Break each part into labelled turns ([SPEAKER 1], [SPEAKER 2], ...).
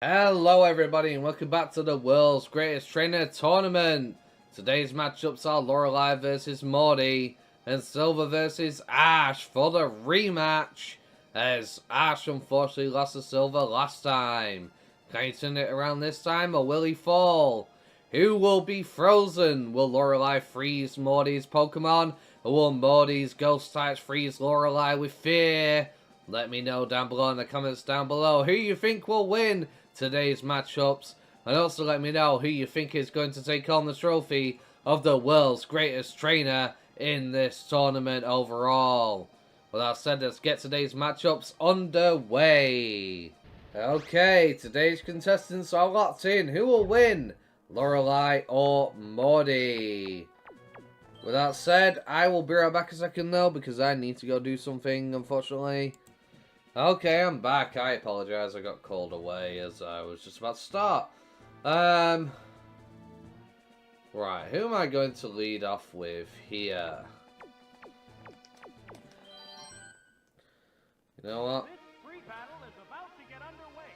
[SPEAKER 1] Hello everybody and welcome back to the world's greatest trainer tournament. Today's matchups are Lorelei versus Morty and Silver versus Ash for the rematch, as Ash unfortunately lost to Silver last time. Can he turn it around this time or will he fall? Who will be frozen? Will Lorelei freeze Morty's Pokemon or will Morty's ghost types freeze Lorelei with fear? Let me know down below in the comments down below who you think will win today's matchups, and also let me know who you think is going to take home the trophy of the world's greatest trainer in this tournament overall. With that said, let's get today's matchups underway. Okay, today's contestants are locked in. Who will win, Lorelei or Morty? With that said, I will be right back a second though, because I need to go do something, unfortunately. Okay, I'm back. I apologize. I got called away as I was just about to start. Right, who am I going to lead off with here? You know what?
[SPEAKER 2] This free battle is about to get underway.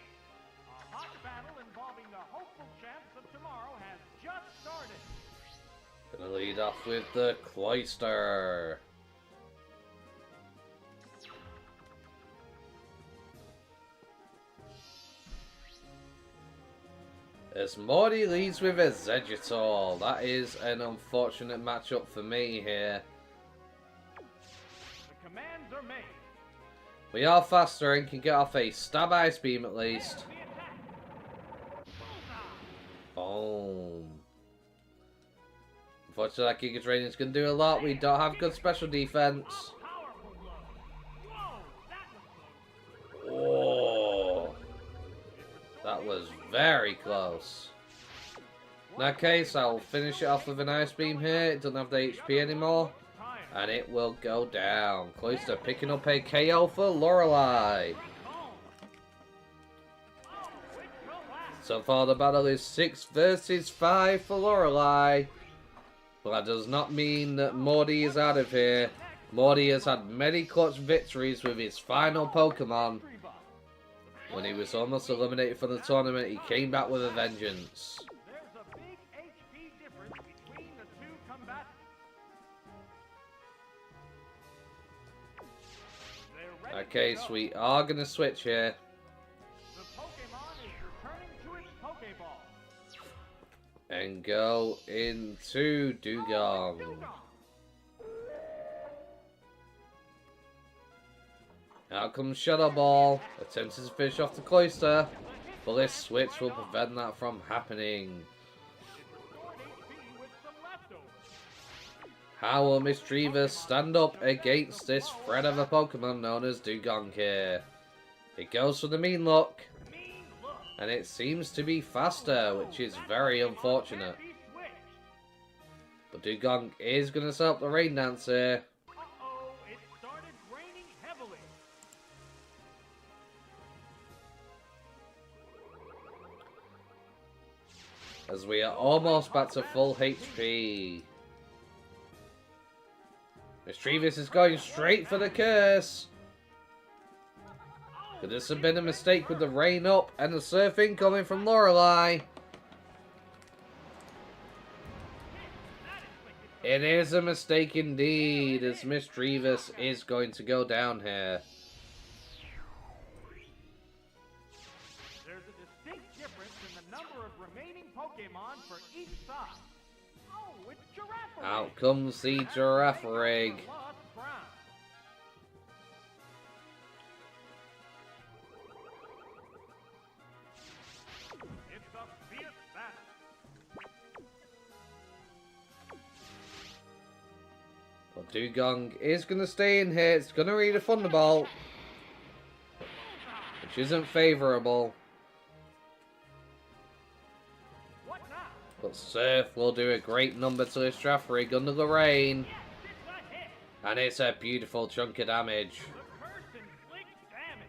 [SPEAKER 2] A hot battle involving the hopeful champs of tomorrow has just started.
[SPEAKER 1] Gonna lead off with the Cloyster. As Morty leads with a Zegitol. That is an unfortunate matchup for me here.
[SPEAKER 2] The commands are made.
[SPEAKER 1] We are faster and can get off a Stab Ice Beam at least. Boom. Unfortunately, that Giga Drain is going to do a lot. We don't have good special defense. Oh, that was very close. In that case, I'll finish it off with an Ice Beam here. It doesn't have the HP anymore. And it will go down. Cloyster picking up a KO for Lorelei. So far the battle is 6 versus 5 for Lorelei. But that does not mean that Morty is out of here. Morty has had many clutch victories with his final Pokemon. When he was almost eliminated from the tournament, he came back with a vengeance.
[SPEAKER 2] There's a big HP difference between the two combatants.
[SPEAKER 1] In that case, we are going to switch here.
[SPEAKER 2] The Pokemon is returning to its Pokeball.
[SPEAKER 1] And go into Dugong. Out comes Shadow Ball, attempting to finish off the Cloyster, but this switch will prevent that from happening. How will Mischievous stand up against this threat of a Pokemon known as Dugong here? It goes for the mean look, and it seems to be faster, which is very unfortunate. But Dugong is going to set up the Rain Dance here.
[SPEAKER 2] Uh-oh, it started raining heavily.
[SPEAKER 1] As we are almost back to full HP. Mischievous is going straight for the curse. Could this have been a mistake with the rain up and the surfing coming from Lorelei? It is a mistake indeed, as Mischievous is going to go down here.
[SPEAKER 2] There's a distinct difference in the number of remaining Pokemon for each side. Oh, it's Giraffe.
[SPEAKER 1] Out comes the Giraffe Rig.
[SPEAKER 2] It's a fierce battle.
[SPEAKER 1] Well, Dugong is going to stay in here. It's going to read a Thunderbolt, which isn't favourable.
[SPEAKER 2] What now?
[SPEAKER 1] But Surf will do a great number to this Giraffe Rig under the rain.
[SPEAKER 2] It's a hit.
[SPEAKER 1] And it's a beautiful chunk of damage.
[SPEAKER 2] The curse inflicts damage.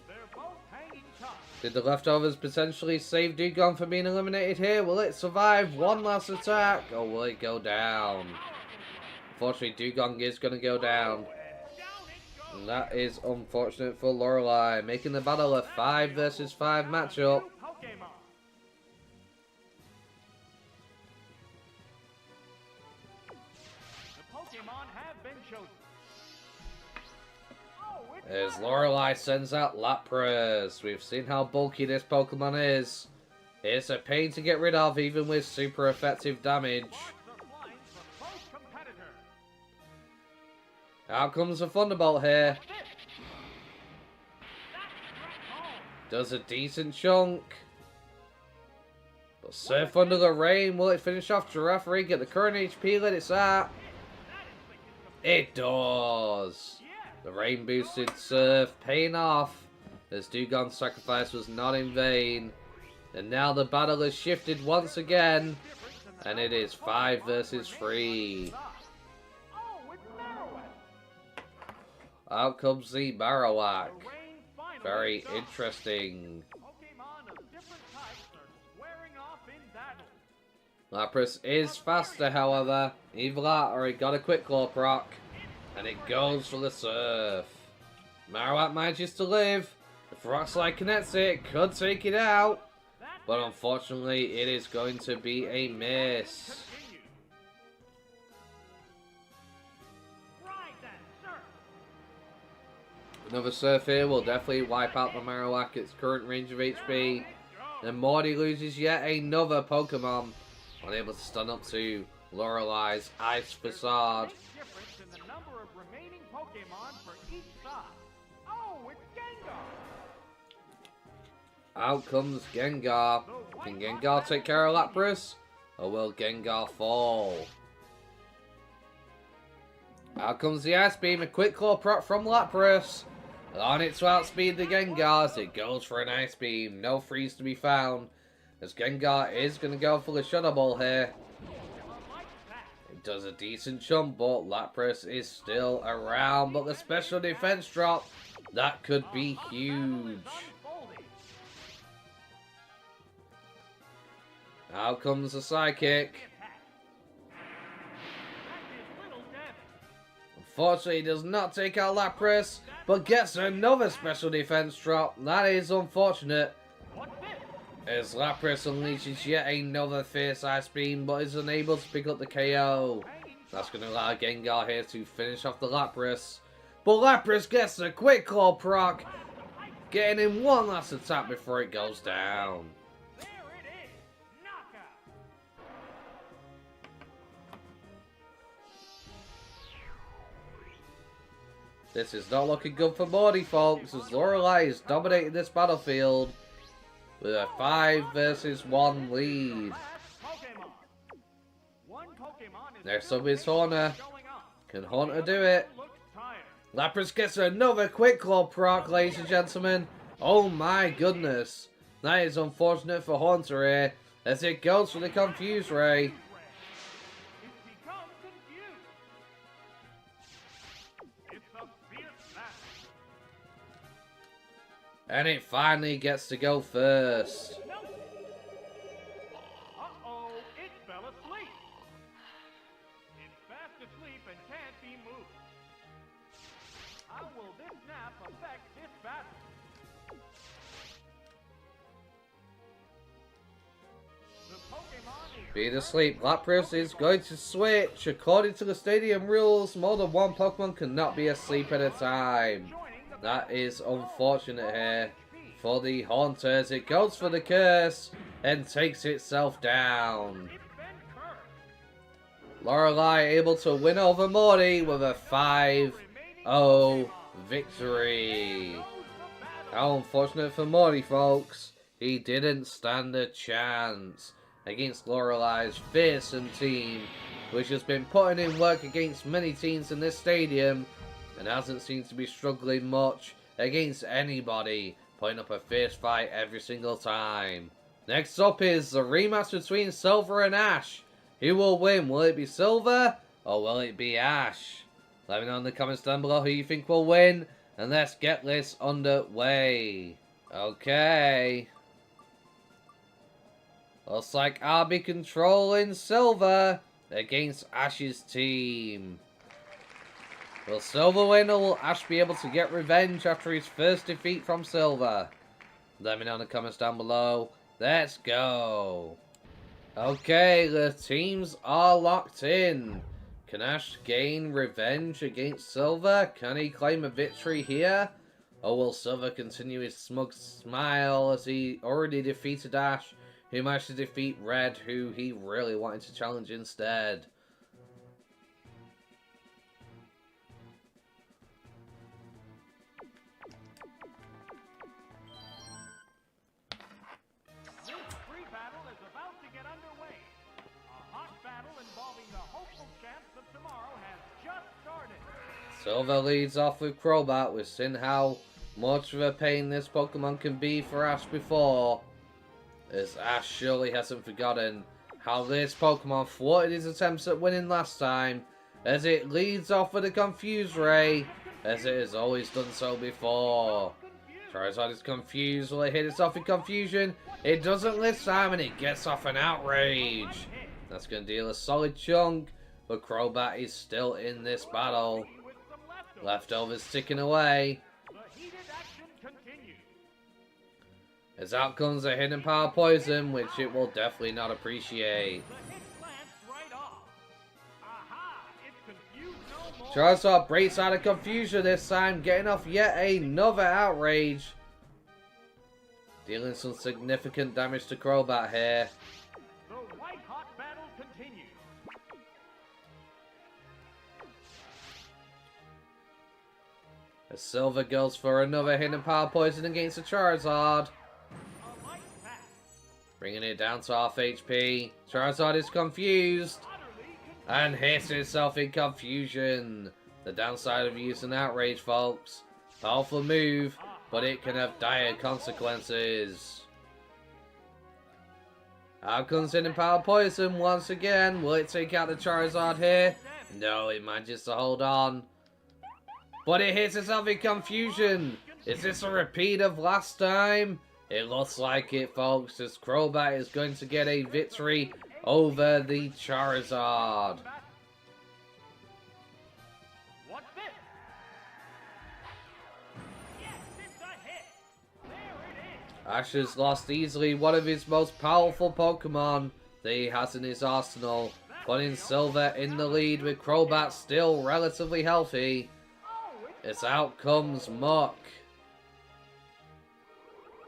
[SPEAKER 2] They're both hanging tough.
[SPEAKER 1] Did the leftovers potentially save Dugong from being eliminated here? Will it survive one last attack? Or will it go down? Unfortunately, Dugong is going to go down. And that is unfortunate for Lorelei, making the battle a 5 versus 5 matchup. As Lorelei sends out Lapras. We've seen how bulky this Pokemon is. It's a pain to get rid of, even with super effective damage. Out comes a Thunderbolt here. Does a decent chunk. But Surf under the rain. Will it finish off Giraffe? Get the current HP that it's at? It does. The rain boosted Surf paying off. As Dewgong's sacrifice was not in vain. And now the battle has shifted once again. And it is 5 versus 3. Out comes the Marowak. Very interesting. Lapras is faster, however. Evilat already got a quick claw proc. And it goes for the Surf. Marowak manages to live. If Rock Slide connects it, could take it out. But unfortunately, it is going to be a miss. Another Surf here will definitely wipe out the Marowak at its current range of HP. And Morty loses yet another Pokemon. Unable to stun up to Lorelei's Ice Facade. Out comes Gengar. Can Gengar take care of Lapras? Or will Gengar fall? Out comes the Ice Beam. A quick claw proc from Lapras. On it to outspeed the Gengar as it goes for an Ice Beam. No freeze to be found. As Gengar is going to go for the Shadow Ball here. It does a decent jump, but Lapras is still around. But the special defense drop, that could be huge. Out comes the Psychic. Unfortunately, he does not take out Lapras, but gets another special defense drop. That is unfortunate. As Lapras unleashes yet another fierce Ice Beam, but is unable to pick up the KO. That's going to allow Gengar here to finish off the Lapras. But Lapras gets a quick claw proc, getting in one last attack before it goes down. This is not looking good for Morty, folks, as Lorelei is dominating this battlefield with a 5 versus 1 lead. Next up is Haunter. Can Haunter do it? Lapras gets another quick claw proc, ladies and gentlemen. Oh my goodness. That is unfortunate for Haunter here, as it goes for the Confuse Ray. And it finally gets to go first.
[SPEAKER 2] Uh-oh, it fell asleep. It's fast asleep and can't be moved. How will this nap affect this battle? The Pokemon is...
[SPEAKER 1] Being asleep, Lapras is going to switch. According to the stadium rules, more than one Pokemon cannot be asleep at a time. That is unfortunate here for the Haunters. It goes for the curse and takes itself down. Lorelei able to win over Morty with a 5-0 victory. How unfortunate for Morty, folks. He didn't stand a chance against Lorelei's fearsome team, which has been putting in work against many teams in this stadium and hasn't seemed to be struggling much against anybody, putting up a fierce fight every single time. Next up is the rematch between Silver and Ash. Who will win? Will it be Silver or will it be Ash? Let me know in the comments down below who you think will win, and let's get this underway. Okay. Looks like I'll be controlling Silver against Ash's team. Will Silver win, or will Ash be able to get revenge after his first defeat from Silver? Let me know in the comments down below. Let's go. Okay, the teams are locked in. Can Ash gain revenge against Silver? Can he claim a victory here? Or will Silver continue his smug smile as he already defeated Ash, who managed to defeat Red, who he really wanted to challenge instead? Silver leads off with Crobat. We've seen how much of a pain this Pokemon can be for Ash before, as Ash surely hasn't forgotten how this Pokemon thwarted his attempts at winning last time, as it leads off with a Confuse Ray, as it has always done so before. Charizard is confused. Will it hit itself in confusion? It doesn't this time, and it gets off an Outrage. That's going to deal a solid chunk, but Crobat is still in this battle. Leftovers ticking away. As out comes a hidden power poison, which it will definitely not appreciate. Charizard breaks out of confusion this time, getting off yet another Outrage. Dealing some significant damage to Crobat here. As Silver goes for another hidden power poison against the Charizard. Bringing it down to half HP. Charizard is confused. And hits itself in confusion. The downside of using Outrage, folks. Powerful move, but it can have dire consequences. Out comes hidden power poison once again. Will it take out the Charizard here? No, it manages to hold on. But it hits itself in confusion. Is this a repeat of last time? It looks like it, folks, as Crobat is going to get a victory over the Charizard.
[SPEAKER 2] What's this? Yes, it's a hit. There it is.
[SPEAKER 1] Ash has lost easily one of his most powerful Pokemon that he has in his arsenal, putting Silver in the lead with Crobat still relatively healthy. As out comes Muck.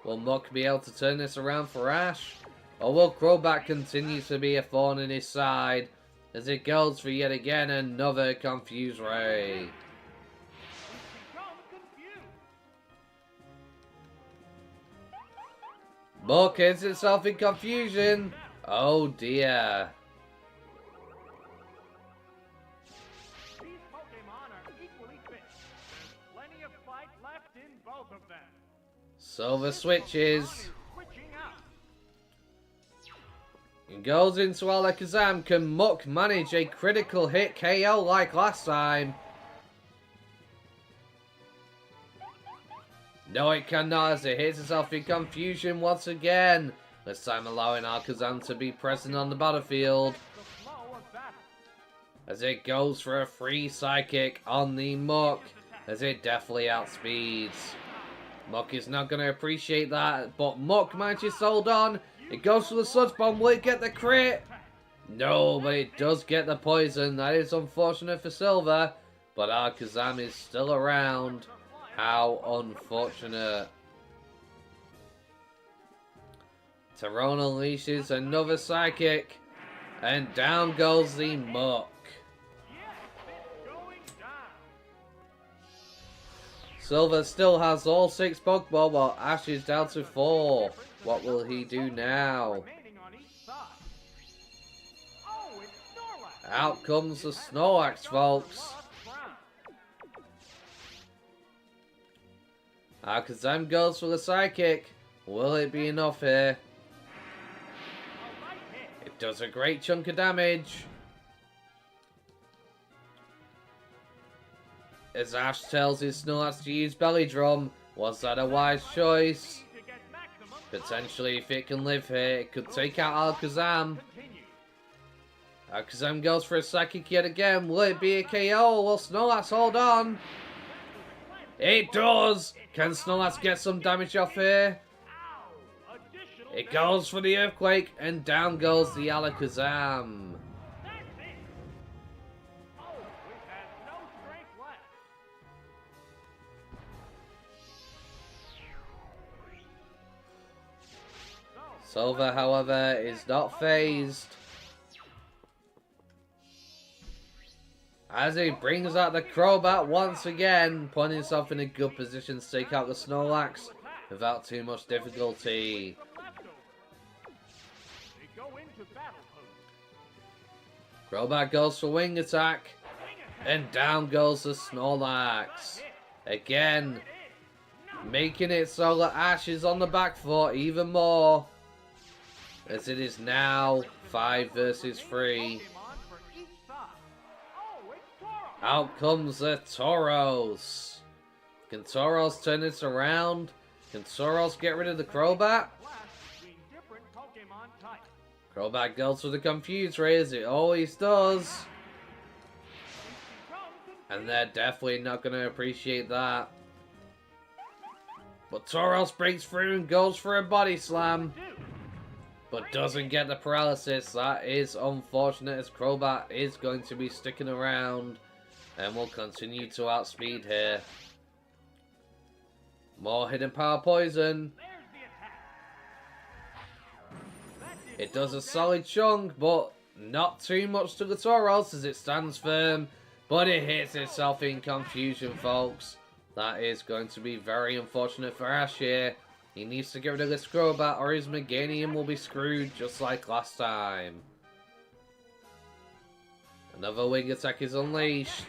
[SPEAKER 1] Will Muck be able to turn this around for Ash? Or will Crobat continue to be a thorn in his side as it goes for yet again another Confuse Ray? Muck hits itself in confusion. Oh dear. Silver switches. And goes into Alakazam. Can Muck manage a critical hit KO like last time? No, it cannot, as it hits itself in confusion once again. This time allowing Alakazam to be present on the battlefield. As it goes for a free Psychic on the Muck. As it definitely outspeeds. Muck is not going to appreciate that, but Muck manages to hold on. It goes for the Sludge Bomb. Will it get the crit? No, but it does get the poison. That is unfortunate for Silver, but Alakazam is still around. How unfortunate. Tyrone unleashes another Psychic, and down goes the Muck. Silver still has all 6 Pokeball, while Ash is down to 4. What will he do now? Out comes the Snorlax, folks. Alakazam goes for the Psychic. Will it be enough here? It does a great chunk of damage. As Ash tells his Snorlax to use Belly Drum, was that a wise choice? Potentially, if it can live here, it could take out Alakazam. Alakazam goes for a Psychic yet again. Will it be a KO? Will Snorlax hold on? It does! Can Snorlax get some damage off here? It goes for the Earthquake, and down goes the Alakazam. Silver, however, is not phased, as he brings out the Crobat once again, putting himself in a good position to take out the Snorlax without too much difficulty. Crobat goes for Wing Attack, and down goes the Snorlax. Again, making it so that Ash is on the back foot even more, as it is now 5 versus 3. Out comes the Tauros. Can Tauros turn this around? Can Tauros get rid of the Crobat? Crobat goes for the Confuse Ray, as it always does. And they're definitely not going to appreciate that. But Tauros breaks through and goes for a Body Slam, but doesn't get the paralysis. That is unfortunate, as Crobat is going to be sticking around and will continue to outspeed here. More Hidden Power Poison. It does a solid chunk, but not too much to the Tauros, as it stands firm. But it hits itself in confusion, folks. That is going to be very unfortunate for Ash here. He needs to get rid of this Crobat, or his Meganium will be screwed just like last time. Another Wing Attack is unleashed.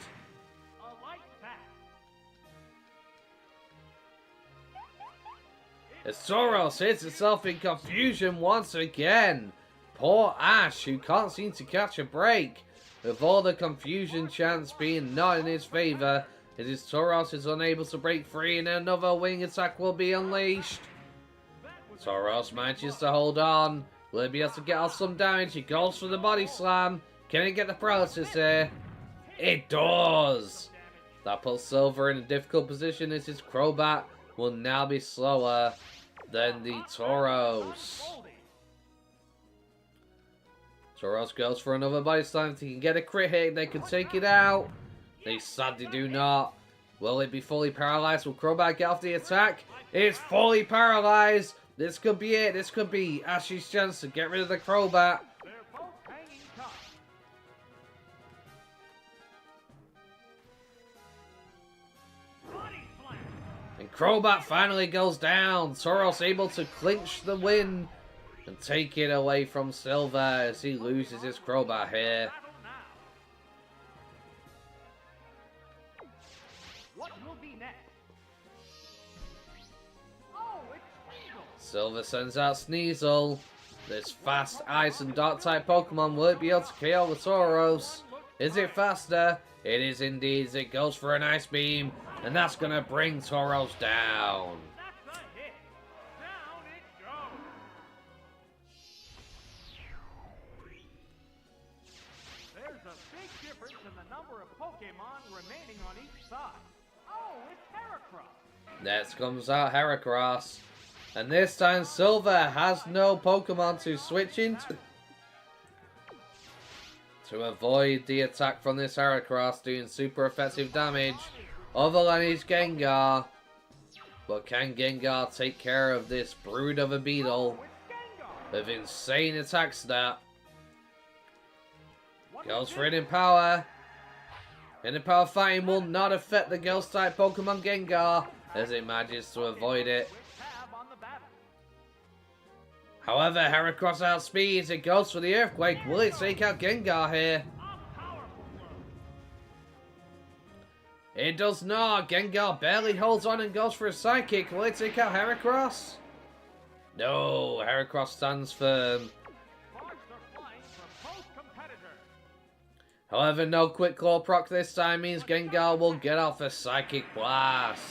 [SPEAKER 1] As Tauros hits itself in confusion once again. Poor Ash, who can't seem to catch a break, with all the confusion chance being not in his favour, as his Tauros is unable to break free, and another Wing Attack will be unleashed. Tauros manages to hold on. Will he be able to get off some damage? He goes for the Body Slam. Can he get the paralysis here? It does! That puts Silver in a difficult position, as his Crobat will now be slower than the Tauros. Tauros goes for another Body Slam. If he can get a crit hit, they can take it out. They sadly do not. Will it be fully paralyzed? Will Crobat get off the attack? It's fully paralyzed. This could be it. This could be Ash's chance to get rid of the Crobat. And Crobat finally goes down. Tauros able to clinch the win and take it away from Silver, as he loses his Crobat here. Silver sends out Sneasel. This fast Ice and Dark type Pokemon will be able to KO the Tauros. Is it faster? It is indeed, as it goes for an Ice Beam, and that's going to bring Tauros down.
[SPEAKER 2] There's a big difference in the number of Pokemon remaining on each side. Oh, it's Heracross.
[SPEAKER 1] Next comes out Heracross. And this time Silver has no Pokemon to switch into to avoid the attack from this Heracross, doing super effective damage other than his Gengar. But can Gengar take care of this brood of a beetle with insane attack stat? Goes for Hidden Power. Hidden Power fighting will not affect the Ghost type Pokemon Gengar, as it manages to avoid it. However, Heracross outspeeds. It goes for the Earthquake. Will it take out Gengar here? It does not. Gengar barely holds on and goes for a Psychic. Will it take out Heracross? No, Heracross stands firm. However, no Quick Claw proc this time means Gengar will get off a Psychic Blast.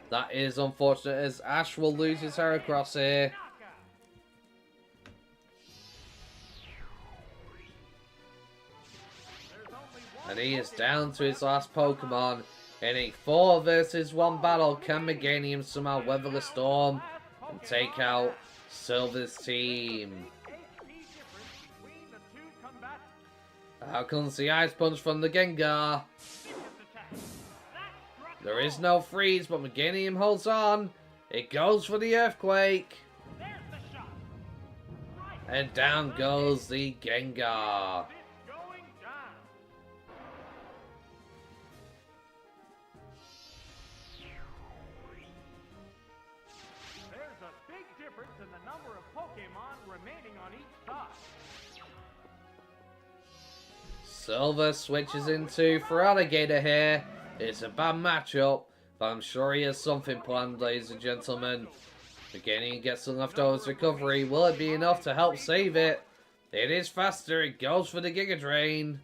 [SPEAKER 1] That is unfortunate, as Ash will lose his Heracross here. And he is down to his last Pokemon. In a 4 versus 1 battle, can Meganium somehow weather the storm and take out Silver's team? Out comes the Ice Punch from the Gengar. There is no freeze, but Meganium holds on. It goes for the Earthquake. And down goes the Gengar.
[SPEAKER 2] There's a big difference in the number of Pokemon remaining on each side.
[SPEAKER 1] Silver switches into Feraligatr here. It's a bad matchup, but I'm sure he has something planned, ladies and gentlemen. Meganium gets the leftovers recovery. Will it be enough to help save it? It is faster. It goes for the Giga Drain.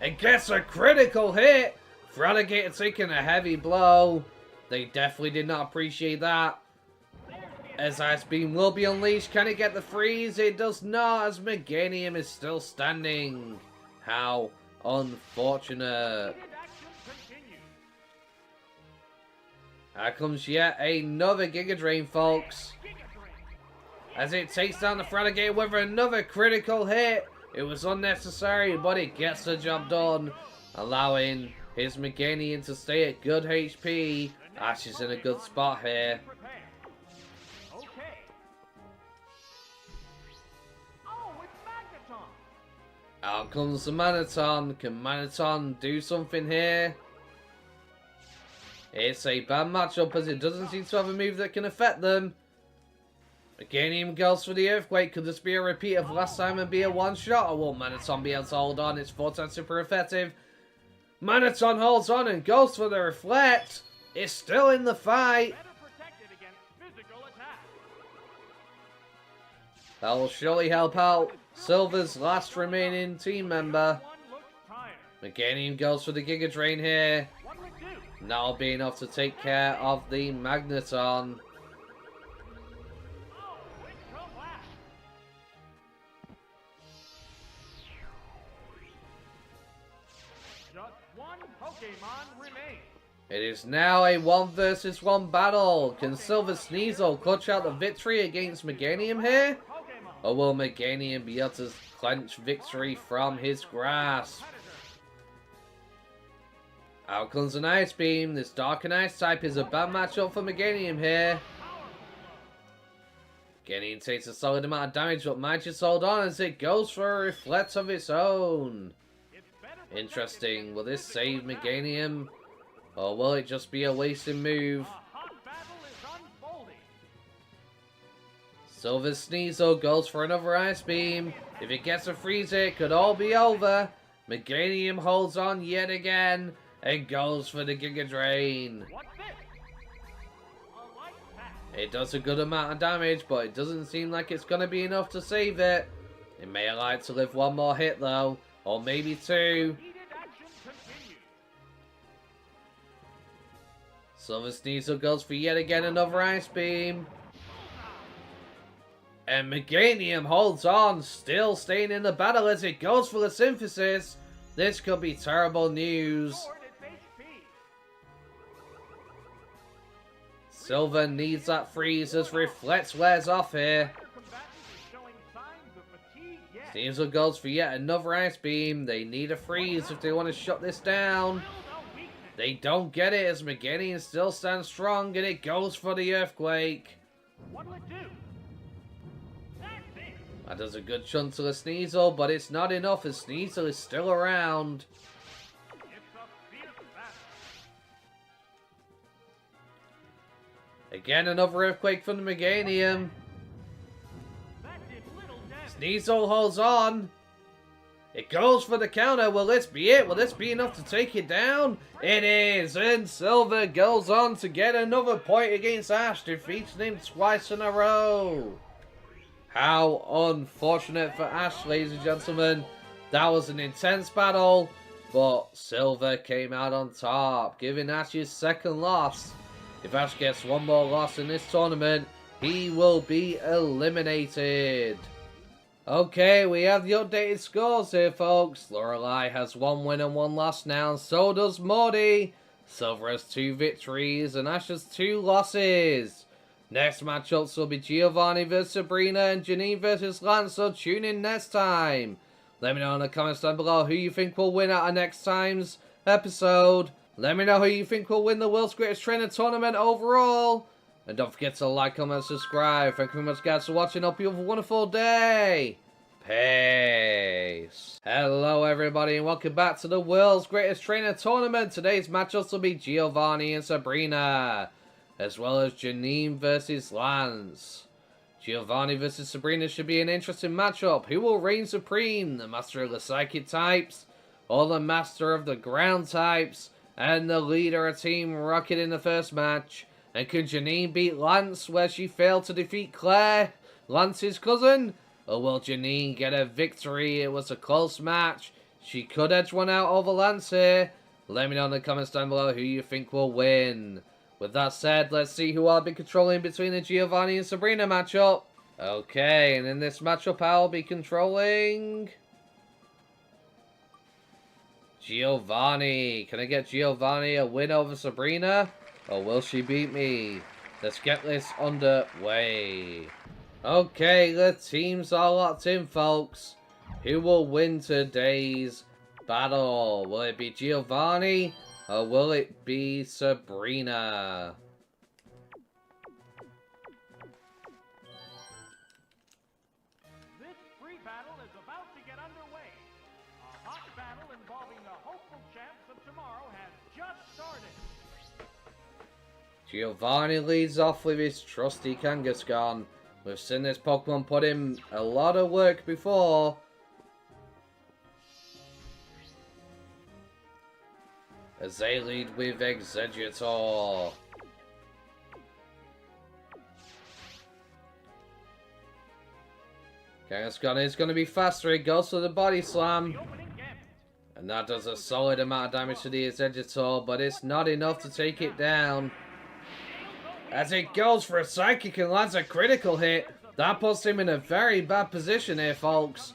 [SPEAKER 1] It gets a critical hit. Feraligatr taking a heavy blow. They definitely did not appreciate that. As Ice Beam will be unleashed, can it get the freeze? It does not, as Meganium is still standing. How unfortunate. Here comes yet another Giga Drain, folks. As it takes down the Feraligatr with another critical hit. It was unnecessary, but it gets the job done, allowing his Meganium to stay at good HP. Ash is in a good spot here. Out comes the Manaton. Can Manaton do something here? It's a bad matchup as it doesn't seem to have a move that can affect them. Meganium goes for the Earthquake. Could this be a repeat of last time and be a one-shot? Or will Manaton be able to hold on? It's 4 times super effective. Manaton holds on and goes for the Reflect. It's still in the fight. That will surely help out Silver's last remaining team member. Meganium goes for the Giga Drain here. That'll be enough to take care of the Magneton.
[SPEAKER 2] Just one Pokemon remains.
[SPEAKER 1] It is now a 1 versus 1 battle. Can Silver Sneasel clutch out the victory against Meganium here? Or will Meganium be able to clench victory from his grasp? Out comes an Ice Beam. This Dark and Ice type is a bad matchup for Meganium here. Meganium takes a solid amount of damage, but might just hold on as it goes for a Reflect of its own. Interesting. Will this save Meganium? Or will it just be a wasted move? Silver Sneasel goes for another Ice Beam. If it gets a freeze, it could all be over. Meganium holds on yet again and goes for the Giga Drain. It does a good amount of damage, but it doesn't seem like it's going to be enough to save it. It may like to live one more hit though, or maybe 2. Silver Sneasel goes for yet again another Ice Beam. And Meganium holds on, still staying in the battle as it goes for the Synthesis. This could be terrible news. Silver needs that freeze as Reflect wears off here. Sneasel goes for yet another Ice Beam. They need a freeze if they want to shut this down. They don't get it as Meganium still stands strong and it goes for the Earthquake.
[SPEAKER 2] What'll it do?
[SPEAKER 1] That does a good chunk to the Sneasel, but it's not enough as Sneasel is still around. Again, another Earthquake from the Meganium. Sneasel holds on. It goes for the counter. Will this be it? Will this be enough to take it down? It is. And Silver goes on to get another point against Ash, defeating him twice in a row. How unfortunate for Ash, ladies and gentlemen. That was an intense battle, but Silver came out on top, giving Ash his second loss. If Ash gets one more loss in this tournament, he will be eliminated. Okay, we have the updated scores here, folks. Lorelei has 1 win and 1 loss now, and so does Morty. Silver has 2 victories, and Ash has 2 losses. Next matchups will be Giovanni vs Sabrina and Janine vs Lance, so tune in next time. Let me know in the comments down below who you think will win at our next time's episode. Let me know who you think will win the World's Greatest Trainer Tournament overall. And don't forget to like, comment, and subscribe. Thank you very much, guys, for watching. Hope you have a wonderful day. Peace. Hello, everybody, and welcome back to the World's Greatest Trainer Tournament. Today's matchups will be Giovanni and Sabrina, as well as Janine versus Lance. Giovanni versus Sabrina should be an interesting matchup. Who will reign supreme? The master of the psychic types, or the master of the ground types, and the leader of Team Rocket in the first match? And can Janine beat Lance where she failed to defeat Claire, Lance's cousin? Or will Janine get a victory? It was a close match. She could edge one out over Lance here. Let me know in the comments down below who you think will win. With that said, let's see who I'll be controlling between the Giovanni and Sabrina matchup. Okay, and in this matchup I'll be controlling Giovanni. Can I get Giovanni a win over Sabrina? Or will she beat me? Let's get this underway. Okay, the teams are locked in, folks. Who will win today's battle? Will it be Giovanni? Or will it be Sabrina?
[SPEAKER 2] This free battle is about to get underway. A hot battle involving the hopeful champs of tomorrow has just started.
[SPEAKER 1] Giovanni leads off with his trusty Kangaskhan. We've seen this Pokemon put in a lot of work before. As they lead with Exeggutor. Kangaskhan is going to be faster. It goes for the Body Slam. And that does a solid amount of damage to the Exeggutor, but it's not enough to take it down. As it goes for a Psychic and lands a critical hit. That puts him in a very bad position here, folks.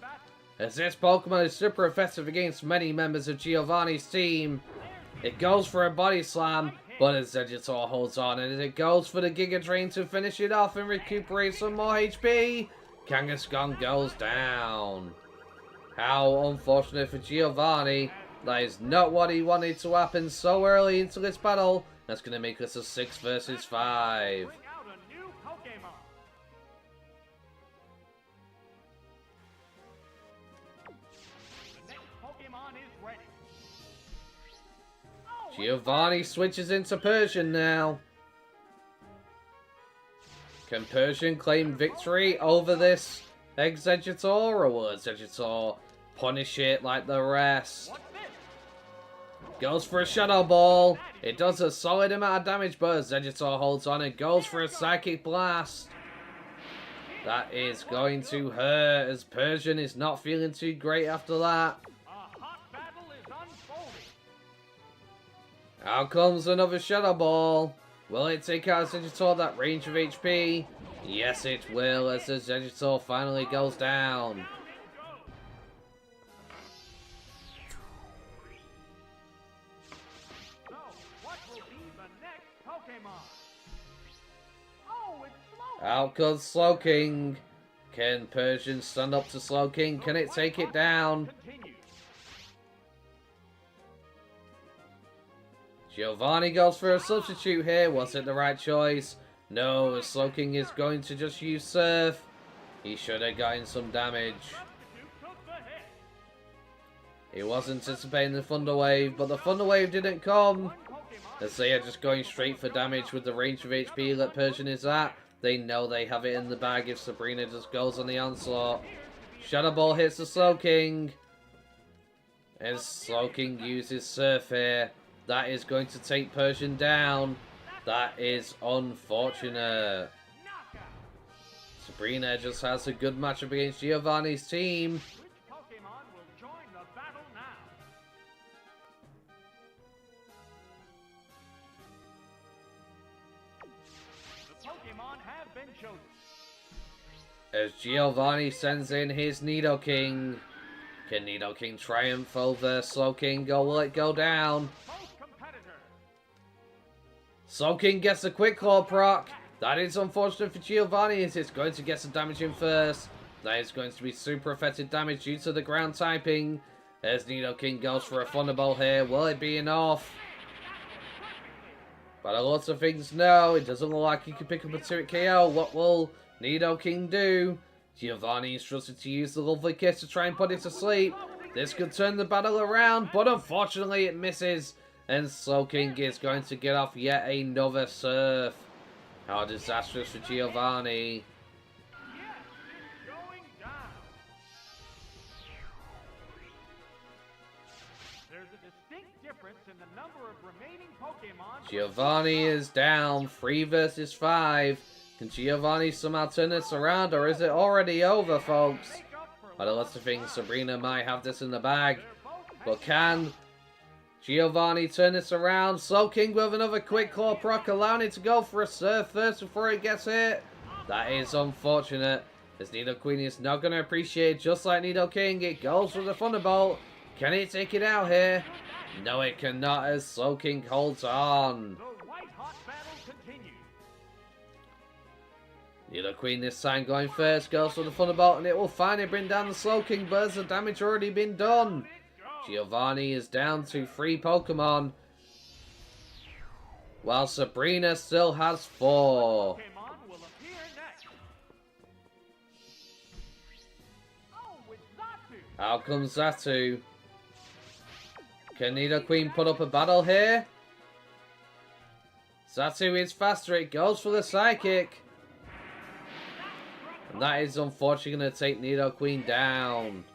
[SPEAKER 1] As this Pokemon is super effective against many members of Giovanni's team. It goes for a Body Slam, but Exeggutor holds on. And as it goes for the Giga Drain to finish it off and recuperate some more HP, Kangaskhan goes down. How unfortunate for Giovanni. That is not what he wanted to happen so early into this battle. That's going to make us a 6 versus 5.
[SPEAKER 2] Bring out a new Pokemon. The next Pokemon is ready. Oh,
[SPEAKER 1] Giovanni switches into Persian now. Can Persian claim victory over this Exeggutor, or will Exeggutor punish it like the rest?
[SPEAKER 2] what's this?
[SPEAKER 1] Goes for a Shadow Ball. It does a solid amount of damage, but Exeggutor holds on and goes for a Psychic Blast. That is going to hurt, as Persian is not feeling too great after that.
[SPEAKER 2] A hot battle is unfolding.
[SPEAKER 1] Out comes another Shadow Ball. Will it take out Exeggutor that range of HP? Yes, it will, as Exeggutor finally goes down.
[SPEAKER 2] Down it goes. So, what will be the next Pokemon? Oh, it's Slowking.
[SPEAKER 1] Out comes Slowking. Can Persian stand up to Slowking? Can it take it down?
[SPEAKER 2] Continues.
[SPEAKER 1] Giovanni goes for a substitute here. Was it the right choice? No, Slowking is going to just use Surf. He should have gotten some damage.
[SPEAKER 2] Substitute took the hit.
[SPEAKER 1] He was anticipating the Thunder Wave, but the Thunder Wave didn't come.
[SPEAKER 2] One Pokemon.
[SPEAKER 1] As they are just going straight for damage with the range of HP that Persian is at. They know they have it in the bag if Sabrina just goes on the onslaught. Shadow Ball hits the Slowking. As Slowking uses Surf here. That is going to take Persian down. That is unfortunate.
[SPEAKER 2] Knockout.
[SPEAKER 1] Sabrina just has a good matchup against Giovanni's team.
[SPEAKER 2] Which Pokemon will join the battle now? The Pokemon have been chosen.
[SPEAKER 1] As Giovanni sends in his Nidoking. Can Nidoking triumph over Slowking, or will it go down? Slowking gets a quick claw proc. That is unfortunate for Giovanni, as it's going to get some damage in first. That is going to be super effective damage due to the ground typing. As Nidoking goes for a Thunderbolt here. Will it be enough? But a lot of things, no. It doesn't look like he can pick up a 2-hit KO. What will Nidoking do? Giovanni instructed to use the lovely kiss to try and put it to sleep. This could turn the battle around, but unfortunately it misses. And Slowking is going to get off yet another surf. How disastrous for Giovanni. Giovanni is down. 3 versus 5. Can Giovanni somehow turn this around, or is it already over, folks? By the lots of things, Sabrina might have this in the bag. But can Giovanni turn this around? Slowking with another quick claw proc, allowing it to go for a surf first before it gets hit. That is unfortunate, as Nidoqueen is not going to appreciate, just like Nidoking. It goes for the Thunderbolt. Can it take it out here? No, it cannot, as Slowking holds on. Nidoqueen this time going first, goes for the Thunderbolt, and it will finally bring down the Slowking, but has the damage already been done? Giovanni is down to 3 Pokemon, while Sabrina still has 4. Out comes Zatu. Can Nidoqueen put up a battle here? Zatu is faster, it goes for the Psychic. And that is unfortunately going to take Nidoqueen down.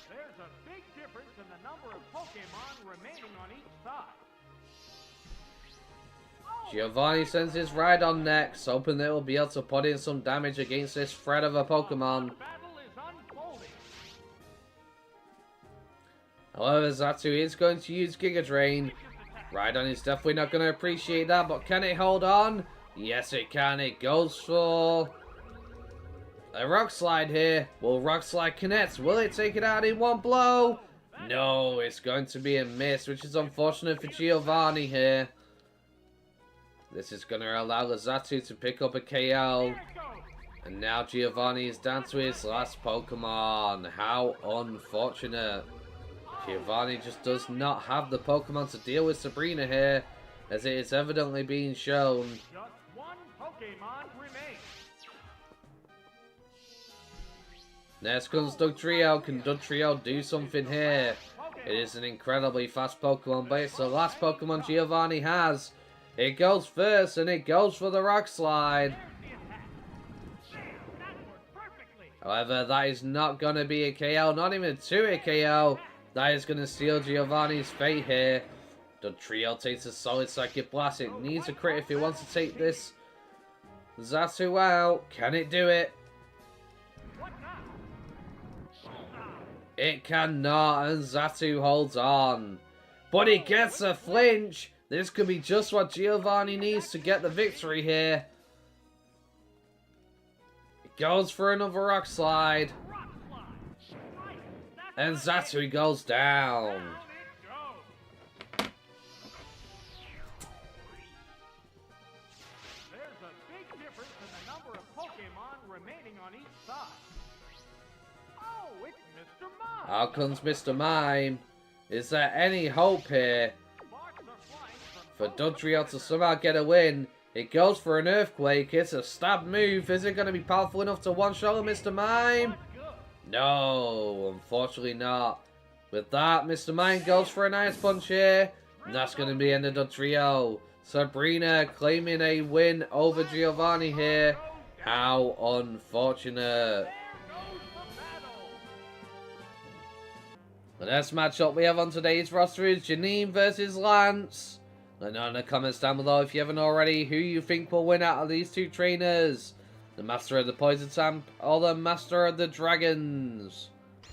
[SPEAKER 2] There's a big difference in the number of Pokemon remaining on each side.
[SPEAKER 1] Giovanni sends his Rhydon next, hoping that it will be able to put in some damage against this threat of a Pokemon. However, Zatu is going to use Giga Drain. Rhydon is definitely not going to appreciate that, but can it hold on? Yes, it can. It goes for a Rock Slide here. Will Rock Slide connect? Will it take it out in one blow? No, it's going to be a miss, which is unfortunate for Giovanni here. This is going to allow Zatu to pick up a KO. And now Giovanni is down to his last Pokemon. How unfortunate. Giovanni just does not have the Pokemon to deal with Sabrina here, as it is evidently being shown.
[SPEAKER 2] Just 1 Pokemon remains.
[SPEAKER 1] Next comes Dugtrio. Can Dugtrio do something here? It is an incredibly fast Pokemon, but it's the last Pokemon Giovanni has. It goes first, and it goes for the Rock Slide. However, that is not going to be a KO, not even a 2-hit KO. That is going to seal Giovanni's fate here. Dugtrio takes a solid Psychic Blast. It needs a crit if it wants to take this Zatu out. Can it do it? It cannot, and Zatu holds on. But he gets a flinch. This could be just what Giovanni needs to get the victory here. It goes for another Rock Slide. And Zatu goes down.
[SPEAKER 2] There's a big difference in the number of Pokemon remaining on each side. Oh, it's Mr. Mime.
[SPEAKER 1] Out comes Mr. Mime. Is there any hope here for Dugtrio to somehow get a win? It goes for an Earthquake. It's a stab move. Is it going to be powerful enough to one-shot Mr. Mime? No, unfortunately not. With that, Mr. Mime goes for an Ice Punch here. And that's going to be the end of the trio. Sabrina claiming a win over Giovanni here. How unfortunate. The next matchup we have on today's roster is Janine versus Lance. Let me know in the comments down below if you haven't already who you think will win out of these 2 trainers. The Master of the Poison Type or the Master of the Dragons.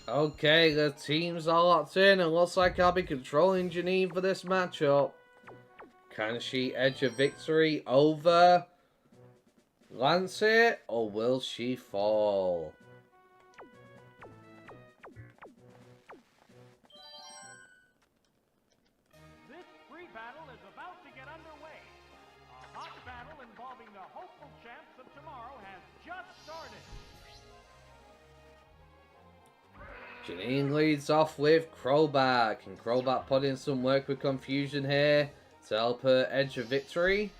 [SPEAKER 1] Okay, the teams are locked in and looks like I'll be controlling Janine for this matchup. Can she edge a victory over Lancet, or will she fall?
[SPEAKER 2] This free battle is about to get underway. A hot battle involving the hopeful champs of tomorrow has just started.
[SPEAKER 1] Janine leads off with Crobat. Can Crobat put in some work with Confusion here to help her edge a victory?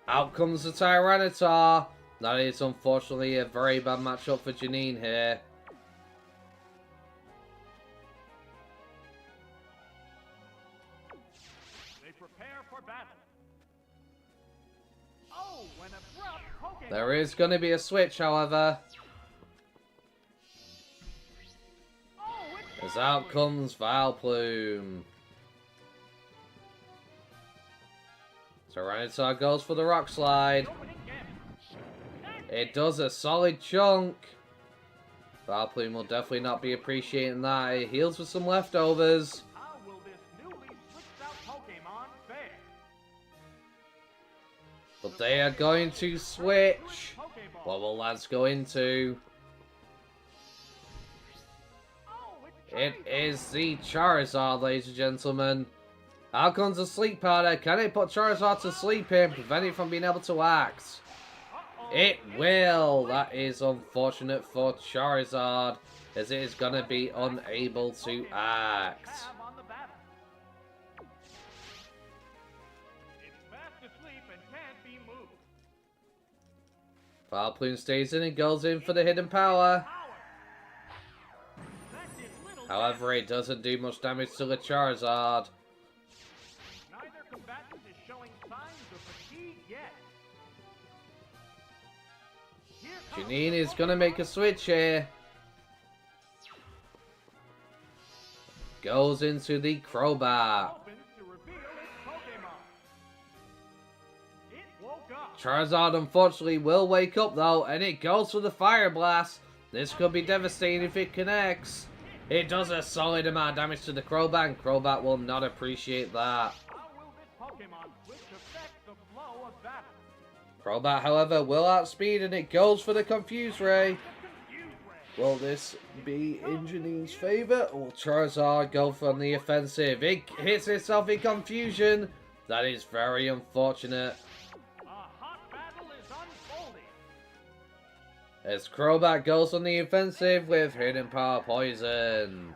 [SPEAKER 1] Out comes the Tyranitar. That is unfortunately a very bad matchup for Janine here.
[SPEAKER 2] They prepare for battle. Oh, an abrupt Pokemon.
[SPEAKER 1] There is going to be a switch, however.
[SPEAKER 2] Oh, it's
[SPEAKER 1] As out comes Vileplume. Tyranitar goes for the Rock Slide.
[SPEAKER 2] opening game.
[SPEAKER 1] It does a solid chunk. Vileplume will definitely not be appreciating that. It heals with some leftovers.
[SPEAKER 2] How will this newly switched out Pokemon fare?
[SPEAKER 1] But they are going to switch.
[SPEAKER 2] Pokeball.
[SPEAKER 1] What will Lance go into?
[SPEAKER 2] Oh, it's
[SPEAKER 1] It
[SPEAKER 2] Charizard.
[SPEAKER 1] is the Charizard, ladies and gentlemen. Out comes the Sleep Powder. Can it put Charizard to sleep and prevent it from being able to act?
[SPEAKER 2] Uh-oh.
[SPEAKER 1] It will. That is unfortunate for Charizard, as it is going to be unable to act.
[SPEAKER 2] Have on the battle. It's fast asleep and can't be moved.
[SPEAKER 1] Vileplume stays in and goes in for the hidden power.
[SPEAKER 2] That did little
[SPEAKER 1] However, it doesn't do much damage to the Charizard.
[SPEAKER 2] Neither combatant is showing signs of fatigue yet. Here comes
[SPEAKER 1] Janine
[SPEAKER 2] the
[SPEAKER 1] is going to make a switch here. Goes into the Crobat.
[SPEAKER 2] opens to reveal its Pokemon. It woke up.
[SPEAKER 1] Charizard unfortunately will wake up though, and it goes for the Fire Blast. This could be devastating if it connects. It does a solid amount of damage to the Crobat, and Crobat will not appreciate that.
[SPEAKER 2] How will this Pokemon switch affect the flow of battle?
[SPEAKER 1] Crobat, however, will outspeed, and it goes for the Confuse Ray.
[SPEAKER 2] Confuse Ray.
[SPEAKER 1] Will this be in Janine's favour, or will Charizard go for the offensive? It hits itself in confusion. That is very unfortunate.
[SPEAKER 2] A hot battle is unfolding.
[SPEAKER 1] As Crobat goes on the offensive with Hidden Power Poison.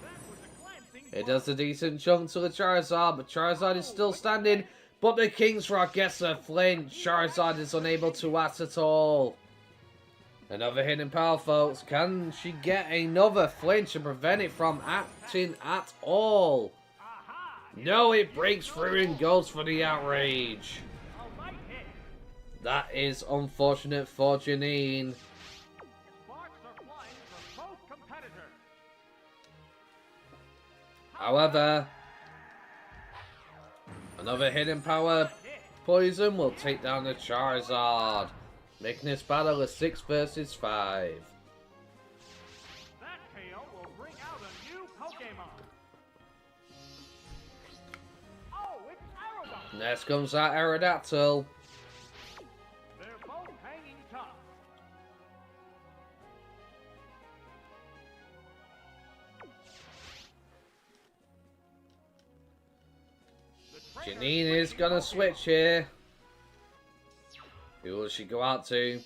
[SPEAKER 2] That was a glancing
[SPEAKER 1] It
[SPEAKER 2] blow.
[SPEAKER 1] does a decent chunk to the Charizard, but Charizard is still standing. But the King's Rock gets a flinch. Charizard is unable to act at all. Another hidden power, folks. Can she get another flinch and prevent it from acting at all?
[SPEAKER 2] Aha!
[SPEAKER 1] No, it breaks through and goes for the outrage.
[SPEAKER 2] A light hit.
[SPEAKER 1] That is unfortunate for Janine.
[SPEAKER 2] Sparks are flying from both competitors.
[SPEAKER 1] However, another hidden power poison will take down the Charizard, making this battle a 6 versus 5.
[SPEAKER 2] That KO will bring out a new Pokemon. Oh, it's Aerodon.
[SPEAKER 1] Next comes that Aerodactyl.
[SPEAKER 2] They're both hanging tough. The trainer
[SPEAKER 1] Janine is
[SPEAKER 2] switching
[SPEAKER 1] gonna
[SPEAKER 2] Pokemon.
[SPEAKER 1] switch here. Who will she go out to?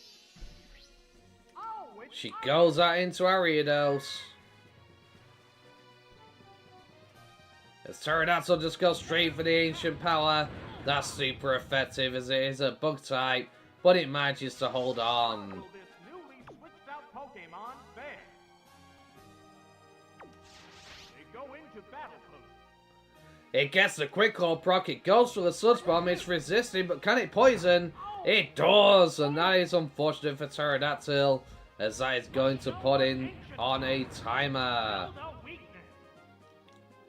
[SPEAKER 2] Oh, it's
[SPEAKER 1] She
[SPEAKER 2] Iron.
[SPEAKER 1] goes out into Ariados. As Pterodactyl just goes straight for the Ancient Power. That's super effective as it is a bug type, but it manages to hold on.
[SPEAKER 2] Will this newly switched out Pokemon fare? They go into battle pose.
[SPEAKER 1] It gets the Quick Claw proc, it goes for the Sludge Bomb, it's resisting, but can it poison? It does, and that is unfortunate for Pterodactyl, as that is going to put in on a timer.
[SPEAKER 2] No weakness.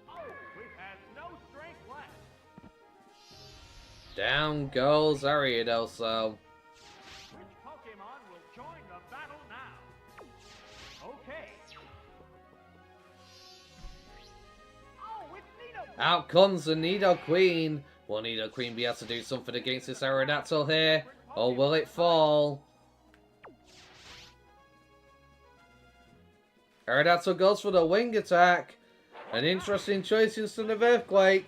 [SPEAKER 2] Oh, it has no strength left.
[SPEAKER 1] Down goes Ariados, though.
[SPEAKER 2] Which Pokemon will join the battle now? Okay. Oh, it's Nidoqueen.
[SPEAKER 1] Out comes the Nidoqueen. Will Nidoqueen be able to do something against this Aerodactyl here? Or will it fall? Aerodactyl goes for the wing attack. An interesting choice instead of Earthquake.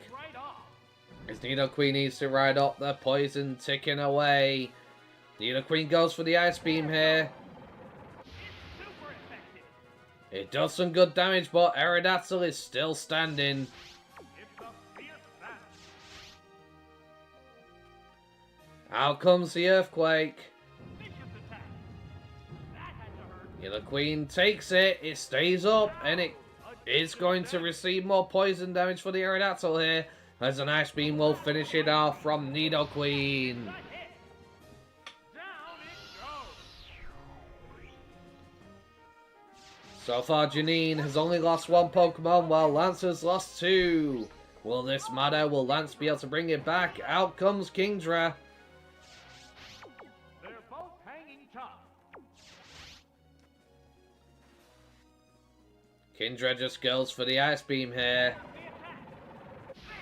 [SPEAKER 1] As Nidoqueen needs to ride up the poison ticking away. Nidoqueen goes for the Ice Beam here. It does some good damage, but Aerodactyl is still standing. Out comes the Earthquake. Nidoqueen takes it, it stays up, and it is going to receive more poison damage for the Aerodactyl here, as an Ice Beam will finish it off from Nidoqueen. So far, Janine has only lost one Pokemon, while Lance has lost two. Will this matter? Will Lance be able to bring it back? Out comes Kingdra.
[SPEAKER 2] They're both hanging tough.
[SPEAKER 1] Kingdra just goes for the Ice Beam here.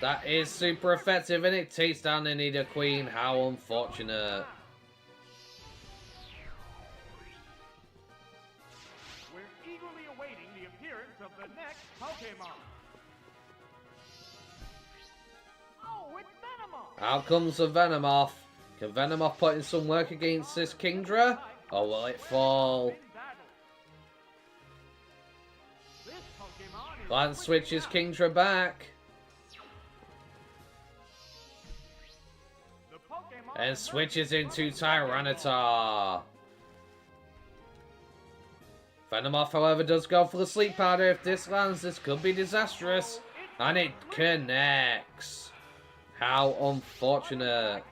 [SPEAKER 1] That is super effective, and it takes down the Nidoqueen. How unfortunate.
[SPEAKER 2] We're eagerly awaiting the appearance of the next Pokemon. Oh, it's Venomoth!
[SPEAKER 1] Out comes the Venomoth. Can Venomoth put in some work against this Kingdra? Or will it fall? Lance switches Kingdra back. And switches into Tyranitar. Venomoth, however, does go for the Sleep Powder. If this lands, this could be disastrous. And it connects. How unfortunate.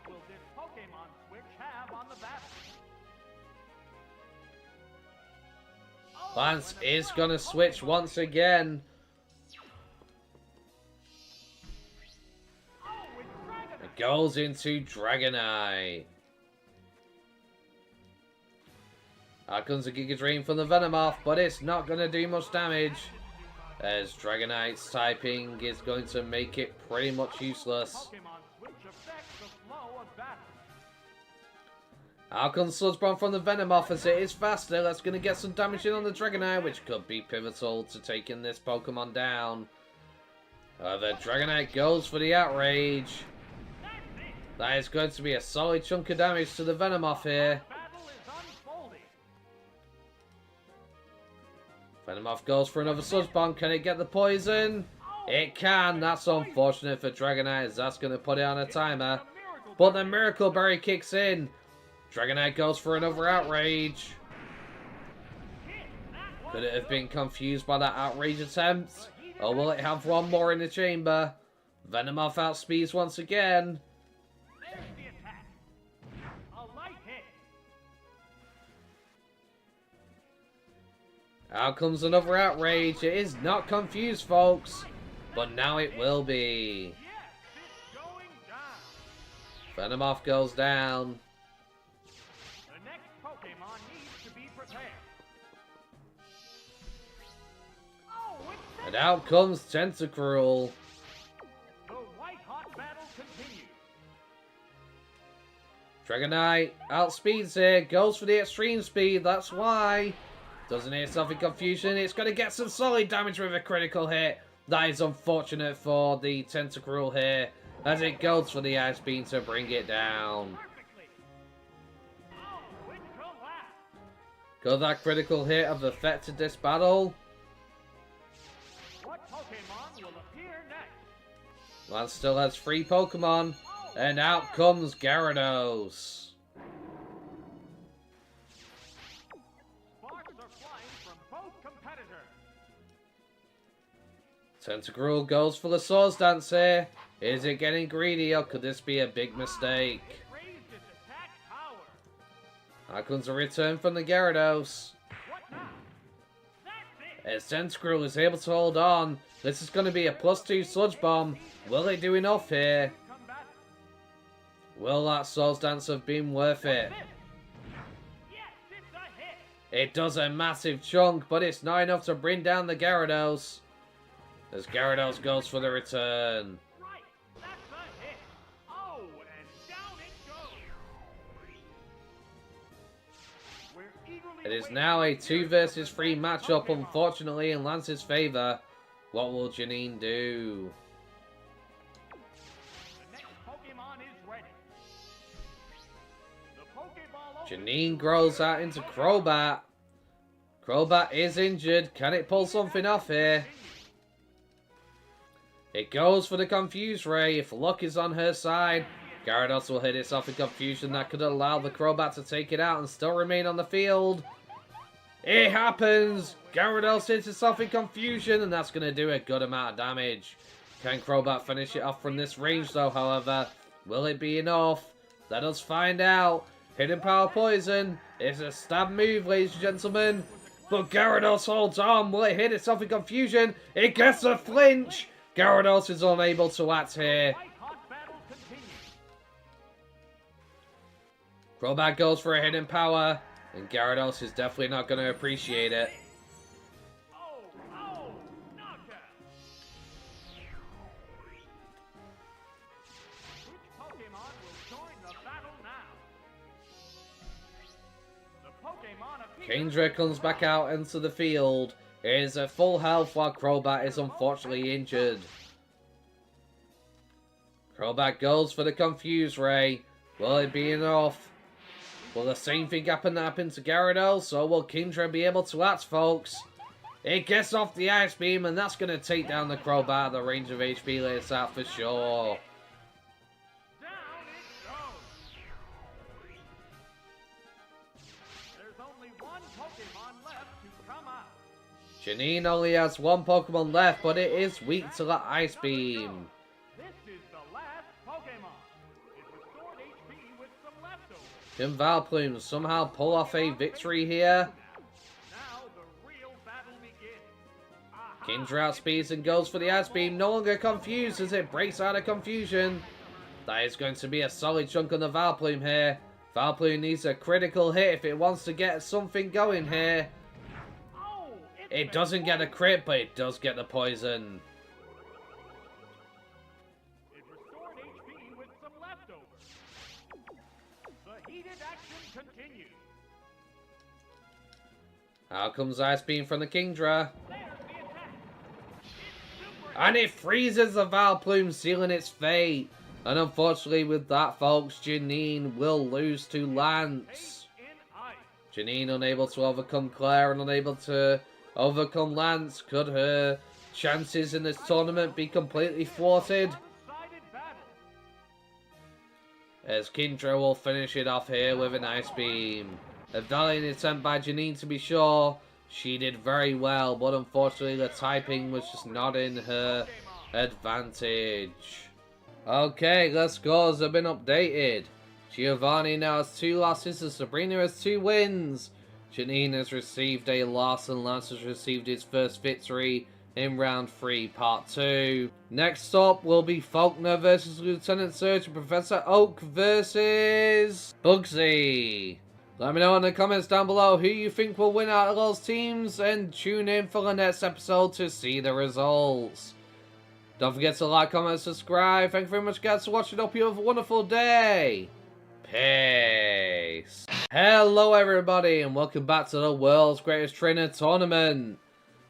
[SPEAKER 1] Lance is going to switch once again. It goes into Dragonite. Out comes a Giga Drain from the Venomoth, but it's not going to do much damage, as Dragonite's typing is going to make it pretty much useless. Out comes Sludge Bomb from the Venomoth, as it is faster. That's going to get some damage in on the Dragonite, which could be pivotal to taking this Pokemon down. The Dragonite goes for the Outrage. That is going to be a solid chunk of damage to the Venomoth here. Venomoth goes for another Sludge Bomb. Can it get the poison? It can. That's unfortunate for Dragonite, as that's going to put it on a timer. But the Miracle Berry kicks in. Dragonite goes for another Outrage. Could it have been confused by that Outrage attempt? Or will it have one more in the chamber? Venomoth outspeeds once again. Out comes another Outrage. It is not confused, folks. But now it will be. Venomoth goes down.
[SPEAKER 2] The next Pokemon needs to be prepared.
[SPEAKER 1] And out comes Tentacruel.
[SPEAKER 2] The white-hot battle continues.
[SPEAKER 1] Dragonite outspeeds here. Goes for the extreme speed. That's why. Doesn't hear something confusion. It's going to get some solid damage with a critical hit. That is unfortunate for the Tentacruel here, as it goes for the Ice Beam to bring it down. Could that critical hit have affected this battle?
[SPEAKER 2] What Pokemon will appear next?
[SPEAKER 1] Lance still has 3 Pokemon, and out comes Gyarados.
[SPEAKER 2] Sparks are flying from both competitors.
[SPEAKER 1] Tentacruel goes for the Swords Dance here. Is it getting greedy, or could this be a big mistake?
[SPEAKER 2] It raised its attack power.
[SPEAKER 1] Here comes a return from the Gyarados.
[SPEAKER 2] What now? That's it.
[SPEAKER 1] As Tentacruel is able to hold on, this is going to be a +2 Sludge Bomb. Will it do enough here? Will that Swords Dance have been worth it?
[SPEAKER 2] Yes, it's a hit.
[SPEAKER 1] It does a massive chunk, but it's not enough to bring down the Gyarados. as Gyarados goes for the return.
[SPEAKER 2] Right, that's a hit. Oh, and down it goes. We're eagerly
[SPEAKER 1] It is
[SPEAKER 2] awaiting
[SPEAKER 1] now a
[SPEAKER 2] the
[SPEAKER 1] 2
[SPEAKER 2] appearance
[SPEAKER 1] versus
[SPEAKER 2] of the
[SPEAKER 1] 3
[SPEAKER 2] next
[SPEAKER 1] matchup,
[SPEAKER 2] Pokemon.
[SPEAKER 1] unfortunately, in Lance's favour. What will Janine do?
[SPEAKER 2] The next Pokemon is ready. The Pokeball opens
[SPEAKER 1] Janine
[SPEAKER 2] to
[SPEAKER 1] grows
[SPEAKER 2] reveal
[SPEAKER 1] out into
[SPEAKER 2] Pokemon.
[SPEAKER 1] Crobat. Crobat is injured. Can it pull something off here? It goes for the Confuse Ray. If luck is on her side, Gyarados will hit it off in Confusion. That could allow the Crobat to take it out and still remain on the field. It happens! Gyarados hits it off in Confusion, and that's going to do a good amount of damage. Can Crobat finish it off from this range, though, however? Will it be enough? Let us find out. Hidden Power Poison is a stab move, ladies and gentlemen. But Gyarados holds on. Will it hit it off in Confusion? It gets a flinch! Gyarados is unable to act here.
[SPEAKER 2] White-hot battle continues.
[SPEAKER 1] Crobat goes for a hidden power, and Gyarados is definitely not going to appreciate it.
[SPEAKER 2] Oh, knockout. Which Pokemon will join the battle now? The Pokemon appears.
[SPEAKER 1] Kingdra comes back out into the field. It is at full health while Crobat is unfortunately injured. Crobat goes for the Confuse Ray. Will it be enough? Will the same thing happen that happened to Gyarados? Or will Kingdra be able to act, folks? It gets off the Ice Beam, and that's going to take down the Crobat at the range of HP limits out for sure.
[SPEAKER 2] Down it goes. There's only one Pokemon left to come out.
[SPEAKER 1] Janine only has one Pokemon left, but it is weak to the Ice Beam.
[SPEAKER 2] This is the last Pokemon. It restored HP with some leftovers.
[SPEAKER 1] Can Valplume somehow pull off a victory here?
[SPEAKER 2] Now the real battle begins. Aha!
[SPEAKER 1] Kingdra outspeeds and goes for the Ice Beam, no longer confused as it breaks out of confusion. That is going to be a solid chunk on the Valplume here. Valplume needs a critical hit if it wants to get something going here.
[SPEAKER 2] Oh,
[SPEAKER 1] It doesn't get a crit, but it does get the poison.
[SPEAKER 2] It restored HP with some leftovers. The heated action continues.
[SPEAKER 1] Out comes Ice Beam from the Kingdra.
[SPEAKER 2] There's the attack. It's super
[SPEAKER 1] And it freezes the Valplume, sealing its fate. And unfortunately with that, folks, Janine will lose to Lance.
[SPEAKER 2] in ice.
[SPEAKER 1] Janine unable to overcome Claire and unable to overcome Lance. Could her chances in this tournament be completely thwarted?
[SPEAKER 2] One-sided battle.
[SPEAKER 1] As Kingdra will finish it off here with an Ice Beam. A valiant attempt by Janine to be sure. She did very well, but unfortunately the typing was just not in her advantage. Okay, the scores have been updated. Giovanni now has 2 losses and Sabrina has 2 wins. Janine has received a loss and Lance has received his first victory in round 3, part 2. Next up will be Faulkner versus Lieutenant Surge and Professor Oak versus Bugsy. Let me know in the comments down below who you think will win out of those teams and tune in for the next episode to see the results. Don't forget to like, comment, subscribe. Thank you very much guys for watching. Hope you have a wonderful day. Peace. Hello everybody and welcome back to the World's Greatest Trainer Tournament.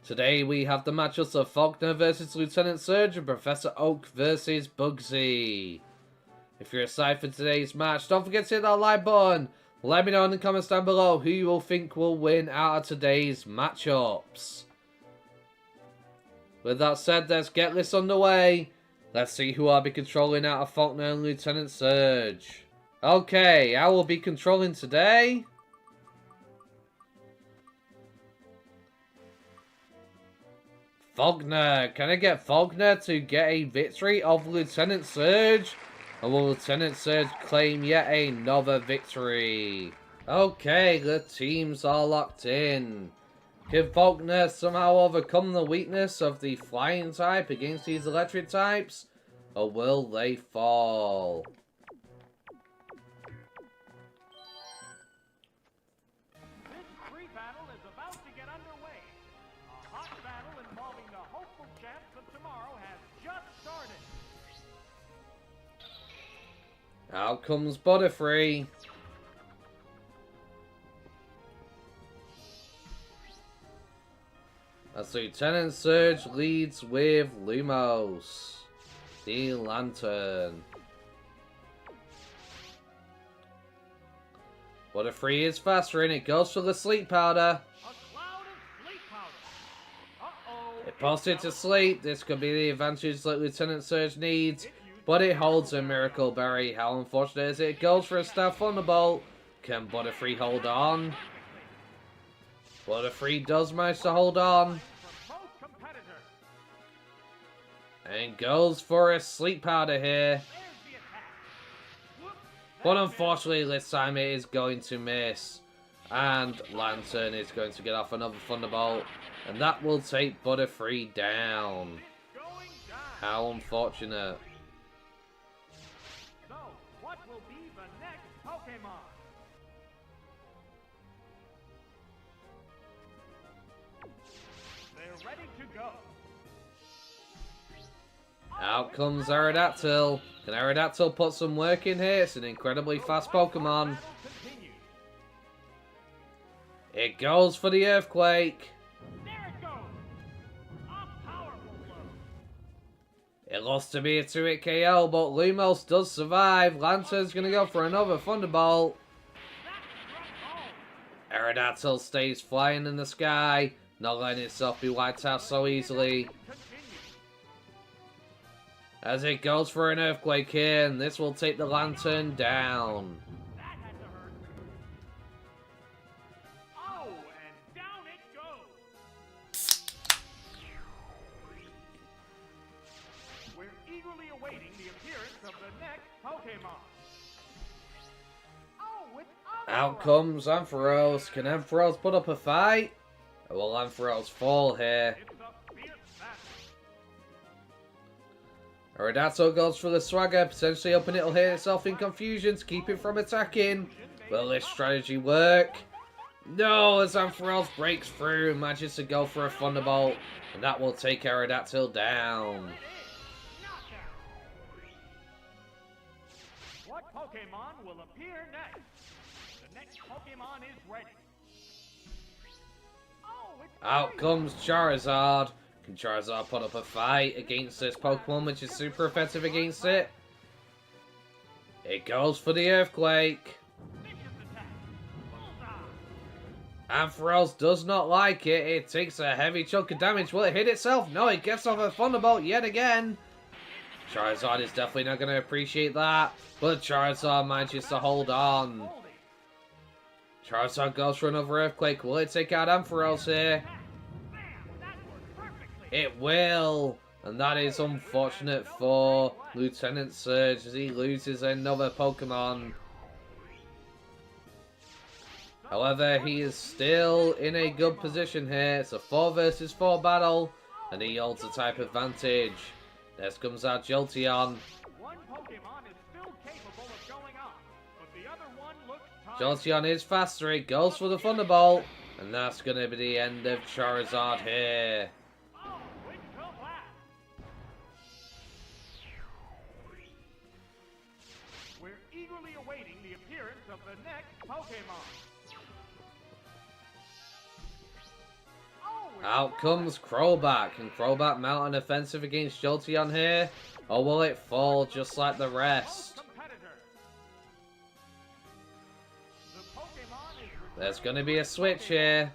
[SPEAKER 1] Today we have the matchups of Faulkner versus Lieutenant Surge and Professor Oak versus Bugsy. If you're excited for today's match, don't forget to hit that like button. Let me know in the comments down below who you will think will win out of today's matchups. With that said, let's get this underway. Let's see who I'll be controlling out of Faulkner and Lieutenant Surge. Okay, I will be controlling today. Faulkner. Can I get Faulkner to get a victory of Lieutenant Surge? Or will Lieutenant Surge claim yet another victory? Okay, the teams are locked in. Can Faulkner somehow overcome the weakness of the flying type against these electric types? Or will they fall?
[SPEAKER 2] This free battle is about to get underway. A hot battle involving the hopeful champs of tomorrow.
[SPEAKER 1] Out comes Butterfree. As Lieutenant Surge leads with Lumos, the Lantern. Butterfree is faster and it goes for the Sleep Powder.
[SPEAKER 2] A cloud of sleep powder. Uh-oh.
[SPEAKER 1] It puts it to sleep. This could be the advantage that Lieutenant Surge needs, but it holds a Miracle Berry. How unfortunate is it? It goes for a Staff Thunderbolt. Can Butterfree hold on? Butterfree does manage to hold on.
[SPEAKER 2] From both competitors.
[SPEAKER 1] And goes for a Sleep Powder here.
[SPEAKER 2] There's the attack. Whoop.
[SPEAKER 1] But unfortunately this time it is going to miss. And Lantern is going to get off another Thunderbolt. And that will take Butterfree down.
[SPEAKER 2] It's going down.
[SPEAKER 1] How unfortunate.
[SPEAKER 2] So, what will be the next Pokemon? They're ready to go.
[SPEAKER 1] Out comes Aerodactyl. Can Aerodactyl put some work in here? It's an incredibly fast Pokemon.
[SPEAKER 2] Battle continues.
[SPEAKER 1] It goes for the Earthquake.
[SPEAKER 2] There it goes. A powerful blow.
[SPEAKER 1] It lost to be a 2-hit KO, but Lumos does survive. Lantern's going to go for another Thunderbolt.
[SPEAKER 2] That struck home.
[SPEAKER 1] Aerodactyl stays flying in the sky, not letting itself be wiped out so easily.
[SPEAKER 2] Continues.
[SPEAKER 1] As it goes for an Earthquake here, and this will take the Lantern down.
[SPEAKER 2] That had to hurt. Oh, and down it goes. We're eagerly awaiting the appearance of the next Pokemon. Oh, it's
[SPEAKER 1] Out comes Ampharos. Can Ampharos put up a fight? Or will Ampharos fall here?
[SPEAKER 2] It's a fierce battle.
[SPEAKER 1] Aerodactyl goes for the Swagger, potentially hoping it'll hit itself in confusion to keep it from attacking. Will this strategy work? No, as Ampharos breaks through and manages to go for a Thunderbolt. And that will take Aerodactyl down.
[SPEAKER 2] What Pokemon will appear next? The next Pokemon is ready. Oh, it's
[SPEAKER 1] Out
[SPEAKER 2] Poison.
[SPEAKER 1] comes Charizard. Can Charizard put up a fight against this Pokemon, which is super effective against it? It goes for the Earthquake.
[SPEAKER 2] Vicious attack. Bullseye.
[SPEAKER 1] Ampharos does not like it. It takes a heavy chunk of damage. Will it hit itself? No, it gets off a Thunderbolt yet again. Charizard is definitely not going to appreciate that. But Charizard manages to hold on.
[SPEAKER 2] Holding.
[SPEAKER 1] Charizard goes for another Earthquake. Will it take out Ampharos here?
[SPEAKER 2] Bam! That worked perfectly.
[SPEAKER 1] It will. And that is unfortunate for Lieutenant Surge as he loses another Pokemon. However, he is still in a good position here. It's a 4 versus 4 battle, and he holds a type advantage. Next comes out Jolteon.
[SPEAKER 2] One Pokemon is still capable of going on, but the other one looks tired.
[SPEAKER 1] Jolteon is faster. It goes for the Thunderbolt, and that's going to be the end of Charizard here.
[SPEAKER 2] Oh, it collapsed. We're eagerly awaiting the appearance of the next Pokemon. Oh, it's
[SPEAKER 1] Out comes Crobat. Can Crobat mount an offensive against Jolteon here? Or will it fall just like the rest?
[SPEAKER 2] competitor. The Pokemon is
[SPEAKER 1] There's going to be a switch here.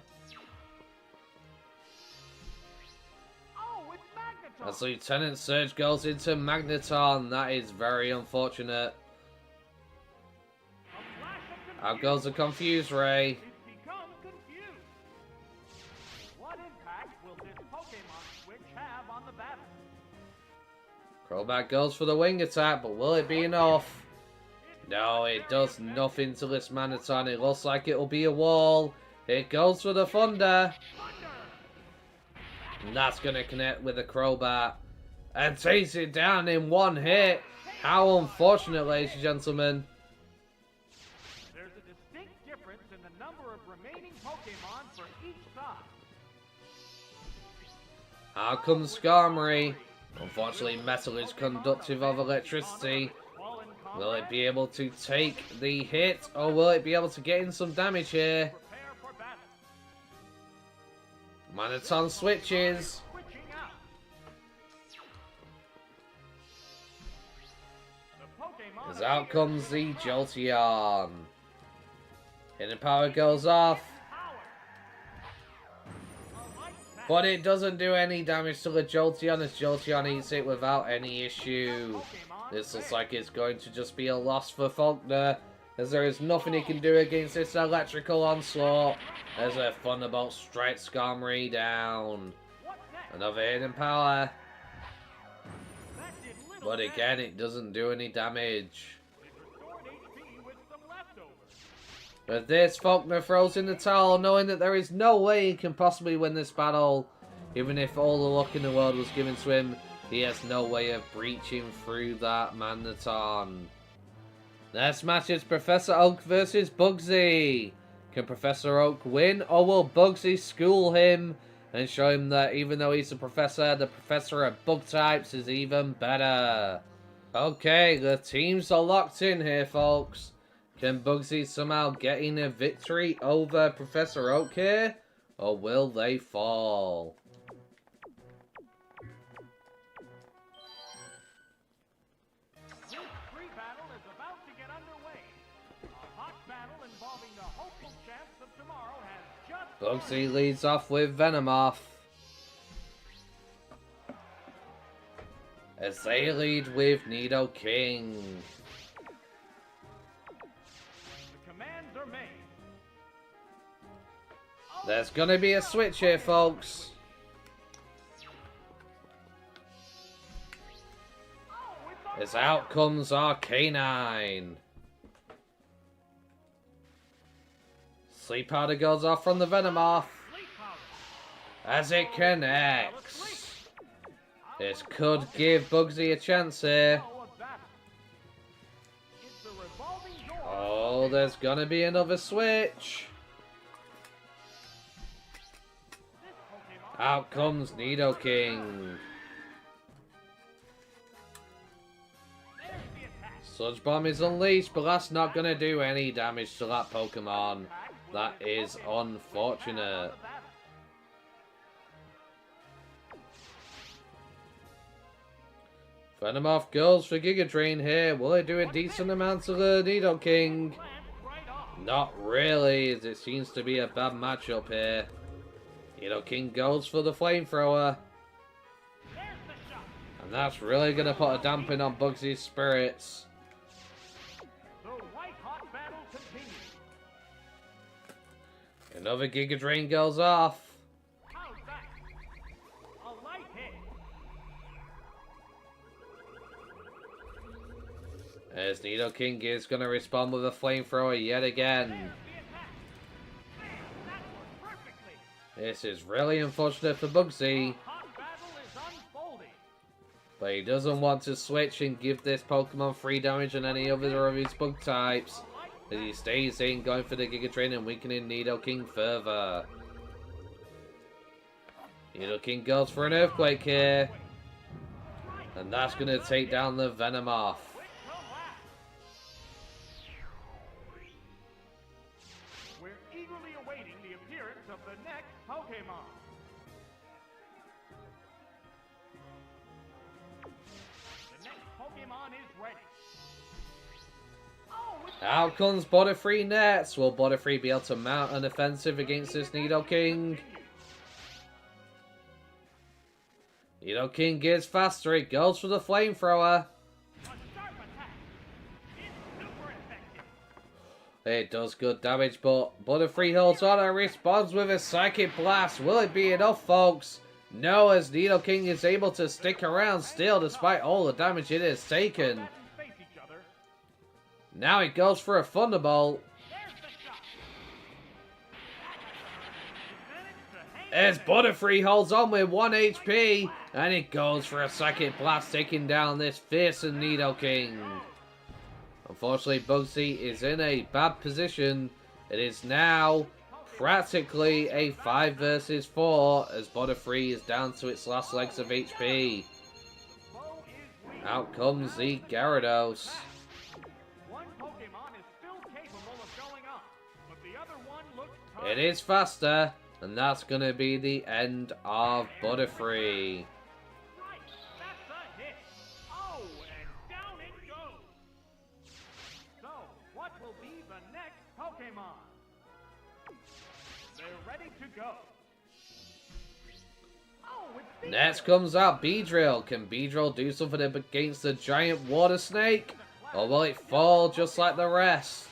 [SPEAKER 2] Oh, it's Magneton.
[SPEAKER 1] As Lieutenant Surge goes into Magneton. That is very unfortunate.
[SPEAKER 2] A flash of
[SPEAKER 1] Out goes the Confuse Ray.
[SPEAKER 2] It's become confused. What impact will this Pokemon switch have on the battle?
[SPEAKER 1] Crobat goes for the Wing Attack, but will it be enough? No, it does nothing to this Magneton. It looks like it'll be a wall. It goes for the Thunder. And that's going to connect with the Crobat. And takes it down in one hit. How unfortunate, ladies and gentlemen.
[SPEAKER 2] There's a distinct difference in the number of remaining Pokemon for each side.
[SPEAKER 1] Out comes Skarmory. Unfortunately, metal is conductive of electricity.
[SPEAKER 2] Fallen
[SPEAKER 1] Will it be able to take the hit, or will it be able to get in some damage here?
[SPEAKER 2] Prepare for battle.
[SPEAKER 1] Manaton switches.
[SPEAKER 2] Switching out. The Pokemon
[SPEAKER 1] As out comes the Jolteon. Hidden power goes off. But it doesn't do any damage to the Jolteon as Jolteon eats it without any issue. This looks like it's going to just be a loss for Faulkner, as there is nothing he can do against this electrical onslaught, as a Thunderbolt strikes Skarmory down. Another hidden power. But again, it doesn't do any damage. With this, Faulkner throws in the towel, knowing that there is no way he can possibly win this battle. Even if all the luck in the world was given to him, he has no way of breaching through that Magneton. Next match is Professor Oak versus Bugsy. Can Professor Oak win, or will Bugsy school him and show him that even though he's a professor, the professor of bug types is even better? Okay, the teams are locked in here, folks. Can Bugsy somehow get in a victory over Professor Oak here? Or will they fall?
[SPEAKER 2] This free battle is about to get underway. A hot battle involving the hopeful champs of tomorrow has just
[SPEAKER 1] Bugsy leads off with Venomoth, as they lead with Nidoking.
[SPEAKER 2] commands are made.
[SPEAKER 1] There's gonna be a switch here, folks. As out comes Arcanine. Sleep powder goes off from the Venomoth as it connects. This could give Bugsy a chance here. Oh, there's gonna be another switch. Out comes Nidoking. Sludge Bomb is unleashed, but that's not gonna do any damage to that Pokemon. That is unfortunate. Venomoth goes for Giga Drain here. Will it do a decent amount to the Nidoking? Not really, as it seems to be a bad matchup here. Nidoking goes for the Flamethrower. And that's really going to put a dampen on Bugsy's spirits. Another Giga Drain goes off. As Nidoking is going to respond with a Flamethrower yet again. This is really unfortunate for Bugsy. But he doesn't want to switch and give this Pokemon free damage on any other of his bug types. As he stays in, going for the Giga Drain and weakening Nidoking further. Nidoking goes for an Earthquake here. And that's going to take down the Venomoth.
[SPEAKER 2] We're eagerly awaiting the appearance of the next Pokemon. The next Pokemon is ready.
[SPEAKER 1] Out comes Butterfree next. Will Butterfree be able to mount an offensive against this Nidoking? Nidoking gets faster. It goes for the Flamethrower. It does good damage, but Butterfree holds on and responds with a Psychic Blast. Will it be enough, folks? No, as Nidoking is able to stick around still despite all the damage it has taken. Now it goes for a Thunderbolt. As Butterfree holds on with 1 HP, and it goes for a Psychic Blast, taking down this fearsome Nidoking. Unfortunately, Bugsy is in a bad position. It is now practically a 5 versus 4, as Butterfree is down to its last legs of HP. Out comes the Gyarados. It is faster, and that's going to be the end of Butterfree.
[SPEAKER 2] Right, that's a hit. Oh, and down it goes. So, what will be the next Pokemon? They're ready to go. Oh, it's
[SPEAKER 1] Next
[SPEAKER 2] Beedrill.
[SPEAKER 1] comes out Beedrill. Can Beedrill do something against the giant water snake? Or will it fall just like the rest?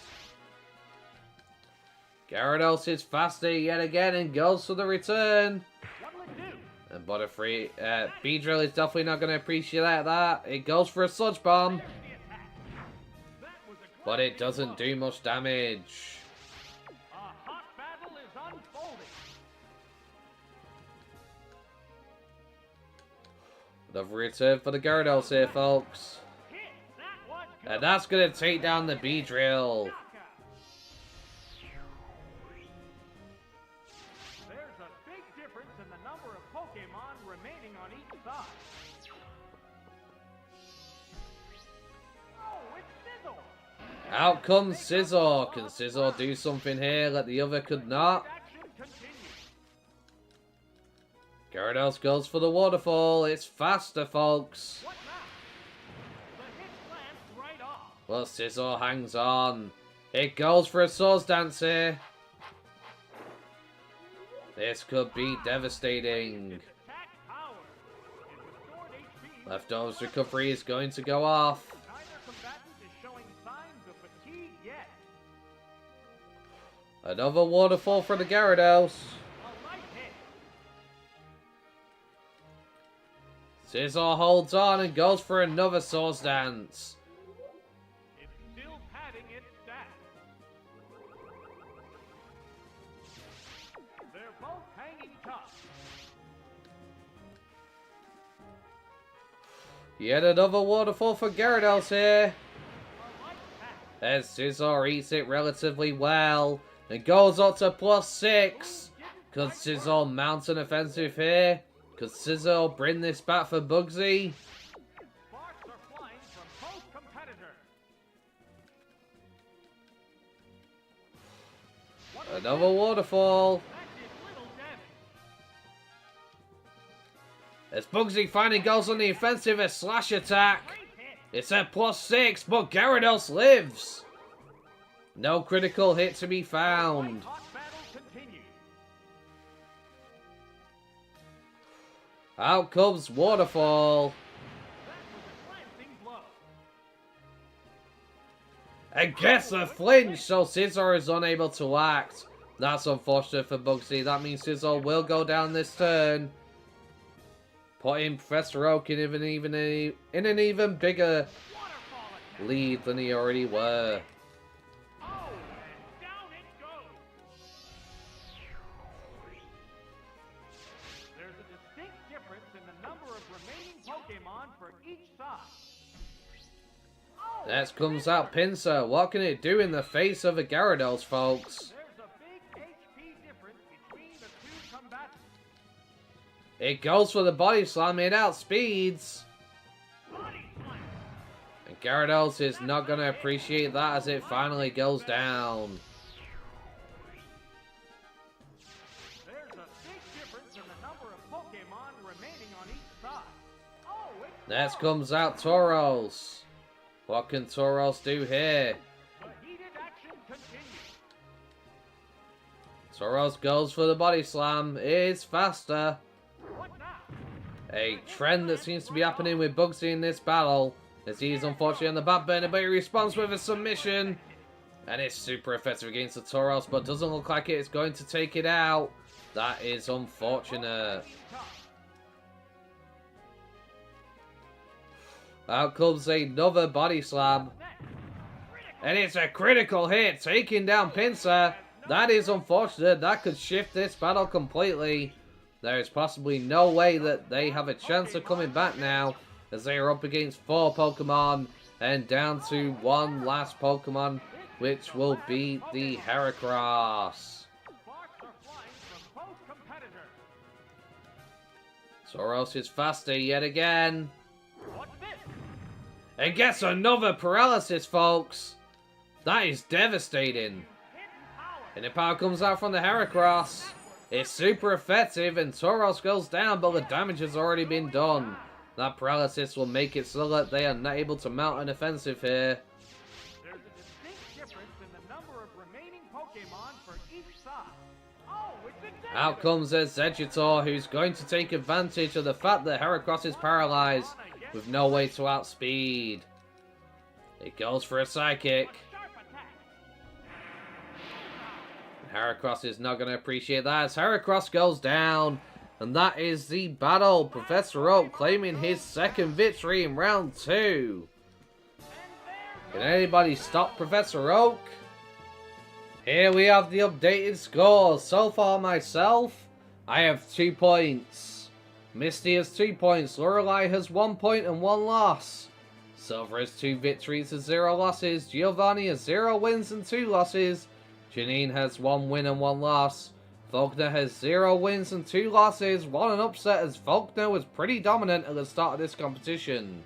[SPEAKER 1] Gyarados is faster yet again and goes for the return.
[SPEAKER 2] What'll it do?
[SPEAKER 1] And Butterfree, Beedrill is definitely not going to appreciate that. It goes for a Sludge Bomb,
[SPEAKER 2] There's the attack. That was a
[SPEAKER 1] but it
[SPEAKER 2] close
[SPEAKER 1] doesn't
[SPEAKER 2] blow.
[SPEAKER 1] do much damage.
[SPEAKER 2] A hot battle is unfolding.
[SPEAKER 1] Another return for the Gyarados here, folks.
[SPEAKER 2] Hit. That was good.
[SPEAKER 1] And that's going to take down the Beedrill.
[SPEAKER 2] Knockout. There's a big difference in the number of Pokemon remaining on each side. Oh, it's Sizzle.
[SPEAKER 1] Out comes Scizor. Can Scizor do something here that the other could not?
[SPEAKER 2] Action continues.
[SPEAKER 1] Gyarados goes for the waterfall. It's faster, folks.
[SPEAKER 2] What now? The hit lands right off.
[SPEAKER 1] Well, Scizor hangs on. It goes for a Swords Dance here. This could be devastating.
[SPEAKER 2] Its attack power. Its restored HP.
[SPEAKER 1] Leftovers recovery is going to go off.
[SPEAKER 2] Neither combatant is showing signs of fatigue yet.
[SPEAKER 1] Another waterfall for the Gyarados.
[SPEAKER 2] A light hit.
[SPEAKER 1] Scizor holds on and goes for another Swords Dance.
[SPEAKER 2] It's still padding its stats. They're both hanging tough.
[SPEAKER 1] Yet another waterfall for Gyarados here.
[SPEAKER 2] A light pack.
[SPEAKER 1] As Scizor eats it relatively well and goes up to +6. Could Scizor mount an offensive here? Could Scizor bring this back for Bugsy?
[SPEAKER 2] Sparks are flying from both competitors. What was
[SPEAKER 1] Another
[SPEAKER 2] that?
[SPEAKER 1] waterfall.
[SPEAKER 2] That did little damage.
[SPEAKER 1] As Bugsy finally goes on the offensive, a slash attack.
[SPEAKER 2] Great hit.
[SPEAKER 1] It's at +6, but Gyarados lives. No critical hit to be found.
[SPEAKER 2] Hot battle continues.
[SPEAKER 1] Out comes Waterfall.
[SPEAKER 2] That was a glancing blow.
[SPEAKER 1] And gets a flinch, so Scizor is unable to act. That's unfortunate for Bugsy. That means Scizor will go down this turn. Putting Professor Oak in an even bigger
[SPEAKER 2] Waterfall attack.
[SPEAKER 1] lead than he already were.
[SPEAKER 2] Oh, and down it goes. There's a distinct difference in the number of remaining Pokemon for each side. Oh,
[SPEAKER 1] Next comes out Pinsir. What can it do in the face of a Gyarados, folks?
[SPEAKER 2] there's a big HP difference between the two combatants.
[SPEAKER 1] It goes for the Body Slam. It outspeeds.
[SPEAKER 2] Body slam.
[SPEAKER 1] And Gyarados is not going to appreciate that as it finally goes down.
[SPEAKER 2] There's a big difference in the number of Pokemon remaining on each side. Oh, it's
[SPEAKER 1] Next
[SPEAKER 2] close.
[SPEAKER 1] comes out Tauros. What can Tauros do here?
[SPEAKER 2] The heated action continues.
[SPEAKER 1] Tauros goes for the Body Slam. It's faster.
[SPEAKER 2] What now?
[SPEAKER 1] A trend that seems to be happening with Bugsy in this battle, as he's unfortunately on the back burner, but he responds with a submission. And it's super effective against the Tauros, but doesn't look like it's going to take it out. That is unfortunate. Out comes another Body Slam. And it's a critical hit, taking down Pinsir. That is unfortunate. That could shift this battle completely. There is possibly no way that they have a chance of coming back now, as they are up against 4 Pokemon and down to one last Pokemon, which will be the Heracross.
[SPEAKER 2] Sparks are flying from both competitors.
[SPEAKER 1] Tauros is faster yet again.
[SPEAKER 2] What's this?
[SPEAKER 1] And gets another paralysis, folks. That is devastating.
[SPEAKER 2] Hidden power.
[SPEAKER 1] And the power comes out from the Heracross. It's super effective and Tauros goes down, but the damage has already been done. That paralysis will make it so that they are not able to mount an offensive here.
[SPEAKER 2] There's a distinct difference in the number of remaining Pokemon for each side. Oh, it's a
[SPEAKER 1] Out comes Exeggutor, who's going to take advantage of the fact that Heracross is paralyzed with no way to outspeed. It goes for a Psychic.
[SPEAKER 2] sharp attack.
[SPEAKER 1] Heracross is not going to appreciate that as Heracross goes down. And that is the battle. Professor Oak claiming his second victory in round 2. Can anybody stop Professor Oak? Here we have the updated scores. So far myself, I have 2 points. Misty has 2 points. Lorelei has 1 point and 1 loss. Silver has 2 victories and 0 losses. Giovanni has 0 wins and 2 losses. Janine has 1 win and 1 loss. Faulkner has 0 wins and 2 losses. What an upset, as Faulkner was pretty dominant at the start of this competition.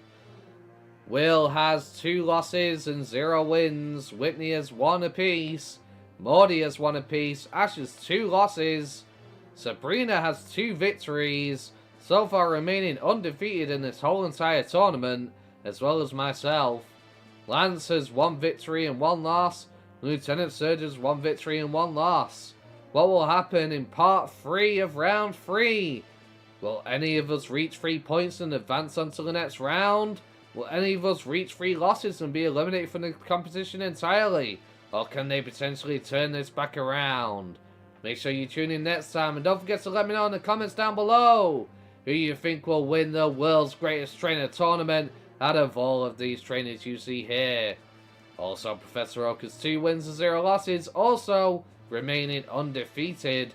[SPEAKER 1] Will has 2 losses and 0 wins. Whitney has 1 apiece. Morty has 1 apiece. Ash has 2 losses. Sabrina has 2 victories. So far remaining undefeated in this whole entire tournament, as well as myself. Lance has 1 victory and 1 loss. Lieutenant Surge has 1 victory and 1 loss. What will happen in part 3 of round 3? Will any of us reach 3 points and advance on to the next round? Will any of us reach 3 losses and be eliminated from the competition entirely? Or can they potentially turn this back around? Make sure you tune in next time, and don't forget to let me know in the comments down below who you think will win the world's greatest trainer tournament out of all of these trainers you see here. Also, Professor Oak has 2 wins and 0 losses, also remaining undefeated,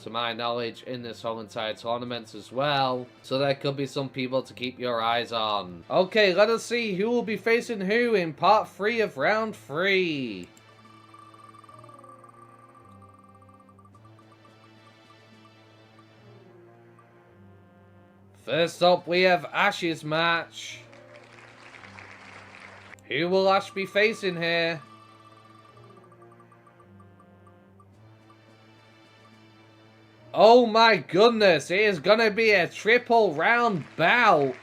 [SPEAKER 1] to my knowledge, in this whole entire tournament as well. So there could be some people to keep your eyes on. Okay, let us see who will be facing who in part 3 of round 3. First up, we have Ash's match. Who will Ash be facing here? Oh my goodness, it is going to be a triple round bout.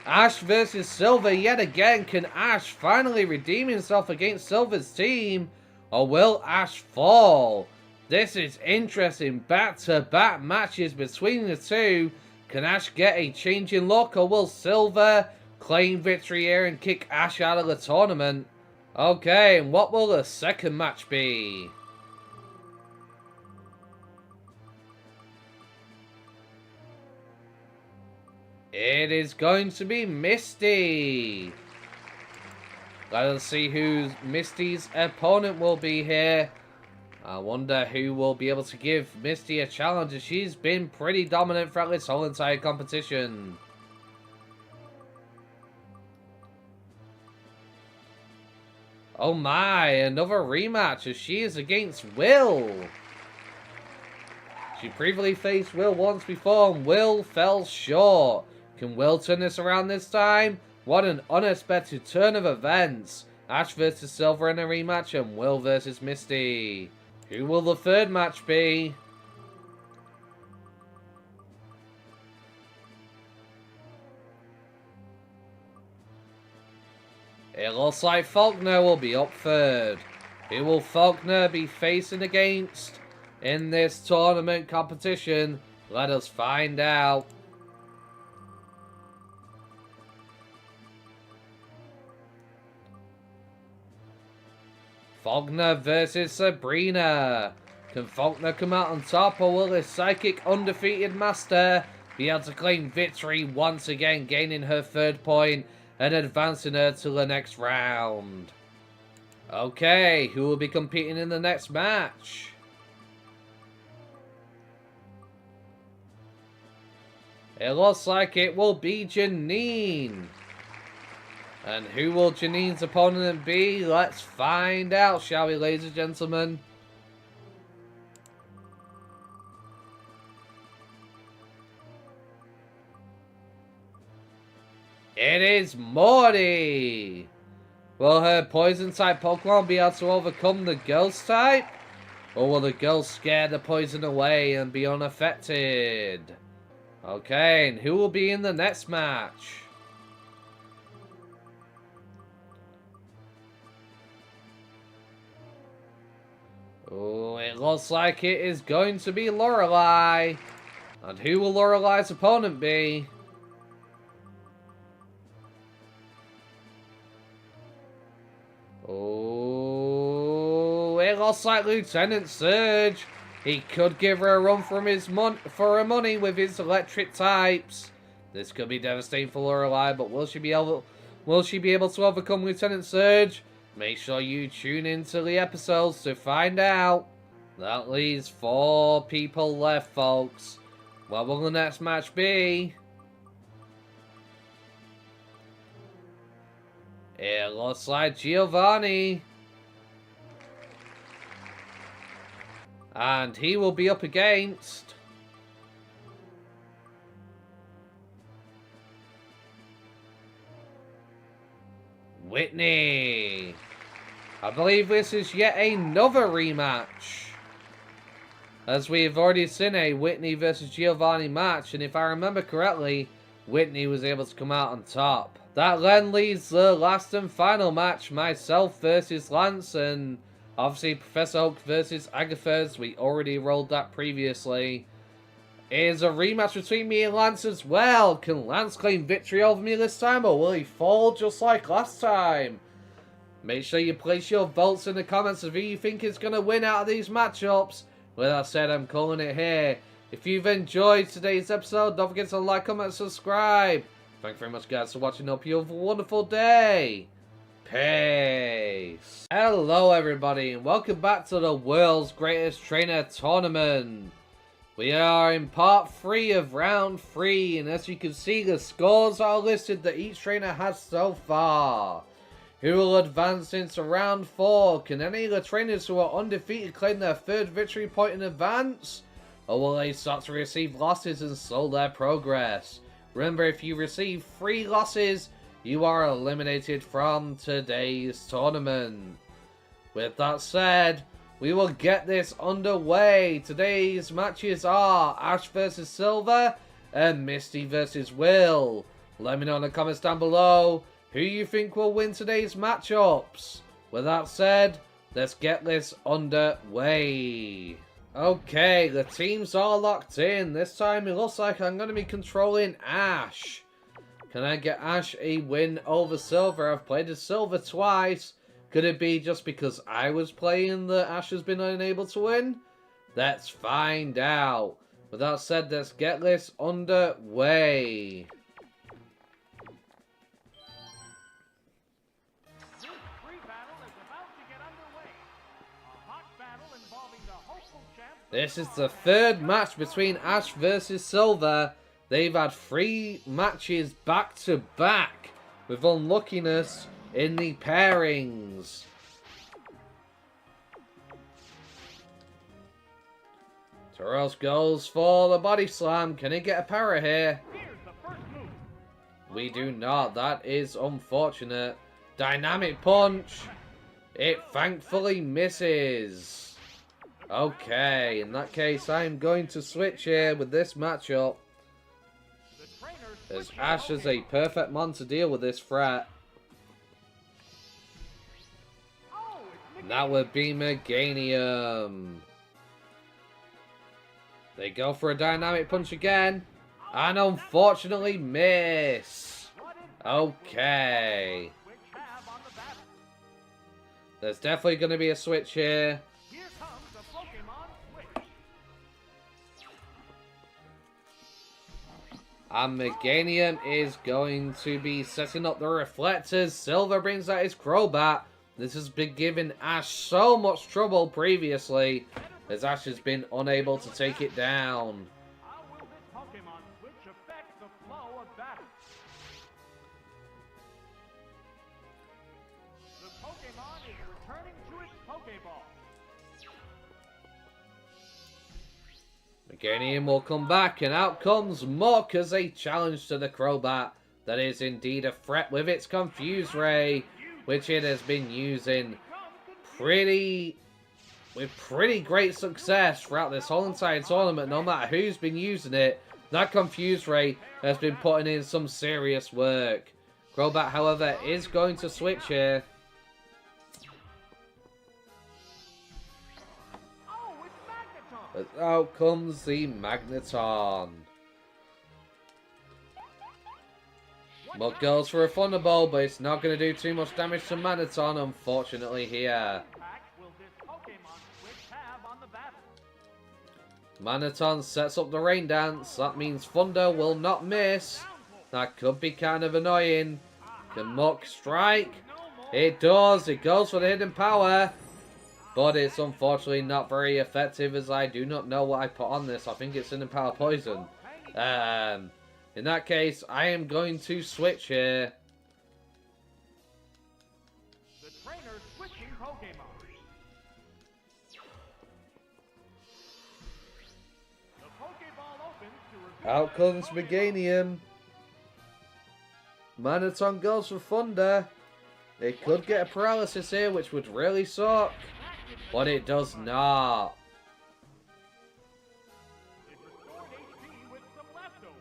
[SPEAKER 1] Ash versus Silver yet again. Can Ash finally redeem himself against Silver's team? Or will Ash fall? This is interesting. Back-to-back matches between the two. Can Ash get a change in luck, or will Silver claim victory here and kick Ash out of the tournament? Okay, and what will the second match be? It is going to be Misty. Let us see who Misty's opponent will be here. I wonder who will be able to give Misty a challenge, as she's been pretty dominant throughout this whole entire competition. Oh my, another rematch as she is against Will. She previously faced Will once before and Will fell short. Can Will turn this around this time? What an unexpected turn of events. Ash versus Silver in a rematch and Will versus Misty. Who will the third match be? It looks like Faulkner will be up third. Who will Faulkner be facing against in this tournament competition? Let us find out. Faulkner versus Sabrina. Can Faulkner come out on top, or will his psychic undefeated master be able to claim victory once again, gaining her 3rd point and advancing her to the next round? Okay, who will be competing in the next match? It looks like it will be Janine. And who will Janine's opponent be? Let's find out, shall we, ladies and gentlemen? It is Morty! Will her poison type Pokemon be able to overcome the ghost type? Or will the girl scare the poison away and be unaffected? Okay, and who will be in the next match? Oh, it looks like it is going to be Lorelei. And who will Lorelei's opponent be? Oh, it looks like Lieutenant Surge. He could give her a run from his for her money with his electric types. This could be devastating for Lorelei, but will she be able to overcome Lieutenant Surge? Make sure you tune into the episodes to find out. That leaves 4 people left, folks. What will the next match be? It looks like Giovanni. And he will be up against Whitney. I believe this is yet another rematch, as we've already seen a Whitney versus Giovanni match, and if I remember correctly, Whitney was able to come out on top. That then leaves the last and final match, myself versus Lance, and obviously Professor Oak versus Agatha, as we already rolled that previously. It is a rematch between me and Lance as well. Can Lance claim victory over me this time, or will he fall just like last time? Make sure you place your votes in the comments of who you think is going to win out of these matchups. With that said, I'm calling it here. If you've enjoyed today's episode, don't forget to like, comment, and subscribe. Thank you very much, guys, for watching. Hope you have a wonderful day. Peace. Hello, everybody, and welcome back to the World's Greatest Trainer Tournament. We are in part 3 of round 3, and as you can see, the scores are listed that each trainer has so far. Who will advance into round 4? Can any of the trainers who are undefeated claim their 3rd victory point in advance? Or will they start to receive losses and slow their progress? Remember, if you receive 3 losses, you are eliminated from today's tournament. With that said, we will get this underway. Today's matches are Ash versus Silver and Misty versus Will. Let me know in the comments down below who you think will win today's matchups. With that said, let's get this underway. Okay, the teams are locked in. This time it looks like I'm going to be controlling Ash. Can I get Ash a win over Silver? I've played as Silver twice. Could it be just because I was playing that Ash has been unable to win? Let's find out. With that said, let's get this underway. This is the 3rd match between Ash versus Silver. They've had 3 matches back to back with unluckiness in the pairings. Taros goes for the body slam. Can he get a para here? We do not. That is unfortunate. Dynamic punch. It thankfully misses. Okay, in that case, I'm going to switch here with this matchup, as Ash is a perfect man to deal with this threat. And that would be Meganium. They go for a dynamic punch again, and unfortunately miss. Okay. There's definitely going to be a switch here. And Meganium is going to be setting up the reflectors. Silver brings out his Crobat. This has been giving Ash so much trouble previously, as Ash has been unable to take it down. Meganium will come back, and out comes Muck as a challenge to the Crobat. That is indeed a threat with its Confuse Ray, which it has been using pretty with pretty great success throughout this whole entire tournament, no matter who's been using it. That Confuse Ray has been putting in some serious work. Crobat, however, is going to switch here. As out comes the Magneton. Mud goes for a Thunderbolt, but it's not going to do too much damage to Magneton, unfortunately, here. Magneton sets up the Rain Dance. That means Thunder will not miss. That could be kind of annoying. Can Muck strike? It does. It goes for the hidden power. But it's unfortunately not very effective, as I do not know what I put on this. I think it's hidden power poison. In that case, I am going to switch here.
[SPEAKER 2] The trainer switching Pokemon. The Pokeball opens to reveal
[SPEAKER 1] Out comes Meganium. Magneton goes for Thunder. It could get a paralysis here, which would really suck. But it does not.
[SPEAKER 2] it restored HP with some leftovers.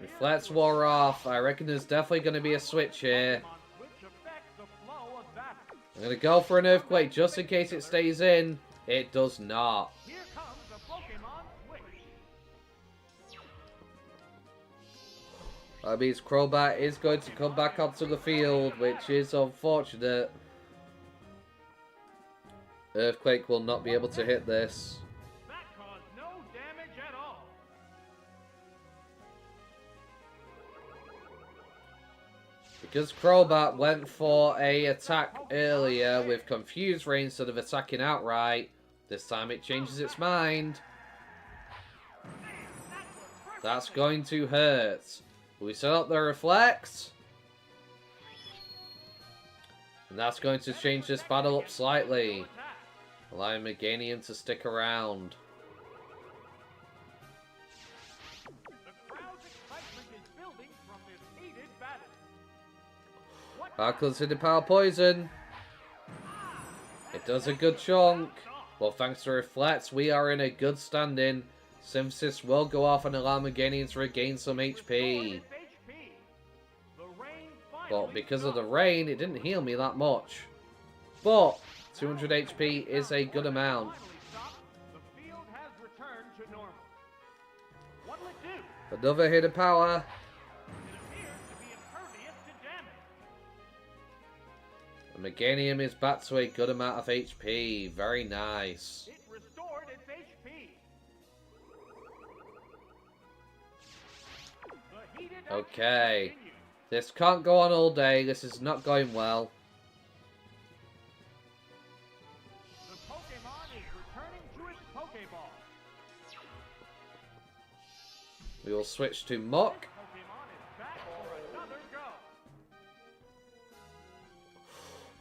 [SPEAKER 1] Reflects wore off. I reckon there's definitely going to be a switch here. I'm going to go for an Earthquake just in case it stays in. It does not.
[SPEAKER 2] Here comes a Pokemon switch.
[SPEAKER 1] That means Crobat is going to come back onto the field, which is unfortunate. Earthquake will not be able to hit this.
[SPEAKER 2] That caused no damage at all.
[SPEAKER 1] Because Crobat went for a attack earlier with Confuse Ray instead of attacking outright, this time it changes its mind. That's going to hurt. We set up the Reflect. And that's going to change this battle up slightly, allowing Meganium to stick around.
[SPEAKER 2] The crowd's excitement is building from this heated battle.
[SPEAKER 1] Arcos hidden power poison. It does a good chunk. Well, thanks to Reflect, we are in a good standing. Synthesis will go off and allow Meganium to regain some HP. But because of the rain, it didn't heal me that much. But 200 HP is a good amount.
[SPEAKER 2] The field has returned to normal. What'll it do?
[SPEAKER 1] Another hidden power.
[SPEAKER 2] It appears to be impervious to damage.
[SPEAKER 1] And Meganium is back to a good amount of HP. Very nice.
[SPEAKER 2] It restored its HP. The heated action
[SPEAKER 1] Okay.
[SPEAKER 2] continues.
[SPEAKER 1] This can't go on all day. This is not going well.
[SPEAKER 2] The Pokemon is returning to its Pokeball.
[SPEAKER 1] We will switch to Muck.
[SPEAKER 2] Pokemon is back for another go.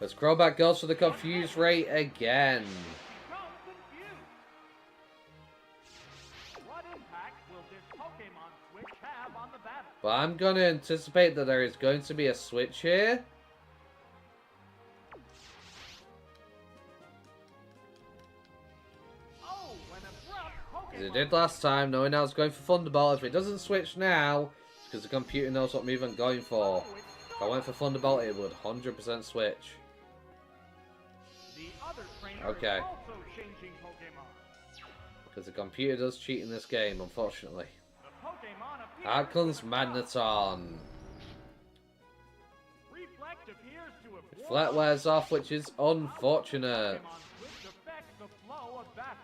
[SPEAKER 1] As Crobat goes for the Confuse Ray again.
[SPEAKER 2] Become confused. What impact will this Pokemon switch have on the battle?
[SPEAKER 1] But I'm going to anticipate that there is going to be a switch here.
[SPEAKER 2] Oh, an abrupt
[SPEAKER 1] As
[SPEAKER 2] Pokemon.
[SPEAKER 1] it did last time, knowing I was going for Thunderbolt. If it doesn't switch now, it's because the computer knows what move I'm going for. If I went for Thunderbolt, it would 100% switch.
[SPEAKER 2] The other trainer
[SPEAKER 1] Okay.
[SPEAKER 2] is also changing Pokemon.
[SPEAKER 1] Because the computer does cheat in this game, unfortunately.
[SPEAKER 2] The Pokemon appears
[SPEAKER 1] Out comes
[SPEAKER 2] to have-
[SPEAKER 1] Magneton.
[SPEAKER 2] Reflect appears to have
[SPEAKER 1] Flat wears off, which is unfortunate.
[SPEAKER 2] Pokemon switch affects the flow of battle.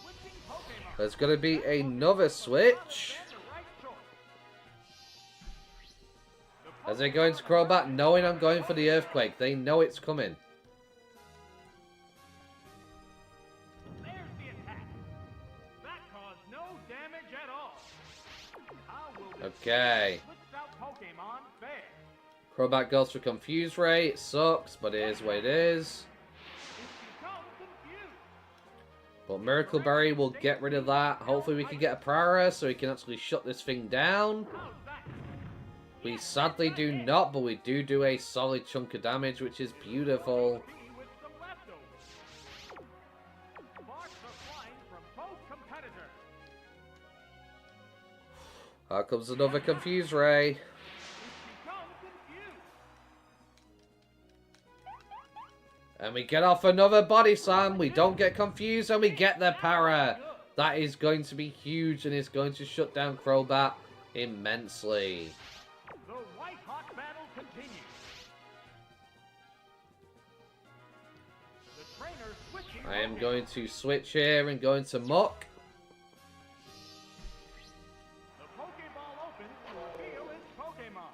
[SPEAKER 2] Switching Pokemon.
[SPEAKER 1] There's going to be another switch.
[SPEAKER 2] The right choice.
[SPEAKER 1] As they go into Crobat, knowing I'm going for the Earthquake. They know it's coming.
[SPEAKER 2] There's the attack. That caused no damage at all. How will this
[SPEAKER 1] Okay.
[SPEAKER 2] switched out Pokemon fare?
[SPEAKER 1] Crobat goes for Confuse Ray. It sucks, but it is what it is.
[SPEAKER 2] It's become confused.
[SPEAKER 1] But Miracle Berry will get rid of that. Hopefully we can get a Prowler so we can actually shut this thing down.
[SPEAKER 2] How's that?
[SPEAKER 1] We sadly do not, but we do a solid chunk of damage, which is beautiful.
[SPEAKER 2] Be with some
[SPEAKER 1] Here comes another Confuse Ray.
[SPEAKER 2] It's become confused.
[SPEAKER 1] And we get off another Body Slam. We don't get confused and we get the para. That is going to be huge and it's going to shut down Crobat immensely.
[SPEAKER 2] The White Hawk battle continues. The trainer switching.
[SPEAKER 1] I am
[SPEAKER 2] Pokemon.
[SPEAKER 1] going to switch here and go into Muck.
[SPEAKER 2] The Pokeball opens to reveal its Pokemon.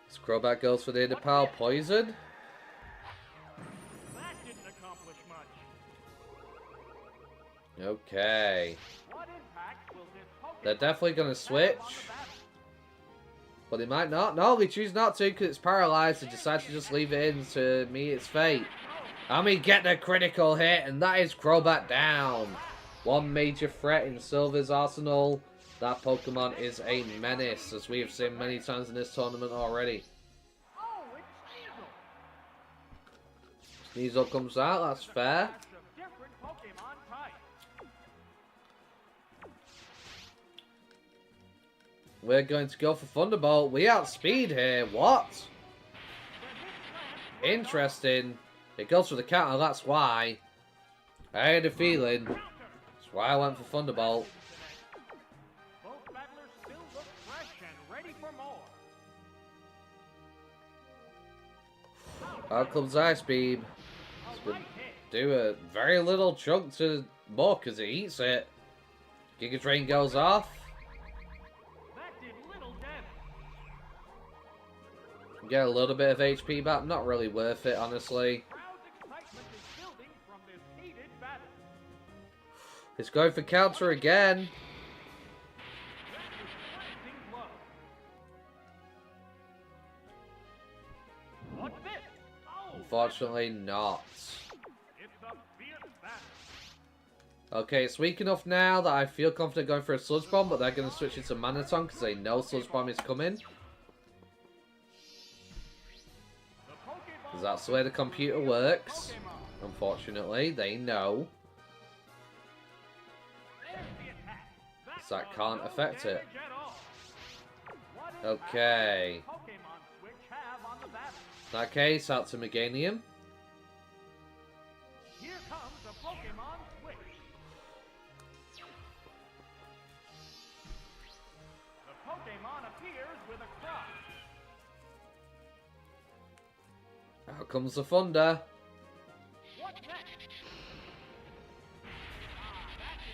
[SPEAKER 1] This Crobat goes for the inner power Poison.
[SPEAKER 2] That didn't accomplish much.
[SPEAKER 1] Okay.
[SPEAKER 2] What impact will this Pokemon
[SPEAKER 1] They're definitely going to
[SPEAKER 2] have
[SPEAKER 1] switch.
[SPEAKER 2] on the battle?
[SPEAKER 1] But they might not. No, they choose not to because it's paralyzed. They decide to just leave it in to meet its fate. And we get the critical hit, and that is Crobat down. One major threat in Silver's arsenal. That Pokemon is a menace, as we have seen many times in this tournament already.
[SPEAKER 2] Oh, it's
[SPEAKER 1] Sneasel comes out, that's fair.
[SPEAKER 2] clash of different Pokemon types.
[SPEAKER 1] We're going to go for Thunderbolt. We outspeed here. What? Interesting. It goes for the counter, that's why. I had a feeling. That's why I went for Thunderbolt.
[SPEAKER 2] Both battlers still look fresh and ready for more.
[SPEAKER 1] Out comes Ice Beam. It's going to do a very little chunk to Muck as it eats it. Giga Drain goes off.
[SPEAKER 2] That did little damage.
[SPEAKER 1] Get a little bit of HP back. Not really worth it, honestly.
[SPEAKER 2] Crowd's excitement is building from this heated battle.
[SPEAKER 1] It's going for counter again.
[SPEAKER 2] That was a glancing blow. What's this? Oh,
[SPEAKER 1] Unfortunately not.
[SPEAKER 2] it's a fierce battle.
[SPEAKER 1] Okay, it's weak enough now that I feel confident going for a Sludge Bomb, but they're going to switch it to Manaton because they know Sludge Bomb is coming.
[SPEAKER 2] The Pokeball
[SPEAKER 1] Because that's the way the computer works.
[SPEAKER 2] Pokemon.
[SPEAKER 1] Unfortunately, they know.
[SPEAKER 2] There's the attack.
[SPEAKER 1] So that
[SPEAKER 2] does
[SPEAKER 1] can't
[SPEAKER 2] no
[SPEAKER 1] affect it.
[SPEAKER 2] damage at all. What impact
[SPEAKER 1] Okay.
[SPEAKER 2] does this Pokemon switch have on the battle?
[SPEAKER 1] In that case, out to Meganium.
[SPEAKER 2] Here comes the Pokemon switch. The Pokemon appears with a cry.
[SPEAKER 1] Out comes the Thunder.
[SPEAKER 2] What's next?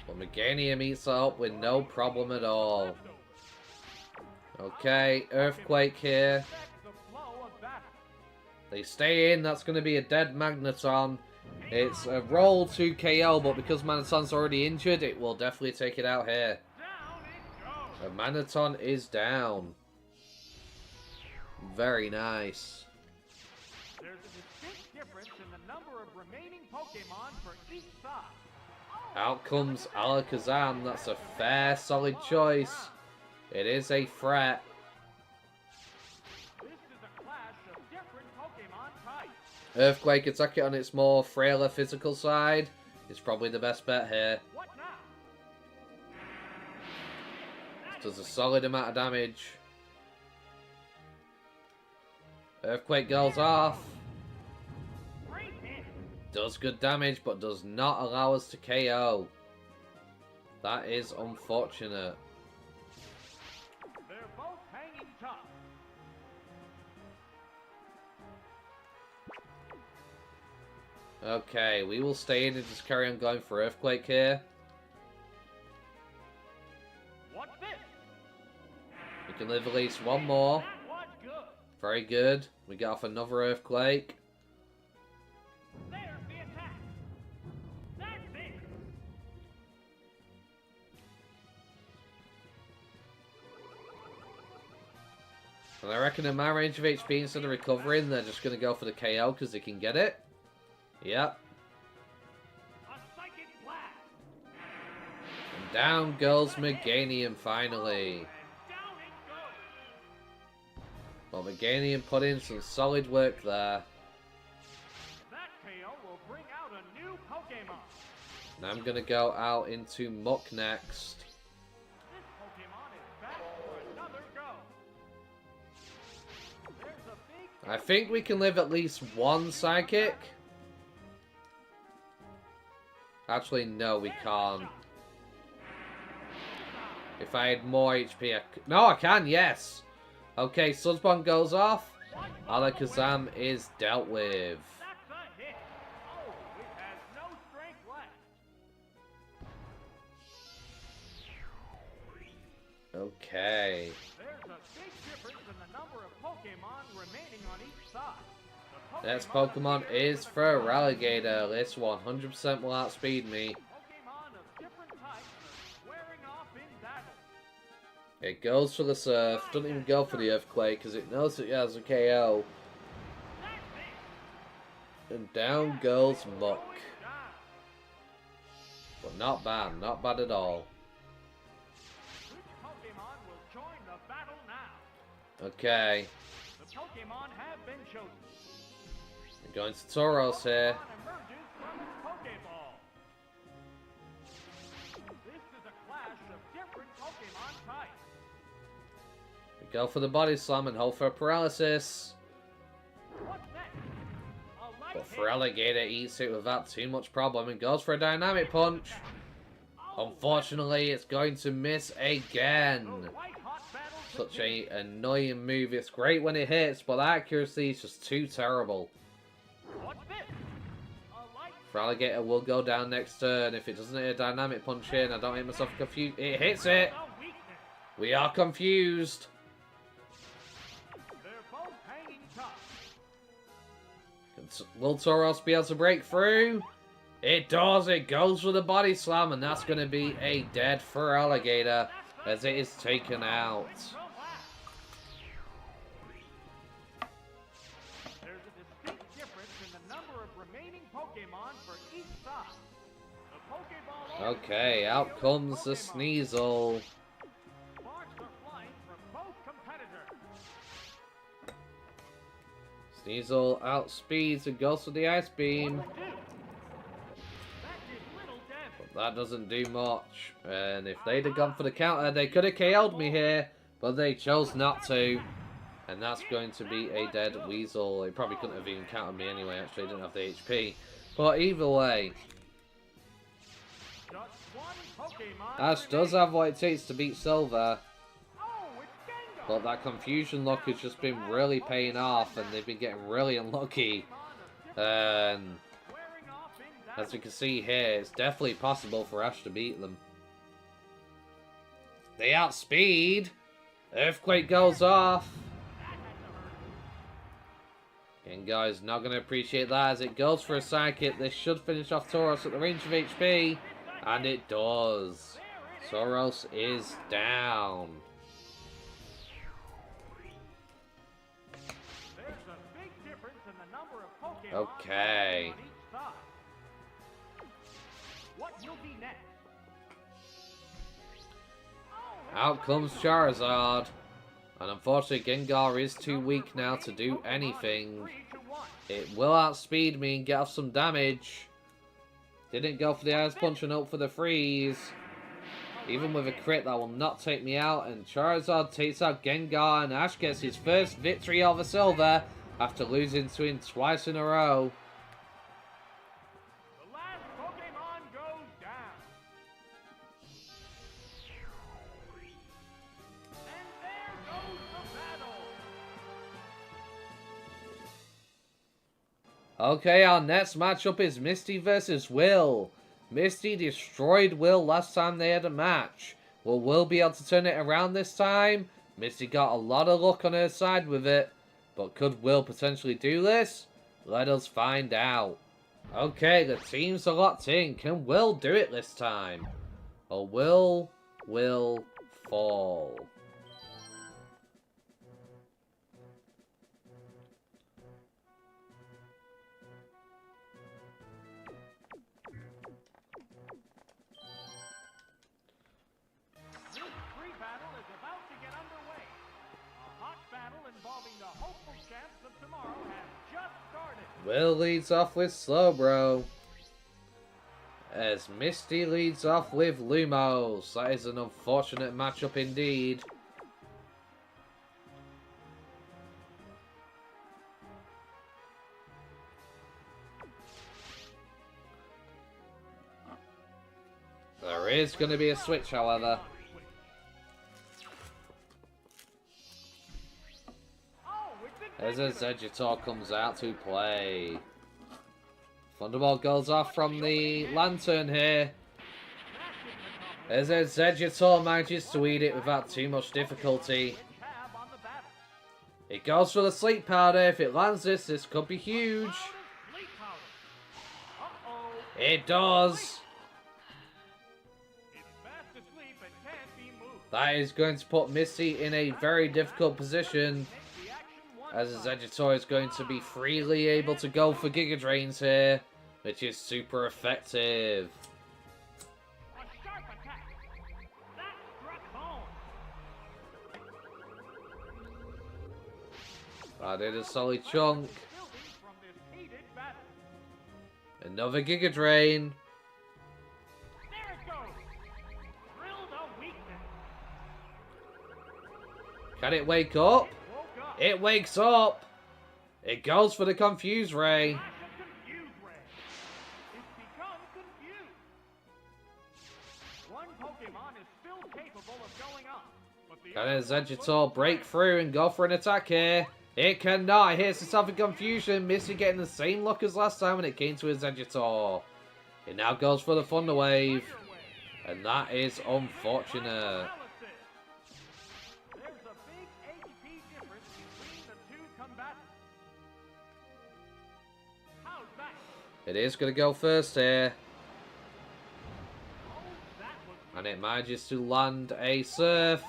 [SPEAKER 1] But Meganium eats it up with no problem at all. Okay, Earthquake here.
[SPEAKER 2] Affect the flow of battle.
[SPEAKER 1] They stay in, that's going to be a dead Magneton. It's a roll to KO, but because Magneton's already injured, it will definitely take it out here.
[SPEAKER 2] Down it goes.
[SPEAKER 1] A Magneton is down. Very nice.
[SPEAKER 2] There's a distinct difference in the number of remaining Pokemon for each side.
[SPEAKER 1] Out comes Alakazam. That's a fair, solid choice. It is a threat.
[SPEAKER 2] This is a clash of different Pokemon types.
[SPEAKER 1] Earthquake attack it on its more frailer physical side. It's probably the best bet here.
[SPEAKER 2] What now?
[SPEAKER 1] Does a solid amount of damage. Earthquake goes off.
[SPEAKER 2] Great hit.
[SPEAKER 1] Does good damage, but does not allow us to KO. That is unfortunate.
[SPEAKER 2] They're both hanging tough.
[SPEAKER 1] Okay, we will stay in and just carry on going for Earthquake here.
[SPEAKER 2] What's this?
[SPEAKER 1] We can live at least one more.
[SPEAKER 2] That was good.
[SPEAKER 1] Very good. We get off another Earthquake.
[SPEAKER 2] There's the attack. That's it.
[SPEAKER 1] And I reckon in my range of HP, instead of recovering, they're just going to go for the KO because they can get it. Yep.
[SPEAKER 2] A psychic blast.
[SPEAKER 1] And down goes Meganium finally.
[SPEAKER 2] And down it goes.
[SPEAKER 1] Well, Meganium put in some solid work there.
[SPEAKER 2] That KO will bring out a new Pokemon.
[SPEAKER 1] And I'm going to go out into Muck next.
[SPEAKER 2] This Pokemon is
[SPEAKER 1] I think we can live at least one psychic. Actually, no, we can't. If I had more HP, no, I can, yes! Okay, Sunspawn goes off. Alakazam is dealt with.
[SPEAKER 2] That's a hit. Oh, it has no strength left.
[SPEAKER 1] Okay.
[SPEAKER 2] There's a big difference in the number of Pokemon remaining on each side.
[SPEAKER 1] Next Pokemon is for Relegator. This 100% will outspeed me.
[SPEAKER 2] Pokemon of different types are squaring off in battle.
[SPEAKER 1] It goes for the Surf. Doesn't even go for the Earthquake because it knows it has a KO.
[SPEAKER 2] That's it.
[SPEAKER 1] And down goes Muck.
[SPEAKER 2] Going down.
[SPEAKER 1] But not bad. Not bad at all.
[SPEAKER 2] Which Pokemon will join the battle now?
[SPEAKER 1] Okay.
[SPEAKER 2] The Pokemon have been chosen.
[SPEAKER 1] We're going to Tauros here.
[SPEAKER 2] Pokemon emerges from its Pokeball. This is a clash of different Pokemon types.
[SPEAKER 1] We go for the Body Slam and hope for paralysis.
[SPEAKER 2] What's next? A light
[SPEAKER 1] But
[SPEAKER 2] hit.
[SPEAKER 1] Feraligatr eats it without too much problem and goes for a Dynamic Punch.
[SPEAKER 2] Oh,
[SPEAKER 1] Unfortunately, it's going to miss again.
[SPEAKER 2] the white-hot battle
[SPEAKER 1] Such
[SPEAKER 2] begins.
[SPEAKER 1] a annoying move. It's great when it hits, but the accuracy is just too terrible.
[SPEAKER 2] What's this? A light
[SPEAKER 1] Feraligatr will go down next turn. If it doesn't hit a Dynamic Punch in, I don't hit myself confused. It hits it.
[SPEAKER 2] a weakness.
[SPEAKER 1] We are confused.
[SPEAKER 2] They're both hanging tough.
[SPEAKER 1] Will Tauros be able to break through? It does. It goes for the Body Slam, and that's going to be a dead Feraligatr as it is taken out.
[SPEAKER 2] There's a distinct difference in the number of remaining Pokemon for each side. The Pokeball
[SPEAKER 1] Okay, out comes the Sneasel.
[SPEAKER 2] Sparks are flying from both competitors.
[SPEAKER 1] Sneasel outspeeds and goes for the Ice Beam.
[SPEAKER 2] What to do? That did little damage.
[SPEAKER 1] But that doesn't do much. And if they'd have gone for the counter, they could have KO'd me here. But they chose not to. And that's going to be a dead Weasel. They probably couldn't have even countered me anyway. Actually, I didn't have the HP. But either way,
[SPEAKER 2] Just one Pokemon
[SPEAKER 1] Ash does
[SPEAKER 2] remaining.
[SPEAKER 1] have what it takes to beat Silver.
[SPEAKER 2] Oh, it's Gengar.
[SPEAKER 1] But that Confusion Lock has just been really paying off. And they've been getting really unlucky. And
[SPEAKER 2] Squaring off in battle.
[SPEAKER 1] as you can see here, it's definitely possible for Ash to beat them. They outspeed. Earthquake goes off. Gengar is not going to appreciate that as it goes for a Psychic. This should finish off Tauros at the range of HP. And it does. Tauros is down.
[SPEAKER 2] There's a big difference in the number of Pokemon
[SPEAKER 1] Okay.
[SPEAKER 2] on each side. What will be next? Oh,
[SPEAKER 1] Out comes Charizard. And unfortunately, Gengar is too weak now to do anything.
[SPEAKER 2] 3 to 1.
[SPEAKER 1] It will outspeed me and get off some damage. Didn't go for the Ice Punch and hope for the Freeze. Even with a crit, that will not take me out. And Charizard takes out Gengar, and Ash gets his first victory over Silver after losing to him twice in a row.
[SPEAKER 2] The last Pokemon goes down. And there goes the battle.
[SPEAKER 1] Okay, our next matchup is Misty versus Will. Misty destroyed Will last time they had a match. Will Will be able to turn it around this time? Misty got a lot of luck on her side with it. But could Will potentially do this? Let us find out. Okay, the teams are locked in. Can Will do it this time? Or Will fall?
[SPEAKER 2] This free battle is about to get underway. A hot battle involving the hopeful champs of tomorrow has just started.
[SPEAKER 1] Will leads off with Slowbro. As Misty leads off with Lumos. That is an unfortunate matchup indeed. is going to be a switch, however. As a Zegitor comes out to play. Thunderbolt goes off from the lantern here. As a Zegitor manages to eat it without too much difficulty. It goes for the sleep powder. If it lands this could be huge. It does. That is going to put Misty in a very difficult position, as a Zegitor is going to be freely able to go for Giga Drains here, which is super effective. That did a solid chunk. Another Giga Drain. Can it wake up? It wakes up. It goes for the Confuse Ray. Can a Zegitor break through and go for an attack here? It cannot. It hits itself in confusion. Misty getting the same luck as last time when it came to a Zegitor. It now goes for the Thunder Wave. And that is unfortunate. It is going to go first here. And it manages to land a Surf.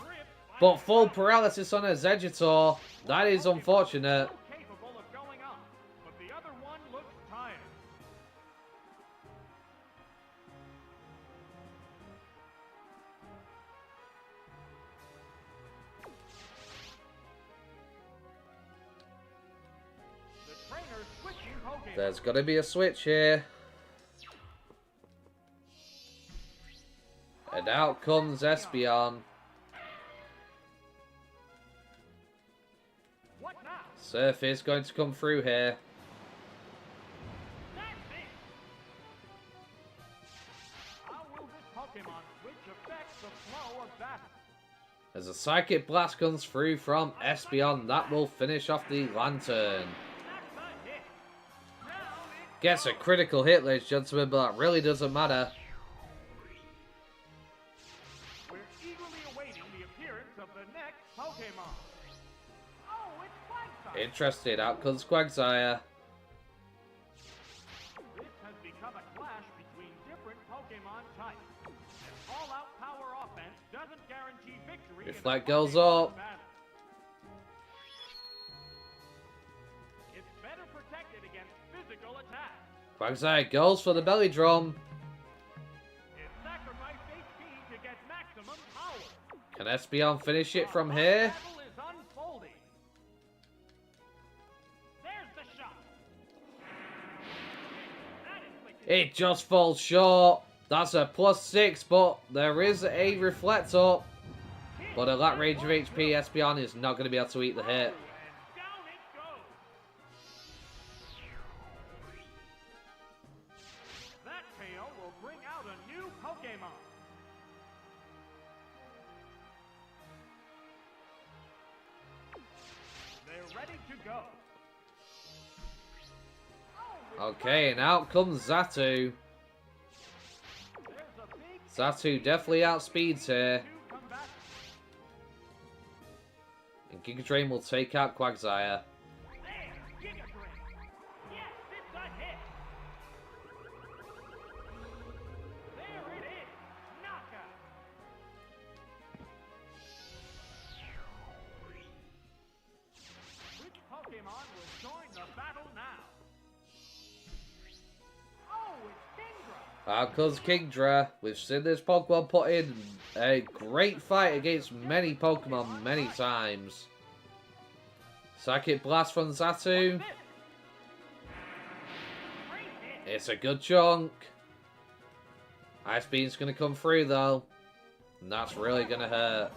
[SPEAKER 1] But full paralysis on a Zegitor. That is unfortunate. There's got to be a switch here. And out comes Espeon. Surf is going to come through here. As a Psychic Blast comes through from Espeon, that will finish off the Lantern. Gets a critical hit, ladies and gentlemen, but that really doesn't matter.
[SPEAKER 2] We're eagerly awaiting the appearance of the next Pokemon. Oh, it's Quagsire.
[SPEAKER 1] Interested, out comes Quagsire.
[SPEAKER 2] This has become a clash between different Pokemon types. An all-out power offense doesn't guarantee victory.
[SPEAKER 1] Reflect goes up.
[SPEAKER 2] It's better protected against physical attack.
[SPEAKER 1] Quagsire goes for the belly drum.
[SPEAKER 2] It sacrificed HP to get maximum power.
[SPEAKER 1] Can Espeon finish it from here?
[SPEAKER 2] Battle is unfolding. There's the shot.
[SPEAKER 1] It just falls short. That's a +6, but there is a Reflect up. But at that range of HP, Espeon is not going to be able to eat the hit. Okay, and out comes Xatu. Xatu definitely outspeeds here. And Giga Drain will take out Quagsire. Out comes Kingdra. We've seen this Pokemon put in a great fight against many Pokemon many times. Psychic Blast from Xatu. It's a good chunk. Ice Beam's going to come through though. And that's really going to hurt.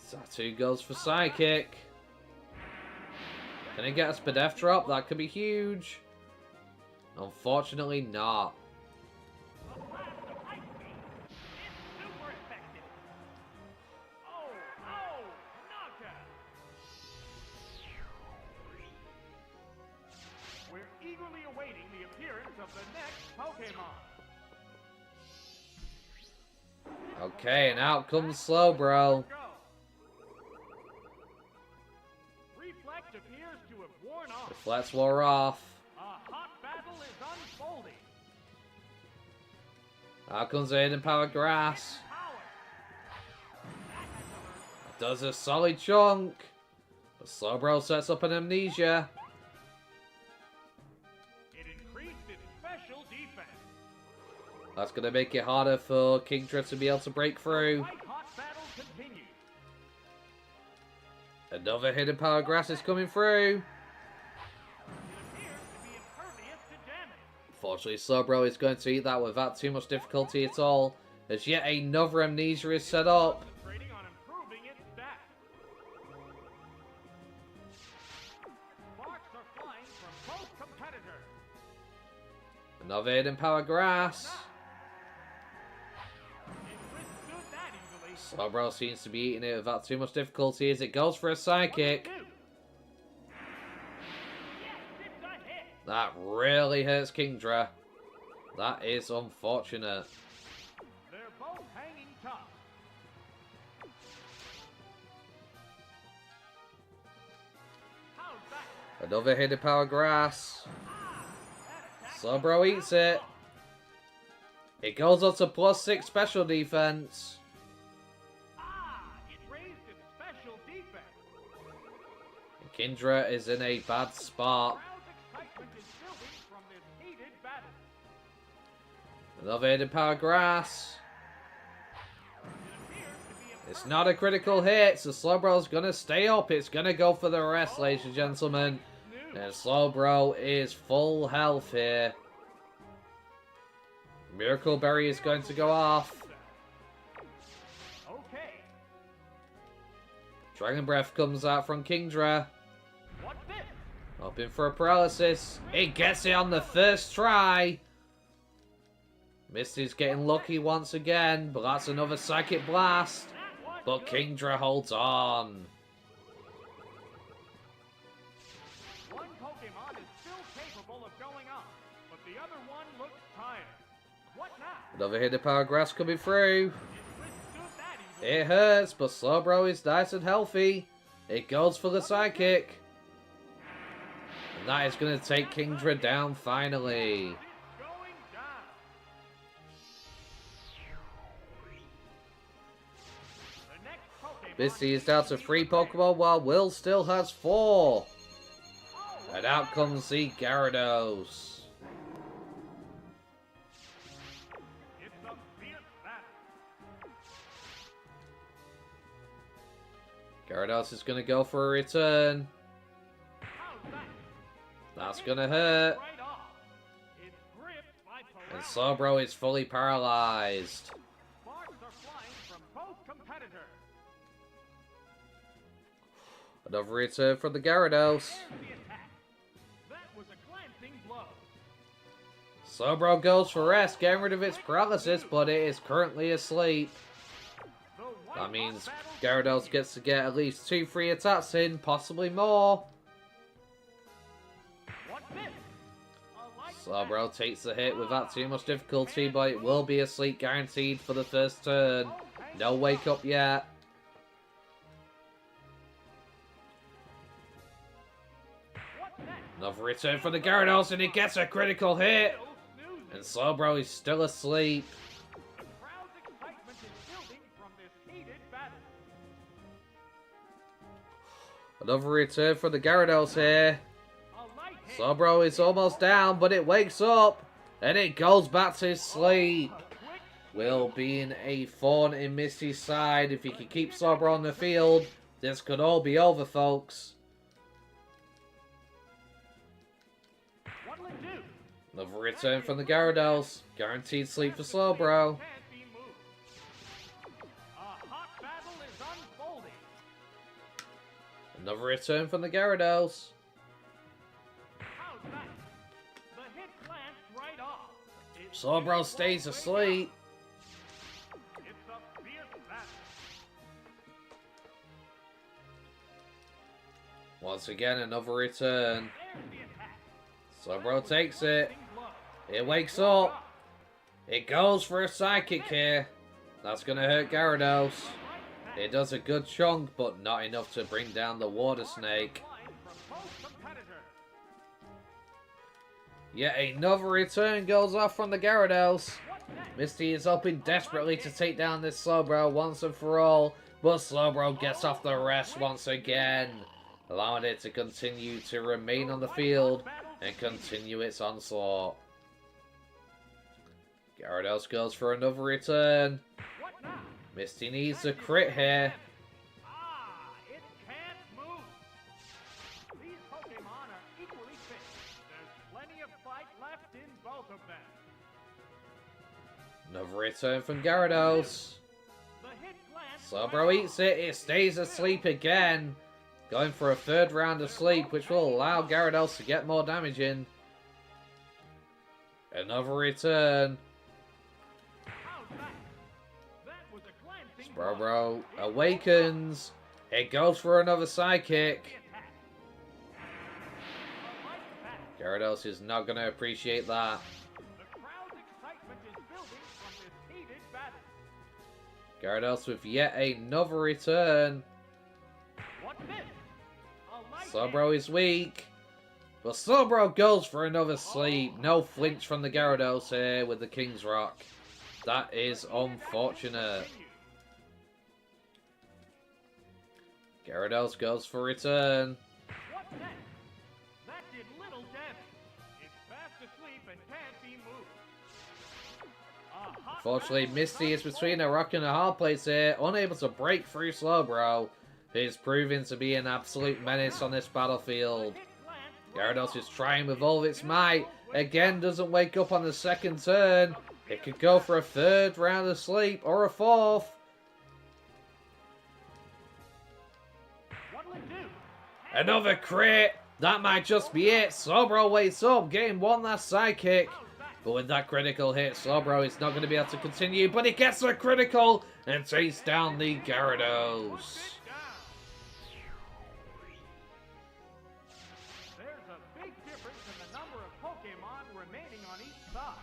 [SPEAKER 1] Satu goes for Psychic. Can he get a Spadef drop? That could be huge. Unfortunately not.
[SPEAKER 2] The blast of ice beam is super effective. Oh, knockout. We're eagerly awaiting the appearance of the next Pokemon.
[SPEAKER 1] Okay, and out comes Slowbro.
[SPEAKER 2] Go. Reflex appears to have worn off.
[SPEAKER 1] Reflex wore off.
[SPEAKER 2] A hot battle is unfolding.
[SPEAKER 1] Out comes the Hidden Power Grass.
[SPEAKER 2] Power.
[SPEAKER 1] Does a solid chunk. But Slowbro sets up an Amnesia.
[SPEAKER 2] It increased its special defense.
[SPEAKER 1] That's going to make it harder for Kingdra to be able to break through.
[SPEAKER 2] White hot battle continues.
[SPEAKER 1] Another Hidden Power Grass is coming through.
[SPEAKER 2] It appears to be impervious to damage.
[SPEAKER 1] Unfortunately, Slowbro is going to eat that without too much difficulty at all. As yet another Amnesia is set up.
[SPEAKER 2] Concentrating on improving its stats. Sparks are flying from both competitors.
[SPEAKER 1] Another Hidden Power Grass.
[SPEAKER 2] It withstood that easily.
[SPEAKER 1] Slowbro seems to be eating it without too much difficulty as it goes for a Psychic.
[SPEAKER 2] Yes, it's a hit.
[SPEAKER 1] That really hurts Kingdra. That is unfortunate.
[SPEAKER 2] They're both hanging tough. How's that?
[SPEAKER 1] Another Hidden Power Grass.
[SPEAKER 2] That attack
[SPEAKER 1] Slowbro eats it. It goes up to +6 special defense.
[SPEAKER 2] it raised its special defense.
[SPEAKER 1] And Kingdra is in a bad spot.
[SPEAKER 2] Crowd's excitement is building from this heated battle.
[SPEAKER 1] Another Hidden Power Grass.
[SPEAKER 2] It appears to be a
[SPEAKER 1] It's not a critical hit, so Slowbro's gonna stay up. It's gonna go for the rest, ladies and gentlemen. And Slowbro is full health here. Miracle Berry is going to go off.
[SPEAKER 2] Okay,
[SPEAKER 1] Dragon Breath comes out from Kingdra.
[SPEAKER 2] what's this?
[SPEAKER 1] Hoping for a paralysis. It gets it on the first try. Misty's getting lucky once again, but that's another Psychic Blast.
[SPEAKER 2] That was
[SPEAKER 1] But
[SPEAKER 2] good.
[SPEAKER 1] Kingdra holds on.
[SPEAKER 2] One Pokemon is still capable of going on, but the other one looks tired. What now?
[SPEAKER 1] Another Hidden Power Grass coming through.
[SPEAKER 2] It withstood that easily.
[SPEAKER 1] It hurts, but Slowbro is nice and healthy. It goes for the Psychic. And that is going to take Kingdra down finally.
[SPEAKER 2] It's going down. The next Pokemon
[SPEAKER 1] Misty is down to 3 Pokemon while Will still has 4.
[SPEAKER 2] Oh,
[SPEAKER 1] And out comes the Gyarados.
[SPEAKER 2] it's a fierce battle.
[SPEAKER 1] Gyarados is going to go for a return.
[SPEAKER 2] How's that?
[SPEAKER 1] That's going to hurt.
[SPEAKER 2] Right off. It's gripped by
[SPEAKER 1] And
[SPEAKER 2] paralysis.
[SPEAKER 1] Slowbro is fully paralyzed.
[SPEAKER 2] Sparks are flying from both competitors.
[SPEAKER 1] Another return from the Gyarados.
[SPEAKER 2] There's the attack. That was a glancing blow.
[SPEAKER 1] Slowbro goes for rest, getting rid of its paralysis, but it is currently asleep.
[SPEAKER 2] The white
[SPEAKER 1] That means
[SPEAKER 2] hot battle
[SPEAKER 1] Gyarados gets to get at least 2-3 attacks in, possibly more.
[SPEAKER 2] What's this? A light
[SPEAKER 1] Slowbro takes the hit without too much difficulty, but it will be asleep guaranteed for the first turn. No wake up yet.
[SPEAKER 2] What's next?
[SPEAKER 1] Another return for the Gyarados, and it gets a critical hit.
[SPEAKER 2] Still snoozing.
[SPEAKER 1] And Slowbro is still asleep.
[SPEAKER 2] The crowd's excitement is building from this heated battle.
[SPEAKER 1] Another return for the Gyarados here.
[SPEAKER 2] A light hit.
[SPEAKER 1] Slowbro is almost down, but it wakes up. And it goes back to sleep.
[SPEAKER 2] A quick
[SPEAKER 1] Will being a thorn in Misty's side. If he can keep Slowbro on the field, this could all be over, folks.
[SPEAKER 2] What'll it do?
[SPEAKER 1] Another return from the Gyarados. Guaranteed sleep for Slowbro.
[SPEAKER 2] Can't be moved. A hot battle is unfolding.
[SPEAKER 1] Another return from the Gyarados.
[SPEAKER 2] How's that? The hit glanced right off.
[SPEAKER 1] Slowbro stays asleep.
[SPEAKER 2] It's a fierce battle.
[SPEAKER 1] Once again, another return.
[SPEAKER 2] There's the attack.
[SPEAKER 1] Slowbro takes it.
[SPEAKER 2] Things low.
[SPEAKER 1] It wakes up. It goes for a psychic here. That's going to hurt Gyarados. It does a good chunk, but not enough to bring down the water snake. Yet another return goes off from the Gyarados. Misty is hoping desperately to take down this Slowbro once and for all, but Slowbro gets off the rest once again, allowing it to continue to remain on the field and continue its onslaught. Gyarados goes for another return. Misty needs a crit here.
[SPEAKER 2] It can't move. These Pokemon are equally fit. There's plenty of fight left in both of them.
[SPEAKER 1] Another return from Gyarados.
[SPEAKER 2] The hit glanced
[SPEAKER 1] Slowbro eats it. It stays asleep again. Going for a third round of sleep, which will allow Gyarados to get more damage in. Another return. Slowbro awakens. It goes for another psychic. Gyarados is not going to appreciate that.
[SPEAKER 2] The crowd's excitement is building from this heated battle.
[SPEAKER 1] Gyarados with yet another return.
[SPEAKER 2] What's this? A light
[SPEAKER 1] Slowbro is weak. But Slowbro goes for another sleep. No flinch from the Gyarados here with the King's Rock. That is unfortunate. Gyarados goes for return.
[SPEAKER 2] What's that? That did little damage. It's fast asleep and can't be moved.
[SPEAKER 1] Unfortunately, Misty is between a rock and a hard place here, unable to break through Slowbro. He's proving to be an absolute menace on this battlefield. Gyarados is trying with all of its might. Again, doesn't wake up on the second turn. It could go for a third round of sleep or a fourth. Another crit! That might just be it. Slowbro wakes up, getting one last sidekick. But with that critical hit, Slowbro is not going to be able to continue. But he gets a critical and takes down the Gyarados.
[SPEAKER 2] There's a big difference in the number of Pokemon remaining on each side.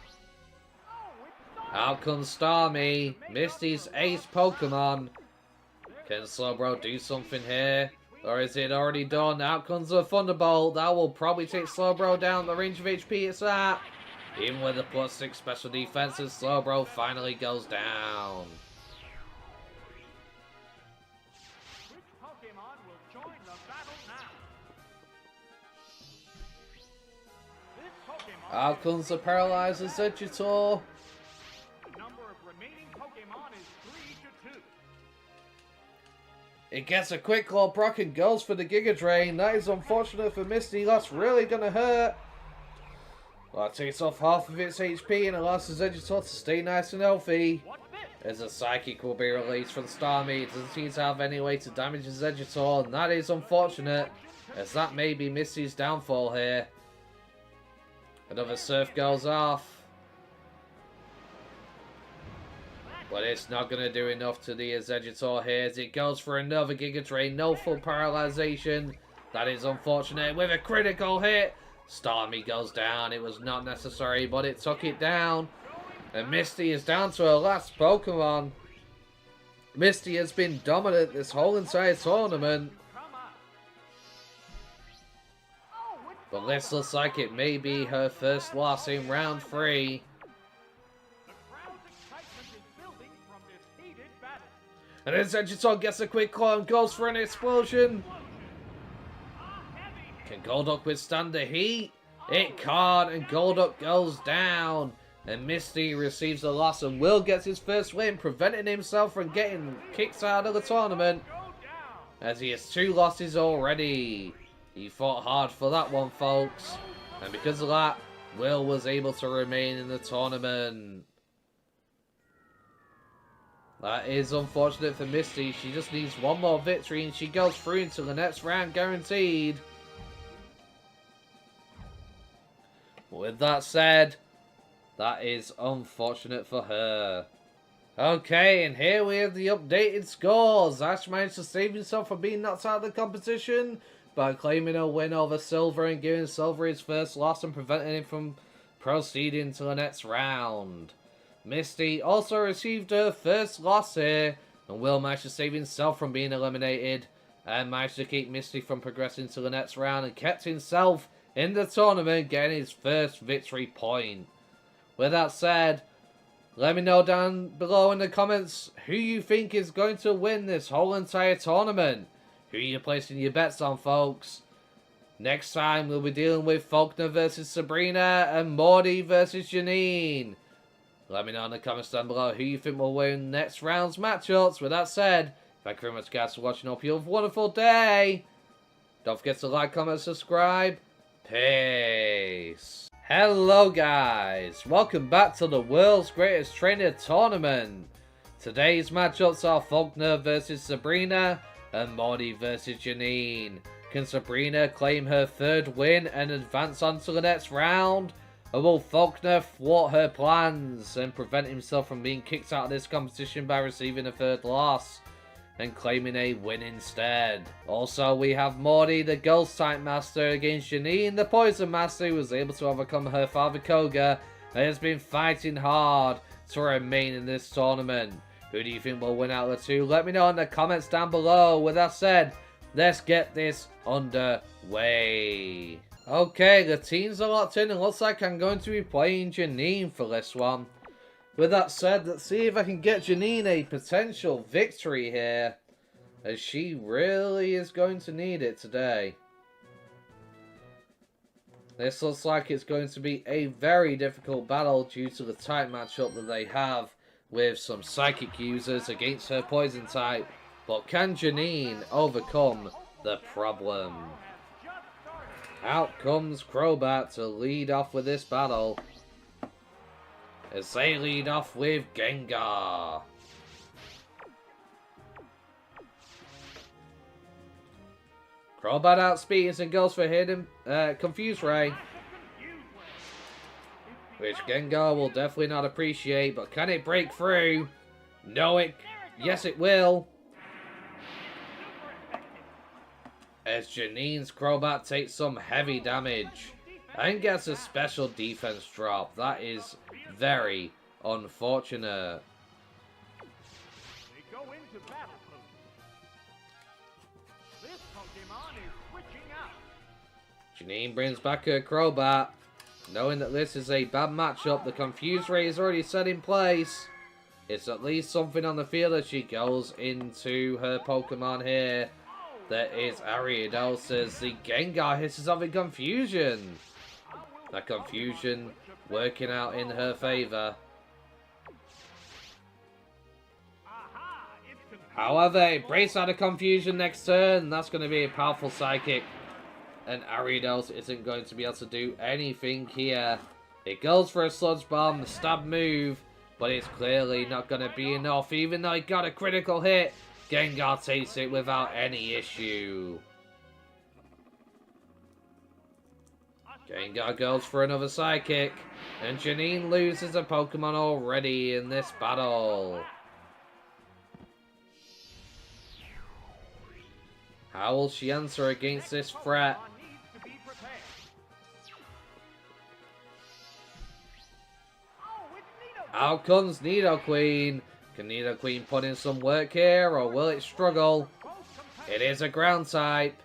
[SPEAKER 2] Oh, it's
[SPEAKER 1] Out comes Starmie, Misty's ace Pokemon. Can Slowbro do something here? Or is it already done? Out comes a Thunderbolt. That will probably take Slowbro down the range of HP it's at. Even with a +6 special defenses, Slowbro finally goes down.
[SPEAKER 2] Which Pokemon will join the battle now? This Pokemon
[SPEAKER 1] Out comes the Paralyzer Exeggutor.
[SPEAKER 2] The number of remaining Pokemon is 3 to 2.
[SPEAKER 1] It gets a quick claw proc and goes for the Giga Drain. That is unfortunate for Misty. That's really going to hurt. Well, it takes off half of its HP and allows the Exeggutor to stay nice and healthy.
[SPEAKER 2] What's this?
[SPEAKER 1] As a Psychic will be released from Starmie, it doesn't seem to have any way to damage the Exeggutor, and that is unfortunate, as that may be Misty's downfall here. Another Surf goes off. But it's not going to do enough to the Exeggutor here, as it goes for another Giga Drain. No full paralyzation. That is unfortunate. With a critical hit, Starmie goes down. It was not necessary, but it took it down. And Misty is down to her last Pokemon. Misty has been dominant this whole entire tournament.
[SPEAKER 2] Come on. Oh, it's
[SPEAKER 1] But this looks like it may be her first loss in round 3.
[SPEAKER 2] the crowd's excitement is building from this heated battle.
[SPEAKER 1] And Exeggutor gets a quick claw and goes for an explosion. Can Golduck withstand the heat? It can't, and Golduck goes down. And Misty receives a loss and Will gets his first win, preventing himself from getting kicked out of the tournament,
[SPEAKER 2] Go down.
[SPEAKER 1] as he has 2 losses already. He fought hard for that one, folks. And because of that, Will was able to remain in the tournament. That is unfortunate for Misty. She just needs one more victory and she goes through into the next round guaranteed. With that said, that is unfortunate for her. Okay, and here we have the updated scores. Ash managed to save himself from being knocked out of the competition by claiming a win over Silver and giving Silver his first loss and preventing him from proceeding to the next round. Misty also received her first loss here, and Will managed to save himself from being eliminated and managed to keep Misty from progressing to the next round and kept himself in the tournament, getting his first victory point. With that said, let me know down below in the comments who you think is going to win this whole entire tournament. Who are you placing your bets on, folks? Next time, we'll be dealing with Faulkner versus Sabrina and Morty versus Janine. Let me know in the comments down below who you think will win next round's matchups. With that said, thank you very much, guys, for watching. Hope you have a wonderful day. Don't forget to like, comment, subscribe. Peace. Hello, guys. Welcome back to the World's Greatest Trainer Tournament. Today's matchups are Faulkner versus Sabrina and Morty versus Janine. Can Sabrina claim her third win and advance on to the next round? Or will Faulkner thwart her plans and prevent himself from being kicked out of this competition by receiving a third loss and claiming a win instead? Also, we have Morty, the Ghost type master, against Janine, the Poison master, who was able to overcome her father Koga and has been fighting hard to remain in this tournament. Who do you think will win out of the two? Let me know in the comments down below. With that said, let's get this underway. Okay, the teams are locked in and looks like I'm going to be playing Janine for this one. With that said, let's see if I can get Janine a potential victory here, as she really is going to need it today. This looks like it's going to be a very difficult battle due to the type matchup that they have with some psychic users against her poison type. But can Janine overcome the problem? Out comes Crobat to lead off with this battle, as they lead off with Gengar. Crobat outspeeds and goes for hidden Confuse Ray, which Gengar will definitely not appreciate, but can it break through? No, yes it will. As Janine's Crobat takes some heavy damage and gets a special defense drop. That is very unfortunate.
[SPEAKER 2] They go into battle mode. This Pokemon is switching out.
[SPEAKER 1] Janine brings back her Crobat. Knowing that this is a bad matchup, the Confuse Ray is already set in place. It's at least something on the field as she goes into her Pokemon here. That is Ariados as the Gengar hisses off in confusion. That confusion working out in her favor. However, it breaks out of confusion next turn. That's going to be a powerful psychic. And Ariados isn't going to be able to do anything here. It goes for a Sludge Bomb, the stab move. But it's clearly not going to be enough. Even though it got a critical hit, Gengar takes it without any issue. Gengar goes for another Psychic. And Janine loses a Pokemon already in this battle. How will she answer against this threat? Out comes Nidoqueen. Can Nidoqueen put in some work here, or will it struggle? It is a ground type.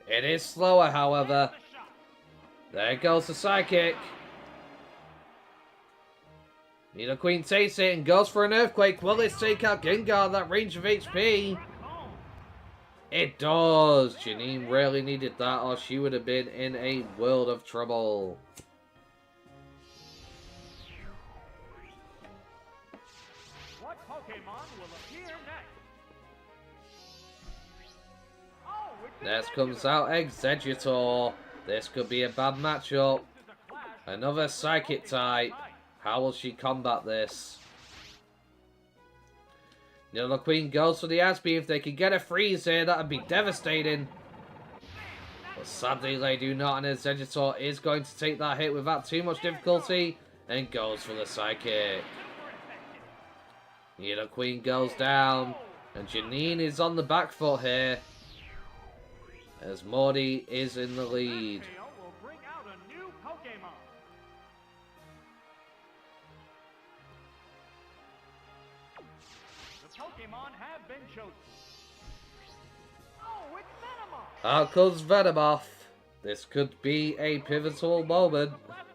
[SPEAKER 1] It is slower, however. There goes the Psychic. Nidoqueen takes it and goes for an Earthquake. Will it take out Gengar that range of HP? It does. Janine really needed that, or she would have been in a world of trouble.
[SPEAKER 2] What Pokemon will appear next? Oh,
[SPEAKER 1] Next comes out Exeggutor. This could be a bad matchup. Another Psychic type. How will she combat this? Yellow Queen goes for the Ice Beam. If they can get a freeze here, that would be devastating. But sadly, they do not, and Exeggutor is going to take that hit without too much difficulty and goes for the Psychic. Yellow Queen goes down, and Janine is on the back foot here as Morty is in the lead.
[SPEAKER 2] Will bring out a new Pokemon. The Pokemon have been chosen. Oh, it's Venomoth!
[SPEAKER 1] Out comes Venomoth. This could be a pivotal moment.
[SPEAKER 2] Pokemon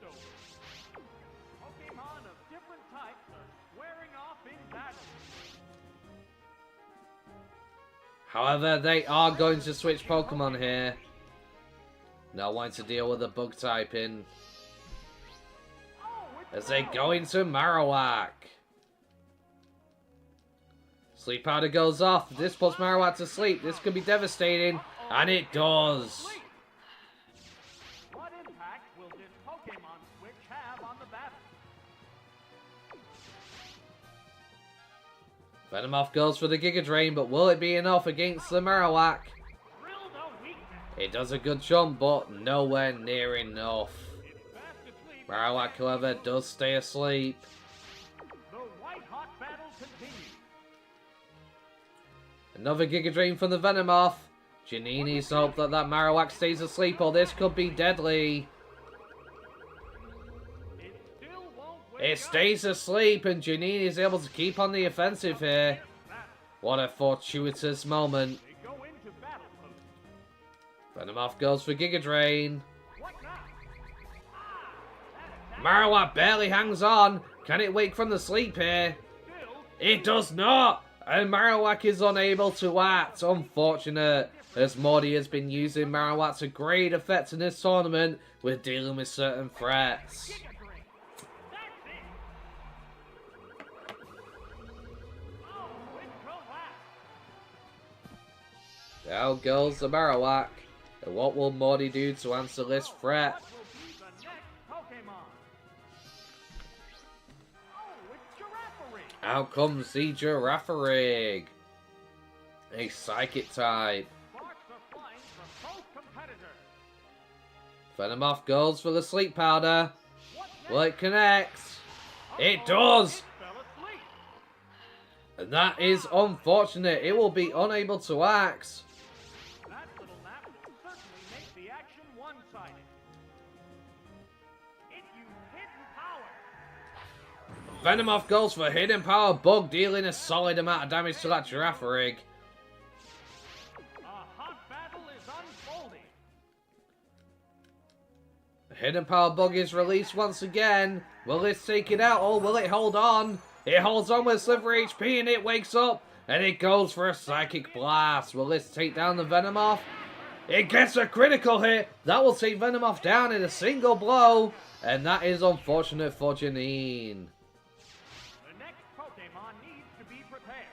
[SPEAKER 2] of different types are squaring off in battle.
[SPEAKER 1] However, they are going to switch Pokemon here. Not wanting to deal with the bug typing. As they go into Marowak. Sleep powder goes off. This puts Marowak to sleep. This could be devastating. And it does.
[SPEAKER 2] What impact will this Pokemon switch have on the battle?
[SPEAKER 1] Venomoth goes for the Giga Drain, but will it be enough against the Marowak?
[SPEAKER 2] Drill the weakness.
[SPEAKER 1] It does a good jump, but nowhere near enough.
[SPEAKER 2] It's fast asleep.
[SPEAKER 1] Marowak, however, does stay asleep.
[SPEAKER 2] The white-hot battle continues.
[SPEAKER 1] Another Giga Drain from the Venomoth. Janine needs to hope that that Marowak stays asleep, or this could be deadly.
[SPEAKER 2] It still won't wake
[SPEAKER 1] It stays asleep, and Janine is able to keep on the offensive here. What a fortuitous moment.
[SPEAKER 2] They go into battle pose.
[SPEAKER 1] Venomoth goes for Giga Drain.
[SPEAKER 2] What now?
[SPEAKER 1] Marowak barely hangs on. Can it wake from the sleep here?
[SPEAKER 2] Still,
[SPEAKER 1] It does not! And Marowak is unable to act. Unfortunate, as Morty has been using Marowak to great effect in this tournament with dealing with certain threats.
[SPEAKER 2] Giga Drain. That's it. Oh, it collapsed.
[SPEAKER 1] Down goes the Marowak. And what will Morty do to answer this threat?
[SPEAKER 2] What will be the next Pokemon? Oh, it's Girafarig.
[SPEAKER 1] Out comes the Girafarig. A Psychic type.
[SPEAKER 2] Sparks are flying from both competitors.
[SPEAKER 1] Venomoth goes for the Sleep Powder.
[SPEAKER 2] What next?
[SPEAKER 1] Well, it connects. It does!
[SPEAKER 2] It fell asleep.
[SPEAKER 1] And that is unfortunate. It will be unable to act.
[SPEAKER 2] That little nap will certainly make the action one-sided. It used hidden power.
[SPEAKER 1] Venomoth goes for Hidden Power Bug, dealing a solid amount of damage to that Girafarig.
[SPEAKER 2] A hot battle is unfolding.
[SPEAKER 1] Hidden Power Bug is released once again. Will this take it out or will it hold on? It holds on with Sliver HP and it wakes up. And it goes for a Psychic Blast. Will this take down the Venomoth? It gets a critical hit. That will take Venomoth down in a single blow. And that is unfortunate for Janine.
[SPEAKER 2] The next Pokemon needs to be prepared.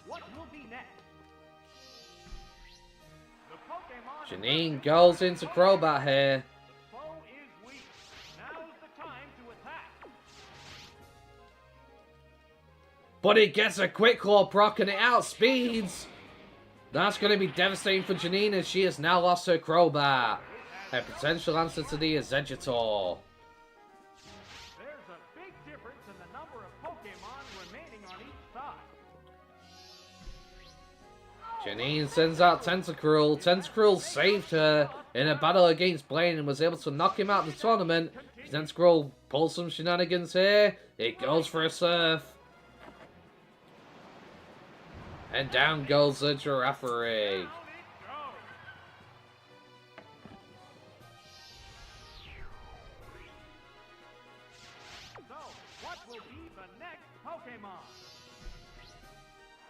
[SPEAKER 2] What will be next? The Pokemon...
[SPEAKER 1] Janine goes into Crobat here.
[SPEAKER 2] The foe is weak. Now's the time to attack.
[SPEAKER 1] But it gets a Quick Claw proc and it outspeeds. That's going to be devastating for Janine as she has now lost her Crobat. A potential answer to the Exeggutor.
[SPEAKER 2] There's a big difference in the number of Pokemon remaining on each side.
[SPEAKER 1] Janine sends out Tentacruel. Tentacruel saved her in a battle against Blaine and was able to knock him out of the tournament. Tentacruel pulls some shenanigans here. It goes for a Surf. And down goes the Girafarig.
[SPEAKER 2] Down it goes. So, what will be the next Pokemon?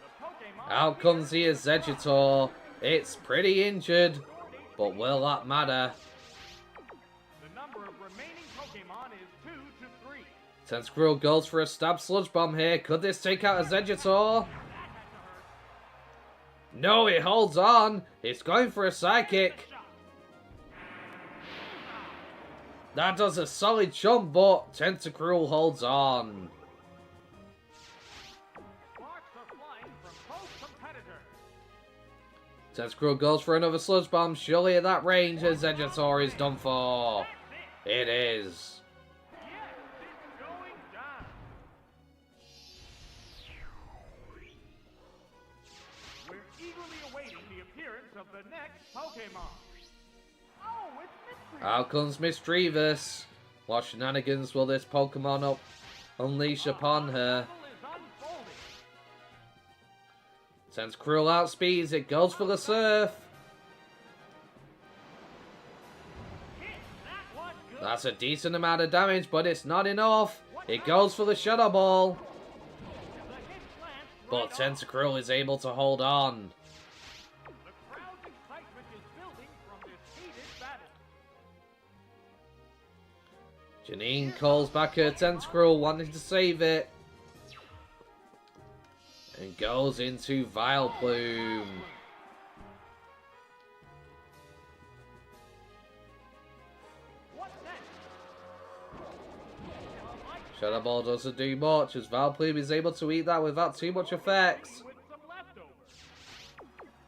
[SPEAKER 2] The Pokemon...
[SPEAKER 1] Out comes the Exeggutor. It's pretty injured, but will that matter?
[SPEAKER 2] The number of remaining Pokemon is 2 to 3.
[SPEAKER 1] Tentacruel goes for a Stab Sludge Bomb here. Could this take out Exeggutor? No, it holds on. It's going for a Psychic. That does a solid jump, but Tentacruel holds on.
[SPEAKER 2] Sparks are flying from both competitors.
[SPEAKER 1] Tentacruel goes for another Sludge Bomb. Surely at that range, his Vegetor is done for. It is.
[SPEAKER 2] Yes, it's going down. We're eagerly awaiting the appearance of the next Pokemon. Oh, it's Mystery.
[SPEAKER 1] Out comes Misdreavus. What shenanigans will this Pokemon unleash upon her?
[SPEAKER 2] Battle is unfolding.
[SPEAKER 1] Tentacruel outspeeds. It goes for the Surf.
[SPEAKER 2] Hit. That was good.
[SPEAKER 1] That's a decent amount of damage, but it's not enough. It goes for the Shadow Ball.
[SPEAKER 2] The hit lands
[SPEAKER 1] But
[SPEAKER 2] right off.
[SPEAKER 1] Tentacruel is able to hold on.
[SPEAKER 2] The crowd's excitement is building from this heated battle.
[SPEAKER 1] Janine calls back her Tentacruel, wanting to save it. And goes into Vileplume.
[SPEAKER 2] What's next?
[SPEAKER 1] Shadow Ball doesn't do much, as Vileplume is able to eat that without too much effects.
[SPEAKER 2] With some leftovers.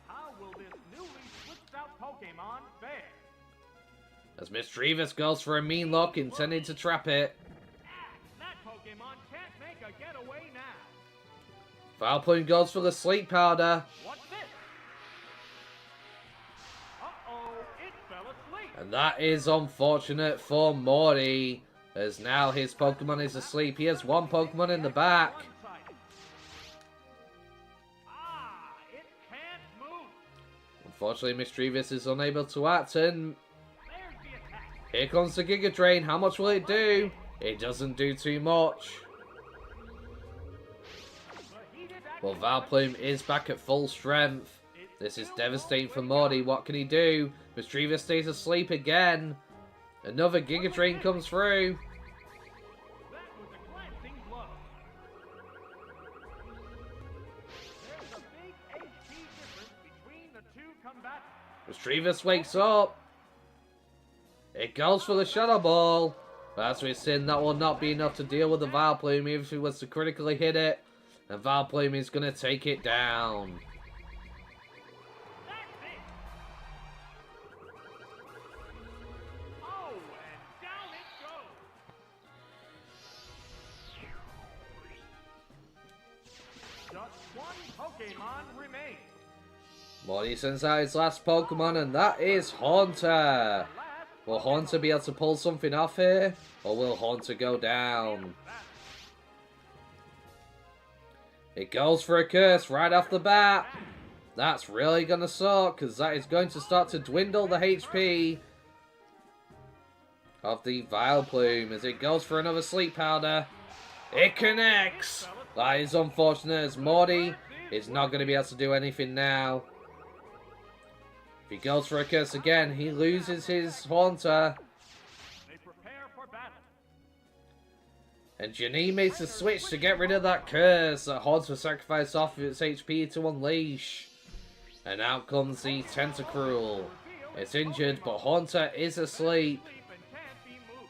[SPEAKER 2] How will this newly switched out Pokemon fare?
[SPEAKER 1] As Misdreavus goes for a mean look, intending to trap it.
[SPEAKER 2] That Pokemon can't make a getaway now.
[SPEAKER 1] Vileplume goes for the Sleep Powder.
[SPEAKER 2] What's this? Uh-oh, it fell asleep.
[SPEAKER 1] And that is unfortunate for Morty, as now his Pokemon is asleep. He has one Pokemon in the back.
[SPEAKER 2] One-sided. Ah, it can't move.
[SPEAKER 1] Unfortunately, Misdreavus is unable to act, and
[SPEAKER 2] There's the attack.
[SPEAKER 1] here comes the Giga Drain. How much will it do? It doesn't do too much.
[SPEAKER 2] The heated
[SPEAKER 1] Well,
[SPEAKER 2] action
[SPEAKER 1] Vileplume is back at full strength. This is devastating for Morty. What can he do? Misdreavus stays asleep again. Another Giga Drain comes through.
[SPEAKER 2] That was a glancing blow. There's a big HP difference between the two combatants.
[SPEAKER 1] Misdreavus wakes up. It goes for the Shadow Ball. But as we've seen, that will not be enough to deal with the Vileplume, even if he was to critically hit it. And Vileplume is going to take it down.
[SPEAKER 2] That's it. Oh, and down it goes. Just one Pokemon remains.
[SPEAKER 1] Morty sends out his last Pokemon, and that is Haunter. Will Haunter be able to pull something off here? Or will Haunter go down? It goes for a curse right off the bat. That's really going to suck, because that is going to start to dwindle the HP of the Vileplume as it goes for another Sleep Powder. It connects! That is unfortunate, as Morty is not going to be able to do anything now. If he goes for a curse again, he loses his Haunter.
[SPEAKER 2] They prepare for battle.
[SPEAKER 1] And Janine makes a switch to get rid of that curse that Haunter sacrificed off of its HP to unleash. And out comes the Tentacruel. It's injured, but Haunter is asleep.
[SPEAKER 2] Sleep and can't be moved.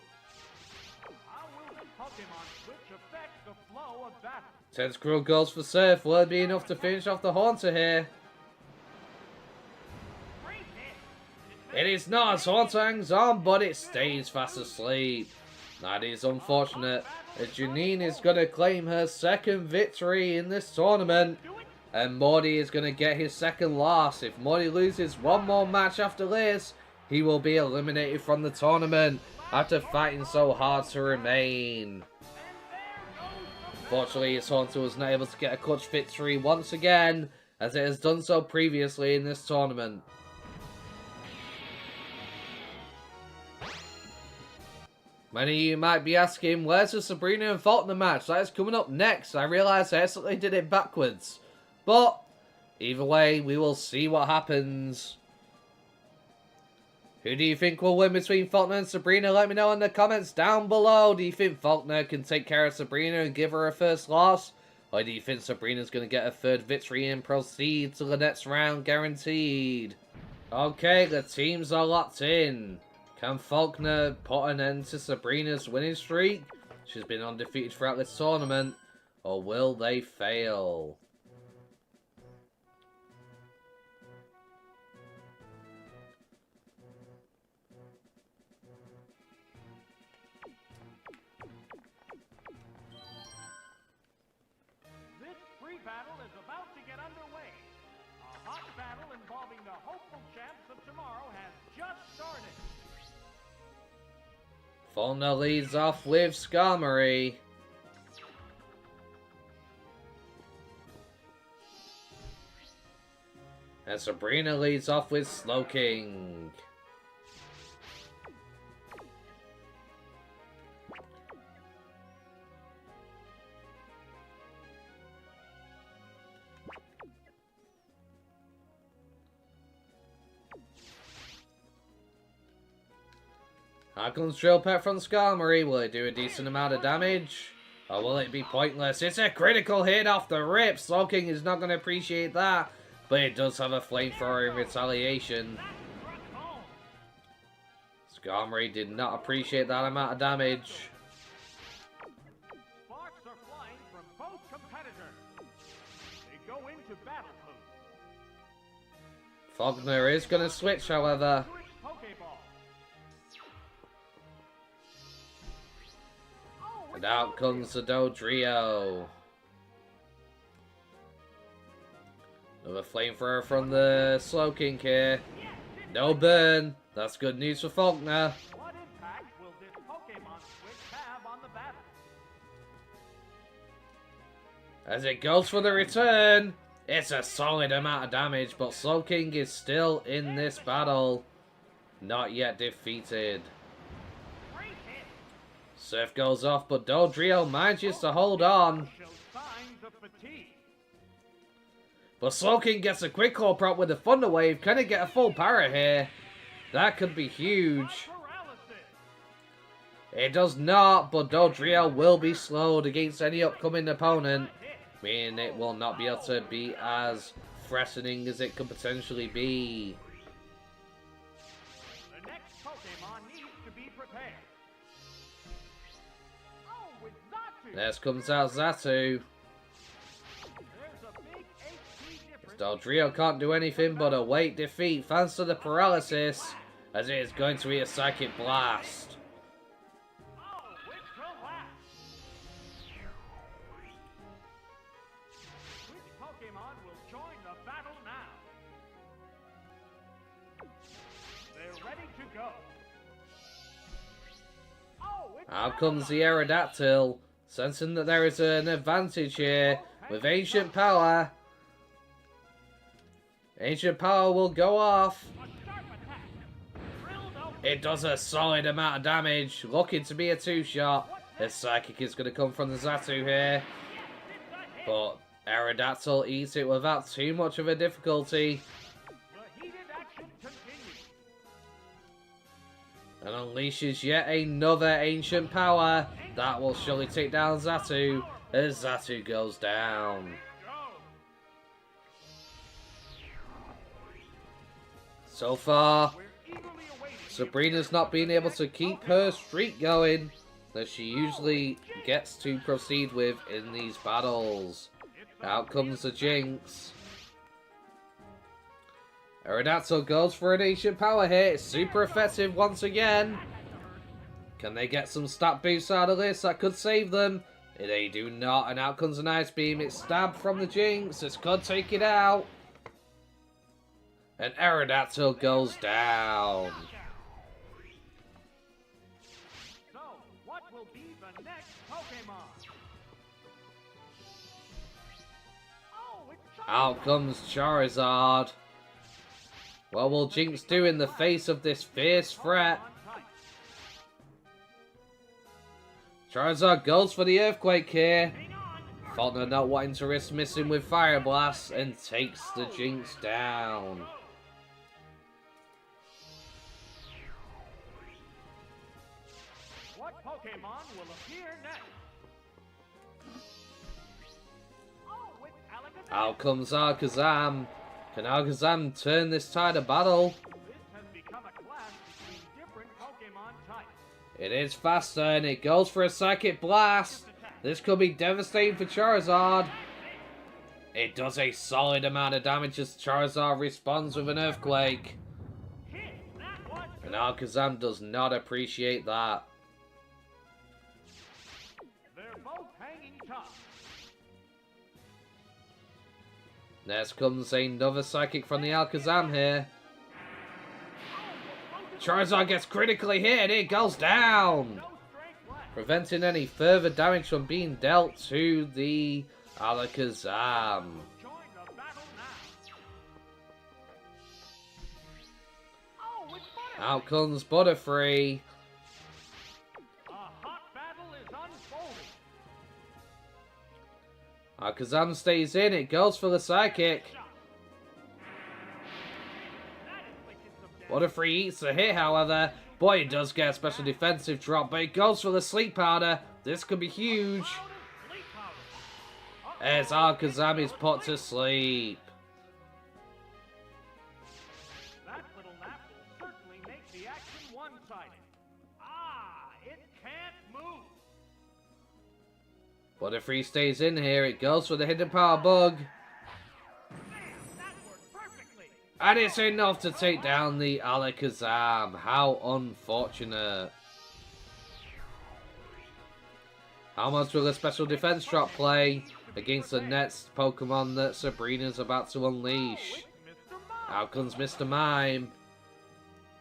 [SPEAKER 2] How will this Pokemon switch affect the flow of battle?
[SPEAKER 1] Tentacruel goes for Surf. Will it be enough to finish off the Haunter here?
[SPEAKER 2] Great hit.
[SPEAKER 1] It is not, as Haunter hangs on, but it stays fast asleep. That is unfortunate, as Janine is going to claim her second victory in this tournament.
[SPEAKER 2] Do it.
[SPEAKER 1] And Morty is going to get his second loss. If Morty loses one more match after this, he will be eliminated from the tournament after fighting so hard to remain. Fortunately, his Haunter was not able to get a clutch victory once again, as it has done so previously in this tournament. Many of you might be asking, where's the Sabrina and Faulkner match? That is coming up next. I realise I accidentally did it backwards. But, either way, we will see what happens. Who do you think will win between Faulkner and Sabrina? Let me know in the comments down below. Do you think Faulkner can take care of Sabrina and give her a first loss? Or do you think Sabrina's going to get a third victory and proceed to the next round guaranteed? Okay, the teams are locked in. Can Faulkner put an end to Sabrina's winning streak? She's been undefeated throughout this tournament. Or will they fail?
[SPEAKER 2] This free battle is about to get underway. A hot battle involving the hopeful champs of tomorrow has just started.
[SPEAKER 1] Faulkner leads off with Skarmory. And Sabrina leads off with Slowking. How comes Drill Pet from Skarmory? Will it do a decent amount of damage? Or will it be pointless? It's a critical hit off the rip! Slowking is not going to appreciate that. But it does have a flamethrower in retaliation. Skarmory did not appreciate that amount of damage.
[SPEAKER 2] Sparks are flying from both competitors. They go into battle mode.
[SPEAKER 1] Faulkner is going to switch, however. And out comes the Dodrio. Another flamethrower from the Slowking here. No burn. That's good news for Faulkner.
[SPEAKER 2] What impact will this Pokemon switch have on the battle?
[SPEAKER 1] As it goes for the return. It's a solid amount of damage, but Slowking is still in this battle. Not yet defeated. Surf goes off, but Dodrio manages to hold on.
[SPEAKER 2] Show signs of fatigue.
[SPEAKER 1] But Slowking gets a quick call prop with a Thunder Wave. Can it get a full para here? That could be huge. It does not, but Dodrio will be slowed against any upcoming opponent, meaning it will not be able to be as threatening as it could potentially be.
[SPEAKER 2] The next Pokemon needs to be prepared. Oh, with Zatu.
[SPEAKER 1] Next comes out Zatu. Dodrio can't do anything but await defeat thanks to the paralysis, as it is going to be a Psychic Blast.
[SPEAKER 2] Oh, which Pokemon will join the battle now? They're ready to go. Oh,
[SPEAKER 1] Out comes the Aerodactyl, sensing that there is an advantage here with Ancient Power. Ancient Power will go off. It does a solid amount of damage. Looking to be a two-shot. The Psychic is going to come from the Zatu here. But Aerodactyl eats it without too much of a difficulty. And unleashes yet another Ancient Power. That will surely take down Zatu as Zatu goes down. So far, Sabrina's not been able to keep her streak going that she usually gets to proceed with in these battles. Out comes the Jinx. Aerodactyl goes for an Ancient Power hit. It's super effective once again. Can they get some stat boosts out of this? That could save them. They do not. And out comes an Ice Beam. It's stabbed from the Jinx. This could take it out. And Aerodactyl goes down.
[SPEAKER 2] So, what will be the next Pokemon? Oh, it's
[SPEAKER 1] Out comes Charizard. What will Jinx do in the face of this fierce threat? Charizard goes for the Earthquake here. Faulkner not wanting to risk missing with Fire Blast and takes the Jinx down.
[SPEAKER 2] What Pokemon will appear next? Oh, it's Alakazam.
[SPEAKER 1] Out comes Alakazam. Can Alakazam turn this tide of battle?
[SPEAKER 2] This has become a clash between different Pokemon.
[SPEAKER 1] It is faster, and it goes for a Psychic Blast. This could be devastating for Charizard. It does a solid amount of damage as Charizard responds with an Earthquake. And Alakazam does not appreciate that.
[SPEAKER 2] They're both hanging tough.
[SPEAKER 1] Next comes another Psychic from the Alakazam here. Charizard gets critically hit, it goes down, preventing any further damage from being dealt to the Alakazam. Out comes Butterfree. Alakazam stays in, it goes for the Psychic. Butterfree eats the hit, however. Boy, it does get a special defensive drop, but it goes for the Sleep Powder. This could be huge. As Alakazam is put to sleep.
[SPEAKER 2] That little nap will certainly make the action one-sided. Ah, it can't move.
[SPEAKER 1] Butterfree stays in here. It goes for the Hidden Power Bug. And it's enough to take down the Alakazam. How unfortunate. How much will a special defense drop play against the next Pokemon that Sabrina's about to unleash? Out comes Mr. Mime.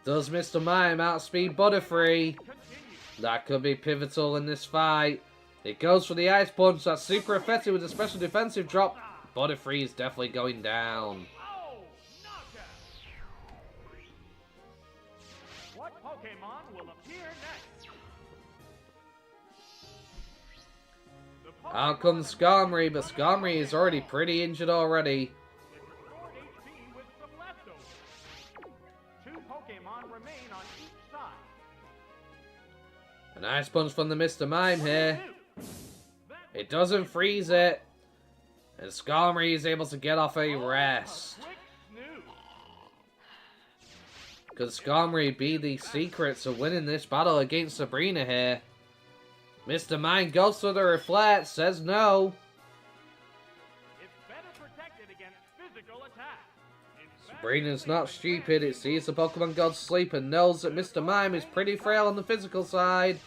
[SPEAKER 1] Does Mr. Mime outspeed Butterfree? That could be pivotal in this fight. It goes for the Ice Punch. That's super effective with a special defensive drop. Butterfree is definitely going down.
[SPEAKER 2] What Pokemon will appear next?
[SPEAKER 1] Out comes Skarmory, but Skarmory is already pretty injured already.
[SPEAKER 2] HP with some leftovers. 2 Pokemon remain on each side.
[SPEAKER 1] An Ice Punch from the Mr. Mime here. It doesn't freeze it. And Skarmory is able to get off a rest. Could Skarmory be the secret to winning this battle against Sabrina here? Mr. Mime goes for the Reflect, says no.
[SPEAKER 2] It's better protected against physical attack.
[SPEAKER 1] Sabrina's not stupid. It sees the Pokemon go to sleep and knows that Mr. Mime is pretty frail on the physical side.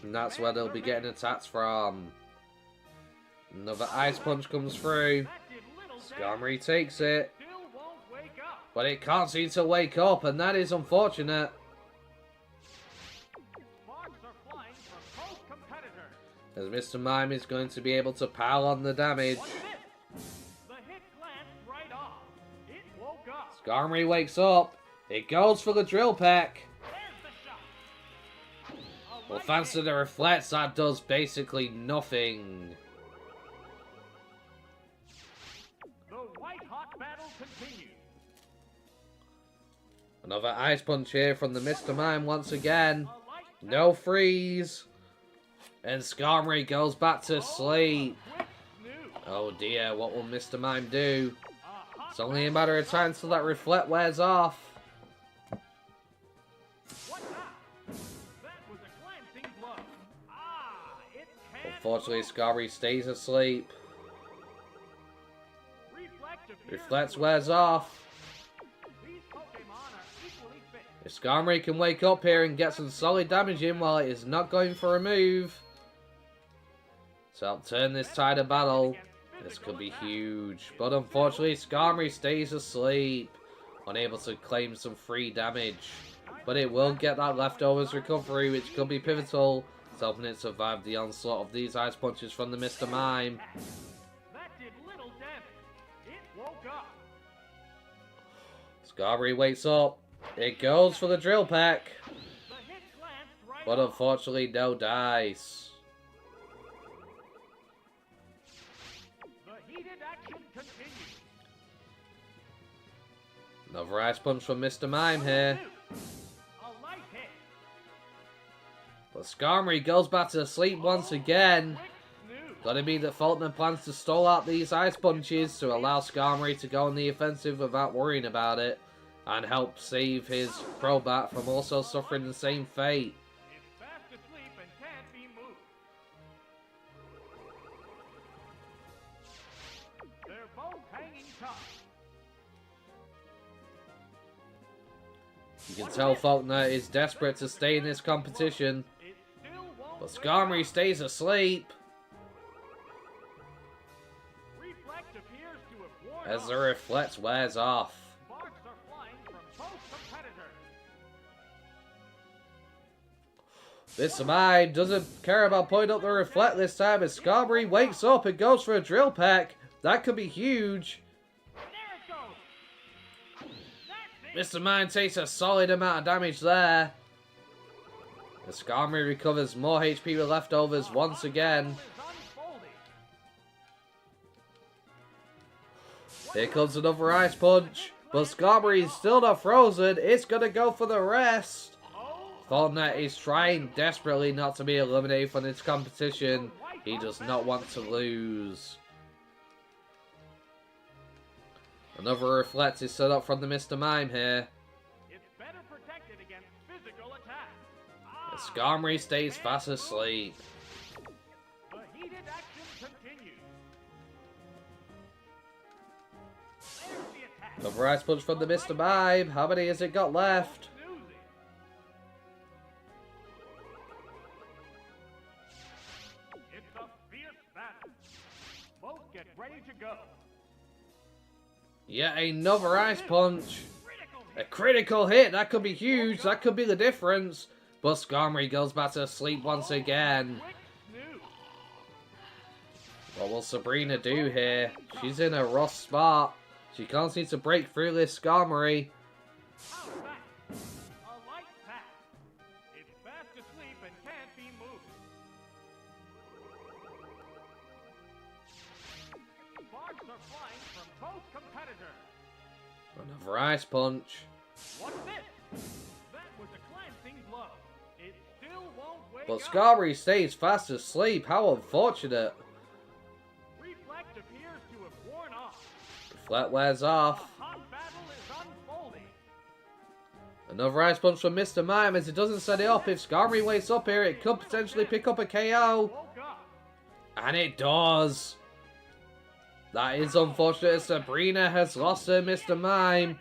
[SPEAKER 1] And that's where they'll be getting attacks from. Another Ice Punch comes through. Skarmory takes it. But it can't seem to wake up, and that is unfortunate. As Mr. Mime is going to be able to pile on the damage. Skarmory wakes up. It goes for the Drill Peck. Well, thanks to the Reflects, that does basically nothing.
[SPEAKER 2] The white-hot battle continues.
[SPEAKER 1] Another Ice Punch here from the Mr. Mime once again. No freeze. And Skarmory goes back to sleep. Oh dear, what will Mr. Mime do? It's only a matter of time till that Reflect wears off. Unfortunately, Skarmory stays asleep. Reflect wears off. If Skarmory can wake up here and get some solid damage in while it is not going for a move to help turn this tide of battle, this could be huge. But unfortunately, Skarmory stays asleep, unable to claim some free damage. But it will get that leftovers recovery, which could be pivotal, helping it survive the onslaught of these Ice Punches from the Mr. Mime.
[SPEAKER 2] That did little damage. It woke up.
[SPEAKER 1] Skarmory wakes up. It goes for the Drill Peck. But unfortunately, no dice.
[SPEAKER 2] The heated action continues.
[SPEAKER 1] Another Ice Punch from Mr. Mime here.
[SPEAKER 2] A light hit.
[SPEAKER 1] But Skarmory goes back to sleep once again. Gotta be that Fulton plans to stall out these Ice Punches to allow Skarmory to go on the offensive without worrying about it. And help save his Crobat from also suffering the same fate.
[SPEAKER 2] Its fastest
[SPEAKER 1] You can tell Faulkner is desperate to stay in this competition. But Skarmory stays asleep. As the Reflect wears off. Mr. Mime doesn't care about putting up the Reflect this time as Skarmory wakes up and goes for a Drill Peck. That could be huge. Mr. Mime takes a solid amount of damage there. As Skarmory recovers more HP with leftovers once again. Here comes another Ice Punch. But Skarmory is still not frozen. It's going to go for the rest. Faulkner is trying desperately not to be eliminated from this competition. He does not want to lose. Another Reflect is set up from the Mr. Mime here.
[SPEAKER 2] It's better protected against physical attack.
[SPEAKER 1] As Skarmory stays fast asleep.
[SPEAKER 2] The heated action continues. There's the attack.
[SPEAKER 1] Another Ice Punch from the Mr. Mime. How many has it got left?
[SPEAKER 2] It's a fierce battle. Both get ready to go.
[SPEAKER 1] Yet another Ice Punch. A critical hit. That could be huge. That could be the difference. But Skarmory goes back to sleep once again. What will Sabrina do here? She's in a rough spot. She can't seem to break through this Skarmory. Another Ice Punch.
[SPEAKER 2] What's this? That was a glancing blow. It still won't wake
[SPEAKER 1] But
[SPEAKER 2] up.
[SPEAKER 1] Skarmory stays fast asleep. How unfortunate.
[SPEAKER 2] Reflect appears to have worn off.
[SPEAKER 1] Reflect wears off.
[SPEAKER 2] A hot battle is unfolding.
[SPEAKER 1] Another Ice Punch from Mr. Mime as it doesn't set it up. If Skarmory wakes up here, it could potentially pick up a KO.
[SPEAKER 2] Woke up.
[SPEAKER 1] And it does. That is unfortunate. Sabrina has lost her Mr. Mime.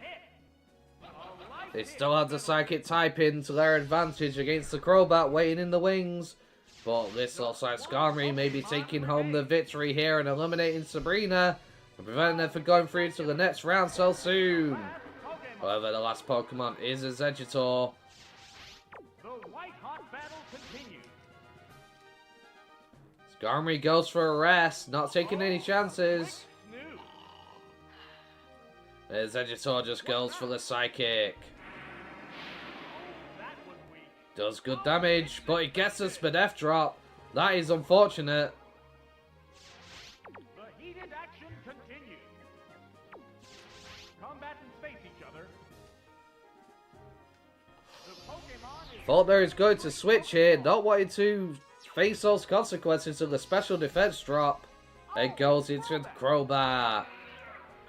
[SPEAKER 1] They still have the Psychic type in to their advantage against the Crobat waiting in the wings. But this looks like Skarmory may be taking home the victory here and eliminating Sabrina and preventing her from going through to the next round so soon. However, the last Pokemon is a Exeggutor.
[SPEAKER 2] The white hot battle continues.
[SPEAKER 1] Skarmory goes for a rest, not taking any chances. The Exeggutor just goes for the Psychic. Does good damage, but it gets a Spadef drop. That is unfortunate.
[SPEAKER 2] The heated action continues. Combatants face each other. The Pokemon is
[SPEAKER 1] Faulkner is going to switch here, not wanting to face those consequences of the special defense drop. It goes into Crobat.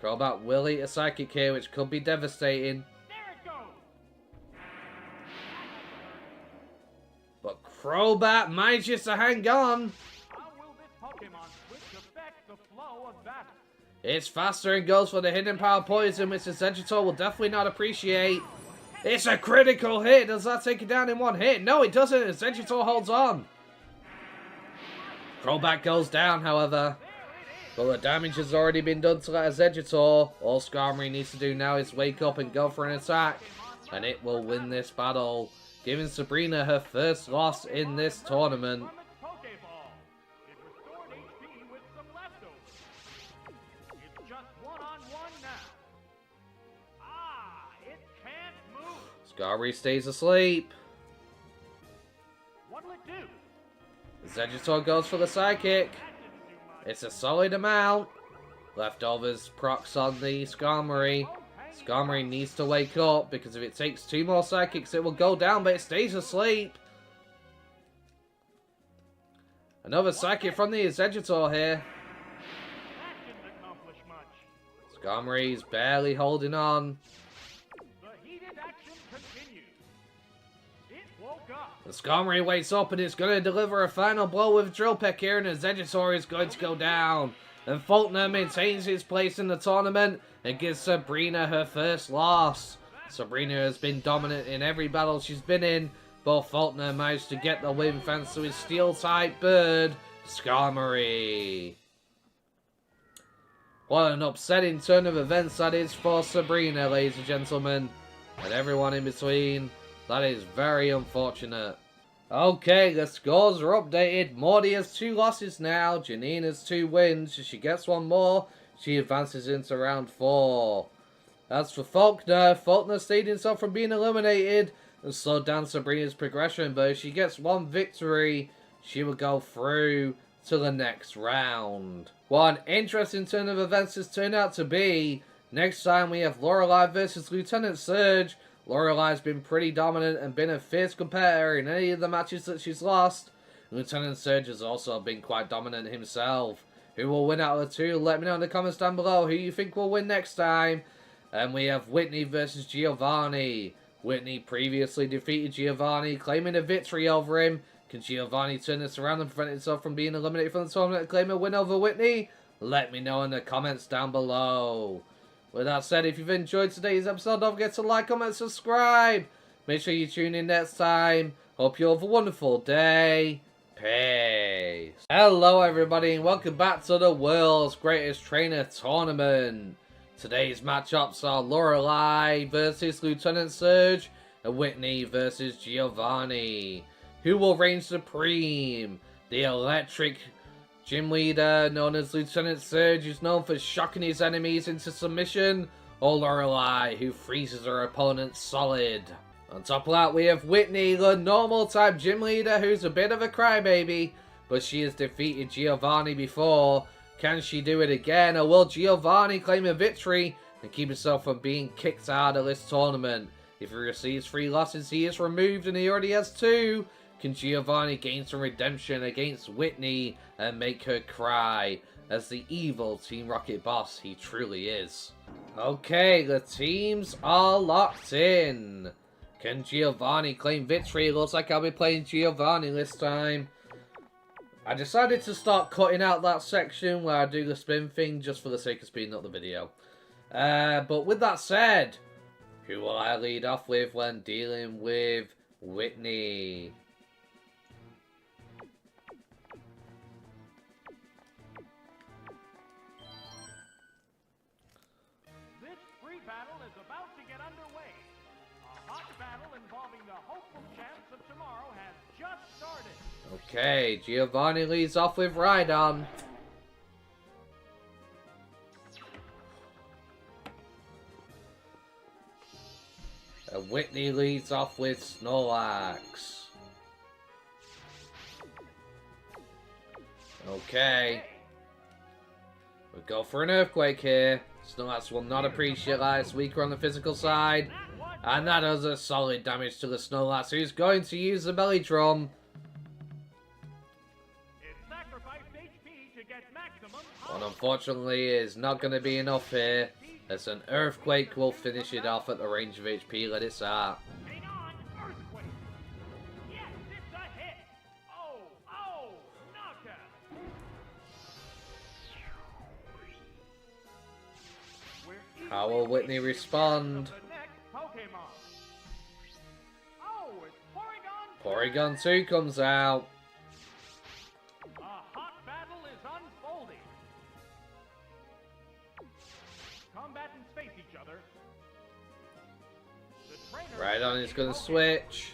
[SPEAKER 1] Crobat will eat a Psychic here, which could be devastating.
[SPEAKER 2] there it goes.
[SPEAKER 1] But Crobat manages to hang on.
[SPEAKER 2] How will this Pokemon switch affect the flow of battle?
[SPEAKER 1] It's faster and goes for the Hidden Power Poison, which the Exeggutor will definitely not appreciate. It's a critical hit. Does that take it down in one hit? No, it doesn't. Exeggutor holds on. Crobat goes down, however. But the damage has already been done to that Exeggutor. All Skarmory needs to do now is wake up and go for an attack. And it will win this battle, giving Sabrina her first loss in this tournament.
[SPEAKER 2] From its Pokeball. It restored HP with some leftovers. It's just one-on-one now. Ah, it can't move.
[SPEAKER 1] Skarmory stays asleep.
[SPEAKER 2] What'll it do?
[SPEAKER 1] Exeggutor goes for the Psychic.
[SPEAKER 2] That didn't do much.
[SPEAKER 1] It's a solid amount. Leftovers procs on the Skarmory. Skarmory needs to wake up because if it takes 2 more Psychics it will go down, but it stays asleep. Another Psychic from the Exeggutor here.
[SPEAKER 2] That didn't accomplish much.
[SPEAKER 1] Skarmory is barely holding on.
[SPEAKER 2] The heated action continues. It woke up.
[SPEAKER 1] The Skarmory wakes up and it's going to deliver a final blow with Drill Peck here, and Exeggutor is going to go down. And Faulkner maintains his place in the tournament and gives Sabrina her first loss. Sabrina has been dominant in every battle she's been in, but Faulkner managed to get the win thanks to his Steel-type bird, Skarmory. What an upsetting turn of events that is for Sabrina, ladies and gentlemen, and everyone in between. That is very unfortunate. Okay, the scores are updated. Morty has 2 losses now. Janine has 2 wins. If she gets one more, she advances into round 4. As for Faulkner, Faulkner stayed himself from being eliminated and slowed down Sabrina's progression, but if she gets one victory, she will go through to the next round. What an interesting turn of events this turned out to be. Next time we have Lorelei versus Lieutenant Surge. Lorelei's been pretty dominant and been a fierce competitor in any of the matches that she's lost. Lieutenant Surge has also been quite dominant himself. Who will win out of the two? Let me know in the comments down below who you think will win next time. And we have Whitney versus Giovanni. Whitney previously defeated Giovanni, claiming a victory over him. Can Giovanni turn this around and prevent himself from being eliminated from the tournament and claim a win over Whitney? Let me know in the comments down below. With that said, if you've enjoyed today's episode, don't forget to like, comment, subscribe. Make sure you tune in next time. Hope you have a wonderful day. Peace. Hello everybody and welcome back to the World's Greatest Trainer Tournament. Today's matchups are Lorelei versus Lieutenant Surge and Whitney versus Giovanni. Who will reign supreme? The electric gym leader known as Lieutenant Surge, who's known for shocking his enemies into submission, or Lorelei, who freezes her opponent solid. On top of that, we have Whitney, the normal type gym leader, who's a bit of a crybaby, but she has defeated Giovanni before. Can she do it again, or will Giovanni claim a victory and keep himself from being kicked out of this tournament? If he receives 3 losses, he is removed, and he already has 2. Can Giovanni gain some redemption against Whitney and make her cry as the evil Team Rocket boss he truly is? Okay, the teams are locked in. Can Giovanni claim victory? It looks like I'll be playing Giovanni this time. I decided to start cutting out that section where I do the spin thing just for the sake of speeding up the video. But with that said, who will I lead off with when dealing with Whitney?
[SPEAKER 2] Battle is about to get underway. A hot battle involving the hopeful champs of tomorrow has just started.
[SPEAKER 1] Okay, Giovanni leads off with Rhydon. And Whitney leads off with Snorlax. Okay. We'll go for an Earthquake here. Snorlax will not appreciate that. It's weaker on the physical side. And that does a solid damage to the Snorlax, who's going to use the Belly Drum. But unfortunately, it's not going to be enough here, as an Earthquake will finish it off at the range of HP. Let it start. How will Whitney respond? Porygon 2 comes out.
[SPEAKER 2] A hot battle is unfolding. Combatants face each other.
[SPEAKER 1] Rhydon is going to switch.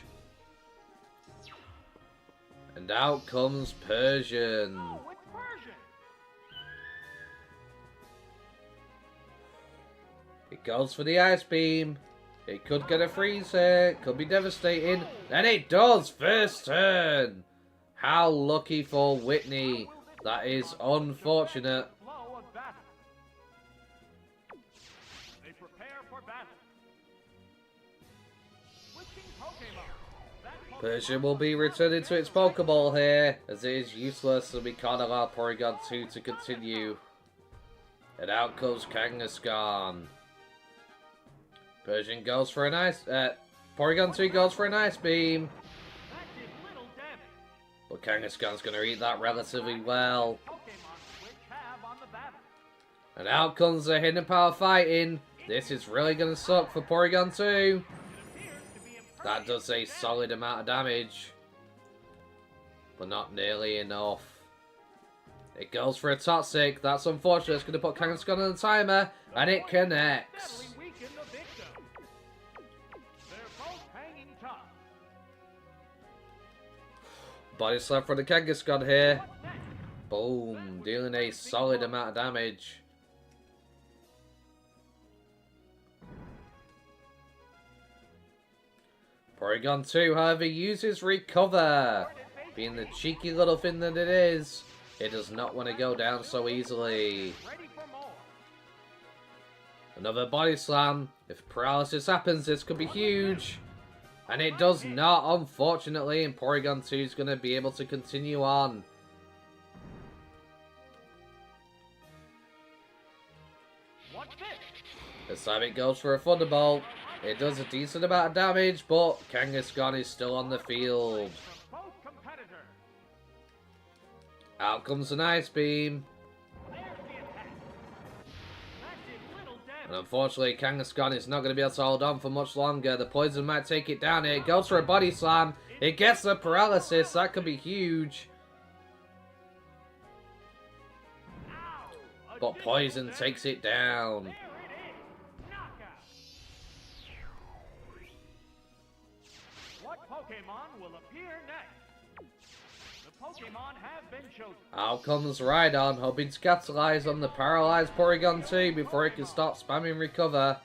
[SPEAKER 1] And out comes Persian.
[SPEAKER 2] Oh, it's Persian.
[SPEAKER 1] It goes for the Ice Beam. It could get a freeze here. Could be devastating. And it does! First turn! How lucky for Whitney. That is unfortunate.
[SPEAKER 2] They prepare for battle. Switching Pokemon.
[SPEAKER 1] Persian will be returning to its Pokeball here, as it is useless, so we can't allow Porygon 2 to continue. And out comes Kangaskhan. Persian goes for a nice... Porygon 2 goes for an Ice Beam. But Kangaskhan's going to eat that relatively well. And out comes the Hidden Power Fighting. This is really going to suck for Porygon 2. That does a solid amount of damage. But not nearly enough. It goes for a Toxic. That's unfortunate. It's going to put Kangaskhan on the timer. And it connects. Body Slam for the Kangaskhan here. Boom. Dealing a solid amount of damage. Porygon 2, however, uses Recover. Being the cheeky little thing that it is, it does not want to go down so easily. Another Body Slam. If paralysis happens, this could be huge. And it does not, unfortunately, and Porygon 2 is going to be able to continue on. This time it goes for a Thunderbolt. It does a decent amount of damage, but Kangaskhan is still on the field. Out comes an Ice Beam. And unfortunately, Kangaskhan is not going to be able to hold on for much longer. The poison might take it down here. It goes for a Body Slam. It gets the paralysis. That could be huge. But poison takes it down.
[SPEAKER 2] Pokemon will appear next. The Pokemon have been chosen.
[SPEAKER 1] Out comes Rhydon, hoping to capitalize on the paralyzed Porygon 2 before he can start spamming Recover.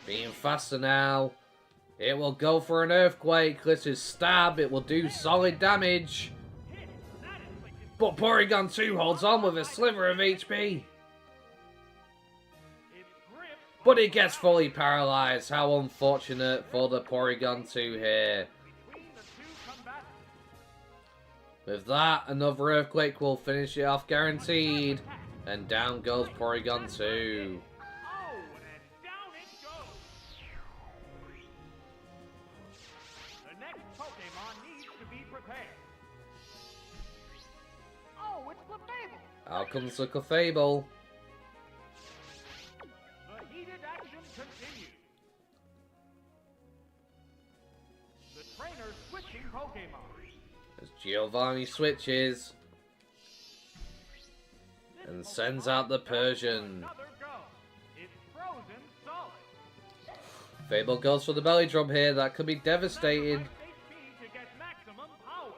[SPEAKER 1] Being faster now. It will go for an Earthquake. This is Stab. It will do solid damage. But Porygon 2 holds on with a sliver of HP. But it gets fully paralyzed. How unfortunate for the Porygon 2 here. With that, another Earthquake will finish it off guaranteed. And down goes Porygon 2.
[SPEAKER 2] The next Pokemon needs to be prepared. Oh, it's Clefable.
[SPEAKER 1] Out comes the Clefable.
[SPEAKER 2] Continues. The trainer switching Pokemon.
[SPEAKER 1] As Giovanni switches and sends out the Persian.
[SPEAKER 2] It's frozen solid.
[SPEAKER 1] Fable goes for the belly drum here. That could be devastating.
[SPEAKER 2] HP to get maximum power.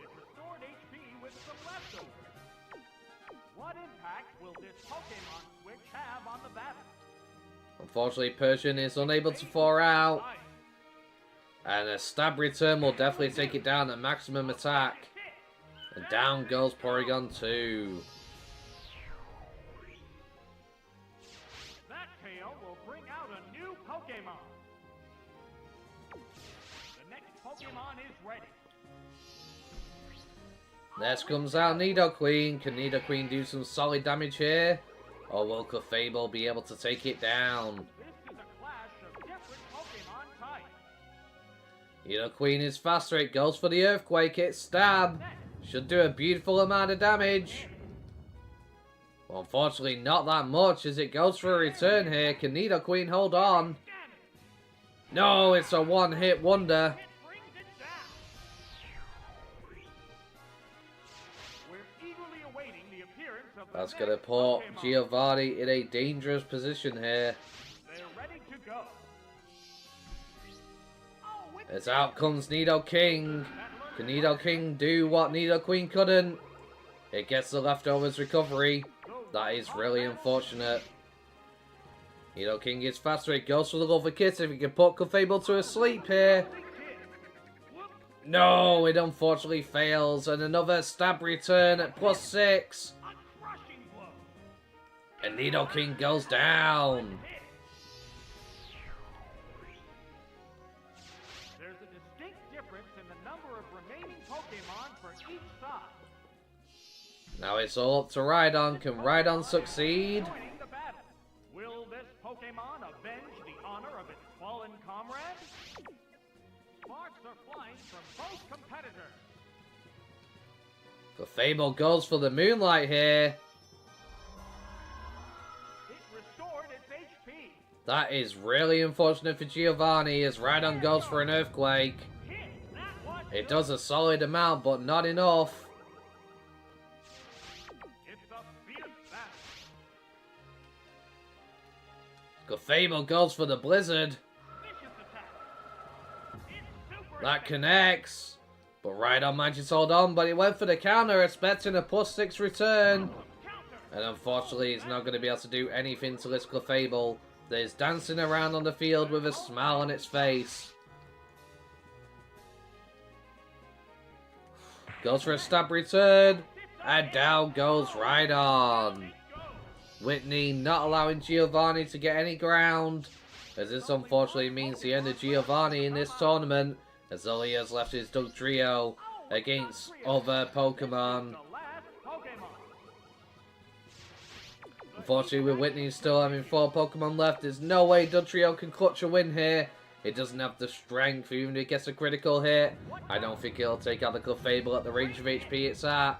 [SPEAKER 2] It restored HP with some leftovers. What impact will this Pokemon switch have on the battle?
[SPEAKER 1] Unfortunately, Persian is unable to thaw out. And a Stab Return will definitely take it down at maximum attack. And down goes Porygon 2.
[SPEAKER 2] That tail will bring out a new Pokemon. The next Pokemon is ready.
[SPEAKER 1] Next comes out Nidoqueen. Can Nidoqueen do some solid damage here? Or will Clefable be able to take it down?
[SPEAKER 2] This is a clash of different Pokemon types.
[SPEAKER 1] Nidoqueen is faster. It goes for the Earthquake. It's Stab. Should do a beautiful amount of damage. Well, unfortunately, not that much as it goes for a return here. Can Nidoqueen hold on? No, it's a one-hit wonder. That's going to put Giovanni in a dangerous position here.
[SPEAKER 2] They're ready to go.
[SPEAKER 1] As out comes Nidoking. Can Nidoking do what Nidoqueen couldn't? It gets the leftovers recovery. That is really unfortunate. Nidoking is faster. It goes for the Love Kiss. If he can put Clefable to a sleep here. No, it unfortunately fails. And another Stab Return at +6. And Nidoking goes down.
[SPEAKER 2] There's a distinct difference in the number of remaining Pokemon for each side.
[SPEAKER 1] Now it's all up to Rhydon. Can Rhydon succeed?
[SPEAKER 2] Will this Pokemon avenge the honor of its fallen comrade? Sparks are flying from both competitors.
[SPEAKER 1] Clefable goes for the Moonlight here. That is really unfortunate for Giovanni, as Rhydon goes for an earthquake. It does a solid amount, but not enough. Clefable goes for the blizzard. That connects. But Rhydon manages to hold on, but he went for the counter, expecting a +6 return. And unfortunately, he's not going to be able to do anything to this Clefable that is dancing around on the field with a smile on its face. Goes for a stab return, and down goes Rhydon. Whitney not allowing Giovanni to get any ground, as this unfortunately means the end of Giovanni in this tournament, as all he has left is Dugtrio against other Pokemon. Unfortunately, with Whitney still having 4 Pokemon left, there's no way Dugtrio can clutch a win here. It doesn't have the strength, even if it gets a critical hit. I don't think it'll take out the Clefable at the range of HP it's at.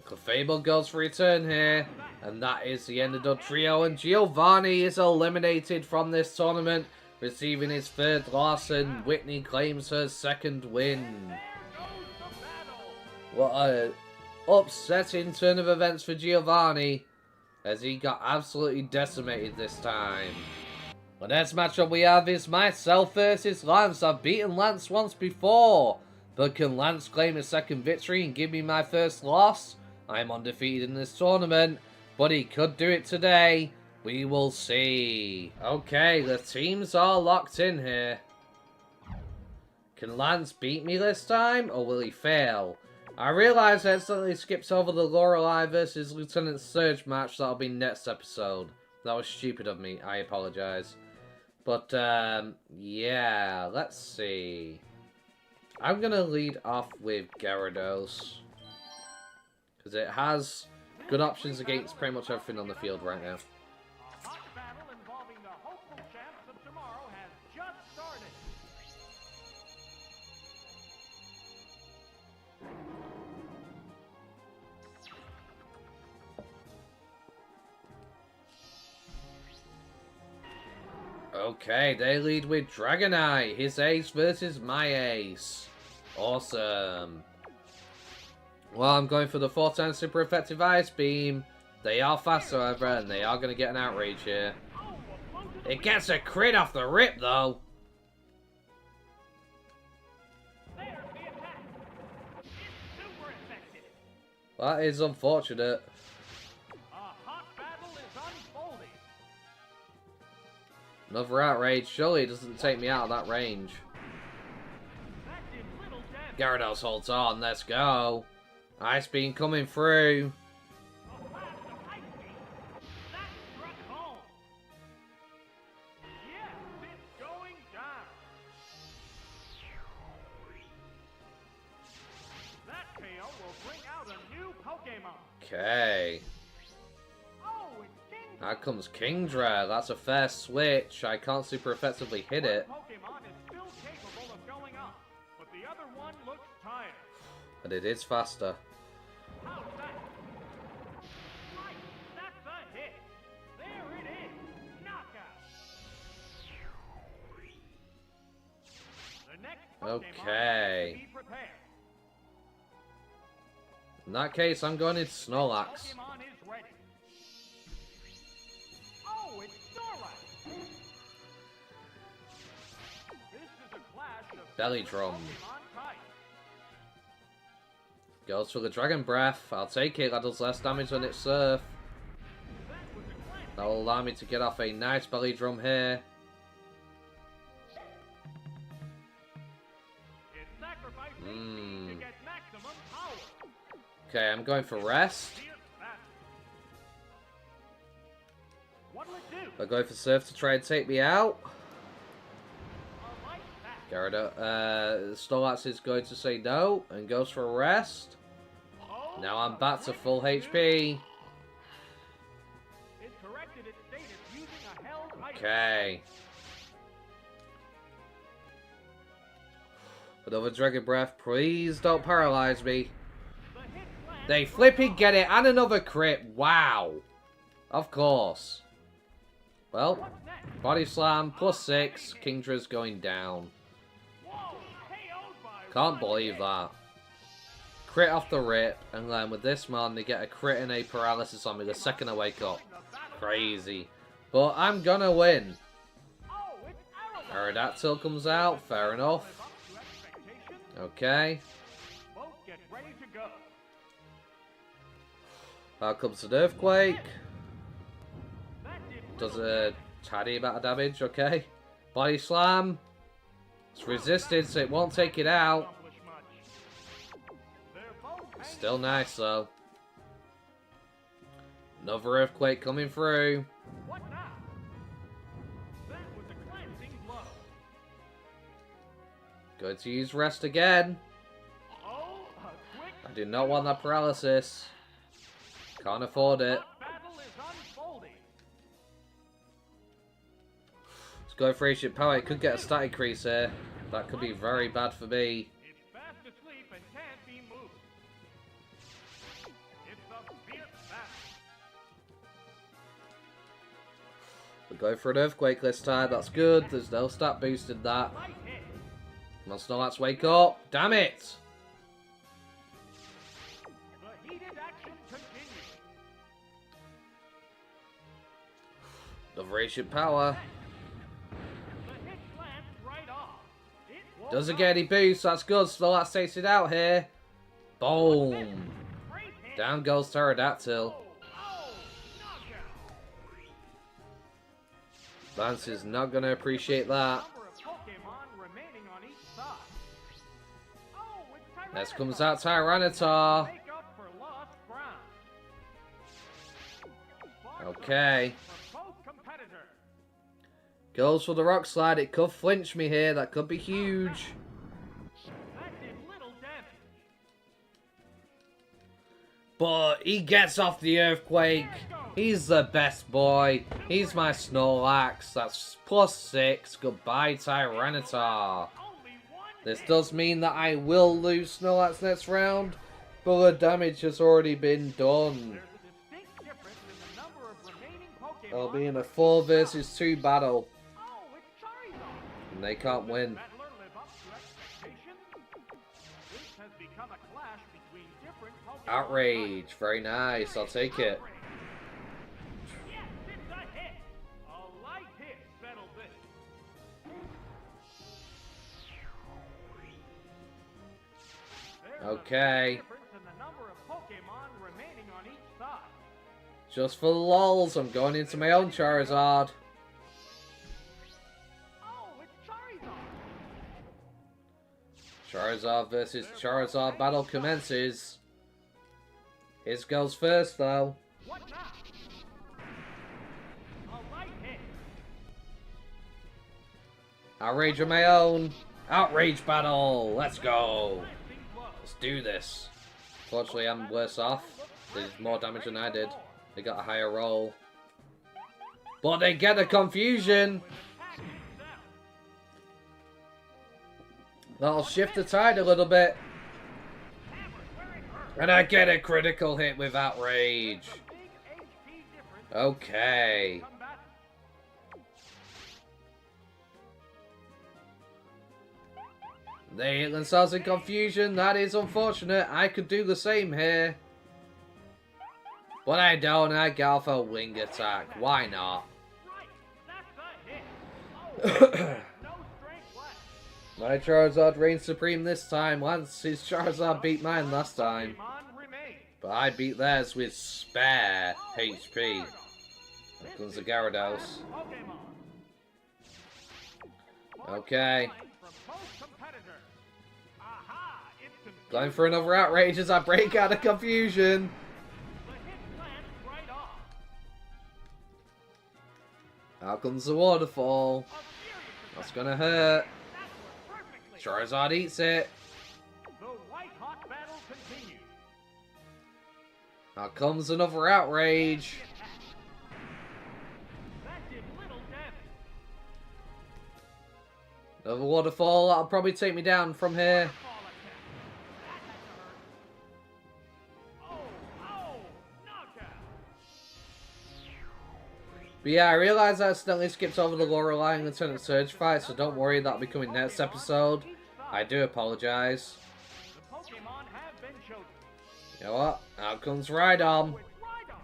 [SPEAKER 1] Clefable goes for return here, and that is the end of Dugtrio, and Giovanni is eliminated from this tournament, receiving his 3rd loss, and Whitney claims her 2nd win. What a upsetting turn of events for Giovanni, as he got absolutely decimated this time. The next matchup we have is myself versus Lance. I've beaten Lance once before, but can Lance claim his 2nd victory and give me my 1st loss? I'm undefeated in this tournament, but he could do it today. We will see. Okay, the teams are locked in here. Can Lance beat me this time, or will he fail? I realise I accidentally skipped over the Lorelei versus Lieutenant Surge match. That'll be next episode. That was stupid of me. I apologise. But, yeah, let's see. I'm going to lead off with Gyarados, because it has good options against pretty much everything on the field right now.
[SPEAKER 2] A hot battle involving the hopeful champs of tomorrow has just started.
[SPEAKER 1] Okay, they lead with Dragonite, his ace versus my ace. Awesome. Well, I'm going for the 4-time super effective Ice Beam. They are faster, however, and they are going to get an outrage here. It gets a crit off the rip, though.
[SPEAKER 2] There's the attack. It's super effective.
[SPEAKER 1] That is unfortunate.
[SPEAKER 2] A hot battle is unfolding.
[SPEAKER 1] Another outrage. Surely it doesn't take me out of that range.
[SPEAKER 2] That did little damage.
[SPEAKER 1] Gyarados holds on. Let's go. Ice Beam coming through.
[SPEAKER 2] A blast of ice beam. That struck home. Yes, it's going down. That KO will bring out a new Pokemon.
[SPEAKER 1] Okay.
[SPEAKER 2] Oh, it's Kingdra.
[SPEAKER 1] Out comes Kingdra. That's a fair switch. I can't super effectively hit it.
[SPEAKER 2] One Pokemon is still capable of going up, but the other one looks tired.
[SPEAKER 1] But it is faster.
[SPEAKER 2] How's that? Right, that's a hit. There it is. Knockout. The next Pokemon
[SPEAKER 1] Okay.
[SPEAKER 2] has to be prepared.
[SPEAKER 1] In that case, I'm going into Snorlax.
[SPEAKER 2] Pokemon is ready. Oh, it's Snorlax. This is a clash of
[SPEAKER 1] Belly Drum.
[SPEAKER 2] Pokemon types.
[SPEAKER 1] Goes for the Dragon Breath. I'll take it. That does less damage on its Surf.
[SPEAKER 2] That was a clash.
[SPEAKER 1] That will allow me to get off a nice Belly Drum here.
[SPEAKER 2] It sacrificed HP to get maximum power.
[SPEAKER 1] Okay, I'm going for Rest.
[SPEAKER 2] Fierce battle. What'll it do?
[SPEAKER 1] I'll go for Surf to try and take me out.
[SPEAKER 2] A light attack.
[SPEAKER 1] Gyarados, Snorlax is going to say no and goes for a Rest.
[SPEAKER 2] Oh,
[SPEAKER 1] Now I'm back to full HP.
[SPEAKER 2] it corrected its status using a held item.
[SPEAKER 1] Okay. Another Dragon Breath. Please don't paralyze me.
[SPEAKER 2] The hit lands
[SPEAKER 1] They flipping get it and another crit. Wow. Of course. Well,
[SPEAKER 2] What's next?
[SPEAKER 1] body slam, +6. Kingdra's going down.
[SPEAKER 2] Whoa! KO'd by
[SPEAKER 1] Can't
[SPEAKER 2] one
[SPEAKER 1] believe
[SPEAKER 2] hit.
[SPEAKER 1] that. Crit off the rip, and then with this man, they get a crit and a paralysis on me the second I wake up. Crazy. But I'm gonna win.
[SPEAKER 2] Oh, it's
[SPEAKER 1] Aerodactyl comes out, fair enough.
[SPEAKER 2] Live up to expectations.
[SPEAKER 1] Okay.
[SPEAKER 2] Both get ready to go.
[SPEAKER 1] Out comes an earthquake.
[SPEAKER 2] That did
[SPEAKER 1] Does
[SPEAKER 2] little
[SPEAKER 1] a
[SPEAKER 2] damage.
[SPEAKER 1] tiny amount of damage, okay. Body slam. It's resisted, so it won't take it out.
[SPEAKER 2] Accomplish much. They're both hanging
[SPEAKER 1] Still nice, though. Another earthquake coming through.
[SPEAKER 2] What now? That was a glancing blow.
[SPEAKER 1] Going to use rest again.
[SPEAKER 2] Oh, a quick
[SPEAKER 1] I do not want that paralysis. Can't afford it.
[SPEAKER 2] battle is unfolding.
[SPEAKER 1] Let's go for ancient power. It could get a stat increase here. That could be very bad for me.
[SPEAKER 2] It's fast asleep and can't be moved. It's a fierce battle.
[SPEAKER 1] We'll go for an earthquake this time. That's good. There's no stat boost in that.
[SPEAKER 2] Light hit.
[SPEAKER 1] Come on, Snorlax, wake up. Damn it!
[SPEAKER 2] The heated action continues.
[SPEAKER 1] Another ancient power.
[SPEAKER 2] The hit glanced right off. It won't
[SPEAKER 1] Doesn't get any boost. That's good. Snorlax takes it out here. Boom.
[SPEAKER 2] Great hit.
[SPEAKER 1] Down goes Pterodactyl.
[SPEAKER 2] Oh, knockout.
[SPEAKER 1] Lance is not going to appreciate that.
[SPEAKER 2] Number of Pokemon remaining on each side. Oh, it's
[SPEAKER 1] Next
[SPEAKER 2] Tyranitar.
[SPEAKER 1] comes out Tyranitar.
[SPEAKER 2] Make up for lost ground.
[SPEAKER 1] Okay.
[SPEAKER 2] For both competitors.
[SPEAKER 1] Goes for the rock slide. It could flinch me here. That could be huge.
[SPEAKER 2] That did little damage.
[SPEAKER 1] But he gets off the earthquake. He's the best boy. He's my Snorlax. That's +6. Goodbye, Tyranitar.
[SPEAKER 2] Only one
[SPEAKER 1] This
[SPEAKER 2] hit.
[SPEAKER 1] does mean that I will lose Snorlax next round, but the damage has already been done.
[SPEAKER 2] There's a distinct difference in the number of remaining Pokemon.
[SPEAKER 1] I'll be in a 4 versus 2 battle,
[SPEAKER 2] Oh, it's Charizard.
[SPEAKER 1] and they can't win.
[SPEAKER 2] Battler live up to expectations? This has become a clash between different Pokemon.
[SPEAKER 1] Outrage. Very nice. I'll take it.
[SPEAKER 2] Outrage. Yes, it's a hit. A light hit settled this. There's
[SPEAKER 1] Okay.
[SPEAKER 2] a difference in the number of Pokemon remaining on each side.
[SPEAKER 1] Just for the lols, I'm going into my own Charizard.
[SPEAKER 2] Oh, it's Charizard.
[SPEAKER 1] Charizard versus Charizard battle commences. His goes first, though.
[SPEAKER 2] What now? A light hit.
[SPEAKER 1] Outrage on my own. Outrage battle. Let's go.
[SPEAKER 2] Glancing blow.
[SPEAKER 1] Let's do this. Fortunately, I'm worse off. They did more damage than I did. They got a higher roll. But they get a confusion.
[SPEAKER 2] Attack itself.
[SPEAKER 1] That'll shift the tide a little bit.
[SPEAKER 2] Hammered where it hurt.
[SPEAKER 1] And I get a critical hit with Outrage.
[SPEAKER 2] Big HP difference.
[SPEAKER 1] Okay.
[SPEAKER 2] Combat.
[SPEAKER 1] They hit themselves in confusion. That is unfortunate. I could do the same here. But I don't. I go for a wing attack. Why not?
[SPEAKER 2] Right. That's a hit. Oh, no strength left.
[SPEAKER 1] My Charizard reigns supreme this time. Once his Charizard beat mine last time.
[SPEAKER 2] Pokemon remain.
[SPEAKER 1] But I beat theirs with spare HP. Here comes the Gyarados.
[SPEAKER 2] Pokemon.
[SPEAKER 1] Okay.
[SPEAKER 2] From both competitors. Aha! It's
[SPEAKER 1] Going for another outrage as I break out of confusion.
[SPEAKER 2] The hit glanced right off.
[SPEAKER 1] Out comes the waterfall.
[SPEAKER 2] A furious
[SPEAKER 1] That's
[SPEAKER 2] attack.
[SPEAKER 1] gonna hurt.
[SPEAKER 2] That worked perfectly.
[SPEAKER 1] Charizard eats it.
[SPEAKER 2] The white-hot battle continues.
[SPEAKER 1] Out comes another outrage.
[SPEAKER 2] That did little damage.
[SPEAKER 1] Another waterfall. That'll probably take me down from here.
[SPEAKER 2] Fall attack. That had to hurt. Oh, knockout.
[SPEAKER 1] But yeah, I realised I accidentally skipped over the Lorelei and Lieutenant Surge fight, so don't worry, that'll be coming next episode. I do apologise.
[SPEAKER 2] The Pokemon have been chosen.
[SPEAKER 1] You know what? Out comes Rhydon.
[SPEAKER 2] It's Rhydon.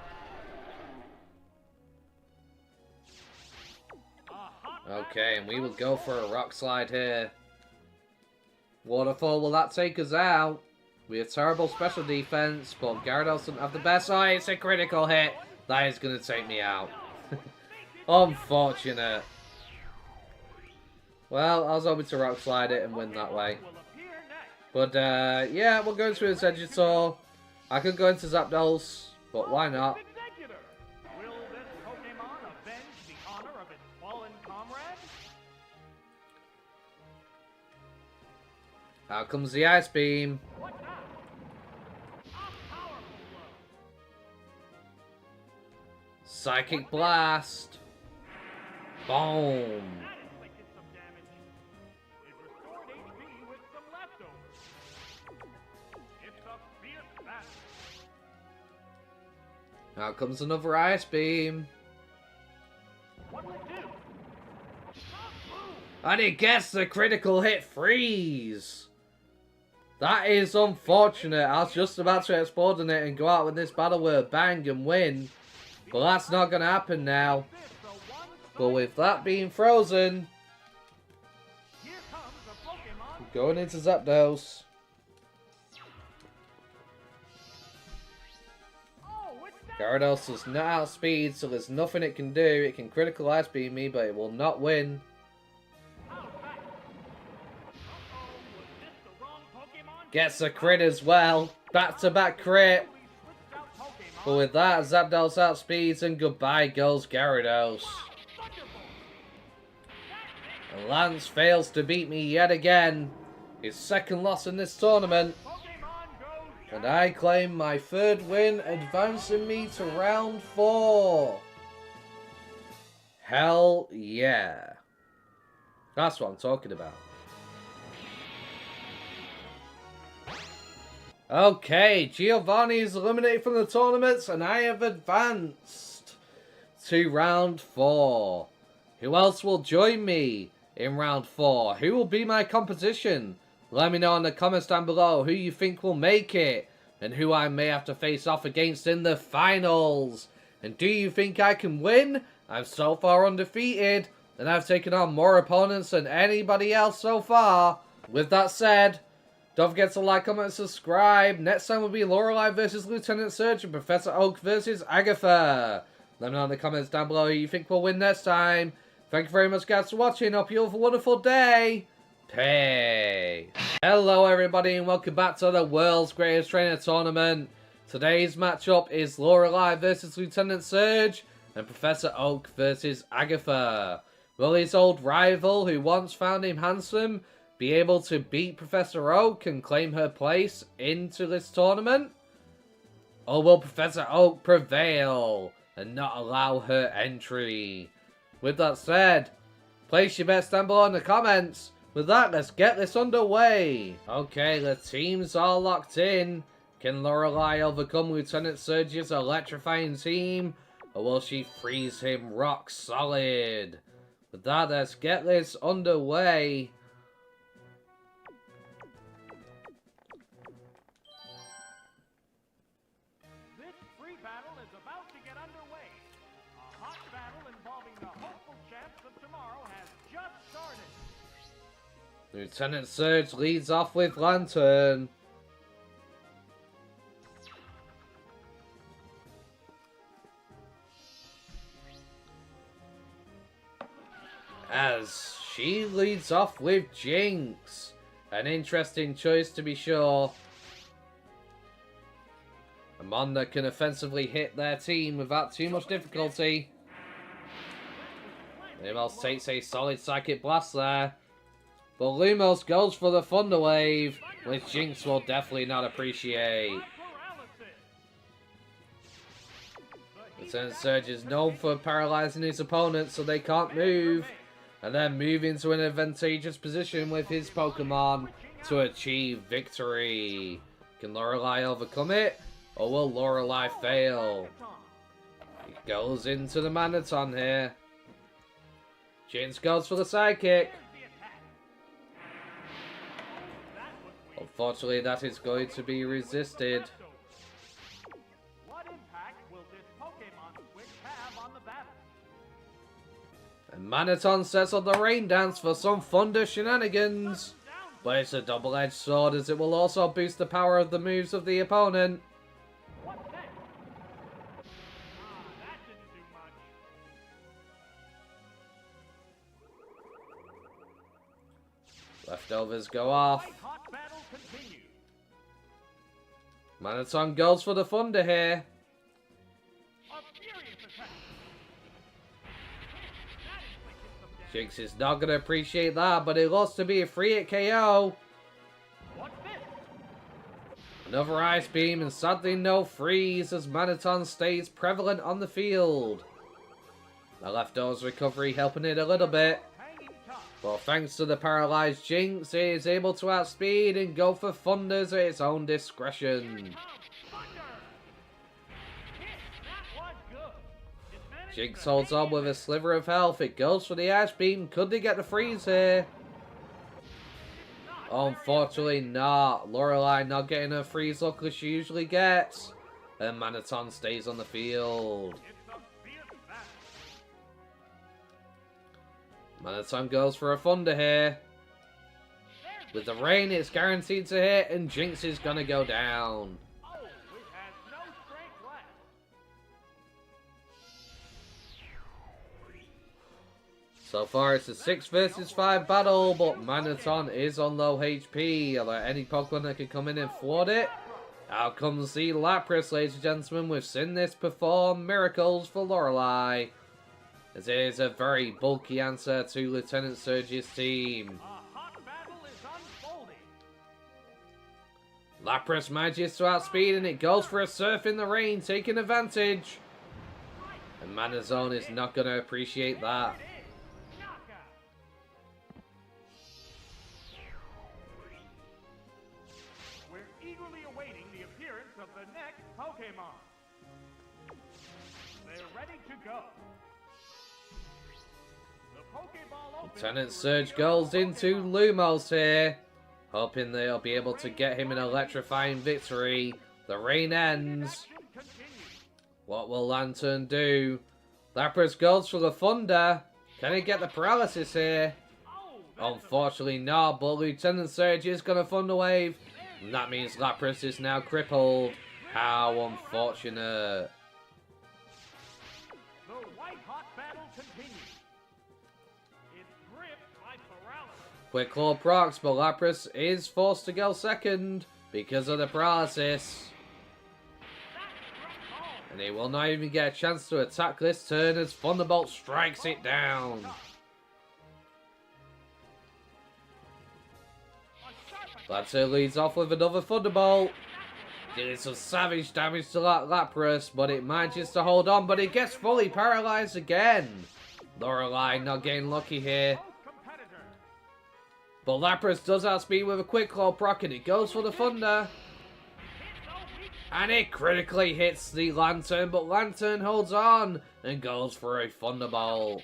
[SPEAKER 2] A hot
[SPEAKER 1] Okay, and we will go for a rock slide here. Waterfall, will that take us out? We have terrible special defense, but Gyarados doesn't have the best. Oh, it's a critical hit. That is going to take me out. Unfortunate. Well, I was hoping to rock slide it and win that way.
[SPEAKER 2] will appear next.
[SPEAKER 1] But, yeah, we'll go into his Vegetor. I could go into Zapdos, but why not?
[SPEAKER 2] Executor. Will this Pokemon avenge the honor of its fallen comrade?
[SPEAKER 1] Out comes the Ice Beam.
[SPEAKER 2] What now? A powerful blow.
[SPEAKER 1] Psychic Blast. Boom.
[SPEAKER 2] That inflicted some damage. It restored HP with some leftovers. It's a fierce battle.
[SPEAKER 1] Out comes another Ice Beam.
[SPEAKER 2] What'll it do?
[SPEAKER 1] And it gets the critical hit freeze. That is unfortunate. I was just about to explode on it and go out with this battle with a bang and win. But that's not going to happen now. But with that being frozen,
[SPEAKER 2] Here comes a Pokemon.
[SPEAKER 1] going into Zapdos.
[SPEAKER 2] Oh, it's that.
[SPEAKER 1] Gyarados does not outspeed, so there's nothing it can do. It can critical Ice Beam me, but it will not win.
[SPEAKER 2] How's that? Uh-oh, was this the wrong Pokemon?
[SPEAKER 1] Gets a crit as well. Back-to-back crit.
[SPEAKER 2] We switched out Pokemon.
[SPEAKER 1] But with that, Zapdos outspeeds and goodbye goes Gyarados.
[SPEAKER 2] Thunderbolt.
[SPEAKER 1] And Lance fails to beat me yet again. His second loss in this tournament.
[SPEAKER 2] Pokemon goes.
[SPEAKER 1] And I claim my third win, advancing me to round 4. Hell yeah. That's what I'm talking about. Okay, Giovanni is eliminated from the tournaments, and I have advanced to round 4. Who else will join me in round 4? Who will be my competition? Let me know in the comments down below who you think will make it, and who I may have to face off against in the finals. And do you think I can win? I'm so far undefeated, and I've taken on more opponents than anybody else so far. With that said, don't forget to like, comment, and subscribe. Next time will be Lorelei versus Lieutenant Surge and Professor Oak versus Agatha. Let me know in the comments down below who you think will win next time. Thank you very much, guys, for watching. Hope you all have a wonderful day. Peace. Hello, everybody, and welcome back to the World's Greatest Trainer Tournament. Today's matchup is Lorelei versus Lieutenant Surge and Professor Oak versus Agatha. Will his old rival, who once found him handsome, be able to beat Professor Oak and claim her place into this tournament? Or will Professor Oak prevail and not allow her entry? With that said, place your bets down below in the comments. With that, let's get this underway. Okay, the teams are locked in. Can Lorelei overcome Lieutenant Surge's electrifying team? Or will she freeze him rock solid? With that, let's get this underway.
[SPEAKER 2] This free battle is about to get underway. A hot battle involving the hopeful champs of tomorrow has just started.
[SPEAKER 1] Lieutenant Surge leads off with Lantern. As she leads off with Jinx. An interesting choice to be sure. A mon that can offensively hit their team without too much difficulty. Lumos takes a solid Psychic Blast there. But Lumos goes for the Thunder Wave, which Jinx will definitely not appreciate. Lieutenant Surge is known for paralyzing his opponents so they can't move, and then move into an advantageous position with his Pokemon to achieve victory. Can Lorelei overcome it, or will Lorelei fail? goes into the Manaton here. Jinx goes for the sidekick.
[SPEAKER 2] There's the attack. That was weak.
[SPEAKER 1] Unfortunately, that is going to be resisted.
[SPEAKER 2] What impact will this Pokemon switch have on the battle?
[SPEAKER 1] And Manaton sets up the rain dance for some thunder shenanigans.
[SPEAKER 2] Down.
[SPEAKER 1] But it's a double-edged sword, as it will also boost the power of the moves of the opponent.
[SPEAKER 2] What's next? That didn't do much.
[SPEAKER 1] Leftovers go off.
[SPEAKER 2] White hot battle continues.
[SPEAKER 1] Manaton goes for the thunder here.
[SPEAKER 2] A furious attack. That inflicted some damage.
[SPEAKER 1] Jinx is not going to appreciate that, but it looks to be a free hit KO.
[SPEAKER 2] What's this?
[SPEAKER 1] Another Ice Beam, and sadly no freeze as Manaton stays prevalent on the field. The Leftovers recovery helping it a little bit.
[SPEAKER 2] Hanging tough.
[SPEAKER 1] But thanks to the paralyzed Jinx, it is able to outspeed and go for thunders at its own discretion.
[SPEAKER 2] Thunder. Hit. That was good. It managed
[SPEAKER 1] Jinx
[SPEAKER 2] to
[SPEAKER 1] holds
[SPEAKER 2] hang
[SPEAKER 1] on
[SPEAKER 2] in
[SPEAKER 1] with
[SPEAKER 2] there.
[SPEAKER 1] a sliver of health. It goes for the Ice Beam. Could they get the freeze here?
[SPEAKER 2] Not
[SPEAKER 1] Unfortunately not. Lorelei not getting her freeze look as she usually gets. And Manaton stays on the field.
[SPEAKER 2] It's a fierce battle.
[SPEAKER 1] Manaton goes for a thunder here. With the rain, it's guaranteed to hit, and Jinx is gonna go down.
[SPEAKER 2] Oh, it has no strength left.
[SPEAKER 1] So far, it's a 6 versus 5 battle, but Manaton is on low HP. Are there any Pokemon that can come in and thwart it? Out comes the Lapras, ladies and gentlemen. We've seen this perform miracles for Lorelei. As it is a very bulky answer to Lieutenant Surge's team.
[SPEAKER 2] A hot battle is unfolding.
[SPEAKER 1] Lapras manages to outspeed, and it goes for a Surf in the Rain, taking advantage. And Manazone is not going to appreciate that.
[SPEAKER 2] It is. Knockout. We're eagerly awaiting the appearance of the next Pokemon. They're ready to go. The Pokeball opens
[SPEAKER 1] Lieutenant
[SPEAKER 2] to
[SPEAKER 1] Surge
[SPEAKER 2] reveal
[SPEAKER 1] goes
[SPEAKER 2] the
[SPEAKER 1] into
[SPEAKER 2] Pokemon.
[SPEAKER 1] Lumos here, hoping they'll be able to get him an electrifying victory. The rain ends.
[SPEAKER 2] Action continues.
[SPEAKER 1] What will Lantern do? Lapras goes for the Thunder. Can he get the paralysis here?
[SPEAKER 2] Oh, that's a
[SPEAKER 1] Unfortunately not, but Lieutenant Surge is going to Thunder Wave. And that means Lapras is now crippled. How unfortunate.
[SPEAKER 2] The white-hot battle continues. It's gripped by paralysis.
[SPEAKER 1] Quick Claw procs, but Lapras is forced to go second because of the paralysis.
[SPEAKER 2] That's struck home.
[SPEAKER 1] And he will not even get a chance to attack this turn as Thunderbolt strikes it down.
[SPEAKER 2] A sharp attack.
[SPEAKER 1] Lancer leads off with another Thunderbolt. Dealing some savage damage to that Lapras, but it manages to hold on, but it gets fully paralyzed again. Lorelei not getting lucky here.
[SPEAKER 2] Both competitors.
[SPEAKER 1] But Lapras does outspeed with a Quick Claw proc, and it goes for the Thunder.
[SPEAKER 2] Hit no weak.
[SPEAKER 1] And it critically hits the Lantern, but Lantern holds on and goes for a Thunderbolt.
[SPEAKER 2] Thunderbolt.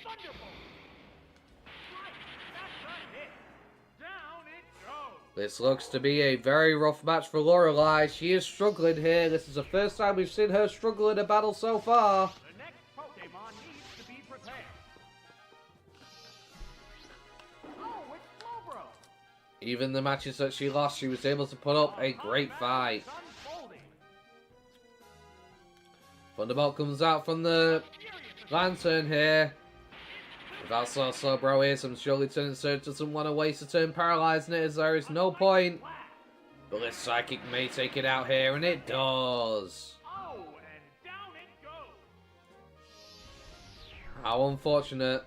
[SPEAKER 2] That's a hit. Down it goes.
[SPEAKER 1] This looks to be a very rough match for Lorelei. She is struggling here. This is the first time we've seen her struggle in a battle so far.
[SPEAKER 2] The next Pokemon needs to be prepared. Oh, it's Slowbro.
[SPEAKER 1] Even the matches that she lost, she was able to put up a great fight.
[SPEAKER 2] It's unfolding.
[SPEAKER 1] Thunderbolt comes out from the
[SPEAKER 2] Furious
[SPEAKER 1] Lantern here. Without Slowbro is, I'm sure Lieutenant Surge doesn't want to waste a turn paralyzing it, as there is no point.
[SPEAKER 2] blast.
[SPEAKER 1] But this Psychic may take it out here, and it does.
[SPEAKER 2] Oh, and down it goes.
[SPEAKER 1] How unfortunate.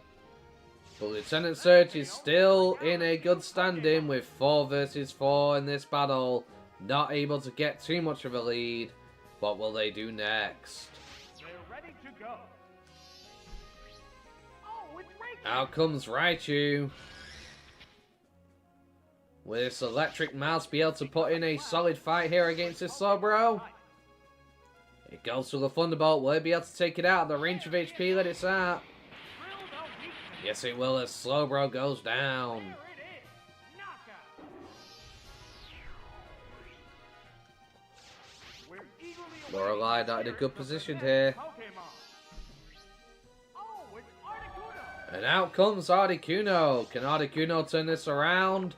[SPEAKER 1] But Lieutenant Surge is still in a good standing with 4 versus 4 in this battle. Not able to get too much of a lead. What will they do next?
[SPEAKER 2] They're ready to go. Oh, it's Reiki.
[SPEAKER 1] Out comes Raichu. Will this electric mouse be able to put in a solid fight here against this Slowbro? It goes to the Thunderbolt. Will it be able to take it out? The range of HP that it's at. Yes, it will as Slowbro goes down. Lorelei not in a good position here. And out comes Articuno. Can Articuno turn this around?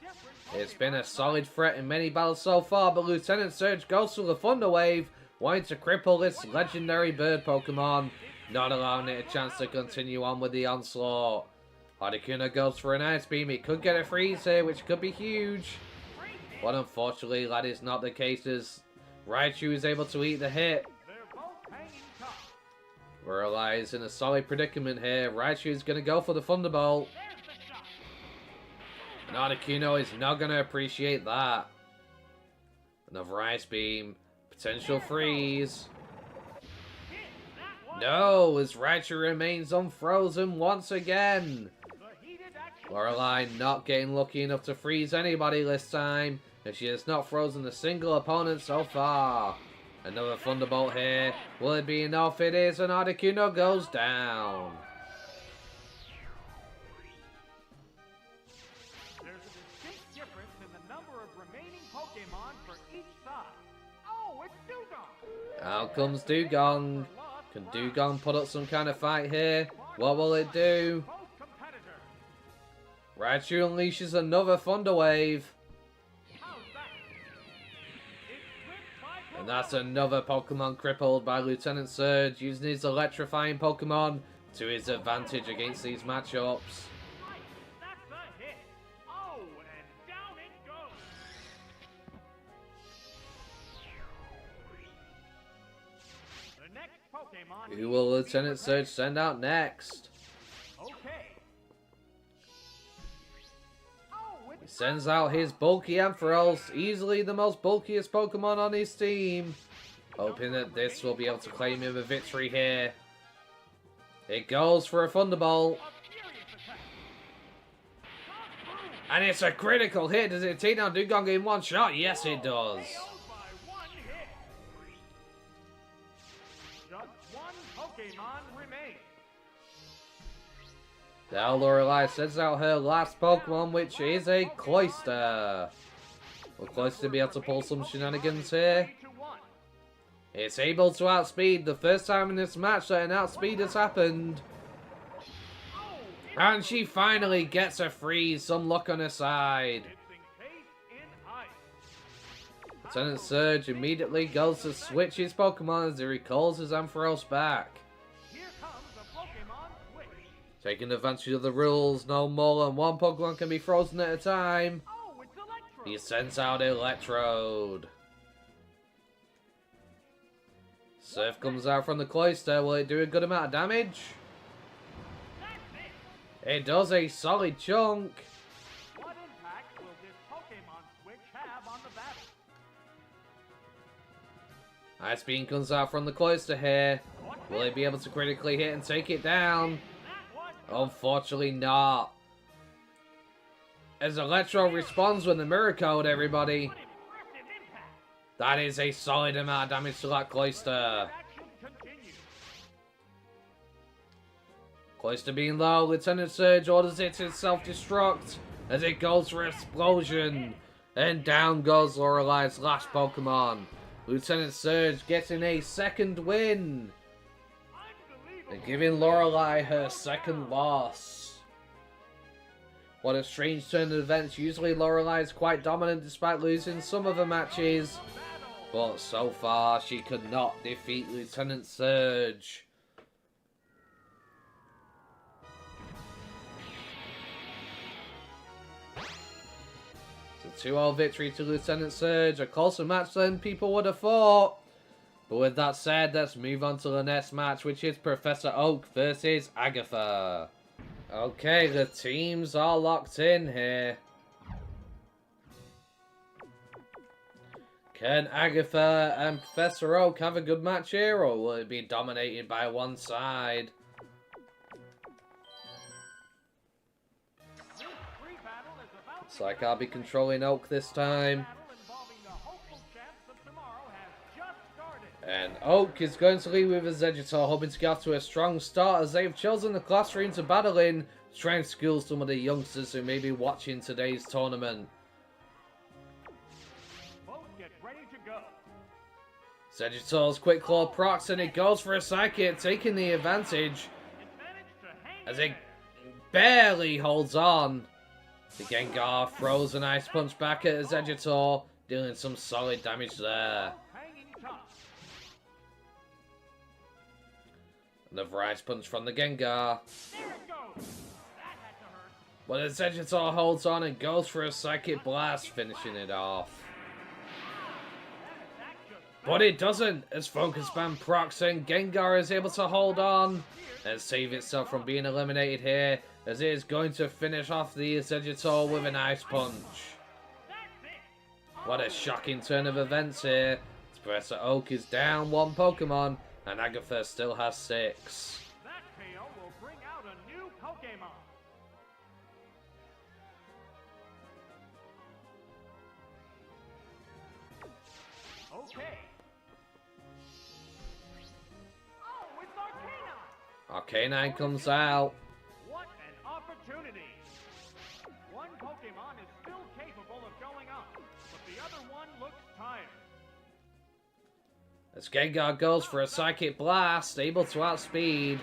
[SPEAKER 1] It's been a solid threat in many battles so far, but Lieutenant Surge goes for the Thunder Wave, wanting to cripple this legendary bird Pokemon, not allowing it a chance to continue on with the onslaught. Articuno goes for an Ice Beam. It could get a freeze here, which could be huge. But unfortunately, that is not the case, as Raichu is able to eat the hit. Lorelei is in a solid predicament here. Raichu is going to go for the Thunderbolt. And Articuno is not going to appreciate that. Another Ice Beam. Potential freeze. No, as Raichu remains unfrozen once again. Lorelei not getting lucky enough to freeze anybody this time, as she has not frozen a single opponent so far. Another Thunderbolt here. Will it be enough? It is, and Articuno goes down.
[SPEAKER 2] There's a distinct difference in the number of remaining Pokemon for each side. Oh, it's Dugong!
[SPEAKER 1] Out comes Dugong. Can Dugong put up some kind of fight here? What will it do? Raichu unleashes another Thunder Wave. And that's another Pokemon crippled by Lieutenant Surge, using his electrifying Pokemon to his advantage against these matchups. Who will Lieutenant Surge send out next? He sends out his bulky Ampharos, easily the most bulkiest Pokemon on his team. Hoping that this will be able to claim him a victory here. It goes for a Thunderbolt. And it's a critical hit. Does it take down Dugong in one shot? Yes, it does. Now Lorelei sends out her last Pokemon, which is a Cloyster. Will Cloyster be able to pull some shenanigans here? It's able to outspeed. The first time in this match that an outspeed has happened. And she finally gets a freeze. Some luck on her side. Lieutenant Surge immediately goes to switch his Pokemon as he recalls his Ampharos back. Taking advantage of the rules, no more than one Pokemon can be frozen at a time. He sends out Electrode. Surf comes out from the Cloyster. Will it do a good amount of damage? It does a solid chunk.
[SPEAKER 2] What impact will this Pokemon switch have on the battle?
[SPEAKER 1] Ice Beam comes out from the Cloyster here. Will it be able to critically hit and take it down? Unfortunately not. As Electro responds with the Mirror Code, everybody. That is a solid amount of damage to that Cloyster. Cloyster being low, Lieutenant Surge orders it to self-destruct as it goes for Explosion. And down goes Lorelei's last Pokemon. Lieutenant Surge getting a second win. And giving Lorelei her second loss. What a strange turn of events. Usually Lorelei is quite dominant despite losing some of her matches. But so far she could not defeat Lieutenant Surge. It's a 2-0 victory to Lieutenant Surge. A closer match than people would have thought. But with that said, let's move on to the next match, which is Professor Oak versus Agatha. Okay, the teams are locked in here. Can Agatha and Professor Oak have a good match here, or will it be dominated by one side? Looks like I'll be controlling Oak this time. And Oak is going to lead with his Vegetor, hoping to get off to a strong start as they've chosen the classroom to battle in to try and school some of the youngsters who may be watching today's tournament.
[SPEAKER 2] Both get ready to go.
[SPEAKER 1] Vegetor's quick claw procs and it goes for a Psychic, taking the advantage
[SPEAKER 2] Advantage to hang
[SPEAKER 1] as
[SPEAKER 2] in
[SPEAKER 1] it barely holds on. The Gengar throws an Ice Punch back at his Vegetor, dealing some solid damage there.
[SPEAKER 2] hanging tough.
[SPEAKER 1] Another Ice Punch from the Gengar.
[SPEAKER 2] There it goes. That had to hurt.
[SPEAKER 1] But his Vegetor holds on and goes for a Psychic Blast, finishing it off.
[SPEAKER 2] That just
[SPEAKER 1] But it doesn't, as Focus Band procs and Gengar is able to hold on and save itself from being eliminated here, as it is going to finish off the Vegetor with an Ice Punch.
[SPEAKER 2] that's it.
[SPEAKER 1] What a shocking turn of events here. Professor Oak is down 1 Pokemon, and Agatha still has 6.
[SPEAKER 2] That KO will bring out a new Pokemon. Okay. Oh, it's Arcanine.
[SPEAKER 1] Arcanine comes out.
[SPEAKER 2] What an opportunity. One Pokemon is still capable of going up, but the other one looks tired.
[SPEAKER 1] As Gengar goes for a Psychic Blast, able to outspeed.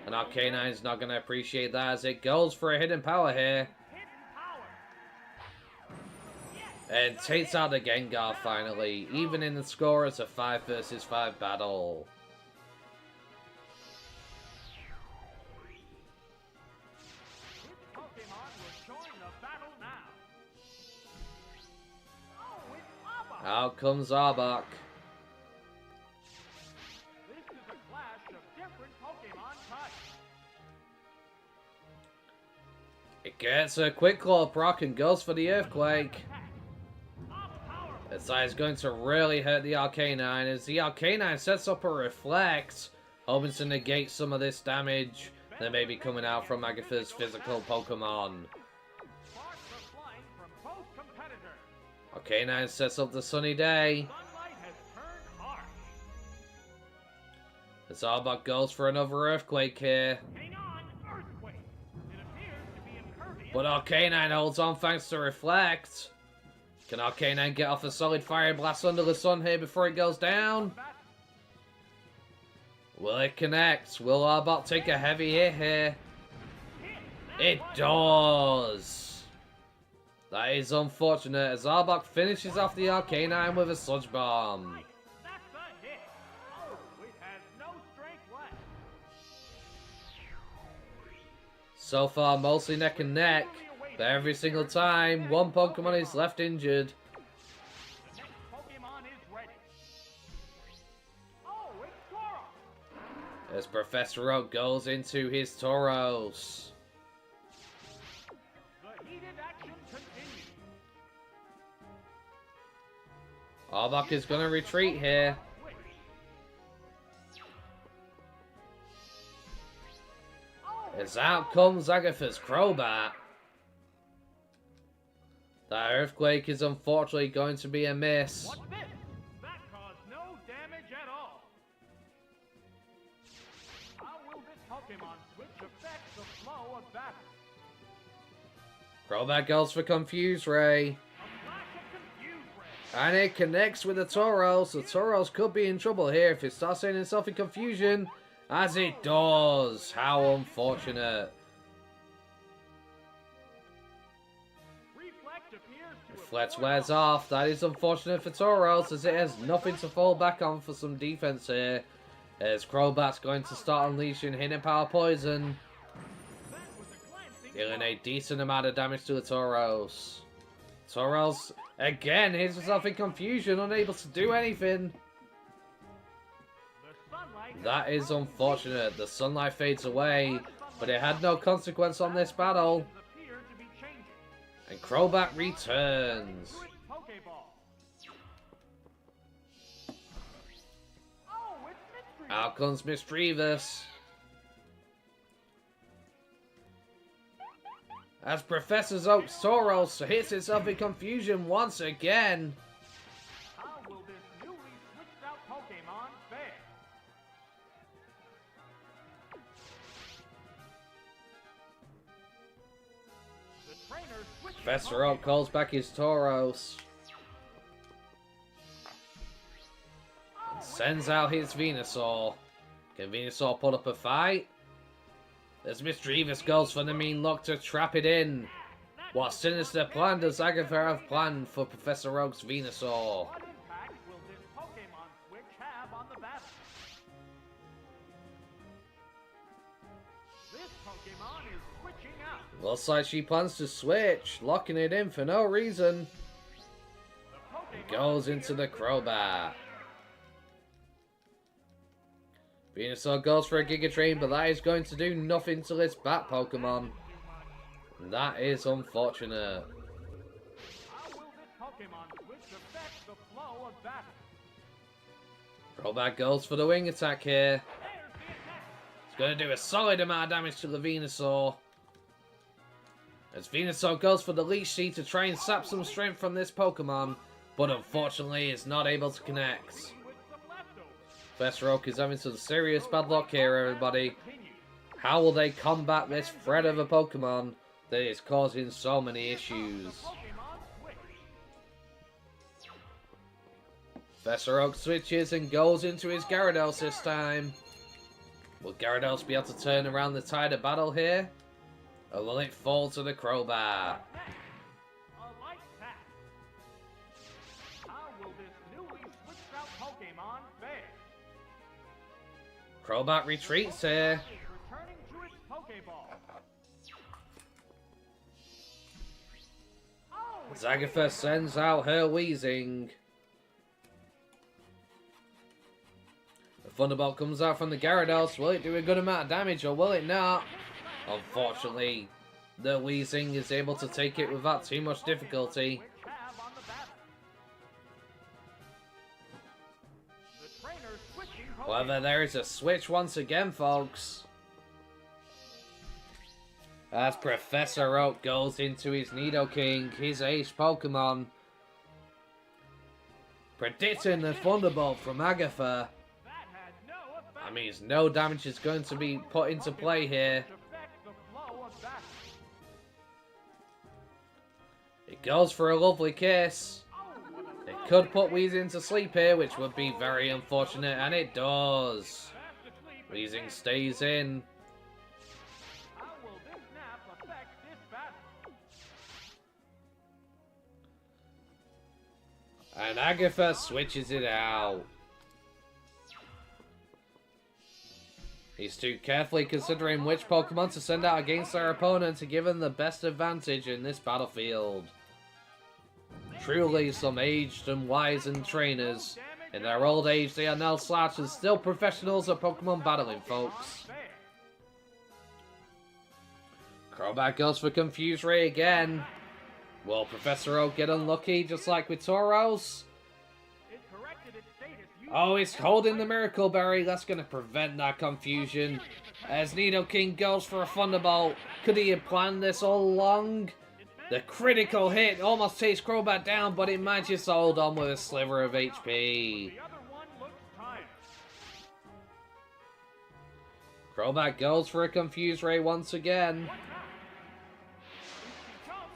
[SPEAKER 1] And Arcanine's not going to appreciate that as it goes for a Hidden Power here.
[SPEAKER 2] Hidden power.
[SPEAKER 1] And takes out the Gengar finally, even in the score as a 5 versus 5 battle.
[SPEAKER 2] Which Pokemon will join the battle now? Oh, it's Arbok.
[SPEAKER 1] Out comes Arbok.
[SPEAKER 2] This is a clash of different Pokemon types.
[SPEAKER 1] It gets a Quick Claw proc and goes for the Earthquake. That is going to really hurt the Arcanine as the Arcanine sets up a Reflect, hoping to negate some of this damage that may be coming out from Agatha's physical Pokemon.
[SPEAKER 2] Sparks are flying from both competitors.
[SPEAKER 1] Arcanine sets up the Sunny Day
[SPEAKER 2] Sunlight has turned harsh.
[SPEAKER 1] as Arbok goes for another Earthquake here.
[SPEAKER 2] Hang on, Earthquake. It appears to be impervious.
[SPEAKER 1] But Arcanine holds on thanks to Reflect. Can Arcanine get off a solid Fire Blast under the sun here before it goes down? Will it connect? Will Arbok take a heavy hit here? It does! That is unfortunate as Arbok finishes off the Arcanine with a Sludge Bomb.
[SPEAKER 2] That's a hit. Oh, it has no strength left.
[SPEAKER 1] So far, mostly neck and neck, but every single time, one Pokemon is left injured.
[SPEAKER 2] The next Pokemon is ready. Oh, it's Tauros.
[SPEAKER 1] As Professor Oak goes into his Tauros.
[SPEAKER 2] The heated action continues.
[SPEAKER 1] Arbok is going to retreat here. As out comes Agatha's Crobat. That Earthquake is unfortunately going to be a miss.
[SPEAKER 2] What's this? That caused no damage at all. How will this Pokemon switch affect the flow of battle?
[SPEAKER 1] Crobat goes for Confuse Ray.
[SPEAKER 2] A flash of Confuse Ray.
[SPEAKER 1] And it connects with the Tauros. The Tauros could be in trouble here if it starts setting itself in confusion. As it does. How unfortunate.
[SPEAKER 2] Reflect appears to have
[SPEAKER 1] Reflect
[SPEAKER 2] worn
[SPEAKER 1] wears off. That is unfortunate for Tauros as it has nothing to fall back on for some defense here. As Crobat's going to start unleashing Hidden Power Poison.
[SPEAKER 2] That was a glancing
[SPEAKER 1] Dealing
[SPEAKER 2] blow.
[SPEAKER 1] a decent amount of damage to the Tauros. Tauros again hits himself in confusion, unable to do anything.
[SPEAKER 2] The sunlight has
[SPEAKER 1] That is
[SPEAKER 2] broken
[SPEAKER 1] unfortunate. The sunlight fades away, but it had no consequence on this battle.
[SPEAKER 2] appear to be changing.
[SPEAKER 1] And Crobat returns.
[SPEAKER 2] To its Pokeball. Oh, it's Mystery.
[SPEAKER 1] Out comes Misdreavus. As Professor Oak's Tauros hits itself in confusion once again.
[SPEAKER 2] How will this newly switched out Pokemon
[SPEAKER 1] Professor Oak calls back his Tauros. And sends out his Venusaur. Can Venusaur put up a fight? As Mischievous goes for the mean look to trap it in. What sinister plan does Agatha have planned for Professor Oak's Venusaur?
[SPEAKER 2] What impact will this Pokemon switch have on the battle? This Pokemon is switching out.
[SPEAKER 1] Looks like she plans to switch, locking it in for no reason. It goes into the Crobat. Venusaur goes for a Giga Drain, but that is going to do nothing to this Bat Pokemon. And that is unfortunate.
[SPEAKER 2] How will this Pokemon switch affect the flow of battle?
[SPEAKER 1] Crobat goes for the wing attack here.
[SPEAKER 2] There's the attack.
[SPEAKER 1] It's going to do a solid amount of damage to the Venusaur. As Venusaur goes for the Leech Seed to try and sap some strength from this Pokemon, but unfortunately is not able to connect.
[SPEAKER 2] With some leftovers.
[SPEAKER 1] Professor Oak is having some serious bad luck here, everybody. How will they combat this threat of a Pokemon that is causing so many issues?
[SPEAKER 2] Pokemon switch.
[SPEAKER 1] Professor Oak switches and goes into his Gyarados this time. Will Gyarados be able to turn around the tide of battle here? Or will it fall to the Crobat?
[SPEAKER 2] A light tap. How will this newly switched out Pokemon fare?
[SPEAKER 1] Crobat retreats here.
[SPEAKER 2] Is returning to its Pokeball. Oh, it's
[SPEAKER 1] Zagatha sends out her Weezing. The Thunderbolt comes out from the Gyarados. Will it do a good amount of damage or will it not? Unfortunately, the Weezing is able to take it without too much difficulty.
[SPEAKER 2] which have on the battle. The trainer switching
[SPEAKER 1] However, there is a switch once again, folks. As Professor Oak goes into his Nidoking, his ace Pokemon. Predicting the Thunderbolt from Agatha.
[SPEAKER 2] That had no effect.
[SPEAKER 1] That means no damage is going to be put into play here.
[SPEAKER 2] Affect the flow of battle.
[SPEAKER 1] It goes for a lovely kiss.
[SPEAKER 2] Oh, what a
[SPEAKER 1] It could put Weezing to sleep here, which would be very unfortunate, and it does.
[SPEAKER 2] fast asleep.
[SPEAKER 1] Weezing stays in.
[SPEAKER 2] How will this nap affect this battle?
[SPEAKER 1] And Agatha switches it out. He's too carefully considering which Pokemon to send out against their opponent to give them the best advantage in this battlefield. Truly some aged and wizened trainers. In their old age, they are now slouched and still professionals at Pokemon battling, folks.
[SPEAKER 2] Fair.
[SPEAKER 1] Crobat goes for Confuse Ray again. Will Professor Oak get unlucky just like with Tauros?
[SPEAKER 2] It corrected its status.
[SPEAKER 1] Oh, he's holding the Miracle Berry. That's going to prevent that confusion. As Nidoking goes for a Thunderbolt. Could he have planned this all along? The critical hit almost takes Crobat down, but it might just hold on with a sliver of HP.
[SPEAKER 2] The other one looks tired.
[SPEAKER 1] Crobat goes for a Confuse Ray once again.
[SPEAKER 2] What now? It becomes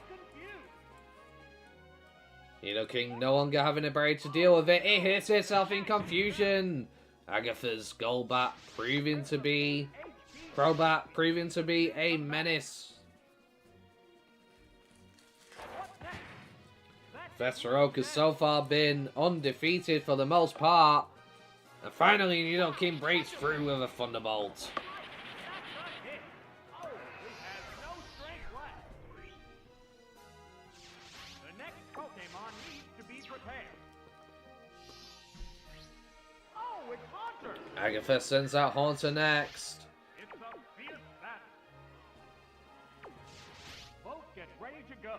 [SPEAKER 2] confused.
[SPEAKER 1] Nidoking no longer having a berry to deal with it. It hits itself in confusion. Agatha's Golbat proving to be... Crobat proving to be a menace. Professor Oak has so far been undefeated for the most part. And finally, Nidoking breaks through with a Thunderbolt.
[SPEAKER 2] Oh, it has no strength left. The next Pokemon needs to be prepared. Oh, it's Haunter.
[SPEAKER 1] Agatha sends out Haunter next.
[SPEAKER 2] It's a fierce battle. Both get ready to go.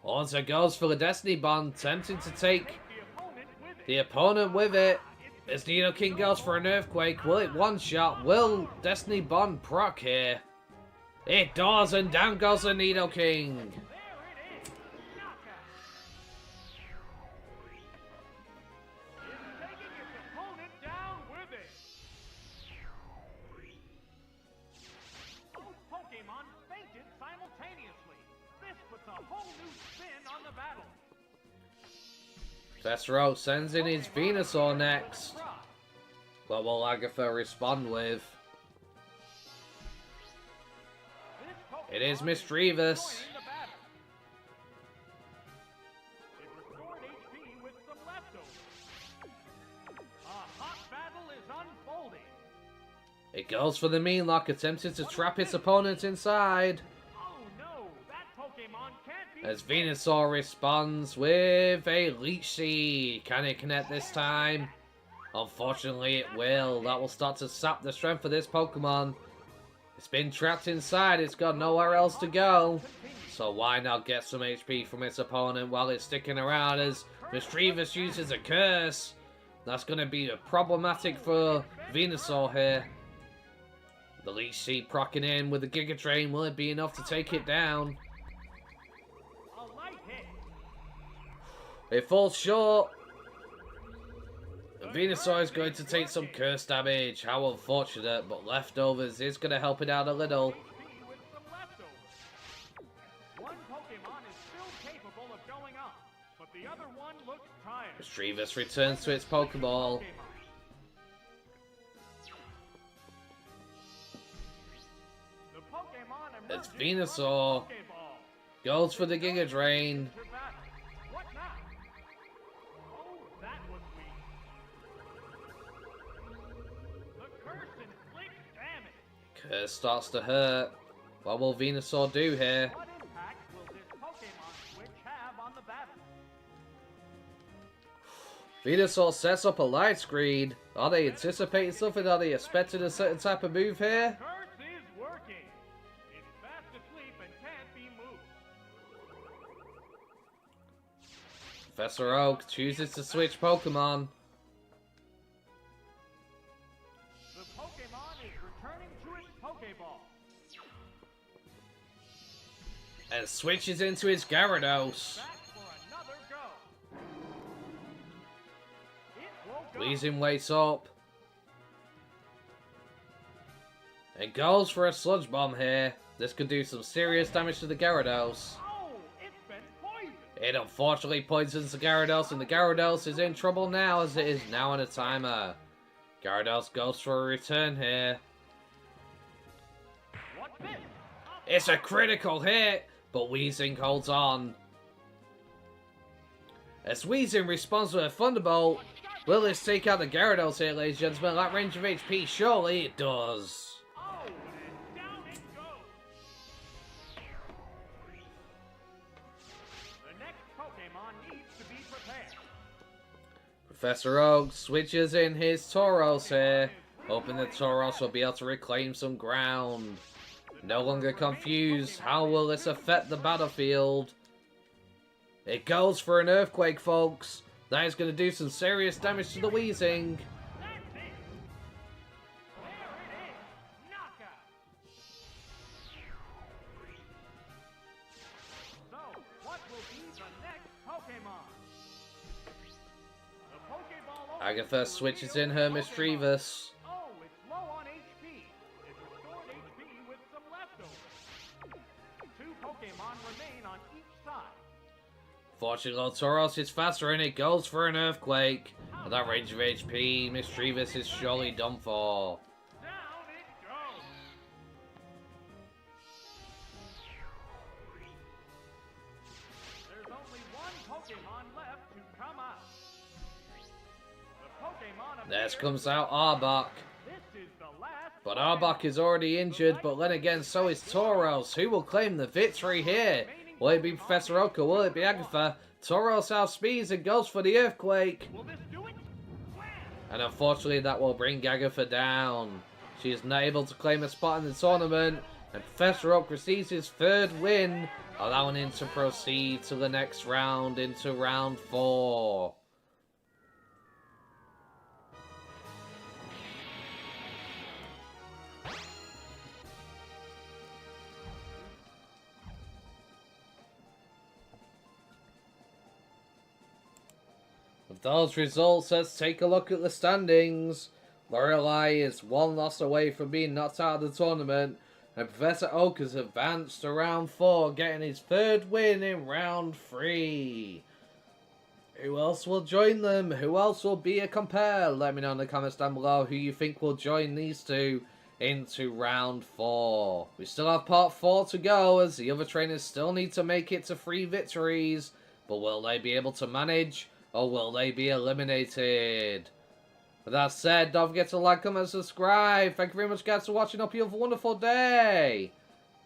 [SPEAKER 1] Haunter goes for the Destiny Bond, tempting to take
[SPEAKER 2] The opponent with it.
[SPEAKER 1] the opponent with it. As Nidoking goes for an Earthquake, will it one-shot? Will Destiny Bond proc here? It does, and down goes the Nidoking.
[SPEAKER 2] There it is. Knockout. It's taking its opponent down with it. Both Pokemon fainted simultaneously. This a whole new spin on the battle.
[SPEAKER 1] Professor Oak sends in his Venusaur next.
[SPEAKER 2] Rock.
[SPEAKER 1] What will Agatha respond with?
[SPEAKER 2] This Pokemon
[SPEAKER 1] It is Mischievous.
[SPEAKER 2] joining the battle. It restored HP with some leftovers. A hot battle is unfolding.
[SPEAKER 1] It goes for the mean lock, attempting to trap its opponent inside.
[SPEAKER 2] Oh no, that Pokemon can't be.
[SPEAKER 1] As Venusaur responds with a Leech Seed. Can it connect this time? Unfortunately, it will. That will start to sap the strength of this Pokemon. It's been trapped inside. It's got nowhere else to go. So why not get some HP from its opponent while it's sticking around as Mischievous uses a Curse? That's going to be problematic for Venusaur here. The Leech Seed procking in with the Giga Drain. Will it be enough to take it down?
[SPEAKER 2] A light hit.
[SPEAKER 1] It falls short. And Venusaur is going to take some curse damage. How unfortunate, but leftovers is going to help it out a little.
[SPEAKER 2] HP with some leftovers. One Pokemon is still capable of going up, but the other one looks tired.
[SPEAKER 1] Mischievous returns to its Pokeball.
[SPEAKER 2] The Pokemon
[SPEAKER 1] It's
[SPEAKER 2] emerges from the
[SPEAKER 1] Venusaur.
[SPEAKER 2] Pokeball.
[SPEAKER 1] Goes for the Giga Drain.
[SPEAKER 2] To battle. What now? Oh, that was weak. The curse inflicts damage.
[SPEAKER 1] Curse starts to hurt. What will Venusaur do here?
[SPEAKER 2] What impact will this Pokemon switch have on the battle?
[SPEAKER 1] Venusaur sets up a light screen. Are they anticipating something? Are they expecting a certain type of move here?
[SPEAKER 2] Curse is working. It's fast asleep and can't be moved.
[SPEAKER 1] Professor Oak chooses to switch Pokemon.
[SPEAKER 2] The Pokemon is returning to its Pokeball.
[SPEAKER 1] And switches into its Gyarados.
[SPEAKER 2] Back for another go. It woke up.
[SPEAKER 1] Weezing wakes up. It goes for a Sludge Bomb here. This could do some serious damage to the Gyarados.
[SPEAKER 2] Oh, it's been poisoned.
[SPEAKER 1] It unfortunately poisons the Gyarados, and the Gyarados is in trouble now as it is now on a timer. Gyarados goes for a return here.
[SPEAKER 2] What's this?
[SPEAKER 1] It's a critical hit, but Weezing holds on. As Weezing responds with a Thunderbolt, will this take out the Gyarados here, ladies and gentlemen? At range of HP, surely it does.
[SPEAKER 2] Oh, and down it goes. The next Pokemon needs to be prepared.
[SPEAKER 1] Professor Oak switches in his Tauros here, hoping that Tauros will be able to reclaim some ground. No longer confused, how will this affect the battlefield? It goes for an Earthquake, folks. That is going to do some serious damage to the Weezing.
[SPEAKER 2] That's it. There it is. Knockout. So, what will be the next Pokemon? The Pokeball
[SPEAKER 1] Agatha switches in her Mischievous.
[SPEAKER 2] Oh, it's low on HP. It restored HP with some leftovers. 2 Pokemon remain on each side.
[SPEAKER 1] Fortunately, Tauros is faster and it goes for an Earthquake. At that range of HP, Mischievous is surely done for.
[SPEAKER 2] Down it goes. There's only one Pokemon left to come out. The Pokemon
[SPEAKER 1] Next
[SPEAKER 2] appears-
[SPEAKER 1] comes out Arbok.
[SPEAKER 2] This is the last.
[SPEAKER 1] But Arbok is already injured, but then again, so is Tauros. Who will claim the victory here? Will it be Professor Oak or will it be Agatha? Tauros outspeeds and goes for the Earthquake.
[SPEAKER 2] Will this do it? Wham!
[SPEAKER 1] And unfortunately, that will bring Agatha down. She is not able to claim a spot in the tournament. And Professor Oak receives his 3rd win, allowing him to proceed to the next round, into round 4. With those results, let's take a look at the standings. Lorelei is 1 loss away from being knocked out of the tournament. And Professor Oak has advanced to round 4, getting his 3rd win in round 3. Who else will join them? Who else will be a compare? Let me know in the comments down below who you think will join these two into round 4. We still have part 4 to go, as the other trainers still need to make it to 3 victories. But will they be able to manage, or will they be eliminated? With that said, don't forget to like, comment, and subscribe. Thank you very much, guys, for watching. Hope you have a wonderful day.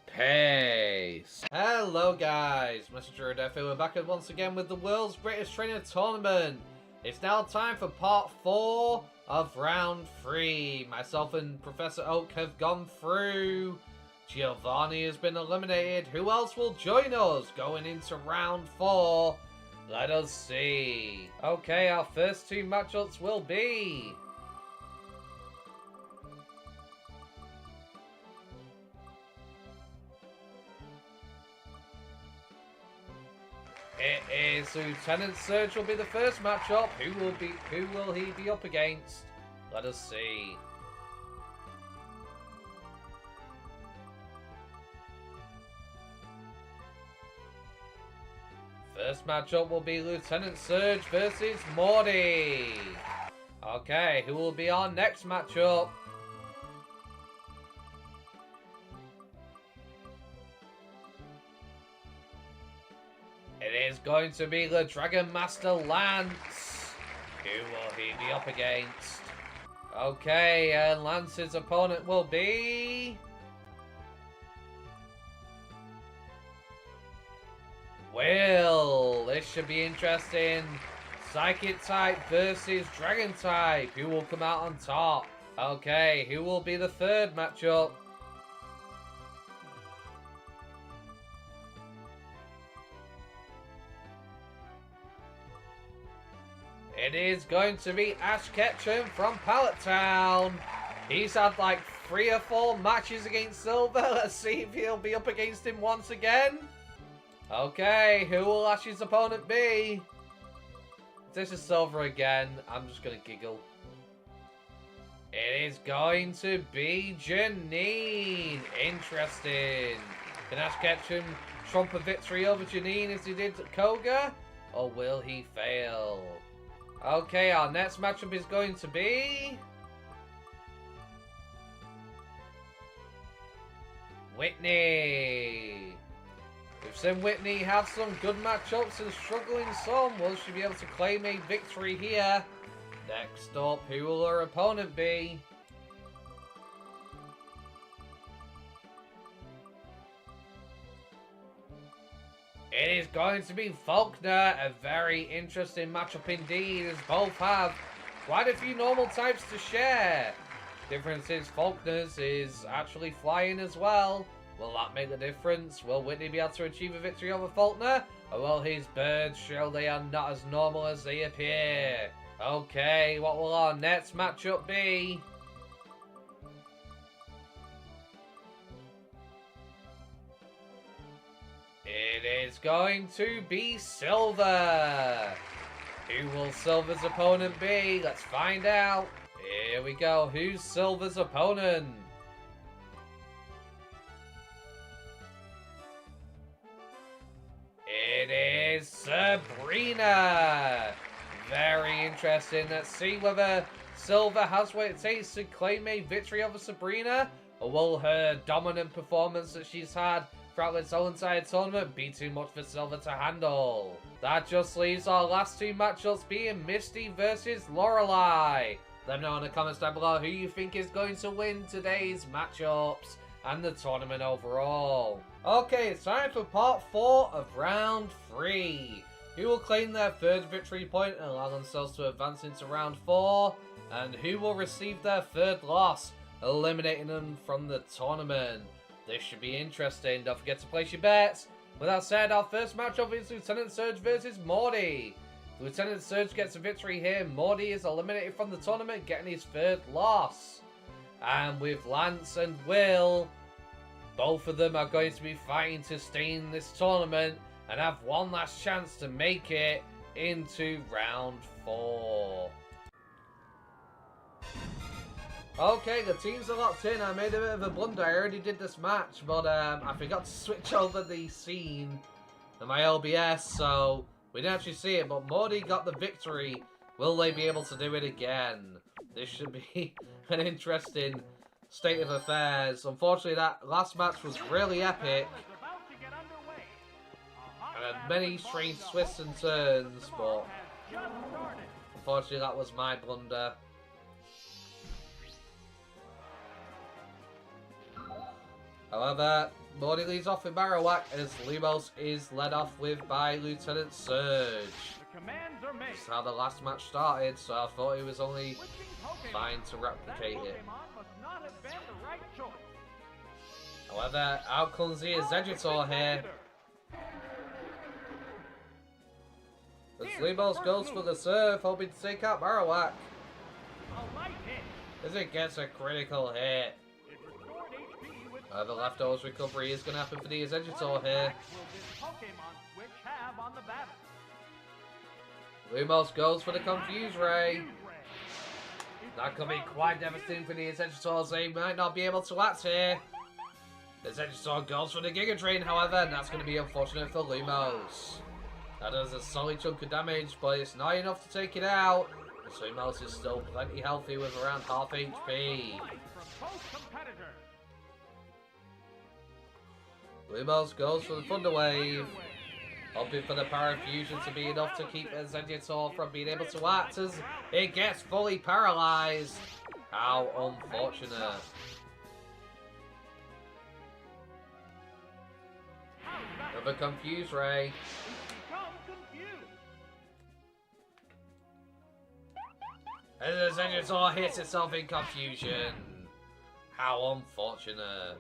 [SPEAKER 1] Peace. Hello, guys. Messenger of Death here. We're back once again with the world's greatest trainer tournament. It's now time for part 4 of round 3. Myself and Professor Oak have gone through. Giovanni has been eliminated. Who else will join us going into round 4? Let us see. Okay, our first 2 matchups will be... It is Lieutenant Surge will be the first matchup. Who will he be up against? Let us see. First matchup will be Lieutenant Surge versus Morty. Okay, who will be our next matchup? It is going to be the Dragon Master Lance. Who will he be up against? Okay, and Lance's opponent will be... Will. This should be interesting. Psychic type versus Dragon type. Who will come out on top? Okay, who will be the third matchup? It is going to be Ash Ketchum from Pallet Town. He's had like 3 or 4 matches against Silver. Let's see if he'll be up against him once again. Okay, who will Ash's opponent be? If this is Silver again, I'm just going to giggle. It is going to be Janine. Interesting. Can Ash Ketchum trump a victory over Janine as he did at Koga? Or will he fail? Okay, our next matchup is going to be... Whitney. We've seen Whitney have some good matchups and struggling some. Will she be able to claim a victory here? Next up, who will her opponent be? It is going to be Faulkner. A very interesting matchup indeed, as both have quite a few normal types to share. Difference is Faulkner's is actually flying as well. Will that make the difference? Will Whitney be able to achieve a victory over Faulkner? Or will his birds show they are not as normal as they appear? Okay, what will our next matchup be? It is going to be Silver. Who will Silver's opponent be? Let's find out. Here we go. Who's Silver's opponent? It is Sabrina. Very interesting. Let's see whether Silver has what it takes to claim a victory over Sabrina, or will her dominant performance that she's had throughout this whole entire tournament be too much for Silver to handle. That just leaves our last 2 matchups being Misty versus Lorelei. Let me know in the comments down below who you think is going to win today's matchups and the tournament overall. Okay, it's time for part 4 of round 3. Who will claim their 3rd victory point and allow themselves to advance into round 4? And who will receive their 3rd loss, eliminating them from the tournament? This should be interesting. Don't forget to place your bets. With that said, our first matchup is Lieutenant Surge versus Morty. If Lieutenant Surge gets a victory here, Morty is eliminated from the tournament, getting his 3rd loss. And with Lance and Will, both of them are going to be fighting to stay in this tournament and have one last chance to make it into round 4. Okay, the teams are locked in. I made a bit of a blunder. I already did this match, but I forgot to switch over the scene in my OBS, so we didn't actually see it, but Morty got the victory. Will they be able to do it again? This should be an interesting state of affairs. Unfortunately, that last match was really epic. And had many strange twists and turns, but unfortunately that was my blunder. However, Morty leads off with Marowak as Lumos is led off with by Lieutenant Surge. That's how the last match started, so I thought it was only fine to replicate it. However, out comes the Exeggutor here. As Lumos goes for the serve, hoping to take out Marowak. As it gets a critical hit. The leftovers recovery is going to happen for the Exeggutor here. Lumos goes for the Confuse Ray. That could be quite devastating for the Exeggutors. They might not be able to act here. The Exeggutor goes for the Giga Drain, however, and that's going to be unfortunate for Lumos. That does a solid chunk of damage, but it's not enough to take it out. Lumos is still plenty healthy with around half HP. Lumos goes for the Thunder Wave, hoping for the Power Fusion to be enough to keep Exeggutor from being able to act as it gets fully paralyzed. How unfortunate. Another Confuse Ray. And Exeggutor hits itself in confusion. How unfortunate.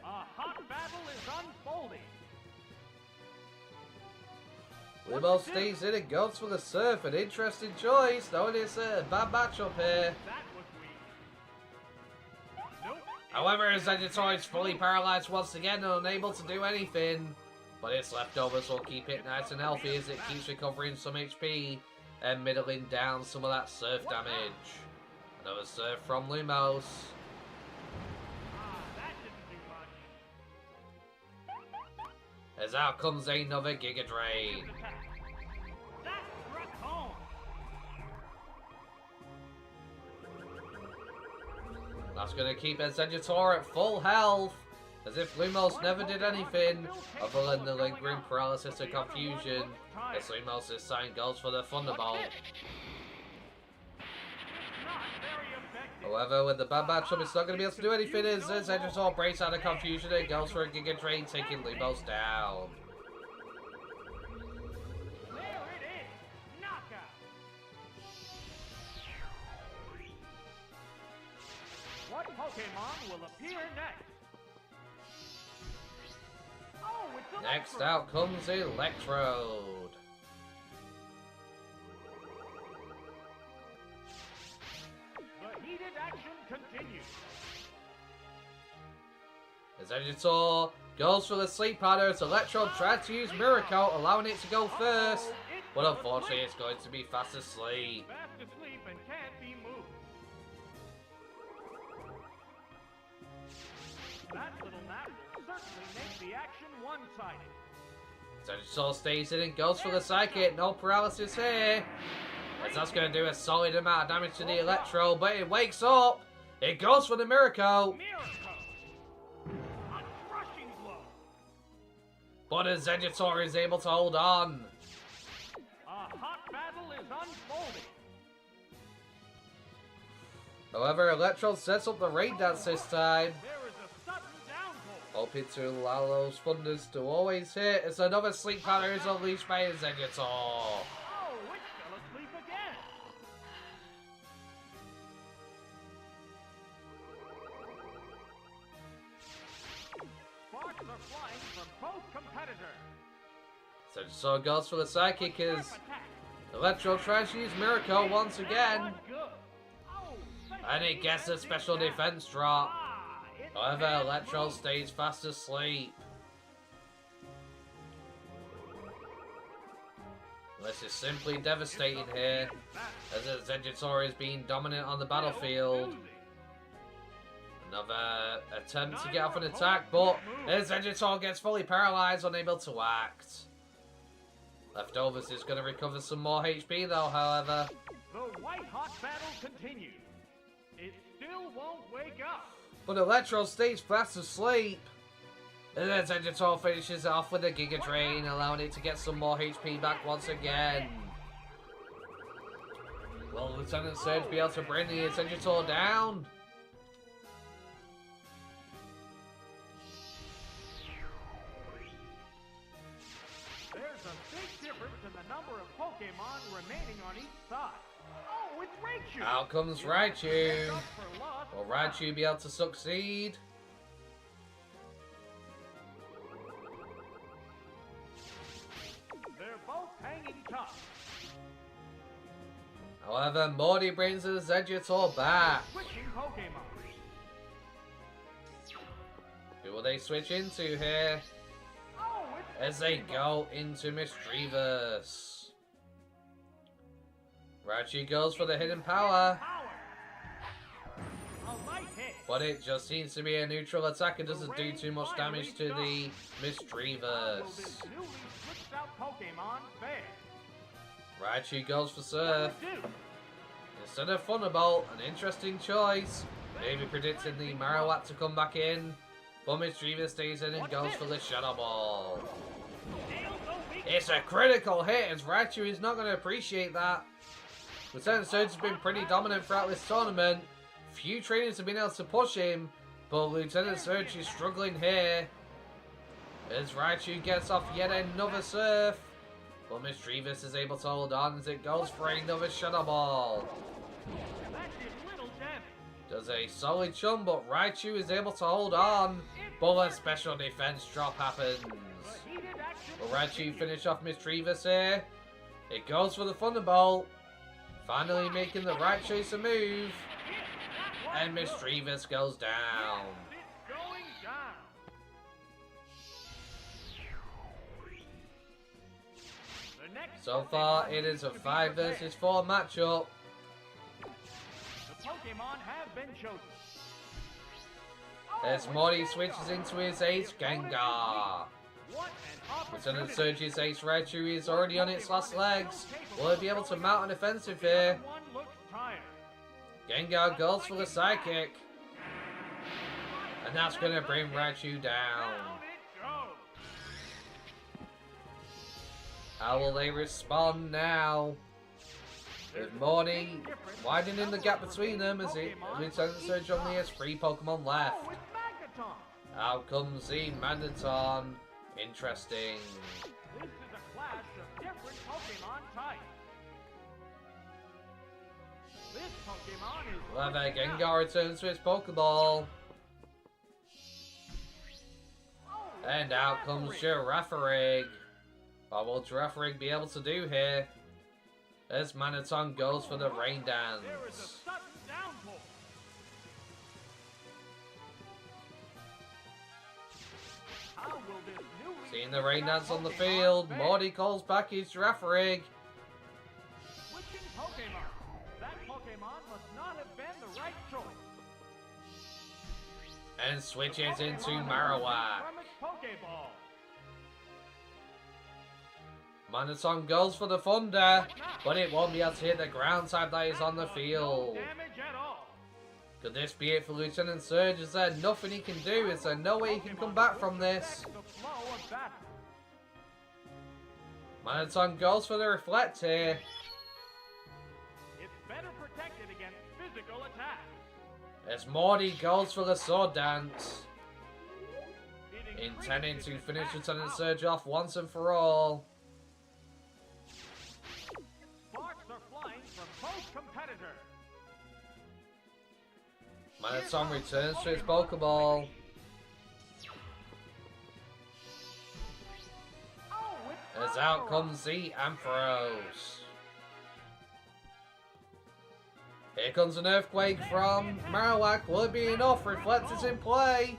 [SPEAKER 2] A hot battle is unfolding.
[SPEAKER 1] Lumos stays in and goes for the surf. An interesting choice, knowing it's a bad matchup here.
[SPEAKER 2] That was weak. Nope.
[SPEAKER 1] However, Exeggutor is fully paralyzed once again and unable to do anything. But its leftovers will keep it nice and healthy as it keeps recovering some HP and middling down some of that surf damage. Another surf from Lumos. As out comes another Giga Drain. That's going to keep Exeggutor at full health, as if Lumos never did anything other than the lingering paralysis and confusion, as Lumos this time goes for the Thunderbolt. However, with the bad matchup, it's not going to be able to do anything as Exeggutor breaks out of confusion and goes for a Giga Drain, taking Lumos down.
[SPEAKER 2] There it is! Knockout! What Pokemon will appear next? Oh, it's
[SPEAKER 1] Next out comes Electrode.
[SPEAKER 2] The heated action continues.
[SPEAKER 1] Exeggutor goes for the Sleep Powder as Electrode tries to use Miracle, allowing it to go first. But unfortunately, it's going to be fast asleep.
[SPEAKER 2] Fast asleep and can't be moved. That little nap will certainly make the action one-sided.
[SPEAKER 1] Exeggutor stays in and goes for the Psychic. No paralysis here. As that's going to do a solid amount of damage to the Electro, but it wakes up. It goes for the Miracle.
[SPEAKER 2] A crushing blow.
[SPEAKER 1] But Exeggutor is able to hold on.
[SPEAKER 2] A hot battle is unfolding.
[SPEAKER 1] However, Electro sets up the Rain Dance this time,
[SPEAKER 2] There is a sudden downpour.
[SPEAKER 1] hoping to allow those Thunders to always hit as another Sleep Powder is unleashed by Exeggutor.
[SPEAKER 2] Oh, it's still asleep again. Sparks are flying from both competitors.
[SPEAKER 1] Exeggutor goes for the Psychic as
[SPEAKER 2] Attack.
[SPEAKER 1] Electro tries to use Miracle once again,
[SPEAKER 2] Not good. Oh,
[SPEAKER 1] and it gets a special defense drop.
[SPEAKER 2] Ah, it
[SPEAKER 1] However,
[SPEAKER 2] can't
[SPEAKER 1] Electro
[SPEAKER 2] move.
[SPEAKER 1] stays fast asleep. This is simply devastating here, as Vegetor is being dominant on the battlefield. Another attempt to get off an attack, but as Vegetor gets fully paralyzed, unable to act. Leftovers is going to recover some more HP though, however.
[SPEAKER 2] The white-hot battle continues. It still won't wake up.
[SPEAKER 1] But Electro stays fast asleep. And then Vegetor finishes it off with a Giga Drain, allowing it to get some more HP back once again. Will Lieutenant Surge be able to bring the Vegetor down?
[SPEAKER 2] There's a big difference in the number of Pokemon remaining on each side. Oh, it's Raichu!
[SPEAKER 1] Out comes Raichu. Will Raichu be able to succeed?
[SPEAKER 2] They're both hanging tough.
[SPEAKER 1] However, Morty brings the Vegetor back.
[SPEAKER 2] Switching Pokemon.
[SPEAKER 1] Who will they switch into here?
[SPEAKER 2] Oh, it's
[SPEAKER 1] As they go into Mischievous. Raichu goes for the hidden power,
[SPEAKER 2] a light hit.
[SPEAKER 1] but it just seems to be a neutral attack and doesn't do too much damage to the
[SPEAKER 2] Will this
[SPEAKER 1] Mischievous.
[SPEAKER 2] newly switched out Pokemon fare?
[SPEAKER 1] Raichu goes for
[SPEAKER 2] What
[SPEAKER 1] Surf.
[SPEAKER 2] will it do?
[SPEAKER 1] Instead of Thunderbolt, an interesting choice. Maybe predicting the Marowak to come back in, but Mischievous stays in and goes for the Shadow Ball.
[SPEAKER 2] Nail the weak
[SPEAKER 1] It's a critical hit, as Raichu is not going to appreciate that. Lieutenant Surge has been pretty dominant throughout this tournament. Few trainers have been able to push him, but Lieutenant Surge is struggling here. As Raichu gets off yet another Surf, but Mischievous is able to hold on as it goes for another Shadow Ball.
[SPEAKER 2] That did little damage.
[SPEAKER 1] Does a solid chum, but Raichu is able to hold on, but a special defense drop happens.
[SPEAKER 2] The heated action
[SPEAKER 1] Will Raichu finish off Mischievous here? It goes for the Thunderbolt, finally making the right choice of move, and Mischievous goes down.
[SPEAKER 2] It's going down. The next
[SPEAKER 1] So far,
[SPEAKER 2] Pokemon
[SPEAKER 1] it is a
[SPEAKER 2] to be
[SPEAKER 1] 5
[SPEAKER 2] prepared.
[SPEAKER 1] versus 4 matchup.
[SPEAKER 2] The Pokemon have been chosen.
[SPEAKER 1] As Morty switches into his ace Gengar.
[SPEAKER 2] What an
[SPEAKER 1] Lieutenant
[SPEAKER 2] opportunity.
[SPEAKER 1] Surge's ace Raichu is already on its last legs. Will it be able to mount an offensive here?
[SPEAKER 2] One looks tired.
[SPEAKER 1] Gengar goes for the Psychic. And that's going to bring Raichu down.
[SPEAKER 2] Down it goes.
[SPEAKER 1] How will they respond now? With Morty widening the gap between them as Lieutenant Surge only has 3 Pokemon left.
[SPEAKER 2] Oh, it's Magneton.
[SPEAKER 1] Out comes the Magneton. Interesting.
[SPEAKER 2] This is a clash of different Pokemon types. This Pokemon is
[SPEAKER 1] However,
[SPEAKER 2] switching out.
[SPEAKER 1] Gengar returns to its Pokeball.
[SPEAKER 2] Oh,
[SPEAKER 1] And out comes Girafarig. What will Girafarig be able to do here? As Magneton goes for the Rain
[SPEAKER 2] There is a
[SPEAKER 1] Dance.
[SPEAKER 2] sudden downpour. How will this newly
[SPEAKER 1] Seeing the Rain
[SPEAKER 2] switched out
[SPEAKER 1] Dance on the
[SPEAKER 2] Pokemon
[SPEAKER 1] field,
[SPEAKER 2] fare?
[SPEAKER 1] Morty calls back his Girafarig.
[SPEAKER 2] Switching Pokemon. That Pokemon must not have been the right choice.
[SPEAKER 1] And switches
[SPEAKER 2] The
[SPEAKER 1] into
[SPEAKER 2] Pokemon
[SPEAKER 1] Marowak.
[SPEAKER 2] from its Pokeball.
[SPEAKER 1] Magneton goes for the Thunder, but it won't be able to hit the ground type that is on the
[SPEAKER 2] That does
[SPEAKER 1] field.
[SPEAKER 2] No damage at all.
[SPEAKER 1] Could this be it for Lieutenant Surge? Is there nothing he can do? Is there no way he can come back from this?
[SPEAKER 2] Affect the flow of battle.
[SPEAKER 1] Magneton goes for the Reflect here.
[SPEAKER 2] It's better protected against physical attack.
[SPEAKER 1] As Morty goes for the Sword Dance,
[SPEAKER 2] It
[SPEAKER 1] intending
[SPEAKER 2] increases
[SPEAKER 1] to
[SPEAKER 2] its
[SPEAKER 1] finish
[SPEAKER 2] attack
[SPEAKER 1] Lieutenant
[SPEAKER 2] power.
[SPEAKER 1] Surge off once and for all.
[SPEAKER 2] Sparks are flying from both competitors.
[SPEAKER 1] Magneton returns to its Pokeball.
[SPEAKER 2] Oh, it's
[SPEAKER 1] As out comes the Ampharos. Here comes an Earthquake from Marowak. Will it be enough? Reflect is in play.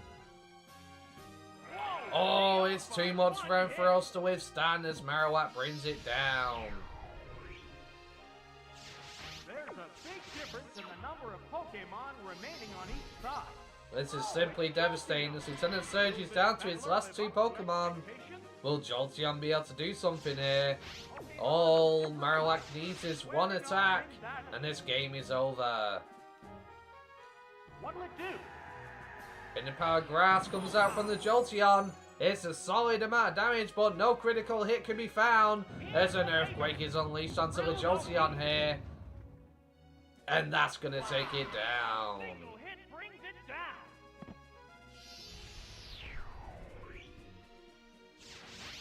[SPEAKER 1] Oh, it's too much for Ampharos to withstand as Marowak brings it down.
[SPEAKER 2] big difference in the number of Pokemon remaining on each side.
[SPEAKER 1] This is simply devastating as Lieutenant Surge is down to his last 2 Pokemon. Will Jolteon be able to do something here? All Marowak needs is 1 attack, and this game is over.
[SPEAKER 2] What'll it do?
[SPEAKER 1] Hidden Power Grass comes out from the Jolteon. It's a solid amount of damage, but no critical hit can be found. As an Earthquake is unleashed onto the Jolteon here. And that's going to take it down.
[SPEAKER 2] Single hit brings it down.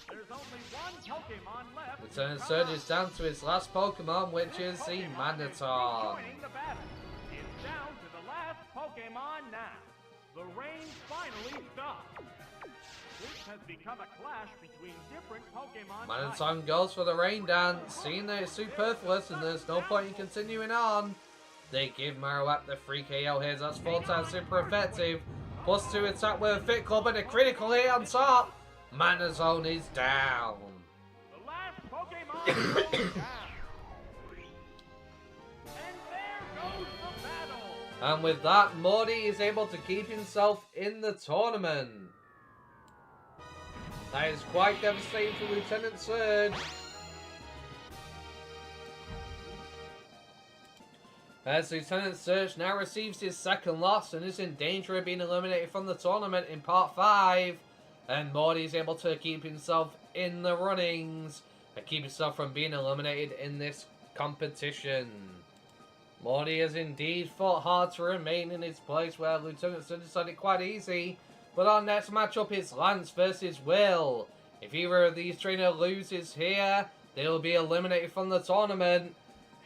[SPEAKER 2] There's only one Pokemon left.
[SPEAKER 1] Lieutenant Surge is down to his last Pokemon, which is the Magneton.
[SPEAKER 2] Joining the battle. It's down to the last Pokemon now. The rain finally stopped. This has become a clash between different Pokemon types.
[SPEAKER 1] Magneton goes for the Rain Dance, seeing that it's superfluous and there's no point in continuing on. They give Marowak the free KO here, that's 4 times super effective. Plus 2 attack with a Fit Club and a critical hit on top. Magneton is down.
[SPEAKER 2] The last Pokemon goes down. And there goes the battle.
[SPEAKER 1] And with that, Morty is able to keep himself in the tournament. That is quite devastating for Lieutenant Surge. As Lieutenant Surge now receives his second loss and is in danger of being eliminated from the tournament in Part 5. And Morty is able to keep himself in the runnings and keep himself from being eliminated in this competition. Morty has indeed fought hard to remain in his place, where Lieutenant Surge decided quite easy. But our next matchup is Lance versus Will. If either of these trainers loses here, they will be eliminated from the tournament.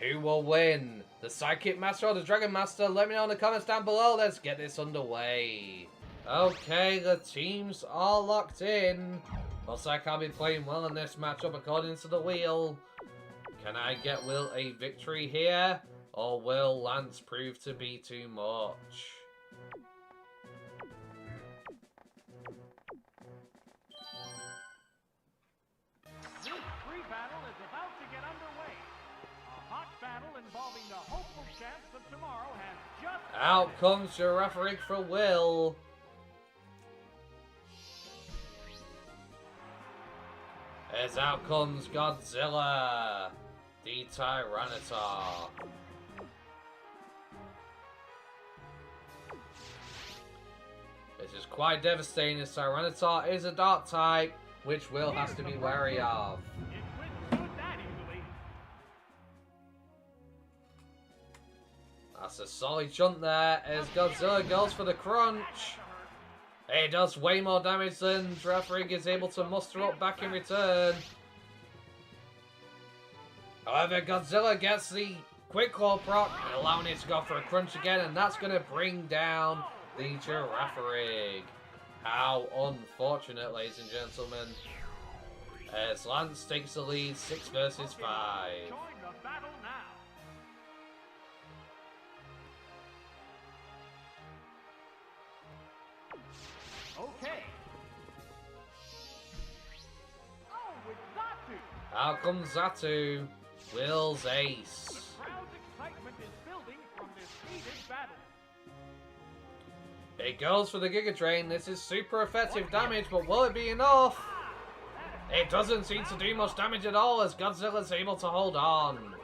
[SPEAKER 1] Who will win? The Psychic Master or the Dragon Master? Let me know in the comments down below. Let's get this underway. Okay, the teams are locked in. Looks like I'll be playing well in this matchup according to the wheel. Can I get Will a victory here? Or will Lance prove to be too much?
[SPEAKER 2] This free battle is about to get underway. A hot battle involving the hopeful champs of tomorrow has just...
[SPEAKER 1] Out comes Girafarig for Will. As out comes Godzilla, the Tyranitar. This is quite devastating as Tyranitar is a dark type, which Will has to be wary of.
[SPEAKER 2] It withstood that easily.
[SPEAKER 1] That's a solid jump there as Godzilla goes for the crunch. It does way more damage than Girafarig is able to muster up back in return. However, Godzilla gets the Quick Claw proc, allowing it to go for a crunch again, and that's going to bring down the Girafarig. How unfortunate, ladies and gentlemen. As Lance takes the lead 6 versus 5.
[SPEAKER 2] Join the battle now. Okay. Oh, with Zatu.
[SPEAKER 1] Out comes Zatu. Will's ace.
[SPEAKER 2] The crowd's excitement is building from this heated battle.
[SPEAKER 1] It goes for the Giga Drain. This is super effective damage, but will it be enough? It doesn't seem to do much damage at all as Godzilla's able to hold on.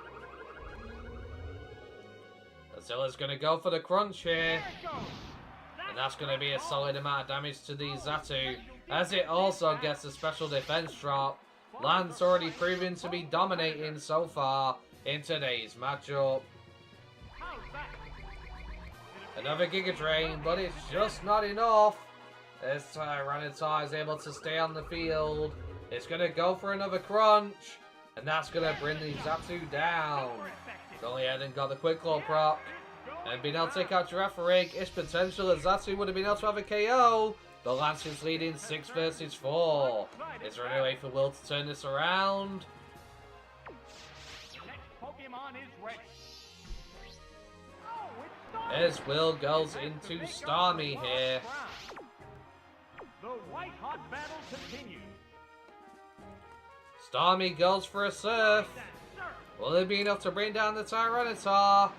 [SPEAKER 1] Godzilla's going to go for the crunch here.
[SPEAKER 2] There it goes.
[SPEAKER 1] And that's going to be a solid amount of damage to the Zatu, as it also gets a special defense drop. Lance already proven to be dominating so far in today's matchup.
[SPEAKER 2] How's that?
[SPEAKER 1] Another Giga Drain, but it's just not enough. As Tyranitar is able to stay on the field. It's going to go for another crunch, and that's going to bring the Zatu down. Only hadn't got the Quick Claw proc. And being able to take out Girafarig, its potential as Zatu would have been able to have a KO. The Lance is leading 6 versus 4. Is there any way for Will to turn this around?
[SPEAKER 2] The next Pokemon is ready. Oh, it's Starmie.
[SPEAKER 1] As Will goes into Starmie here.
[SPEAKER 2] The white hot battle continues.
[SPEAKER 1] Starmie goes for a Surf. Will it be enough to bring down the Tyranitar?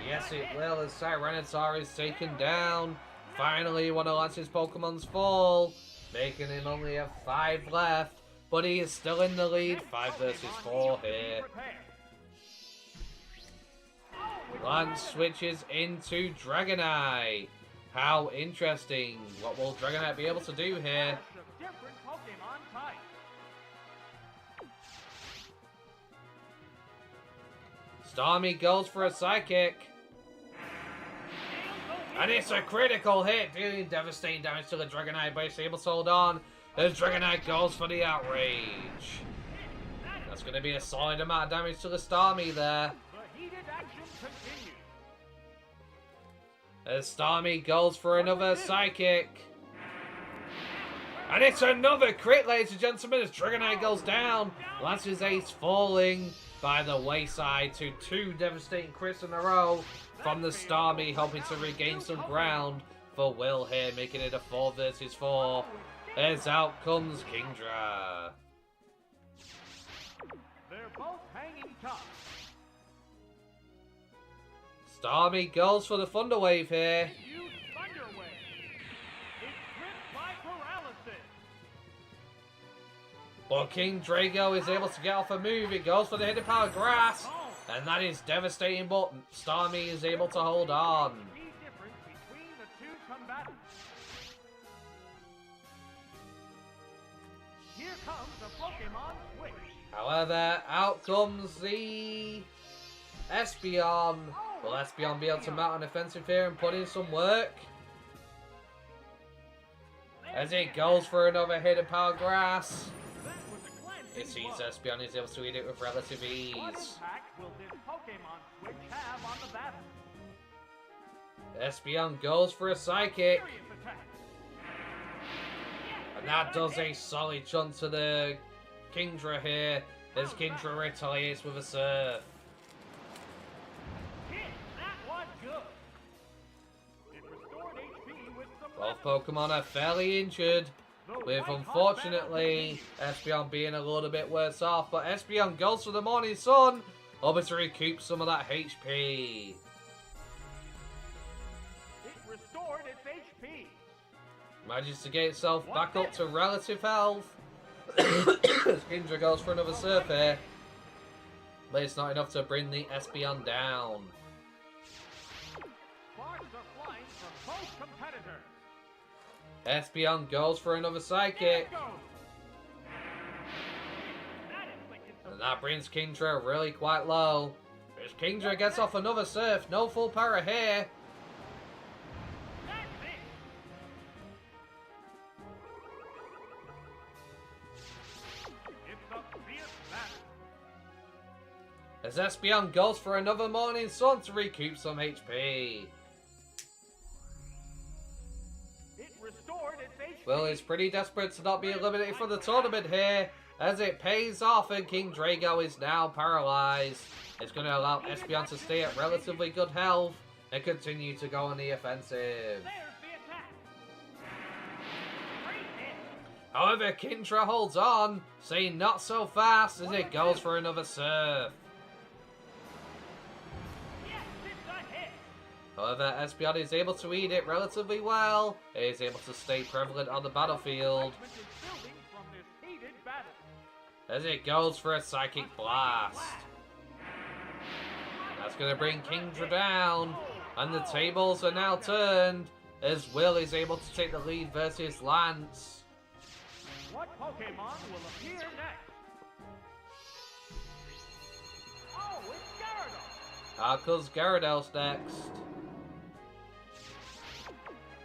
[SPEAKER 1] Yes, it will, as Tyranitar is taken down. Finally, one of Lance's Pokemon's fall, making him only have 5 left. But he is still in the lead, 5 versus 4 here. Lance switches into Dragonite. How interesting. What will Dragonite be able to do here? Starmie goes for a Psychic. And it's a critical hit, dealing devastating damage to the Dragonite, but it's able to hold on as Dragonite goes for the Outrage. That's going to be a solid amount of damage to the Starmie there. As Starmie goes for another Psychic. And it's another crit, ladies and gentlemen, as Dragonite goes down. Lance's Ace falling by the wayside to 2 devastating crits in a row from the Starmie, hoping to regain some ground for Will here, making it a 4 versus 4. As out comes Kingdra.
[SPEAKER 2] They're both hanging tough.
[SPEAKER 1] Starmie goes for the Thunder Wave here.
[SPEAKER 2] Use Thunder Wave. It's gripped by paralysis.
[SPEAKER 1] But King Drago is able to get off a move. It goes for the Hidden Power Grass. And that is devastating, but Starmie is able to hold on.
[SPEAKER 2] Key difference between the two combatants. Here comes a Pokemon switch.
[SPEAKER 1] However, out comes the Espeon. Will Espeon be able to mount an offensive here and put in some work? As it goes for another Hidden Power Grass. It sees Espeon is able to eat it with relative ease.
[SPEAKER 2] What impact will this Pokemon switch have on the battle?
[SPEAKER 1] Espeon goes for a Psychic.
[SPEAKER 2] Serious attack.
[SPEAKER 1] And that does a solid chunk to the Kingdra here, as Kingdra retaliates with a Surf.
[SPEAKER 2] Hit! That was good. It restored HP with some
[SPEAKER 1] Both Pokemon are fairly injured, with unfortunately Espeon being a little bit worse off, but Espeon goes for the Morning Sun, hoping to recoup some of that HP.
[SPEAKER 2] It restored its HP.
[SPEAKER 1] Manages to get itself back up to relative health. Kingdra goes for another Surf here, but it's not enough to bring the Espeon down.
[SPEAKER 2] Sparks are flying from both competitors.
[SPEAKER 1] Espeon goes for another Psychic. And that brings Kingdra really quite low. As Kingdra gets off another Surf, no full power here. As Espeon goes for another Morning Sun to recoup some HP. Will is pretty desperate to not be eliminated from the tournament here, as it pays off and King Drago is now paralyzed. It's going to allow Espeon to stay at relatively good health and continue to go on the offensive. However, Kingdra holds on, saying not so fast as it goes for another Surf. However, Espeon is able to eat it relatively well. It is able to stay prevalent on the battlefield, as it goes for a Psychic Blast. That's going to bring Kingdra down, and the tables are now turned, as Will is able to take the lead versus Lance.
[SPEAKER 2] What Pokemon will appear next? Oh, it's Gyarados!
[SPEAKER 1] Arcos Gyarados next.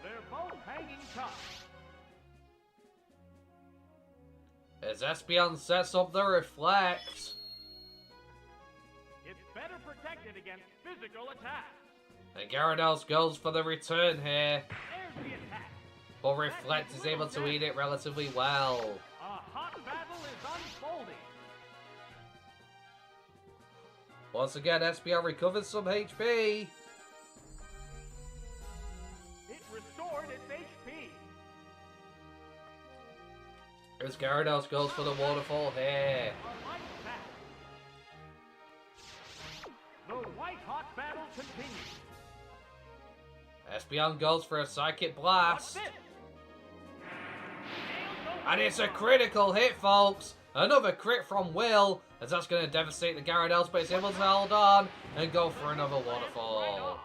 [SPEAKER 2] They're both hanging tough.
[SPEAKER 1] As Espeon sets up the Reflect.
[SPEAKER 2] It's better protected against physical attack.
[SPEAKER 1] And Gyarados goes for the return here.
[SPEAKER 2] There's the attack.
[SPEAKER 1] But Reflect is able to eat it relatively well.
[SPEAKER 2] A hot battle is unfolding.
[SPEAKER 1] Once again, Espeon recovers some HP.
[SPEAKER 2] It restored its HP.
[SPEAKER 1] As Gyarados goes for the Waterfall here.
[SPEAKER 2] A light attack. The white-hot battle continues.
[SPEAKER 1] Espeon goes for a Psychic Blast.
[SPEAKER 2] What's this?
[SPEAKER 1] And it's a critical hit, folks. Another crit from Will, as that's going to devastate the Gyarados, but it's able to hold on and go for another Waterfall.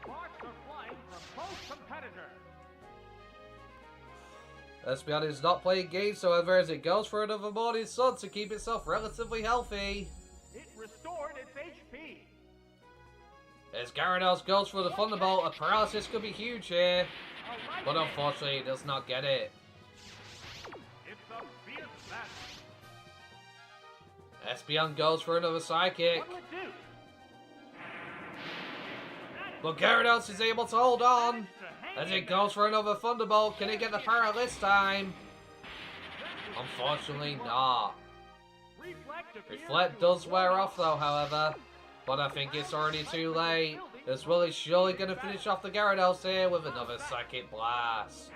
[SPEAKER 2] Sparks are flying from both competitors.
[SPEAKER 1] Espeon is not playing games, however, as it goes for another Morning Sun to keep itself relatively healthy.
[SPEAKER 2] It restored its HP.
[SPEAKER 1] As Gyarados goes for the Thunderbolt, a paralysis could be huge here, but unfortunately it does not get it.
[SPEAKER 2] It's a fierce battle.
[SPEAKER 1] Espeon goes for another Psychic,
[SPEAKER 2] What'll it do?
[SPEAKER 1] but Gyarados is able to hold on. As it goes for another Thunderbolt, can it get the power this time? Unfortunately not. Reflect does wear off though, however. But I think it's already too late, as Will is surely going to finish off the Gyarados here with another Psychic Blast.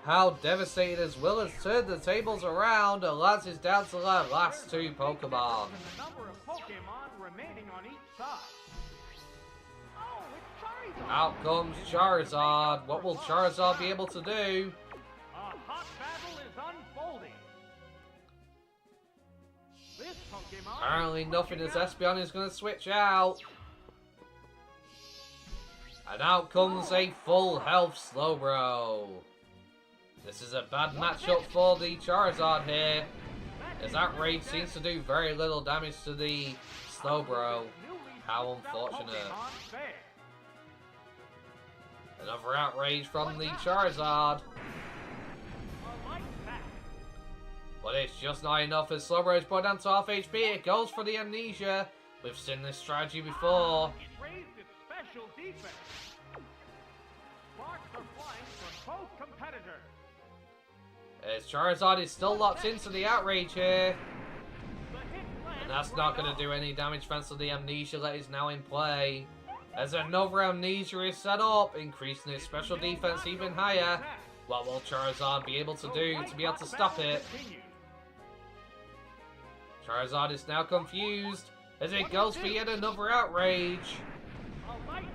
[SPEAKER 1] How devastated as Will has turned the tables around, and Lance is down to their last two Pokemon.
[SPEAKER 2] The number of Pokemon remaining on each side. Oh, it's Charizard.
[SPEAKER 1] Out comes Charizard. What will Charizard be able to do?
[SPEAKER 2] A hot battle is unfolding. This Pokemon.
[SPEAKER 1] Apparently nothing, as Espeon is going to switch out. And out comes a full health Slowbro. This is a bad matchup for the Charizard here, as that Rage seems to do very little damage to the Slowbro. How unfortunate. Another outrage from the Charizard. But it's just not enough, as Slowbro is brought down to half HP. It goes for the Amnesia. We've seen this strategy before.
[SPEAKER 2] It raised its special defense. Sparks are flying from both competitors.
[SPEAKER 1] As Charizard is still locked into the outrage here. And that's not going to do any damage thanks to the Amnesia that is now in play. As another Amnesia is set up, increasing its special defense even higher. What will Charizard be able to do to be able to stop it? Charizard is now confused as it goes for yet another outrage.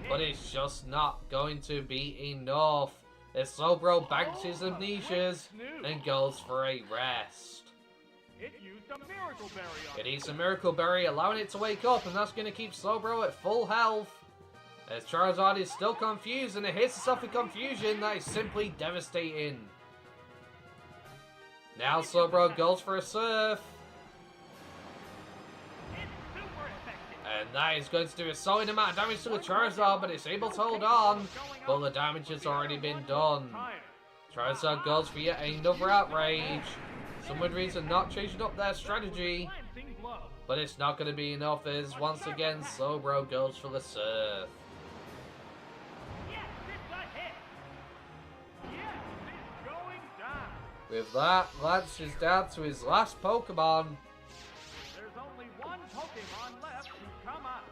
[SPEAKER 1] But it's just not going to be enough. As Slowbro banks his Amnesias and goes for a rest.
[SPEAKER 2] It used a Miracle Berry on
[SPEAKER 1] It eats a Miracle Berry, allowing it to wake up, and that's going to keep Slowbro at full health. As Charizard is still confused, and it hits itself in confusion that is simply devastating. Now Slowbro goes for a Surf.
[SPEAKER 2] It's super effective.
[SPEAKER 1] And that is going to do a solid amount of damage to the Charizard, but it's able to hold on. But the damage has already been done. Charizard goes for yet another outrage. Some weird reason not changing up their strategy. But it's not going to be enough, as once again Slowbro goes for the Surf.
[SPEAKER 2] Yes, it's a hit. Yes, it's going down.
[SPEAKER 1] With that, Lance is down to his last Pokemon.
[SPEAKER 2] There's only one Pokemon left to come out.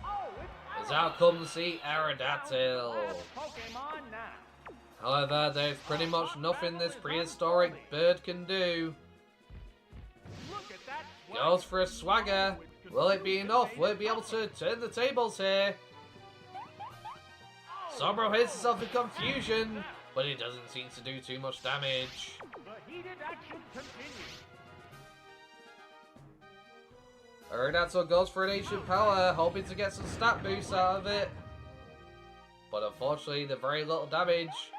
[SPEAKER 2] Oh, it's
[SPEAKER 1] As out comes the Aerodactyl.
[SPEAKER 2] Pokemon now.
[SPEAKER 1] However, there's pretty much nothing this prehistoric bird can do.
[SPEAKER 2] Look at that.
[SPEAKER 1] Goes for a Swagger. Will it be enough? Will it be able to turn the tables here? Slowbro hits himself in confusion, but it doesn't seem to do too much damage.
[SPEAKER 2] The heated action continues.
[SPEAKER 1] Aerodactyl goes for an Ancient Power, hoping to get some stat boosts out of it. But unfortunately, the very little damage.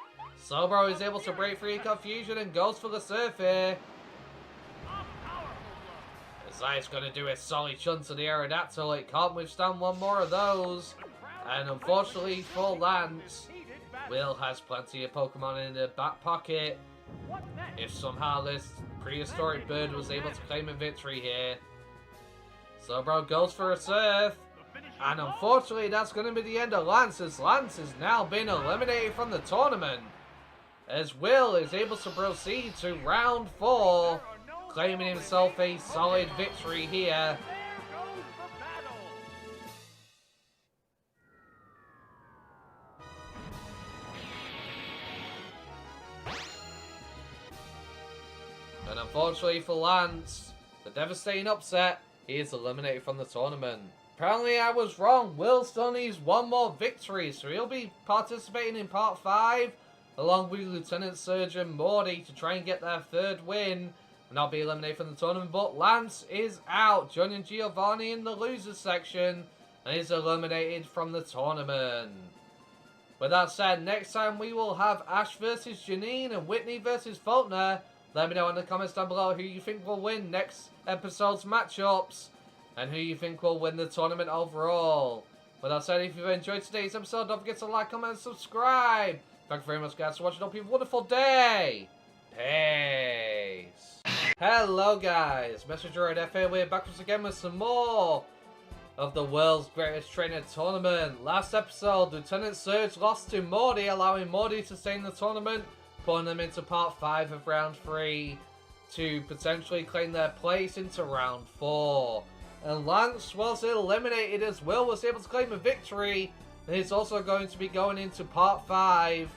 [SPEAKER 1] Slowbro is able to break free confusion and goes for the Surf here. As that is going to do a solid chunk to the Aerodactyl. It can't withstand one more of those. And unfortunately for Lance, Will has plenty of Pokemon in the back pocket. If somehow this prehistoric bird was able to claim a victory here. Slowbro goes for a Surf. And unfortunately, that's going to be the end of Lance, as Lance has now been eliminated from the tournament. As Will is able to proceed to round 4, claiming himself a solid victory here.
[SPEAKER 2] There goes the battle.
[SPEAKER 1] And unfortunately for Lance, the devastating upset, he is eliminated from the tournament. Apparently I was wrong. Will still needs one more victory, so he'll be participating in Part 5 along with Lieutenant Surgeon Morty to try and get their third win and not be eliminated from the tournament. But Lance is out, joining Giovanni in the losers section, and is eliminated from the tournament. With that said, next time we will have Ash versus Janine and Whitney versus Faulkner. Let me know in the comments down below who you think will win next episode's matchups and who you think will win the tournament overall. With that said, if you've enjoyed today's episode, don't forget to like, comment, and subscribe. Thank you very much, guys, for watching. Hope you have a wonderful day. Peace. Hello, guys. Messenger at FA. We're back once again with some more of the world's greatest trainer tournament. Last episode, Lieutenant Surge lost to Morty, allowing Morty to stay in the tournament, putting them into Part 5 of Round 3 to potentially claim their place into Round 4. And Lance was eliminated as Will was able to claim a victory. And he's also going to be going into Part 5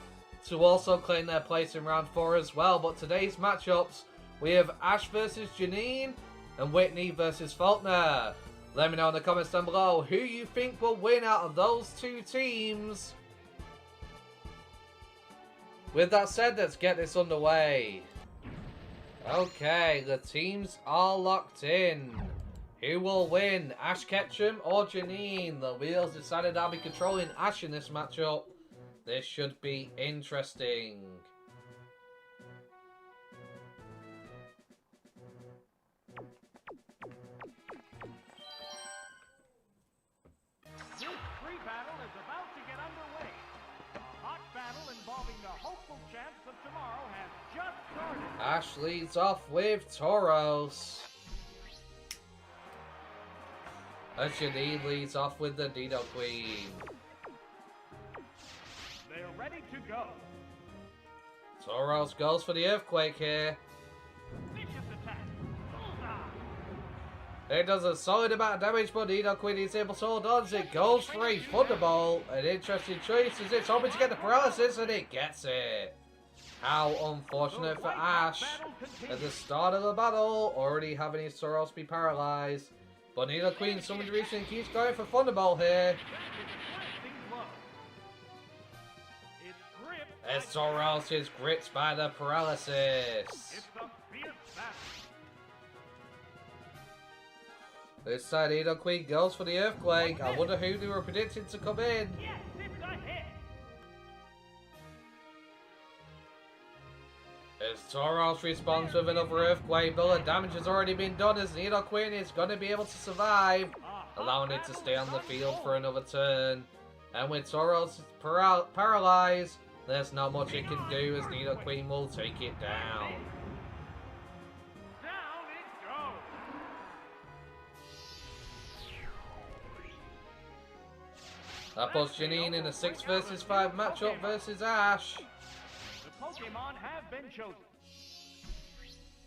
[SPEAKER 1] to also claim their place in Round 4 as well. But today's matchups, we have Ash versus Janine and Whitney versus Faulkner. Let me know in the comments down below who you think will win out of those two teams. With that said, let's get this underway. Okay, the teams are locked in. Who will win, Ash Ketchum or Janine? The wheels decided I'll be controlling Ash in this matchup. This should be interesting.
[SPEAKER 2] This free battle is about to get underway. A hot battle involving the hopeful champs of tomorrow has just started.
[SPEAKER 1] Ash leads off with Tauros. And Janine leads off with the Nido Queen.
[SPEAKER 2] They're ready to go.
[SPEAKER 1] Tauros goes for the Earthquake here.
[SPEAKER 2] Vicious attack. Bullseye.
[SPEAKER 1] It does a solid amount of damage, but Nido Queen is able to hold on as it goes for a Thunderbolt. An interesting choice as it's hoping to get the paralysis, and it gets it. How unfortunate for Ash at the start of the battle, already having his Tauros be paralyzed. But Nido Queen, some reason, keeps going for Thunderbolt here. As Tauros is gripped by the paralysis.
[SPEAKER 2] It's a fierce battle.
[SPEAKER 1] This side, Nido Queen goes for the Earthquake. I wonder who they were predicting to come in.
[SPEAKER 2] Yes, it's a hit.
[SPEAKER 1] As Tauros responds with another Earthquake, but the damage has already been done as Nido Queen is going to be able to survive, allowing it to stay on the field for another turn. And with Tauros paralyzed, there's not much it can do as Nido Queen will take it down.
[SPEAKER 2] Down it goes.
[SPEAKER 1] That puts Janine in a 6 versus 5 matchup versus Ash.
[SPEAKER 2] The Pokemon have been chosen.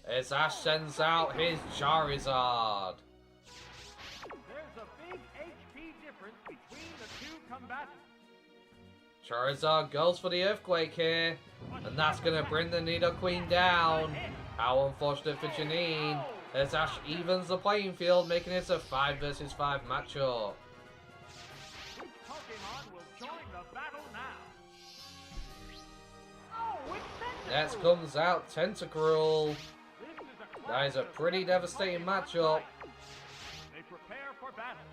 [SPEAKER 1] As Ash sends out his Charizard.
[SPEAKER 2] There's a big HP difference between the two combatants.
[SPEAKER 1] Charizard goes for the Earthquake here, and that's going to bring the Nido Queen down. How unfortunate for Janine, as Ash evens the playing field, making it a 5 versus 5 matchup.
[SPEAKER 2] Which Pokemon will join the battle now? Oh, it's
[SPEAKER 1] Next
[SPEAKER 2] Tentacruel.
[SPEAKER 1] comes out Tentacruel.
[SPEAKER 2] This is a
[SPEAKER 1] That is a pretty devastating matchup.
[SPEAKER 2] They prepare for battle.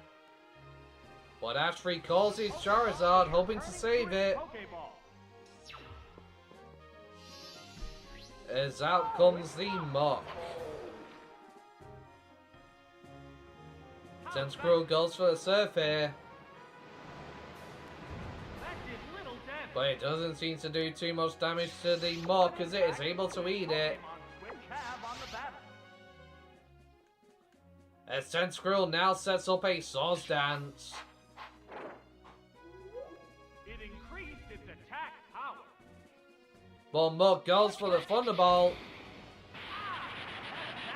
[SPEAKER 1] But Ash recalls his Charizard, hoping to save it.
[SPEAKER 2] Pokeball.
[SPEAKER 1] As out comes the Muk. Tentacruel goes for the Surf here,
[SPEAKER 2] That did little damage.
[SPEAKER 1] but it doesn't seem to do too much damage to the Muk as it is able to eat it.
[SPEAKER 2] Pokemon Switch have on the battle.
[SPEAKER 1] As Tentacruel now sets up a Swords Dance.
[SPEAKER 2] It increased its attack power.
[SPEAKER 1] But Muk goes for the Thunderbolt.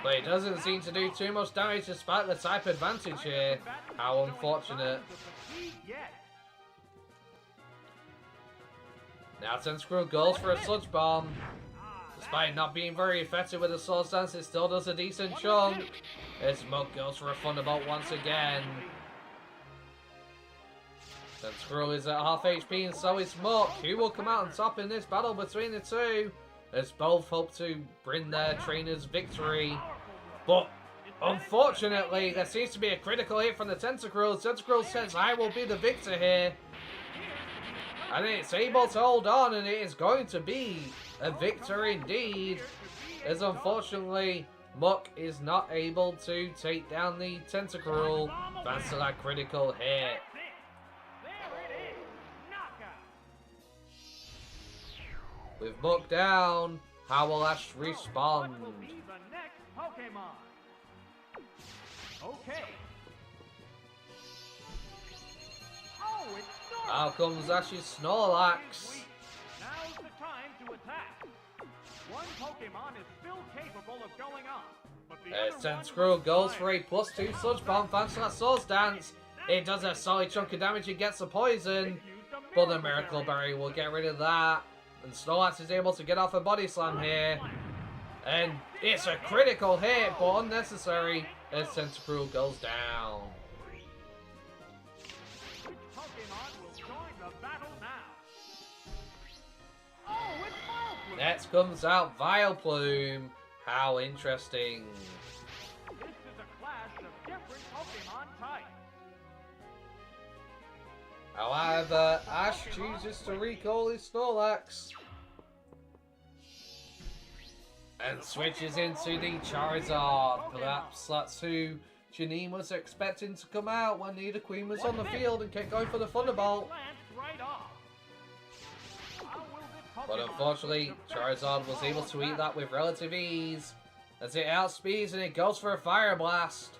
[SPEAKER 1] But it doesn't seem to do too much damage despite the type advantage here. How unfortunate. Now Tentacruel goes for a Sludge Bomb. Despite not being very effective with the Sword Dance, it still does a decent chunk. As Muk goes for a Thunderbolt once again. Tentacruel is at half HP and so is Muk, who will come out on top in this battle between the two, as both hope to bring their trainers victory. But unfortunately, there seems to be a critical hit from the Tentacruel. Tentacruel says, I will be the victor here. And it's able to hold on, and it is going to be a victor indeed. As unfortunately, Muk is not able to take down the Tentacruel thanks to that critical hit. With Muk down, how will Ash respond?
[SPEAKER 2] What will be the next Pokemon? Okay. Oh, it's Snorlax.
[SPEAKER 1] Out comes Ash's Snorlax.
[SPEAKER 2] Now's the time to attack. One Pokemon is still capable of going on, but the other one
[SPEAKER 1] Tentacruel goes for a +2 Sludge Bomb thanks to that Sword Dance. It does a solid chunk of damage and gets the poison, but the Miracle Berry will get rid of that. And Snorlax is able to get off a Body Slam here. And it's a critical hit, but unnecessary, as Tentacruel goes down.
[SPEAKER 2] Which Pokemon will join the battle now? Oh, it's Vileplume.
[SPEAKER 1] Next comes out Vileplume. How interesting.
[SPEAKER 2] This is a clash of different Pokemon types.
[SPEAKER 1] However, Ash chooses to recall his Snorlax. And switches into the Charizard. Perhaps that's who Janine was expecting to come out when Nidoqueen was on the field and kept going for the Thunderbolt. But unfortunately, Charizard was able to eat that with relative ease, as it outspeeds and it goes for a Fire Blast.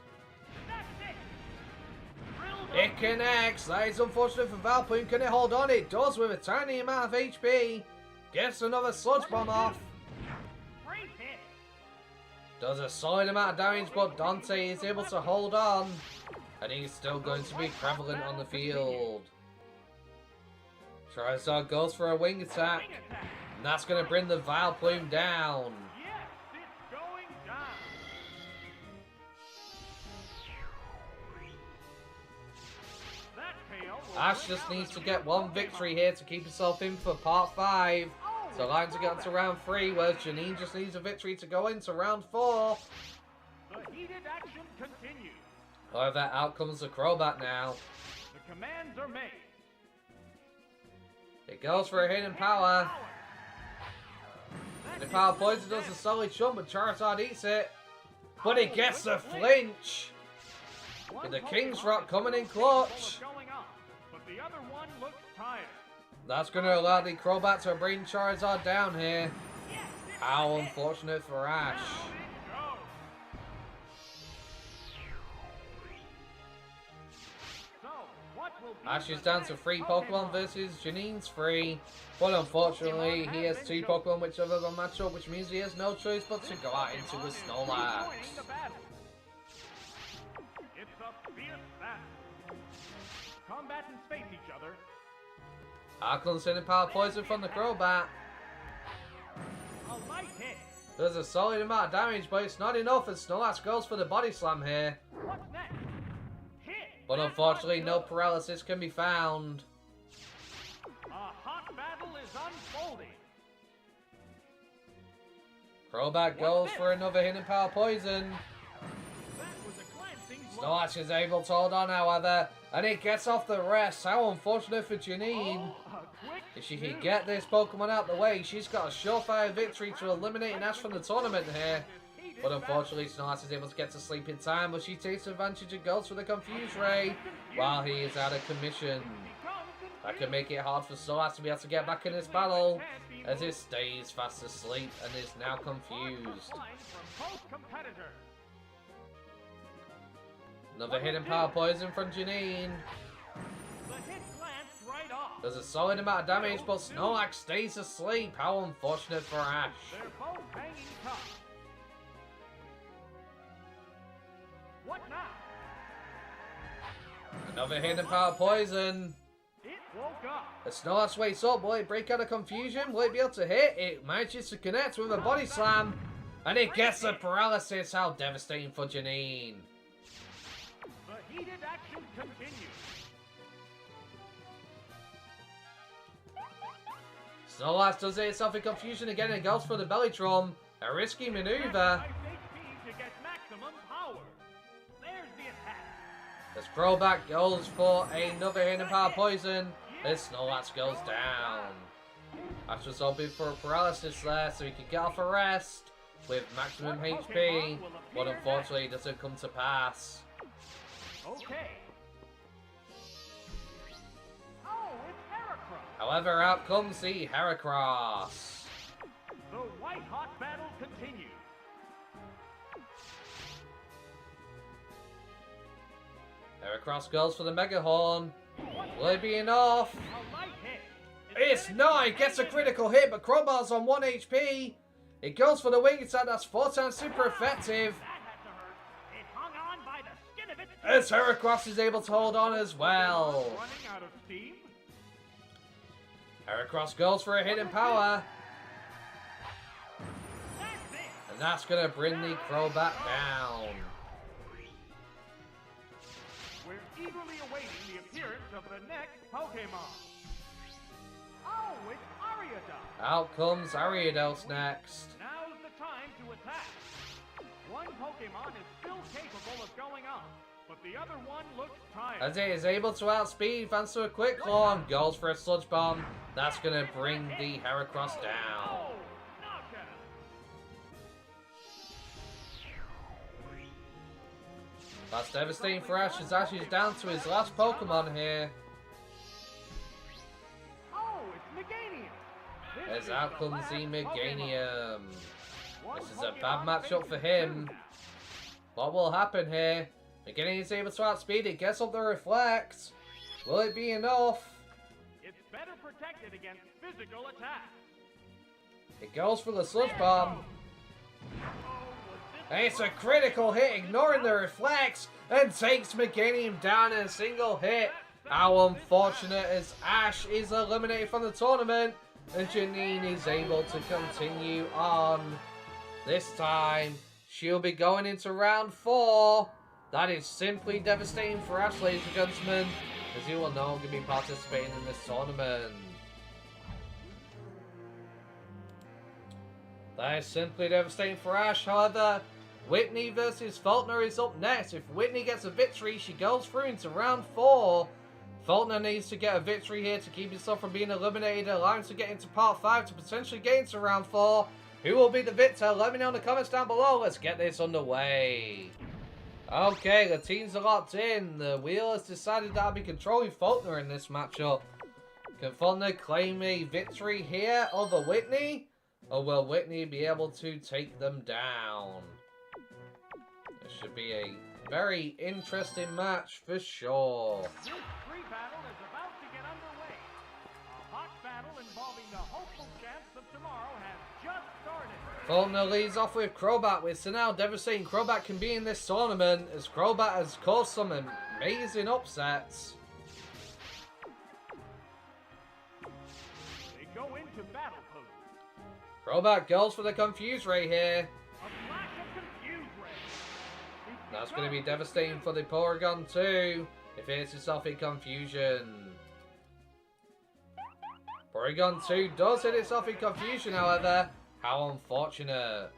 [SPEAKER 1] It connects. That is unfortunate for Vileplume. Can it hold on? It does with a tiny amount of HP. Gets another Sludge Bomb off. Does a solid amount of damage, but Dante is able to hold on. And he's still going to be prevalent on the field. Charizard goes for a Wing Attack. And that's going to bring the Vileplume down.
[SPEAKER 2] Yes, it's going down.
[SPEAKER 1] Ash just needs to get one victory here to keep himself in for part 5. So line to get to round 3, whereas Janine just needs a victory to go into round 4.
[SPEAKER 2] The heated action continues.
[SPEAKER 1] However, out comes the Crobat now.
[SPEAKER 2] The commands are made.
[SPEAKER 1] It goes for a Hidden Power. The Power Poison does a solid chunk, but Charizard eats it. But it gets the flinch. With the King's Rock coming in clutch.
[SPEAKER 2] But the other one looks tired.
[SPEAKER 1] That's going to allow the Crobat to bring Charizard down here. How unfortunate for Ash. Ash is down to 3 Pokemon versus Janine's 3. But unfortunately, he has 2 Pokemon which are going to match up, which means he has no choice but to go out into the Snorlax.
[SPEAKER 2] It's a fierce battle. Combatants face each other.
[SPEAKER 1] Out comes Hidden Power Poison from the Crobat.
[SPEAKER 2] A light hit.
[SPEAKER 1] There's a solid amount of damage, but it's not enough as Snorlax goes for the Body Slam here.
[SPEAKER 2] What's next? Hit.
[SPEAKER 1] But unfortunately, no paralysis can be found.
[SPEAKER 2] A hot battle is unfolding.
[SPEAKER 1] Crobat goes for another Hidden Power Poison.
[SPEAKER 2] That was a glancing blow.
[SPEAKER 1] Snorlax is able to hold on, however, and it gets off the rest. How unfortunate for Janine.
[SPEAKER 2] Oh, a quick
[SPEAKER 1] If she can
[SPEAKER 2] snooze.
[SPEAKER 1] get this Pokemon out the way, she's got a surefire victory to eliminate Ash from the tournament here. But unfortunately, Snorlax is able to get to sleep in time, but she takes advantage and goes for the Confuse Ray while he is out of commission. That can make it hard for Snorlax to be able to get back in this battle, as it stays fast asleep and is now confused. Another Hidden Power Poison from Janine. There's a solid amount of damage, but Snorlax stays asleep. How unfortunate for Ash.
[SPEAKER 2] They're both hanging tough. What now?
[SPEAKER 1] Another Hidden Power Poison.
[SPEAKER 2] It woke up.
[SPEAKER 1] The Snorlax wakes up. Will it break out of confusion? Will it be able to hit? It manages to connect with a body slam. And it gets the paralysis. How devastating for Janine.
[SPEAKER 2] The heated action continues.
[SPEAKER 1] Snorlax does it itself in confusion again and goes for the belly drum. A risky maneuver.
[SPEAKER 2] HP to get maximum power. There's the attack.
[SPEAKER 1] As Crobat goes for another hidden power poison, as Snorlax goes down. Ash was hoping for a paralysis there so he could get off a rest with maximum HP, but unfortunately it doesn't come to pass.
[SPEAKER 2] Okay. Oh, it's Heracross.
[SPEAKER 1] However, out comes the Heracross.
[SPEAKER 2] The white-hot battle continues.
[SPEAKER 1] Heracross goes for the Mega Horn. Will it be enough?
[SPEAKER 2] A light hit.
[SPEAKER 1] It's not! It gets a critical hit, but Crobat's on 1 HP. It goes for the wing attack, that's 4 times super effective.
[SPEAKER 2] That had to hurt. It hung on by the skin of its teeth.
[SPEAKER 1] As Heracross is able to hold on as well.
[SPEAKER 2] Running out of steam.
[SPEAKER 1] Heracross goes for a hidden power.
[SPEAKER 2] That's it.
[SPEAKER 1] And that's going to bring the Crobat down.
[SPEAKER 2] We're eagerly awaiting the appearance of the next Pokemon. Oh, it's Ariados.
[SPEAKER 1] Out comes Ariados next.
[SPEAKER 2] Now's the time to attack. One Pokemon is still capable of going on, but the other one looks tired.
[SPEAKER 1] As it is able to outspeed thanks to a Quick Claw and goes for a Sludge Bomb. That's going to bring the Heracross down.
[SPEAKER 2] Oh, knockout.
[SPEAKER 1] That's devastating for Ash as Ash is down to his last Pokemon here.
[SPEAKER 2] Oh, it's Meganium. This
[SPEAKER 1] As
[SPEAKER 2] is
[SPEAKER 1] out
[SPEAKER 2] the
[SPEAKER 1] comes
[SPEAKER 2] last
[SPEAKER 1] the
[SPEAKER 2] Pokemon.
[SPEAKER 1] Meganium.
[SPEAKER 2] One
[SPEAKER 1] This is a bad
[SPEAKER 2] Pokemon
[SPEAKER 1] matchup for
[SPEAKER 2] faces
[SPEAKER 1] him.
[SPEAKER 2] two now.
[SPEAKER 1] What will happen here? Meganium is able to outspeed it, gets up the Reflect. Will it be enough?
[SPEAKER 2] It's better protected against physical attacks.
[SPEAKER 1] It goes for the Sludge Bomb. And it's a critical hit, ignoring the Reflex, and takes Meganium down in a single hit. How unfortunate as Ash is eliminated from the tournament, and Janine is able to continue on. This time, she'll be going into round 4. That is simply devastating for Ash, ladies and gentlemen, as he will no longer be participating in this tournament. That is simply devastating for Ash. However, Whitney versus Faulkner is up next. If Whitney gets a victory, she goes through into round 4. Faulkner needs to get a victory here to keep himself from being eliminated, allowing him to get into part 5 to potentially get into round 4. Who will be the victor? Let me know in the comments down below. Let's get this underway. Okay, the teams are locked in. The wheel has decided that I'll be controlling Faulkner in this matchup. Can Faulkner claim a victory here over Whitney? Or will Whitney be able to take them down? This should be a very interesting match for sure.
[SPEAKER 2] This free battle is about to get underway. A hot battle involving the hopeful champs of tomorrow has just started.
[SPEAKER 1] Faulkner leads off with Crobat, with so now devastating Crobat can be in this tournament, as Crobat has caused some amazing upsets.
[SPEAKER 2] They go into battle pose.
[SPEAKER 1] Crobat goes for the Confuse Ray here.
[SPEAKER 2] A flash of Confuse Ray.
[SPEAKER 1] That's going to be devastating for the Porygon too, if it hits itself in Confusion. Porygon 2 does hit itself in Confusion, however. How unfortunate.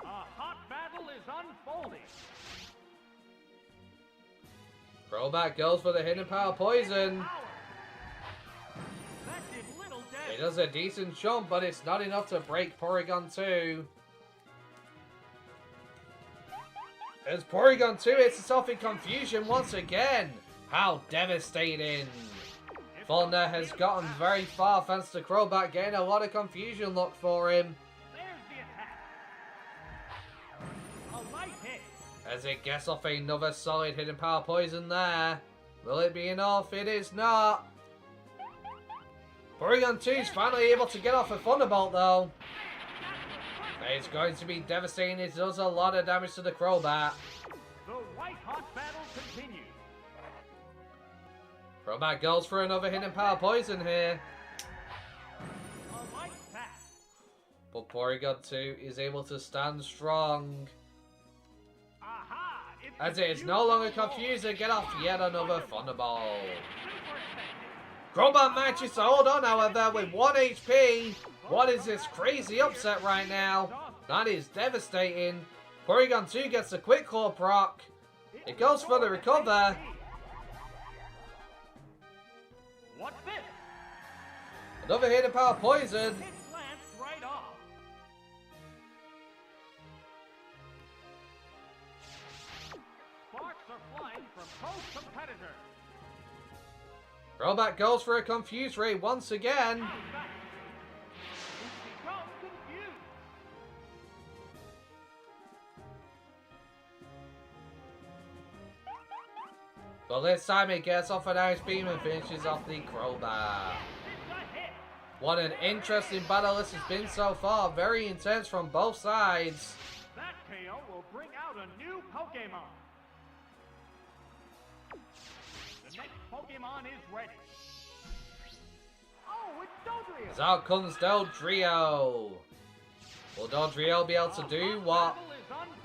[SPEAKER 2] A hot battle is unfolding.
[SPEAKER 1] Crobat goes for the Hidden Power Poison.
[SPEAKER 2] Power. That did little
[SPEAKER 1] It
[SPEAKER 2] damage.
[SPEAKER 1] does a decent jump, but it's not enough to break Porygon 2. As Porygon 2 hits itself in Confusion once again. How devastating. Faulkner has gotten very far thanks to Crobat getting a lot of confusion luck for him.
[SPEAKER 2] There's the attack. A light hit.
[SPEAKER 1] As it gets off another solid Hidden Power Poison there. Will it be enough? It is not. Porygon 2 is finally able to get off a Thunderbolt though. It's going to be devastating. It does a lot of damage to the Crobat.
[SPEAKER 2] The white hot battle continues.
[SPEAKER 1] Robot goes for another hidden power poison here.
[SPEAKER 2] A light pack.
[SPEAKER 1] But Porygon 2 is able to stand strong.
[SPEAKER 2] Aha!
[SPEAKER 1] As it is no longer confused and get off yet another Thunderbolt. Crobat manages to hold on, however, with 1 HP. What is this crazy upset right now? That is devastating. Porygon 2 gets a quick claw proc. It goes for the recover.
[SPEAKER 2] What's this?
[SPEAKER 1] Another hidden power poison.
[SPEAKER 2] It glanced right off. Sparks are flying from both competitors.
[SPEAKER 1] Crobat goes for a confuse ray once again.
[SPEAKER 2] It's become confused.
[SPEAKER 1] But this time it gets off an ice beam and finishes off the Crobat.
[SPEAKER 2] It's a hit.
[SPEAKER 1] What an interesting battle this has been so far. Very intense from both sides.
[SPEAKER 2] That KO will bring out a new Pokemon. The next Pokemon is ready. Oh, it's Dodrio.
[SPEAKER 1] As out comes Dodrio. Will Dodrio be able to do what,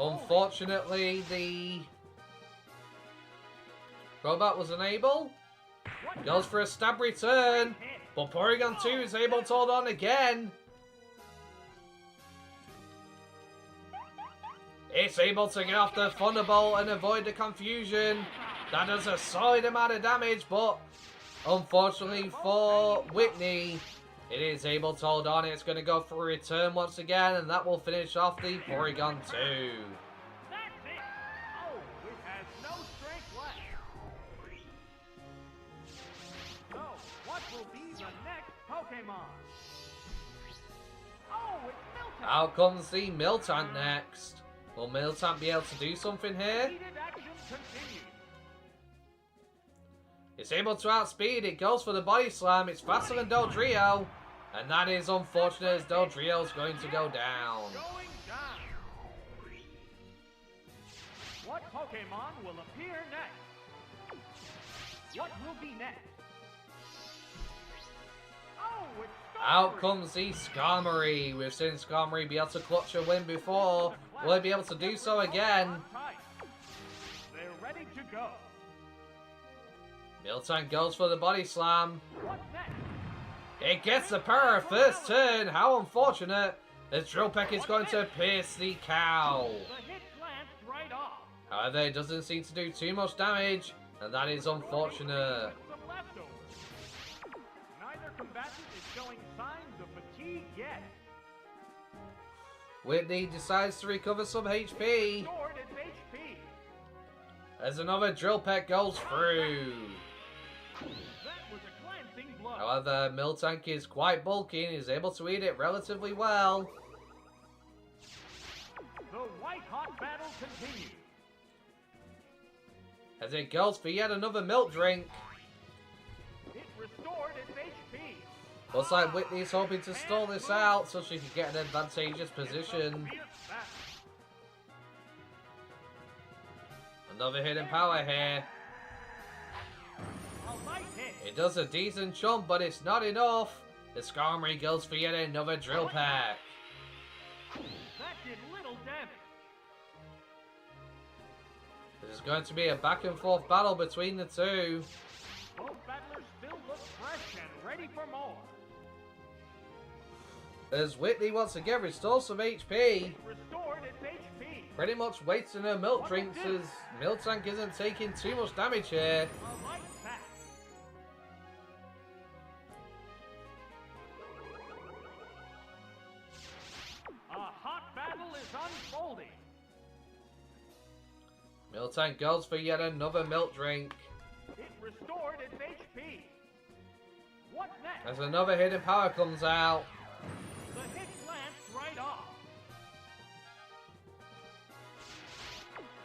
[SPEAKER 1] unfortunately, the Crobat was unable? Goes for a stab return. But Porygon 2 is able to hold on again. It's able to get off the Thunderbolt and avoid the confusion. That does a solid amount of damage, but unfortunately for Whitney, it is able to hold on. It's going to go for a return once again, and that will finish off the Porygon 2.
[SPEAKER 2] That's it. Oh, it has no strength left. So, what will be the next Pokemon? Oh, it's Miltank.
[SPEAKER 1] Out comes the Miltank next. Will Miltank be able to do something here?
[SPEAKER 2] Heated action continues.
[SPEAKER 1] It's able to outspeed. It goes for the body slam. It's faster than Dodrio. And that is unfortunate as Dodrio's going to go down.
[SPEAKER 2] Going down. What Pokemon will appear next? What will be next? Oh, it's
[SPEAKER 1] Out
[SPEAKER 2] Skarmory.
[SPEAKER 1] comes the Skarmory. We've seen Skarmory be able to clutch a win before. Will he be able to do so again?
[SPEAKER 2] They're ready to go.
[SPEAKER 1] Miltank goes for the body slam.
[SPEAKER 2] What's next?
[SPEAKER 1] It gets the power of first turn. How unfortunate. As Drill Peck is going to pierce the cow.
[SPEAKER 2] The hit glanced right off.
[SPEAKER 1] However, it doesn't seem to do too much damage. And that is unfortunate.
[SPEAKER 2] Some leftovers. Neither combatant is showing signs of fatigue yet.
[SPEAKER 1] Whitney decides to recover some HP.
[SPEAKER 2] Stored its HP.
[SPEAKER 1] As another Drill Peck goes through.
[SPEAKER 2] That was a glancing blow.
[SPEAKER 1] However, Miltank is quite bulky and is able to eat it relatively well.
[SPEAKER 2] The white-hot battle continues.
[SPEAKER 1] As it goes for yet another milk drink.
[SPEAKER 2] It restored its HP.
[SPEAKER 1] Looks like Whitney's hoping to stall this out so she can get an advantageous position.
[SPEAKER 2] Fierce battle.
[SPEAKER 1] Another hidden power here.
[SPEAKER 2] A light hit.
[SPEAKER 1] It does a decent chunk, but it's not enough. The Skarmory goes for yet another Drill Peck.
[SPEAKER 2] That did little damage.
[SPEAKER 1] This is going to be a back and forth battle between the two.
[SPEAKER 2] Both battlers still look fresh and ready for more.
[SPEAKER 1] As Whitney once again restores some HP.
[SPEAKER 2] It restored its HP.
[SPEAKER 1] Pretty much wasting her milk drinks as Miltank isn't taking too much damage here.
[SPEAKER 2] A light pack. A hot battle is unfolding.
[SPEAKER 1] Miltank goes for yet another milk drink.
[SPEAKER 2] It restored its HP. What's next?
[SPEAKER 1] As another hidden power comes out.
[SPEAKER 2] The hit glanced right off.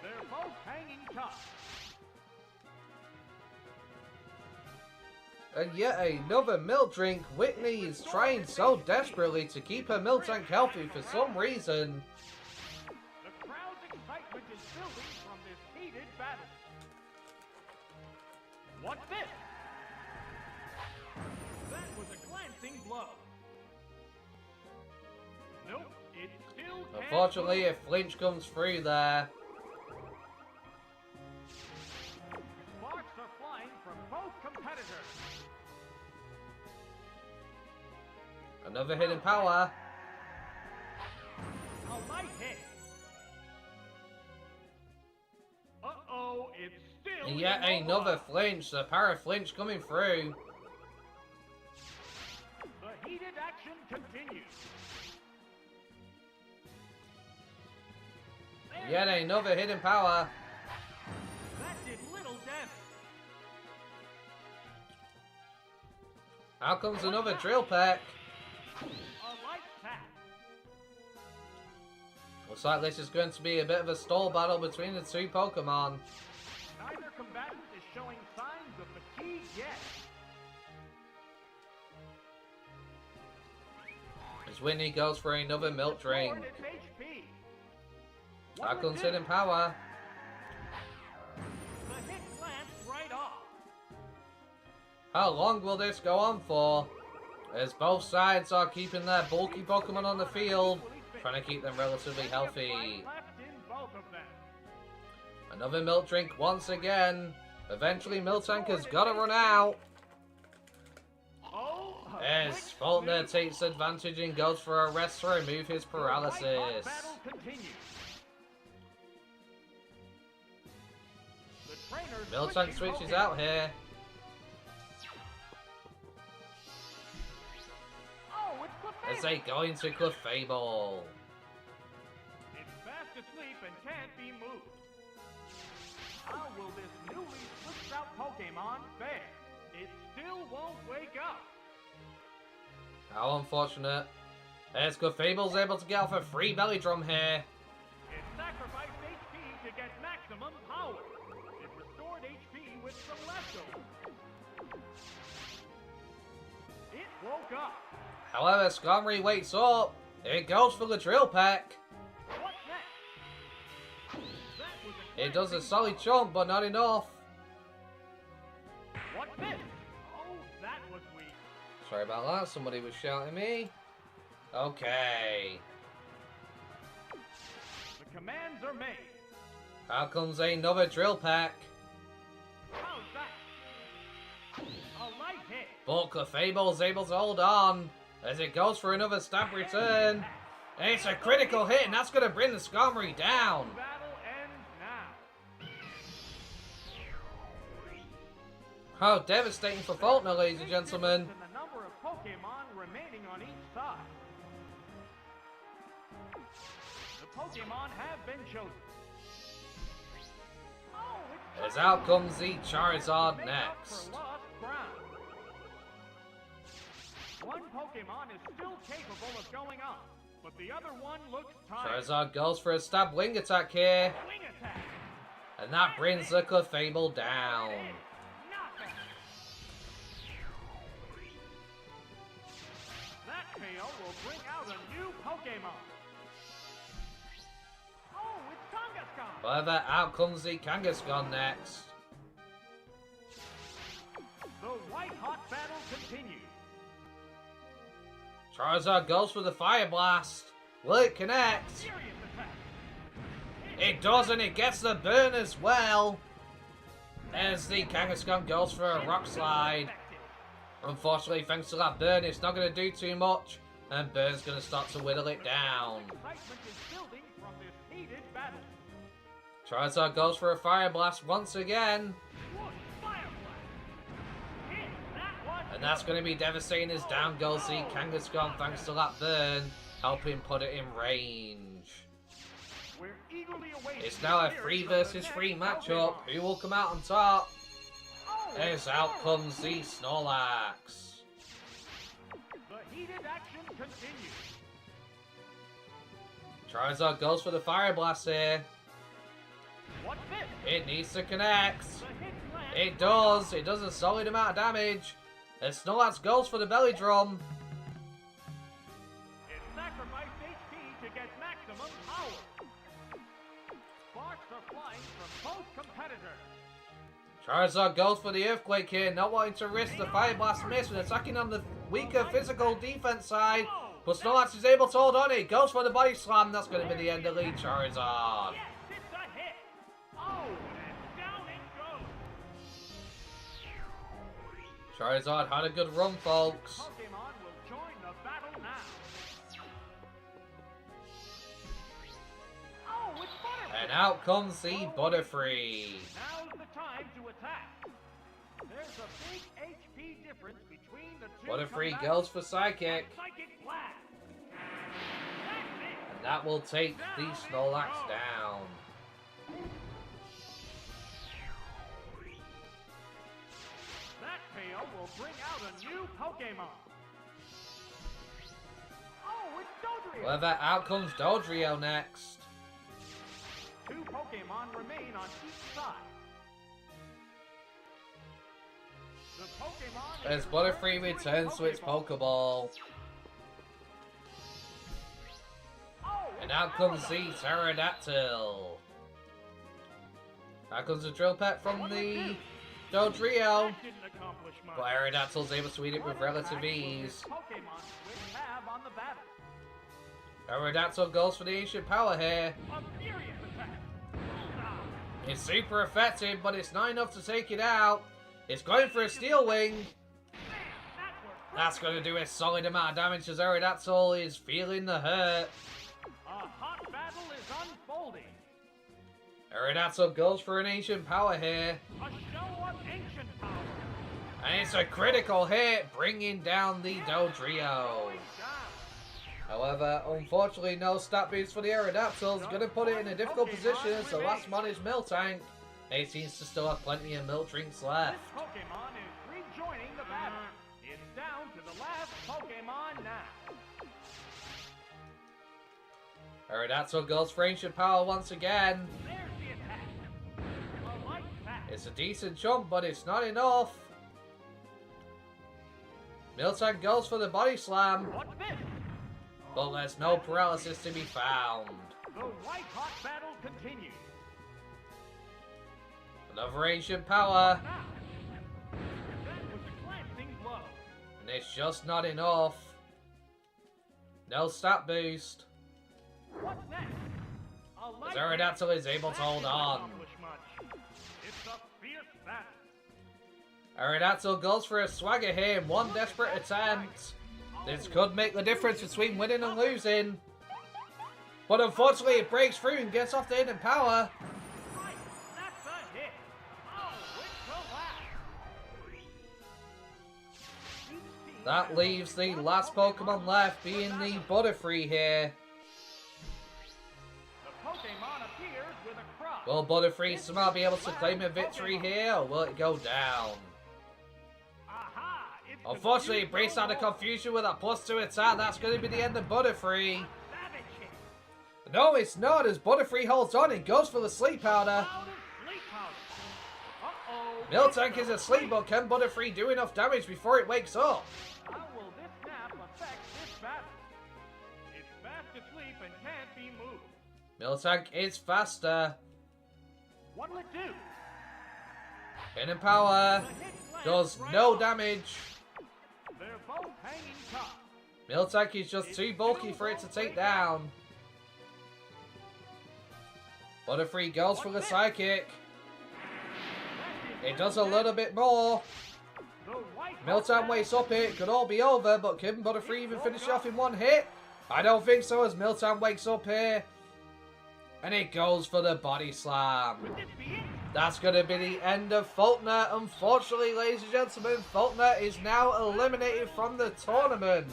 [SPEAKER 2] They're both hanging tough.
[SPEAKER 1] And yet another milk drink. Whitney is trying so desperately to keep her Miltank healthy for some reason.
[SPEAKER 2] The crowd's excitement is building from this heated battle. What's this?
[SPEAKER 1] Unfortunately, if flinch comes through there.
[SPEAKER 2] Sparks are flying from both competitors.
[SPEAKER 1] Another hidden power.
[SPEAKER 2] A light hit. Uh-oh, it's still
[SPEAKER 1] And yet another flinch. The power flinch coming through.
[SPEAKER 2] The heated action continues.
[SPEAKER 1] Yet another hidden power.
[SPEAKER 2] That did little damage.
[SPEAKER 1] Out comes another drill peck.
[SPEAKER 2] A light tap.
[SPEAKER 1] Looks like this is going to be a bit of a stall battle between the two Pokemon.
[SPEAKER 2] Neither combatant is showing signs of fatigue yet.
[SPEAKER 1] As Whitney goes for another milk drink.
[SPEAKER 2] Restored its HP.
[SPEAKER 1] Out comes hidden power.
[SPEAKER 2] The hit glanced right off.
[SPEAKER 1] How long will this go on for? As both sides are keeping their bulky Pokemon on the field, trying to keep them relatively healthy.
[SPEAKER 2] Left in both of them.
[SPEAKER 1] Another milk drink once again. Eventually Miltank has got to run out.
[SPEAKER 2] Oh,
[SPEAKER 1] As Faulkner takes advantage and goes for a rest to remove his paralysis.
[SPEAKER 2] battle continues. The trainer
[SPEAKER 1] Miltank switches out here.
[SPEAKER 2] Oh, it's Clefable.
[SPEAKER 1] As they go into Clefable.
[SPEAKER 2] It's fast asleep and can't be moved. How will this newly switched out Pokemon fare? It still won't wake up.
[SPEAKER 1] How unfortunate. As Clefable's able to get off a free belly drum here.
[SPEAKER 2] It sacrificed HP to get maximum power. It restored HP with some leftovers. It woke up.
[SPEAKER 1] However, Skarmory wakes up. It goes for the drill peck.
[SPEAKER 2] What's next? That was a
[SPEAKER 1] It does a solid jump, but not enough.
[SPEAKER 2] What's this? Oh, that was weak.
[SPEAKER 1] Sorry about that, somebody was shouting at me. Okay.
[SPEAKER 2] The commands are made.
[SPEAKER 1] Out comes another drill peck.
[SPEAKER 2] How's that? A light hit.
[SPEAKER 1] But Clefable's able to hold on as it goes for another stab return. And it's a critical hit, and that's going to bring the Skarmory down.
[SPEAKER 2] Battle ends now.
[SPEAKER 1] How devastating for Faulkner, ladies and gentlemen.
[SPEAKER 2] And the number of Pokemon remaining on each side. The Pokemon have been chosen. Oh, it's
[SPEAKER 1] As out comes the Charizard
[SPEAKER 2] made up
[SPEAKER 1] next.
[SPEAKER 2] for lost ground. One Pokemon is still capable of going on, but the other one looks tired.
[SPEAKER 1] Charizard goes for a stab wing attack here.
[SPEAKER 2] Wing attack.
[SPEAKER 1] And that brings the Clefable down.
[SPEAKER 2] Nothing. That KO will bring out a new Pokemon. Oh, it's Kangaskhan.
[SPEAKER 1] However, out comes the Kangaskhan next.
[SPEAKER 2] The white-hot battle continues.
[SPEAKER 1] Charizard goes for the Fire Blast. Will it connect?
[SPEAKER 2] Serious attack.
[SPEAKER 1] It does, and it gets the burn as well. As the Kangaskhan goes for a Rock Slide. Unfortunately, thanks to that burn, it's not going to do too much. And Burn's going to start to whittle it down.
[SPEAKER 2] Excitement is building from this heated battle.
[SPEAKER 1] Charizard goes for a Fire Blast once again.
[SPEAKER 2] Look, Fire Blast. Hit that one.
[SPEAKER 1] And that's going to be devastating as down goes the Kangaskhan thanks to that burn, helping put it in range.
[SPEAKER 2] We're eagerly awaiting
[SPEAKER 1] It's now a
[SPEAKER 2] the
[SPEAKER 1] 3
[SPEAKER 2] appearance of
[SPEAKER 1] versus
[SPEAKER 2] the
[SPEAKER 1] 3
[SPEAKER 2] next
[SPEAKER 1] matchup.
[SPEAKER 2] Pokemon.
[SPEAKER 1] Who will come out on top?
[SPEAKER 2] Oh,
[SPEAKER 1] As out comes the Snorlax.
[SPEAKER 2] the heated action continues.
[SPEAKER 1] Charizard goes for the Fire Blast here.
[SPEAKER 2] What's this?
[SPEAKER 1] It needs to connect.
[SPEAKER 2] The hit lands
[SPEAKER 1] It does. It does a solid amount of damage. And Snorlax goes for the Belly Drum.
[SPEAKER 2] It sacrificed HP to get maximum power. Sparks are flying from both competitors.
[SPEAKER 1] Charizard goes for the Earthquake here, not wanting to risk the Fire Blast miss and attacking on the weaker physical defense side. But Snorlax is able to hold on. It goes for the body slam. That's going to be the end of the Charizard.
[SPEAKER 2] Yes, it's a hit. Oh, and down it goes.
[SPEAKER 1] Charizard had a good run, folks.
[SPEAKER 2] Pokemon will join the battle now. Oh, it's Butterfree.
[SPEAKER 1] And out comes the Butterfree.
[SPEAKER 2] Now's the time to attack. There's a big HP difference between the two.
[SPEAKER 1] Butterfree
[SPEAKER 2] combatants.
[SPEAKER 1] goes for Psychic.
[SPEAKER 2] Psychic Blast. That's it.
[SPEAKER 1] And that will take the Snorlax down.
[SPEAKER 2] That tail will bring out a new Pokemon. Oh, it's Dodrio.
[SPEAKER 1] Well, that out comes Dodrio next.
[SPEAKER 2] Two Pokemon remain on each side. The Pokemon
[SPEAKER 1] As Butterfree returns to its Pokeball.
[SPEAKER 2] Oh,
[SPEAKER 1] And out comes the Pterodactyl. Out comes the Drill Pet from the Dodrio.
[SPEAKER 2] That didn't accomplish much.
[SPEAKER 1] But Aerodactyl's able to eat it with relative ease.
[SPEAKER 2] Pokemon switch have on the battle.
[SPEAKER 1] Aerodactyl goes for the Ancient Power here.
[SPEAKER 2] A furious attack. Bullseye.
[SPEAKER 1] It's super effective, but it's not enough to take it out. It's going for a Steel Wing.
[SPEAKER 2] Man, that worked.
[SPEAKER 1] That's going to do a solid amount of damage as Aerodactyl is feeling the hurt.
[SPEAKER 2] A hot battle is unfolding.
[SPEAKER 1] Aerodactyl goes for an Ancient Power here.
[SPEAKER 2] A show of ancient power.
[SPEAKER 1] And it's a critical hit, bringing down the Dodrio.
[SPEAKER 2] Going down.
[SPEAKER 1] However, unfortunately, no stat boost for the Aerodactyl is going to put it in a difficult position as the last man is Miltank. He seems to still have plenty of milk drinks left.
[SPEAKER 2] This Pokemon is rejoining the battle. It's down to the last Pokemon now.
[SPEAKER 1] Aerodactyl goes for Ancient Power once again.
[SPEAKER 2] There's the attack. A light pack.
[SPEAKER 1] It's a decent jump, but it's not enough. Miltank goes for the Body Slam,
[SPEAKER 2] What's this?
[SPEAKER 1] but there's no paralysis to be found.
[SPEAKER 2] The white hot battle continues.
[SPEAKER 1] Another Ancient Power,
[SPEAKER 2] Now, that was a glancing blow.
[SPEAKER 1] and it's just not enough. No stat boost.
[SPEAKER 2] What's next? A light
[SPEAKER 1] As Aerodactyl is able to
[SPEAKER 2] That
[SPEAKER 1] hold
[SPEAKER 2] didn't
[SPEAKER 1] on.
[SPEAKER 2] accomplish much. It's a fierce battle.
[SPEAKER 1] Aerodactyl goes for a Swagger here in one desperate attempt. This could make the difference between winning and losing. But unfortunately it breaks through and gets off the hidden power.
[SPEAKER 2] Right, that's a hit. Oh, it's the last.
[SPEAKER 1] That leaves the last Pokemon left being the Butterfree here.
[SPEAKER 2] The Pokemon appears with a crop.
[SPEAKER 1] Will Butterfree somehow be able to claim a victory here, or will it go down?
[SPEAKER 2] Aha! It's
[SPEAKER 1] Unfortunately, it breaks out of
[SPEAKER 2] confused
[SPEAKER 1] confusion with a +2 attack. That's going to be the end of Butterfree.
[SPEAKER 2] Savage hit.
[SPEAKER 1] No, it's not, as Butterfree holds on and goes for the Sleep Powder.
[SPEAKER 2] Cloud of sleep powder. Uh-oh.
[SPEAKER 1] Miltank is asleep, but can Butterfree do enough damage before it wakes up?
[SPEAKER 2] How will this nap affect this battle? It's fast asleep and can't be moved.
[SPEAKER 1] Miltank is faster.
[SPEAKER 2] What'll it do?
[SPEAKER 1] Hidden Power
[SPEAKER 2] The hit lands
[SPEAKER 1] does
[SPEAKER 2] right
[SPEAKER 1] no
[SPEAKER 2] off.
[SPEAKER 1] damage.
[SPEAKER 2] They're both hanging tough.
[SPEAKER 1] Miltank is just too bulky for it to take down. Butterfree goes for the Psychic. It does a little bit more.
[SPEAKER 2] The white
[SPEAKER 1] Miltank wakes up here, it could all be over, but can Butterfree even finish it off in one hit? I don't think so, as Miltank wakes up here. And it goes for the Body Slam.
[SPEAKER 2] Could this be it?
[SPEAKER 1] That's going to be the end of Faulkner. Unfortunately, ladies and gentlemen, Faulkner is now eliminated from the tournament.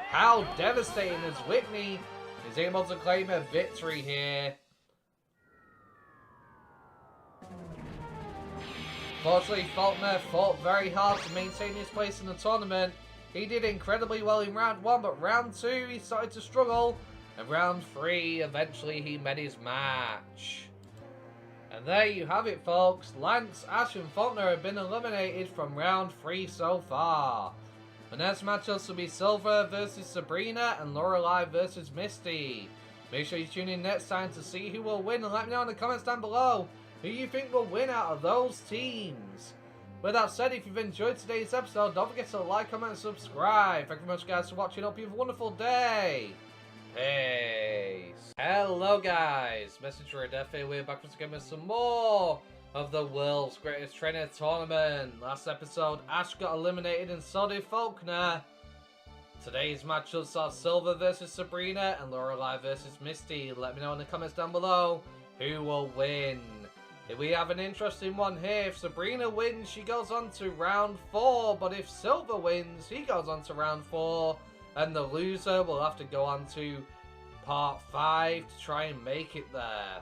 [SPEAKER 1] How devastating, as Whitney is able to claim a victory here. Fortunately, Faulkner fought very hard to maintain his place in the tournament. He did incredibly well in round 1, but round 2 he started to struggle. And round 3, eventually he met his match. And there you have it, folks. Lance, Ash and Faulkner have been eliminated from round 3 so far. The next matchups will be Silver versus Sabrina and Lorelei versus Misty. Make sure you tune in next time to see who will win, and let me know in the comments down below who you think will win out of those teams. With that said, if you've enjoyed today's episode, don't forget to like, comment, and subscribe. Thank you very much, guys, for watching. Hope you have a wonderful day. Peace. Hello, guys. Messenger Death here. We're back once again with some more of the world's greatest trainer tournament. Last episode, Ash got eliminated and so did Faulkner. Today's matchups are Silver versus Sabrina and Lorelei versus Misty. Let me know in the comments down below who will win. We have an interesting one here. If Sabrina wins, she goes on to round 4. But if Silver wins, he goes on to round 4. And the loser will have to go on to part 5 to try and make it there.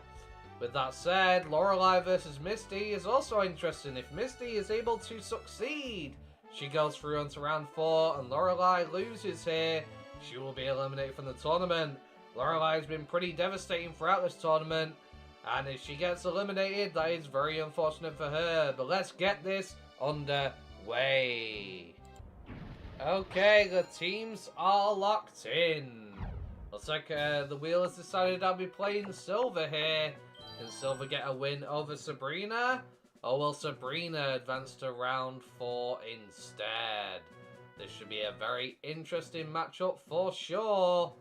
[SPEAKER 1] With that said, Lorelei versus Misty is also interesting. If Misty is able to succeed, she goes through onto round 4. And Lorelei loses here, she will be eliminated from the tournament. Lorelei has been pretty devastating throughout this tournament. And if she gets eliminated, that is very unfortunate for her. But let's get this underway. Okay, the teams are locked in. Looks like the wheel has decided I'll be playing Silver here. Can Silver get a win over Sabrina? Or will Sabrina advance to round 4 instead? This should be a very interesting matchup for sure.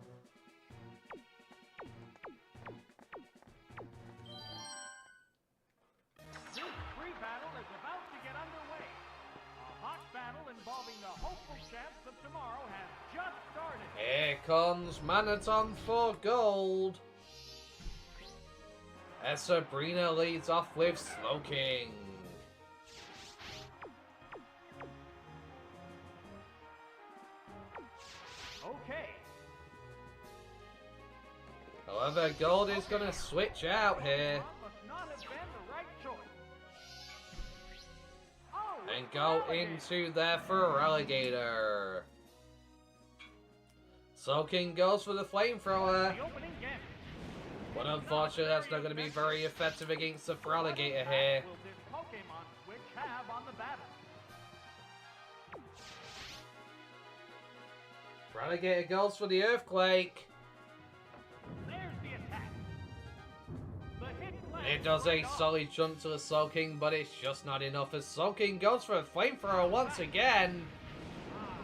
[SPEAKER 2] Involving the hopeful champs of tomorrow has just started.
[SPEAKER 1] Here comes Manaton for gold. As Sabrina leads off with Slowking.
[SPEAKER 2] Okay.
[SPEAKER 1] However, gold is going to switch out here.
[SPEAKER 2] Must not have been the right choice.
[SPEAKER 1] And go into there for Alligator. Soaking goes for the flamethrower. But unfortunately, that's not going to be very effective against the Alligator here. Alligator goes for the Earthquake. It does a solid jump to the Soaking, but it's just not enough as Soaking goes for a flamethrower once again.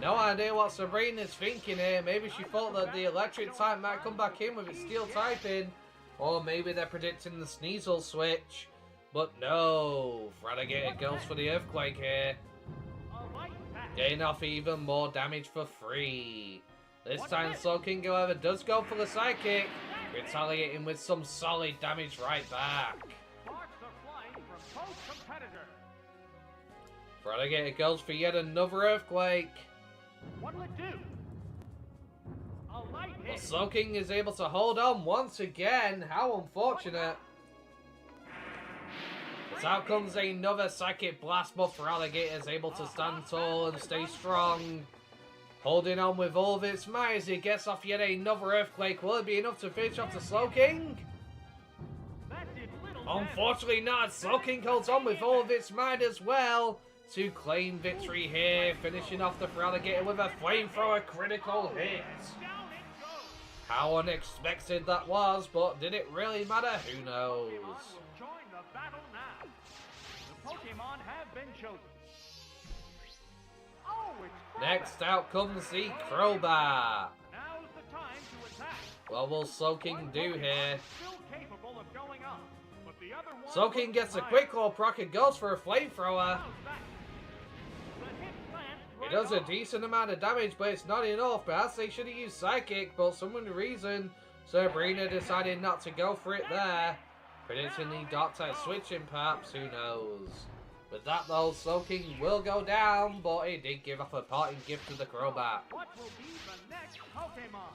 [SPEAKER 1] No idea what Sabrina's thinking here. Maybe she thought that the electric type might come back in with its steel typing. Or maybe they're predicting the Sneasel switch. But no, Alligator goes for the Earthquake here. Getting off even more damage for free. This time Soaking, however, does go for the Psychic. Retaliating with some solid damage right back. Alligator goes for yet another Earthquake.
[SPEAKER 2] What'll it do?
[SPEAKER 1] Well, Soaking is able to hold on once again. How unfortunate. As out comes another Psychic Blast, but Alligator is able to stand tall and stay strong. Holding on with all of its might as it gets off yet another Earthquake. Will it be enough to finish off the Slowking? Unfortunately not. Slowking holds on with all of its might as well to claim victory here. Finishing off the Alligator with a flamethrower critical hit. How unexpected that was, but did it really matter? Who knows?
[SPEAKER 2] Join the battle now. The Pokemon have been chosen.
[SPEAKER 1] Next out comes the Crobat.
[SPEAKER 2] Now's the time to attack.
[SPEAKER 1] What will Soaking do here?
[SPEAKER 2] Still capable of going up, but the other one
[SPEAKER 1] Soaking gets a quick claw proc and goes for a flamethrower. It does a decent amount of damage, but it's not enough. Perhaps they should have used Psychic, but for some reason Sabrina decided not to go for it there. Predicting the Dark type switching, perhaps, who knows. With that though, Soaking will go down, but it did give off a parting gift to the Crobat.
[SPEAKER 2] What will be the next Pokemon?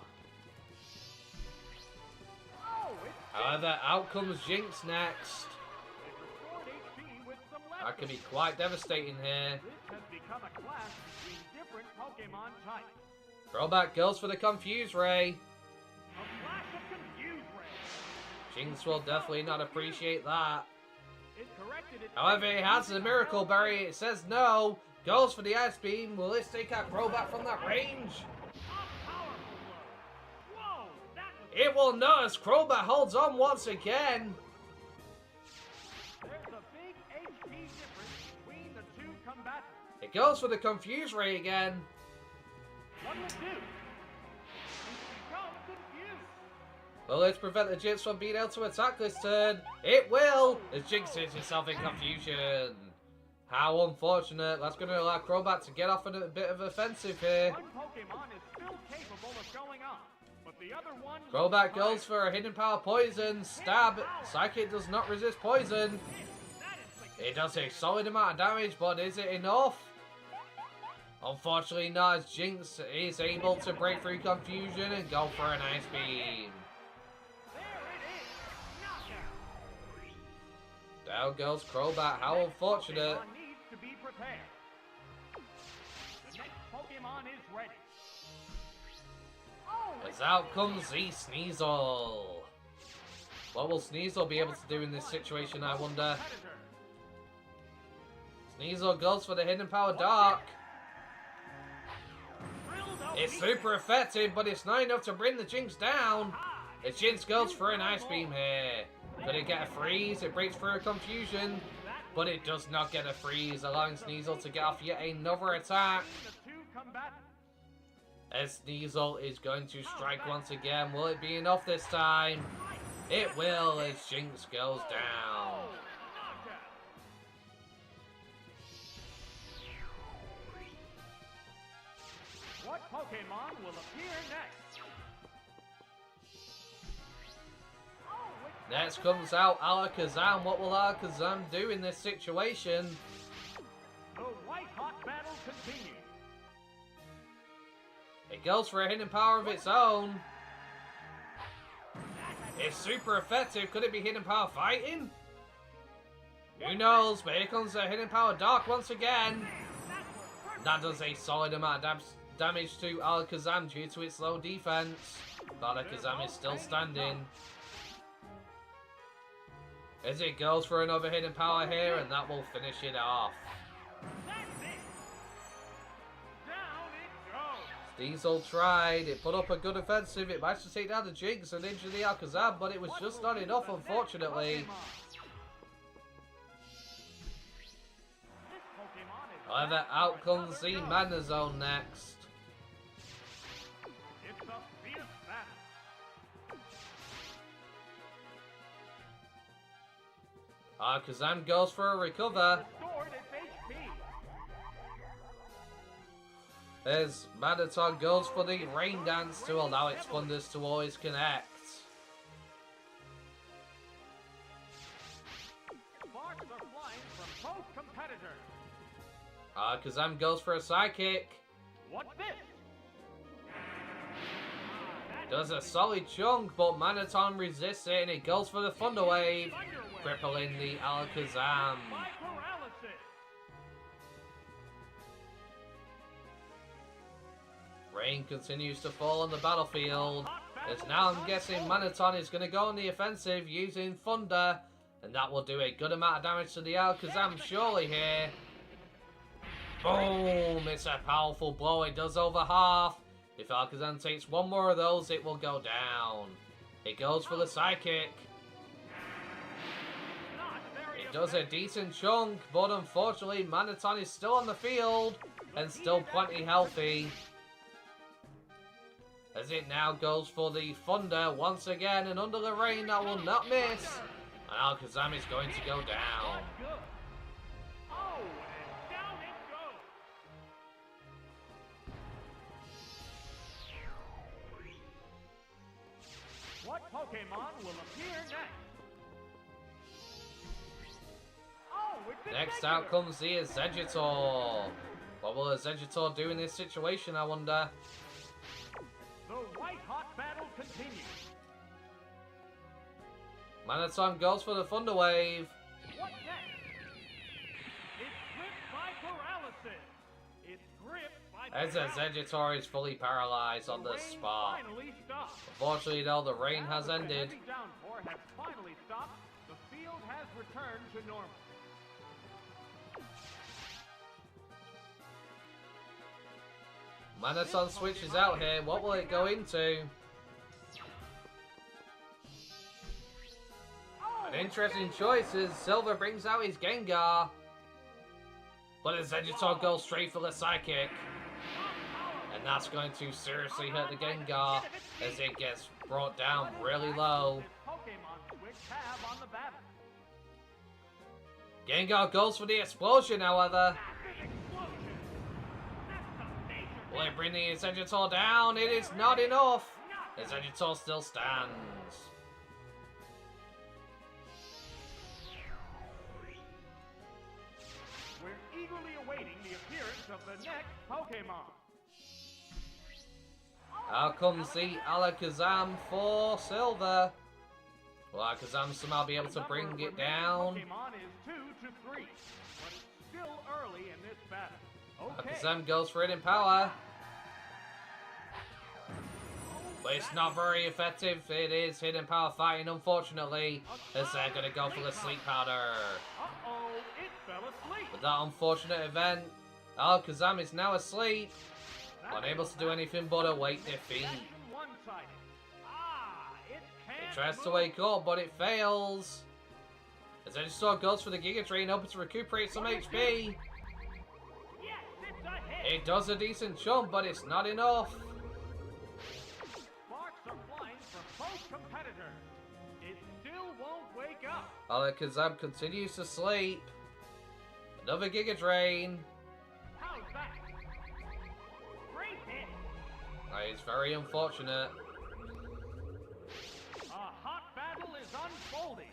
[SPEAKER 1] However, out comes Jinx next. That could be quite devastating here.
[SPEAKER 2] This has become a clash between different Pokemon types.
[SPEAKER 1] Crobat goes for the Confuse Ray.
[SPEAKER 2] A flash of Confuse Ray.
[SPEAKER 1] Jinx will definitely not appreciate that.
[SPEAKER 2] It corrected it.
[SPEAKER 1] However, it has the Miracle Berry. It says no. Goes for the Ice Beam. Will this take out Crobat from that range?
[SPEAKER 2] Whoa, that was...
[SPEAKER 1] It will not, as Crobat holds on once again.
[SPEAKER 2] There's a big HP difference between the two
[SPEAKER 1] It goes for the Confuse Ray again.
[SPEAKER 2] What will do? He's become confused.
[SPEAKER 1] Will it prevent the Jinx from being able to attack this turn? It will! As Jinx hits himself in confusion. How unfortunate. That's going to allow Crobat to get off on a bit of offensive here.
[SPEAKER 2] One Pokemon is still capable of going on, but the other one...
[SPEAKER 1] Crobat goes for a Hidden Power Poison. Stab. Psychic does not resist poison. It does a solid amount of damage, but is it enough? Unfortunately not, as Jinx is able to break through confusion and go for an Ice Beam.
[SPEAKER 2] There it is! Knockout!
[SPEAKER 1] Down goes Crobat. How unfortunate.
[SPEAKER 2] Pokemon needs to be prepared. The next Pokemon is ready.
[SPEAKER 1] As out comes the Sneasel. What will Sneasel be able to do in this situation, I wonder? Sneasel goes for the Hidden Power Dark. It's super effective, but it's not enough to bring the Jinx down. The Jinx goes for an Ice Beam here. Could it get a freeze? It breaks through a confusion, but it does not get a freeze, allowing Sneasel to get off yet another attack. As Sneasel is going to strike once again. Will it be enough this time? It will, as Jinx goes down.
[SPEAKER 2] What Pokemon will appear next?
[SPEAKER 1] Next comes out Alakazam. What will Alakazam do in this situation?
[SPEAKER 2] The white hot battle continues.
[SPEAKER 1] It goes for a Hidden Power of its own. It's super effective. Could it be Hidden Power Fighting? Who knows? But here comes the Hidden Power Dark once again. That does a solid amount of damage to Alakazam due to its low defense. But Alakazam is still standing. As it goes for another Hidden Power here, and that will finish it off. Diesel tried, it put up a good offensive, it managed to take down the Jinx and injure the Alakazam, but it was just not enough, unfortunately. However, out comes the Mana Zone next.
[SPEAKER 2] It's a fierce battle.
[SPEAKER 1] Alakazam goes for a recover.
[SPEAKER 2] Restored its HP.
[SPEAKER 1] As Manaton goes for the Rain Dance to allow its Thunders to always connect.
[SPEAKER 2] Sparks are flying from both competitors.
[SPEAKER 1] Alakazam goes for a Psychic.
[SPEAKER 2] What's this?
[SPEAKER 1] Does a solid chunk, but Manaton resists it and it goes for the Thunder Wave, crippling the Alakazam.
[SPEAKER 2] By paralysis.
[SPEAKER 1] Rain continues to fall on the battlefield, as now I'm guessing Manaton is going to go on the offensive using Thunder, and that will do a good amount of damage to the Alakazam surely here. Boom! It's a powerful blow, it does over half. If Alakazam takes one more of those, it will go down. It goes for the Psychic. It does a decent chunk, but unfortunately Manaton is still on the field, and still plenty healthy. As it now goes for the Thunder once again, and under the rain that will not miss. And Alakazam is going to go down.
[SPEAKER 2] Good. Oh, and down it goes. What Pokemon will appear next? Oh, it's
[SPEAKER 1] Next out comes the Exeggutor. What will Exeggutor do in this situation, I wonder?
[SPEAKER 2] The white hot battle continues.
[SPEAKER 1] Manaton goes for the Thunder Wave.
[SPEAKER 2] What next? It's gripped by paralysis. It's gripped by
[SPEAKER 1] As Exeggutor is fully paralyzed on the
[SPEAKER 2] rain
[SPEAKER 1] spot.
[SPEAKER 2] finally stopped.
[SPEAKER 1] Unfortunately though, the rain has
[SPEAKER 2] Now that the
[SPEAKER 1] ended.
[SPEAKER 2] heavy downpour has finally stopped, the field has returned to normal.
[SPEAKER 1] Manaton switches out here. What will it go into? An interesting choice as Silver brings out his Gengar. But the Vegetor goes straight for the Psychic. And that's going to seriously hurt the Gengar as it gets brought down really low. Gengar goes for the explosion, however. Will it bring the Vegetor down? It is not enough. The Vegetor still stands.
[SPEAKER 2] We're eagerly awaiting the appearance of the next Pokemon.
[SPEAKER 1] Out comes the Alakazam for Silver. Will Alakazam somehow be able to bring it down?
[SPEAKER 2] Pokemon is 2 to 3, but it's still early in this battle. Okay.
[SPEAKER 1] Alakazam goes for Hidden Power. But it's not very effective. It is Hidden Power fighting, unfortunately, as they're going to go for the Sleep Powder.
[SPEAKER 2] Uh-oh, it fell asleep.
[SPEAKER 1] With that unfortunate event, Alakazam is now asleep, unable to do anything but await defeat. It tries to wake up, but it fails. As Venusaur goes for the Giga Drain, hoping to recuperate some HP. It does a decent jump, but it's not enough.
[SPEAKER 2] Sparks are flying from both competitors. It still won't wake up.
[SPEAKER 1] Alakazam continues to sleep. Another Giga Drain.
[SPEAKER 2] How's that? Great hit.
[SPEAKER 1] That is very unfortunate.
[SPEAKER 2] A hot battle is unfolding.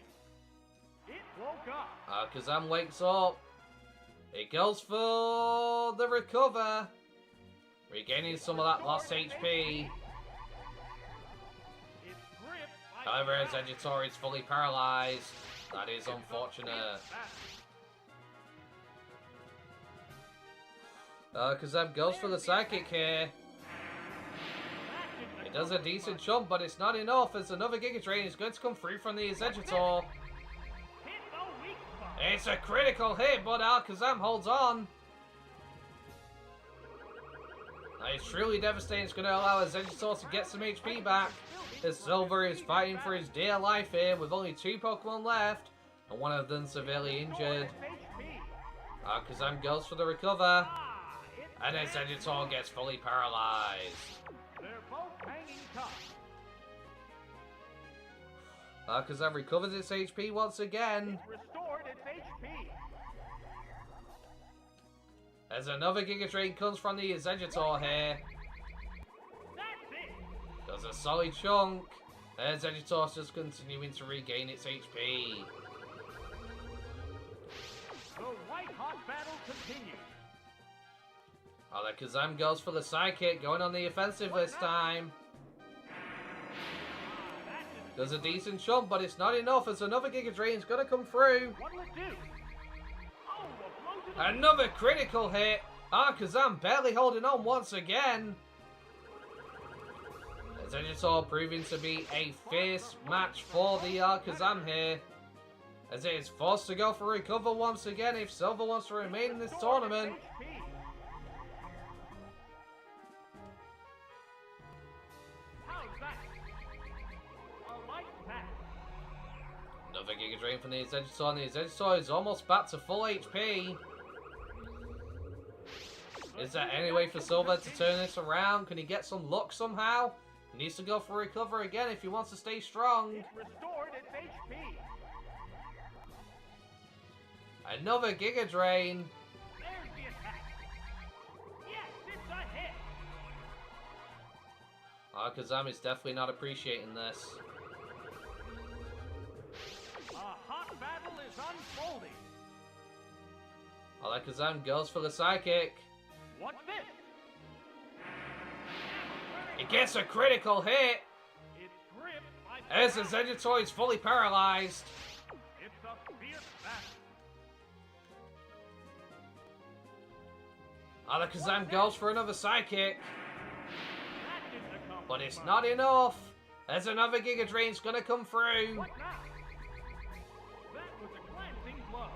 [SPEAKER 2] It woke up.
[SPEAKER 1] Alakazam wakes up. It goes for the recover. Regaining some of that lost HP.
[SPEAKER 2] Its grip like
[SPEAKER 1] However, as Vegetor is fully paralyzed. That is unfortunate. Alakazam goes for the Psychic here. It does a decent jump, but it's not enough as another Giga Drain is going to come free from the Vegetor. It's a critical hit, but Alakazam holds on. That is truly devastating. It's going to allow Vegetor to get some HP back. As Silver is fighting for his dear life here with only 2 Pokemon left, and one of them severely injured. Alakazam goes for the recover, and then Vegetor gets fully paralyzed.
[SPEAKER 2] They're both hanging tough.
[SPEAKER 1] Alakazam recovers its HP once again.
[SPEAKER 2] Restored its HP.
[SPEAKER 1] As another Giga Drain comes from the Vegetor here.
[SPEAKER 2] That's it.
[SPEAKER 1] Does a solid chunk. And Vegetor's just continuing to regain its HP.
[SPEAKER 2] The white-hot battle continues.
[SPEAKER 1] Alakazam goes for the Psychic, going on the offensive this time. Does a decent jump, but it's not enough as another Giga Drain's gonna come through.
[SPEAKER 2] What'll it do? Oh, a blow to the
[SPEAKER 1] Another critical hit. Alakazam barely holding on once again. As Vegetor proving to be a fierce match for the Alakazam here. As it is forced to go for recover once again if Silver wants to remain in this tournament.
[SPEAKER 2] HP. How's that? A light pack.
[SPEAKER 1] Another Giga Drain from the Vegetor, and the Vegetor is almost back to full HP. Is there any way for Silver to turn this around? Can he get some luck somehow? He needs to go for recover again if he wants to stay strong.
[SPEAKER 2] It restored its HP.
[SPEAKER 1] Another Giga Drain.
[SPEAKER 2] There's the attack. Yes, it's a hit.
[SPEAKER 1] Alakazam is definitely not appreciating this.
[SPEAKER 2] A hot battle is unfolding.
[SPEAKER 1] Alakazam goes for the Psychic.
[SPEAKER 2] What's this?
[SPEAKER 1] It gets a critical hit
[SPEAKER 2] Its grip like
[SPEAKER 1] as the Vegetor is fully paralyzed.
[SPEAKER 2] It's a fierce battle.
[SPEAKER 1] Alakazam goes for another Psychic,
[SPEAKER 2] That didn't accomplish
[SPEAKER 1] but it's
[SPEAKER 2] much.
[SPEAKER 1] not enough as another Giga Drain's gonna come through.
[SPEAKER 2] What now? That was a glancing blow.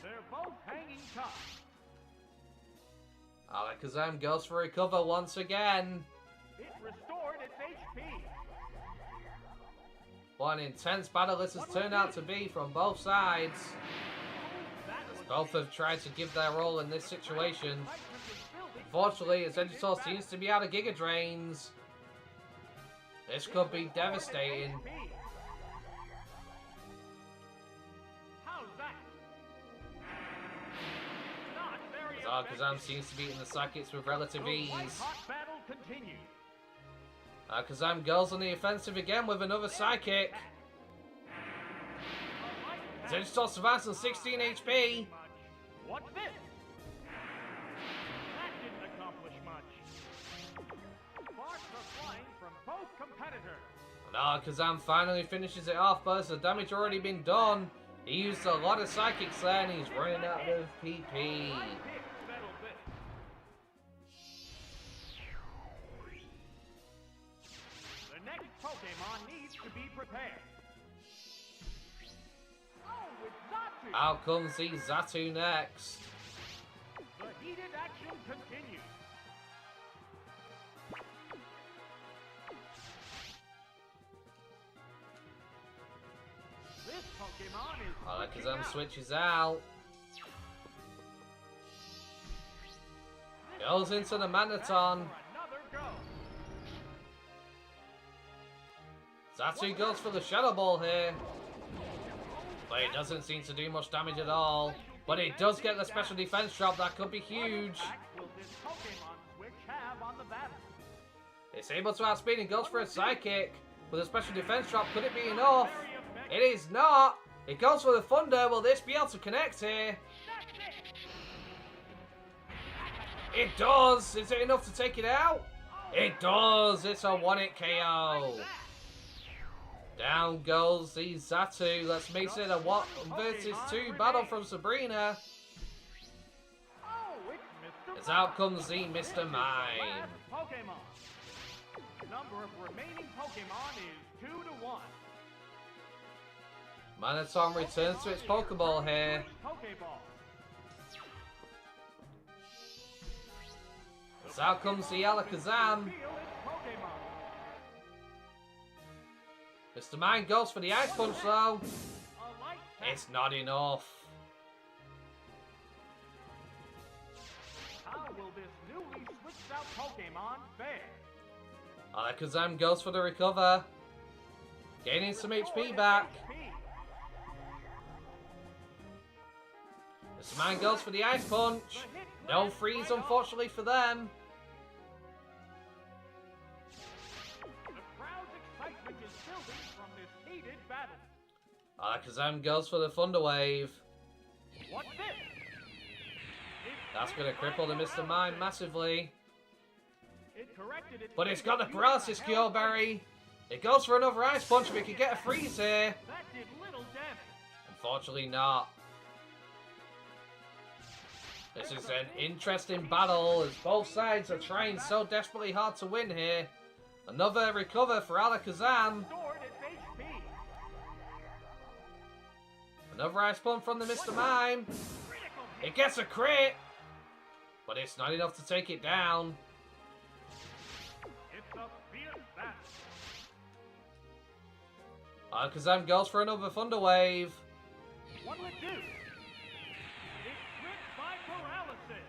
[SPEAKER 2] They're both hanging tough.
[SPEAKER 1] Alakazam goes for recover once again.
[SPEAKER 2] It restored its HP.
[SPEAKER 1] What an intense battle this has turned out to be from both sides. As both have tried to give their all in this situation. Unfortunately, as Vegetor seems to be out of Giga Drains. This could be devastating. Kazam seems to be in the psychics with relative ease. Kazam goes on the offensive again with another psychic. Vegetor survives on 16 HP.
[SPEAKER 2] What's this? That didn't accomplish much. Sparks are flying from both competitors.
[SPEAKER 1] Kazam finally finishes it off, but the damage already been done. He used a lot of psychics there and he's running out of PP.
[SPEAKER 2] The next Pokemon needs to be prepared. Oh, it's Zatu!
[SPEAKER 1] Out comes the Zatu next.
[SPEAKER 2] The heated action continues. This Pokemon is
[SPEAKER 1] Kazam switches out. Goes into the Magneton. Zatu goes for the Shadow Ball here. But it doesn't seem to do much damage at all. But it does get the special defense drop. That could be huge. It's able to outspeed and goes for a Psychic. With a special defense drop, could it be enough? It is not. It goes for the Thunder. Will this be able to connect here? It does. Is it enough to take it out? It does. It's a 1-hit KO. Down goes the Zatu. Let's make it a 1 versus 2 battle from Sabrina. As out comes the Mr. Mime.
[SPEAKER 2] The number of remaining Pokemon is 2 to 1.
[SPEAKER 1] Magneton returns to its Pokeball here. As out comes the Alakazam. Mr. Mime goes for the Ice Punch though. It's not enough.
[SPEAKER 2] How will this newly switched out Pokemon fare?
[SPEAKER 1] Alakazam goes for the recover. Gaining some HP back. Mr. Mime goes for the Ice Punch. No freeze unfortunately for them. Alakazam goes for the Thunder Wave.
[SPEAKER 2] What's this?
[SPEAKER 1] That's going to cripple the Mr. Mime massively.
[SPEAKER 2] It
[SPEAKER 1] But it's got the Paralysis Cure Berry. It goes for another Ice Punch if it could get a freeze here.
[SPEAKER 2] That did little damage.
[SPEAKER 1] Unfortunately not. This is an interesting battle as both sides are trying so desperately hard to win here. Another recover for Alakazam. Another Ice Punch from the Mr. Mime. It gets a crit. But it's not enough to take it down.
[SPEAKER 2] It's a fierce battle.
[SPEAKER 1] Alakazam goes for another Thunder Wave.
[SPEAKER 2] What will it do? It's crit by paralysis.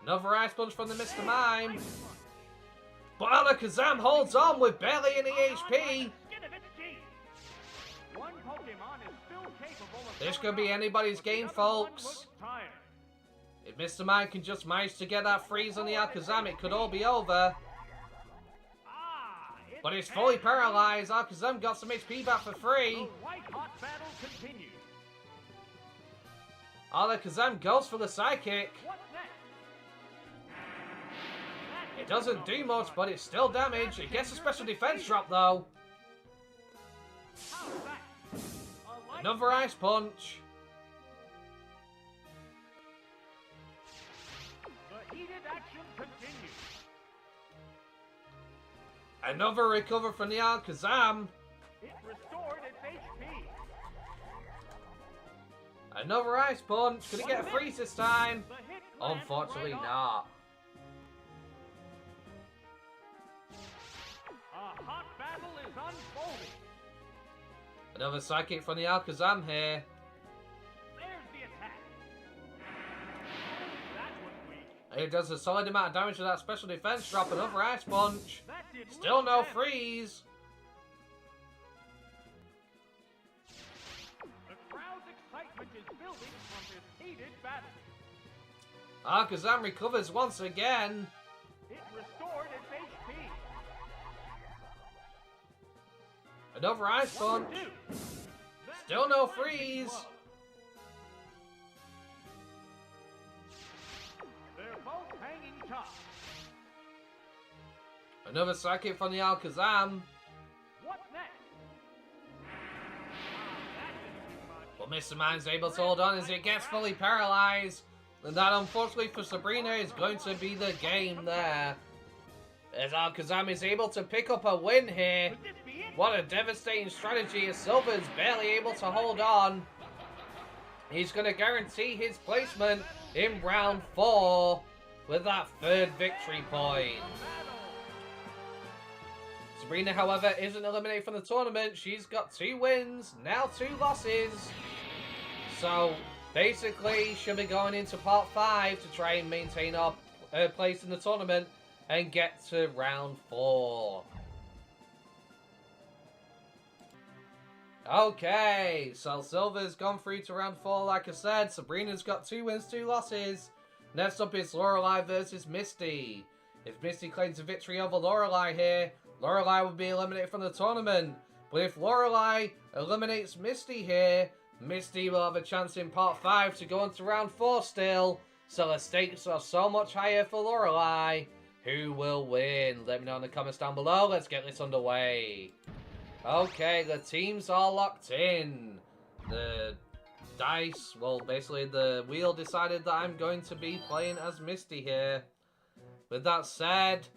[SPEAKER 1] Another Ice Punch from the Mr. Mime. But Alakazam holds on with barely any HP.
[SPEAKER 2] One Pokemon is still capable of
[SPEAKER 1] This could be anybody's game, folks. If Mr. Mime can just manage to get that freeze on the Alakazam, it could all be over. But it's fully paralyzed. Alakazam got some HP back for free.
[SPEAKER 2] The white-hot battle continues.
[SPEAKER 1] Alakazam goes for the Psychic.
[SPEAKER 2] What's next?
[SPEAKER 1] It doesn't do much, but it's still damage. It gets a special defense drop, though. Another Ice Punch.
[SPEAKER 2] The heated action continues.
[SPEAKER 1] Another recover from the Alakazam.
[SPEAKER 2] It restored its HP.
[SPEAKER 1] Another Ice Punch. Could it get a freeze this time?
[SPEAKER 2] The hit lands
[SPEAKER 1] Unfortunately
[SPEAKER 2] right
[SPEAKER 1] not.
[SPEAKER 2] A hot battle is unfolding.
[SPEAKER 1] Another psychic from the Alakazam here.
[SPEAKER 2] There's the attack. That was weak.
[SPEAKER 1] It does a solid amount of damage to that special defense. Drop another Ice Punch.
[SPEAKER 2] That did
[SPEAKER 1] Still
[SPEAKER 2] little
[SPEAKER 1] no
[SPEAKER 2] damage.
[SPEAKER 1] freeze.
[SPEAKER 2] The crowd's excitement is building from this heated battle.
[SPEAKER 1] Alakazam recovers once again.
[SPEAKER 2] It restored its HP.
[SPEAKER 1] Another Ice
[SPEAKER 2] One,
[SPEAKER 1] Punch.
[SPEAKER 2] two. That
[SPEAKER 1] Still no
[SPEAKER 2] was a
[SPEAKER 1] freeze.
[SPEAKER 2] blow. They're both hanging tough.
[SPEAKER 1] Another psychic from the Alakazam.
[SPEAKER 2] What's next? That didn't do much.
[SPEAKER 1] But Mr. Mime's able to hold on as it gets fully paralyzed. And that, unfortunately for Sabrina, is going to be the game there. As Alakazam is able to pick up a win here.
[SPEAKER 2] Could this be it?
[SPEAKER 1] What a devastating strategy as Silver's barely able to hold on. He's going to guarantee his placement in round 4 with that 3rd victory point. Sabrina, however, isn't eliminated from the tournament. She's got 2 wins, now 2 losses. So, basically, she'll be going into part 5 to try and maintain her place in the tournament and get to round 4. Okay, so Silver's gone through to round 4, like I said. Sabrina's got 2 wins, 2 losses. Next up is Lorelei versus Misty. If Misty claims a victory over Lorelei here, Lorelei will be eliminated from the tournament. But if Lorelei eliminates Misty here, Misty will have a chance in part 5 to go on to round 4 still. So the stakes are so much higher for Lorelei. Who will win? Let me know in the comments down below. Let's get this underway. Okay, the teams are locked in. The dice, well, basically the wheel decided that I'm going to be playing as Misty here. With that said,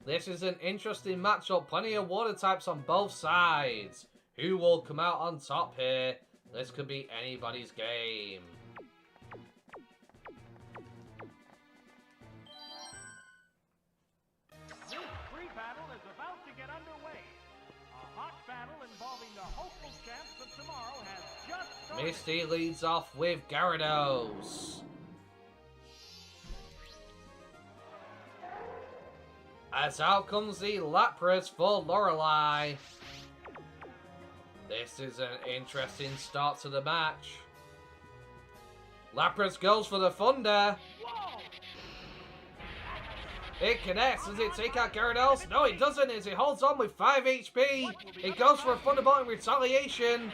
[SPEAKER 1] this is an interesting matchup. Plenty of water types on both sides. Who will come out on top here? This could be anybody's game.
[SPEAKER 2] This free battle is about to get underway. A hot battle involving the hopeful champs of tomorrow has just started.
[SPEAKER 1] Misty leads off with Gyarados. As out comes the Lapras for Lorelei. This is an interesting start to the match. Lapras goes for the Thunder.
[SPEAKER 2] Whoa!
[SPEAKER 1] It connects. Does it take out Gyarados? No, it doesn't, as it holds on with 5 HP. It goes for a Thunderbolt in retaliation.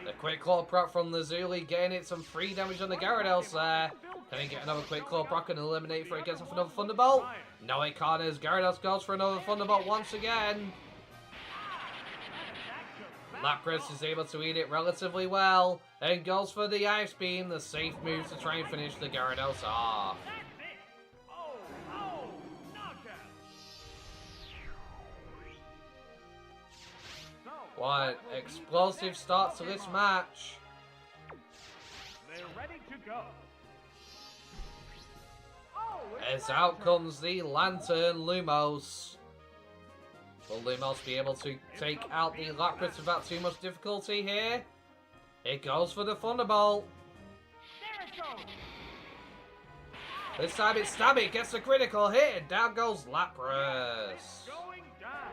[SPEAKER 1] The quick claw proc from the Zuli getting it some free damage on the Gyarados there. Can he get another quick claw proc and eliminate before it gets off another Thunderbolt? No, it can't, as Gyarados goes for another Thunderbolt once again. Lapras is able to eat it relatively well and goes for the Ice Beam, the safe move to try and finish the Gyarados off.
[SPEAKER 2] That's it! Oh, knockout! So,
[SPEAKER 1] What an explosive start to this match.
[SPEAKER 2] they're ready to go. Oh, it's
[SPEAKER 1] As out comes the Lantern Lumos. Will Lumos be able to take out the Lapras without too much difficulty here? It goes for the Thunderbolt.
[SPEAKER 2] there it goes!
[SPEAKER 1] This time it's Stabby, gets a critical hit, and down goes Lapras.
[SPEAKER 2] It's going down.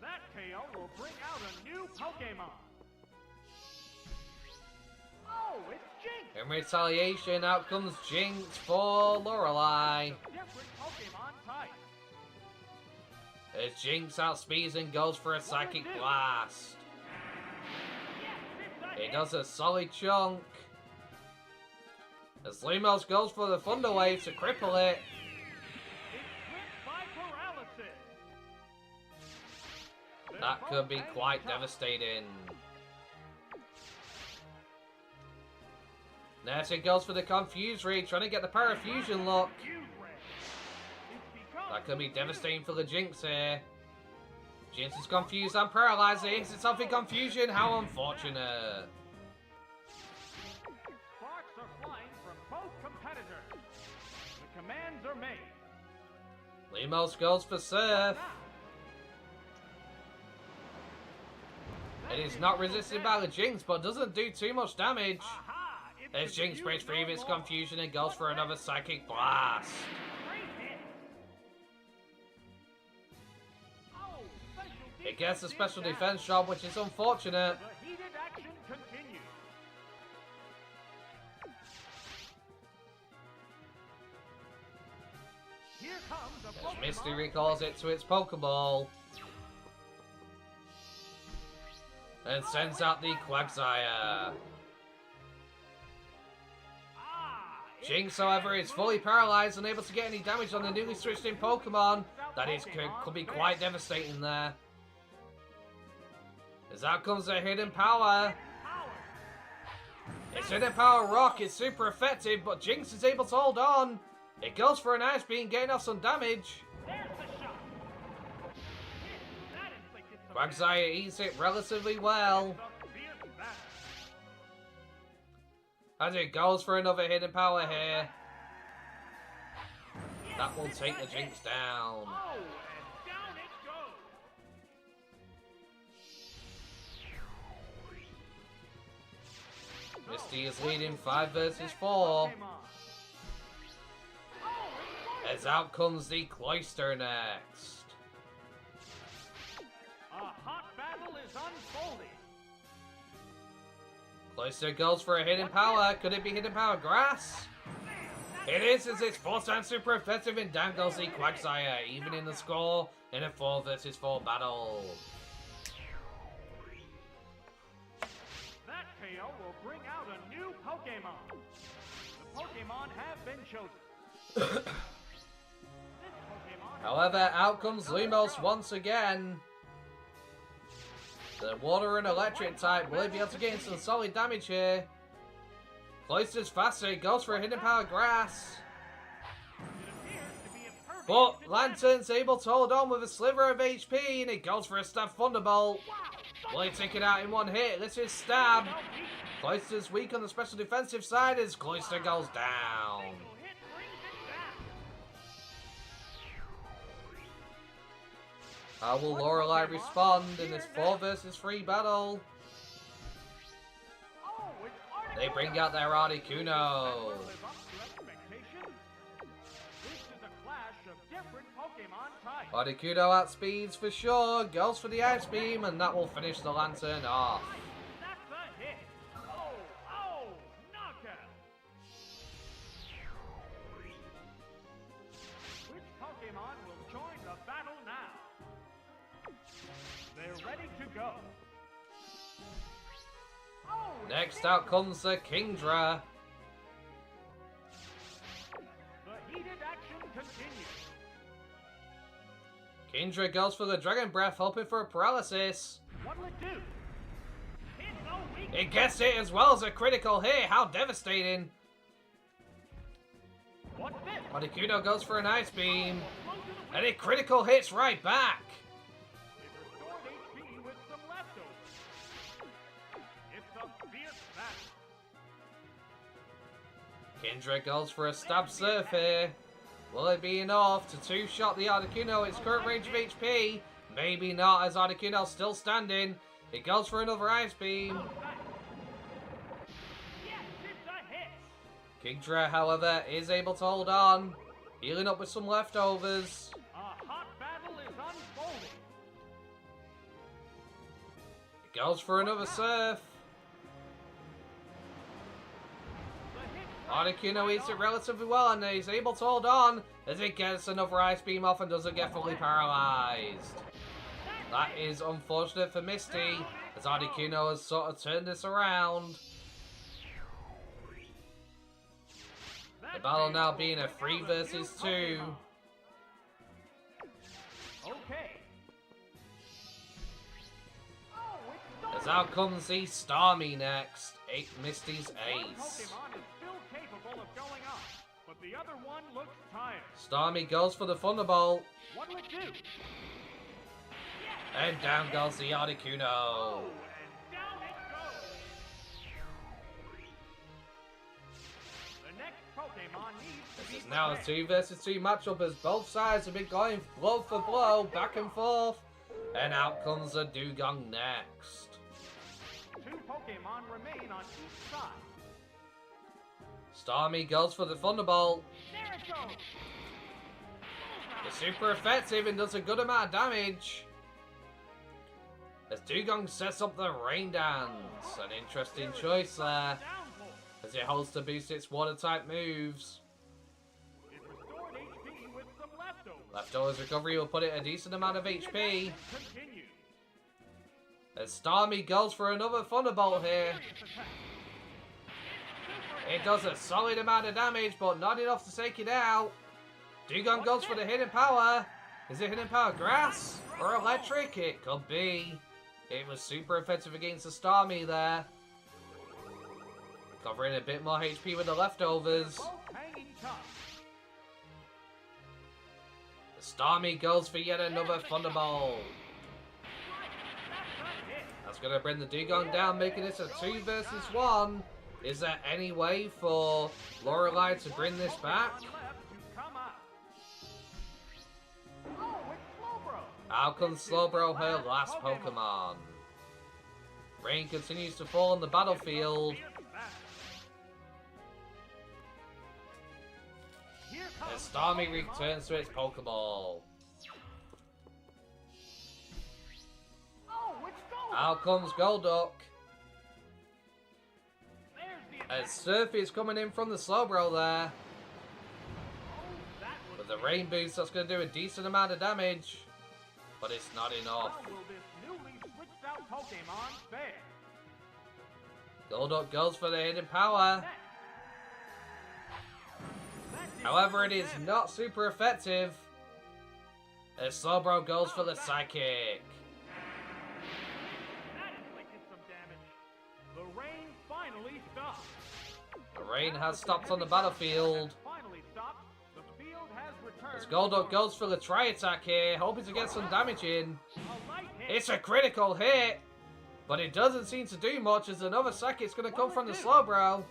[SPEAKER 2] That KO will bring out a new Pokemon. Oh, it's Jinx!
[SPEAKER 1] In retaliation, out comes Jinx for Lorelei.
[SPEAKER 2] Different Pokemon type.
[SPEAKER 1] As Jinx outspeeds and goes for a Psychic Blast.
[SPEAKER 2] Yes, it's a
[SPEAKER 1] It
[SPEAKER 2] hit.
[SPEAKER 1] does a solid chunk. As Lumos goes for the Thunder Wave to cripple it.
[SPEAKER 2] It's gripped by paralysis. They're
[SPEAKER 1] That
[SPEAKER 2] both
[SPEAKER 1] could be
[SPEAKER 2] hanging
[SPEAKER 1] quite
[SPEAKER 2] tough.
[SPEAKER 1] devastating. Next it goes for the Confuse Ray, trying to get the Parafusion look.
[SPEAKER 2] Fuse Ray. It's become
[SPEAKER 1] That could be
[SPEAKER 2] confused.
[SPEAKER 1] devastating for the Jinx here. Jinx is confused and paralyzed. It hits itself in confusion. How unfortunate.
[SPEAKER 2] Sparks are flying from both competitors. The are made.
[SPEAKER 1] Limos goes for Surf. It is not resisted by the Jinx, but doesn't do too much damage.
[SPEAKER 2] Aha! It's
[SPEAKER 1] As Jinx
[SPEAKER 2] the
[SPEAKER 1] breaks
[SPEAKER 2] view
[SPEAKER 1] free of
[SPEAKER 2] no
[SPEAKER 1] its
[SPEAKER 2] more.
[SPEAKER 1] confusion and goes for another Psychic Blast.
[SPEAKER 2] Great hit. Oh, special
[SPEAKER 1] It gets a
[SPEAKER 2] defense
[SPEAKER 1] special
[SPEAKER 2] is down.
[SPEAKER 1] defense job, which is unfortunate.
[SPEAKER 2] The heated action continues. Here comes a
[SPEAKER 1] As
[SPEAKER 2] Pokemon.
[SPEAKER 1] Misty recalls it to its Pokeball. And sends out the Quagsire.
[SPEAKER 2] Ah, it
[SPEAKER 1] Jinx, however, is fully paralyzed, unable to get any damage on the newly switched in Pokemon. That is could be quite devastating there. As out comes a hidden power.
[SPEAKER 2] power.
[SPEAKER 1] Its hidden power rock is super effective, but Jinx is able to hold on. It goes for an Ice Beam, getting off some damage.
[SPEAKER 2] There's the shot. That inflicted some
[SPEAKER 1] Quagsire eats it relatively well.
[SPEAKER 2] damage. The fierce battle.
[SPEAKER 1] As it goes for another hidden power here. That will take the Jinx down.
[SPEAKER 2] Oh, and down it goes.
[SPEAKER 1] Misty is leading 5 versus 4.
[SPEAKER 2] Pokemon. Oh, it's
[SPEAKER 1] As out comes the Cloyster next.
[SPEAKER 2] a hot battle is unfolding.
[SPEAKER 1] Cloyster goes for a hidden power. Could it be hidden power grass? It is, as it's 4 times super effective, and down goes the Quagsire, even in the score in a 4 versus 4 battle.
[SPEAKER 2] That KO will bring out a new Pokemon. The Pokemon have been chosen. This Pokemon
[SPEAKER 1] However, out comes Lumos once again. The water and electric type will be able to get in some solid damage here. Cloyster's faster, it goes for a hidden power grass.
[SPEAKER 2] appears to be a perfect
[SPEAKER 1] But
[SPEAKER 2] fit.
[SPEAKER 1] Lantern's able to hold on with a sliver of HP, and it goes for a stab Thunderbolt. Will he take it out in one hit? This is stab. Cloyster's weak on the special defensive side as Cloyster goes down.
[SPEAKER 2] Single hit brings it down.
[SPEAKER 1] How will Lorelei respond in this 4 versus 3 battle?
[SPEAKER 2] Oh, it's Articuno.
[SPEAKER 1] They bring out their Articuno.
[SPEAKER 2] Will live up to expectations. This is a clash of different Pokemon types.
[SPEAKER 1] Articuno outspeeds for sure, goes for the Ice Beam, and that will finish the Lantern off.
[SPEAKER 2] That's a hit. Oh, knockout. Which Pokemon will join the battle now? They're ready to go. Oh,
[SPEAKER 1] Next out comes the Kingdra.
[SPEAKER 2] the heated action continues.
[SPEAKER 1] Kingdra goes for the Dragon Breath, hoping for a paralysis.
[SPEAKER 2] What'll it do? Hit no weak.
[SPEAKER 1] It gets it as well as a critical hit. How devastating.
[SPEAKER 2] What's this?
[SPEAKER 1] Articuno goes for an Ice Beam,
[SPEAKER 2] Blow to the
[SPEAKER 1] and
[SPEAKER 2] wind.
[SPEAKER 1] it critical hits right back.
[SPEAKER 2] It restored HP with some leftovers. It's a fierce battle.
[SPEAKER 1] Kingdra goes for a stab Surf here. Will it be enough to two-shot the Articuno its current range of HP? Maybe not, as Articuno's still standing. It goes for another Ice Beam.
[SPEAKER 2] Yes, it's a hit.
[SPEAKER 1] Kingdra, however, is able to hold on, healing up with some leftovers.
[SPEAKER 2] A hot battle is unfolding.
[SPEAKER 1] It goes for another Surf.
[SPEAKER 2] The hit
[SPEAKER 1] Articuno eats it relatively well and is able to hold on as it gets another Ice Beam off and doesn't get fully paralyzed. That is unfortunate for Misty, as Articuno has sort of turned this around. The battle now being a 3 versus 2.
[SPEAKER 2] Okay. Oh, it's
[SPEAKER 1] As out comes the Starmie next, Misty's
[SPEAKER 2] One
[SPEAKER 1] ace.
[SPEAKER 2] Pokemon is still capable of going up, but the other one looks tired.
[SPEAKER 1] Starmie goes for the Thunderbolt,
[SPEAKER 2] What'll it do?
[SPEAKER 1] and down goes the Articuno.
[SPEAKER 2] Oh, and down it goes. The next Pokemon needs to
[SPEAKER 1] This is now a 2 versus 2 matchup as both sides have been going blow for blow, back and forth. And out comes the Dugong next.
[SPEAKER 2] 2 Pokemon remain on each side.
[SPEAKER 1] Starmie goes for the Thunderbolt.
[SPEAKER 2] There it goes!
[SPEAKER 1] It's super effective and does a good amount of damage. As Dugong sets up the Rain Dance. An interesting choice there, as it holds to boost its water-type moves.
[SPEAKER 2] It restored HP with some leftovers.
[SPEAKER 1] Leftovers recovery will put it a decent amount of HP.
[SPEAKER 2] Continue.
[SPEAKER 1] As Starmie goes for another Thunderbolt here. It does a solid amount of damage, but not enough to take it out. Dugong goes for the Hidden Power. Is it Hidden Power Grass or Electric? It could be. It was super effective against the Starmie there. Covering a bit more HP with the leftovers.
[SPEAKER 2] Both hanging tough.
[SPEAKER 1] The Starmie goes for yet another Thunderbolt. That's going to bring the Dugong down, making this a 2 versus 1. Is there any way for Lorelei to bring this back? Out comes Slowbro, her last Pokemon. Rain continues to fall on the battlefield. As Starmie returns to its Pokeball. Out comes Golduck. As Surfy is coming in from the Slowbro there. With the Rain Boost, that's going to do a decent amount of damage. But it's not enough. Golduck goes for the Hidden Power. However, it is not super effective. As Slowbro goes for the Psychic.
[SPEAKER 2] The rain finally stopped.
[SPEAKER 1] The rain has stopped on the battlefield.
[SPEAKER 2] Finally stopped. The field has returned.
[SPEAKER 1] As Golduck goes for the Tri-Attack here, hoping to get some damage in.
[SPEAKER 2] A light hit.
[SPEAKER 1] It's a critical hit, but it doesn't seem to do much as another Psychic's going to come from the Slowbro.
[SPEAKER 2] It's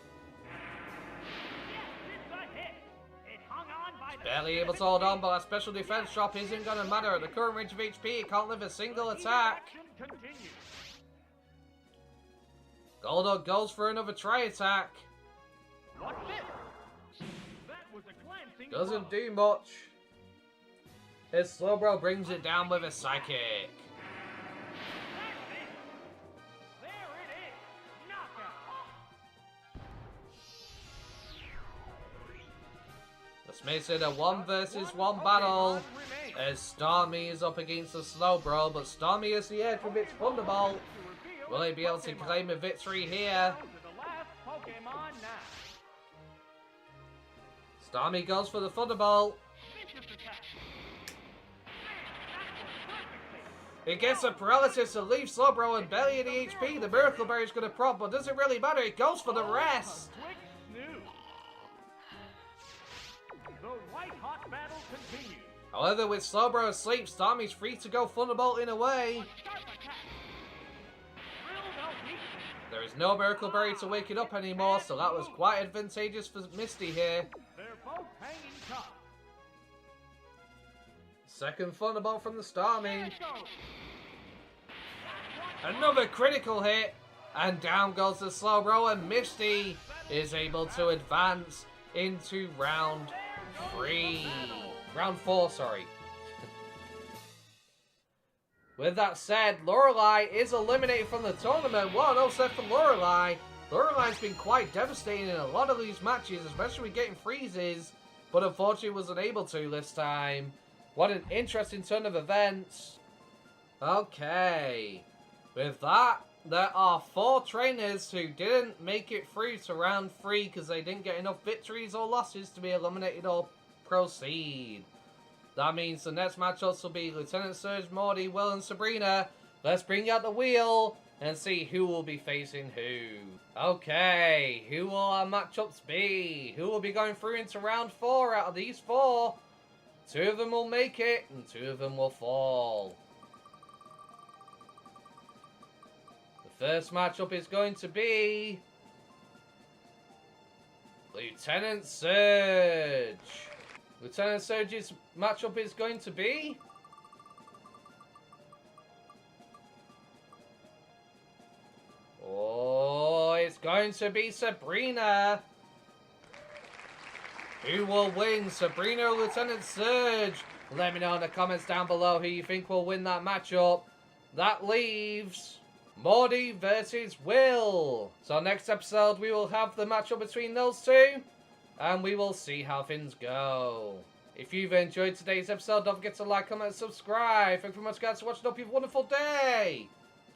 [SPEAKER 2] a hit. It hung on by the
[SPEAKER 1] Barely able to hold on, but that special defense drop isn't going to matter. At the current range of HP, it can't live a single attack.
[SPEAKER 2] action continues.
[SPEAKER 1] Golduck goes for another Tri-Attack.
[SPEAKER 2] What's this? That was a glancing
[SPEAKER 1] Doesn't
[SPEAKER 2] blow.
[SPEAKER 1] do much. His Slowbro brings it down with a Psychic.
[SPEAKER 2] That's it. There it is. Knockout.
[SPEAKER 1] This makes it a 1 versus 1 battle. As Starmie is up against the Slowbro, but Starmie has the edge with its Thunderbolt. Will he be able to claim a victory here? Starmie goes for the Thunderbolt. It gets a paralysis to leave Slowbro and barely any HP. The Miracle Berry is going to prop, but doesn't really matter. It goes for the rest.
[SPEAKER 2] The white hot battle continues.
[SPEAKER 1] However, with Slowbro asleep, Starmie's free to go Thunderbolt in a way. There is no Miracle Berry to wake it up anymore, so that was quite advantageous for Misty here.
[SPEAKER 2] They're both hanging tough.
[SPEAKER 1] Second Thunderbolt from the Starmie. Another critical hit, and down goes the Slowbro, and Misty is able to advance into round 4, sorry. With that said, Lorelei is eliminated from the tournament. What an upset for Lorelei. Lorelei's been quite devastating in a lot of these matches, especially with getting freezes, but unfortunately wasn't able to this time. What an interesting turn of events. Okay. With that, there are 4 trainers who didn't make it through to round 3 because they didn't get enough victories or losses to be eliminated or proceed. That means the next matchups will be Lieutenant Surge, Morty, Will, and Sabrina. Let's bring out the wheel and see who will be facing who. Okay, who will our matchups be? Who will be going through into round 4 out of these 4? 2 of them will make it, and 2 of them will fall. The first matchup is going to be Lieutenant Surge. Lieutenant Surge's matchup is going to be... Oh, it's going to be Sabrina. Who will win, Sabrina or Lieutenant Surge? Let me know in the comments down below who you think will win that matchup. That leaves Morty versus Will. So next episode we will have the matchup between those two, and we will see how things go. If you've enjoyed today's episode, don't forget to like, comment, and subscribe. Thank you very much, guys, for watching. Hope you have a wonderful day.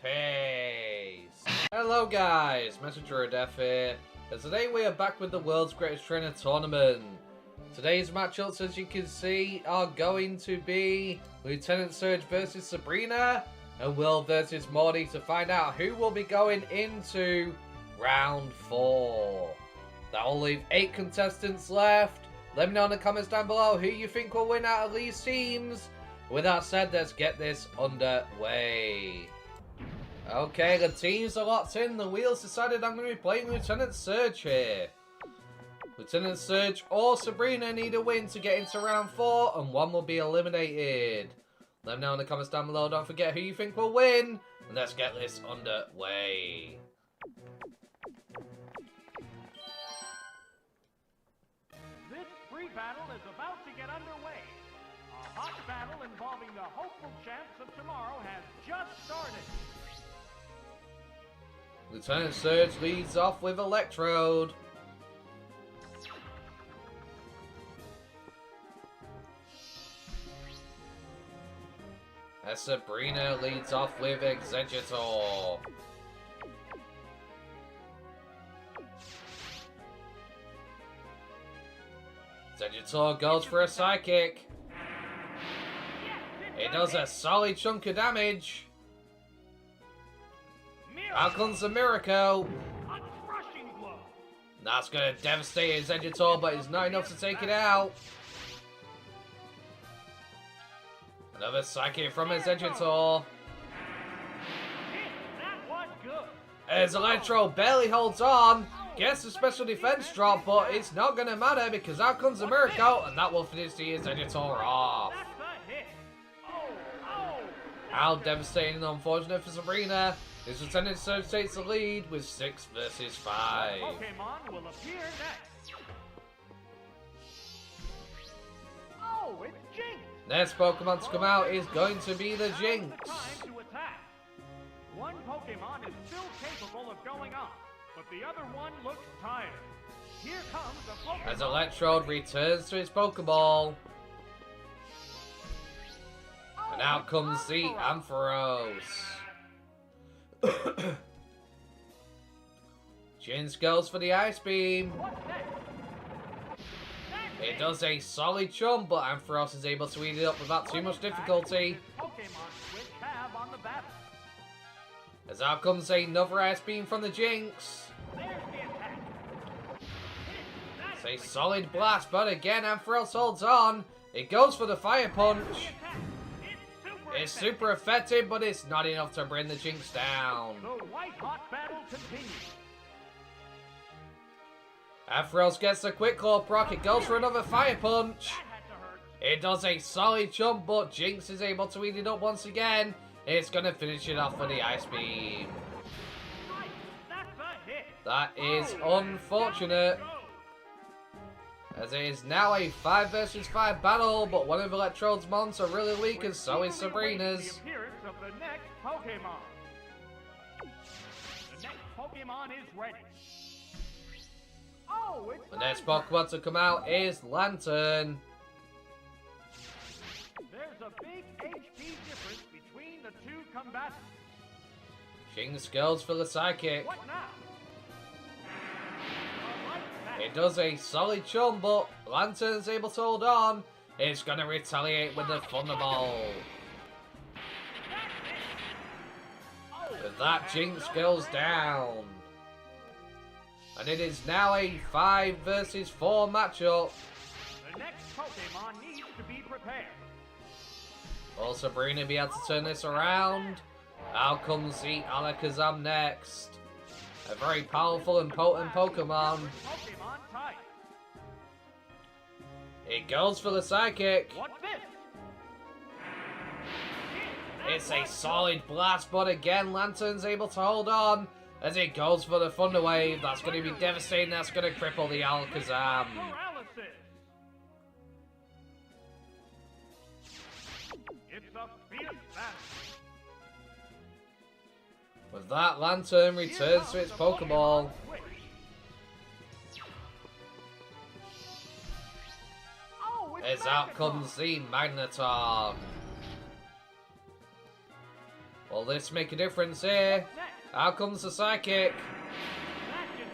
[SPEAKER 1] Peace. Hello, guys. Messenger of Death here. And today we are back with the World's Greatest Trainer Tournament. Today's matchups, as you can see, are going to be Lieutenant Surge versus Sabrina and Will versus Morty to find out who will be going into round 4. That will leave 8 contestants left. Let me know in the comments down below who you think will win out of these teams. With that said, let's get this underway. Okay, the teams are locked in. The wheels decided I'm going to be playing Lieutenant Surge here. Lieutenant Surge or Sabrina need a win to get into round 4, and one will be eliminated. Let me know in the comments down below. Don't forget who you think will win, and let's get this underway.
[SPEAKER 2] This free battle is about to get underway. A hot battle involving the hopeful champs of tomorrow has just started.
[SPEAKER 1] Lieutenant Surge leads off with Electrode. As Sabrina leads off with Executor. Executor goes for a Psychic. It does a solid chunk of damage. Out comes the Miracle.
[SPEAKER 2] A crushing blow.
[SPEAKER 1] That's going to devastate Executor, but it's not enough to take it out. Another Psychic from Executor.
[SPEAKER 2] That was good.
[SPEAKER 1] As Electro barely holds on, gets a special defense drop, but it's not going to matter because out comes the Miracle, and that will finish the Executor off.
[SPEAKER 2] That's a hit. Oh.
[SPEAKER 1] How devastating and unfortunate for Sabrina. This Lieutenant Surge takes the lead with 6 versus 5.
[SPEAKER 2] Pokemon will appear next. Oh, it's Jinx.
[SPEAKER 1] Next Pokemon to come out is going to be the Jinx.
[SPEAKER 2] Now's the time to attack. One Pokemon is still capable of going on, but the other one looks tired. Here comes the Pokemon.
[SPEAKER 1] As Electrode returns to his Pokeball. And out comes the Ampharos. Jinx goes for the Ice Beam.
[SPEAKER 2] What's next?
[SPEAKER 1] It does a solid chunk, but Ampharos is able to eat it up without too much difficulty.
[SPEAKER 2] Pokemon Switch have on the battle.
[SPEAKER 1] As out comes another Ice Beam from the Jinx.
[SPEAKER 2] There's the attack.
[SPEAKER 1] It's a solid blast, but again Ampharos holds on. It goes for the Fire Punch. It's super effective, but it's not enough to bring the Jinx down.
[SPEAKER 2] The white-hot battle continues.
[SPEAKER 1] Ampharos gets the Quick Claw proc. It goes for another Fire Punch.
[SPEAKER 2] That had to hurt.
[SPEAKER 1] It does a solid jump, but Jinx is able to eat it up once again. It's going to finish it off with the Ice Beam.
[SPEAKER 2] Nice. That's a hit.
[SPEAKER 1] That is unfortunate, as it is now a 5 versus 5 battle, but one of Electrode's mons are really weak, and so is Sabrina's.
[SPEAKER 2] The appearance of the next Pokemon. The next Pokemon is ready. Oh, it's
[SPEAKER 1] The next
[SPEAKER 2] Lantern.
[SPEAKER 1] Pokemon to come out is Lantern.
[SPEAKER 2] There's a big HP difference between the two combatants.
[SPEAKER 1] Jinx goes for the Psychic.
[SPEAKER 2] What now?
[SPEAKER 1] It does a solid chum, but Lantern's able to hold on. It's going to retaliate with the Thunderbolt. With that, Jinx goes down. And it is now a 5 versus 4 matchup.
[SPEAKER 2] The next Pokemon needs to be prepared.
[SPEAKER 1] Will Sabrina be able to turn this around? Out comes the Alakazam next. A very powerful and potent Pokemon.
[SPEAKER 2] Pokemon type.
[SPEAKER 1] It goes for the Psychic.
[SPEAKER 2] What's this?
[SPEAKER 1] It's a solid blast, but again, Lantern's able to hold on as it goes for the Thunder Wave. That's going to be devastating. That's going to cripple the Alakazam.
[SPEAKER 2] Paralysis. It's a fierce battle.
[SPEAKER 1] With that, Lantern returns to its Pokeball.
[SPEAKER 2] Oh, it's
[SPEAKER 1] As out comes the Magneton. Will this make a difference here? Out comes the Psychic.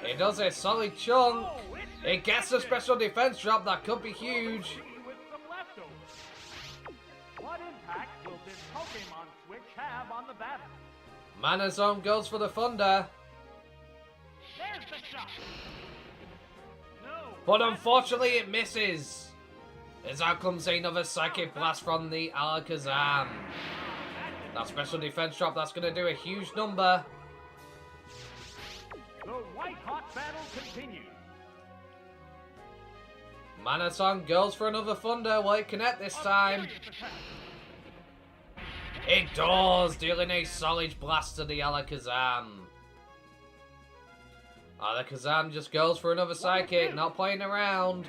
[SPEAKER 1] It does a solid chunk. It gets a special defense drop that could be huge.
[SPEAKER 2] with some leftovers. What impact will this Pokemon switch have on the battle?
[SPEAKER 1] Manazone goes for the Thunder.
[SPEAKER 2] There's the shot. No.
[SPEAKER 1] But unfortunately it misses. As out comes another Psychic Blast from the Alakazam. That special defense drop, that's going to do a huge number.
[SPEAKER 2] The white-hot battle continues.
[SPEAKER 1] Manazone goes for another Thunder. Will it connect this time? It does, dealing a solid blast to the Alakazam. Alakazam just goes for another Psychic, not playing around.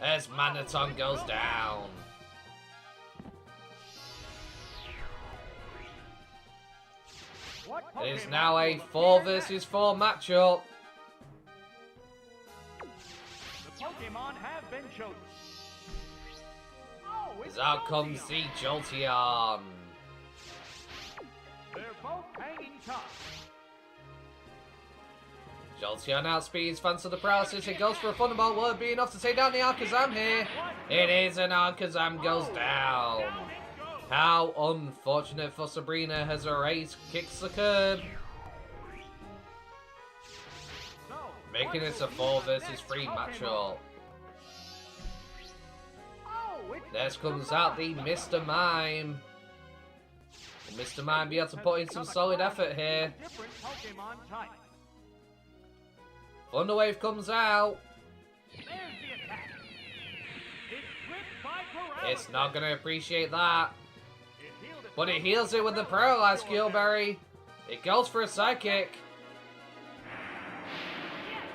[SPEAKER 1] As Manazone goes down. It is now a 4 versus 4 matchup.
[SPEAKER 2] The Pokemon have been chosen. Oh, it's
[SPEAKER 1] As out comes
[SPEAKER 2] Jolteon.
[SPEAKER 1] the Jolteon.
[SPEAKER 2] They're both hanging tough.
[SPEAKER 1] Jolteon outspeeds thanks to the paralysis. It goes for a Thunderbolt. Will it be enough to take down the Alakazam here? It is, and Alakazam goes down.
[SPEAKER 2] Down it goes.
[SPEAKER 1] How unfortunate for Sabrina as her ace kicks the curb,
[SPEAKER 2] So,
[SPEAKER 1] making
[SPEAKER 2] what
[SPEAKER 1] this a
[SPEAKER 2] will be
[SPEAKER 1] 4
[SPEAKER 2] the
[SPEAKER 1] versus
[SPEAKER 2] next
[SPEAKER 1] 3
[SPEAKER 2] Pokemon?
[SPEAKER 1] matchup.
[SPEAKER 2] Oh, it's
[SPEAKER 1] There comes out the Mr. Mime. Will Mr. Mime be able to put in some solid effort here?
[SPEAKER 2] Different Pokemon type.
[SPEAKER 1] Thunder Wave comes out.
[SPEAKER 2] There's the attack. It's gripped by paralysis.
[SPEAKER 1] It's not going to appreciate that.
[SPEAKER 2] It healed it
[SPEAKER 1] But it
[SPEAKER 2] from
[SPEAKER 1] heals it with the Paralyzed Skillberry. It goes for a Psychic.
[SPEAKER 2] Yes,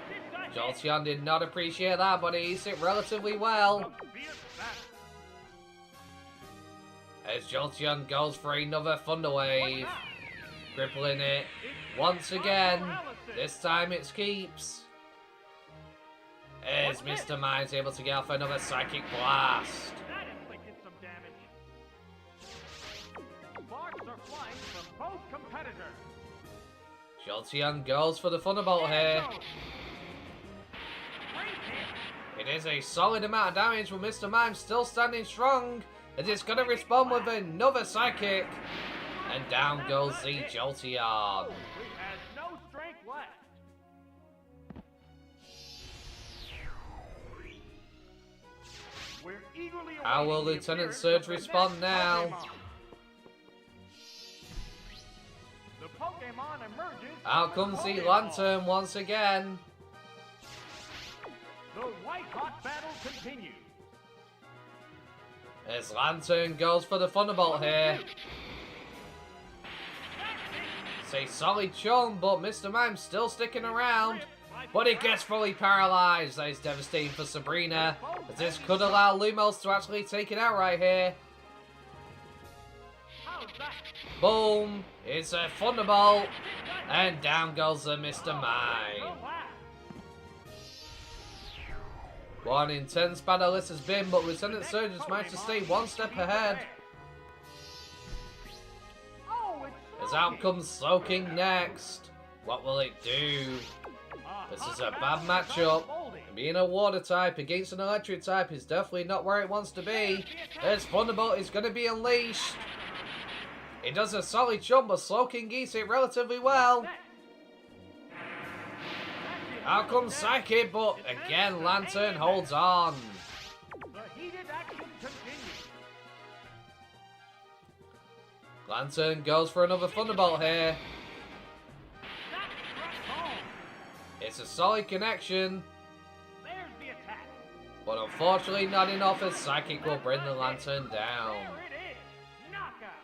[SPEAKER 2] it's a hit.
[SPEAKER 1] Jolteon did not appreciate that, but he eats it relatively well.
[SPEAKER 2] A fierce battle.
[SPEAKER 1] As Jolteon goes for another Thunder Wave. Crippling it once again. This time it's keeps. As Mr. Mime's able to get off another Psychic Blast.
[SPEAKER 2] That inflicted some damage. Sparks are flying from both competitors.
[SPEAKER 1] Jolteon goes for the Thunderbolt here.
[SPEAKER 2] Great hit.
[SPEAKER 1] It is a solid amount of damage, with Mr. Mime still standing strong. As it's going to respond with another Psychic. And down goes the Jolteon.
[SPEAKER 2] It has no strength left. We're eagerly
[SPEAKER 1] How will
[SPEAKER 2] awaiting the
[SPEAKER 1] Lieutenant
[SPEAKER 2] appearance
[SPEAKER 1] Surge
[SPEAKER 2] of the
[SPEAKER 1] respond
[SPEAKER 2] next
[SPEAKER 1] now?
[SPEAKER 2] Pokemon. The Pokemon emerges.
[SPEAKER 1] Out
[SPEAKER 2] from
[SPEAKER 1] comes the
[SPEAKER 2] Pokeball.
[SPEAKER 1] Lantern once again.
[SPEAKER 2] The white-hot battle continues.
[SPEAKER 1] As Lantern goes for the Thunderbolt here. It's a solid chunk, but Mr. Mime's still sticking around. But it gets fully paralyzed. That is devastating for Sabrina, as this could allow Lumos to actually take it out right here.
[SPEAKER 2] How's that?
[SPEAKER 1] Boom! It's a Thunderbolt, and down goes the Mr. Mime.
[SPEAKER 2] No laugh.
[SPEAKER 1] One intense battle this has been, but Lieutenant Surge has managed to stay one step ahead.
[SPEAKER 2] Oh, it's
[SPEAKER 1] As out comes Soaking next. What will it do? This is a bad matchup. And being a water type against an electric type is definitely not where it wants to be. As Thunderbolt is going to be unleashed. It does a solid jump, but Soaking eats it relatively well. Out comes Psychic, but again Lantern holds on.
[SPEAKER 2] The heated action continues.
[SPEAKER 1] Lantern goes for another Thunderbolt here.
[SPEAKER 2] That struck home.
[SPEAKER 1] It's a solid connection.
[SPEAKER 2] There's the attack.
[SPEAKER 1] But unfortunately not enough, as Psychic will bring the Lantern down.
[SPEAKER 2] There it is! Knockout!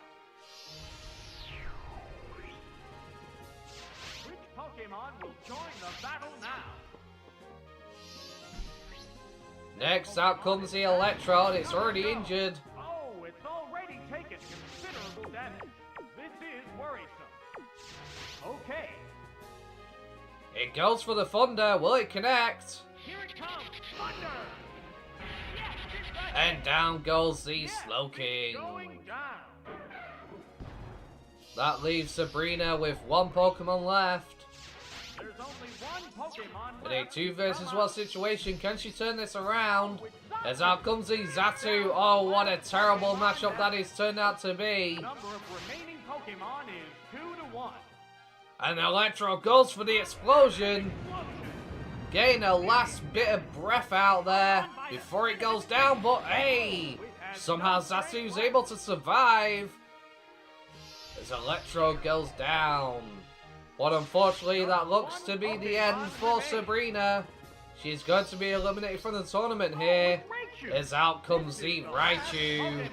[SPEAKER 2] Which Pokemon will join the battle now?
[SPEAKER 1] Next out comes the Electrode. It's already injured.
[SPEAKER 2] Oh, it's already taken considerable damage. This is worrisome. Okay,
[SPEAKER 1] It goes for the Thunder. Will it connect?
[SPEAKER 2] here it comes! Thunder! Yes, it's a
[SPEAKER 1] And
[SPEAKER 2] hit!
[SPEAKER 1] down goes the
[SPEAKER 2] Yes,
[SPEAKER 1] Slowking.
[SPEAKER 2] it's going down.
[SPEAKER 1] That leaves Sabrina with one Pokemon left.
[SPEAKER 2] There's only one Pokemon
[SPEAKER 1] In a
[SPEAKER 2] left.
[SPEAKER 1] 2 versus
[SPEAKER 2] Come
[SPEAKER 1] 1
[SPEAKER 2] on.
[SPEAKER 1] situation, can she turn this around?
[SPEAKER 2] With
[SPEAKER 1] As out comes the Zatu. Oh, what a terrible matchup that is turned out to be.
[SPEAKER 2] The number of remaining Pokemon is 2-1.
[SPEAKER 1] And Electro goes for the explosion. Getting a last bit of breath out there before it goes down. But hey, somehow Zatu's able to survive. As Electro goes down. But unfortunately, that looks to be the end for Sabrina. She's going to be eliminated from the tournament here. As out comes the Raichu.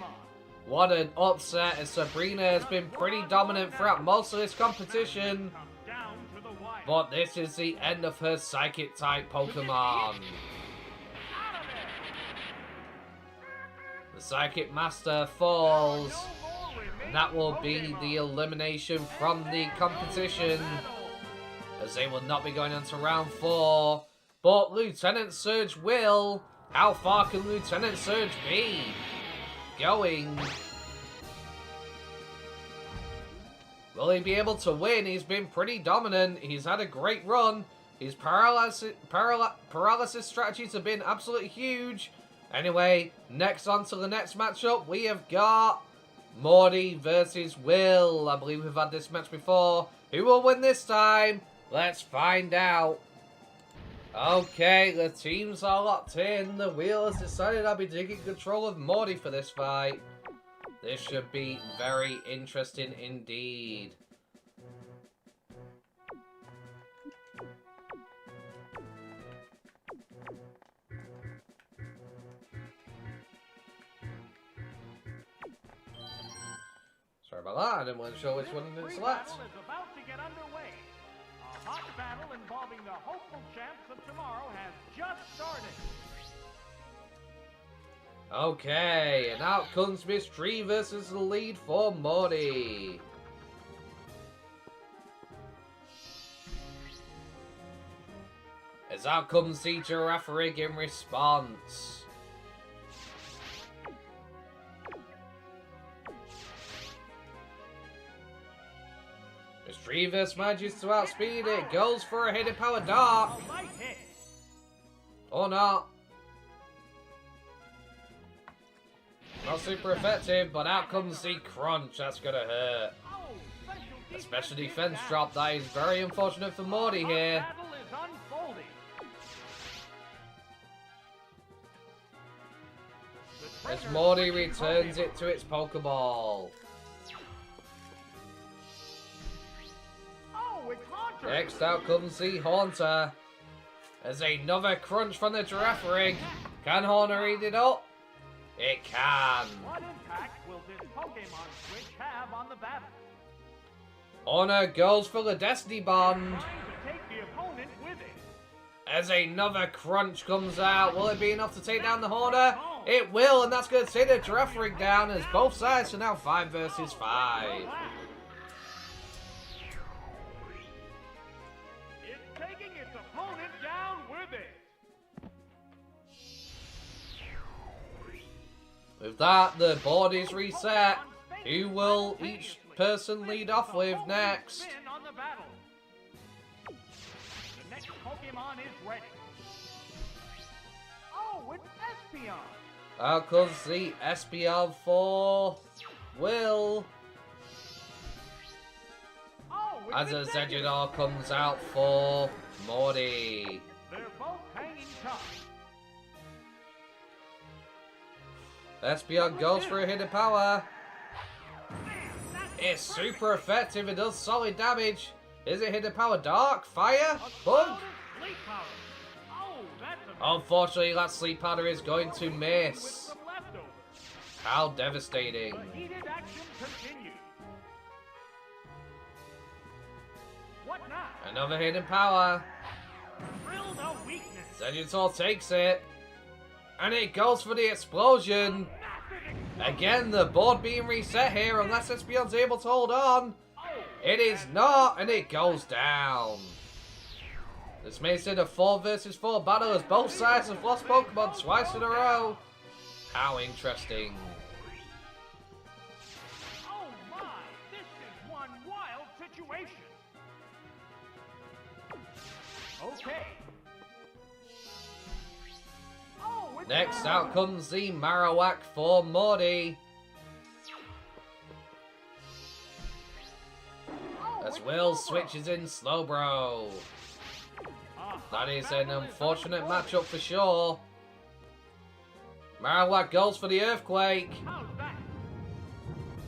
[SPEAKER 1] What an upset, as Sabrina has been pretty dominant throughout most of this competition. But this is the end of her Psychic-type Pokemon. The Psychic Master falls. And that will be the elimination from the competition, as they will not be going on to round 4. But Lieutenant Surge will. How far can Lieutenant Surge be going? Will he be able to win? He's been pretty dominant. He's had a great run. His paralysis strategies have been absolutely huge. Anyway, next on to the next matchup, we have got Morty versus Will. I believe we've had this match before. Who will win this time? Let's find out. Okay, the teams are locked in. The wheel has decided I'll be taking control of Morty for this fight. This should be very interesting indeed. Sorry about that, I didn't want to show which one to
[SPEAKER 2] This
[SPEAKER 1] select.
[SPEAKER 2] battle is about to get underway. A hot battle involving the hopeful champs of tomorrow has just started.
[SPEAKER 1] Okay, and out comes Miss Tree versus the lead for Morty. As out comes the Girafarig in response. Miss Trevis manages to outspeed it, goes for a hidden power dart.
[SPEAKER 2] A light hit.
[SPEAKER 1] Or not. Not super effective, but out comes the crunch. That's gonna hurt.
[SPEAKER 2] Oh,
[SPEAKER 1] A special defense drop. That is very unfortunate for Morty here.
[SPEAKER 2] Battle is unfolding. The
[SPEAKER 1] As
[SPEAKER 2] trainer
[SPEAKER 1] Morty
[SPEAKER 2] switching
[SPEAKER 1] returns
[SPEAKER 2] Pokemon.
[SPEAKER 1] it to its Pokeball.
[SPEAKER 2] Oh, it's Haunter.
[SPEAKER 1] Next out comes the Haunter. As another crunch from the Girafarig. Can Haunter eat it up? It can.
[SPEAKER 2] What impact will this Pokemon switch have on the battle?
[SPEAKER 1] Haunter goes for the Destiny Bond.
[SPEAKER 2] Trying to take the opponent with it.
[SPEAKER 1] As another crunch comes out. Will it be enough to take down the Haunter? It will, and that's going to take the Girafarig down, as both sides are now 5 versus 5.
[SPEAKER 2] It's taking its opponent down with it.
[SPEAKER 1] With that, the board is reset. Who will each person lead off with next?
[SPEAKER 2] Spin on the battle. The next Pokemon is ready. Oh, it's Espeon.
[SPEAKER 1] Out comes the Espeon for Will.
[SPEAKER 2] Oh, it's
[SPEAKER 1] As a
[SPEAKER 2] Executive.
[SPEAKER 1] Zegidor comes out for Morty.
[SPEAKER 2] They're both hanging tough.
[SPEAKER 1] Espeon goes for a hidden power. It's super effective. It does solid damage. Is it hidden power? Dark? Fire?
[SPEAKER 2] A
[SPEAKER 1] Bug?
[SPEAKER 2] solid sleep power. Oh, that's
[SPEAKER 1] Unfortunately, that sleep powder is going to
[SPEAKER 2] With
[SPEAKER 1] miss.
[SPEAKER 2] some leftovers.
[SPEAKER 1] How devastating.
[SPEAKER 2] The heated action continues. What now?
[SPEAKER 1] Another hidden power.
[SPEAKER 2] Drill the weakness.
[SPEAKER 1] Zegitor takes it. And it goes for the explosion.
[SPEAKER 2] Massive explosion.
[SPEAKER 1] Again, the board being reset here unless Espeon's able to hold on. It is not, and it goes down. This makes it a 4 versus 4 battle as both sides have lost Pokemon twice in a row. How interesting.
[SPEAKER 2] Oh my, this is one wild situation. Okay. Oh, it's
[SPEAKER 1] Next out comes the Marowak for Morty.
[SPEAKER 2] Oh,
[SPEAKER 1] As
[SPEAKER 2] it's
[SPEAKER 1] Will
[SPEAKER 2] Slowbro.
[SPEAKER 1] switches in Slowbro.
[SPEAKER 2] Uh-huh.
[SPEAKER 1] That is an
[SPEAKER 2] Battle
[SPEAKER 1] unfortunate
[SPEAKER 2] unfolding.
[SPEAKER 1] matchup for sure. Marowak goes for the Earthquake.
[SPEAKER 2] How's that?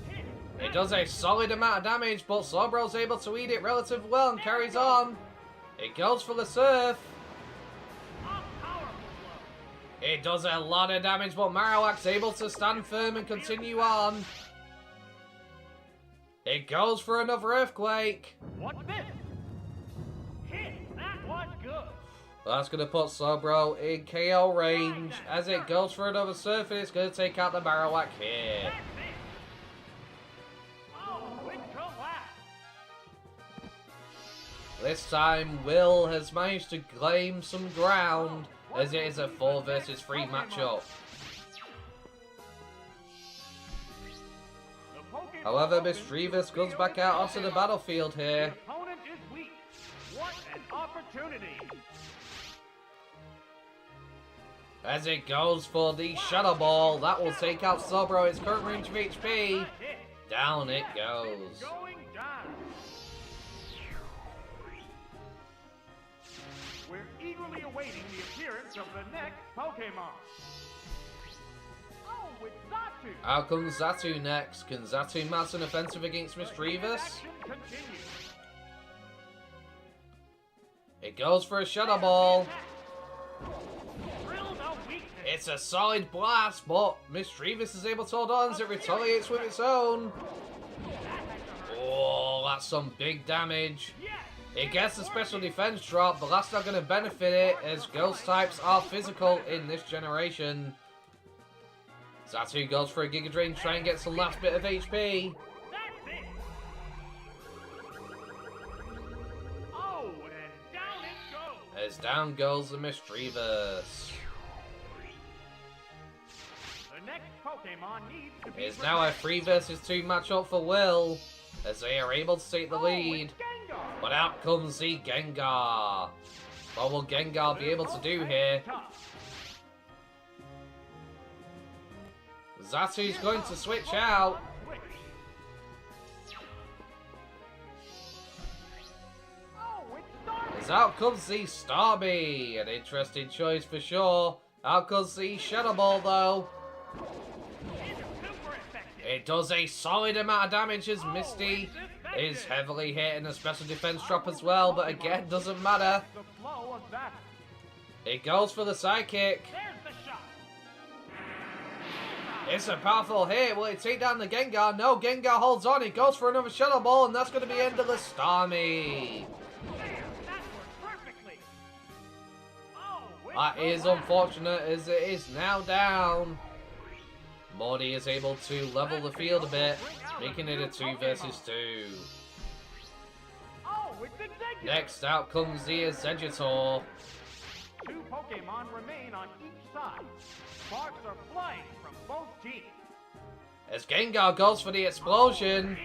[SPEAKER 2] Hit.
[SPEAKER 1] It does a solid amount of damage, but Slowbro's able to eat it relatively well and carries on. It goes for the Surf.
[SPEAKER 2] A powerful blow.
[SPEAKER 1] It does a lot of damage, but Marowak's able to stand firm and continue on. It goes for another Earthquake.
[SPEAKER 2] What's this? Hit. That was good.
[SPEAKER 1] That's going to put Slowbro in KO range. As it goes for another Surf, and it's going to take out the Marowak here.
[SPEAKER 2] That's it. Oh, it collapsed.
[SPEAKER 1] This time, Will has managed to claim some ground, as it is a 4 versus 3 matchup.
[SPEAKER 2] The Pokemon
[SPEAKER 1] However,
[SPEAKER 2] Open
[SPEAKER 1] Mischievous
[SPEAKER 2] is
[SPEAKER 1] comes back out onto the battlefield
[SPEAKER 2] The
[SPEAKER 1] here.
[SPEAKER 2] opponent is weak. What an opportunity.
[SPEAKER 1] As it goes for the Shadow Ball, that will take out Slowbro, its current range of HP.
[SPEAKER 2] That's it.
[SPEAKER 1] Down it
[SPEAKER 2] It's
[SPEAKER 1] goes.
[SPEAKER 2] going down. We're eagerly awaiting the appearance of the next Pokemon. Oh, it's Zatu.
[SPEAKER 1] Out comes Zatu next. Can Zatu mount an offensive against
[SPEAKER 2] The heated
[SPEAKER 1] Mischievous?
[SPEAKER 2] action continues.
[SPEAKER 1] It goes for a Shadow Ball.
[SPEAKER 2] Drill the weakness.
[SPEAKER 1] It's a solid blast, but Mischievous is able to hold on as it retaliates with its own. Oh, that's some big damage.
[SPEAKER 2] Yes.
[SPEAKER 1] It gets a special defense drop, but that's not going to benefit it, as ghost types are physical in this generation. Zatu goes for a Giga Drain to try and get some last bit of HP.
[SPEAKER 2] That's it. Oh, and down it goes.
[SPEAKER 1] As down goes the Mischievous.
[SPEAKER 2] The next Pokemon needs to be
[SPEAKER 1] It's now a 3 versus 2 matchup for Will, as they are able to take the lead.
[SPEAKER 2] Gengar.
[SPEAKER 1] But out comes the Gengar. What will Gengar be able to do here? Zatu's going to switch out. As out comes the Starmie. An interesting choice for sure. Out comes the Shadow Ball though. It does a solid amount of damage as Misty is heavily hit and a special defense drop as well, but again, doesn't matter. It goes for the Psychic. It's a powerful hit. Will it take down the Gengar? No, Gengar holds on. It goes for another Shadow Ball, and that's going to be Endless Starmie. That is unfortunate, as it is now down. Morty is able to level the field a bit, making it a 2 versus 2. Next out comes the Zegitor.
[SPEAKER 2] 2 Pokemon remain on each side. Sparks are flying from both teams.
[SPEAKER 1] As Gengar goes for the explosion.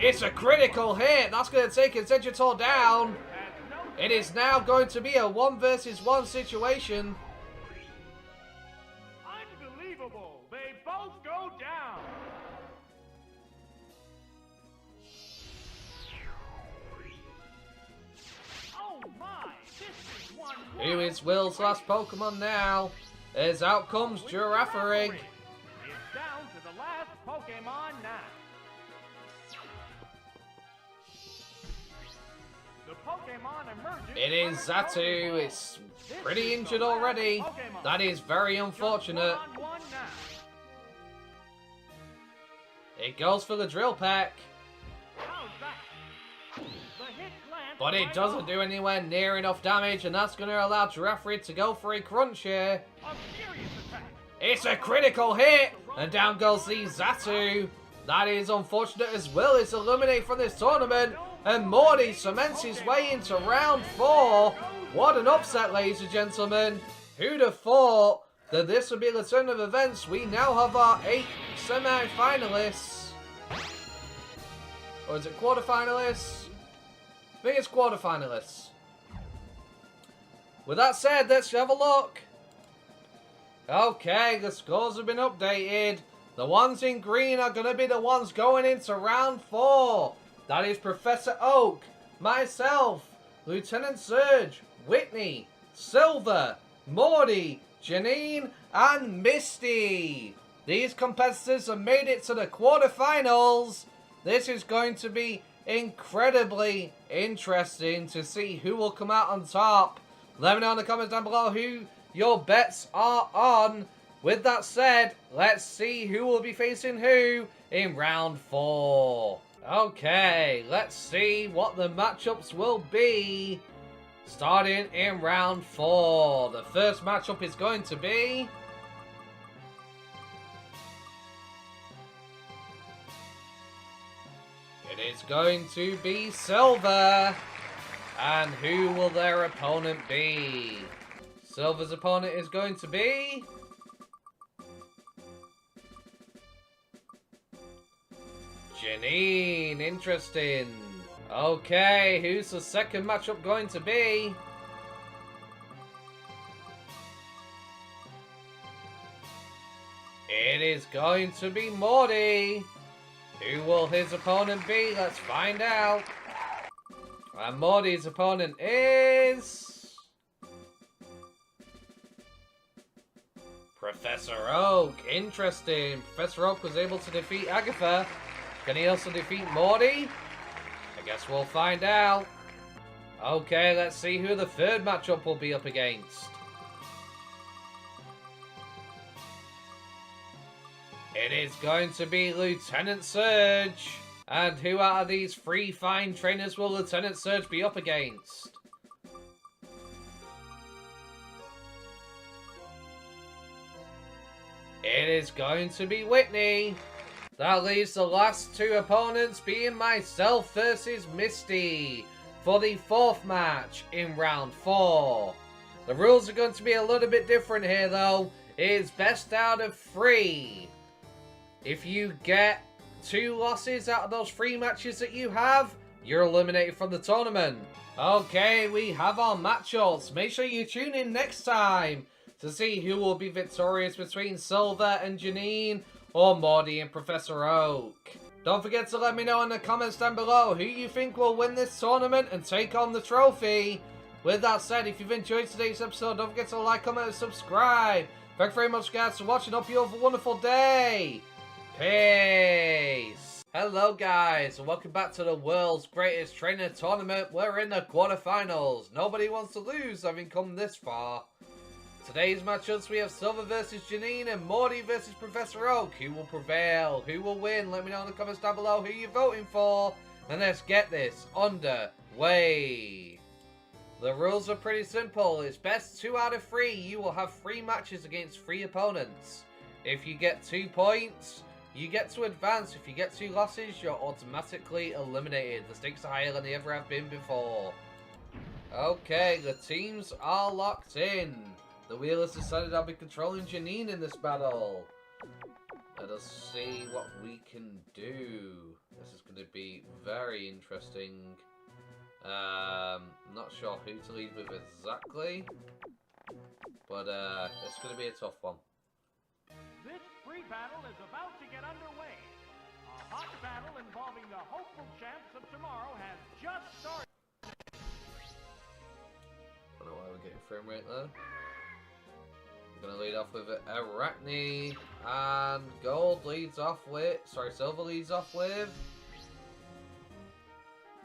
[SPEAKER 1] It's a critical hit. That's going to take a Zegitor down. It is now going to be a 1 versus 1 situation.
[SPEAKER 2] Unbelievable. They both go down. Oh my, this is one.
[SPEAKER 1] Who is Will's last Pokemon now? As out comes Girafarig.
[SPEAKER 2] It's down to the last Pokemon now. The Pokemon emerges.
[SPEAKER 1] It is Zatu. It's pretty injured already. That is very unfortunate.
[SPEAKER 2] Just one-on-one now.
[SPEAKER 1] It goes for the drill peck.
[SPEAKER 2] How's that? The hit lands
[SPEAKER 1] But it
[SPEAKER 2] right
[SPEAKER 1] doesn't
[SPEAKER 2] on.
[SPEAKER 1] do anywhere near enough damage, and that's going to allow Giraffe to go for a crunch here.
[SPEAKER 2] A serious attack.
[SPEAKER 1] It's a critical hit, and down goes the Zatu. That is unfortunate as well. It's eliminated from this tournament, and Morty cements his way into round 4. What an upset, ladies and gentlemen. Who'd have thought that this would be the turn of events? We now have our 8 semi-finalists. Or is it quarter-finalists? I think it's quarter-finalists. With that said, let's have a look. Okay, the scores have been updated. The ones in green are going to be the ones going into round 4. That is Professor Oak, myself, Lieutenant Surge, Whitney, Silver, Morty, Janine, and Misty. These competitors have made it to the quarterfinals. This is going to be incredibly interesting to see who will come out on top. Let me know in the comments down below who your bets are on. With that said, let's see who will be facing who in round 4. Okay, let's see what the matchups will be starting in round 4. The first matchup is going to be it is going to be Silver. And who will their opponent be? Silver's opponent is going to be Janine. Interesting. Okay, who's the second matchup going to be? It is going to be Morty. Who will his opponent be? Let's find out. And Morty's opponent is Professor Oak. Interesting. Professor Oak was able to defeat Agatha. Can he also defeat Morty? I guess we'll find out. Okay, let's see who the third matchup will be up against. It is going to be Lieutenant Surge. And who out of these 3 fine trainers will Lieutenant Surge be up against? It is going to be Whitney. That leaves the last 2 opponents being myself versus Misty for the 4th match in round 4. The rules are going to be a little bit different here though. It is best out of 3. If you get 2 losses out of those 3 matches that you have, you're eliminated from the tournament. Okay, we have our matchups. Make sure you tune in next time to see who will be victorious between Silver and Janine or Morty and Professor Oak. Don't forget to let me know in the comments down below who you think will win this tournament and take on the trophy. With that said, if you've enjoyed today's episode, don't forget to like, comment, and subscribe. Thank you very much, guys, for watching. Hope you have a wonderful day. Peace. Hello, guys, and welcome back to the world's greatest trainer tournament. We're in the quarterfinals. Nobody wants to lose, having come this far. Today's matchups, we have Silver versus Janine and Morty versus Professor Oak. Who will prevail? Who will win? Let me know in the comments down below who you're voting for. And let's get this underway. The rules are pretty simple. It's best 2 out of 3. You will have 3 matches against 3 opponents. If you get 2 points, you get to advance. If you get 2 losses, you're automatically eliminated. The stakes are higher than they ever have been before. Okay, the teams are locked in. The wheel has decided I'll be controlling Janine in this battle. Let us see what we can do. This is going to be very interesting. Not sure who to lead with exactly. But it's going to be a tough one.
[SPEAKER 2] This free battle is about to get underway. A hot battle involving the hopeful champs of tomorrow has just started.
[SPEAKER 1] I don't know why we're getting frame rate there. We're going to lead off with Arachne, and Gold leads off with, Silver leads off with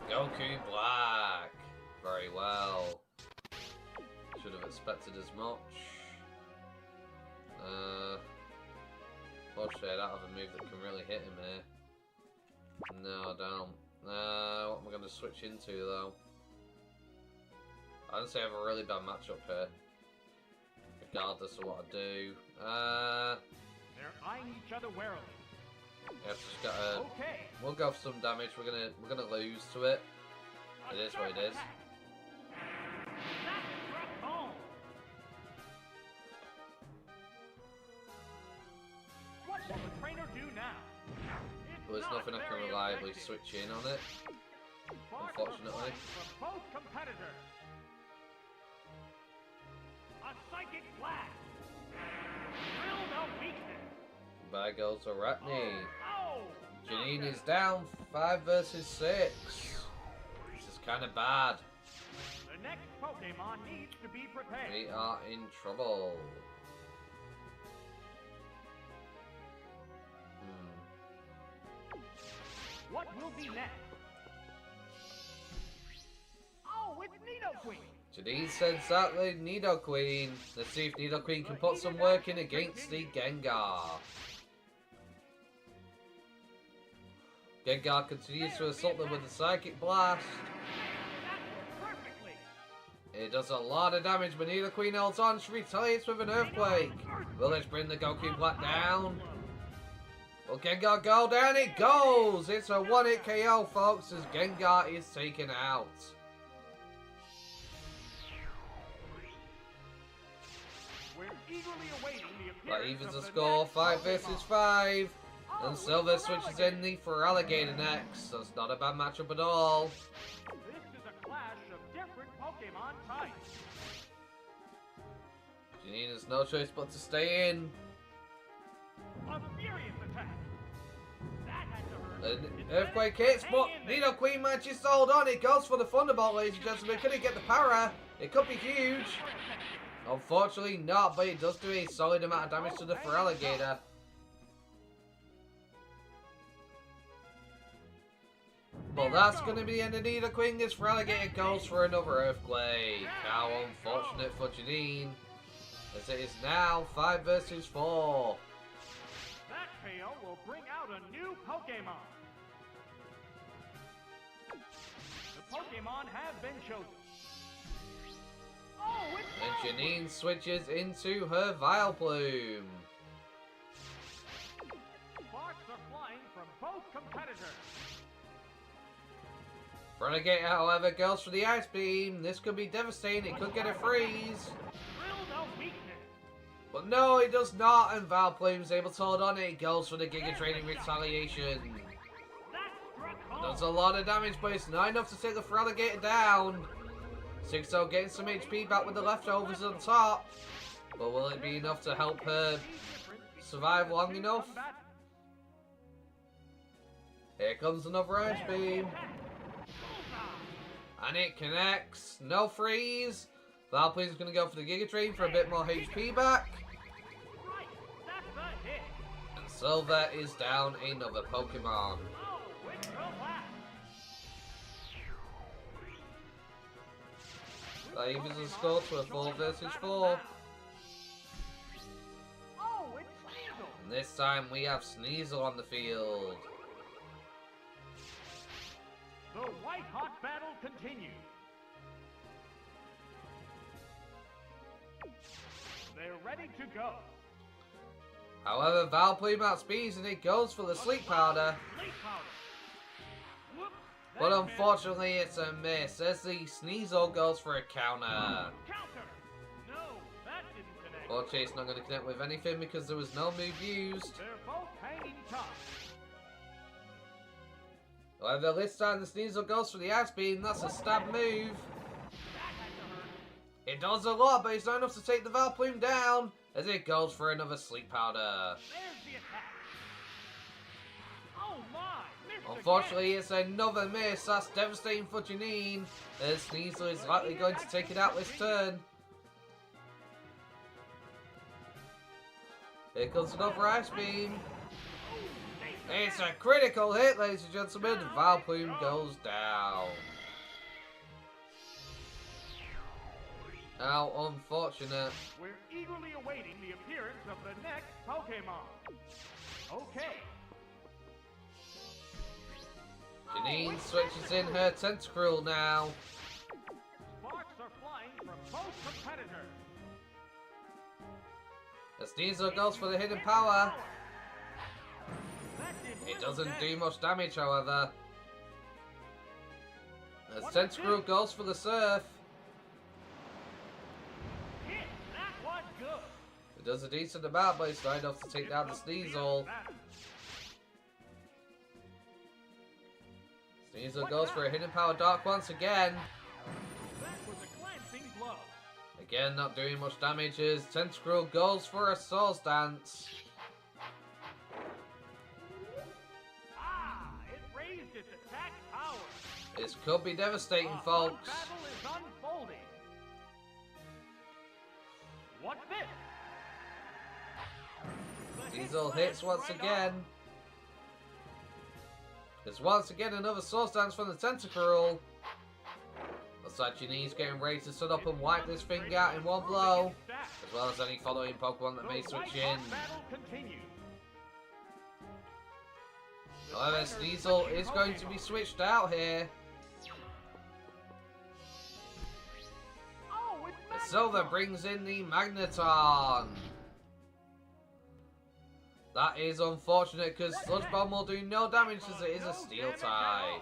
[SPEAKER 1] Goku Black. very well. Should have expected as much. Fortunately, I don't have a move that can really hit him here. No, I don't. What am I going to switch into, though? I honestly have a really bad matchup here. Regardless of what I do.
[SPEAKER 2] They're eyeing each other warily.
[SPEAKER 1] Yeah, just gotta.
[SPEAKER 2] Okay.
[SPEAKER 1] We'll go for some damage. We're gonna lose to it. It is what it is.
[SPEAKER 2] That struck home. What will the trainer do now?
[SPEAKER 1] There's nothing I can reliably switch in on it. Unfortunately.
[SPEAKER 2] For both competitors. A psychic blast. Drill no weakness.
[SPEAKER 1] By goes Arachne.
[SPEAKER 2] Oh,
[SPEAKER 1] Janine is down 5 versus 6. This is kind of bad.
[SPEAKER 2] the next Pokemon needs to be prepared.
[SPEAKER 1] We are in trouble.
[SPEAKER 2] What will be next? Oh, it's Nidoqueen.
[SPEAKER 1] Janine said exactly Nidoqueen. Let's see if Nidoqueen can put some work in against the Gengar. Gengar continues to assault them with a Psychic Blast.
[SPEAKER 2] Perfectly.
[SPEAKER 1] It does a lot of damage, but Nidoqueen holds on. She retaliates with an Earthquake. Will this bring the Goku Black down? Will Gengar go down? It goes! It's a 1-hit KO, folks, as Gengar is taken out.
[SPEAKER 2] We're eagerly awaiting the
[SPEAKER 1] That
[SPEAKER 2] appearance
[SPEAKER 1] evens
[SPEAKER 2] of
[SPEAKER 1] the
[SPEAKER 2] the
[SPEAKER 1] score,
[SPEAKER 2] next
[SPEAKER 1] 5
[SPEAKER 2] Pokemon.
[SPEAKER 1] versus 5.
[SPEAKER 2] Oh,
[SPEAKER 1] And
[SPEAKER 2] it's
[SPEAKER 1] Silver
[SPEAKER 2] the
[SPEAKER 1] switches
[SPEAKER 2] Relegator.
[SPEAKER 1] in the for Alligator next. That's not a bad matchup at all.
[SPEAKER 2] This is a clash of different Pokemon types.
[SPEAKER 1] Janine has no choice but to stay in.
[SPEAKER 2] A furious attack. That had to hurt.
[SPEAKER 1] An
[SPEAKER 2] It's
[SPEAKER 1] Earthquake
[SPEAKER 2] better
[SPEAKER 1] hits,
[SPEAKER 2] hang
[SPEAKER 1] but
[SPEAKER 2] in there.
[SPEAKER 1] Nidoqueen manages to hold on. It goes for the Thunderbolt, ladies and gentlemen. Could it get the para? It could be huge. Unfortunately not, but it does do a solid amount of damage to the Feraligatr. Well, that's going to be the end of Nidoqueen. This Feraligatr goes for another Earthquake. How unfortunate for Janine. As it is now 5 versus 4.
[SPEAKER 2] That KO will bring out a new Pokemon. The Pokemon have been chosen. Oh, it's
[SPEAKER 1] And Janine switches into her Vileplume.
[SPEAKER 2] Sparks are flying from both competitors.
[SPEAKER 1] Renegade, however, goes for the Ice Beam. This could be devastating. It could get a freeze.
[SPEAKER 2] Drill no weakness.
[SPEAKER 1] But no, it does not. And Vileplume is able to hold on. It goes for the Giga Training Retaliation.
[SPEAKER 2] That struck home.
[SPEAKER 1] Does a lot of damage, but it's not enough to take the Feraligatr down. 6-0 getting some HP back with the leftovers on top. But will it be enough to help her survive long enough? Here comes another Ice Beam. And it connects. No freeze. Vileplume's going to go for the Giga Train for a bit more HP back.
[SPEAKER 2] Right, that's a hit.
[SPEAKER 1] And Silver is down another Pokemon.
[SPEAKER 2] Oh, it's the last.
[SPEAKER 1] That evens the score to a 4 versus 4.
[SPEAKER 2] Oh, it's Sneasel.
[SPEAKER 1] And this time we have Sneasel on the field.
[SPEAKER 2] The White Hot battle continues. They're ready to go.
[SPEAKER 1] However, Vileplume outspeeds and it goes for the Sleep Powder.
[SPEAKER 2] Sleep powder. Whoop,
[SPEAKER 1] But
[SPEAKER 2] that missed.
[SPEAKER 1] unfortunately it's a miss as the Sneasel goes for a counter.
[SPEAKER 2] Counter. No, that didn't connect.
[SPEAKER 1] But Chase not going to connect with anything because there was no move used.
[SPEAKER 2] They're both hanging tough.
[SPEAKER 1] However, this time the Sneasel goes for the Ice Beam. That's a stab move.
[SPEAKER 2] That had to hurt.
[SPEAKER 1] It does a lot, but it's not enough to take the Vileplume down as it goes for another Sleep Powder.
[SPEAKER 2] There's the attack. Oh my! Missed
[SPEAKER 1] Unfortunately, it's another miss. That's devastating for Janine, as Sneasel is likely going to take it out this turn. Here comes another Ice Beam. It's a critical hit, ladies and gentlemen. Vileplume goes down. How unfortunate.
[SPEAKER 2] We're eagerly awaiting the appearance of the next Pokemon. Okay.
[SPEAKER 1] Janine switches in her Tentacruel now.
[SPEAKER 2] Sparks are flying from both competitors.
[SPEAKER 1] As Diesel goes for the hidden power.
[SPEAKER 2] That did
[SPEAKER 1] It
[SPEAKER 2] little
[SPEAKER 1] doesn't
[SPEAKER 2] damage.
[SPEAKER 1] do much damage, however. As Tentacruel goes for the Surf.
[SPEAKER 2] Hit. That was good.
[SPEAKER 1] It does a decent amount, but it's not enough to take down the Sneasel. Sneasel goes for a hidden power Dark once again.
[SPEAKER 2] That was a glancing blow.
[SPEAKER 1] Again, not doing much damage as Tentacruel goes for a Source Dance.
[SPEAKER 2] Ah, it raised its attack power.
[SPEAKER 1] This could be devastating,
[SPEAKER 2] A
[SPEAKER 1] folks.
[SPEAKER 2] hot battle is unfolding. What's this? The hit
[SPEAKER 1] Diesel
[SPEAKER 2] flash
[SPEAKER 1] hits once
[SPEAKER 2] right
[SPEAKER 1] again.
[SPEAKER 2] off.
[SPEAKER 1] There's once again another Source Dance from the Tentacruel. Looks like Janine's getting ready to set up and wipe this thing out in one blow. As well as any following Pokemon that may switch in.
[SPEAKER 2] Battle continues.
[SPEAKER 1] However, Sneasel is going to be switched out here.
[SPEAKER 2] Oh, it's
[SPEAKER 1] The Silver
[SPEAKER 2] Magneton.
[SPEAKER 1] brings in the Magneton. That is unfortunate because Sludge Bomb will do no damage as it is a Steel type.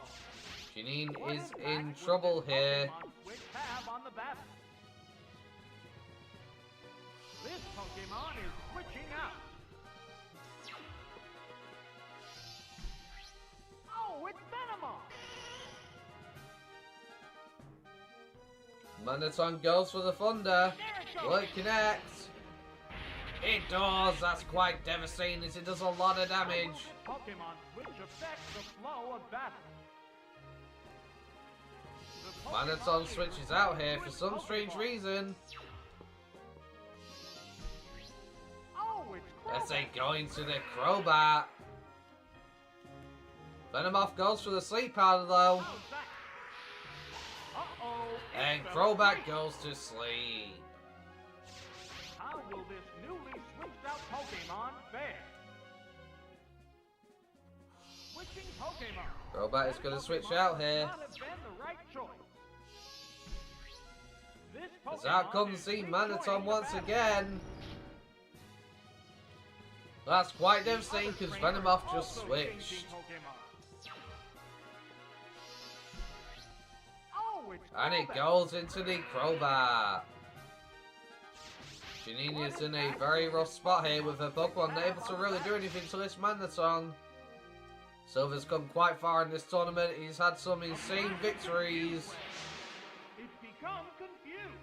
[SPEAKER 1] Janine
[SPEAKER 2] What
[SPEAKER 1] is
[SPEAKER 2] impact
[SPEAKER 1] in
[SPEAKER 2] would
[SPEAKER 1] trouble
[SPEAKER 2] this
[SPEAKER 1] here.
[SPEAKER 2] Pokemon switch have on the battle? This Pokemon is switching out. Oh, it's Venomon.
[SPEAKER 1] Magneton goes for the Thunder.
[SPEAKER 2] There it goes.
[SPEAKER 1] Will it connect? It does. That's quite devastating as it does a lot of
[SPEAKER 2] How will
[SPEAKER 1] damage.
[SPEAKER 2] this Pokemon switch affect the flow of battle? The Pokemon
[SPEAKER 1] Magneton
[SPEAKER 2] is
[SPEAKER 1] switches out here for
[SPEAKER 2] with
[SPEAKER 1] some strange
[SPEAKER 2] Pokeball.
[SPEAKER 1] reason.
[SPEAKER 2] Oh, it's
[SPEAKER 1] Let's say
[SPEAKER 2] Crobat.
[SPEAKER 1] going to the Crobat. Venomoth goes for the Sleep Powder though.
[SPEAKER 2] How's that? Uh-oh. it
[SPEAKER 1] And
[SPEAKER 2] fell
[SPEAKER 1] Crobat
[SPEAKER 2] asleep.
[SPEAKER 1] goes to sleep.
[SPEAKER 2] How will this newly switched out Pokemon fare? Switching Pokemon.
[SPEAKER 1] Crobat is going to
[SPEAKER 2] That
[SPEAKER 1] switch
[SPEAKER 2] Pokemon
[SPEAKER 1] out
[SPEAKER 2] would
[SPEAKER 1] here.
[SPEAKER 2] not have been the right choice. This
[SPEAKER 1] As out
[SPEAKER 2] Pokemon
[SPEAKER 1] comes
[SPEAKER 2] is
[SPEAKER 1] the
[SPEAKER 2] enjoying
[SPEAKER 1] Magneton
[SPEAKER 2] the
[SPEAKER 1] once
[SPEAKER 2] battle.
[SPEAKER 1] again. That's quite
[SPEAKER 2] The
[SPEAKER 1] devastating
[SPEAKER 2] other
[SPEAKER 1] because
[SPEAKER 2] trainer is
[SPEAKER 1] Venomoth just
[SPEAKER 2] also
[SPEAKER 1] switched.
[SPEAKER 2] changing Pokemon. Oh, it's
[SPEAKER 1] And it
[SPEAKER 2] Crobat.
[SPEAKER 1] goes into the Crobat. Janine is in a very rough spot here with her Pokemon not able to really do anything to this Magneton. Silver's come quite far in this tournament. He's had some insane victories.
[SPEAKER 2] It's become confused.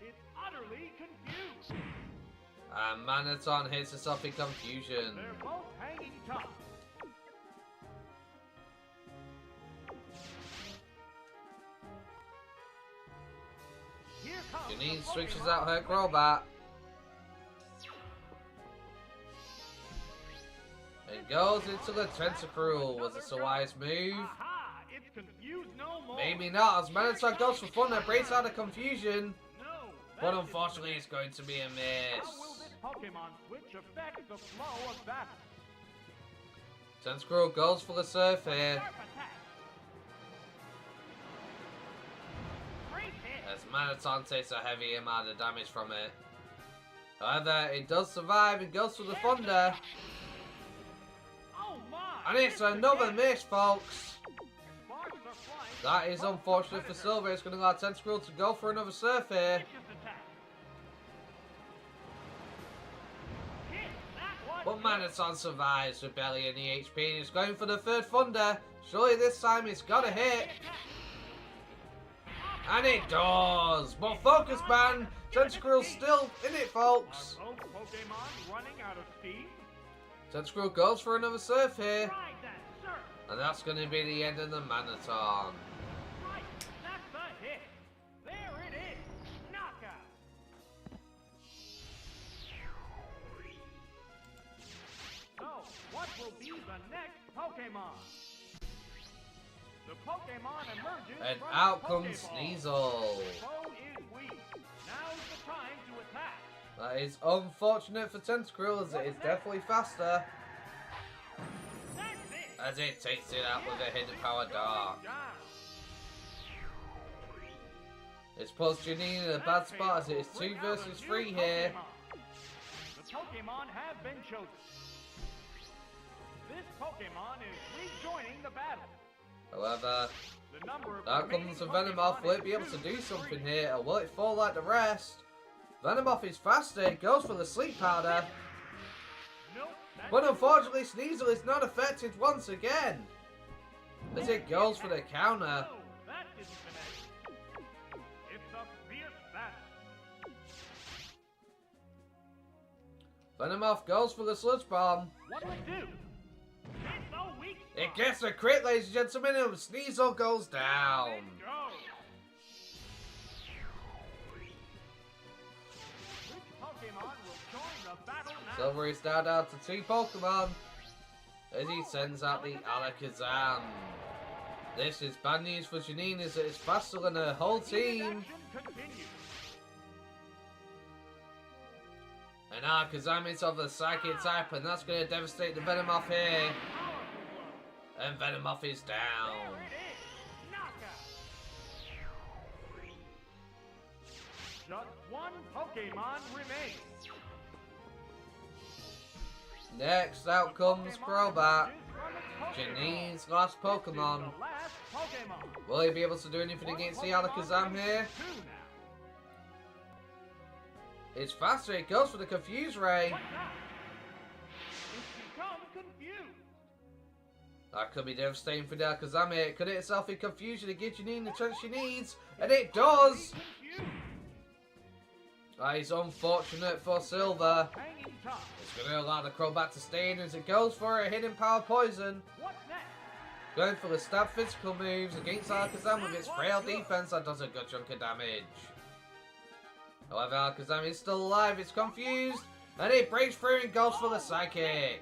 [SPEAKER 2] It's utterly confused.
[SPEAKER 1] And Magneton hits us off in confusion.
[SPEAKER 2] They're both hanging tough. Here comes
[SPEAKER 1] Janine
[SPEAKER 2] the
[SPEAKER 1] switches
[SPEAKER 2] Pokemon
[SPEAKER 1] out her
[SPEAKER 2] switch.
[SPEAKER 1] Crobat. And goes into the Tentacruel. Was this a wise move?
[SPEAKER 2] Aha! It's confused no more.
[SPEAKER 1] Maybe not, as Magneton goes for Thunder, breaks out of confusion.
[SPEAKER 2] No.
[SPEAKER 1] But
[SPEAKER 2] that
[SPEAKER 1] unfortunately,
[SPEAKER 2] is-
[SPEAKER 1] it's going to be a
[SPEAKER 2] How will
[SPEAKER 1] miss.
[SPEAKER 2] this Pokemon switch affect the flow of battle?
[SPEAKER 1] Tentacruel goes for the Surf here.
[SPEAKER 2] Sharp attack. Great hit.
[SPEAKER 1] As Magneton takes a heavy amount of damage from it. However, it does survive and goes for the Thunder.
[SPEAKER 2] Oh my!
[SPEAKER 1] And it's another miss, folks.
[SPEAKER 2] Sparks are flying
[SPEAKER 1] That is
[SPEAKER 2] from
[SPEAKER 1] unfortunate for
[SPEAKER 2] competitors.
[SPEAKER 1] Silver. It's going to allow Tentacruel to go for another Surf here.
[SPEAKER 2] Vicious attack. Hit. That
[SPEAKER 1] But
[SPEAKER 2] was good.
[SPEAKER 1] Magneton survives with barely any HP and it's going for the third Thunder. Surely this time it's got to hit. And it does. But Focus Band, Tentacruel's still in it, folks.
[SPEAKER 2] Are both Pokemon running out of steam?
[SPEAKER 1] Tentacruel goes for another Surf here.
[SPEAKER 2] Ride that, sir.
[SPEAKER 1] And that's going to be the end of the Magneton.
[SPEAKER 2] Right. That's the hit. There it is. Knockout. So, what will be the next Pokemon? The Pokemon emerges
[SPEAKER 1] And
[SPEAKER 2] from
[SPEAKER 1] out
[SPEAKER 2] the
[SPEAKER 1] comes
[SPEAKER 2] Pokeball.
[SPEAKER 1] Sneasel.
[SPEAKER 2] The foe is weak. Now's the time to attack.
[SPEAKER 1] That is unfortunate for Tentacruel, as it is definitely faster.
[SPEAKER 2] That's it.
[SPEAKER 1] As it takes it out with a hidden power dart.
[SPEAKER 2] Down.
[SPEAKER 1] It's puts Janine in a bad spot as it is 2 versus 3 here.
[SPEAKER 2] The Pokemon have been chosen. This Pokemon is rejoining the battle.
[SPEAKER 1] However,
[SPEAKER 2] The number of
[SPEAKER 1] out
[SPEAKER 2] remaining
[SPEAKER 1] comes the Venomoth.
[SPEAKER 2] Pokemon
[SPEAKER 1] Will
[SPEAKER 2] is
[SPEAKER 1] it be able to
[SPEAKER 2] 2
[SPEAKER 1] do
[SPEAKER 2] to
[SPEAKER 1] something
[SPEAKER 2] 3.
[SPEAKER 1] here, or will it fall like the rest? Venomoth is faster, it goes for the sleep powder.
[SPEAKER 2] Nope, that
[SPEAKER 1] But
[SPEAKER 2] didn't
[SPEAKER 1] unfortunately, Sneasel is not affected once again, as it goes for the counter.
[SPEAKER 2] No, that didn't connect. It's a fierce battle.
[SPEAKER 1] Venomoth goes for the Sludge Bomb.
[SPEAKER 2] What'll it do? It's a weak spot.
[SPEAKER 1] It gets a crit, ladies and gentlemen, and Sneasel goes down.
[SPEAKER 2] Go. Which Pokemon will join the battle now?
[SPEAKER 1] Silver is now down to 2 Pokemon, as he sends out the Alakazam. This is bad news for Janine, as it is faster than her whole team.
[SPEAKER 2] Action continues.
[SPEAKER 1] And Alakazam is of the Psychic type, and that's going to devastate the Venomoth here. And Venomoth is down.
[SPEAKER 2] There it is. Knockout. Just one Pokemon remains.
[SPEAKER 1] Next out comes Crobat,
[SPEAKER 2] emerges from its Pokeball.
[SPEAKER 1] Janine's last
[SPEAKER 2] This is
[SPEAKER 1] Pokemon.
[SPEAKER 2] the last Pokemon.
[SPEAKER 1] Will he be able to do anything against the Alakazam here?
[SPEAKER 2] Two now.
[SPEAKER 1] It's faster, it goes for the Confuse Ray.
[SPEAKER 2] What now? It's become confused.
[SPEAKER 1] That could be devastating for the Alakazam here. It could hit itself in confusion and give Janine the chance she needs. And it does!
[SPEAKER 2] Confused.
[SPEAKER 1] That is unfortunate for Silver.
[SPEAKER 2] Hanging tough.
[SPEAKER 1] It's going to allow the Crobat to stay in as it goes for a hidden power poison.
[SPEAKER 2] What's next?
[SPEAKER 1] Going for the stab physical moves against Alakazam with its frail defense that does a good chunk of damage. However, Alakazam is still alive, it's confused, and it breaks through and goes for the Psychic.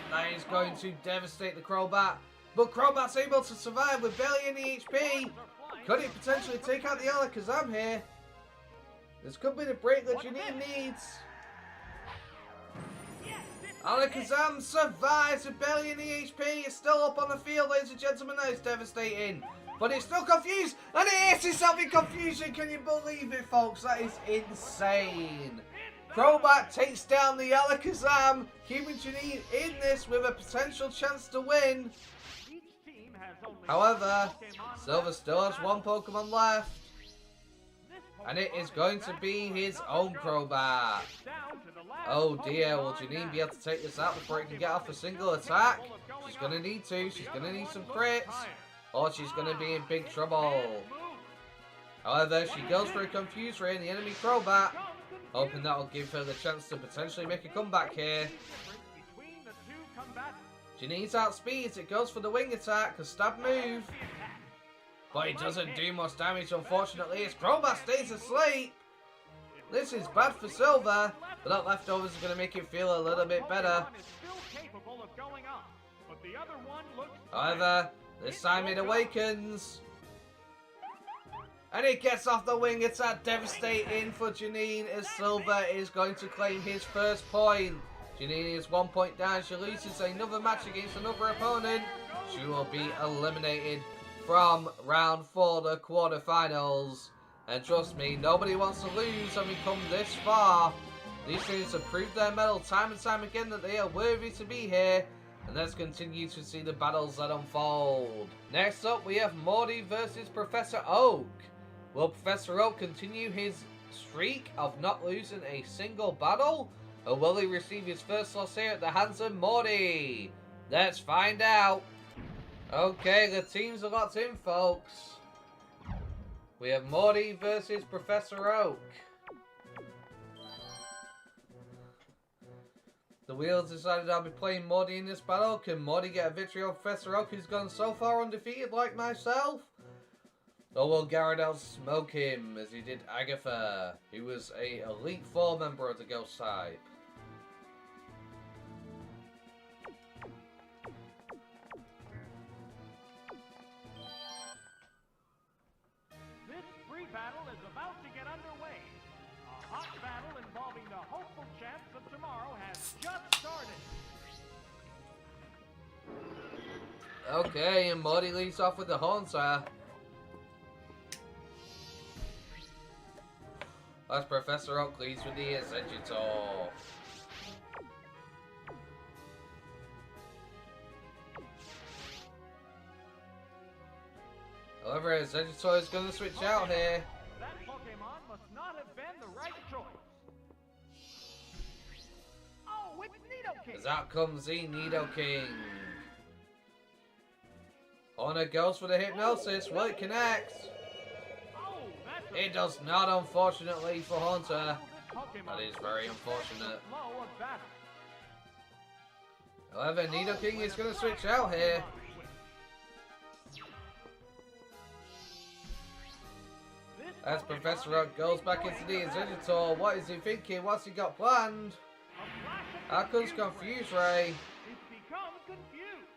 [SPEAKER 1] That is going to devastate the Crobat, but Crobat's able to survive with barely any HP. Could it potentially take out the Alakazam here? This could be the break that Janine needs. Alakazam survives with barely any HP. It's still up on the field, ladies and gentlemen. That is devastating. But it's still confused, and it hits itself in confusion. Can you believe it, folks? That is insane. Crobat takes down the Alakazam, keeping Janine in this with a potential chance to win.
[SPEAKER 2] Each team has only
[SPEAKER 1] However,
[SPEAKER 2] one Pokemon
[SPEAKER 1] Silver
[SPEAKER 2] left
[SPEAKER 1] still
[SPEAKER 2] to
[SPEAKER 1] has one
[SPEAKER 2] battle.
[SPEAKER 1] Pokemon left,
[SPEAKER 2] This
[SPEAKER 1] and it
[SPEAKER 2] Pokemon
[SPEAKER 1] is going to
[SPEAKER 2] back
[SPEAKER 1] be
[SPEAKER 2] for
[SPEAKER 1] his
[SPEAKER 2] another
[SPEAKER 1] own
[SPEAKER 2] go.
[SPEAKER 1] Crobat.
[SPEAKER 2] It's down to the last
[SPEAKER 1] Oh dear, will
[SPEAKER 2] Pokemon
[SPEAKER 1] Janine
[SPEAKER 2] now.
[SPEAKER 1] be able to take this out before it can get off a single attack? She's going to need to. She's going to need some crits, or she's going to be in big trouble. However, she goes for a Confuse Ray in the enemy Crobat, hoping that will give her the chance to potentially make a comeback here. Janine's outspeeds, it goes for the wing attack, a stab move. But it doesn't do much damage, unfortunately, as Crobat stays asleep. This is bad for Silver, but that leftovers is going to make it feel a little bit better. However, this time it awakens. And it gets off the wing attack, devastating for Janine, as Silver is going to claim his first point. Janine is 1 point down. She loses another match against another opponent. She will be eliminated from round 4, the quarterfinals. And trust me, nobody wants to lose having come this far. These teams have proved their mettle time and time again that they are worthy to be here. And let's continue to see the battles that unfold. Next up, we have Morty versus Professor Oak. Will Professor Oak continue his streak of not losing a single battle? Or will he receive his first loss here at the hands of Morty? Let's find out. Okay, the teams are locked in, folks. We have Morty versus Professor Oak. The wheels decided I'll be playing Morty in this battle. Can Morty get a victory over Professor Oak, who's gone so far undefeated like myself? Or will Gyarados smoke him as he did Agatha, who was a Elite Four member of the Ghost type? Okay, and Morty leads off with the Haunter. As Professor Oak leads with the Executor. However, Executor is going to switch out here.
[SPEAKER 2] That Pokemon must not have been the right choice. Oh, it's Nidoking!
[SPEAKER 1] As out comes the Nidoking. Honor goes for the Hypnosis. Will it connect?
[SPEAKER 2] Oh, that's a
[SPEAKER 1] It does not, unfortunately, for Haunter.
[SPEAKER 2] Pokemon
[SPEAKER 1] That is very unfortunate.
[SPEAKER 2] flow of battle.
[SPEAKER 1] However, Nidoking is going to switch out here. As Professor Oak goes back into the Executor, what is he thinking? What's he got planned? Out comes Confuse Ray.
[SPEAKER 2] It's become confused.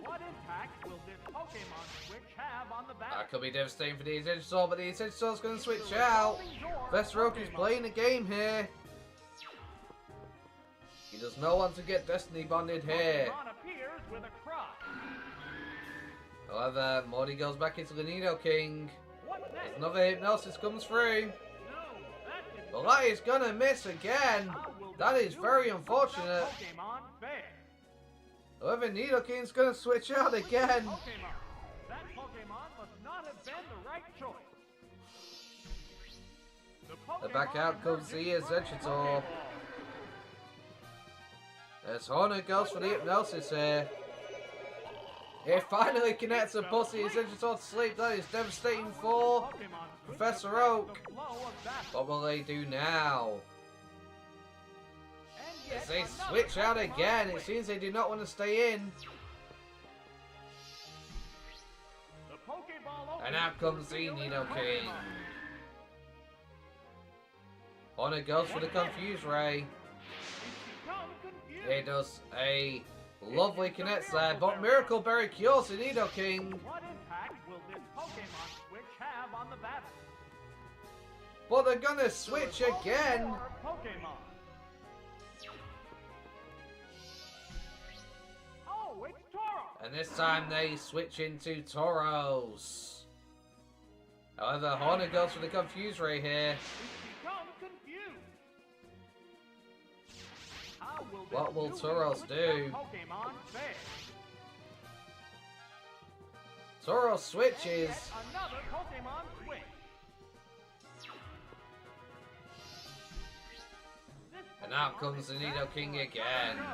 [SPEAKER 2] What impact will this Pokemon switch have on the battle?
[SPEAKER 1] That could be devastating for the Executor, but the Executor is going to switch out. Professor Oak is playing a game here. He does not want to get Destiny bonded here.
[SPEAKER 2] Pokemon appears with a cry.
[SPEAKER 1] However, Morty goes back into the Nidoking.
[SPEAKER 2] What's next?
[SPEAKER 1] Another Hypnosis comes through.
[SPEAKER 2] No, that didn't
[SPEAKER 1] But that is going to miss again.
[SPEAKER 2] How will
[SPEAKER 1] That
[SPEAKER 2] this
[SPEAKER 1] is
[SPEAKER 2] new
[SPEAKER 1] very
[SPEAKER 2] Pokemon
[SPEAKER 1] unfortunate.
[SPEAKER 2] fare?
[SPEAKER 1] However, Nidoking's going to switch out again.
[SPEAKER 2] Pokemon. That Pokemon must not have been the right choice. The
[SPEAKER 1] The back out comes the
[SPEAKER 2] emerges from
[SPEAKER 1] Executor.
[SPEAKER 2] Pokeball.
[SPEAKER 1] As Honor goes for the Hypnosis here. It finally connects and puts the Executor to sleep. That is devastating for
[SPEAKER 2] Pokemon switch
[SPEAKER 1] Professor
[SPEAKER 2] affects
[SPEAKER 1] Oak.
[SPEAKER 2] the flow of battle.
[SPEAKER 1] What will they do now?
[SPEAKER 2] And yet
[SPEAKER 1] As they
[SPEAKER 2] another
[SPEAKER 1] switch out
[SPEAKER 2] Pokemon
[SPEAKER 1] again, it
[SPEAKER 2] switch.
[SPEAKER 1] seems they do not want to stay in.
[SPEAKER 2] The Pokeball
[SPEAKER 1] And
[SPEAKER 2] opens,
[SPEAKER 1] out comes the
[SPEAKER 2] revealing
[SPEAKER 1] Nidoking.
[SPEAKER 2] Pokemon.
[SPEAKER 1] Honor goes for the Confuse Ray.
[SPEAKER 2] It's become confused.
[SPEAKER 1] It does a lovely connect there, but Miracle Berry cures the Nidoking.
[SPEAKER 2] What impact will this Pokemon switch have on the battle?
[SPEAKER 1] But they're gonna switch
[SPEAKER 2] There are
[SPEAKER 1] again.
[SPEAKER 2] more Pokemon. Oh, it's Toro.
[SPEAKER 1] And this time they switch into Tauros. However, Honor goes for the Confuse Ray here.
[SPEAKER 2] It's become confused. How will this
[SPEAKER 1] What will
[SPEAKER 2] new
[SPEAKER 1] Tauros
[SPEAKER 2] switch
[SPEAKER 1] do?
[SPEAKER 2] Pokemon fare?
[SPEAKER 1] Tauros switches.
[SPEAKER 2] And yet another Pokemon switch. This
[SPEAKER 1] And out
[SPEAKER 2] Pokemon
[SPEAKER 1] comes
[SPEAKER 2] is
[SPEAKER 1] the
[SPEAKER 2] back
[SPEAKER 1] Nidoking
[SPEAKER 2] for a
[SPEAKER 1] again.
[SPEAKER 2] third go.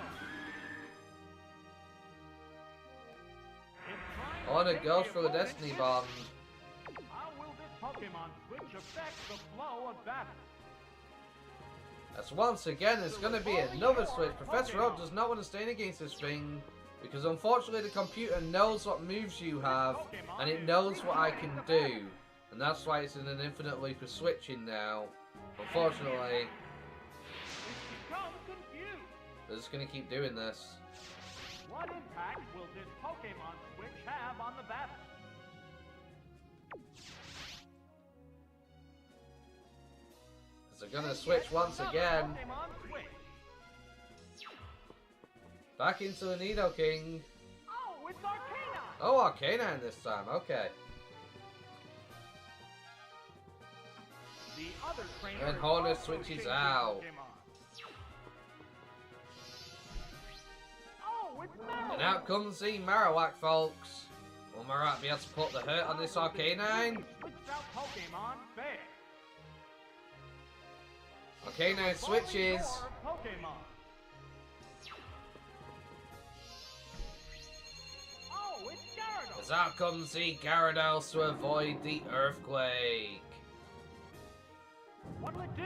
[SPEAKER 2] It's trying to
[SPEAKER 1] Honor
[SPEAKER 2] take
[SPEAKER 1] goes
[SPEAKER 2] the
[SPEAKER 1] for the
[SPEAKER 2] opponent's
[SPEAKER 1] Destiny
[SPEAKER 2] hit.
[SPEAKER 1] Bond.
[SPEAKER 2] How will this Pokemon switch affect the flow of battle?
[SPEAKER 1] As once again, it's going to be another switch. Professor Oak does not want to stay in against this thing, because unfortunately the computer knows what moves you have, and it knows what I can do. And that's why it's in an infinite loop of switching now. Unfortunately,
[SPEAKER 2] It's become confused.
[SPEAKER 1] they're just going to keep doing this.
[SPEAKER 2] What impact will this Pokemon switch have on the battle?
[SPEAKER 1] As they're going to switch once
[SPEAKER 2] Another
[SPEAKER 1] again.
[SPEAKER 2] Pokemon switch.
[SPEAKER 1] Back into the Nidoking.
[SPEAKER 2] Oh, it's Arcanine.
[SPEAKER 1] Oh, Arcanine this time. Okay.
[SPEAKER 2] The other trainer
[SPEAKER 1] And
[SPEAKER 2] is
[SPEAKER 1] Horner
[SPEAKER 2] also
[SPEAKER 1] switches
[SPEAKER 2] changing
[SPEAKER 1] out.
[SPEAKER 2] Pokemon. Oh, it's Marowak.
[SPEAKER 1] And out comes the Marowak, folks. Will Marowak be able to put the hurt on this Arcanine?
[SPEAKER 2] Switched out Pokemon fair.
[SPEAKER 1] Arcanine switches.
[SPEAKER 2] More Pokemon. Oh, it's Gyarados.
[SPEAKER 1] As out comes the Gyarados to avoid the Earthquake.
[SPEAKER 2] What'll it do?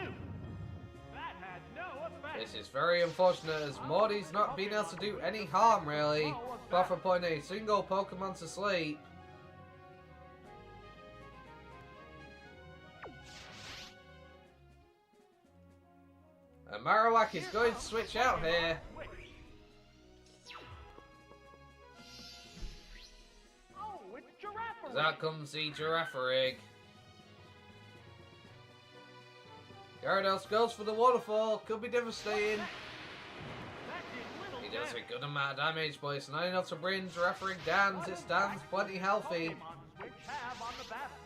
[SPEAKER 2] That had no effect.
[SPEAKER 1] This is very unfortunate as Morty's not been able to do any harm really, apart from putting a single Pokemon to sleep. And Marowak is going to switch out here.
[SPEAKER 2] Oh, it's Giraffe.
[SPEAKER 1] As out comes the Girafarig. Gyarados goes for the waterfall, could be devastating.
[SPEAKER 2] That did little
[SPEAKER 1] He Does a good amount of damage, but it's not enough to bring Giraffe down, as it stands plenty healthy.
[SPEAKER 2] Pokemon Switch have on the battle?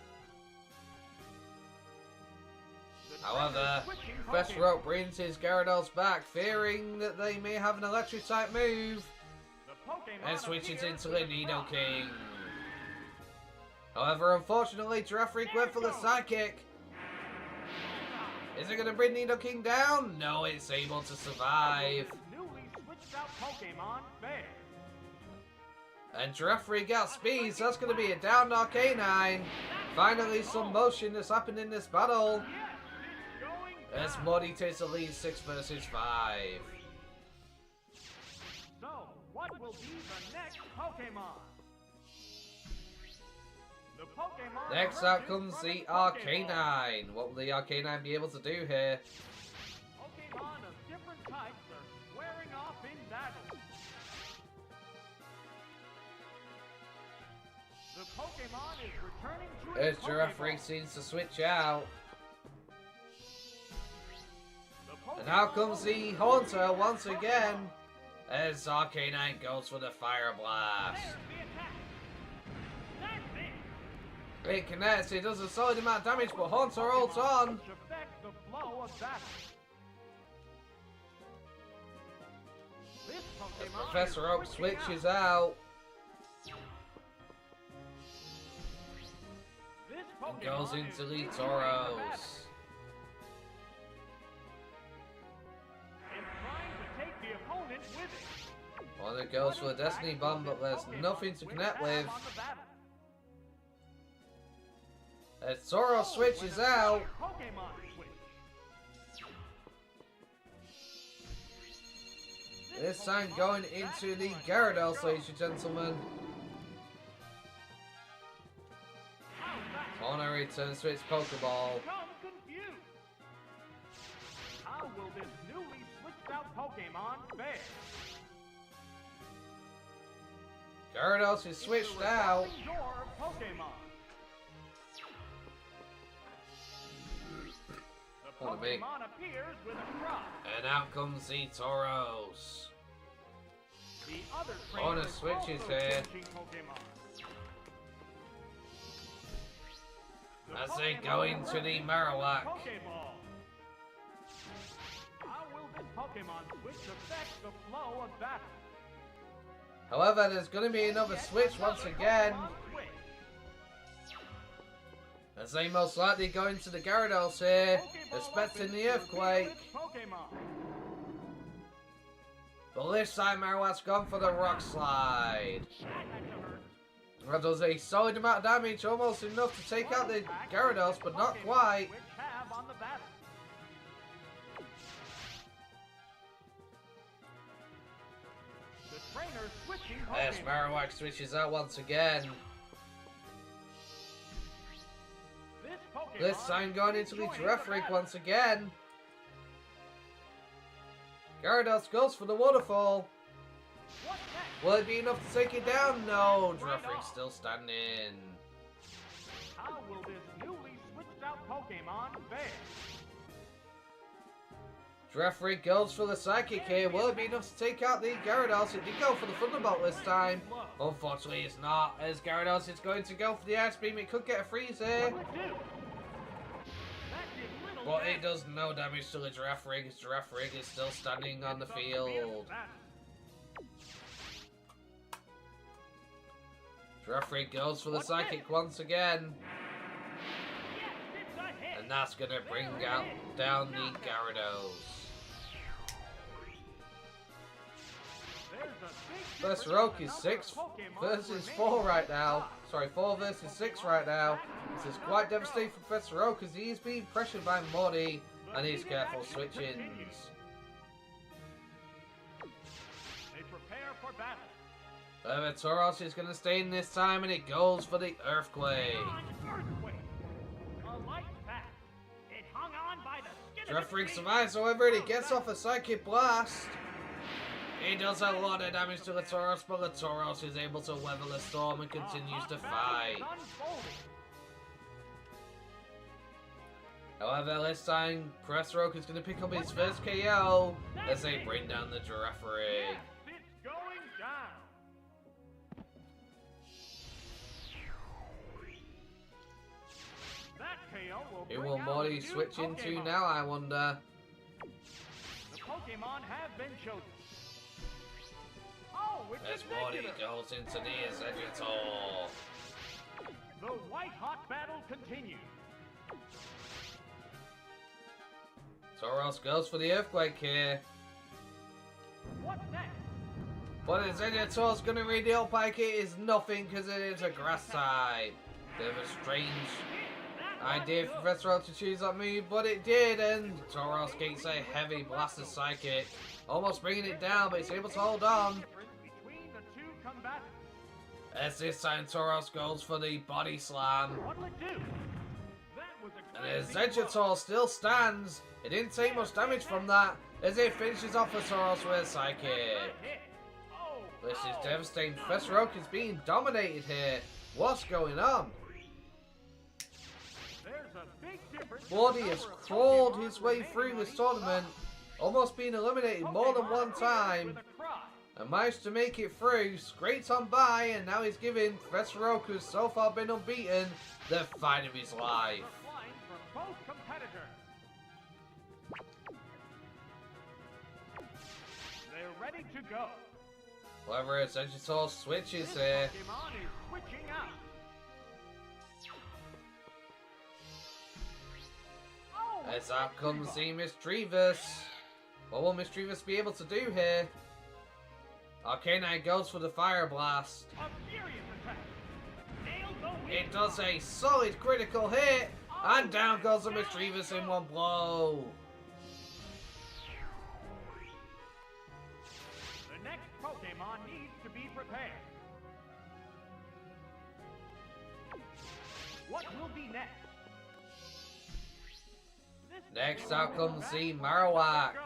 [SPEAKER 2] The
[SPEAKER 1] However,
[SPEAKER 2] trainer switching
[SPEAKER 1] Professor
[SPEAKER 2] Pokemon.
[SPEAKER 1] Oak brings his Gyarados back, fearing that they may have an electric type move,
[SPEAKER 2] The Pokemon
[SPEAKER 1] and switches
[SPEAKER 2] appears
[SPEAKER 1] into
[SPEAKER 2] with
[SPEAKER 1] the
[SPEAKER 2] a
[SPEAKER 1] Nido
[SPEAKER 2] crop.
[SPEAKER 1] King. However, unfortunately, Giraffe went for the Psychic. Is it going to bring Nido King down? No, it's able to survive.
[SPEAKER 2] This newly switched out Pokemon fair.
[SPEAKER 1] And Giraffe got speed, so that's going to be a down Arcanine. Finally, some motion has happened in this battle.
[SPEAKER 2] Yes, it's going
[SPEAKER 1] As
[SPEAKER 2] down.
[SPEAKER 1] Morty takes the lead 6 versus 5.
[SPEAKER 2] So, what will be the next Pokemon? The Pokemon
[SPEAKER 1] Next
[SPEAKER 2] emerges
[SPEAKER 1] out comes
[SPEAKER 2] from
[SPEAKER 1] the
[SPEAKER 2] its Pokeball.
[SPEAKER 1] Arcanine. What will the Arcanine be able to do here?
[SPEAKER 2] Pokemon of different types are squaring off in battle. The Pokemon is returning to
[SPEAKER 1] As
[SPEAKER 2] its
[SPEAKER 1] Giraffe
[SPEAKER 2] Pokeball.
[SPEAKER 1] seems to switch out.
[SPEAKER 2] The
[SPEAKER 1] And now
[SPEAKER 2] Pokemon
[SPEAKER 1] comes the
[SPEAKER 2] opens
[SPEAKER 1] Haunter
[SPEAKER 2] its
[SPEAKER 1] once
[SPEAKER 2] Pokeball.
[SPEAKER 1] again. As Arcanine goes for the Fire Blast.
[SPEAKER 2] There's the attack. That's it.
[SPEAKER 1] It connects, it does a solid amount of damage, but Haunter holds on.
[SPEAKER 2] Which affects the flow of battle. This
[SPEAKER 1] As
[SPEAKER 2] Pokemon
[SPEAKER 1] Professor
[SPEAKER 2] is
[SPEAKER 1] Oak
[SPEAKER 2] switching
[SPEAKER 1] switches
[SPEAKER 2] out.
[SPEAKER 1] out.
[SPEAKER 2] This
[SPEAKER 1] And
[SPEAKER 2] Pokemon
[SPEAKER 1] goes
[SPEAKER 2] is
[SPEAKER 1] into the
[SPEAKER 2] switching
[SPEAKER 1] Tauros.
[SPEAKER 2] battle. It's trying to take the opponent with it.
[SPEAKER 1] Well, it goes for the Destiny Bomb, but there's nothing to connect with. As Tauros switches out.
[SPEAKER 2] Pokemon switch.
[SPEAKER 1] This time going into the Gyarados, ladies and gentlemen. Honor returns to its Pokeball.
[SPEAKER 2] Become confused. How will this newly switched out Pokemon fare?
[SPEAKER 1] Gyarados is switched out.
[SPEAKER 2] Your Pokemon. The
[SPEAKER 1] Pardon me.
[SPEAKER 2] Pokemon appears with a crop.
[SPEAKER 1] And out comes the Tauros.
[SPEAKER 2] The other
[SPEAKER 1] On
[SPEAKER 2] trainer
[SPEAKER 1] a
[SPEAKER 2] is
[SPEAKER 1] switches
[SPEAKER 2] also
[SPEAKER 1] here.
[SPEAKER 2] switching Pokemon. The
[SPEAKER 1] As they
[SPEAKER 2] Pokemon
[SPEAKER 1] go into the
[SPEAKER 2] emerges
[SPEAKER 1] Marowak.
[SPEAKER 2] from the Pokeball. How will this Pokemon switch affect the flow of battle?
[SPEAKER 1] However, there's going to be another
[SPEAKER 2] Yet
[SPEAKER 1] switch once
[SPEAKER 2] another
[SPEAKER 1] again.
[SPEAKER 2] Pokemon switch.
[SPEAKER 1] As they most likely go into the Gyarados here,
[SPEAKER 2] Pokeball
[SPEAKER 1] expecting
[SPEAKER 2] opens
[SPEAKER 1] the
[SPEAKER 2] to
[SPEAKER 1] Earthquake.
[SPEAKER 2] reveal its Pokemon.
[SPEAKER 1] But this time Marowak's gone for the Rock Slide.
[SPEAKER 2] That had to hurt.
[SPEAKER 1] That does a solid amount of damage, almost enough to take out the Gyarados, but not
[SPEAKER 2] Pokemon
[SPEAKER 1] quite.
[SPEAKER 2] Switch have on the battle. The trainer switching
[SPEAKER 1] As
[SPEAKER 2] Pokemon.
[SPEAKER 1] Marowak switches out once again.
[SPEAKER 2] This Pokemon
[SPEAKER 1] This time going
[SPEAKER 2] is
[SPEAKER 1] into the
[SPEAKER 2] joining
[SPEAKER 1] Giraffe
[SPEAKER 2] battle.
[SPEAKER 1] once again. Gyarados goes for the waterfall.
[SPEAKER 2] What's next?
[SPEAKER 1] Will it be enough to take it down? No,
[SPEAKER 2] Right
[SPEAKER 1] Giraffe
[SPEAKER 2] off.
[SPEAKER 1] still standing.
[SPEAKER 2] How will this newly switched out Pokemon fare?
[SPEAKER 1] Giraffe goes for the Psychic here. Will it be enough to take out the Gyarados? It did go for the Thunderbolt this time. Unfortunately, it's not, as Gyarados is going to go for the Ice Beam. It could get a freeze here.
[SPEAKER 2] What will it do? That did little
[SPEAKER 1] But
[SPEAKER 2] damage.
[SPEAKER 1] it does no damage to the Giraffe Rig, as Giraffe Rig is still standing on the
[SPEAKER 2] It's a fierce
[SPEAKER 1] field.
[SPEAKER 2] battle.
[SPEAKER 1] Giraffe Rig goes for the Psychic once again.
[SPEAKER 2] Yes, it's a hit.
[SPEAKER 1] And that's going to bring out down the Gyarados.
[SPEAKER 2] There's a big
[SPEAKER 1] Professor
[SPEAKER 2] difference
[SPEAKER 1] Oak
[SPEAKER 2] in
[SPEAKER 1] is
[SPEAKER 2] the
[SPEAKER 1] 6
[SPEAKER 2] number of Pokemon
[SPEAKER 1] versus
[SPEAKER 2] remaining
[SPEAKER 1] 4 right
[SPEAKER 2] on
[SPEAKER 1] now.
[SPEAKER 2] top.
[SPEAKER 1] Sorry, 4 versus 6 right now. This is quite devastating for Professor Oak, as he is being pressured by Morty and his careful switch-ins.
[SPEAKER 2] They prepare for battle.
[SPEAKER 1] However, Tauros is going to stay in this time, and it goes for the Earthquake.
[SPEAKER 2] On Earthquake. A light path. It hung on by the skin of
[SPEAKER 1] Giraffe Rig
[SPEAKER 2] its teeth.
[SPEAKER 1] survives, however, and he gets off a Psychic Blast. He does a lot of damage to the Tauros, but the Tauros is able to weather the storm and continues to fight. However, this time, Professor Oak is going to pick up his first KO as they bring down the Giraffe Rig.
[SPEAKER 2] will
[SPEAKER 1] Who
[SPEAKER 2] bring
[SPEAKER 1] will
[SPEAKER 2] out
[SPEAKER 1] Morty
[SPEAKER 2] new
[SPEAKER 1] switch into
[SPEAKER 2] Pokemon.
[SPEAKER 1] now, I wonder?
[SPEAKER 2] The Pokemon have been chosen. Oh, it's
[SPEAKER 1] As Morty
[SPEAKER 2] Executor.
[SPEAKER 1] goes into the Executor.
[SPEAKER 2] The white-hot battle continues.
[SPEAKER 1] Tauros goes for the Earthquake here.
[SPEAKER 2] What's next?
[SPEAKER 1] But Executor's gonna redeal Pike. It is nothing because it is a grass type. Bit of a strange idea for Professor Oak to choose that move, but it did, and Tauros gets a heavy blasted psychic. Almost bringing it down, but it's able to hold on.
[SPEAKER 2] Between the two combatants.
[SPEAKER 1] As this time Tauros goes for the body slam.
[SPEAKER 2] What'll it do? That was a
[SPEAKER 1] And
[SPEAKER 2] crazy
[SPEAKER 1] Executor
[SPEAKER 2] blow.
[SPEAKER 1] still stands. It didn't take much damage from that, as it finishes off for Tauros with a psychic.
[SPEAKER 2] Hit. Oh,
[SPEAKER 1] This is
[SPEAKER 2] oh.
[SPEAKER 1] devastating. Professor Oak is being dominated here. What's going on?
[SPEAKER 2] There's a big difference.
[SPEAKER 1] Morty
[SPEAKER 2] in the
[SPEAKER 1] has
[SPEAKER 2] number of
[SPEAKER 1] crawled
[SPEAKER 2] Pokemon
[SPEAKER 1] his way
[SPEAKER 2] remaining
[SPEAKER 1] through
[SPEAKER 2] on
[SPEAKER 1] this
[SPEAKER 2] each
[SPEAKER 1] tournament,
[SPEAKER 2] side.
[SPEAKER 1] almost being eliminated more than
[SPEAKER 2] Pokemon
[SPEAKER 1] one
[SPEAKER 2] appears
[SPEAKER 1] time,
[SPEAKER 2] with a cry.
[SPEAKER 1] and managed to make it through. Scraped on by, and now he's giving Professor Oak, who's so far been unbeaten, the fight of his life.
[SPEAKER 2] They're flying from both competitors. They're ready to go.
[SPEAKER 1] However, Executor switches
[SPEAKER 2] This
[SPEAKER 1] here.
[SPEAKER 2] Pokemon is switching out. Oh,
[SPEAKER 1] As out comes the Mischievous. What will Mischievous be able to do here? Arcanine goes for the Fire Blast.
[SPEAKER 2] a furious attack. Nails the
[SPEAKER 1] It
[SPEAKER 2] weak
[SPEAKER 1] does
[SPEAKER 2] spot.
[SPEAKER 1] a solid critical hit, and down goes the Mischievous in one blow.
[SPEAKER 2] The next Pokemon needs to be prepared. What will be next? This
[SPEAKER 1] Next
[SPEAKER 2] Pokemon
[SPEAKER 1] out
[SPEAKER 2] will
[SPEAKER 1] comes
[SPEAKER 2] back
[SPEAKER 1] the
[SPEAKER 2] where
[SPEAKER 1] Marowak.
[SPEAKER 2] it go.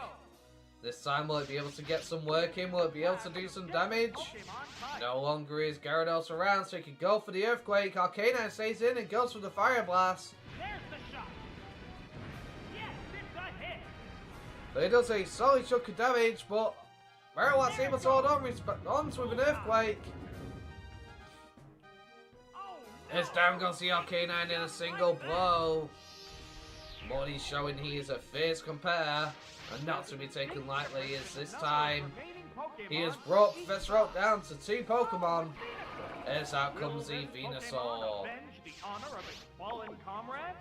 [SPEAKER 1] This time will it be able to get some work in? Will it be able to do some damage?
[SPEAKER 2] Pokemon type.
[SPEAKER 1] No longer is Gyarados around, so he can go for the Earthquake. Arcanine stays in and goes for the Fire Blast.
[SPEAKER 2] There's the shot. Yes, it's a hit.
[SPEAKER 1] But it does a solid chunk of damage, but Marowak's able to hold on with an Earthquake.
[SPEAKER 2] Oh,
[SPEAKER 1] As down goes the Arcanine in a single blow. Morty's showing he is a fierce competitor and not to be taken lightly, as this time he has brought Professor Oak down to 2 Pokemon. As out comes the Venusaur.
[SPEAKER 2] Avenge the honor of its fallen comrade?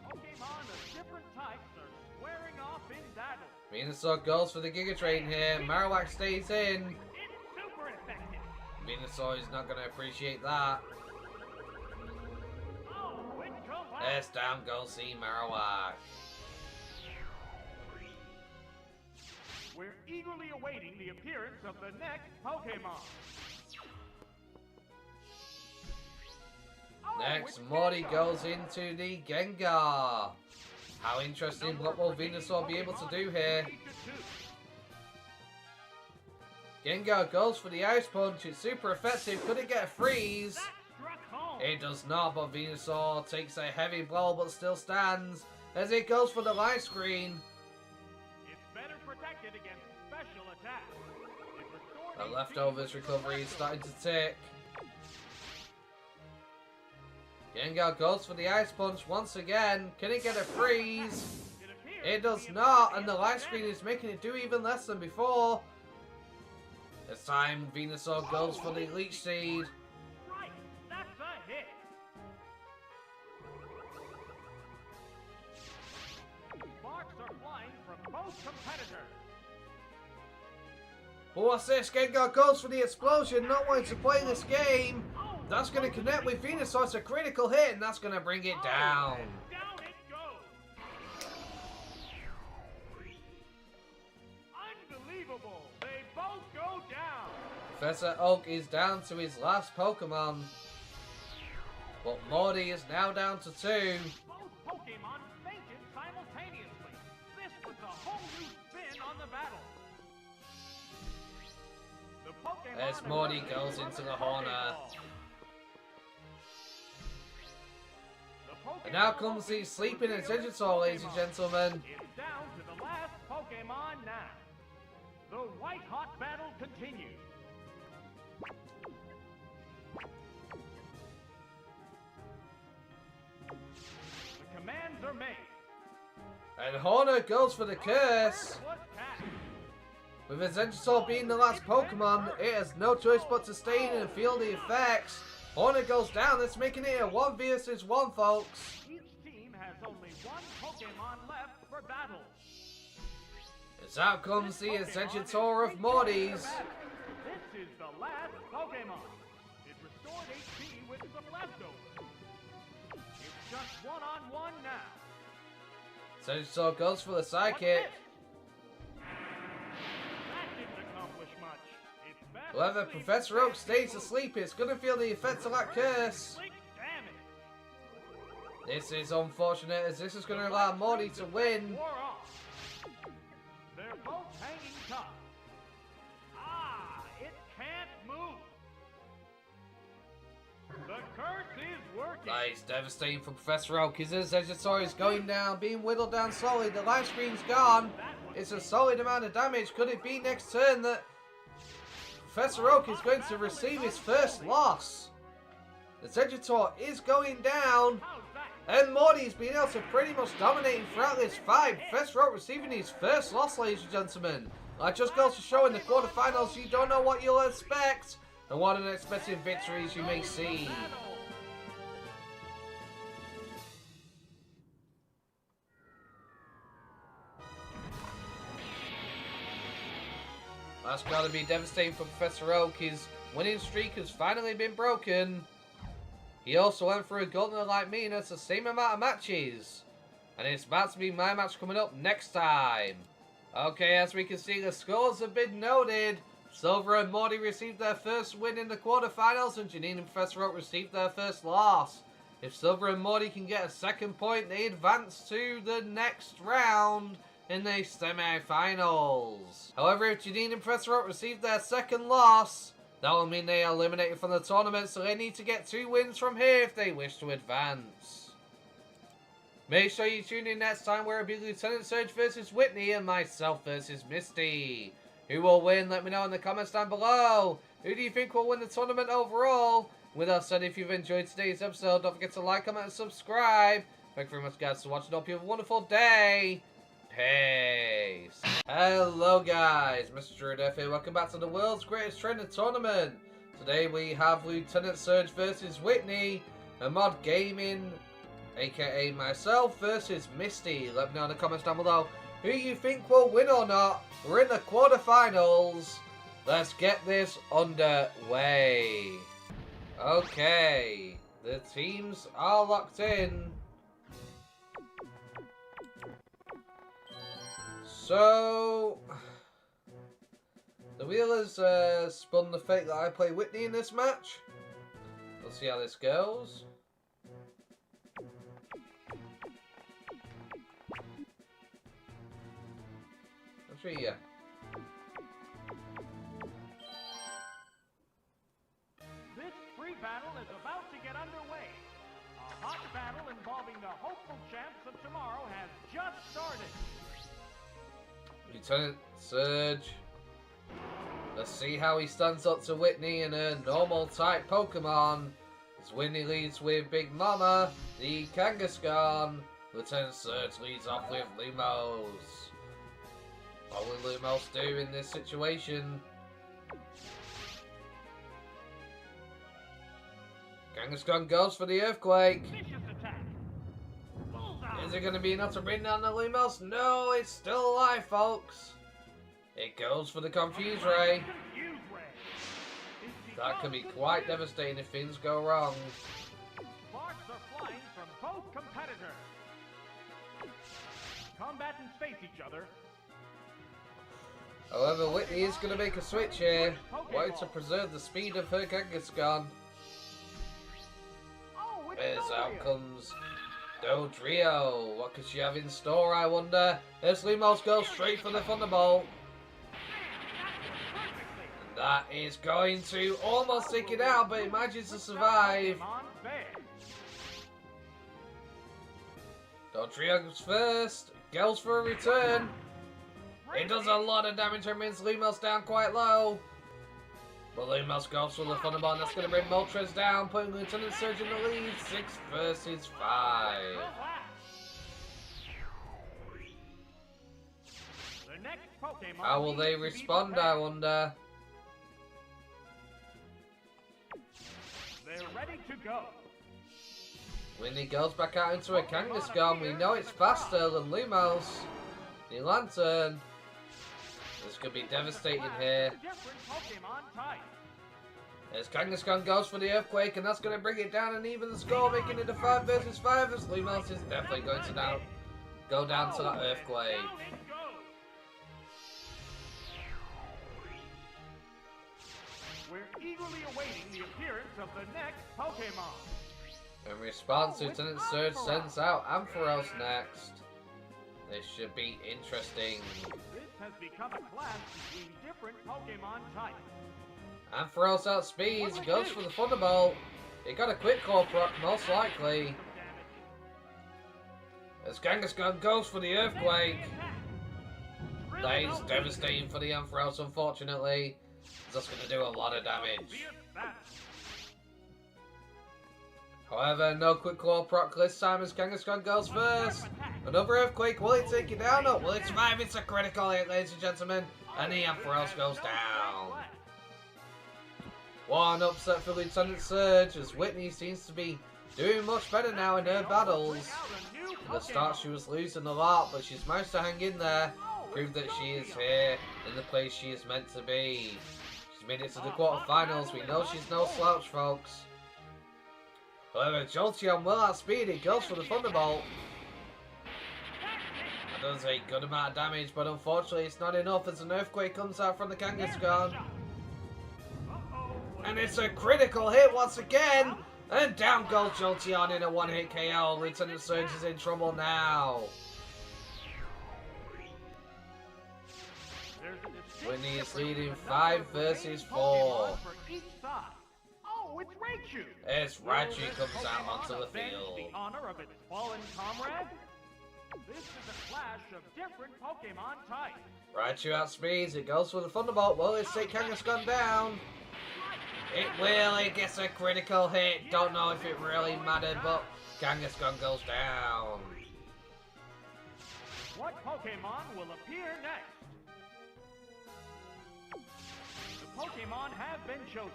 [SPEAKER 2] Pokemon of different types are squaring off in battle.
[SPEAKER 1] Venusaur goes for the Giga Drain here. Marowak stays in.
[SPEAKER 2] It's super effective.
[SPEAKER 1] Venusaur is not going to appreciate that.
[SPEAKER 2] Oh, it collapsed.
[SPEAKER 1] As down goes the Marowak.
[SPEAKER 2] We're eagerly awaiting the appearance of the next Pokemon. Oh,
[SPEAKER 1] Next,
[SPEAKER 2] it's
[SPEAKER 1] Morty
[SPEAKER 2] Gengar.
[SPEAKER 1] goes into the Gengar. How interesting, what will Venusaur be able to do here? Gengar goes for the Ice Punch, it's super effective, could it get a freeze?
[SPEAKER 2] That struck home.
[SPEAKER 1] It does not, but Venusaur takes a heavy blow but still stands as it goes for the Light Screen.
[SPEAKER 2] It's better protected against special attacks. It restored
[SPEAKER 1] The
[SPEAKER 2] HP
[SPEAKER 1] leftovers
[SPEAKER 2] with
[SPEAKER 1] recovery is
[SPEAKER 2] Leftovers.
[SPEAKER 1] starting to tick. Gengar goes for the Ice Punch once again. Can it get a freeze?
[SPEAKER 2] It appears
[SPEAKER 1] It
[SPEAKER 2] to
[SPEAKER 1] does
[SPEAKER 2] be
[SPEAKER 1] not,
[SPEAKER 2] a
[SPEAKER 1] and the Light Screen is making it do even less than before. This time, Venusaur goes for the Leech Seed.
[SPEAKER 2] Right, that's a hit. Sparks are flying from both competitors.
[SPEAKER 1] But what's this? Gengar goes for the explosion, not wanting to play this game.
[SPEAKER 2] Oh,
[SPEAKER 1] That's going to connect with Venusaur. It's a critical hit, and that's going to bring it down.
[SPEAKER 2] and down it goes. Unbelievable. They both go down.
[SPEAKER 1] Professor Oak is down to his last Pokemon. But Morty is now down to 2.
[SPEAKER 2] Both Pokemon fainted simultaneously. This was a whole new spin on the battle. The Pokemon
[SPEAKER 1] As Morty
[SPEAKER 2] emerged
[SPEAKER 1] goes
[SPEAKER 2] from
[SPEAKER 1] into
[SPEAKER 2] the
[SPEAKER 1] the corner.
[SPEAKER 2] Pokeball. The
[SPEAKER 1] And now
[SPEAKER 2] Pokeball
[SPEAKER 1] comes the
[SPEAKER 2] opens
[SPEAKER 1] sleeping
[SPEAKER 2] to reveal its
[SPEAKER 1] Executor, ladies and
[SPEAKER 2] Pokemon.
[SPEAKER 1] gentlemen.
[SPEAKER 2] It's down to the last Pokemon now. The white-hot battle continues. The are made.
[SPEAKER 1] And Horner goes for the curse.
[SPEAKER 2] Was cast.
[SPEAKER 1] With Exeggutor being the last Pokemon, it has no choice but to stay in and feel the effects. Horner goes down, it's making it a 1 versus 1, folks.
[SPEAKER 2] Each team has only one Pokemon left for battle.
[SPEAKER 1] As out comes the Exeggutor of Morty's.
[SPEAKER 2] This is the last Pokemon. It restored HP with some leftovers. It's just one-on-one now.
[SPEAKER 1] Exeggutor goes for the
[SPEAKER 2] What's
[SPEAKER 1] Psychic.
[SPEAKER 2] this? That didn't accomplish much. It's best
[SPEAKER 1] However,
[SPEAKER 2] to leave
[SPEAKER 1] Professor
[SPEAKER 2] the
[SPEAKER 1] Oak stays asleep, it's gonna feel the effects of that curse.
[SPEAKER 2] Complete damage.
[SPEAKER 1] This is unfortunate as this is gonna allow Morty to win.
[SPEAKER 2] Wore off. They're both hanging tough. Ah, it can't move. The curse is working.
[SPEAKER 1] That is devastating for Professor Oak. His Exeggutor is going down, being whittled down slowly. The life screen's gone. It's a solid amount of damage. Could it be next turn that Professor Oak is going to receive his first loss? The Exeggutor is going down.
[SPEAKER 2] How's that?
[SPEAKER 1] And Morty's been able to pretty much dominate throughout this fight. Professor Oak receiving his first loss, ladies and gentlemen. That just goes to show in the quarterfinals you don't know what you'll expect. And what unexpected victories you may see. That's got to be devastating for Professor Oak. His winning streak has finally been broken. He also went through a golden like me, and it's the same amount of matches. And it's about to be my match coming up next time. Okay, as we can see, the scores have been noted. Silver and Morty received their first win in the quarterfinals, and Janine and Professor Oak received their first loss. If Silver and Morty can get a second point, they advance to the next round in the semi-finals. However, if Janine and Professor Oak receive their second loss, that will mean they are eliminated from the tournament, so they need to get 2 wins from here if they wish to advance. Make sure you tune in next time where it'll be Lieutenant Surge versus Whitney and myself versus Misty. Who will win? Let me know in the comments down below. Who do you think will win the tournament overall? With that said, if you've enjoyed today's episode, don't forget to like, comment, and subscribe. Thank you very much, guys, for watching. Hope you have a wonderful day. Peace. Hello, guys. Mr. Druid F here. Welcome back to the world's greatest trainer tournament. Today we have Lieutenant Surge versus Whitney, and Mod Gaming, aka myself, versus Misty. Let me know in the comments down below who you think will win or not. We're in the quarterfinals. Let's get this underway. Okay, the teams are locked in. So, the wheel has spun the fate that I play Whitney in this match. We'll see how this goes. Let's see ya.
[SPEAKER 2] This free battle is about to get underway. A hot battle involving the hopeful champs of tomorrow has just started.
[SPEAKER 1] Lieutenant Surge. Let's see how he stands up to Whitney in a normal type Pokemon. As Whitney leads with Big Mama, the Kangaskhan. Lieutenant Surge leads off with Lumos. What will Lumos do in this situation? Kangaskhan goes for the Earthquake.
[SPEAKER 2] Vicious attack. Bullseye.
[SPEAKER 1] Is it going to be enough to bring down the Lumos? No, it's still alive, folks. It goes for the Confuse Ray.
[SPEAKER 2] Confuse Ray.
[SPEAKER 1] That can be quite devastating if things go wrong.
[SPEAKER 2] Sparks are flying from both competitors. Combatants face each other.
[SPEAKER 1] However, Whitney is going to make a switch here, wanting to preserve the speed of her Kangaskhan.
[SPEAKER 2] Oh, it's
[SPEAKER 1] As
[SPEAKER 2] Dodrio.
[SPEAKER 1] out comes Dodrio. What could she have in store, I wonder? As Lumos goes straight for the Thunderbolt. And that is going to almost take it out, but it manages to survive. Dodrio goes first, goes for a return. It does a lot of damage and brings Lumos down quite low. But Lumos goes for the Thunderbolt, and that's going to bring Moltres down, putting Lieutenant Surge in the lead, 6 versus 5.
[SPEAKER 2] Pokemon
[SPEAKER 1] How will they
[SPEAKER 2] needs to be
[SPEAKER 1] respond, I
[SPEAKER 2] prepared.
[SPEAKER 1] wonder?
[SPEAKER 2] They're ready to go.
[SPEAKER 1] When he goes back out into a Kangaskhan, we know it's faster than Lumos. The Lantern. This could be devastating here.
[SPEAKER 2] Different Pokemon type.
[SPEAKER 1] As Kangaskhan goes for the Earthquake, and that's going to bring it down and even the score, making it a 5 versus 5, as Lumos is definitely going to go down to that Earthquake.
[SPEAKER 2] Down it goes. We're eagerly awaiting the appearance of the next Pokemon.
[SPEAKER 1] In response, Lieutenant Surge sends out Ampharos next. This should be interesting.
[SPEAKER 2] This has become a clash between different Pokemon types.
[SPEAKER 1] Ampharos outspeeds, goes for the Thunderbolt. It got a quick claw proc, most likely. As Kangaskhan goes for the Earthquake. That is devastating for the Ampharos, unfortunately. That's going to do a lot of damage. However, no quick claw proc this time as Kangaskhan goes first. Another Earthquake, will it take it down? Or will it survive? It's a critical hit, ladies and gentlemen. And the Ampharos goes down. One upset for Lieutenant Surge, as Whitney seems to be doing much better now in her battles. At the start she was losing a lot, but she's managed to hang in there. Prove that she is here, in the place she is meant to be. She's made it to the quarterfinals, we know she's no slouch, folks. However, Jolteon will outspeed it, goes for the Thunderbolt. That does a good amount of damage, but unfortunately it's not enough as an Earthquake comes out from the Kangaskhan. And it's a critical hit once again! And down goes Jolteon in a one-hit KO. Lieutenant Surge is in trouble now. Whitney is leading 5 versus 4.
[SPEAKER 2] Oh, it's Raichu!
[SPEAKER 1] As Raichu comes out onto the field.
[SPEAKER 2] The honor of its fallen comrade? This is a clash of different Pokemon types.
[SPEAKER 1] Raichu outspeeds, it goes for the Thunderbolt. Will it take Kangaskhan down? It will, it gets a critical hit. Don't know if it really mattered, but Kangaskhan goes down.
[SPEAKER 2] What Pokemon will appear next? The Pokemon have been chosen.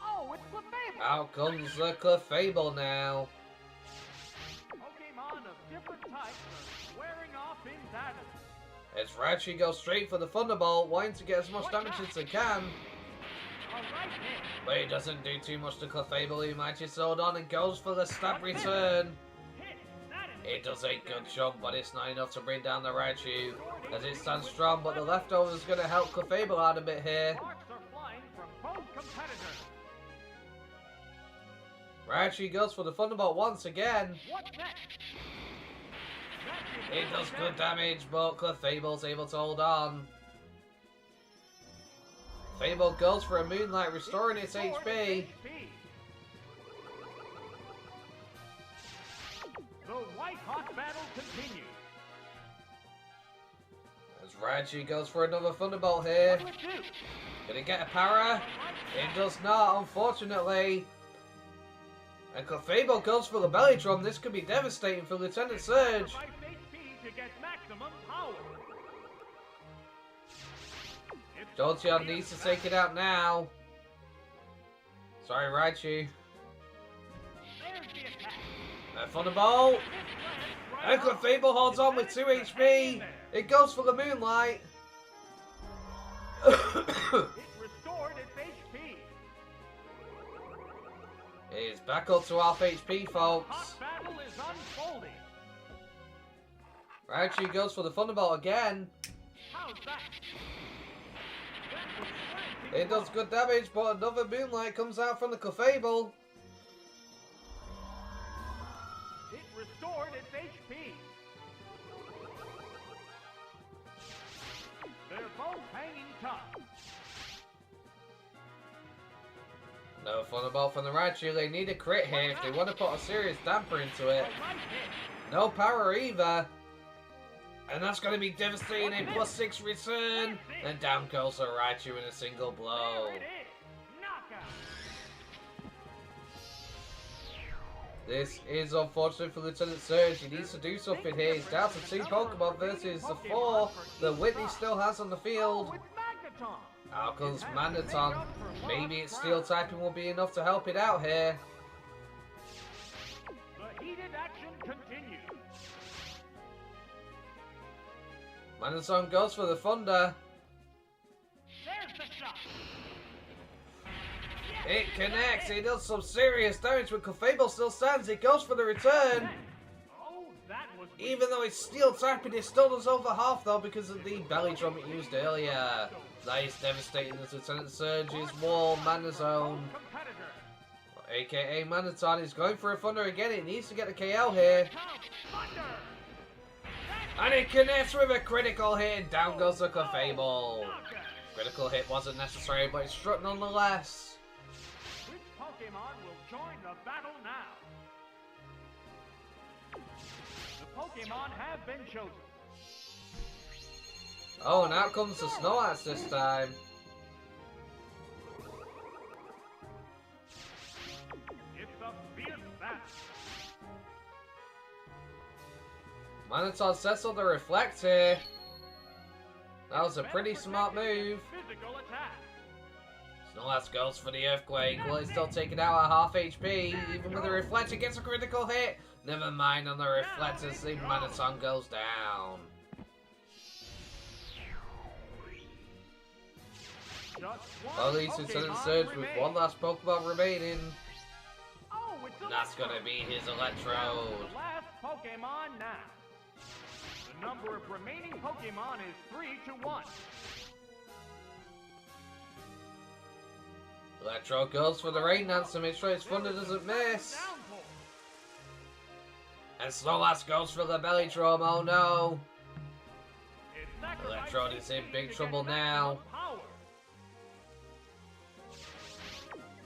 [SPEAKER 2] Oh, it's Clefable!
[SPEAKER 1] Out comes the Clefable now.
[SPEAKER 2] Pokemon of different types are squaring off in battle.
[SPEAKER 1] As Raichu goes straight for the Thunderbolt, wanting to get as much damage as it can.
[SPEAKER 2] Right hit.
[SPEAKER 1] But it doesn't do too much to Clefable, who manages to hold on and goes for the stab return. It does a good job, but it's not enough to bring down the Raichu, as it stands strong, but the leftover is going to help Clefable out a bit here.
[SPEAKER 2] Sparks are flying from both competitors.
[SPEAKER 1] Raichu goes for the Thunderbolt once again.
[SPEAKER 2] What's next?
[SPEAKER 1] It does good damage, but Clefable's able to hold on. Fable goes for a Moonlight, restoring its HP.
[SPEAKER 2] The white-hot battle continues.
[SPEAKER 1] As Raichu goes for another Thunderbolt here.
[SPEAKER 2] What will it do?
[SPEAKER 1] Can it get a para? It does not, unfortunately. And Clefable goes for the Belly Drum. This could be devastating for Lieutenant Surge.
[SPEAKER 2] Sacrifice HP to get maximum power.
[SPEAKER 1] Jolteon needs to take it out now. Sorry, Raichu.
[SPEAKER 2] There's the attack.
[SPEAKER 1] Thunderbolt. And Clefable holds on with 2 HP. It goes for the Moonlight.
[SPEAKER 2] It restored its HP.
[SPEAKER 1] It is back up to half HP, folks.
[SPEAKER 2] Hot battle is unfolding.
[SPEAKER 1] Raichu goes for the Thunderbolt again.
[SPEAKER 2] How's that?
[SPEAKER 1] It does good damage, but another Moonlight comes out from the Clefable.
[SPEAKER 2] It restored its HP. They're both hanging tough.
[SPEAKER 1] No Thunderbolt from the Raichu. They need a crit here if they want to put a serious damper into it.
[SPEAKER 2] A right hit.
[SPEAKER 1] No power either. And that's going to be devastating. A +6 return. And down goes the Raichu in a single blow.
[SPEAKER 2] There it is. Knockout.
[SPEAKER 1] This is unfortunate for Lieutenant Surge. He needs to do something here. He's down to 2 Pokemon versus the 4 that Whitney still has on the field. Out comes Magneton. Maybe its Steel typing will be enough to help it out here.
[SPEAKER 2] The heated action continues.
[SPEAKER 1] Magneton goes for the Thunder.
[SPEAKER 2] There's the shot.
[SPEAKER 1] It connects. It does some serious damage, but Clefable still stands. It goes for the return.
[SPEAKER 2] Oh, that was
[SPEAKER 1] Even though it's Steel typing, it still does over half though because of the belly drum it used earlier. Nice, devastating as Lieutenant Surge's wall, Mana Zone.
[SPEAKER 2] competitor.
[SPEAKER 1] AKA Magneton is going for a Thunder again. It needs to get the KO here.
[SPEAKER 2] Thunder.
[SPEAKER 1] And it connects with a critical hit and down goes the Clefable.
[SPEAKER 2] Knockout.
[SPEAKER 1] Critical hit wasn't necessary, but it struck nonetheless.
[SPEAKER 2] Which Pokemon will join the battle now? The Pokemon have been chosen.
[SPEAKER 1] Oh, and out comes the Snorlax this time.
[SPEAKER 2] It's a fierce battle.
[SPEAKER 1] Magneton sets on the Reflect here. That was a pretty smart move.
[SPEAKER 2] Physical attack.
[SPEAKER 1] Snorlax goes for the Earthquake. Well, it's still taken out at half HP. Even with the Reflect, it gets a critical hit. Never mind on the Reflect as the Magneton goes down.
[SPEAKER 2] Just one
[SPEAKER 1] Well, at least Lieutenant
[SPEAKER 2] Pokemon
[SPEAKER 1] Surge with
[SPEAKER 2] remains.
[SPEAKER 1] one last Pokemon remaining.
[SPEAKER 2] Oh, it's
[SPEAKER 1] And that's gonna be his Electrode.
[SPEAKER 2] The last Pokemon now. The number of remaining Pokemon is 3 to 1.
[SPEAKER 1] Electrode goes for the Rain Dance to make sure his Thunder doesn't miss.
[SPEAKER 2] Downpour.
[SPEAKER 1] And Snorlax goes for the Belly Drum. Oh no.
[SPEAKER 2] It sacrifices
[SPEAKER 1] Electrode is in big
[SPEAKER 2] to
[SPEAKER 1] trouble
[SPEAKER 2] get
[SPEAKER 1] now.
[SPEAKER 2] maximum power.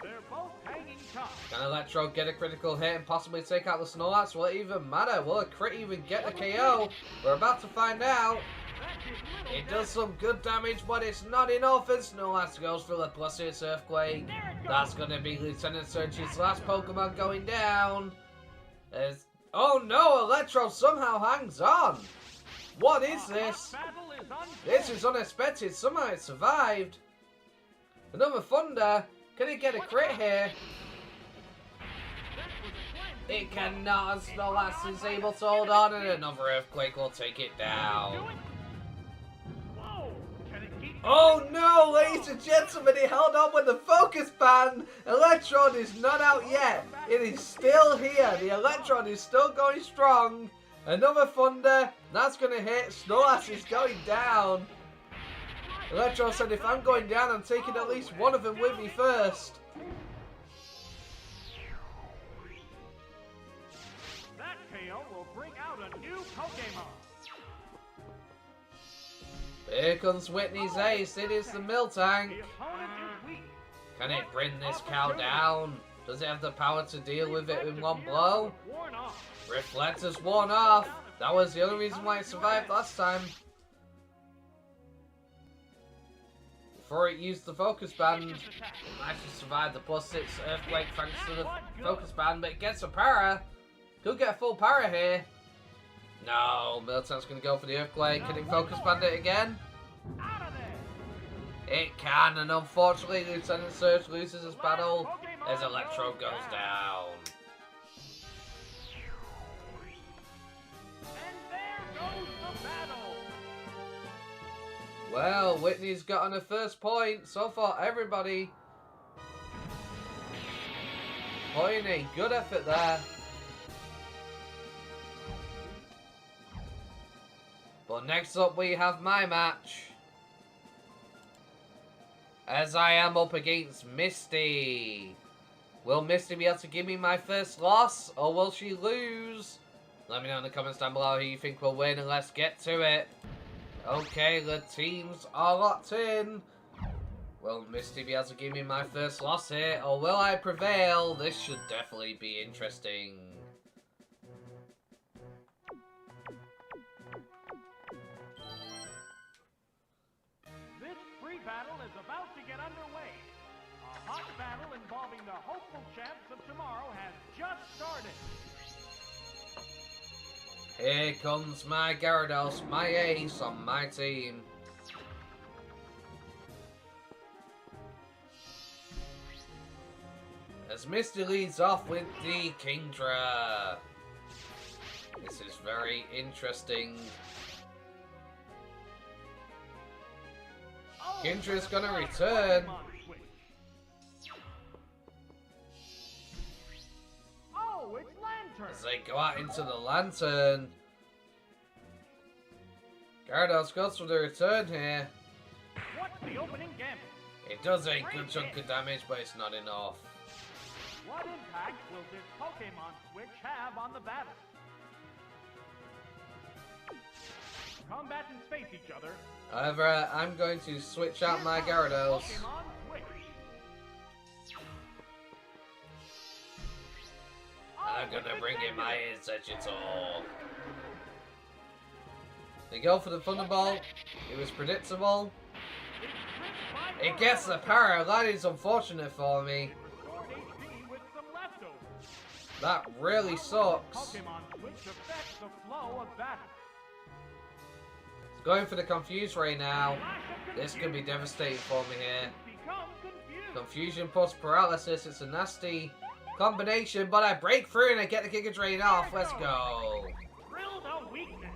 [SPEAKER 2] They're both hanging tough.
[SPEAKER 1] Can Electrode get a critical hit and possibly take out the Snorlax? Will it even matter? Will a crit even get the KO? We're about to find out.
[SPEAKER 2] That did little
[SPEAKER 1] It does some good damage, but it's not enough. And Snorlax goes for the plus hits Earthquake.
[SPEAKER 2] There it goes.
[SPEAKER 1] That's going to be Lieutenant Surge's last Pokemon going down. Oh no, Electrode somehow hangs on. What is this?
[SPEAKER 2] Battle is unfair.
[SPEAKER 1] This is unexpected. Somehow it survived. Another Thunder. Can it get a crit here? It cannot, and Snorlax is able to hold on, and another Earthquake will take it down.
[SPEAKER 2] Whoa! Can it keep
[SPEAKER 1] Oh no, ladies and gentlemen, he held on with the Focus Band. Electrode is not out yet. It is still here. The Electrode is still going strong. Another Thunder. That's going to hit. Snorlax is going down. Electrode said, if I'm going down, I'm taking at least one of them with me first.
[SPEAKER 2] That KO will bring out a new Pokemon.
[SPEAKER 1] Here comes Whitney's ace. It is the Miltank.
[SPEAKER 2] The opponent is weak.
[SPEAKER 1] Can it bring this cow down? Does it have the power to deal with it in one blow?
[SPEAKER 2] Worn off.
[SPEAKER 1] Reflector's worn off. That was the only reason why it survived last time. Before it used the Focus Band, it actually survived the plus 6 Earthquake thanks to the Focus Band, but it gets a para. Could get a full para here. No, Miltank's going to go for the Earthquake. Can it Focus Band it again?
[SPEAKER 2] Out of there.
[SPEAKER 1] It can, and unfortunately Lieutenant Surge loses his battle as Electrode goes down.
[SPEAKER 2] And there goes the battle.
[SPEAKER 1] Well, Whitney's gotten a first point. So far, everybody putting a good effort there. But next up, we have my match. As I am up against Misty. Will Misty be able to give me my first loss, or will she lose? Let me know in the comments down below who you think will win, and let's get to it. Okay, the teams are locked in. Will Misty be able to give me my first loss here, or will I prevail? This should definitely be interesting.
[SPEAKER 2] This free battle is about to get underway. A hot battle involving the hopeful champs of tomorrow has just started.
[SPEAKER 1] Here comes my Gyarados, my ace on my team. As Misty leads off with the Kingdra. This is very interesting.
[SPEAKER 2] Oh,
[SPEAKER 1] Kindra's gonna return.
[SPEAKER 2] Oh, it's Lantern.
[SPEAKER 1] As they go out into the Lantern. Gyarados goes for the return here.
[SPEAKER 2] What's the opening gambit?
[SPEAKER 1] It does a good chunk of damage, but it's not enough.
[SPEAKER 2] What impact will this Pokemon switch have on the battle? Combatants face each other.
[SPEAKER 1] However, I'm going to switch out my Gyarados.
[SPEAKER 2] Pokemon switch.
[SPEAKER 1] I'm gonna bring in my Exeggutor. They go for the Thunderbolt. It was predictable. It gets the power. That is unfortunate for me. That really sucks.
[SPEAKER 2] Pokemon switch affects the flow of battle.
[SPEAKER 1] It's going for the Confuse Ray now. This could be devastating for me here.
[SPEAKER 2] Become confused.
[SPEAKER 1] Confusion plus Paralysis. It's a nasty combination, but I break through and I get the Giga Drain off. Let's go.
[SPEAKER 2] Drill the weakness.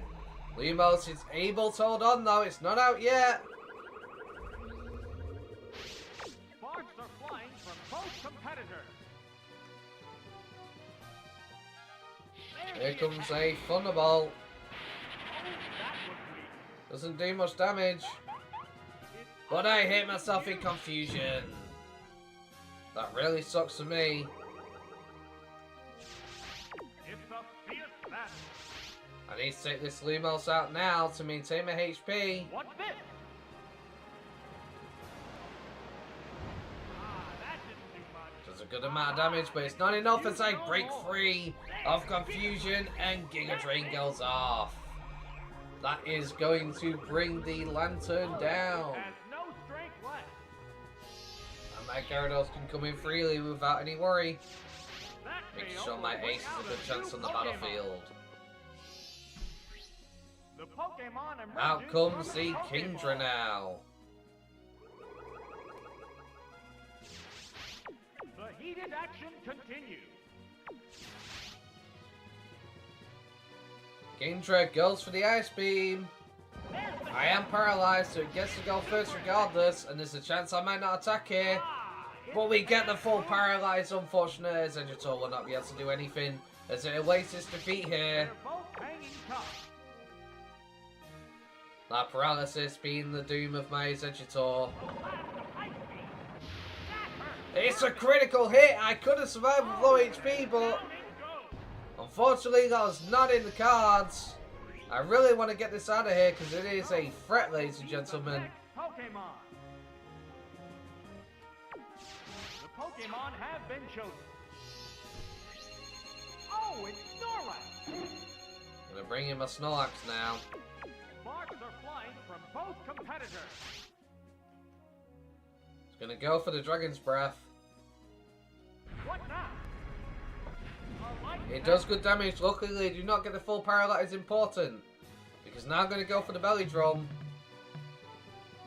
[SPEAKER 1] Lumos is able to hold on though. It's not out yet.
[SPEAKER 2] Sparks are flying from both competitors.
[SPEAKER 1] Here comes a Thunderbolt.
[SPEAKER 2] That was weak.
[SPEAKER 1] Doesn't do much damage. But I hit myself in confusion. That really sucks for me.
[SPEAKER 2] It's a fierce battle.
[SPEAKER 1] I need to take this Lumos out now to maintain my HP.
[SPEAKER 2] What's this? That didn't do much.
[SPEAKER 1] Does a good amount of damage, but it's not enough as I break free of confusion and Giga Drain goes off. That is going to bring the Lantern down.
[SPEAKER 2] Has no strength left.
[SPEAKER 1] And my Gyarados can come in freely without any worry.
[SPEAKER 2] That
[SPEAKER 1] Making
[SPEAKER 2] fail
[SPEAKER 1] sure my
[SPEAKER 2] will bring
[SPEAKER 1] ace
[SPEAKER 2] out
[SPEAKER 1] has a good
[SPEAKER 2] a
[SPEAKER 1] chance
[SPEAKER 2] new
[SPEAKER 1] on the
[SPEAKER 2] Pokemon.
[SPEAKER 1] battlefield.
[SPEAKER 2] The Pokemon emerges
[SPEAKER 1] Out comes
[SPEAKER 2] from
[SPEAKER 1] the
[SPEAKER 2] Pokeball.
[SPEAKER 1] Kingdra now.
[SPEAKER 2] The heated action continues.
[SPEAKER 1] Kingdra goes for the Ice Beam.
[SPEAKER 2] There's the
[SPEAKER 1] I am paralyzed, so it gets to go first regardless, and there's a chance I might not attack here. But we get the full paralyze, unfortunately, as Exeggutor will not be able to do anything as it awaits its defeat here.
[SPEAKER 2] They're both hanging tough.
[SPEAKER 1] That paralysis being the doom of my Exeggutor. It's a critical hit! I could have survived with low HP, but unfortunately that was not in the cards. I really want to get this out of here because it is a threat, ladies and gentlemen.
[SPEAKER 2] Pokemon. The Pokemon have been chosen. Oh, it's Snorlax.
[SPEAKER 1] I'm going to bring in my Snorlax now.
[SPEAKER 2] Sparks are flying from both competitors.
[SPEAKER 1] It's going to go for the Dragon's Breath.
[SPEAKER 2] What now? A light
[SPEAKER 1] It does good damage. Luckily, they do not get the full power. That is important. Because now I'm going to go for the Belly Drum.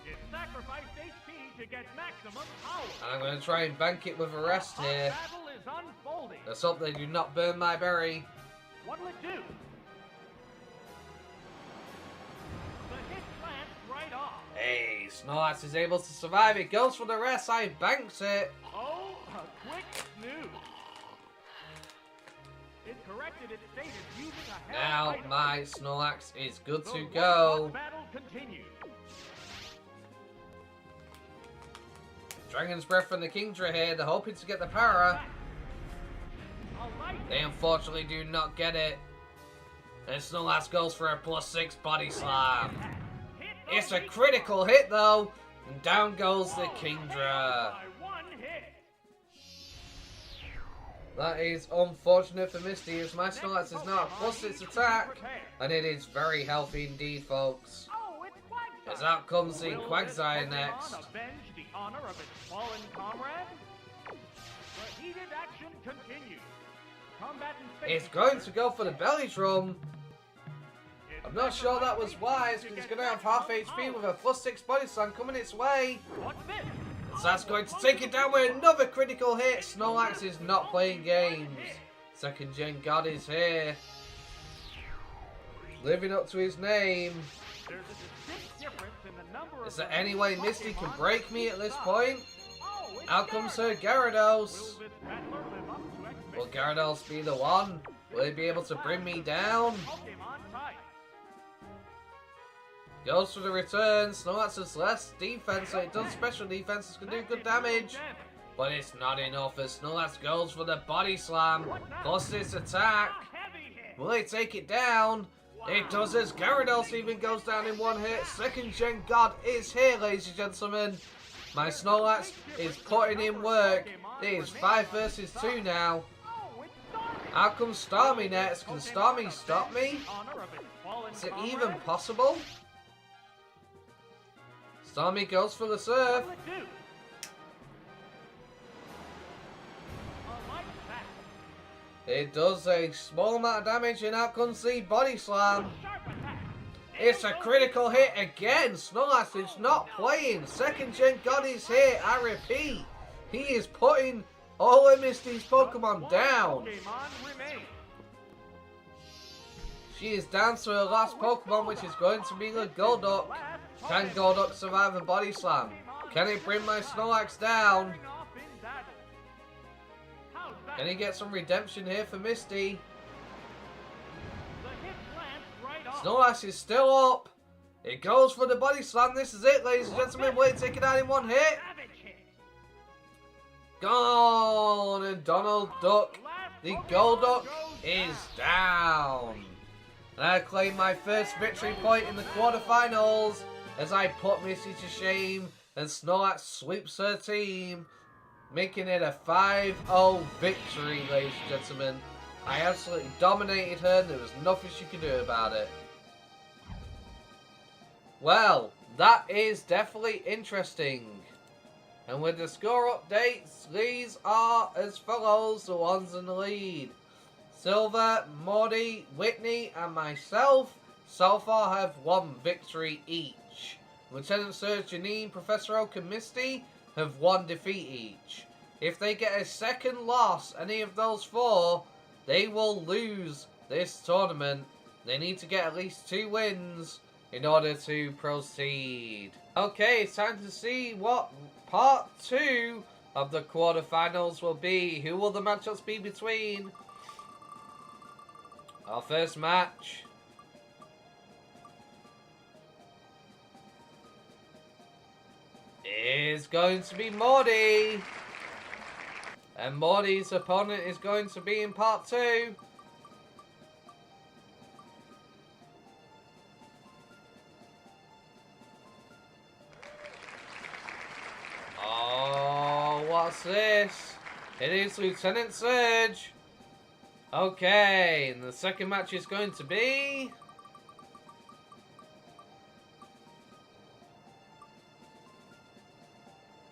[SPEAKER 2] It sacrificed HP to get maximum power.
[SPEAKER 1] And I'm going to try and bank it with a rest here.
[SPEAKER 2] Battle is unfolding.
[SPEAKER 1] Let's hope they do not burn my berry.
[SPEAKER 2] What'll it do? The hit lands right off.
[SPEAKER 1] Hey, Snorlax is able to survive. It goes for the rest. I banks it.
[SPEAKER 2] Oh, a quick snooze. It corrected its status using a
[SPEAKER 1] Now
[SPEAKER 2] item.
[SPEAKER 1] my Snorlax is good
[SPEAKER 2] The
[SPEAKER 1] to
[SPEAKER 2] one-shot
[SPEAKER 1] go.
[SPEAKER 2] battle continues.
[SPEAKER 1] Dragon's Breath from the Kingdra here. They're hoping to get the power.
[SPEAKER 2] A light
[SPEAKER 1] They unfortunately do not get it. And Snorlax goes for a +6 body slam.
[SPEAKER 2] hit the
[SPEAKER 1] It's a
[SPEAKER 2] weak
[SPEAKER 1] critical hit though. And down goes the
[SPEAKER 2] spot.
[SPEAKER 1] Kingdra.
[SPEAKER 2] By one hit.
[SPEAKER 1] That is unfortunate for Misty as my Snorlax is now plus its attack. And it is very healthy indeed, folks.
[SPEAKER 2] Oh, it's Quagsire.
[SPEAKER 1] As out comes the
[SPEAKER 2] Will this
[SPEAKER 1] Quagsire
[SPEAKER 2] Pokemon
[SPEAKER 1] next.
[SPEAKER 2] avenge the honor of its fallen comrade? The heated action continues. Combatant
[SPEAKER 1] It's going to go for the belly drum. I'm not sure that was wise, because it's going to have half HP with a +6 body slam coming its way.
[SPEAKER 2] What's this?
[SPEAKER 1] So that's going to take it down with another critical hit. Snorlax is not playing games. Second Gen God is here. Living up to his name.
[SPEAKER 2] There's a distinct difference in the number of
[SPEAKER 1] Is there any way Misty can
[SPEAKER 2] Pokemon
[SPEAKER 1] break me at this point?
[SPEAKER 2] Oh, it's
[SPEAKER 1] Out comes her
[SPEAKER 2] Gyarados.
[SPEAKER 1] Gyarados.
[SPEAKER 2] Will this battler live up to expectations?
[SPEAKER 1] Will Gyarados be the one? Will he be able to bring me down?
[SPEAKER 2] Pokemon type.
[SPEAKER 1] Goes for the return. Snorlax has less defense, so it does special defense. It's going to do good damage. But it's not enough as Snorlax goes for the body slam. Plus this attack.
[SPEAKER 2] A heavy hit.
[SPEAKER 1] Will it take it down? It does as Gyarados even goes down in one hit. Second Gen God is here, ladies and gentlemen. My Snorlax is putting in work. It is 5 versus 2 now.
[SPEAKER 2] Oh, it's Starmie.
[SPEAKER 1] Out comes Starmie next. Can Starmie stop me?
[SPEAKER 2] Honor of its fallen
[SPEAKER 1] Is it
[SPEAKER 2] comrade?
[SPEAKER 1] even possible? Starmie goes for the surf.
[SPEAKER 2] What'll it do? A light attack.
[SPEAKER 1] It does a small amount of damage and out comes the body slam.
[SPEAKER 2] Sharp attack.
[SPEAKER 1] It's a critical hit again. Snorlax is not playing. Second Gen God is here. I repeat, he is putting all of Misty's Pokemon down.
[SPEAKER 2] Pokemon remain.
[SPEAKER 1] She is down to her last Pokemon, which is going to be the Golduck. Can Golduck survive a body slam? Can it bring my Snorlax down?
[SPEAKER 2] Off in battle. How's that?
[SPEAKER 1] Can he get some redemption here for Misty?
[SPEAKER 2] The hit lands right off.
[SPEAKER 1] Snorlax is still up. It goes for the body slam. This is it, ladies and gentlemen. Wait, take it out in one hit.
[SPEAKER 2] Savage hit.
[SPEAKER 1] Gone. And Donald Duck,
[SPEAKER 2] Last
[SPEAKER 1] the
[SPEAKER 2] Pokemon
[SPEAKER 1] Golduck,
[SPEAKER 2] goes
[SPEAKER 1] is
[SPEAKER 2] down.
[SPEAKER 1] down. And I claim my first victory point in the quarterfinals as I put Misty to shame and Snorlax sweeps her team, making it a 5-0 victory, ladies and gentlemen. I absolutely dominated her and there was nothing she could do about it. Well, that is definitely interesting. And with the score updates, these are as follows, the ones in the lead. Silver, Morty, Whitney, and myself so far have 1 victory each. Lieutenant Surge, Janine, Professor Oak, and Misty have 1 defeat each. If they get a second loss, any of those 4, they will lose this tournament. They need to get at least 2 wins in order to proceed. Okay, it's time to see what part 2 of the quarterfinals will be. Who will the matchups be between? Our first match is going to be Morty. And Morty's opponent is going to be in part 2. Oh, what's this? It is Lieutenant Surge. Okay, and the second match is going to be...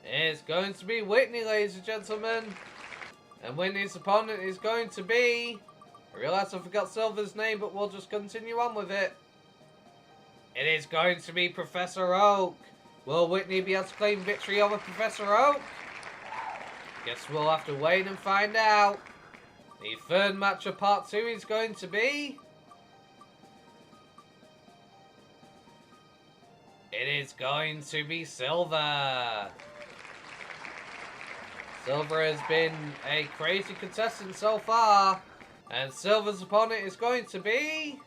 [SPEAKER 1] It's going to be Whitney, ladies and gentlemen. And Whitney's opponent is going to be... I realise I forgot Silver's name, but we'll just continue on with it. It is going to be Professor Oak. Will Whitney be able to claim victory over Professor Oak? Guess we'll have to wait and find out. The third match of part 2 is going to be... It is going to be Silver. Silver has been a crazy contestant so far. And Silver's opponent is going to be...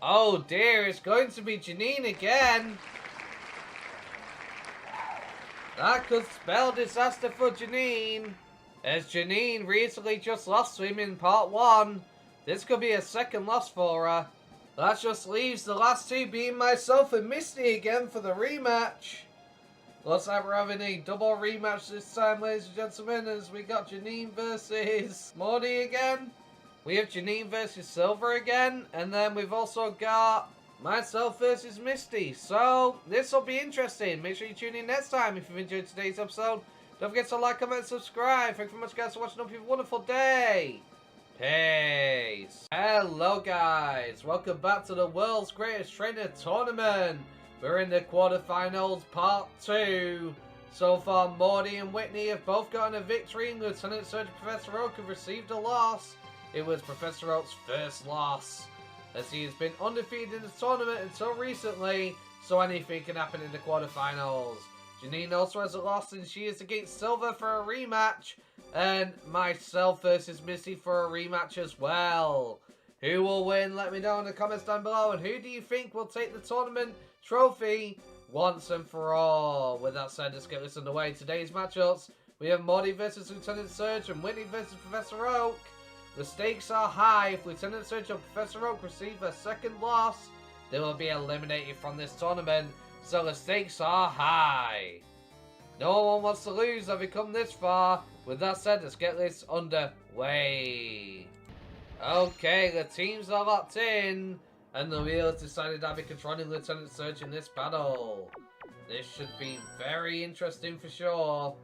[SPEAKER 1] Oh dear, it's going to be Janine again. That could spell disaster for Janine. As Janine recently just lost to him in part 1. This could be a second loss for her. That just leaves the last 2 being myself and Misty again for the rematch. Looks like we're having a double rematch this time, ladies and gentlemen, as we got Janine versus Morty again. We have Janine versus Silver again, and then we've also got myself versus Misty. So, this will be interesting. Make sure you tune in next time if you've enjoyed today's episode. Don't forget to like, comment, and subscribe. Thank you very much, guys, for watching. Hope you have a wonderful day. Peace. Hello, guys. Welcome back to the World's Greatest Trainer Tournament. We're in the quarterfinals, part 2. So far, Morty and Whitney have both gotten a victory, and Lieutenant Surgeon Professor Oak have received a loss. It was Professor Oak's first loss, as he has been undefeated in the tournament until recently, so anything can happen in the quarterfinals. Janine also has a loss, and she is against Silver for a rematch, and myself versus Missy for a rematch as well. Who will win? Let me know in the comments down below, and who do you think will take the tournament trophy once and for all? With that said, let's get this underway. Today's matchups, we have Morty versus Lieutenant Surge and Whitney versus Professor Oak. The stakes are high. If Lieutenant Surge or Professor Oak receive a second loss, they will be eliminated from this tournament, so the stakes are high. No one wants to lose, have we come this far? With that said, let's get this underway. Okay, the teams are locked in, and the wheel has decided I'll be controlling Lieutenant Surge in this battle. This should be very interesting for sure.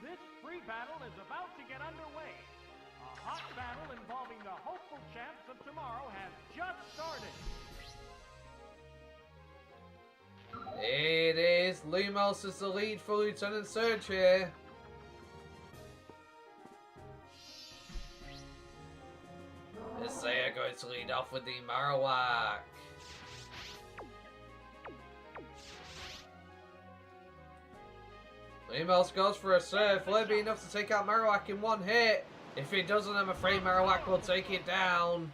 [SPEAKER 2] This free battle is about to get underway. A hot battle involving the hopeful champs of tomorrow has just started.
[SPEAKER 1] It is Lumos as the lead for Lieutenant Surge here. As they are going to lead off with the Marowak. Lumos goes for a surf. Will it be enough to take out Marowak in one hit? If it doesn't, I'm afraid Marowak will take it down.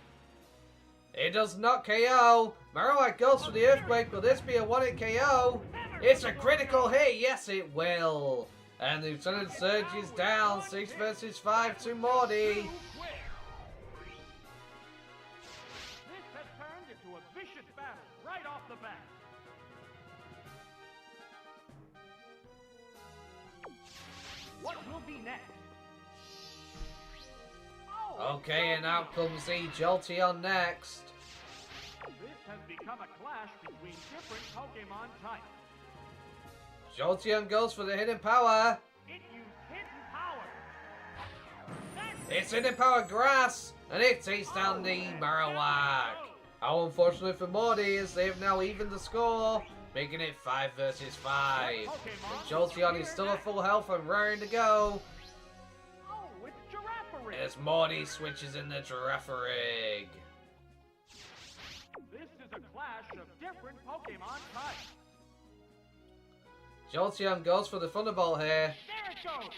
[SPEAKER 1] It does not KO. Marowak goes for the Earthquake. Will this be a 1-hit KO? It's a critical hit. Yes, it will. And Lieutenant Surge is down. 6 versus 5 to Morty.
[SPEAKER 2] This has turned into a vicious battle right off the bat. What will be next? Oh,
[SPEAKER 1] Okay, and out comes the Jolteon next.
[SPEAKER 2] this has become a clash between different Pokemon types.
[SPEAKER 1] Jolteon goes for the Hidden Power.
[SPEAKER 2] It used hidden power. That's
[SPEAKER 1] It's Hidden Power Grass, and it takes down the Marowak. How unfortunate for Morty, as they have now evened the score, making it 5 versus 5. And Jolteon is still at full health and raring to go,
[SPEAKER 2] Oh, it's Girafarig.
[SPEAKER 1] as Morty switches in the Girafarig.
[SPEAKER 2] This is a clash of different Pokemon types.
[SPEAKER 1] Jolteon goes for the Thunderbolt here.
[SPEAKER 2] There it goes.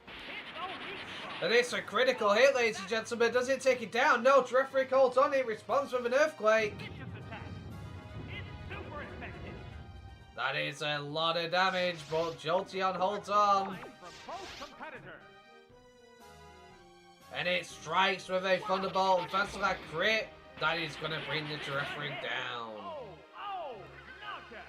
[SPEAKER 2] Hit no heat from.
[SPEAKER 1] And it's a critical hit, ladies and gentlemen. Does it take it down? No, Girafarig holds on. It responds with an Earthquake.
[SPEAKER 2] Vicious attack. It's super effective.
[SPEAKER 1] That is a lot of damage, but Jolteon holds on.
[SPEAKER 2] Line from both competitors.
[SPEAKER 1] And it strikes with a Thunderbolt, and thanks to that crit, that is going to bring the Girafarig down.
[SPEAKER 2] Oh, knockout.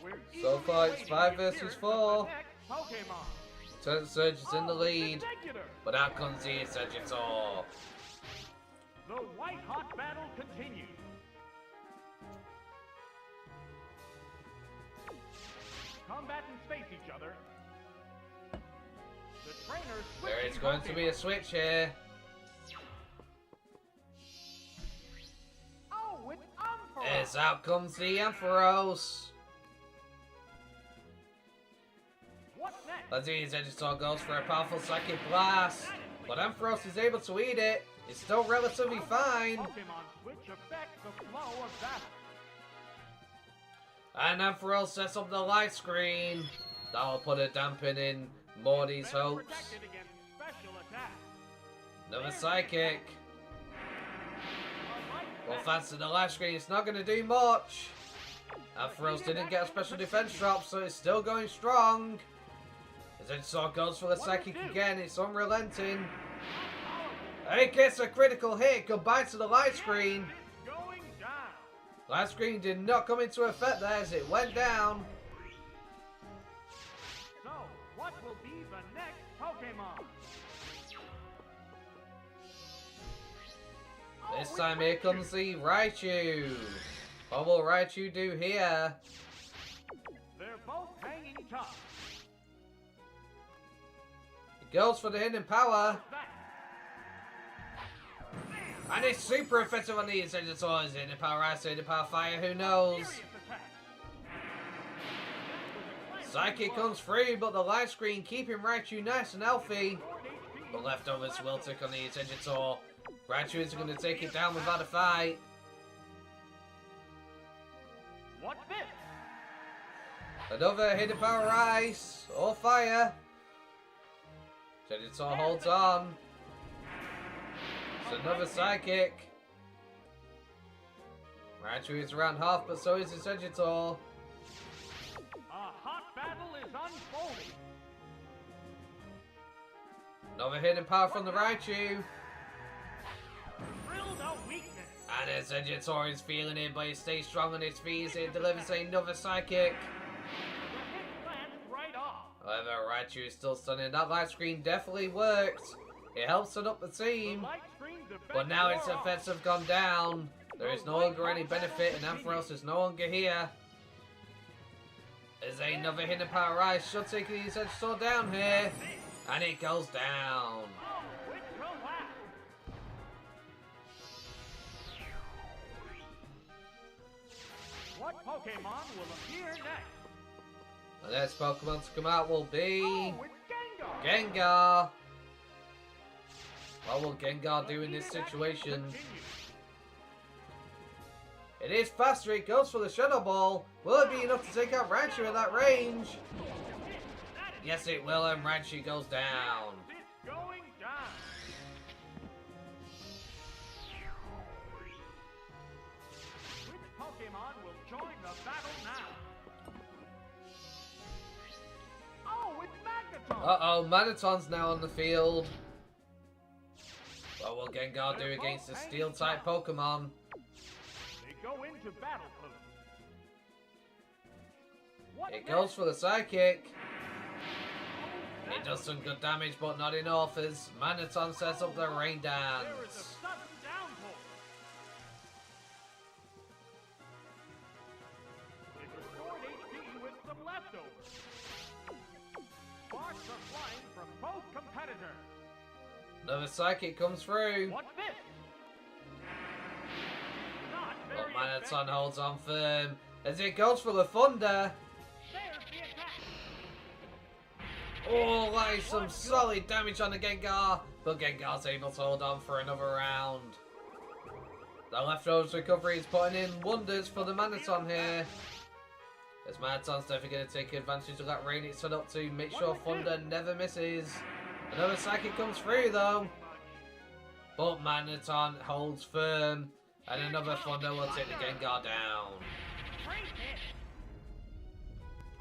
[SPEAKER 2] We're
[SPEAKER 1] So
[SPEAKER 2] eagerly
[SPEAKER 1] far, it's
[SPEAKER 2] awaiting
[SPEAKER 1] 5
[SPEAKER 2] the
[SPEAKER 1] versus
[SPEAKER 2] appearance of
[SPEAKER 1] 4.
[SPEAKER 2] the next Pokemon.
[SPEAKER 1] Lieutenant Surge is in the lead,
[SPEAKER 2] Executor.
[SPEAKER 1] but out comes the Exeggutor.
[SPEAKER 2] The white hot battle continues. Combatants face each other. The trainers
[SPEAKER 1] There is
[SPEAKER 2] switching
[SPEAKER 1] going to be a
[SPEAKER 2] Pokemon.
[SPEAKER 1] switch here.
[SPEAKER 2] Oh, it's Umbreon.
[SPEAKER 1] As out comes the Ampharos.
[SPEAKER 2] What's next?
[SPEAKER 1] Let's see, Exeggutor goes for a powerful Psychic Blast, but Ampharos is able to eat it. It's still relatively fine.
[SPEAKER 2] Pokemon switch affects the flow of battle.
[SPEAKER 1] And Ampharos sets up the light screen. That'll put a dampen in Morty's
[SPEAKER 2] Better
[SPEAKER 1] hopes.
[SPEAKER 2] protected against special attacks.
[SPEAKER 1] Another Psychic.
[SPEAKER 2] A light
[SPEAKER 1] Well,
[SPEAKER 2] bat-
[SPEAKER 1] thanks to the light screen, it's not going to do much. Ampharos didn't get a special defense drop, so it's still going strong. Exeggutor goes for the Psychic again. It's unrelenting. And it gets a critical hit. Goodbye to the light screen.
[SPEAKER 2] It's going down.
[SPEAKER 1] Light screen did not come into effect there as it went down.
[SPEAKER 2] the next Pokemon.
[SPEAKER 1] This time here comes the Raichu. What will Raichu do here?
[SPEAKER 2] They're both hanging tough.
[SPEAKER 1] He goes for the hidden power.
[SPEAKER 2] That
[SPEAKER 1] And it's super effective on the Incineroar. Is it hidden power ice, hidden power fire? Who knows?
[SPEAKER 2] serious attack.
[SPEAKER 1] Psychic comes free, but the light screen keeping Raichu nice and healthy. The leftovers will take on the Incineroar. Raichu is going to take it down without a fight.
[SPEAKER 2] What's this?
[SPEAKER 1] Another hidden power ice or fire. Incineroar holds on. It's another psychic. Raichu is around half, but so is Incineroar.
[SPEAKER 2] A hot battle is unfolding.
[SPEAKER 1] Another hidden power from the Raichu.
[SPEAKER 2] Drilled out weakness.
[SPEAKER 1] And Incineroar is feeling it, but he stays strong on his feet. It delivers another psychic.
[SPEAKER 2] The hit lands right off.
[SPEAKER 1] However, Raichu is still stunning. That light screen definitely worked. It helps set up the team.
[SPEAKER 2] Light screen defense
[SPEAKER 1] But now its
[SPEAKER 2] wore off.
[SPEAKER 1] effects have gone down. There is no longer any benefit, and Ampharos is no longer here. There's another hidden power ice. Should take his Incineroar down here. And it goes down.
[SPEAKER 2] Oh, it collapsed. What Pokemon will appear next?
[SPEAKER 1] The next Pokemon to come out will be
[SPEAKER 2] Oh, it's Gengar.
[SPEAKER 1] Gengar. What will Gengar do in this situation?
[SPEAKER 2] Continue.
[SPEAKER 1] It is faster. It goes for the Shadow Ball. Will it be enough to take out Raichu at that range? Yes, it will, and Raichu goes down.
[SPEAKER 2] It's going down. Which Pokemon will join the battle now? Oh, it's Magneton.
[SPEAKER 1] Uh-oh, Magneton's now on the field. What will Gengar do against the Steel-type Pokemon?
[SPEAKER 2] They go into battle pose. What
[SPEAKER 1] It goes for the Psychic. It does some good damage, but not enough as Magneton sets up the Rain
[SPEAKER 2] There is a
[SPEAKER 1] Dance.
[SPEAKER 2] sudden downpour. It restored HP with some leftovers. Sparks are flying from both competitors.
[SPEAKER 1] Another Psychic comes through,
[SPEAKER 2] What's this? Not
[SPEAKER 1] but
[SPEAKER 2] very
[SPEAKER 1] Magneton
[SPEAKER 2] effective.
[SPEAKER 1] holds on firm as it goes for the Thunder.
[SPEAKER 2] There's the attack.
[SPEAKER 1] Oh, that is some solid damage on the Gengar, but Gengar's able to hold on for another round. The leftovers recovery is putting in wonders for the Magneton here. As Magneton's definitely going to take advantage of that rain it's set up to make sure Thunder never misses. Another Psychic comes through though, but Magneton holds firm, and another Thunder will take the Gengar down.
[SPEAKER 2] Great hit.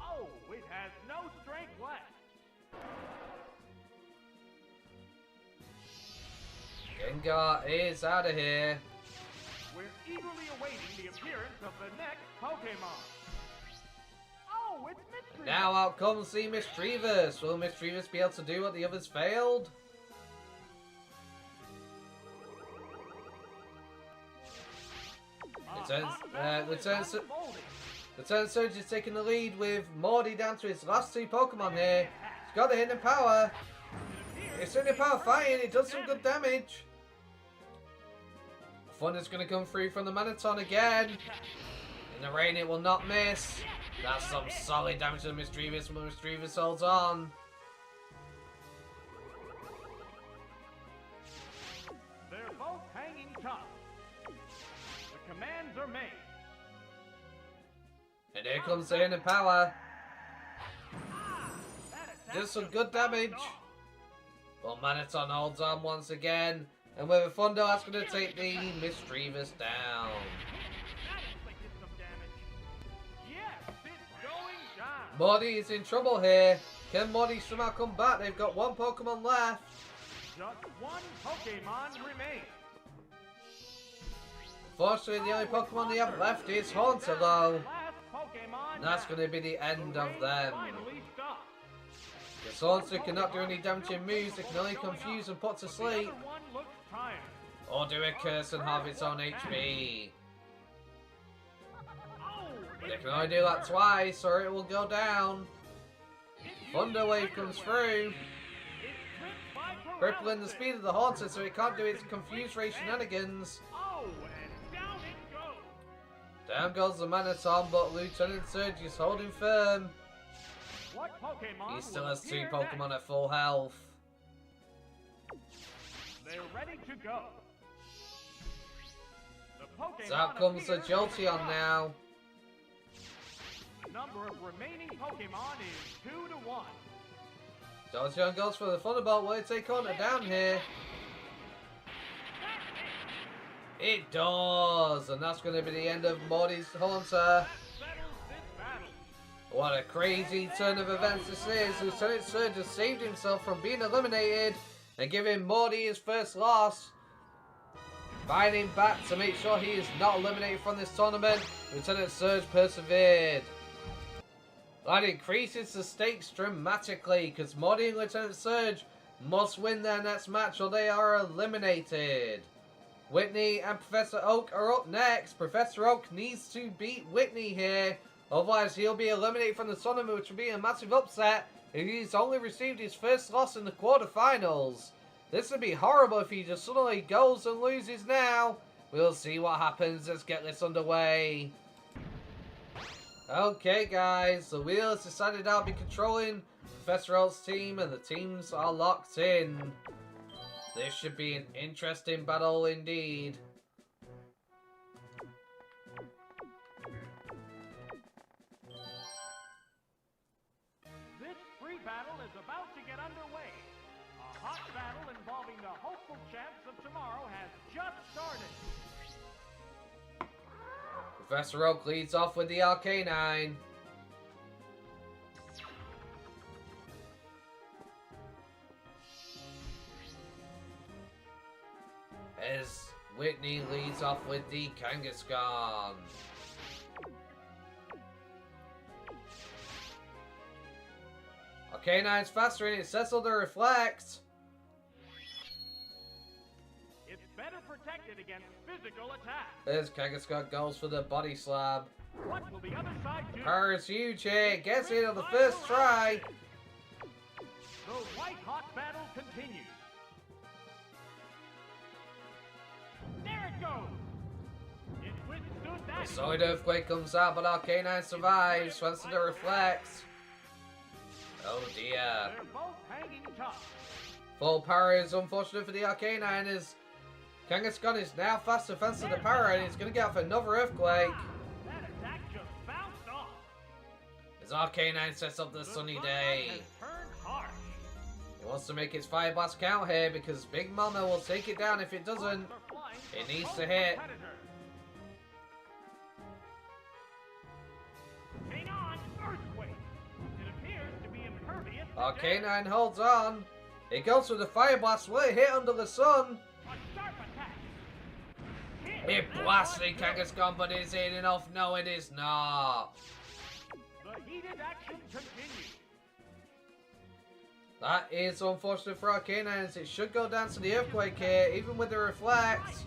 [SPEAKER 2] Oh, it has no strength left.
[SPEAKER 1] Gengar is out of here.
[SPEAKER 2] We're eagerly awaiting the appearance of the next Pokemon. Oh, it's Mystery.
[SPEAKER 1] Now out comes the Mischievous. Will Mischievous be able to do what the others failed? The Turn Surge is taking the lead with Morty down to his last two Pokemon here. He's got the hidden power. It's hidden power fighting. It does some good damage. Thunder's going to come through from the Magneton again. In the rain, it will not miss. That's some solid damage to the Mischievous, but Mischievous holds on.
[SPEAKER 2] They're both hanging tough. The commands are made.
[SPEAKER 1] And here comes the hidden power.
[SPEAKER 2] That attack
[SPEAKER 1] Does some
[SPEAKER 2] just
[SPEAKER 1] good
[SPEAKER 2] bounced
[SPEAKER 1] damage.
[SPEAKER 2] off.
[SPEAKER 1] But Magneton holds on once again. And with a Thunder, that's going to take the Mischievous down.
[SPEAKER 2] That inflicted some damage. Yes, it's going down.
[SPEAKER 1] Morty is in trouble here. Can Morty somehow come back? They've got one Pokemon left.
[SPEAKER 2] Just one Pokemon remains.
[SPEAKER 1] Unfortunately, the only Pokemon they have left is Haunter, though.
[SPEAKER 2] Last Pokemon
[SPEAKER 1] And that's
[SPEAKER 2] down.
[SPEAKER 1] going to be the end
[SPEAKER 2] The
[SPEAKER 1] of
[SPEAKER 2] rain
[SPEAKER 1] them.
[SPEAKER 2] finally stopped.
[SPEAKER 1] The Haunter cannot do any damaging moves, it can only confuse and put to sleep.
[SPEAKER 2] One looks tired.
[SPEAKER 1] Or do a curse and halve its own HP.
[SPEAKER 2] Oh,
[SPEAKER 1] But it can only do that twice or it will go down. Thunder Wave comes through, crippling the speed of the Haunter so it can't do its confused ray shenanigans.
[SPEAKER 2] Oh, and down it goes.
[SPEAKER 1] Down goes the Manaton, but Lieutenant Surge is holding firm.
[SPEAKER 2] What Pokemon
[SPEAKER 1] He still
[SPEAKER 2] will
[SPEAKER 1] has 2
[SPEAKER 2] appear
[SPEAKER 1] Pokemon
[SPEAKER 2] next?
[SPEAKER 1] at full health.
[SPEAKER 2] They're ready to go. The Pokemon
[SPEAKER 1] So out comes the
[SPEAKER 2] appear in
[SPEAKER 1] Jolteon
[SPEAKER 2] the
[SPEAKER 1] now.
[SPEAKER 2] The number of remaining Pokemon is 2 to 1.
[SPEAKER 1] Jolteon goes for the Thunderbolt. Will it take on it down here? It does! And that's going to be the end of Morty's Haunter.
[SPEAKER 2] That settles this battle.
[SPEAKER 1] What a crazy turn of events this is. Lieutenant Surge has saved himself from being eliminated and giving Morty his first loss. Fighting back to make sure he is not eliminated from this tournament, Lieutenant Surge persevered. That increases the stakes dramatically because Morty and Lieutenant Surge must win their next match or they are eliminated. Whitney and Professor Oak are up next. Professor Oak needs to beat Whitney here, otherwise he'll be eliminated from the tournament, which will be a massive upset if he's only received his first loss in the quarterfinals. This would be horrible if he just suddenly goes and loses now. We'll see what happens. Let's get this underway. Okay guys, the wheel has decided I'll be controlling Professor Oak's team and the teams are locked in. This should be an interesting battle indeed.
[SPEAKER 2] This free battle is about to get underway. A hot battle involving the hopeful champs of tomorrow has just started.
[SPEAKER 1] Professor Oak leads off with the Arcanine. As Whitney leads off with the Kangaskhan. Arcanine's faster and it settled to reflect.
[SPEAKER 2] It's better protected against physical attack.
[SPEAKER 1] As Kangaskhan goes for the body slab.
[SPEAKER 2] What will the other side do?
[SPEAKER 1] Power is huge here. Gets it on the first try.
[SPEAKER 2] The white-hot battle continues. There it goes. It withstood that.
[SPEAKER 1] The solid earthquake comes out, but Arcanine survives. Wants to reflect. Oh dear.
[SPEAKER 2] They're both hanging tough.
[SPEAKER 1] Full power is unfortunate for the Arcanine as Kangaskhan is now fast defense to the power and he's going to get off another earthquake.
[SPEAKER 2] That attack just bounced off.
[SPEAKER 1] As Arcanine sets up the sunny
[SPEAKER 2] sunlight
[SPEAKER 1] day.
[SPEAKER 2] has turned harsh.
[SPEAKER 1] He wants to make its Fire Blast count here because Big Mama will take it down if it doesn't.
[SPEAKER 2] Sparks are flying
[SPEAKER 1] It
[SPEAKER 2] from
[SPEAKER 1] needs
[SPEAKER 2] both
[SPEAKER 1] to hit.
[SPEAKER 2] competitors. Hang on, earthquake. It appears to be impervious to
[SPEAKER 1] Arcanine holds on. It goes for the Fire Blast. Will it hit under the sun?
[SPEAKER 2] a sharp attack. Hit.
[SPEAKER 1] It blasts the Kangaskhan, but is it enough? No, it is not.
[SPEAKER 2] The heated action continues.
[SPEAKER 1] That is unfortunate for Arcanine as it should go down to the earthquake here, even with the reflect.
[SPEAKER 2] That's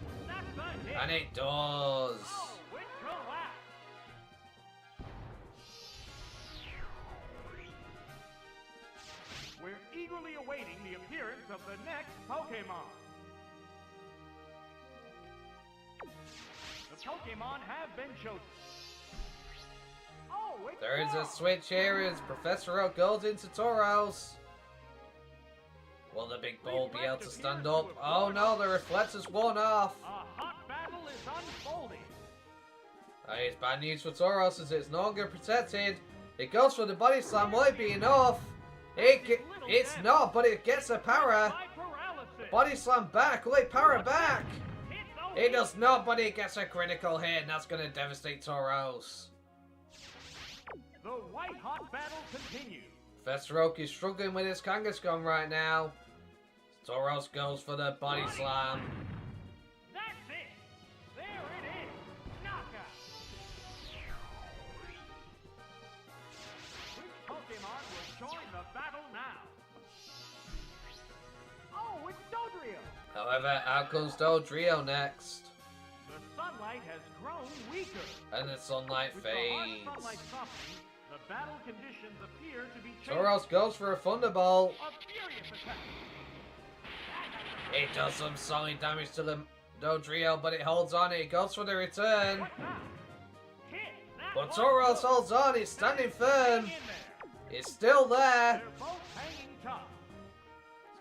[SPEAKER 2] a hit.
[SPEAKER 1] And it does.
[SPEAKER 2] Oh, it collapsed. We're eagerly awaiting the appearance of the next Pokemon. The Pokemon have been chosen. Oh, it's
[SPEAKER 1] There is a
[SPEAKER 2] Tauros.
[SPEAKER 1] switch here as Professor Oak goes into Tauros. Will the big ball be able to stand up? Oh no, the reflect has worn off.
[SPEAKER 2] A hot battle is unfolding.
[SPEAKER 1] That is bad news for Tauros as it's no longer protected. It goes for the body slam, will it be enough? It's not, but it gets a power.
[SPEAKER 2] By paralysis.
[SPEAKER 1] Body slam back, will it power back?
[SPEAKER 2] Hit the
[SPEAKER 1] It does not, but it gets a critical hit and that's going to devastate Tauros.
[SPEAKER 2] The white-hot battle continues.
[SPEAKER 1] Professor Oak is struggling with his Kangaskhan right now. Tauros goes for the body slam.
[SPEAKER 2] That's it. There it is. Knockout. Which Pokemon will join the to battle now. Oh, it's Dodrio.
[SPEAKER 1] However, out comes Dodrio next.
[SPEAKER 2] The sunlight has grown weaker.
[SPEAKER 1] And the sunlight
[SPEAKER 2] With the harsh
[SPEAKER 1] fades.
[SPEAKER 2] sunlight softening, the battle conditions appear to be changing.
[SPEAKER 1] Tauros goes for a Thunderbolt.
[SPEAKER 2] A furious attack.
[SPEAKER 1] It does some solid damage to the Dodrio, but it holds on. It goes for the return.
[SPEAKER 2] What now? Hit. That
[SPEAKER 1] But
[SPEAKER 2] one
[SPEAKER 1] Tauros
[SPEAKER 2] goes.
[SPEAKER 1] holds on. It's standing firm.
[SPEAKER 2] Hang in there.
[SPEAKER 1] It's still there.
[SPEAKER 2] They're both hanging tough.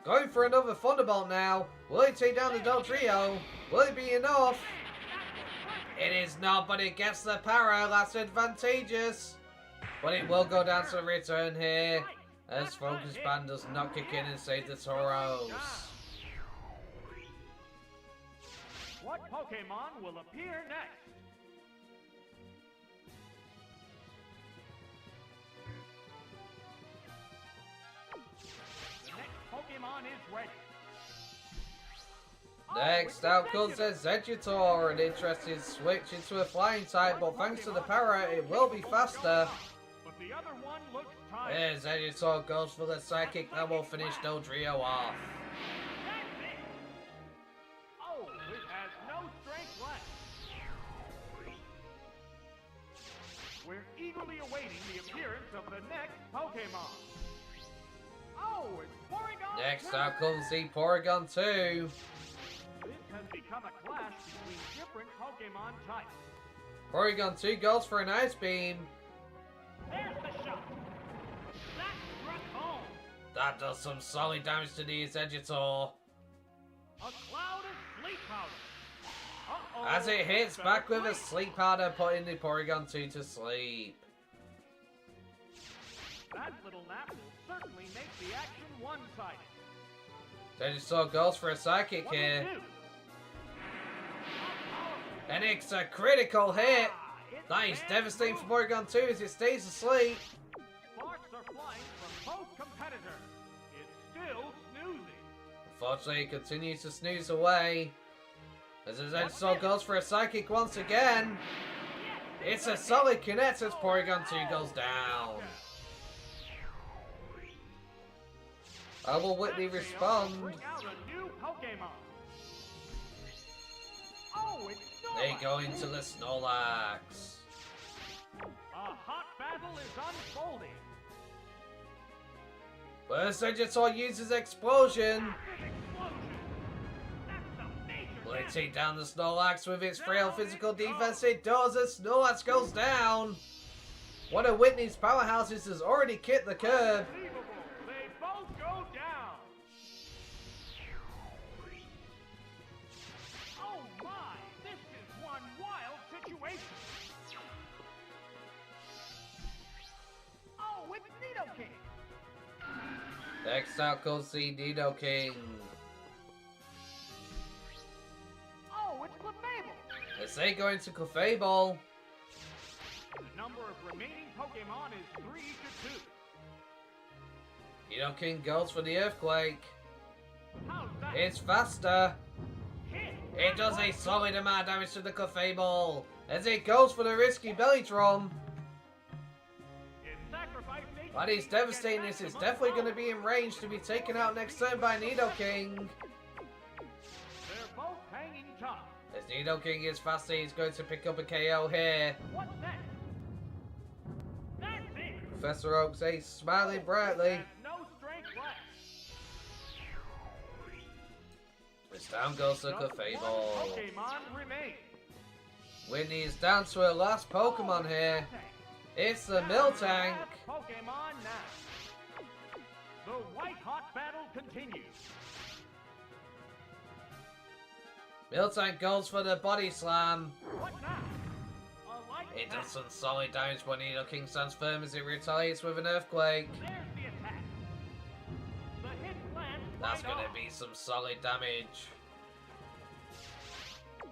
[SPEAKER 1] Going for another Thunderbolt now. Will he take down the Dodrio? Will it be enough? It is not, but it gets the power. That's advantageous. But it will go down to the return here. As Focus Band does not kick in and save the Tauros.
[SPEAKER 2] What Pokemon will appear next? The next Pokemon is ready.
[SPEAKER 1] Next out comes the Exeggutor. An interesting switch into a flying type, but thanks to the power, it will be faster.
[SPEAKER 2] But the other one looks tired.
[SPEAKER 1] Exeggutor goes for the Psychic. That will finish Dodrio off.
[SPEAKER 2] That's it. Oh, it has no strength left. We're eagerly awaiting the appearance of the next Pokemon. Oh, it's Porygon.
[SPEAKER 1] Next
[SPEAKER 2] 2.
[SPEAKER 1] out comes the Porygon 2.
[SPEAKER 2] This has become a clash between different Pokemon types.
[SPEAKER 1] Porygon 2 goes for an Ice Beam.
[SPEAKER 2] There's the shot. That struck home.
[SPEAKER 1] That does some solid damage to the Exeggutor.
[SPEAKER 2] A cloud of sleep powder. Uh-oh.
[SPEAKER 1] As it hits
[SPEAKER 2] Better
[SPEAKER 1] back with a
[SPEAKER 2] sleep.
[SPEAKER 1] Sleep Powder, putting the Porygon 2 to sleep.
[SPEAKER 2] That little nap will certainly make the action one-sided.
[SPEAKER 1] Exeggutor goes for a Psychic
[SPEAKER 2] What'll
[SPEAKER 1] here.
[SPEAKER 2] it do?
[SPEAKER 1] And it's a critical hit.
[SPEAKER 2] Ah, it
[SPEAKER 1] That is
[SPEAKER 2] can't
[SPEAKER 1] devastating
[SPEAKER 2] move.
[SPEAKER 1] for Porygon 2 as it stays asleep.
[SPEAKER 2] Sparks are flying from both competitors. It's still snoozing.
[SPEAKER 1] Unfortunately, it continues to snooze away. As Exeggutor goes for a Psychic once again. It's a solid connect as Porygon 2 goes down. How will Whitney respond?
[SPEAKER 2] Bring out a new Pokemon. Oh, it's
[SPEAKER 1] They
[SPEAKER 2] Snorlax.
[SPEAKER 1] go into the Snorlax.
[SPEAKER 2] A hot battle is unfolding.
[SPEAKER 1] But Exeggutor uses Explosion.
[SPEAKER 2] Massive explosion. That's a major
[SPEAKER 1] Will it
[SPEAKER 2] damage.
[SPEAKER 1] take down the Snorlax with its frail physical defense? It does as Snorlax goes down. One of Whitney's powerhouses has already kicked the curb.
[SPEAKER 2] Unbelievable. They both go down. Oh my, this is one wild situation. Oh, it's Nidoking.
[SPEAKER 1] Next out goes the Nidoking.
[SPEAKER 2] Oh, it's Clefable.
[SPEAKER 1] As they go into Clefable.
[SPEAKER 2] The number of remaining Pokemon is 3 to 2.
[SPEAKER 1] Nidoking goes for the Earthquake.
[SPEAKER 2] How's that?
[SPEAKER 1] It's faster.
[SPEAKER 2] Hit.
[SPEAKER 1] It does a solid amount of damage to the Clefable. As it goes for the risky Belly Drum.
[SPEAKER 2] It sacrificed HP
[SPEAKER 1] But it's
[SPEAKER 2] to
[SPEAKER 1] devastating.
[SPEAKER 2] get
[SPEAKER 1] This is
[SPEAKER 2] maximum
[SPEAKER 1] definitely going to
[SPEAKER 2] power.
[SPEAKER 1] be in range to be taken out next turn by Nidoking.
[SPEAKER 2] They're both hanging tough.
[SPEAKER 1] As Nidoking is faster, he's going to pick up a KO here.
[SPEAKER 2] What's next? That's it.
[SPEAKER 1] Professor Oak's Ace smiling brightly.
[SPEAKER 2] Has no strength left.
[SPEAKER 1] As down goes the
[SPEAKER 2] Just one
[SPEAKER 1] Clefable.
[SPEAKER 2] Pokemon remains.
[SPEAKER 1] Whitney is down to her last Pokemon here. It's the Miltank.
[SPEAKER 2] Last Pokemon now. The white hot battle continues.
[SPEAKER 1] Miltank goes for the Body Slam.
[SPEAKER 2] What now? A light
[SPEAKER 1] It
[SPEAKER 2] attack.
[SPEAKER 1] does some solid damage, but Nidoking stands firm as it retaliates with an Earthquake.
[SPEAKER 2] There's the attack. The hit lands
[SPEAKER 1] That's
[SPEAKER 2] right
[SPEAKER 1] going to
[SPEAKER 2] off.
[SPEAKER 1] be some solid damage.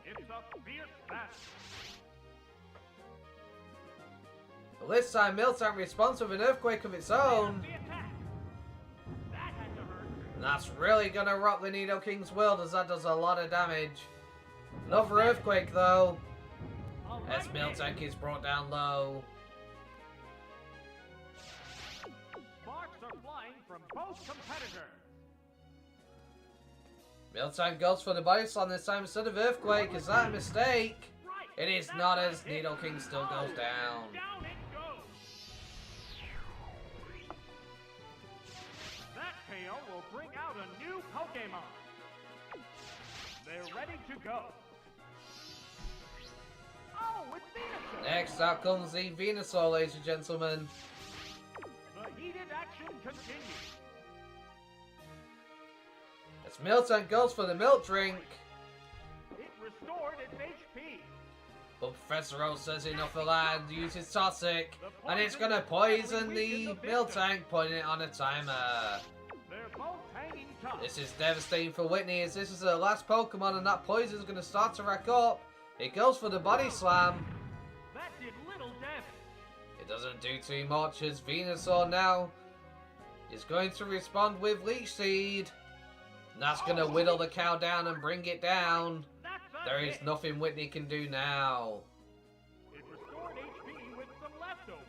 [SPEAKER 2] It's a fierce battle.
[SPEAKER 1] But this time, Miltank responds with an Earthquake of its own.
[SPEAKER 2] There's the attack. That had to hurt.
[SPEAKER 1] And that's really going to rock the Nidoking's world as that does a lot of damage. Another Earthquake though,
[SPEAKER 2] A
[SPEAKER 1] as
[SPEAKER 2] light
[SPEAKER 1] Miltank
[SPEAKER 2] hit.
[SPEAKER 1] is brought down low.
[SPEAKER 2] Sparks are flying from both competitors.
[SPEAKER 1] Miltank goes for the body slam this time instead of Earthquake. Is that a mistake?
[SPEAKER 2] Right.
[SPEAKER 1] It is
[SPEAKER 2] That's
[SPEAKER 1] not,
[SPEAKER 2] a
[SPEAKER 1] as
[SPEAKER 2] hit.
[SPEAKER 1] Needle King still goes down.
[SPEAKER 2] Down it goes. That KO will bring out a new Pokemon. They're ready to go. Oh, it's Venusaur.
[SPEAKER 1] Next up comes the Venusaur, ladies and gentlemen.
[SPEAKER 2] The heated action continues.
[SPEAKER 1] As Miltank goes for the milk drink.
[SPEAKER 2] It restored its HP.
[SPEAKER 1] But Professor Oak says enough of that and uses Toxic. And it's going to poison the Miltank, putting it on a timer.
[SPEAKER 2] They're both hanging tough.
[SPEAKER 1] This is devastating for Whitney, as this is her last Pokemon and that poison is going to start to rack up. It goes for the body slam.
[SPEAKER 2] That did little damage.
[SPEAKER 1] It doesn't do too much, as Venusaur now is going to respond with Leech Seed. And that's going to whittle the cow down and bring it down.
[SPEAKER 2] That's a
[SPEAKER 1] There is
[SPEAKER 2] hit.
[SPEAKER 1] nothing Whitney can do now.
[SPEAKER 2] It restored HP with some leftovers.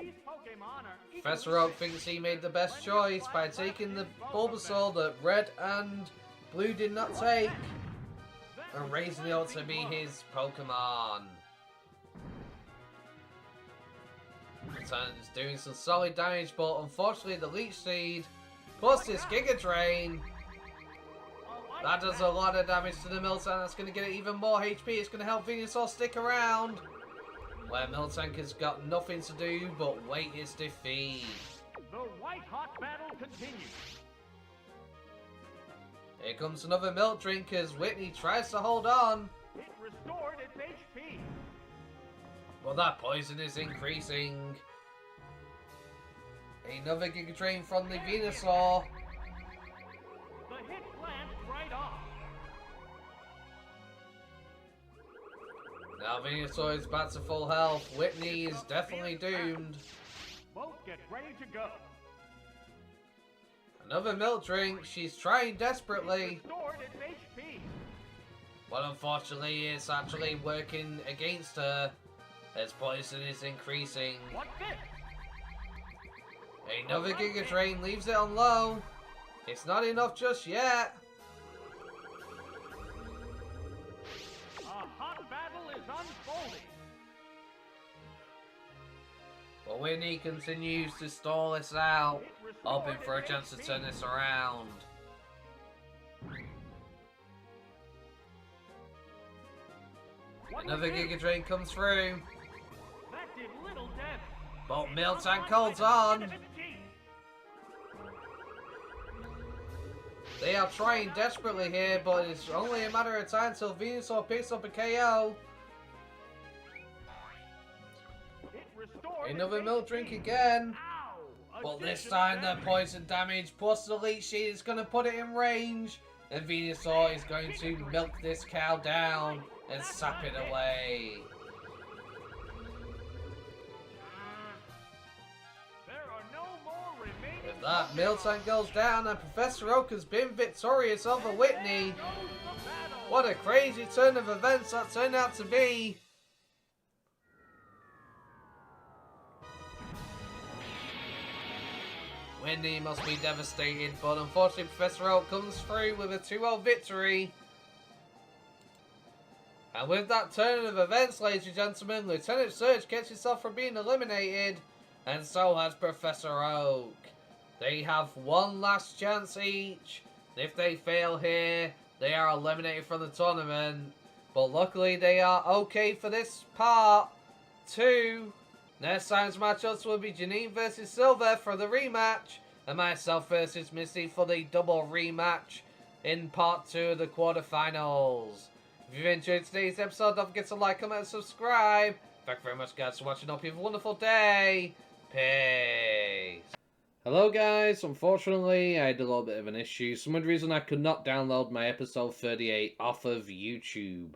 [SPEAKER 2] These Pokemon are equally
[SPEAKER 1] Professor Oak
[SPEAKER 2] fit.
[SPEAKER 1] thinks he made the best choice by taking the Bulbasaur that Red and Blue did not take and raising it up to be his Pokemon. Miltank's doing some solid damage, but unfortunately the Leech Seed plus this Giga Drain, that does a lot of damage to the Miltank. That's going to get it even more HP. It's going to help Venusaur stick around, where Miltank has got nothing to do but wait his defeat.
[SPEAKER 2] The white-hot battle continues.
[SPEAKER 1] Here comes another milk drink as Whitney tries to hold on,
[SPEAKER 2] It restored its HP.
[SPEAKER 1] but that poison is increasing. Another Giga Drain from the Venusaur.
[SPEAKER 2] The hit glanced right off.
[SPEAKER 1] Now Venusaur is back to full health. Whitney is definitely doomed.
[SPEAKER 2] Both get ready to go.
[SPEAKER 1] Another milk drink. She's trying desperately,
[SPEAKER 2] Restored its HP.
[SPEAKER 1] but unfortunately it's actually working against her as poison is increasing.
[SPEAKER 2] What's this?
[SPEAKER 1] Another Giga Drain leaves it on low. It's not enough just yet.
[SPEAKER 2] A hot battle is unfolding.
[SPEAKER 1] But Whitney continues to stall this out,
[SPEAKER 2] It restored
[SPEAKER 1] hoping for a
[SPEAKER 2] its
[SPEAKER 1] chance to
[SPEAKER 2] HP.
[SPEAKER 1] turn this around.
[SPEAKER 2] What
[SPEAKER 1] Another
[SPEAKER 2] was this?
[SPEAKER 1] Giga Drain comes through,
[SPEAKER 2] That did little damage.
[SPEAKER 1] but
[SPEAKER 2] It's
[SPEAKER 1] Miltank
[SPEAKER 2] unlocked
[SPEAKER 1] holds
[SPEAKER 2] by the
[SPEAKER 1] on.
[SPEAKER 2] skin of its teeth.
[SPEAKER 1] They are trying desperately here, but it's only a matter of time till Venusaur picks up a KO.
[SPEAKER 2] It restored
[SPEAKER 1] Another
[SPEAKER 2] its
[SPEAKER 1] milk
[SPEAKER 2] HP.
[SPEAKER 1] drink again.
[SPEAKER 2] Ow!
[SPEAKER 1] But this
[SPEAKER 2] Additional
[SPEAKER 1] time the
[SPEAKER 2] damage.
[SPEAKER 1] poison damage plus the Leech Seed is going to put it in range. And Venusaur is going to milk this cow down and sap it away.
[SPEAKER 2] There are no more remaining.
[SPEAKER 1] With that,
[SPEAKER 2] Pokemon.
[SPEAKER 1] Miltank goes down and Professor Oak has been victorious over Whitney.
[SPEAKER 2] There goes the battle.
[SPEAKER 1] What a crazy turn of events that turned out to be. Whitney must be devastated, but unfortunately Professor Oak comes through with a 2-0 victory. And with that turn of events, ladies and gentlemen, Lieutenant Surge gets himself from being eliminated, and so has Professor Oak. They have one last chance each. If they fail here, they are eliminated from the tournament. But luckily they are okay for this part 2. Next time's matchups will be Janine versus Silver for the rematch, and myself versus Misty for the double rematch in part 2 of the quarterfinals. If you've enjoyed today's episode, don't forget to like, comment, and subscribe. Thank you very much, guys, for watching. Hope you have a wonderful day. Peace. Hello, guys. Unfortunately, I had a little bit of an issue. Some odd reason I could not download my episode 38 off of YouTube.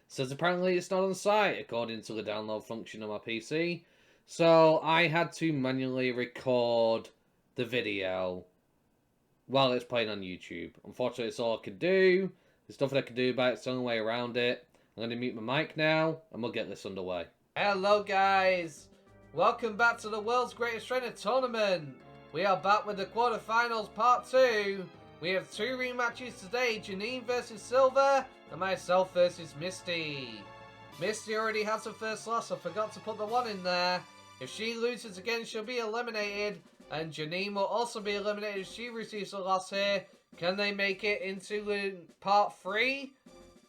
[SPEAKER 1] Says apparently it's not on site, according to the download function on my PC. So I had to manually record the video while it's playing on YouTube. Unfortunately, it's all I could do. There's nothing I can do about it. It's the only way around it. I'm going to mute my mic now, and we'll get this underway. Hello, guys. Welcome back to the World's Greatest Trainer Tournament. We are back with the quarterfinals part 2. We have 2 rematches today, Janine versus Silver, and myself versus Misty. Misty already has her first loss, I forgot to put the 1 in there. If she loses again, she'll be eliminated, and Janine will also be eliminated if she receives a loss here. Can they make it into part 3?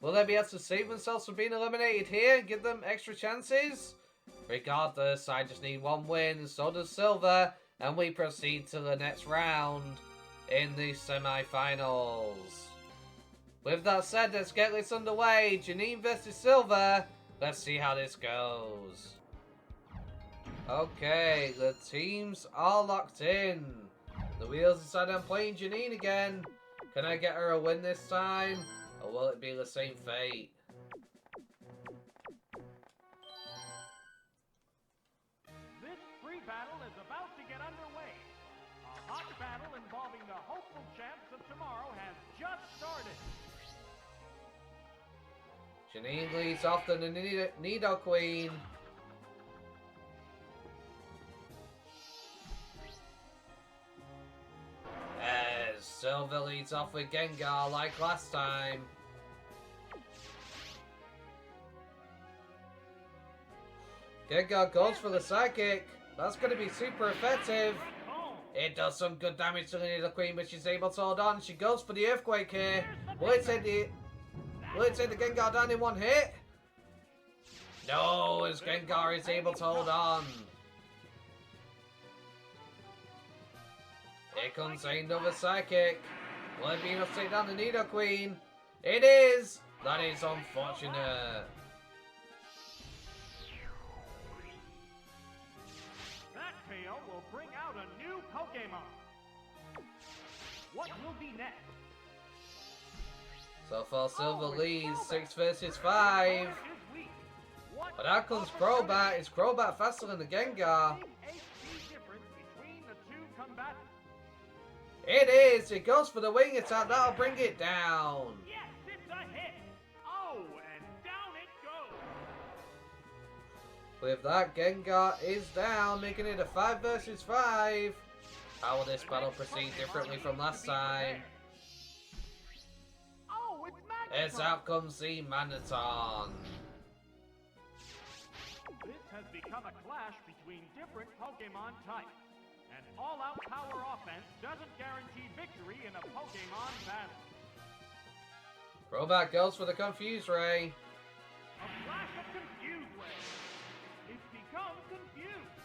[SPEAKER 1] Will they be able to save themselves from being eliminated here and give them extra chances? Regardless, I just need 1 win, so does Silver, and we proceed to the next round in the semi-finals. With that said, let's get this underway. Janine versus Silver. Let's see how this goes. Okay, the teams are locked in. The wheels decide I'm playing Janine again. Can I get her a win this time? Or will it be the same fate?
[SPEAKER 2] This free battle is about to get underway. A hot battle involving the hopeful champs of tomorrow has just started.
[SPEAKER 1] Janine leads off the Nido Queen. As Silver leads off with Gengar like last time. Gengar goes for the Psychic. That's going to be super effective. It does some good damage to the Nido Queen, but she's able to hold on. She goes for the Earthquake here. Will it take the Gengar down in 1 hit? No, as Gengar is able to hold on. Here comes another Psychic. Will it be enough to take down the Nido Queen? It is! That is unfortunate.
[SPEAKER 2] That KO will bring out a new Pokemon. What will be next?
[SPEAKER 1] So far, Silver leads 6 versus 5. But out comes Crobat. Is Crobat faster than the Gengar? It is! It goes for the wing attack. That'll bring it down.
[SPEAKER 2] Yes, it's a hit. Oh, and down it goes.
[SPEAKER 1] With that, Gengar is down, making it a 5 versus 5. How will this battle proceed differently from last time?
[SPEAKER 2] Oh, it's Magneton.
[SPEAKER 1] As out comes the Magneton.
[SPEAKER 2] This has become a clash between different Pokemon types. And all-out power offense doesn't guarantee victory in a Pokemon battle.
[SPEAKER 1] Crobat goes for the Confuse Ray.
[SPEAKER 2] A flash of Confuse Ray. It's become confused.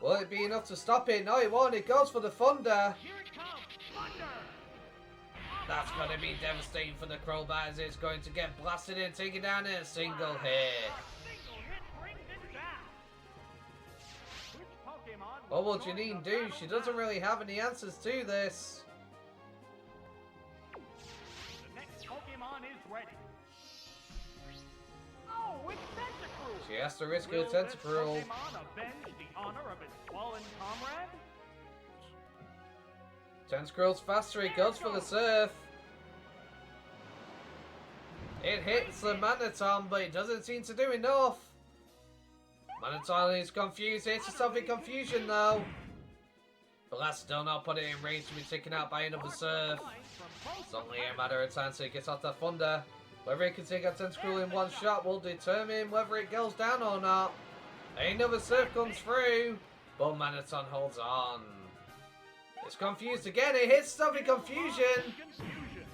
[SPEAKER 1] Will it be enough to stop it? No, it won't. It goes for the Thunder.
[SPEAKER 2] Here it comes. Thunder.
[SPEAKER 1] That's going to be devastating for the Crobat as it's going to get blasted and taken down in a single hit.
[SPEAKER 2] A single hit brings it down. Which Pokemon
[SPEAKER 1] What will Janine do? She doesn't really have any answers to this.
[SPEAKER 2] The next Pokemon is ready. Oh, it's Tentacruel.
[SPEAKER 1] She has to risk her
[SPEAKER 2] Will this
[SPEAKER 1] Tentacruel.
[SPEAKER 2] Pokemon avenge the honor of its fallen comrade?
[SPEAKER 1] Tentacruel's faster. It goes for the Surf. It hits the Magneton, but it doesn't seem to do enough. Magneton is confused. It's a something confusion though. But that's still not put it in range to be taken out by another Surf. It's only a matter of time till it gets off the Thunder. Whether it can take out Tentacruel in 1 shot will determine whether it goes down or not. Another Surf comes through, but Magneton holds on. It's confused again. It hits something confusion.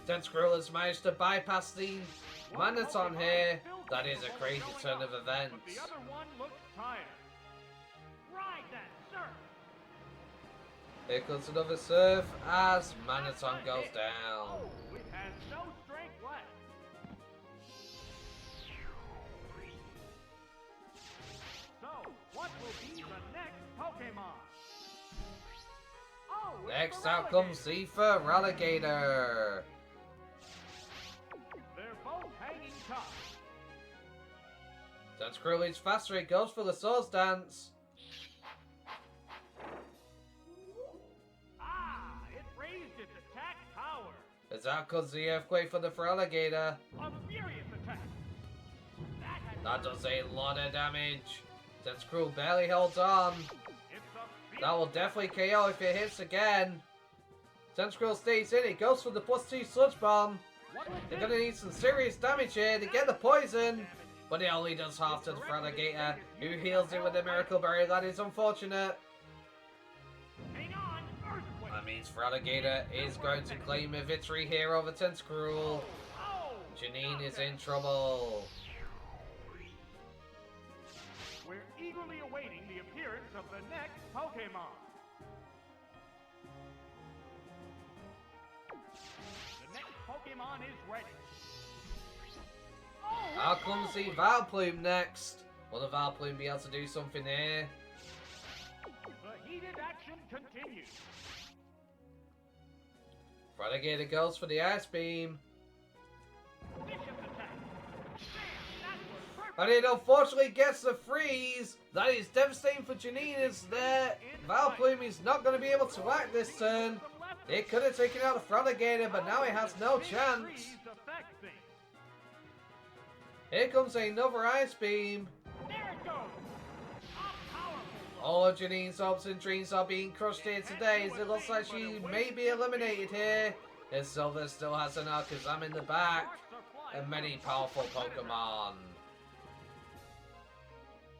[SPEAKER 1] Tentacruel has managed to bypass the Magneton here. That is a crazy turn of events.
[SPEAKER 2] The other one looks tired. Ride that surf.
[SPEAKER 1] Here comes another Surf as Magneton goes down.
[SPEAKER 2] Oh, it has no strength left. So, what will be the next Pokemon? Oh, it's
[SPEAKER 1] Next
[SPEAKER 2] the
[SPEAKER 1] out comes the Feraligatr.
[SPEAKER 2] They're both hanging tough.
[SPEAKER 1] Tentacruel is faster. It goes for the Swords Dance.
[SPEAKER 2] Ah, it raised its attack power.
[SPEAKER 1] As out comes the Earthquake for the Feraligatr.
[SPEAKER 2] A furious attack.
[SPEAKER 1] That does a lot of damage. Tentacruel barely holds on.
[SPEAKER 2] It's a
[SPEAKER 1] That will definitely KO if it hits again. Tentacruel stays in. It goes for the +2 Sludge Bomb. They're going to need some serious damage here to get the poison. But it only does half to the Fraligator, who heals it with the Miracle Berry. That is unfortunate. That means Fraligator is going to claim a victory here over Tentacruel. Janine is in trouble.
[SPEAKER 2] We're eagerly awaiting the appearance of the next Pokemon. The next Pokemon is ready.
[SPEAKER 1] How comes the Vileplume next? Will the Vileplume be able to do something here?
[SPEAKER 2] The heated action continues.
[SPEAKER 1] Fraligator goes for the Ice Beam.
[SPEAKER 2] Vicious attack. That was perfect.
[SPEAKER 1] And it unfortunately gets the freeze. That is devastating for Janine as their Vileplume is not going to be able to act this turn. It could have taken out the Fraligator, but now it has no chance.
[SPEAKER 2] Freeze affects things.
[SPEAKER 1] Here comes another Ice Beam.
[SPEAKER 2] There it goes. A powerful blow.
[SPEAKER 1] All of Janine's hopes and dreams are being crushed here today as it looks like she may be eliminated here. As Silver still has an Alakazam in the back and many powerful Pokemon.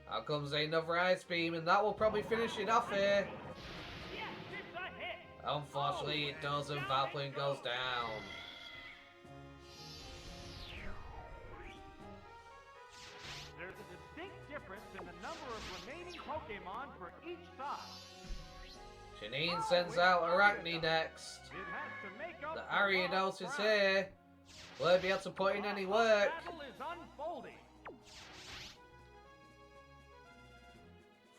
[SPEAKER 1] Out comes another Ice Beam and that will probably finish it off here.
[SPEAKER 2] Yes, it's a hit.
[SPEAKER 1] Unfortunately it does and Vileplume goes down.
[SPEAKER 2] There's a distinct difference in the number of remaining Pokemon for each side.
[SPEAKER 1] Janine sends out Arachne next.
[SPEAKER 2] It has to make up
[SPEAKER 1] The
[SPEAKER 2] for
[SPEAKER 1] Ariados
[SPEAKER 2] lost
[SPEAKER 1] is
[SPEAKER 2] ground.
[SPEAKER 1] here. Will it be able to put in any work?
[SPEAKER 2] The battle is unfolding.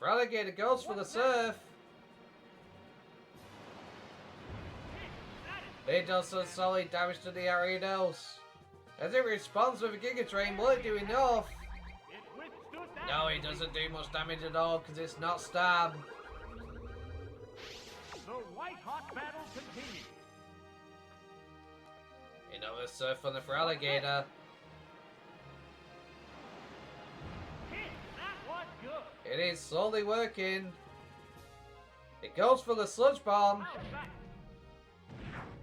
[SPEAKER 1] Fraligator goes for the Surf.
[SPEAKER 2] That is
[SPEAKER 1] It does some solid damage to the Ariados. As it responds with a Giga Drain, will it do enough?
[SPEAKER 2] it withstood that.
[SPEAKER 1] No, it doesn't do much damage at all because it's not stab.
[SPEAKER 2] The white-hot battle continues.
[SPEAKER 1] Another Surf on the Fraligator.
[SPEAKER 2] Hit. That was good.
[SPEAKER 1] It is slowly working. It goes for the Sludge Bomb.
[SPEAKER 2] How's that?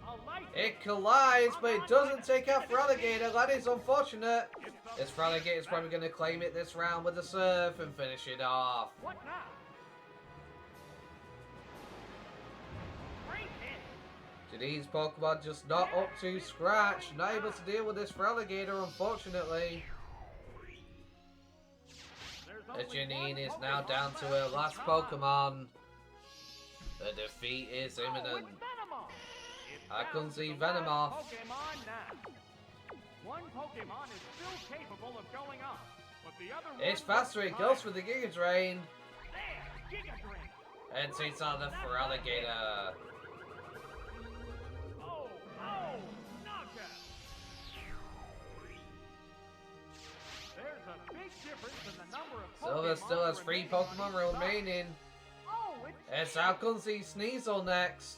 [SPEAKER 2] A light
[SPEAKER 1] It collides, but it doesn't take out Fraligator. That is unfortunate. This Fraligator's probably going to claim it this round with the Surf and finish it off.
[SPEAKER 2] What now? Great hit.
[SPEAKER 1] Janine's Pokemon just not up to scratch. Not able to deal with this Fraligator, unfortunately.
[SPEAKER 2] There's
[SPEAKER 1] The
[SPEAKER 2] only
[SPEAKER 1] Janine
[SPEAKER 2] one
[SPEAKER 1] is now
[SPEAKER 2] Pokemon
[SPEAKER 1] down to
[SPEAKER 2] left
[SPEAKER 1] her last
[SPEAKER 2] try.
[SPEAKER 1] Pokemon. The defeat is
[SPEAKER 2] Oh,
[SPEAKER 1] imminent.
[SPEAKER 2] it's Venomoth. It's
[SPEAKER 1] How
[SPEAKER 2] down
[SPEAKER 1] comes
[SPEAKER 2] to
[SPEAKER 1] the
[SPEAKER 2] the last
[SPEAKER 1] Venomoth?
[SPEAKER 2] Pokemon now. One Pokemon is still capable of going up, but the other
[SPEAKER 1] It's
[SPEAKER 2] one
[SPEAKER 1] faster, it
[SPEAKER 2] looks
[SPEAKER 1] goes for
[SPEAKER 2] tired.
[SPEAKER 1] the Giga Drain.
[SPEAKER 2] There, Giga Drain.
[SPEAKER 1] And takes out the Fraligator.
[SPEAKER 2] Oh, knockout. There's a big difference in the number of Pokemon
[SPEAKER 1] Silver still has 3
[SPEAKER 2] remaining on
[SPEAKER 1] Pokemon
[SPEAKER 2] each side.
[SPEAKER 1] remaining.
[SPEAKER 2] Oh,
[SPEAKER 1] It's out comes the Sneasel next.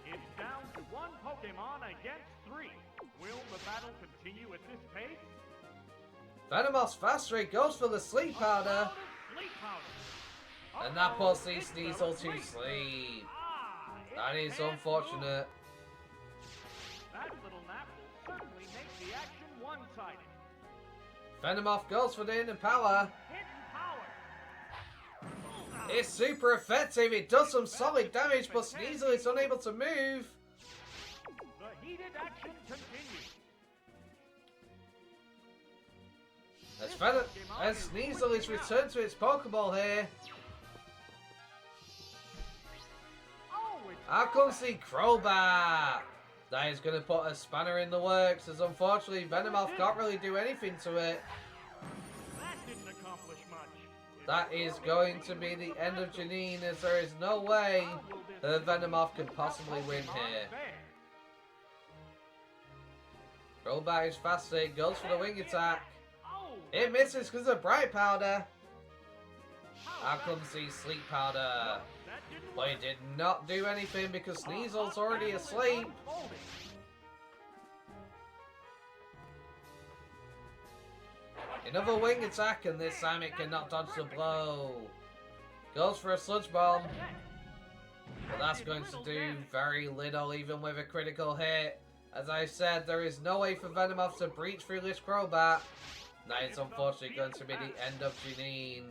[SPEAKER 2] It's down to 1 Pokemon against 3. Will the battle continue at this pace?
[SPEAKER 1] Venomoth's faster, it goes for the Sleep Powder.
[SPEAKER 2] Sleep powder.
[SPEAKER 1] And that puts the
[SPEAKER 2] It's the
[SPEAKER 1] Sneasel to
[SPEAKER 2] sleep.
[SPEAKER 1] sleep.
[SPEAKER 2] It
[SPEAKER 1] That is
[SPEAKER 2] can't
[SPEAKER 1] unfortunate.
[SPEAKER 2] move. That little nap will certainly make the action one-sided.
[SPEAKER 1] Venomoth goes for the Hidden Power.
[SPEAKER 2] Hidden power.
[SPEAKER 1] It's super effective, it does some solid damage, but Sneasel is unable to move.
[SPEAKER 2] The heated action continues.
[SPEAKER 1] As Sneasel is returned to its Pokeball here.
[SPEAKER 2] Oh, it's
[SPEAKER 1] Out comes the Crobat. That is going to put a spanner in the works, as unfortunately Venomoth can't really do anything to it.
[SPEAKER 2] That didn't accomplish much.
[SPEAKER 1] That is going to be the end of Janine, as there is no way that Venomoth can possibly win here. Crobat is faster, it goes for the Wing Attack. It misses because of Bright Powder. Out comes the Sleep Powder. But it did not do anything because Sneasel's already asleep. Another Wing Attack, and this time it cannot dodge the blow. Goes for a sludge bomb. But that's going to do very little, even with a critical hit. As I said, there is no way for Venomoth to breach through this Crobat. That is unfortunately going to be the end of Janine.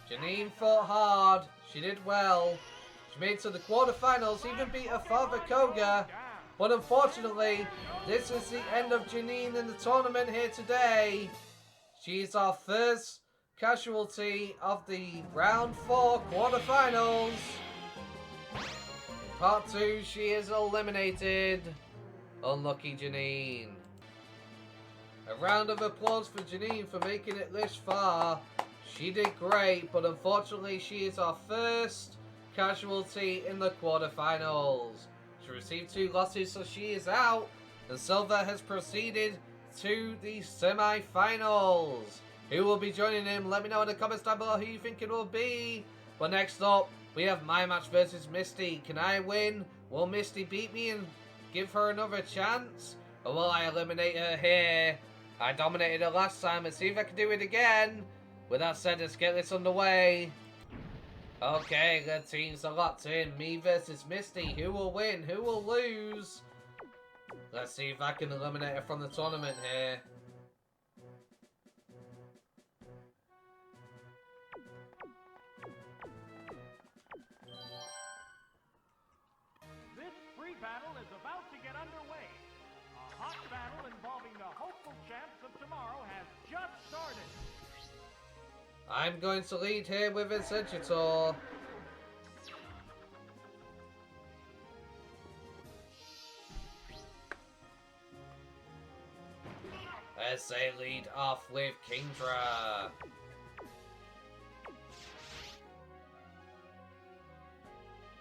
[SPEAKER 1] Janine fought hard. She did well. She made it to the quarterfinals, even beat her father Koga. But unfortunately, this is the end of Janine in the tournament here today. She's our first casualty of the round 4 quarterfinals. In part 2, she is eliminated. Unlucky Janine. A round of applause for Janine for making it this far. She did great, but unfortunately she is our first casualty in the quarterfinals. She received 2 losses, so she is out. And Silver has proceeded to the semi-finals. Who will be joining him? Let me know in the comments down below who you think it will be. But next up, we have my match versus Misty. Can I win? Will Misty beat me and give her another chance? Or will I eliminate her here? I dominated her last time. Let's see if I can do it again. With that said, let's get this underway. Okay, the teams are locked in. Me versus Misty. Who will win? Who will lose? Let's see if I can eliminate her from the tournament here.
[SPEAKER 2] This free battle is about to get underway. A hot battle involving the hopeful champs of tomorrow has just started.
[SPEAKER 1] I'm going to lead here with Exeggutor. As they lead off with Kingdra.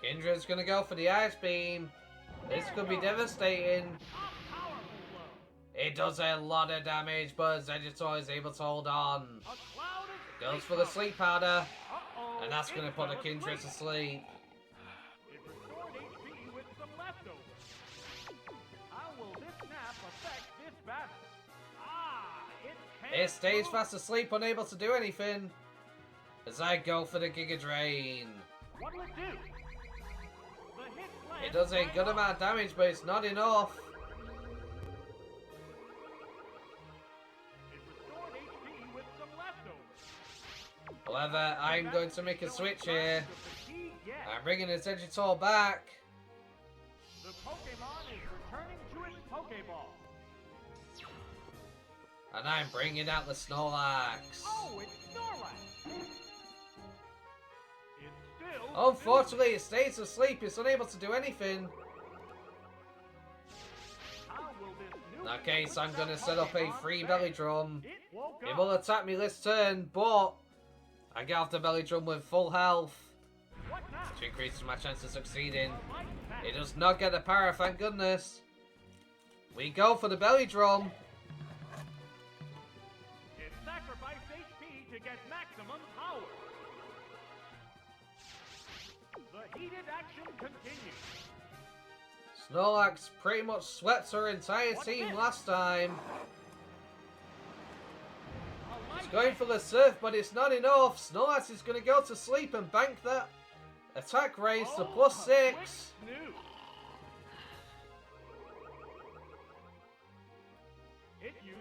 [SPEAKER 1] Kindra's gonna go for the Ice Beam. This could be devastating. It does a lot of damage, but Exeggutor is able to hold on. Goes for the Sleep Powder, and that's going to put the Kindred to sleep.
[SPEAKER 2] It restored HP with some leftovers. How will this snap affect this battle?
[SPEAKER 1] It stays fast asleep, unable to do anything. As I go for the Giga Drain.
[SPEAKER 2] What'll it do?
[SPEAKER 1] It does a good amount of damage, but it's not enough. However, I'm going to make a switch here. I'm bringing Exeggutor back.
[SPEAKER 2] The Pokemon is returning to its Pokeball.
[SPEAKER 1] And I'm bringing out the Snorlax.
[SPEAKER 2] Oh, it's Snorlax. It's still
[SPEAKER 1] Unfortunately, it stays asleep. It's unable to do anything.
[SPEAKER 2] How will this new
[SPEAKER 1] In that case, I'm going to set up a free belly drum.
[SPEAKER 2] It woke
[SPEAKER 1] It
[SPEAKER 2] up.
[SPEAKER 1] will attack me this turn, but I get off the belly drum with full health,
[SPEAKER 2] What now?
[SPEAKER 1] which increases my chance of succeeding.
[SPEAKER 2] Like that.
[SPEAKER 1] It does not get the power, thank goodness. We go for the belly drum.
[SPEAKER 2] It sacrificed HP to get maximum power. The heated action continues.
[SPEAKER 1] Snorlax pretty much swept her entire team last time. It's going for the surf, but it's not enough. Snorlax is going to go to sleep and bank that attack raise to +6.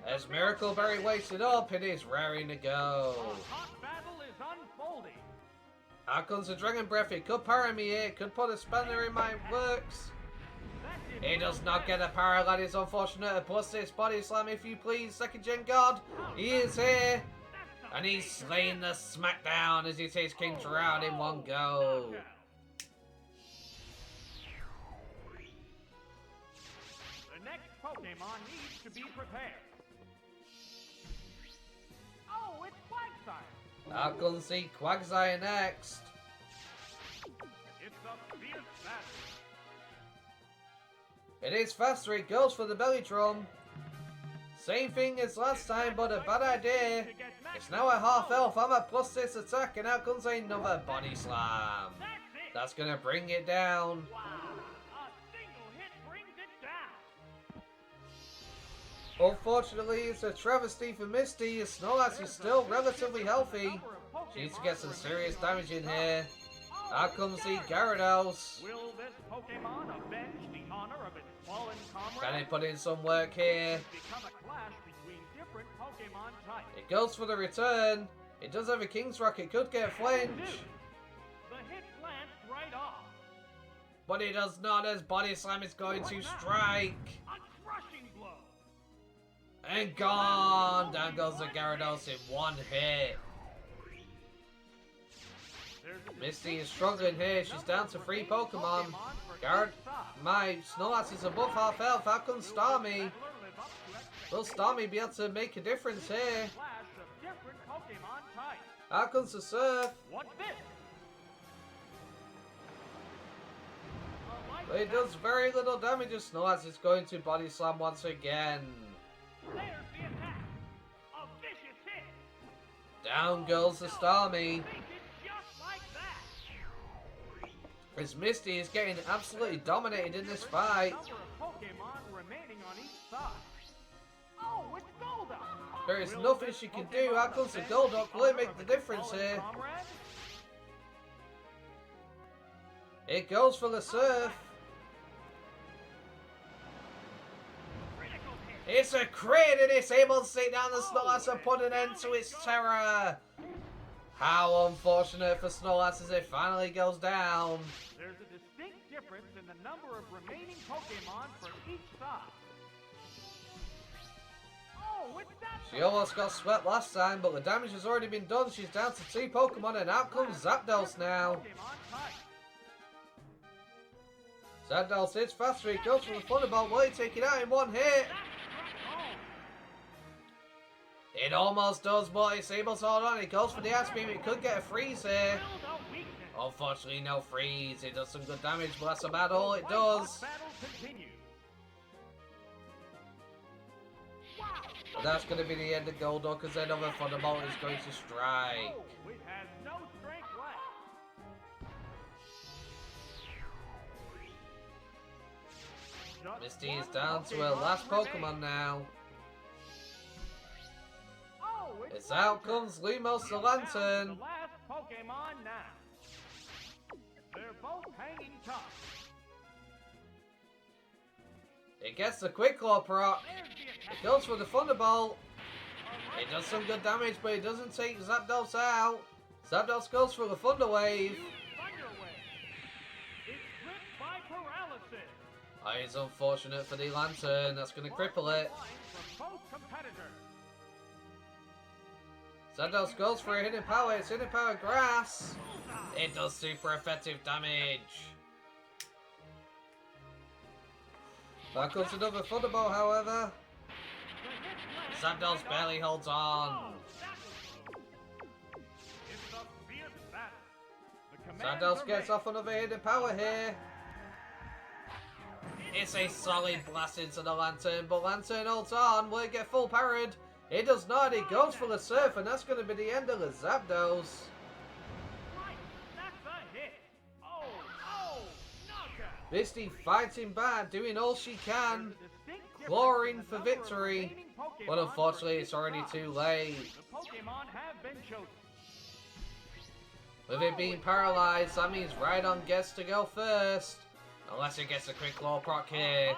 [SPEAKER 1] As Miracle Berry wakes it up, it is raring to go.
[SPEAKER 2] A hot battle is unfolding.
[SPEAKER 1] Out comes the Dragon Breath. It could power me here. It could put a spanner in my works. It does not get a power. That is unfortunate. A +6 body slam, if you please. Second gen god. He is here. And he's slaying the smackdown as he takes Kingdra out in one go.
[SPEAKER 2] The next Pokemon needs to be prepared. Oh, it's Quagsire.
[SPEAKER 1] Out comes the Quagsire next.
[SPEAKER 2] It's a fierce battle.
[SPEAKER 1] It is faster. It goes for the belly drum. Same thing as last time, but a bad idea. It's now at half health. I'm at +6 attack, and out comes another body slam.
[SPEAKER 2] That's it.
[SPEAKER 1] That's gonna bring it down.
[SPEAKER 2] Wow. A single hit brings it down.
[SPEAKER 1] Unfortunately, it's a travesty for Misty. Snorlax is still relatively healthy. She needs to get some serious damage in here. Out comes the Gyarados.
[SPEAKER 2] Will this Pokemon avenge the honor of its fallen comrade?
[SPEAKER 1] Can it put in some work here?
[SPEAKER 2] Become a clash between different Pokemon types.
[SPEAKER 1] It goes for the return. It does have a King's Rock. It could get a flinch.
[SPEAKER 2] The hit glanced right off.
[SPEAKER 1] But it does not, as Body Slam is going to strike.
[SPEAKER 2] A crushing blow.
[SPEAKER 1] And gone. Down goes the Gyarados in one hit. Misty is struggling here. She's down to 3 Pokemon. My Snorlax is above half health. How can Starmie? Will Starmie be able to make a difference here? How comes the Surf?
[SPEAKER 2] What's this?
[SPEAKER 1] But it does very little damage as Snorlax is going to Body Slam once again.
[SPEAKER 2] There's the attack. A vicious hit.
[SPEAKER 1] Down goes the Starmie.
[SPEAKER 2] Just like that.
[SPEAKER 1] As Misty is getting absolutely dominated in this fight.
[SPEAKER 2] Number of Pokemon remaining on each side. Oh, it's Golduck.
[SPEAKER 1] There is nothing she can do. How comes the Golduck? Will it make the difference here? It goes for the Surf. It's a crit and it's able to take down the Snorlax and put an end to its terror. How unfortunate for Snorlax as it finally goes down.
[SPEAKER 2] There's a distinct difference in the number of remaining Pokemon for each side. Oh, it's that.
[SPEAKER 1] She almost got swept last time, but the damage has already been done. She's down to 2 Pokemon and out comes Zapdos now. Zapdos hits faster. He goes for the Thunderbolt. Will he take it out in one hit? It almost does, but it's able to hold on. It goes for the Ice Beam. It could get a freeze here. Unfortunately, no freeze. It does some good damage, but that's about all it does. But that's going to be the end of Golduck, because another Thunderbolt is going to strike.
[SPEAKER 2] It has no strength left.
[SPEAKER 1] Misty is down to her last Pokemon now. It's out comes Lumos the Lantern.
[SPEAKER 2] The last Pokemon now. They're both hanging tough.
[SPEAKER 1] It gets the Quick Claw proc. It goes for the Thunderbolt. It does some good damage, but it doesn't take Zapdos out. Zapdos goes for the Thunder Wave.
[SPEAKER 2] It's gripped by paralysis.
[SPEAKER 1] Oh, it's unfortunate for the Lantern. That's going to cripple it.
[SPEAKER 2] From both competitors.
[SPEAKER 1] Zapdos goes for a Hidden Power. It's Hidden Power Grass. It does super effective damage. Back comes another Thunderbolt, however. Zapdos barely holds on. Zapdos gets off another Hidden Power here. It's a solid blast into the Lantern, but Lantern holds on. Will it get full powered? It does not. It goes for the Surf, and that's going to be the end of the Zapdos.
[SPEAKER 2] That's a hit. Oh, knockout.
[SPEAKER 1] Misty fighting back, doing all she can. Clawing for victory. But unfortunately, it's already too late.
[SPEAKER 2] The Pokemon have been chosen.
[SPEAKER 1] With it being paralyzed, that means Rhydon gets to go first. Unless it gets a Quick Claw proc here.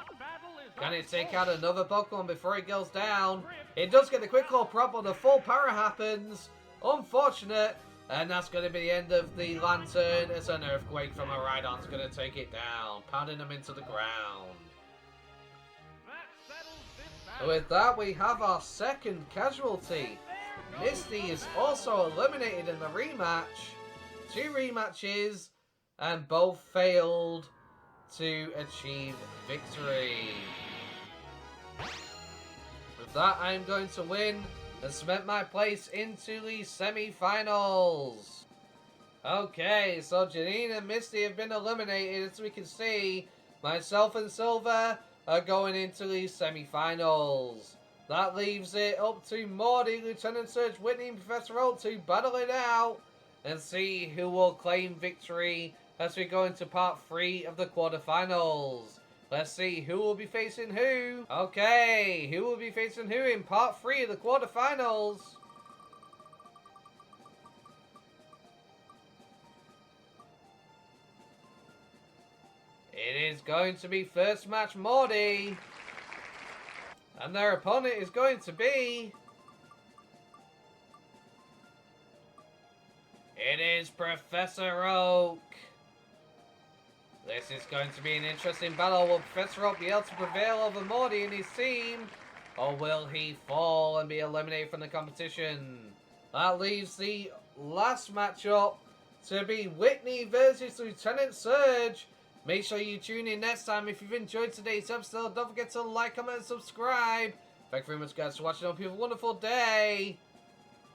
[SPEAKER 1] Can it take out another Pokemon before it goes down? It does get the Quick Claw prop, but the full power happens. Unfortunate. And that's going to be the end of the Lantern. It's an Earthquake from a Rhydon's going to take it down, pounding them into the ground. With that, we have our second casualty. Misty is also eliminated in the rematch. 2 rematches, and both failed to achieve victory. With that, I'm going to win and cement my place into the semi-finals. Okay, so Janine and Misty have been eliminated. As we can see, myself and Silver are going into the semi-finals. That leaves it up to Morty, Lieutenant Surge, Whitney, and Professor Oak to battle it out and see who will claim victory as we go into part 3 of the quarterfinals. Let's see who will be facing who. Okay, who will be facing who in part 3 of the quarterfinals? It is going to be first match Morty. And their opponent is going to be... It is Professor Oak. This is going to be an interesting battle. Will Professor Oak be able to prevail over Morty and his team? Or will he fall and be eliminated from the competition? That leaves the last matchup to be Whitney versus Lieutenant Surge. Make sure you tune in next time. If you've enjoyed today's episode, don't forget to like, comment, and subscribe. Thank you very much, guys, for watching. I hope you have a wonderful day.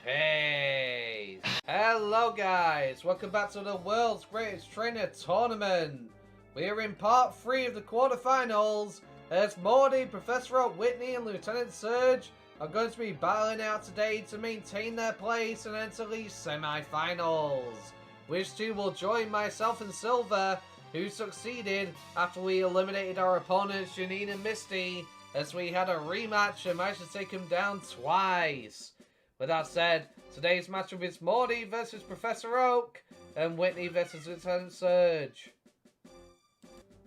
[SPEAKER 1] Peace. Hello, guys. Welcome back to the World's Greatest Trainer Tournament. We are in part 3 of the quarterfinals as Morty, Professor Oak, Whitney, and Lieutenant Surge are going to be battling out today to maintain their place and enter the semi-finals. Which two will join myself and Silver, who succeeded after we eliminated our opponents Janine and Misty, as we had a rematch and managed to take him down twice. With that said, today's matchup is Morty versus Professor Oak and Whitney versus Lieutenant Surge.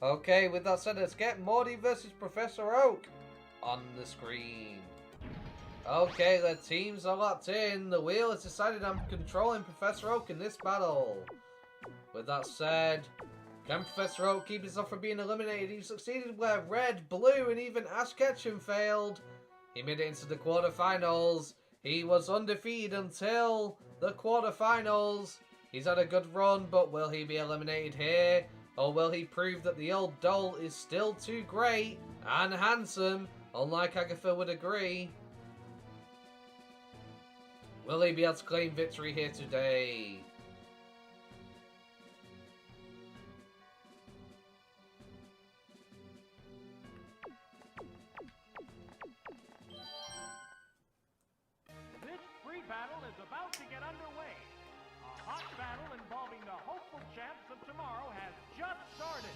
[SPEAKER 1] Okay, with that said, let's get Morty versus Professor Oak on the screen. Okay, the teams are locked in. The wheel has decided I'm controlling Professor Oak in this battle. With that said, can Professor Oak keep himself from being eliminated? He succeeded where Red, Blue, and even Ash Ketchum failed. He made it into the quarterfinals. He was undefeated until the quarterfinals. He's had a good run, but will he be eliminated here? Or will he prove that the old doll is still too great and handsome, unlike Agatha would agree? Will he be able to claim victory here today?
[SPEAKER 2] This free battle is about to get underway. A hot battle involving the hopeful champs of tomorrow has just started.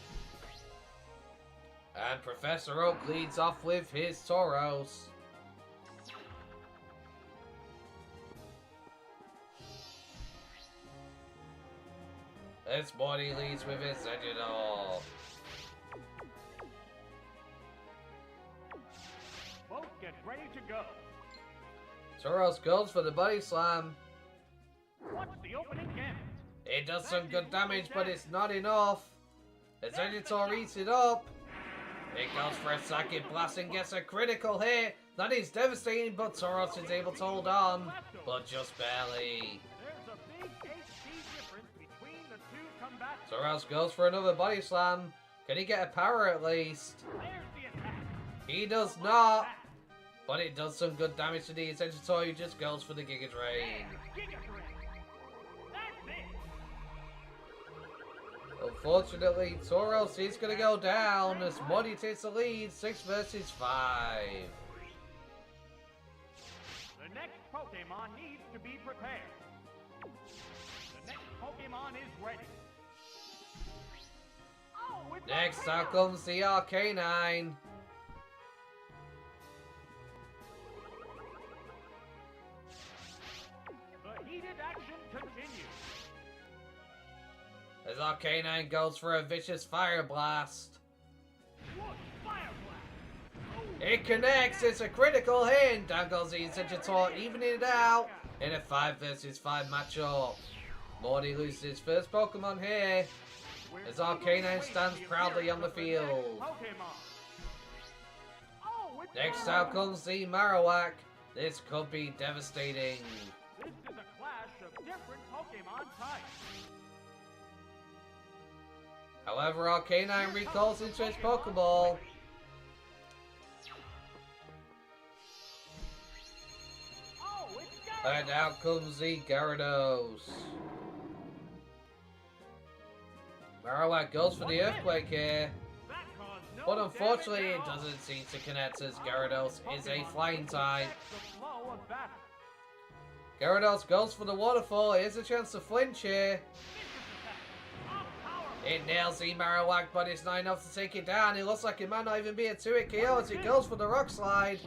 [SPEAKER 1] And Professor Oak leads off with his Tauros. This Morty leads with his Vegetal.
[SPEAKER 2] Both get ready to go.
[SPEAKER 1] Tauros goes for the Body Slam.
[SPEAKER 2] What's the opening gambit?
[SPEAKER 1] It does some good damage, but it's not enough. As Vegetal eats it up. It goes for a Psychic Blast and gets a critical hit. That is devastating, but Tauros is able to hold on. But just barely.
[SPEAKER 2] There's a big HP difference between the two combatants.
[SPEAKER 1] Tauros goes for another Body Slam. Can he get a power at least?
[SPEAKER 2] There's the attack.
[SPEAKER 1] He does not. But it does some good damage to the Vegetal, who just goes for the Giga Drain.
[SPEAKER 2] Giga Drain. That's it.
[SPEAKER 1] Unfortunately, Tauros is going to go down as Morty takes the lead, 6 versus 5.
[SPEAKER 2] The next Pokemon needs to be prepared. The next Pokemon is ready. Oh, it's
[SPEAKER 1] Next
[SPEAKER 2] a
[SPEAKER 1] out comes the Arcanine.
[SPEAKER 2] The heated action continues.
[SPEAKER 1] As Arcanine goes for a vicious Fire Blast.
[SPEAKER 2] Whoa, Fire Blast. Oh,
[SPEAKER 1] It connects, it's a critical hit. Down goes the Vegetal, evening it out in a 5 versus 5 matchup. Morty loses his first Pokemon here as Arcanine stands proudly on the field.
[SPEAKER 2] Pokemon. Oh, it's
[SPEAKER 1] Next out comes the Marowak. This could be devastating.
[SPEAKER 2] This is a clash of different Pokemon types.
[SPEAKER 1] However, Arcanine recalls into his Pokeball.
[SPEAKER 2] Oh, it's
[SPEAKER 1] And out comes the Gyarados. Marowak goes for the Earthquake here.
[SPEAKER 2] That caused no
[SPEAKER 1] But unfortunately,
[SPEAKER 2] damage
[SPEAKER 1] it
[SPEAKER 2] at all.
[SPEAKER 1] doesn't seem to connect as Gyarados is a flying type.
[SPEAKER 2] The flow of battle.
[SPEAKER 1] Gyarados goes for the Waterfall. Here's a chance to flinch here.
[SPEAKER 2] Vicious attack. All powerful.
[SPEAKER 1] It nails the Marowak, but it's not enough to take it down. It looks like it might not even be a 2-hit KO as it goes for the Rock Slide.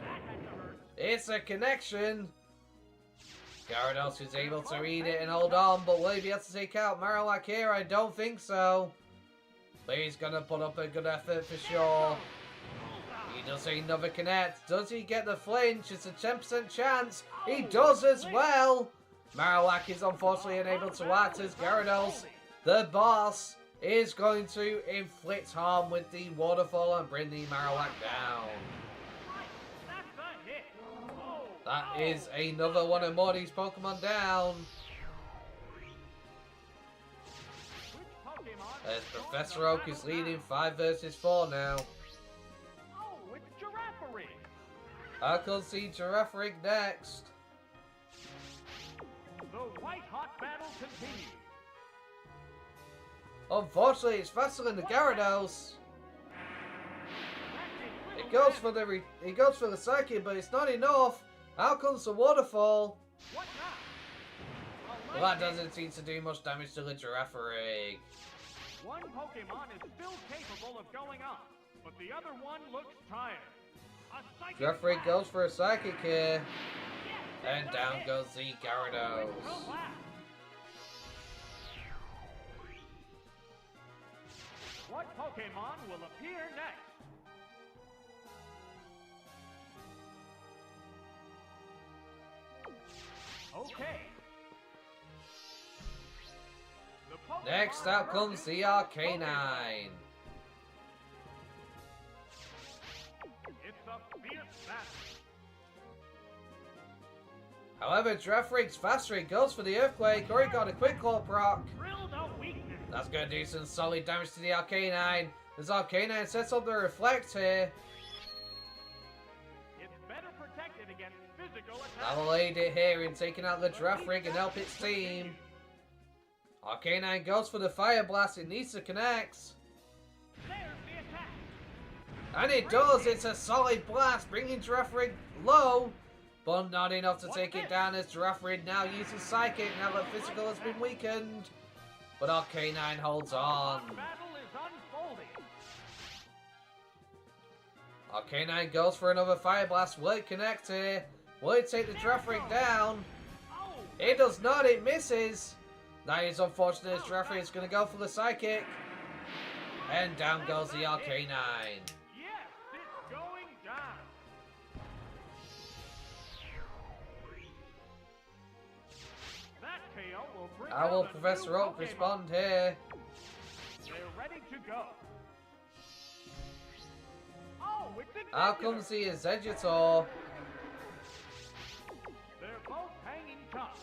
[SPEAKER 1] It's a connection. Gyarados is able to read it and hold on, but will he be able to take out Marowak here? I don't think so. But he's going to put up a good effort for sure. He does another connect. Does he get the flinch? It's a 10% chance. He does as well. Marowak is unfortunately unable to act as Gyarados, the boss, is going to inflict harm with the waterfall and bring the Marowak down. That is another one of Morty's Pokemon down. As Professor Oak is leading 5 versus 4 now.
[SPEAKER 2] Oh, it's Girafarig.
[SPEAKER 1] I can see Girafarig next.
[SPEAKER 2] The white-hot battle continues.
[SPEAKER 1] Unfortunately, it's faster than the Gyarados. It goes for the Psychic, but it's not enough. Out comes the waterfall.
[SPEAKER 2] What now?
[SPEAKER 1] Well, that doesn't seem to do much damage to the Girafarig.
[SPEAKER 2] One Pokemon is still capable of going up, but the other one looks tired.
[SPEAKER 1] Girafarig goes for a Psychic here. And down goes the Gyarados.
[SPEAKER 2] What Pokemon will appear next? Okay.
[SPEAKER 1] Next up comes the Arcanine.
[SPEAKER 2] It's a fierce battle.
[SPEAKER 1] However, Girafarig's faster. He goes for the Earthquake, or he got a Quick Claw proc. That's going to do some solid damage to the Arcanine. This Arcanine sets up the Reflect here.
[SPEAKER 2] It's better protected against physical attacks.
[SPEAKER 1] That will aid it here in taking out the Girafarig and help its team. Arcanine goes for the Fire Blast. It needs to connect.
[SPEAKER 2] There's the attack.
[SPEAKER 1] And it does. It's a solid blast, bringing Girafarig low. But not enough to take it down as Girafarig now uses Psychic now that Physical has been weakened. But Arcanine holds on.
[SPEAKER 2] Battle is unfolding.
[SPEAKER 1] Arcanine goes for another Fire Blast. Will it connect here? Will it take the Girafarig down? It does not. It misses. That is unfortunate as Girafarig is going to go for the Psychic. And down goes the Arcanine.
[SPEAKER 2] Yes, it's going down. That KO will bring
[SPEAKER 1] How will
[SPEAKER 2] out a
[SPEAKER 1] Professor
[SPEAKER 2] new
[SPEAKER 1] Oak
[SPEAKER 2] Pokemon.
[SPEAKER 1] respond here?
[SPEAKER 2] They're ready to go. Oh, it's an
[SPEAKER 1] Out comes the Exeggutor.
[SPEAKER 2] They're both hanging tough.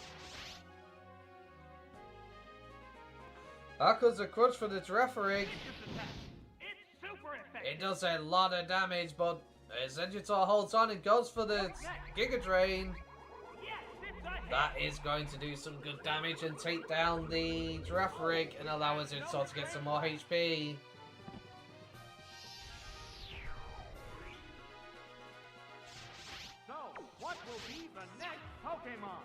[SPEAKER 1] Out comes the Crunch for the Girafarig.
[SPEAKER 2] It's super effective.
[SPEAKER 1] It does a lot of damage, but Exeggutor holds on and goes for the Giga Drain.
[SPEAKER 2] Yes, it's a hit.
[SPEAKER 1] That is going to do some good damage and take down the Girafarig and allow Exeggutor to get some more HP.
[SPEAKER 2] So, what will be the next Pokemon?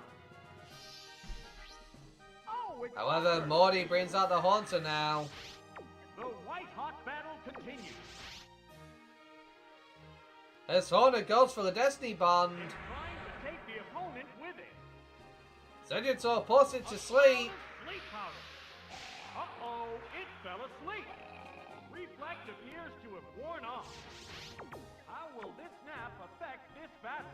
[SPEAKER 2] Oh, it's
[SPEAKER 1] However,
[SPEAKER 2] over.
[SPEAKER 1] Morty brings out the Haunter now.
[SPEAKER 2] The white-hot battle continues.
[SPEAKER 1] As Haunter goes for the Destiny Bond.
[SPEAKER 2] It's trying to take the opponent with it.
[SPEAKER 1] Exeggutor puts it to sleep.
[SPEAKER 2] Sleep powder. Uh-oh, it fell asleep. Reflect appears to have worn off. How will this nap affect this battle?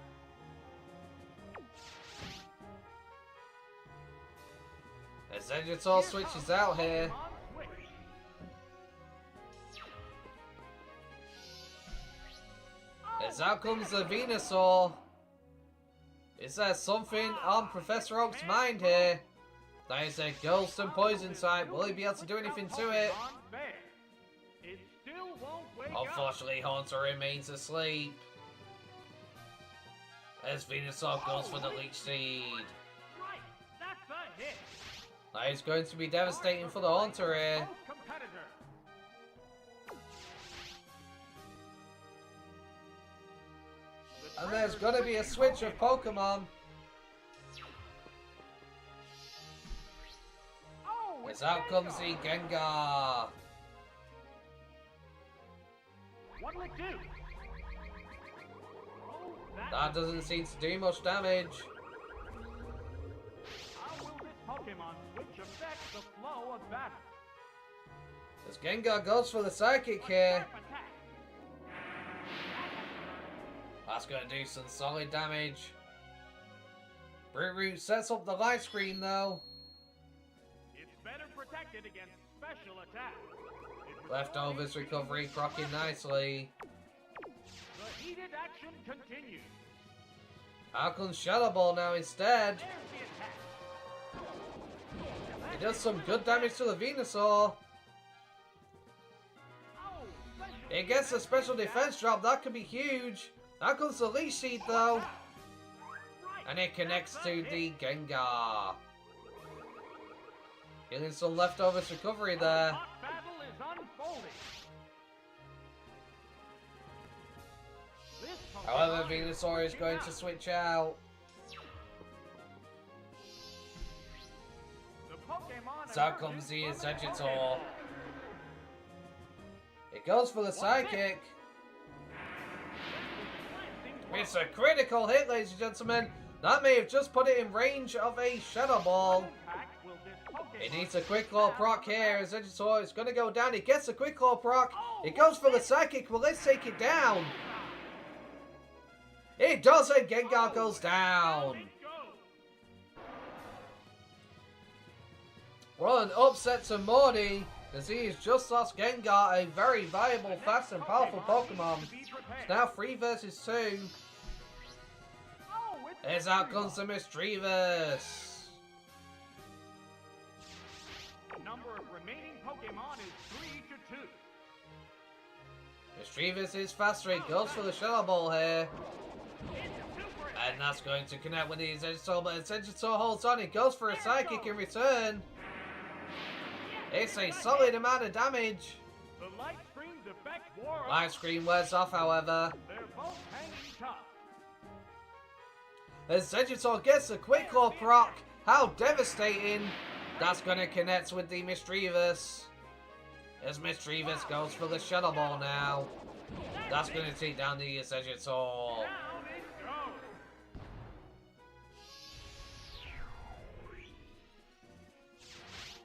[SPEAKER 1] Exeggutor switches out here.
[SPEAKER 2] Pokemon switch.
[SPEAKER 1] As out comes the Venusaur. Is there something on Professor Oak's mind here? That is a Ghost and Poison type. Will he be able to do anything to it?
[SPEAKER 2] Pokemon there. It still won't wake up.
[SPEAKER 1] Unfortunately, Haunter remains asleep. As Venusaur goes for the Leech Seed.
[SPEAKER 2] Right, that's a hit.
[SPEAKER 1] That is going to be devastating for the Haunter here.
[SPEAKER 2] Close competitor.
[SPEAKER 1] And there's going to be a switch of Pokemon.
[SPEAKER 2] Oh,
[SPEAKER 1] As out comes the Gengar.
[SPEAKER 2] What'll it do? Oh,
[SPEAKER 1] That doesn't seem to do much damage.
[SPEAKER 2] How will this Pokemon switch affect the flow of battle?
[SPEAKER 1] As Gengar goes for the Psychic here.
[SPEAKER 2] Attack.
[SPEAKER 1] That's going to do some solid damage. Brute Root sets up the light screen though.
[SPEAKER 2] It's better protected against special attack.
[SPEAKER 1] Leftovers recovery crocking nicely.
[SPEAKER 2] The heated action continues.
[SPEAKER 1] Out comes Shadow Ball now instead.
[SPEAKER 2] There's the attack.
[SPEAKER 1] It does some good damage to the Venusaur.
[SPEAKER 2] Oh, special
[SPEAKER 1] It gets a special defense drop, that could be huge. Out comes the Leech Seed though.
[SPEAKER 2] Right.
[SPEAKER 1] And it connects to the Gengar. Getting some leftovers recovery there.
[SPEAKER 2] Hot battle is unfolding. This
[SPEAKER 1] However,
[SPEAKER 2] Pokemon
[SPEAKER 1] Venusaur is going to switch out.
[SPEAKER 2] The Pokemon
[SPEAKER 1] So out comes the Exeggutor. It goes for the Psychic. It's a critical hit, ladies and gentlemen. That may have just put it in range of a Shadow Ball. It needs a Quick Claw proc here. Exeggutor is going to go down. It gets a Quick Claw proc. It goes for the Psychic. Well, let's take it down. It doesn't. Gengar goes down. Well, an upset to Morty, as he has just lost Gengar, a very viable, fast, and powerful Pokemon. It's now 3 versus 2. As out comes the Misdreavus.
[SPEAKER 2] The number of remaining Pokemon is 3 to 2.
[SPEAKER 1] Misdreavus is faster. It goes for the Shadow Ball here. And that's going to connect with the Exeggutor, but Exeggutor holds on. It goes for a Psychic in return. It's a solid amount of damage.
[SPEAKER 2] The light screen's effect wore off.
[SPEAKER 1] Light screen wears off, however.
[SPEAKER 2] They're both hanging tough.
[SPEAKER 1] Exeggutor gets a Quick Claw proc. How devastating. That's going to connect with the Misdreavus. As Misdreavus goes for the Shadow Ball now. That's going to take down the Exeggutor.
[SPEAKER 2] Down it goes.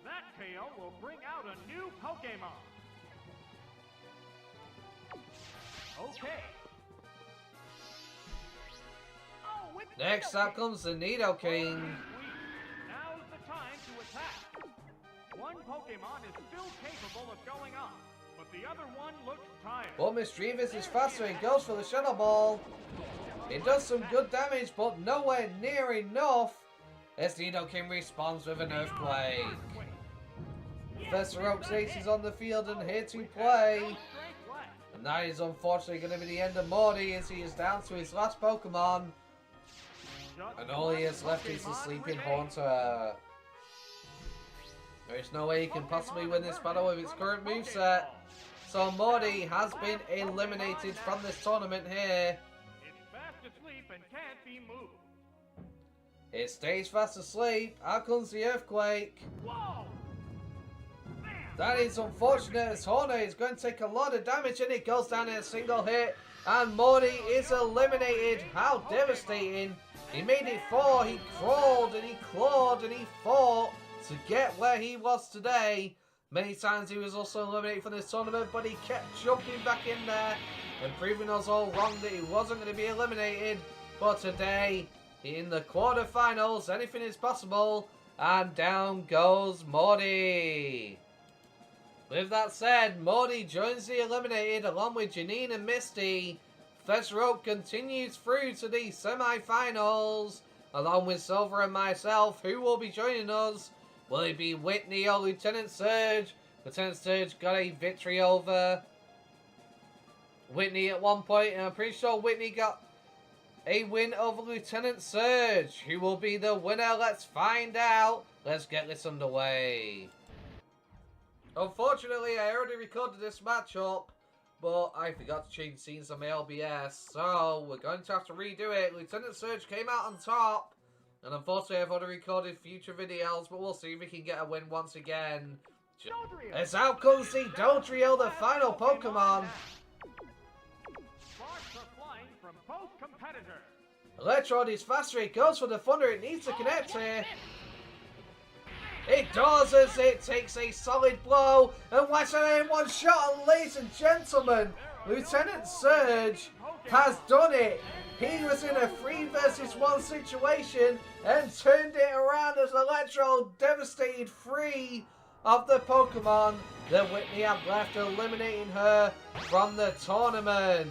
[SPEAKER 2] That tail will bring out a new Pokemon. Okay. Oh, with
[SPEAKER 1] Next up comes the Nidoking.
[SPEAKER 2] Now's the time to attack. One Pokemon is still capable of going on, but the other one looks tired.
[SPEAKER 1] But Misdreavus is faster. It goes for the Shadow Ball. It does some good damage, but nowhere near enough. As Nidoking responds with an Earthquake. Professor Oak's ace is on the field and here to play. And that is unfortunately going to be the end of Morty, as he is down to his last Pokemon. And all he has left is the Sleeping Haunter. There is no way he can possibly win this battle with his current moveset. So Morty has been eliminated from this tournament here.
[SPEAKER 2] It's fast asleep and can't be moved.
[SPEAKER 1] It stays fast asleep. Out comes the Earthquake.
[SPEAKER 2] Whoa!
[SPEAKER 1] That is unfortunate, as Horner is going to take a lot of damage and it goes down in a single hit. And Morty is eliminated. How devastating. He made it 4. He crawled and he clawed and he fought to get where he was today. Many times he was also eliminated from this tournament, but he kept jumping back in there and proving us all wrong that he wasn't going to be eliminated. But today, in the quarterfinals, anything is possible. And down goes Morty. With that said, Morty joins the eliminated along with Janine and Misty. Professor Oak continues through to the semi-finals along with Silver and myself. Who will be joining us? Will it be Whitney or Lieutenant Surge? Lieutenant Surge got a victory over Whitney at one point, and I'm pretty sure Whitney got a win over Lieutenant Surge. Who will be the winner? Let's find out. Let's get this underway. Unfortunately, I already recorded this matchup, but I forgot to change scenes on my LBS, so we're going to have to redo it. Lieutenant Surge came out on top, And unfortunately, I've already recorded future videos, but we'll see if we can get a win once again. As out comes the Dodrio, the final Pokemon.
[SPEAKER 2] Sparks are flying from both competitors.
[SPEAKER 1] Electrode is faster, it goes for the Thunder, it needs to connect here. It does as it takes a solid blow and whacks it in one shot. And ladies and gentlemen, Lieutenant Surge has done it. He was in a 3 versus 1 situation and turned it around as Electro devastated 3 of the Pokemon that Whitney had left, eliminating her from the tournament.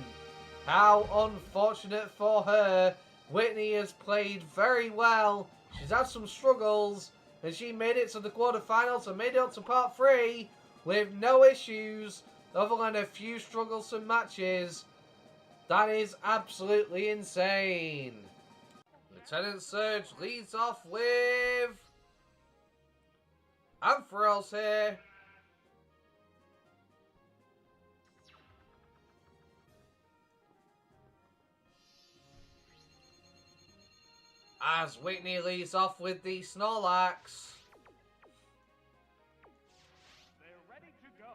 [SPEAKER 1] How unfortunate for her. Whitney has played very well. She's had some struggles, and she made it to the quarterfinals and made it up to part 3 with no issues other than a few strugglesome matches. That is absolutely insane. Lieutenant Surge leads off with Ampharos here. As Whitney leads off with the Snorlax.
[SPEAKER 2] They're ready to go.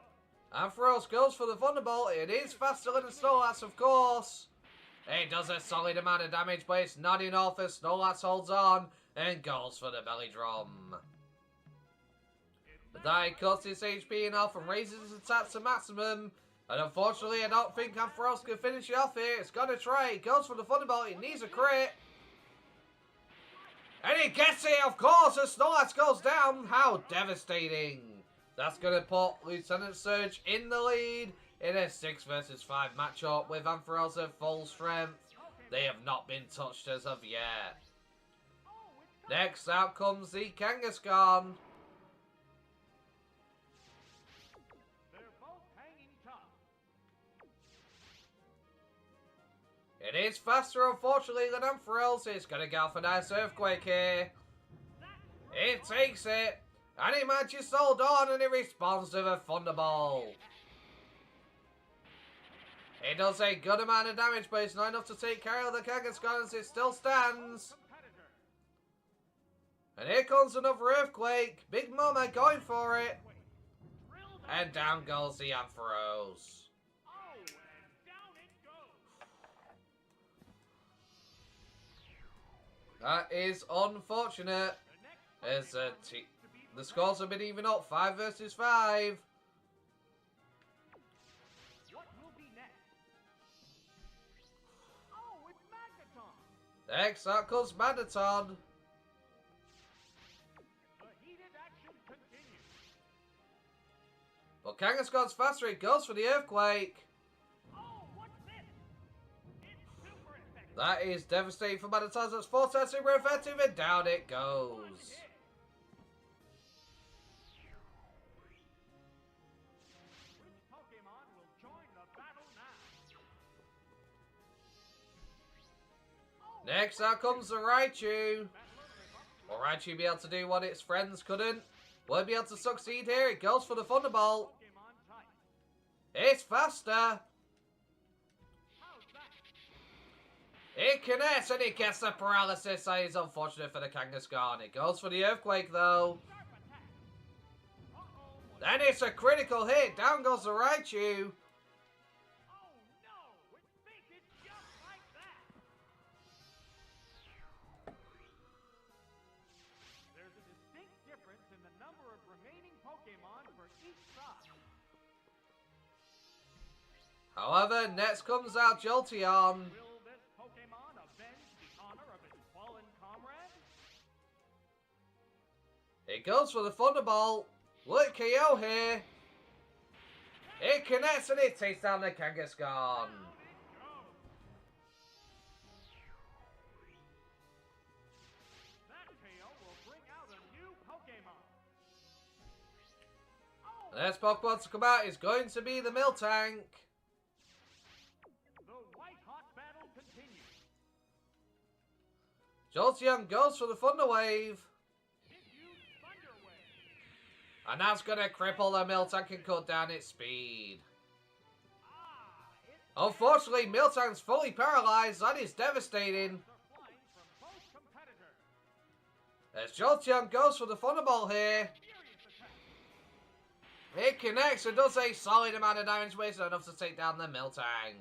[SPEAKER 1] Ampharos goes for the Thunderbolt. It is faster than the Snorlax, of course. It does a solid amount of damage, but it's not enough as Snorlax holds on and goes for the Belly Drum. But that cuts its HP enough and raises its attack to maximum. And unfortunately, I don't think Ampharos can finish it off here. It's gonna try. It goes for the Thunderbolt. It needs a crit. And he gets it, of course, as Snorlax goes down. How devastating. That's going to put Lieutenant Surge in the lead in a 6 versus 5 matchup with Ampharos at full strength. They have not been touched as of yet. Next out comes the Kangaskhan.
[SPEAKER 2] They're both hanging tough.
[SPEAKER 1] It is faster, unfortunately, than Ampharos. It's going to go for a nice Earthquake here. It takes it. And it manages to hold on and it responds to the Thunderbolt. It does a good amount of damage, but it's not enough to take care of the Kangaskhan as it still stands. And here comes another Earthquake. Big Mama going for it. And down goes the Ampharos.
[SPEAKER 2] Oh, and down it goes.
[SPEAKER 1] That is unfortunate. As the scores have been even up, 5 versus 5.
[SPEAKER 2] What will be next? Oh, it's Magneton.
[SPEAKER 1] Next out comes Magneton.
[SPEAKER 2] The heated action continues.
[SPEAKER 1] But Kangaskhan's faster, it goes for the Earthquake.
[SPEAKER 2] Oh, what's this? It's super effective.
[SPEAKER 1] That is devastating for Magneton. That's 4 times super effective, and down it goes.
[SPEAKER 2] Which Pokemon will join the battle now? Oh,
[SPEAKER 1] Next out comes the Raichu. Will Raichu be able to do what its friends couldn't? Will it be able to succeed here? It goes for the Thunderbolt.
[SPEAKER 2] Pokemon type.
[SPEAKER 1] It's faster.
[SPEAKER 2] How's that?
[SPEAKER 1] It connects and it gets the paralysis. That is unfortunate for the Kangaskhan. It goes for the Earthquake though.
[SPEAKER 2] Sharp attack. Uh-oh.
[SPEAKER 1] Then it's a critical hit. Down goes the Raichu.
[SPEAKER 2] Oh no! It fainted just like that. There's a distinct difference in the number of remaining Pokemon for each side.
[SPEAKER 1] However, next comes out Jolteon.
[SPEAKER 2] Will this Pokemon avenge the honor of its fallen comrade?
[SPEAKER 1] It goes for the Thunderbolt. Look, KO here. It connects and it takes down the Kangaskhan.
[SPEAKER 2] Down it goes. That KO will bring out a new Pokemon. Oh,
[SPEAKER 1] The next Pokemon to come out is going to be the Miltank.
[SPEAKER 2] the white-hot battle continues.
[SPEAKER 1] Jolteon goes for the Thunder Wave.
[SPEAKER 2] Hit you, Thunder Wave.
[SPEAKER 1] And that's going to cripple the Miltank and cut down its speed.
[SPEAKER 2] Ah, it's
[SPEAKER 1] Unfortunately, Miltank's fully paralyzed. That is devastating.
[SPEAKER 2] are flying from both competitors.
[SPEAKER 1] As Jolteon goes for the Thunderbolt here. It connects and does a solid amount of damage, but it's not enough to take down the Miltank.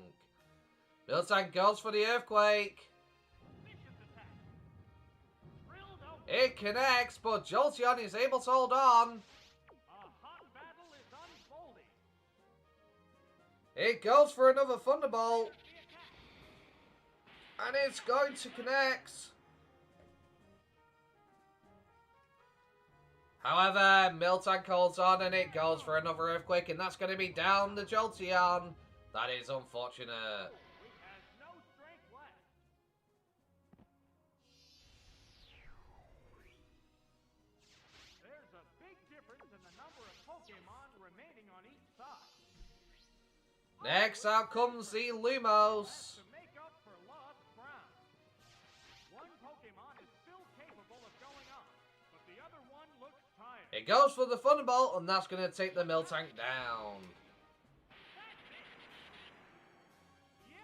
[SPEAKER 1] Miltank goes for the Earthquake. It connects, but Jolteon is able to hold on. It goes for another Thunderbolt. And it's going to connect. However, Miltank holds on and it goes for another Earthquake, and that's going to be down the Jolteon. That is unfortunate.
[SPEAKER 2] There's a big difference in the number of Pokemon remaining on each side.
[SPEAKER 1] Next out comes the Lumos.
[SPEAKER 2] To make up for lost ground. One Pokemon is still capable of going on, but the other one looks tired.
[SPEAKER 1] It goes for the Thunderbolt, and that's going to take the Miltank down.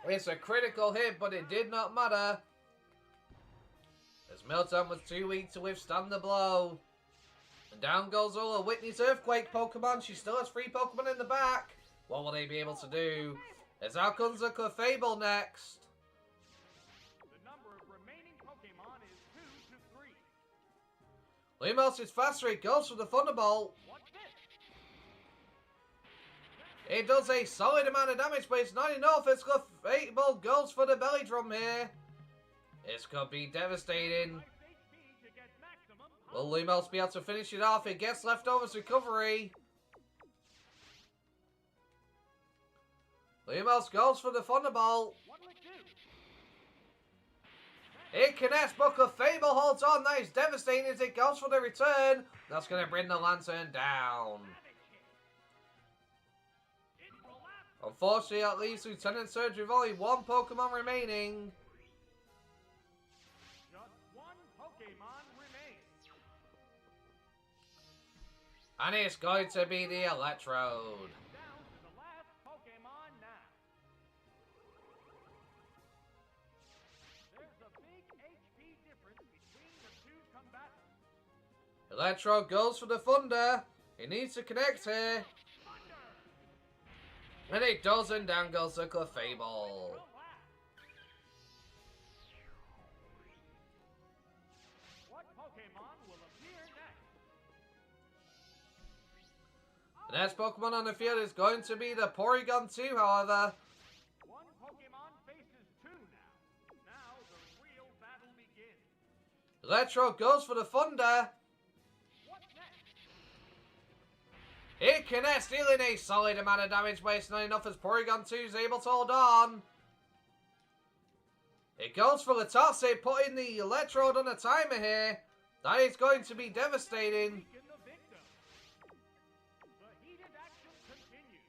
[SPEAKER 1] It's a critical hit, but it did not matter. As Miltank was too weak to withstand the blow. And down goes all of Whitney's Earthquake Pokemon. She still has 3 Pokemon in the back. What will they be able to do? As out comes the Clefable next.
[SPEAKER 2] The number of remaining Pokemon is 2 to 3.
[SPEAKER 1] Lumos is faster. It goes for the Thunderbolt.
[SPEAKER 2] What's this?
[SPEAKER 1] It does a solid amount of damage, but it's not enough. It's Clefable goes for the Belly Drum here. This could be devastating. Will Lumos be able to finish it off? It gets Leftovers recovery. Lumos goes for the Thunderbolt. It connects, but Clefable holds on. That is devastating as it goes for the return. That's going to bring the Lantern down. Unfortunately, that leaves Lieutenant Surge with only 1 Pokemon remaining.
[SPEAKER 2] Just 1 Pokemon remains.
[SPEAKER 1] And it's going to be the Electrode.
[SPEAKER 2] Down to the last Pokemon now. There's a big HP difference between the 2 combatants.
[SPEAKER 1] Electrode goes for the Thunder. It needs to connect here. And it doesn't. Down goes the Clefable.
[SPEAKER 2] What Pokemon will appear next?
[SPEAKER 1] The next Pokemon on the field is going to be the Porygon 2, however.
[SPEAKER 2] 1 Pokemon faces 2 now. Now the real battle begins.
[SPEAKER 1] Electrode goes for the Thunder.
[SPEAKER 2] What's next?
[SPEAKER 1] It connects, dealing a solid amount of damage, but it's not enough as Porygon 2 is able to hold on. It goes for the toss, it putting the Electrode on a timer here. That is going to be devastating.
[SPEAKER 2] Weaken the victim. The heated action continues.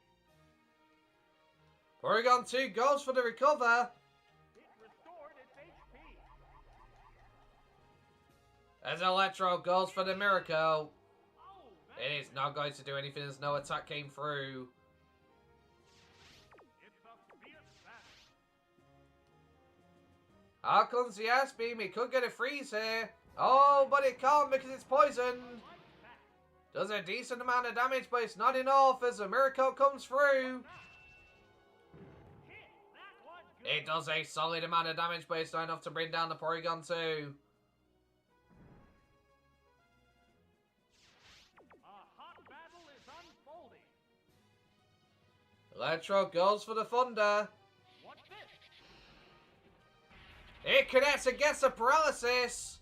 [SPEAKER 1] Porygon 2 goes for the recover.
[SPEAKER 2] It restored its HP.
[SPEAKER 1] As Electrode goes for the Miracle.
[SPEAKER 2] Oh,
[SPEAKER 1] It is not going to do anything as no attack came through.
[SPEAKER 2] it's a fierce battle.
[SPEAKER 1] Out comes the Ice Beam. It could get a freeze here. Oh, but it can't because it's poisoned.
[SPEAKER 2] Like that.
[SPEAKER 1] Does a decent amount of damage, but it's not enough as the Miracle comes through.
[SPEAKER 2] Hit. That was good.
[SPEAKER 1] It does a solid amount of damage, but it's not enough to bring down the Porygon 2.
[SPEAKER 2] A hot battle is unfolding.
[SPEAKER 1] Electro goes for the Thunder.
[SPEAKER 2] What's this?
[SPEAKER 1] It connects against the Paralysis.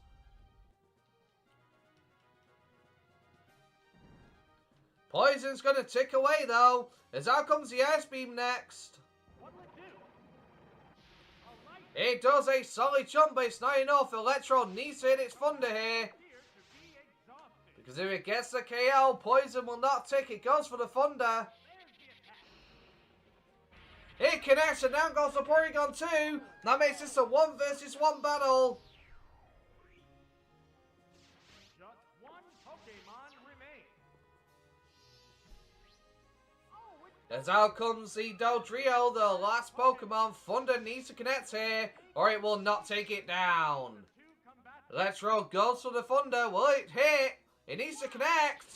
[SPEAKER 1] Poison's going to tick away, though, as out comes the Ice Beam next.
[SPEAKER 2] What'll it do? A light
[SPEAKER 1] It does a solid jump, but it's not enough. Electro needs to hit its Thunder here.
[SPEAKER 2] appears to be exhausted.
[SPEAKER 1] Because if it gets the KO, Poison will not tick. It goes for the Thunder.
[SPEAKER 2] There's the attack.
[SPEAKER 1] It connects and down goes the Porygon 2. That makes this a 1 versus 1 battle.
[SPEAKER 2] Just 1 Pokemon remains. Oh, it's
[SPEAKER 1] As out comes the Dodrio, the last Pokemon. Thunder needs to connect here, or it will not take it down.
[SPEAKER 2] 2 combatants.
[SPEAKER 1] Electro goes for the Thunder. Will it hit? It needs to connect.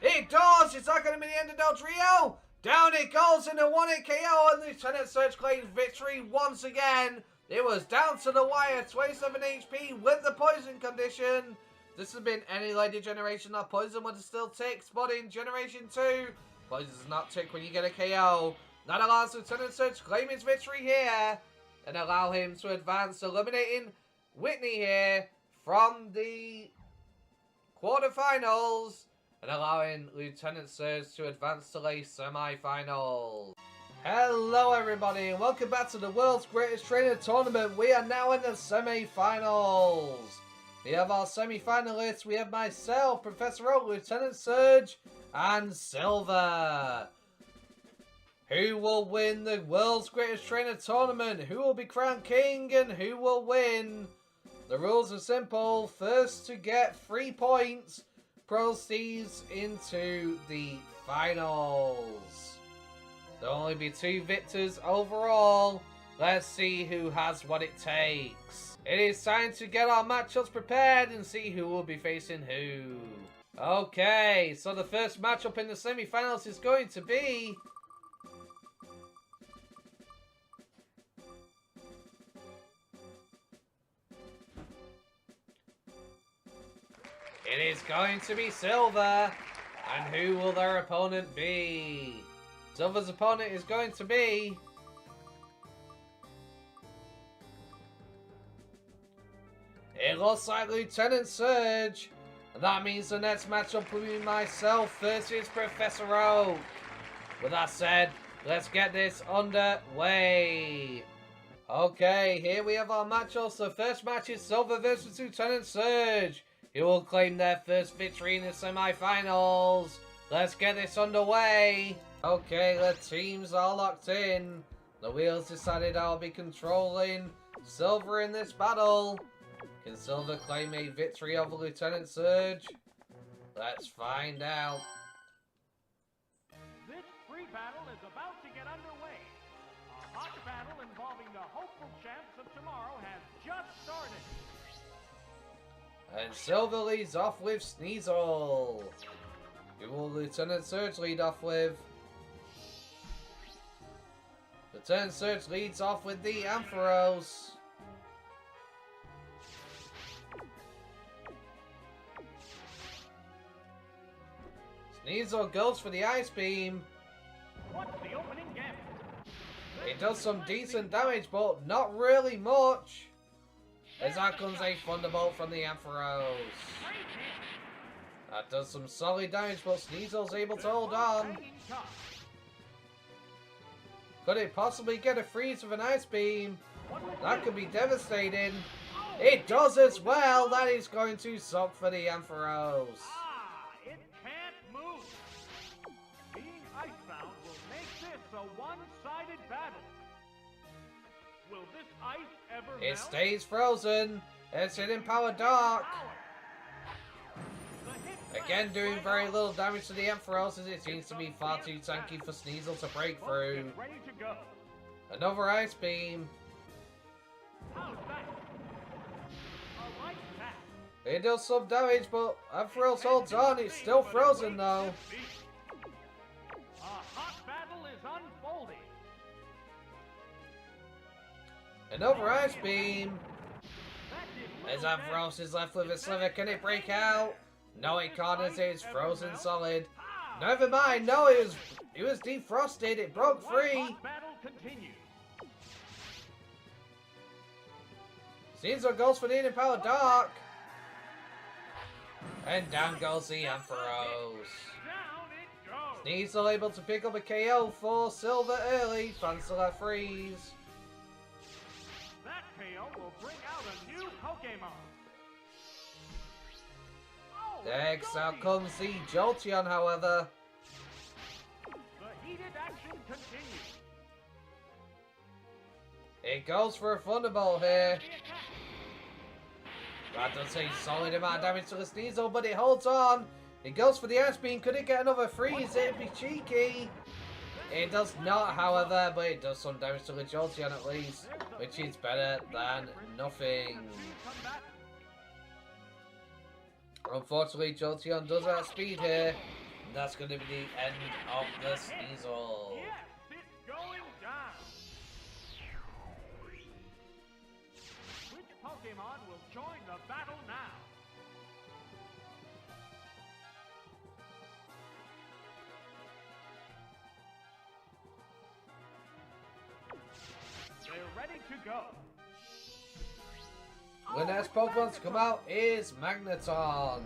[SPEAKER 1] It does! Is that going to be the end of Del Trio? Down it goes in a 1-hit KO, and Lieutenant Surge claims victory once again. It was down to the wire, 27 HP with the poison condition. This has been any Lady Generation that poison would have still ticks, but in Generation 2, poison does not tick when you get a KO. That allows Lieutenant Surge to claim his victory here, and allow him to advance, eliminating Whitney here from the quarterfinals, and allowing Lieutenant Surge to advance to the semi-finals. Hello everybody, and welcome back to the world's greatest trainer tournament. We are now in the semi-finals. We have our semi-finalists. We have myself, Professor Oak, Lieutenant Surge, and Silver. Who will win the world's greatest trainer tournament? Who will be crowned king, and who will win? The rules are simple. First to get 3 points proceeds into the finals. There'll only be 2 victors overall. Let's see who has what it takes. It is time to get our matchups prepared and see who will be facing who. Okay, so the first matchup in the semi-finals is going to be Silver. And who will their opponent be? Silver's opponent is going to be it looks like Lieutenant Surge. And that means the next matchup will be myself versus Professor Oak. With that said, let's get this underway. Okay, here we have our matchups. The first match is Silver versus Lieutenant Surge. Who will claim their first victory in the semi-finals. Let's get this underway. Okay, the teams are locked in. The wheels decided I'll be controlling Silver in this battle. Can Silver claim a victory over Lieutenant Surge? Let's find out.
[SPEAKER 2] This free battle is about to get underway. A hot battle involving the hopeful champs of tomorrow has just started.
[SPEAKER 1] And Silver leads off with Sneasel. Who will Lieutenant Surge lead off with? Lieutenant Surge leads off with the Ampharos. Sneasel goes for the Ice Beam.
[SPEAKER 2] What's the opening gambit?
[SPEAKER 1] It does some decent damage, but not really much. As out comes a Thunderbolt from the Ampharos. That does some solid damage, but Sneasel's able to hold on. Could it possibly get a freeze with an Ice Beam? That could be devastating. It does as well. That is going to suck for the Ampharos.
[SPEAKER 2] It can't move. Being icebound will make this a one-sided battle. Will this ice ever melt?
[SPEAKER 1] It stays frozen. It's hitting Power Dark. Again, doing very little damage to the Ampharos, as it seems to be far too tanky for Sneasel to break through.
[SPEAKER 2] Ready to go.
[SPEAKER 1] Another Ice Beam.
[SPEAKER 2] How's that? I like that.
[SPEAKER 1] It does some damage, but Ampharos holds on. It's still frozen though.
[SPEAKER 2] A hot battle is unfolding.
[SPEAKER 1] Another Ice Beam. As Ampharos is left with a sliver, can it break out? No, it can't, as it is frozen solid. Never mind, no, it was defrosted, it broke free. Sneasel goes for the Hidden Power Dark. And down goes the Ampharos. Sneasel able to pick up a KO for Silver early, thanks to that freeze.
[SPEAKER 2] That KO will bring out a new Pokemon.
[SPEAKER 1] Next out comes the Jolteon, however.
[SPEAKER 2] The heated action continues.
[SPEAKER 1] It goes for a Thunderbolt here. That does a solid amount of damage to the Sneasel, but it holds on. It goes for the Ice Beam. Could it get another freeze? It'd be cheeky. It does not, however, but it does some damage to the Jolteon at least, which is better than nothing. Unfortunately, Jolteon does outspeed here, and that's going to be the end of the Sneasel.
[SPEAKER 2] Yes, it's going down. Which Pokemon will join the battle now? They're ready to go.
[SPEAKER 1] The next Pokemon to come out is Magneton.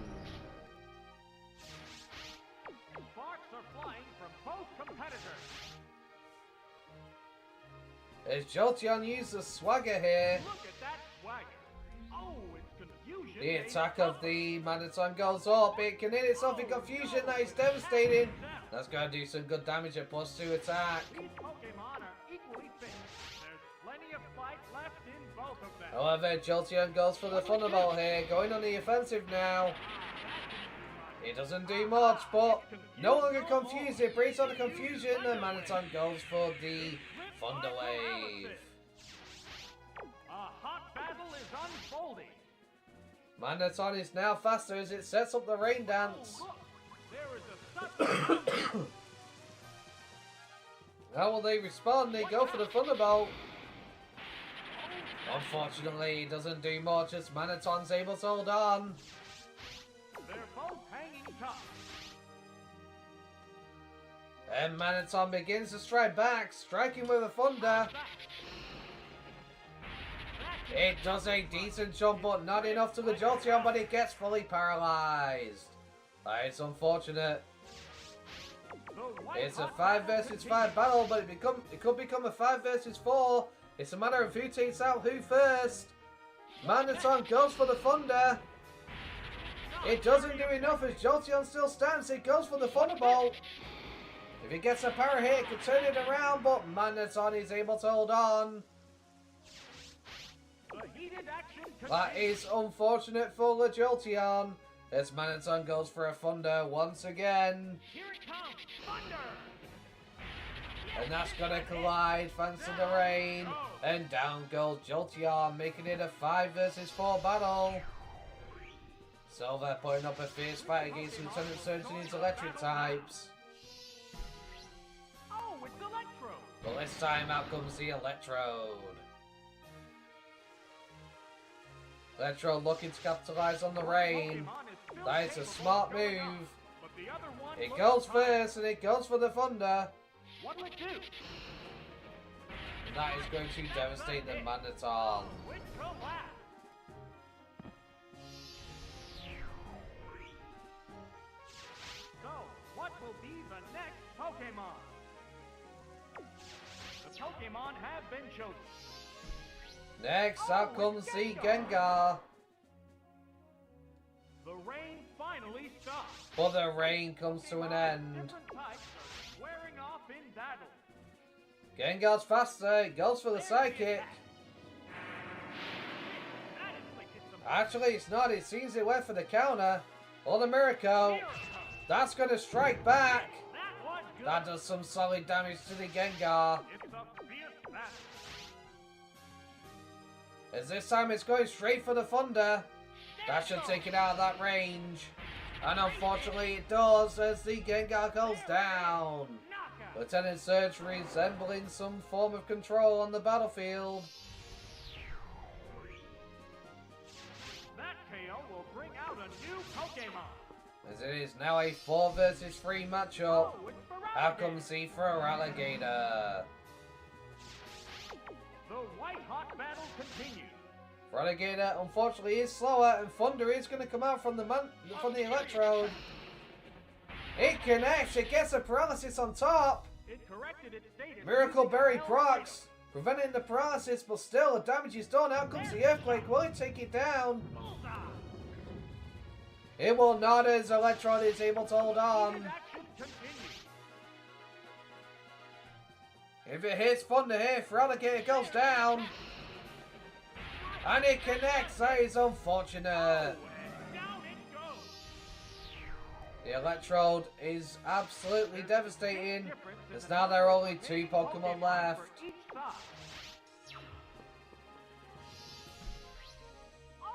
[SPEAKER 2] Sparks are flying from both competitors.
[SPEAKER 1] As Jolteon uses Swagger here,
[SPEAKER 2] Look at that swagger. Oh, it's confusion.
[SPEAKER 1] the attack of the Magneton goes up. It can hit itself in confusion. That is devastating. That's going to do some good damage at +2 attack.
[SPEAKER 2] These Pokemon are equally fit. There's plenty of fight left in both of them.
[SPEAKER 1] However, Jolteon goes for the Thunderbolt here, going on the offensive now. It doesn't do much, but no longer confused. It breaks out the confusion, and Magneton goes for the Thunder Wave.
[SPEAKER 2] A hot battle is unfolding.
[SPEAKER 1] Magneton is now faster as it sets up the rain dance.
[SPEAKER 2] Oh, look. There is a sudden
[SPEAKER 1] How will they respond? They go for the Thunderbolt. Unfortunately, it doesn't do much as Magneton's able to hold on.
[SPEAKER 2] They're both hanging tough.
[SPEAKER 1] And Magneton begins to strike back, striking with a Thunder. It does a decent jump, but not enough to the Jolteon, but it gets fully paralyzed. That is unfortunate. It's a 5 versus 5 battle, but it could become a 5 versus 4. It's a matter of who takes out who first. Magneton goes for the Thunder. It doesn't do enough as Jolteon still stands. It goes for the Thunderbolt. If it gets a power hit, it could turn it around, but Magneton is able to hold on. That is unfortunate for the Jolteon, as Magneton goes for a Thunder once again.
[SPEAKER 2] Here it comes, Thunder!
[SPEAKER 1] And that's gonna collide thanks to the rain. And down goes Jolteon, making it a 5 versus 4 battle. Silver putting up a fierce fight against Lieutenant Surge and his electric types.
[SPEAKER 2] Oh, it's Electro!
[SPEAKER 1] But this time out comes the Electrode. Electro looking to capitalize on the rain. That is a smart move. It goes first and it goes for the Thunder.
[SPEAKER 2] What'll it do?
[SPEAKER 1] And that is going to devastate the Magneton.
[SPEAKER 2] Which collapse? So, what will be the next Pokemon? The Pokemon have been chosen.
[SPEAKER 1] Next up comes the Gengar.
[SPEAKER 2] The rain finally stops.
[SPEAKER 1] But the rain comes to an end.
[SPEAKER 2] Different types are squaring off in battle.
[SPEAKER 1] Gengar's faster, it goes for the Psychic. Actually, it's not, it seems it went for the counter. Or the Miracle. That's going to strike back. That does some solid damage to the Gengar. As this time it's going straight for the Thunder. That should take it out of that range. And unfortunately it does as the Gengar goes down. Lieutenant Surge resembling some form of control on the battlefield.
[SPEAKER 2] That KO will bring out a new Pokemon.
[SPEAKER 1] As it is now a 4 versus 3 matchup. Out comes the Feraligatr.
[SPEAKER 2] The white hot battle continues.
[SPEAKER 1] Feraligatr unfortunately is slower, and Thunder is going to come out from the Electrode. It connects, it gets a paralysis on top.
[SPEAKER 2] It corrected its state.
[SPEAKER 1] Miracle Berry procs, preventing the paralysis, but still the damage is done. Out comes the Earthquake. Will it take it down? It will not, as Electrode is able to hold on. If it hits Thunder here, Feraligatr goes down. And it connects. That is unfortunate. The Electrode is absolutely devastating, as now there are only 2 Pokemon left.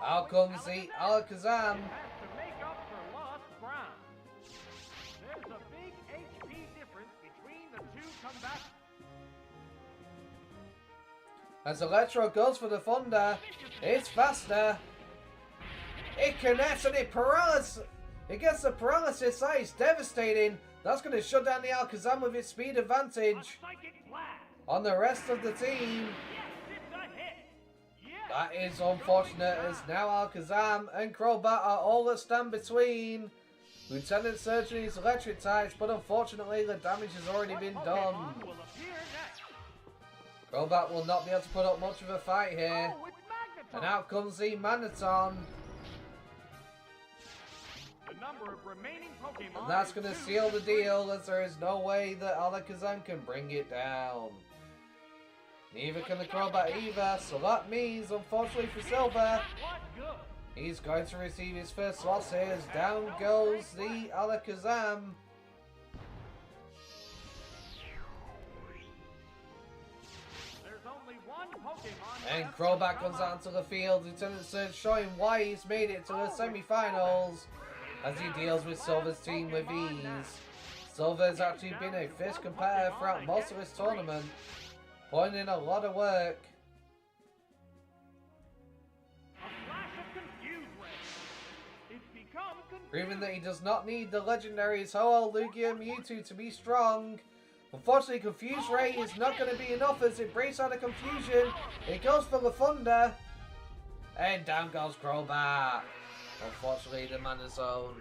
[SPEAKER 1] Out comes the Alakazam.
[SPEAKER 2] There's a big HP difference between the two combatants.
[SPEAKER 1] As Electro goes for the Thunder, it's faster. It connects and it paralysis. It gets the paralysis. That is devastating. That's going to shut down the Alakazam with its speed advantage on the rest of the team. That is unfortunate, as now Alakazam and Crobat are all that stand between Lieutenant Surge and his electric types, but unfortunately the damage has already been done. Crobat will not be able to put up much of a fight here. And out comes the Magneton. And that's going to seal the deal, as there is no way that Alakazam can bring it down. Neither can the Crobat either, so that means, unfortunately for Silver, he's going to receive his first loss here, as down goes the Alakazam. And Crobat comes out onto the field, Lieutenant Surge showing why he's made it to the semi-finals, as he deals with Silver's team with ease. Silver has actually been a fierce competitor throughout most of this tournament, putting in a lot of work. Proving that he does not need the legendaries Ho-Oh, Lugia, and Mewtwo to be strong. Unfortunately, Confuse Ray is not going to be enough as it breaks out of confusion. It goes for the Thunder. And down goes Crobat. Unfortunately, the Magneton.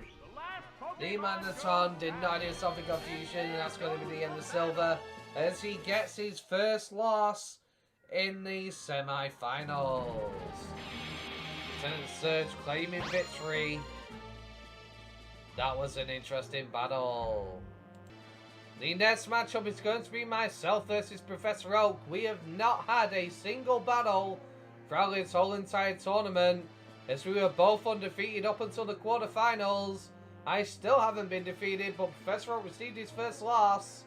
[SPEAKER 1] The Magneton did not do something confusion, and that's going to be the end of Silver, as he gets his first loss in the semi-finals. Lieutenant Surge claiming victory. That was an interesting battle. The next matchup is going to be myself versus Professor Oak. We have not had a single battle throughout this whole entire tournament, as we were both undefeated up until the quarterfinals. I still haven't been defeated, but Professor Oak received his first loss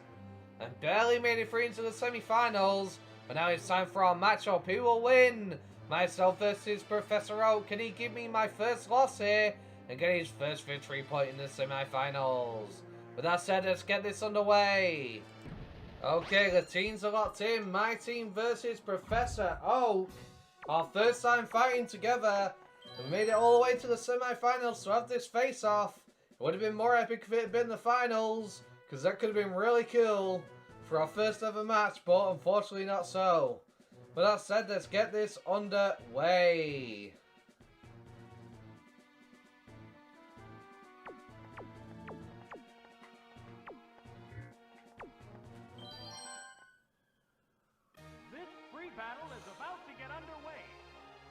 [SPEAKER 1] and barely made it through into the semi-finals. But now it's time for our matchup. Who will win? Myself versus Professor Oak. Can he give me my first loss here and get his first victory point in the semi-finals? With that said, let's get this underway. Okay, the teams are locked in. My team versus Professor Oak. Our first time fighting together. We made it all the way to the semi-finals to have this face-off. It would have been more epic if it had been the finals, because that could have been really cool for our first ever match, but unfortunately not so. With that said, let's get this underway.
[SPEAKER 2] This free battle is about to get underway.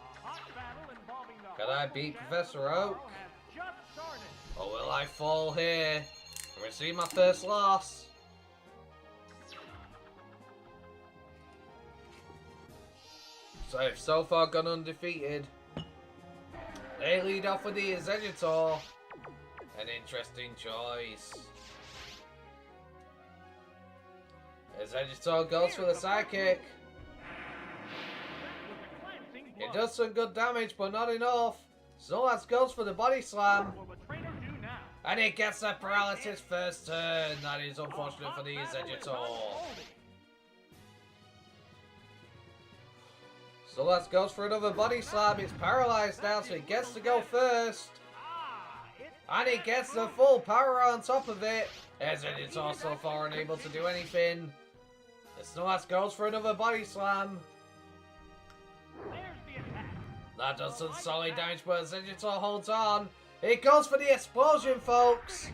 [SPEAKER 2] A hot battle involving the
[SPEAKER 1] Can I beat Professor Oak?
[SPEAKER 2] has just started.
[SPEAKER 1] Or will I fall here and receive my first loss? So I've so far gone undefeated. They lead off with the Exeggutor. An interesting choice. Exeggutor goes for the Psychic. It does some good damage, but not enough. Snorlax goes for the Body Slam.
[SPEAKER 2] Will the trainer do now?
[SPEAKER 1] And it gets that paralysis first turn. That is unfortunate for the Exeggutor. Snorlax goes for another Body Slam. It's paralyzed now, so it gets to go first. And it gets the full power on top of it. Exeggutor so far unable to do anything. The Snorlax goes for another Body Slam.
[SPEAKER 2] There's the attack.
[SPEAKER 1] That does some solid damage, but Exeggutor holds on. It goes for the explosion, folks.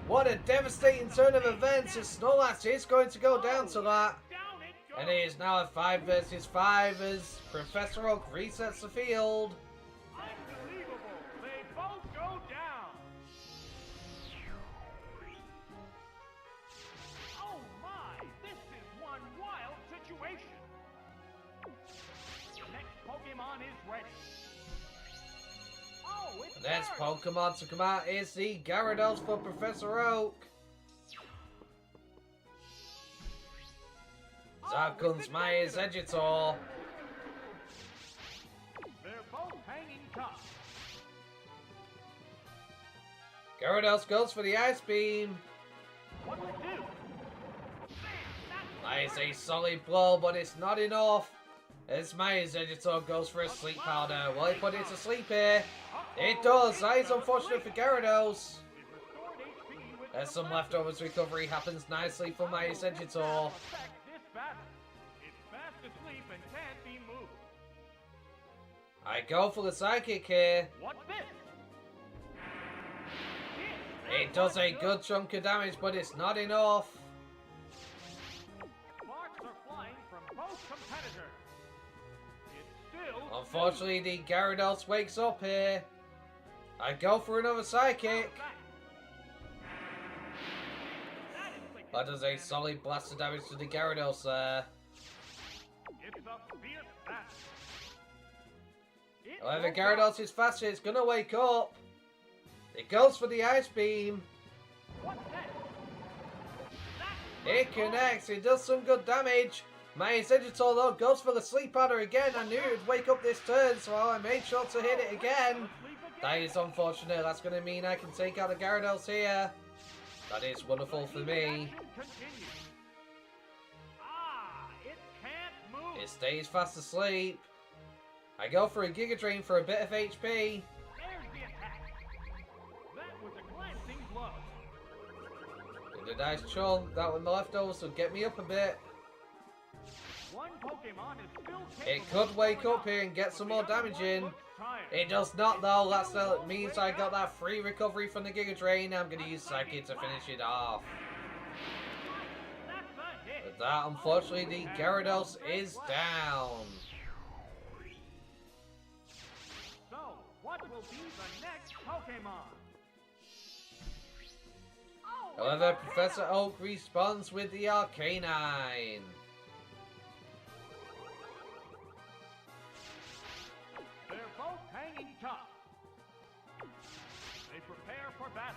[SPEAKER 1] What a devastating turn of events, as Snorlax is going to go down to that.
[SPEAKER 2] Down it goes.
[SPEAKER 1] And it is now a 5 versus 5 as Professor Oak resets the field.
[SPEAKER 2] Unbelievable. They both go down. Oh my, this is one wild situation. The next Pokemon is ready. Oh, it's
[SPEAKER 1] And then Next Pokemon to come out is the Gyarados for Professor Oak. Out comes my Zegitor.
[SPEAKER 2] They're both hanging tough.
[SPEAKER 1] Gyarados goes for the Ice Beam.
[SPEAKER 2] What to do?
[SPEAKER 1] That is a solid blow, but it's not enough. As my Zegitor goes for a Sleep Powder. Will he put it to sleep here? It does. That is unfortunate for Gyarados. As some leftovers recovery happens nicely for my Zegitor.
[SPEAKER 2] It's fast asleep and can't be moved.
[SPEAKER 1] I go for the Psychic here.
[SPEAKER 2] What's this?
[SPEAKER 1] It does a good chunk of damage, but it's not enough.
[SPEAKER 2] Sparks are flying from both competitors. It's still...
[SPEAKER 1] Unfortunately, the Gyarados wakes up here. I go for another Psychic. That does a solid blast of damage to the Gyarados there.
[SPEAKER 2] It's a fierce battle.
[SPEAKER 1] However, Gyarados is faster. It's going to wake up. It goes for the Ice Beam.
[SPEAKER 2] What's that?
[SPEAKER 1] It connects. It does some good damage. My Zegitor, though, goes for the Sleep Powder again. I knew it would wake up this turn, so I made sure to hit it again. That is unfortunate. That's going to mean I can take out the Gyarados here. That is wonderful for me.
[SPEAKER 2] It can't move.
[SPEAKER 1] It stays fast asleep. I go for a Giga Drain for a bit of HP.
[SPEAKER 2] There's the attack. That was a glancing blow.
[SPEAKER 1] Did a nice chunk. That one, the leftovers would get me up a bit.
[SPEAKER 2] One Pokemon is still
[SPEAKER 1] It could wake up here and get some more damage in. It does not though. That means I got that free recovery from the Giga Drain. I'm going to use Psychic to finish it off. With that, unfortunately, the Gyarados is down.
[SPEAKER 2] So, what will be the next Pokemon?
[SPEAKER 1] However, Professor Oak responds with the Arcanine.
[SPEAKER 2] They're both hanging tough. They prepare for battle.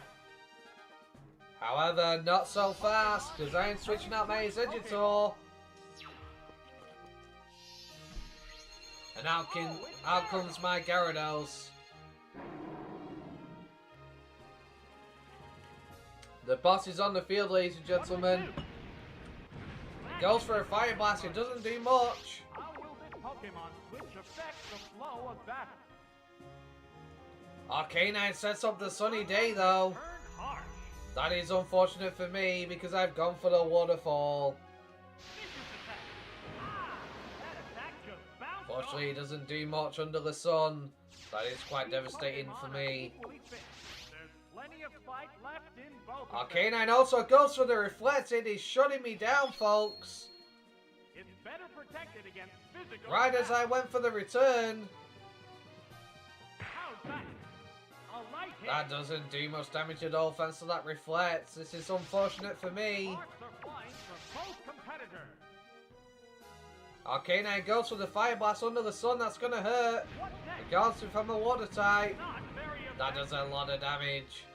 [SPEAKER 1] However, not so fast, because I am switching out my Zegitor. And out comes my Gyarados. The boss is on the field, ladies and gentlemen. It goes for a Fire Blast. It doesn't do much.
[SPEAKER 2] How will this Pokemon switch affect the flow of battle?
[SPEAKER 1] Arcanine sets up the sunny day, though.
[SPEAKER 2] Turn harsh.
[SPEAKER 1] That is unfortunate for me, because I've gone for the Waterfall.
[SPEAKER 2] That attack just bounced
[SPEAKER 1] Fortunately, it doesn't do much under the sun. That is quite devastating for me.
[SPEAKER 2] There's plenty of fight left in both.
[SPEAKER 1] Arcanine also goes for the Reflect. It is shutting me down, folks.
[SPEAKER 2] It's better protected against physical.
[SPEAKER 1] Right as I went for the return.
[SPEAKER 2] How's that? A light hit.
[SPEAKER 1] That doesn't do much damage at all thanks to that Reflect. This is unfortunate for me.
[SPEAKER 2] Sparks are flying from both competitors.
[SPEAKER 1] Arcanine goes for the Fire Blast under the sun. That's going to hurt.
[SPEAKER 2] What's next?
[SPEAKER 1] Regardless if I'm a water type.
[SPEAKER 2] Not very
[SPEAKER 1] That
[SPEAKER 2] effective.
[SPEAKER 1] does a lot of damage.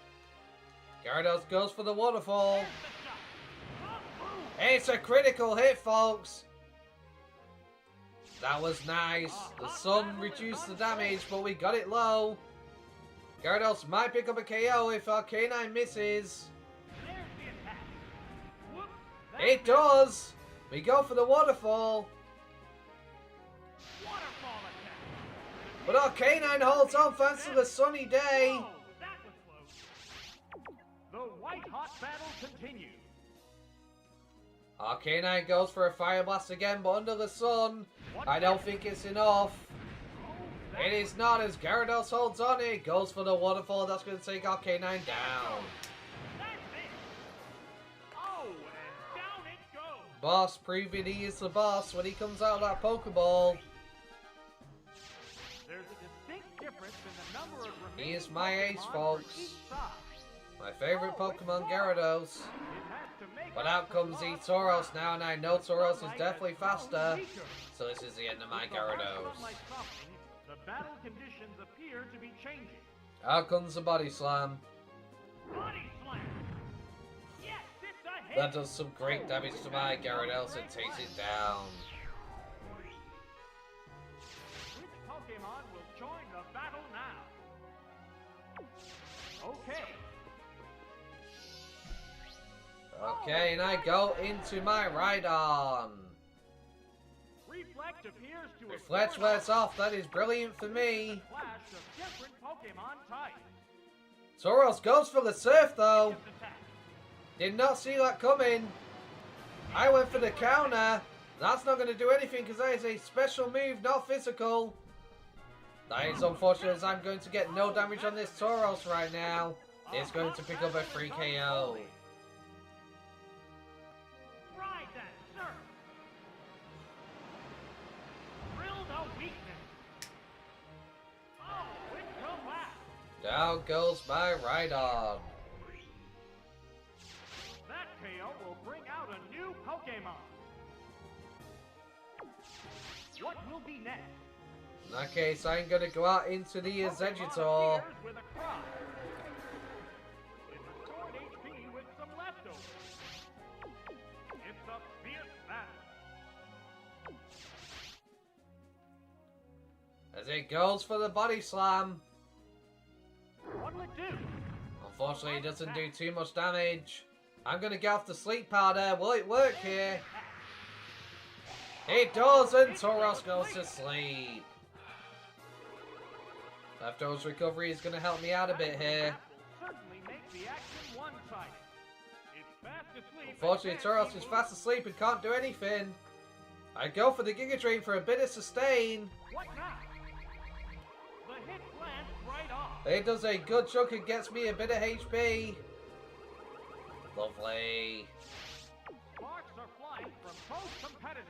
[SPEAKER 1] Gyarados goes for the Waterfall.
[SPEAKER 2] There's the shot. Boom.
[SPEAKER 1] It's a critical hit, folks. That was nice. The sun reduced the damage, but we got it low. Gyarados might pick up a KO if Arcanine misses.
[SPEAKER 2] There's the attack. Whoop.
[SPEAKER 1] It does. We go for the Waterfall.
[SPEAKER 2] Waterfall attack.
[SPEAKER 1] But Arcanine holds on thanks to the sunny day.
[SPEAKER 2] Oh, that was close. The white hot battle continues.
[SPEAKER 1] Arcanine goes for a Fire Blast again, but under the sun, I don't think it's enough. It is not, as Gyarados holds on. It goes for the Waterfall. That's going to take Arcanine down.
[SPEAKER 2] That's it. Oh, and down it goes.
[SPEAKER 1] Boss proving he is the boss when he comes out of that Pokeball.
[SPEAKER 2] There's a distinct difference in the number of
[SPEAKER 1] He
[SPEAKER 2] remaining
[SPEAKER 1] is my ace,
[SPEAKER 2] Pokemon
[SPEAKER 1] folks.
[SPEAKER 2] for each side.
[SPEAKER 1] My favorite Pokemon, Gyarados.
[SPEAKER 2] It has to make
[SPEAKER 1] But
[SPEAKER 2] up
[SPEAKER 1] out
[SPEAKER 2] for
[SPEAKER 1] comes the
[SPEAKER 2] lost
[SPEAKER 1] Tauros
[SPEAKER 2] ground.
[SPEAKER 1] now, and I know Tauros is
[SPEAKER 2] Sunlight
[SPEAKER 1] definitely
[SPEAKER 2] has grown
[SPEAKER 1] faster.
[SPEAKER 2] weaker.
[SPEAKER 1] So this is the end of my
[SPEAKER 2] With the harsh
[SPEAKER 1] Gyarados.
[SPEAKER 2] sunlight softening, the battle conditions appear to be changing.
[SPEAKER 1] Out comes the body slam.
[SPEAKER 2] Body slam. Yes, it's a hit.
[SPEAKER 1] That does some great damage to my Gyarados and takes it down.
[SPEAKER 2] Which Pokemon will join the battle now? Okay.
[SPEAKER 1] Okay, and I go into my Rhydon.
[SPEAKER 2] Reflect appears to have
[SPEAKER 1] Reflect
[SPEAKER 2] scored
[SPEAKER 1] wears off. That is brilliant for me.
[SPEAKER 2] a clash of different Pokemon types.
[SPEAKER 1] Tauros goes for the surf though.
[SPEAKER 2] Just attack.
[SPEAKER 1] Did not see that coming. I went for the counter. That's not going to do anything because that is a special move, not physical. That is unfortunate as I'm going to get no damage on this Tauros right now. It's going to pick up a free KO.
[SPEAKER 2] Ride that surf. Drill the weakness. Oh, it collapsed.
[SPEAKER 1] Down goes my Rhydon.
[SPEAKER 2] That KO will bring out a new Pokemon. What will be next?
[SPEAKER 1] In that case, I'm going to go out into the Exeggutor.
[SPEAKER 2] Pokemon appears with a cry. It restored HP with some leftovers. It's a fierce battle.
[SPEAKER 1] As it goes for the body slam.
[SPEAKER 2] What'll it do?
[SPEAKER 1] Unfortunately, it doesn't do too much damage. I'm going to go off the sleep powder. Will it work here? It does, and Tauros goes to sleep. Leftovers recovery is going to help me out a bit here.
[SPEAKER 2] Certainly make the action one-sided. It's fast asleep.
[SPEAKER 1] Unfortunately, Tauros is fast asleep and can't do anything. I go for the Giga Drain for a bit of sustain.
[SPEAKER 2] What now? The hit lands right off.
[SPEAKER 1] It does a good chunk and gets me a bit of HP. Lovely.
[SPEAKER 2] Sparks are flying from both competitors.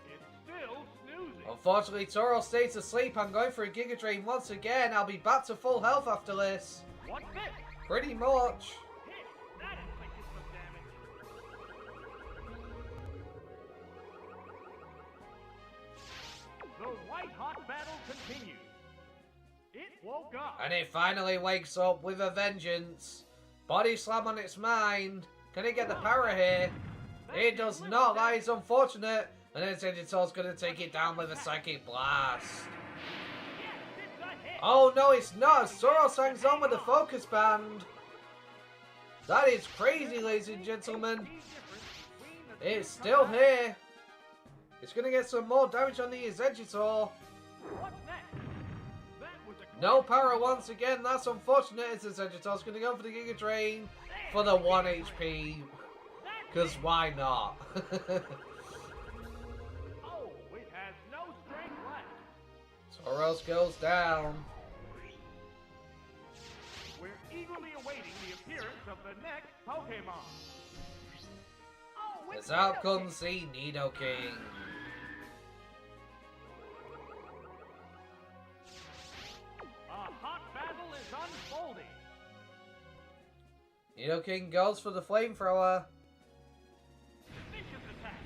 [SPEAKER 2] It's still snoozing.
[SPEAKER 1] Unfortunately, Tauros stays asleep. I'm going for a Giga Drain once again. I'll be back to full health after this.
[SPEAKER 2] What's this?
[SPEAKER 1] Pretty much.
[SPEAKER 2] Hit. That inflicted some damage. The white-hot battle continues. It woke up.
[SPEAKER 1] And it finally wakes up with a vengeance. Body slam on its mind. Can it get the power here? It does not. That is unfortunate. And then Exeggutor's going to take it down with a Psychic Blast.
[SPEAKER 2] Yes, it's a hit.
[SPEAKER 1] Oh no, it's not. Tauros hangs on with the Focus Band. That is crazy, ladies and gentlemen. It's still here. It's going to get some more damage on the Exeggutor.
[SPEAKER 2] What's next? That was a
[SPEAKER 1] No power once again. That's unfortunate. As Exeggutor's going to go for the Giga Drain for the 1 HP. Because why not?
[SPEAKER 2] Oh, it has no strength left.
[SPEAKER 1] Tauros goes down.
[SPEAKER 2] We're eagerly awaiting the appearance of the next Pokemon. Oh,
[SPEAKER 1] As out comes the Nidoking.
[SPEAKER 2] A hot battle is unfolding.
[SPEAKER 1] Nidoking goes for the Flamethrower.
[SPEAKER 2] Vicious attack.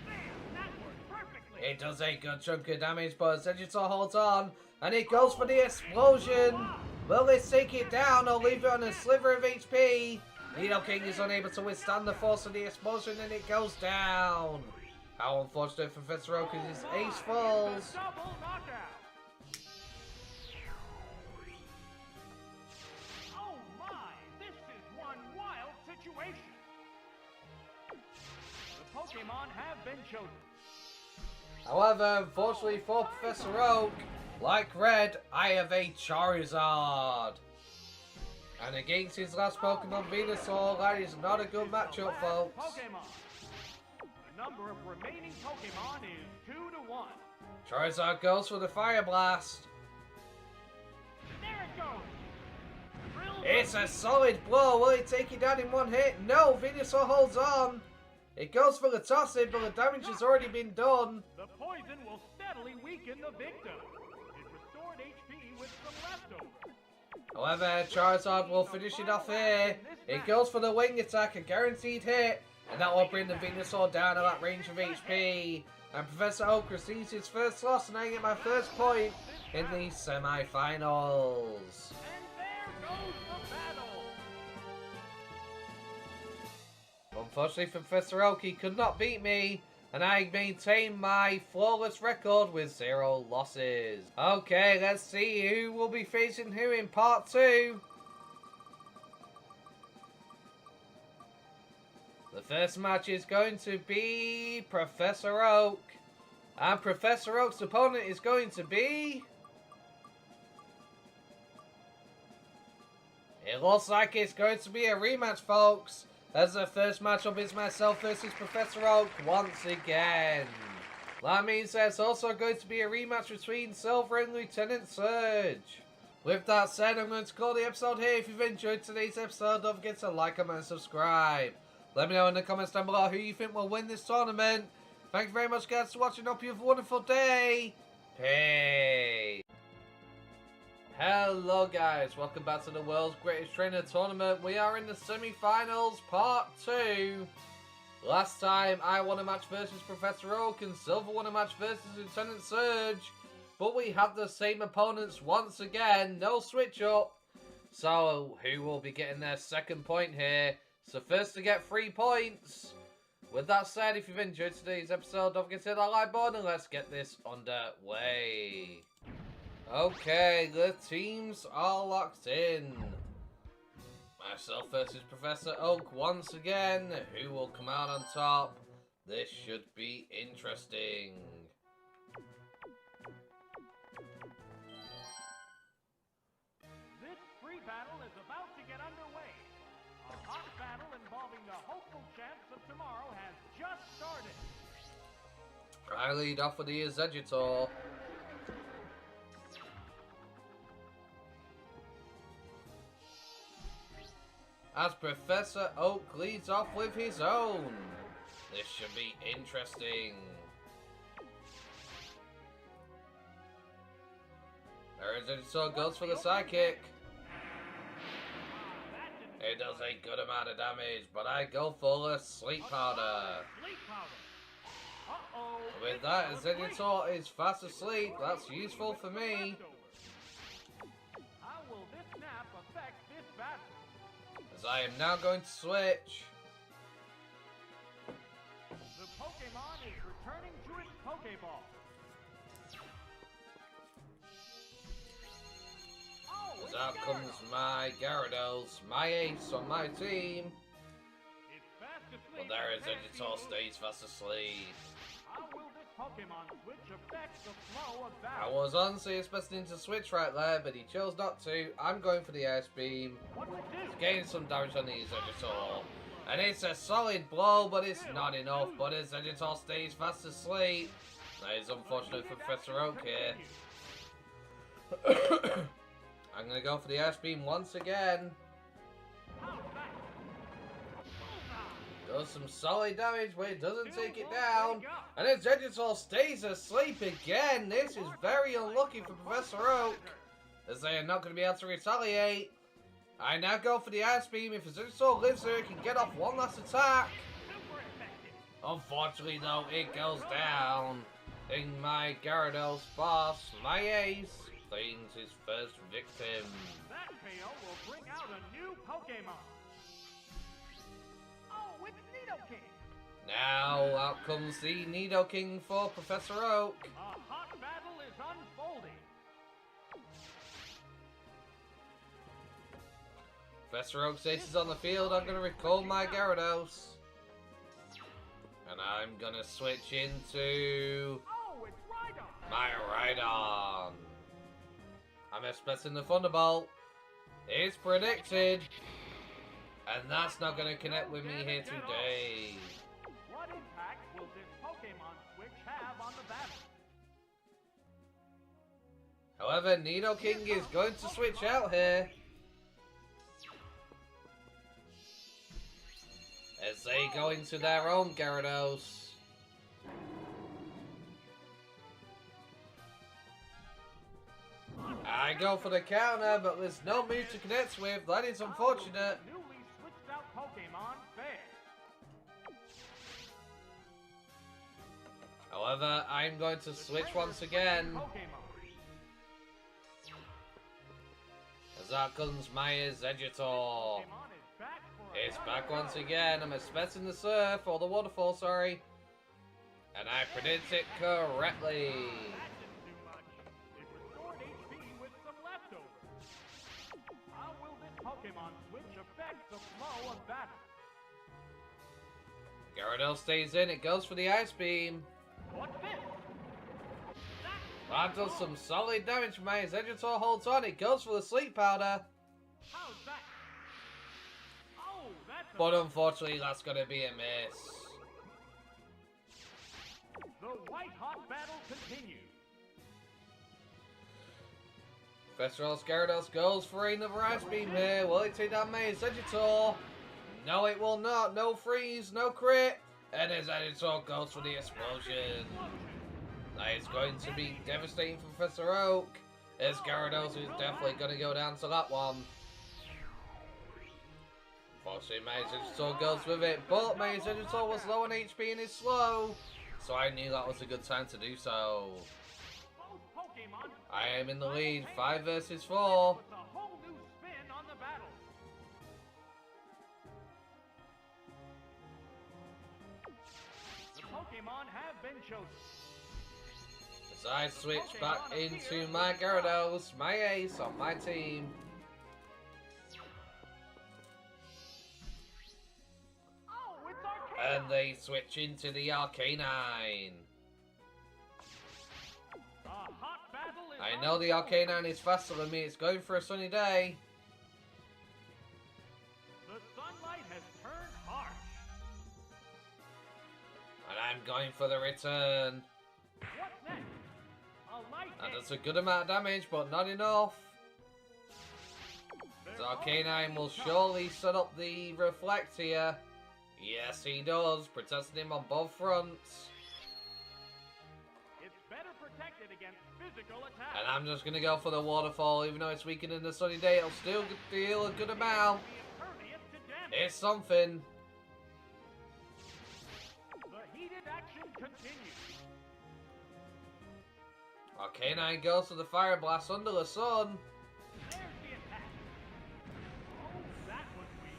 [SPEAKER 2] Bam! That worked perfectly.
[SPEAKER 1] It does a good chunk of damage, but Exeggutor holds on. And it goes for the Explosion. Will this take it down or leave it on a sliver of HP? Nidoking is unable to withstand the force of the Explosion and it goes down. How unfortunate for Professor Oak as his ace falls.
[SPEAKER 2] Double knockout. Oh my! This is one wild situation. The Pokemon have been chosen.
[SPEAKER 1] However, unfortunately for Professor Oak, like Red, I have a Charizard. And against his last Pokemon, Venusaur, that is not a good matchup, folks.
[SPEAKER 2] Pokemon. The number of remaining Pokemon is 2 to 1.
[SPEAKER 1] Charizard goes for the Fire Blast.
[SPEAKER 2] There it goes. Drill
[SPEAKER 1] It's a solid blow. Will it take it down in one hit? No, Venusaur holds on. It goes for the toss-in, but the damage has already been done.
[SPEAKER 2] The poison will steadily weaken the victim. It restored HP with some leftovers.
[SPEAKER 1] However, Charizard will finish it off here. It goes for the Wing Attack, a guaranteed hit. And that will bring the Venusaur down to that range of HP. And Professor Oak receives his first loss, and I get my first point in the semi-finals.
[SPEAKER 2] And there goes the battle.
[SPEAKER 1] Unfortunately for Professor Oak, he could not beat me, and I maintain my flawless record with 0 losses. Okay, let's see who will be facing who in part 2. The first match is going to be Professor Oak. And Professor Oak's opponent is going to be... It looks like it's going to be a rematch, folks. As the first matchup is myself versus Professor Oak once again. That means there's also going to be a rematch between Silver and Lieutenant Surge. With that said, I'm going to call the episode here. If you've enjoyed today's episode, don't forget to like, comment, and subscribe. Let me know in the comments down below who you think will win this tournament. Thank you very much, guys, for watching. Hope you have a wonderful day. Peace. Hello, guys. Welcome back to the World's Greatest Trainer Tournament. We are in the semi-finals, part 2. Last time, I won a match versus Professor Oak, and Silver won a match versus Lieutenant Surge. But we have the same opponents once again. No switch up. So, who will be getting their second point here? So first to get 3 points. With that said, if you've enjoyed today's episode, don't forget to hit that like button and let's get this underway. Okay, the teams are locked in. Myself versus Professor Oak once again. Who will come out on top? This should be interesting.
[SPEAKER 2] This free battle is about to get underway. A hot battle involving the hopeful champs of tomorrow has just started.
[SPEAKER 1] I lead off with the Executor. As Professor Oak leads off with his own. This should be interesting. There is Executor goes for the sidekick. It does a good amount of damage, but I go for a sleep powder. With that, Executor is fast asleep. That's useful for me.
[SPEAKER 2] How will this nap affect this battle?
[SPEAKER 1] As I am now going to switch.
[SPEAKER 2] The Pokemon is returning to its Pokeball.
[SPEAKER 1] As out comes my Gyarados, my ace on my team. But there is Executor stays fast asleep.
[SPEAKER 2] How will this Pokemon switch affect the flow of
[SPEAKER 1] I
[SPEAKER 2] battle?
[SPEAKER 1] was honestly expecting to switch right there, but he chose not to. I'm going for the Ice Beam.
[SPEAKER 2] What will this
[SPEAKER 1] Gain some damage on the Executor. And it's a solid blow, but it's not enough. But Executor stays fast asleep. That is unfortunate for Professor Oak here. I'm going to go for the Ice Beam once again. Does some solid damage, but it doesn't take it down. And Executor stays asleep again. This is very unlucky for Professor Oak, as they are not going to be able to retaliate. I now go for the Ice Beam. If Executor lives here, it can get off one last attack. Unfortunately, though, it goes down. In my Gyarados boss, my ace claims his first victim.
[SPEAKER 2] That KO will bring out a new Pokemon. Oh, it's Nidoking.
[SPEAKER 1] Now, out comes the Nidoking for Professor Oak.
[SPEAKER 2] A hot battle is unfolding.
[SPEAKER 1] Professor Oak's ace is on the field. I'm going to recall my Gyarados. And I'm going to switch into
[SPEAKER 2] Oh, it's Rhydon.
[SPEAKER 1] my Rhydon. I'm expecting the Thunderbolt. It's predicted. And that's not going to connect with me here today.
[SPEAKER 2] What impact will this Pokemon switch have on the battle?
[SPEAKER 1] However, Nidoking is going to switch out here. As they go into their own Gyarados. I go for the counter, but there's no move to connect with. That is unfortunate.
[SPEAKER 2] Newly switched out Pokemon fair.
[SPEAKER 1] However, I'm going to switch once again.
[SPEAKER 2] Pokemon.
[SPEAKER 1] As out comes Maya's Edgertor.
[SPEAKER 2] Pokemon is back for
[SPEAKER 1] It's
[SPEAKER 2] another
[SPEAKER 1] back once
[SPEAKER 2] go.
[SPEAKER 1] again. I'm expecting the surf, or the waterfall, sorry. And I predict it correctly.
[SPEAKER 2] That didn't do much. It restored HP with some leftovers. How will this Pokemon switch affect the flow of battle?
[SPEAKER 1] Gyarados stays in. It goes for the Ice Beam.
[SPEAKER 2] What's this?
[SPEAKER 1] That does some solid damage. Maya's Edgertor holds on. It goes for the Sleep Powder.
[SPEAKER 2] How's that? Oh, that's a...
[SPEAKER 1] But unfortunately, that's going to be a miss.
[SPEAKER 2] The white-hot battle continues.
[SPEAKER 1] Professor Gyarados goes for another Ice Beam here. Will it take down Maya's Edgertor? No, it will not. No freeze, no crit. And his Edgertor goes for the explosion. That is going to be devastating for Professor Oak. As Gyarados is definitely going to go down to that one. Unfortunately, Maya's Edgertor goes with it. But Maya's Edgertor was low on HP and is slow. So I knew that was a good time to do so.
[SPEAKER 2] Both Pokemon
[SPEAKER 1] I am in the lead, 5 versus 4.
[SPEAKER 2] puts a whole new spin on the battle. The Pokemon have been chosen.
[SPEAKER 1] As I switch back into my Gyarados, my ace on my team.
[SPEAKER 2] Oh, it's Arcanine!
[SPEAKER 1] And they switch into the Arcanine.
[SPEAKER 2] A hot battle is
[SPEAKER 1] I know the
[SPEAKER 2] ongoing.
[SPEAKER 1] Arcanine is faster than me, it's going for a sunny day.
[SPEAKER 2] The sunlight has turned harsh.
[SPEAKER 1] And I'm going for the return.
[SPEAKER 2] What's next? A light
[SPEAKER 1] That
[SPEAKER 2] hit.
[SPEAKER 1] does a good amount of damage, but not enough.
[SPEAKER 2] There's
[SPEAKER 1] The Arcanine will surely set up the Reflect here. Yes, he does, protecting him on both fronts.
[SPEAKER 2] It's better protected against physical attack.
[SPEAKER 1] And I'm just going to go for the Waterfall, even though it's weakened in the sunny day, it'll still deal a good amount.
[SPEAKER 2] Be impervious to damage.
[SPEAKER 1] It's something.
[SPEAKER 2] The heated action continues.
[SPEAKER 1] Arcanine goes to the Fire Blast under the sun.
[SPEAKER 2] There's the attack. Oh, that was weak.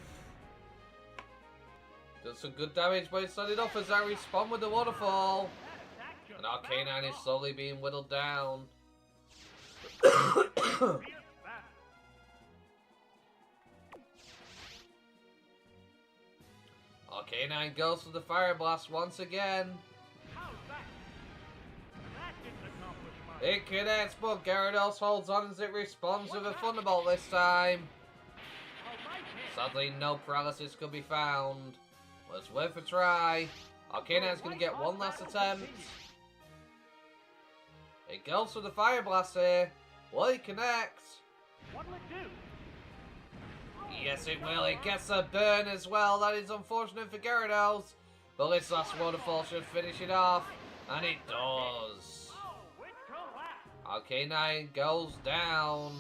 [SPEAKER 1] Does some good damage, but it's not enough as I respond with the Waterfall.
[SPEAKER 2] That attack just
[SPEAKER 1] And Arcanine is
[SPEAKER 2] bounced
[SPEAKER 1] slowly being whittled down.
[SPEAKER 2] off. Fierce battle.
[SPEAKER 1] Arcanine goes for the Fire Blast once again.
[SPEAKER 2] How's that? That didn't accomplish much.
[SPEAKER 1] It connects, but Gyarados holds on as it responds with a Thunderbolt this time.
[SPEAKER 2] A light hit.
[SPEAKER 1] Sadly, no paralysis could be found. Was worth a try. Arcanine's going to get one last attempt. It goes for the Fire Blast here. Will it connect?
[SPEAKER 2] What'll it do?
[SPEAKER 1] Yes, it will. It gets a burn as well. That is unfortunate for Gyarados. But this last Waterfall should finish it off. And it does.
[SPEAKER 2] Oh, it collapsed.
[SPEAKER 1] Arcanine goes down.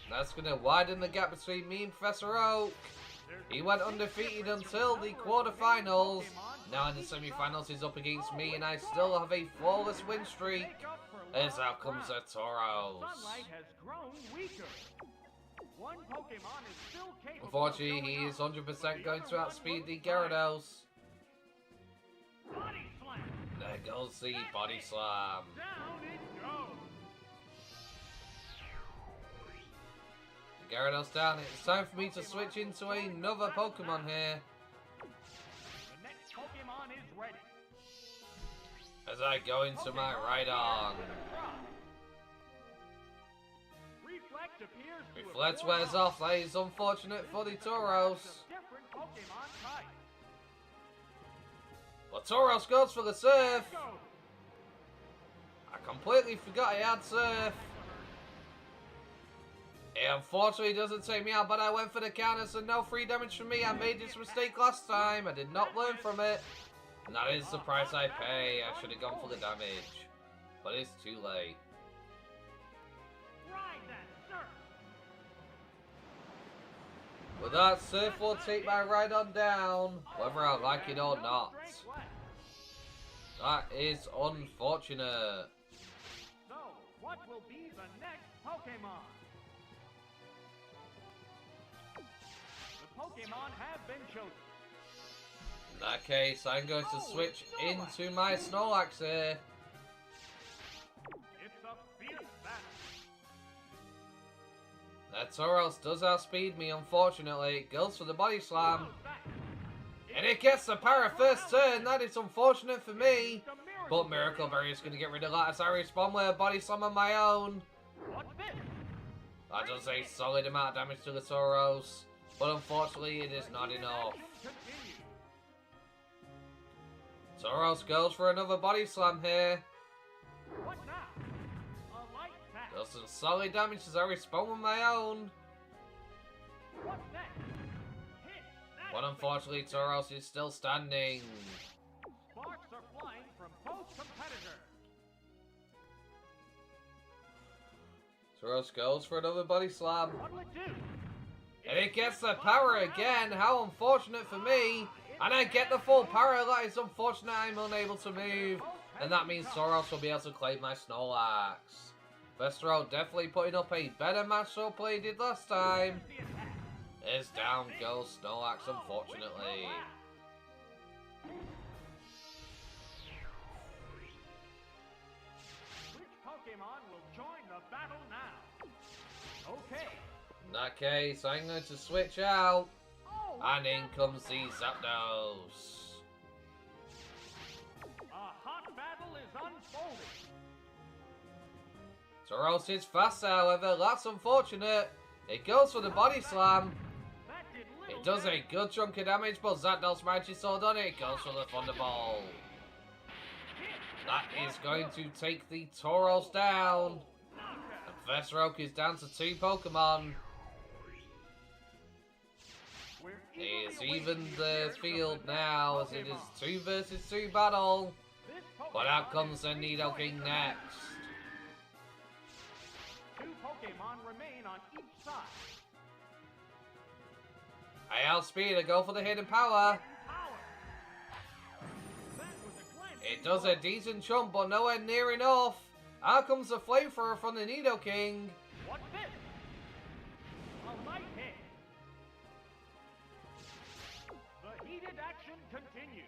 [SPEAKER 1] That's going to widen the gap between me and Professor Oak. He went undefeated until the quarterfinals. Now in the semifinals he's up against me and I still have a flawless win streak. As out comes the Tauros.
[SPEAKER 2] Sunlight has grown weaker. One Pokemon is still capable.
[SPEAKER 1] Unfortunately,
[SPEAKER 2] of
[SPEAKER 1] he
[SPEAKER 2] going
[SPEAKER 1] is
[SPEAKER 2] up.
[SPEAKER 1] 100%
[SPEAKER 2] The
[SPEAKER 1] going
[SPEAKER 2] other
[SPEAKER 1] to
[SPEAKER 2] one
[SPEAKER 1] outspeed the
[SPEAKER 2] looks fine.
[SPEAKER 1] Gyarados.
[SPEAKER 2] Body slam.
[SPEAKER 1] There goes the Body Slam.
[SPEAKER 2] Down it goes.
[SPEAKER 1] The Gyarados down. It's time for me to switch into another Pokemon here.
[SPEAKER 2] The next Pokemon is ready.
[SPEAKER 1] As I go into my right arm.
[SPEAKER 2] Reflect appears to have
[SPEAKER 1] Reflect
[SPEAKER 2] worn
[SPEAKER 1] wears off. That is unfortunate for the Tauros.
[SPEAKER 2] Different Pokemon types.
[SPEAKER 1] But Tauros goes for the Surf.
[SPEAKER 2] Go.
[SPEAKER 1] I completely forgot I had Surf. It unfortunately doesn't take me out, but I went for the counter, so no free damage from me. I made this mistake last time. I did not learn from it. And that is the price I pay. I should have gone for the damage. But it's too late.
[SPEAKER 2] Ride that surf.
[SPEAKER 1] With that, Surf will take my ride on down, whether I like it or not. That is unfortunate.
[SPEAKER 2] So, what will be the next Pokemon? Pokemon have been chosen.
[SPEAKER 1] In that case, I'm going to switch into my Snorlax here.
[SPEAKER 2] It's a fierce battle.
[SPEAKER 1] That Tauros does outspeed me, unfortunately. It goes for the body slam. And it gets the power first turn. That is unfortunate for me. But Miracle Berry is going to get rid of that as I respond with a body slam on my own.
[SPEAKER 2] What's this?
[SPEAKER 1] That does a solid amount of damage to the Tauros. But unfortunately, it is not enough.
[SPEAKER 2] Continue.
[SPEAKER 1] Tauros goes for another body slam here.
[SPEAKER 2] What now? A light attack.
[SPEAKER 1] Does some solid damage as I respond with my own.
[SPEAKER 2] What's next? Hit. That
[SPEAKER 1] But
[SPEAKER 2] is
[SPEAKER 1] unfortunately, Tauros is still standing.
[SPEAKER 2] Sparks are flying from both competitors.
[SPEAKER 1] Tauros goes for another body slam.
[SPEAKER 2] What'll it do?
[SPEAKER 1] And it gets the power again. How unfortunate for me. And I get the full power. That is unfortunate. I'm unable to move. And that means Tauros will be able to claim my Snorlax. Vestro definitely putting up a better match so play did last time.
[SPEAKER 2] The attack.
[SPEAKER 1] Is down goes Snorlax, unfortunately.
[SPEAKER 2] Which Pokemon will join the battle now? Okay.
[SPEAKER 1] In that case, I'm going to switch out.
[SPEAKER 2] Oh,
[SPEAKER 1] And in comes the Zapdos.
[SPEAKER 2] a hot battle is unfolding.
[SPEAKER 1] Tauros is faster, however, that's unfortunate. It goes for the body slam.
[SPEAKER 2] That did little
[SPEAKER 1] It does a
[SPEAKER 2] damage.
[SPEAKER 1] good chunk of damage, but Zapdos Magic Sword on it. It goes for the Thunderbolt. That is going to take the Tauros down. And Vesroke is down to 2 Pokemon.
[SPEAKER 2] We're
[SPEAKER 1] He
[SPEAKER 2] eagerly
[SPEAKER 1] is
[SPEAKER 2] awaiting
[SPEAKER 1] even the
[SPEAKER 2] appearance of
[SPEAKER 1] field
[SPEAKER 2] next
[SPEAKER 1] now, as it is
[SPEAKER 2] Pokemon.
[SPEAKER 1] 2 versus 2 battle.
[SPEAKER 2] This
[SPEAKER 1] But out
[SPEAKER 2] Pokemon
[SPEAKER 1] comes
[SPEAKER 2] is
[SPEAKER 1] the Nidoking
[SPEAKER 2] destroying the
[SPEAKER 1] next.
[SPEAKER 2] match. 2 Pokemon remain on each side.
[SPEAKER 1] I outspeed, I go for the hidden power.
[SPEAKER 2] Power. That was a glancing
[SPEAKER 1] It does a
[SPEAKER 2] blow.
[SPEAKER 1] decent chunk, but nowhere near enough. Out comes the Flamethrower from the Nidoking.
[SPEAKER 2] What's this? A light hit. The heated action continues.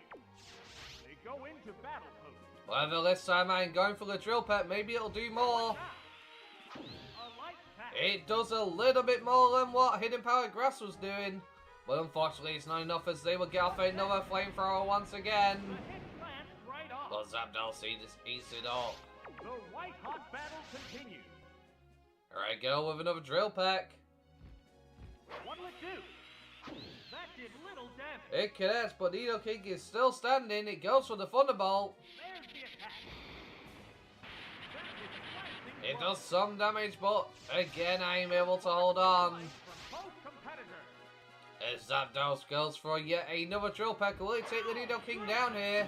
[SPEAKER 2] They go into battle pose.
[SPEAKER 1] However, this time I'm going for the Drill Pet. Maybe it'll do more.
[SPEAKER 2] A light attack.
[SPEAKER 1] It does a little bit more than what Hidden Power Grass was doing. But unfortunately, it's not enough as they will get off another Flamethrower once again.
[SPEAKER 2] The hit glanced right off.
[SPEAKER 1] But Zapdos eats it up.
[SPEAKER 2] The white hot battle continues.
[SPEAKER 1] Alright, go with another Drill Peck.
[SPEAKER 2] What'll it do? That did little damage.
[SPEAKER 1] It connects, but Nidoking is still standing. It goes for the Thunderbolt.
[SPEAKER 2] There's the attack. That was a glancing
[SPEAKER 1] It
[SPEAKER 2] blow.
[SPEAKER 1] does some damage, but again, I am able to hold on.
[SPEAKER 2] From both competitors.
[SPEAKER 1] As Zapdos goes for yet another Drill Peck, will it take the Nidoking down here?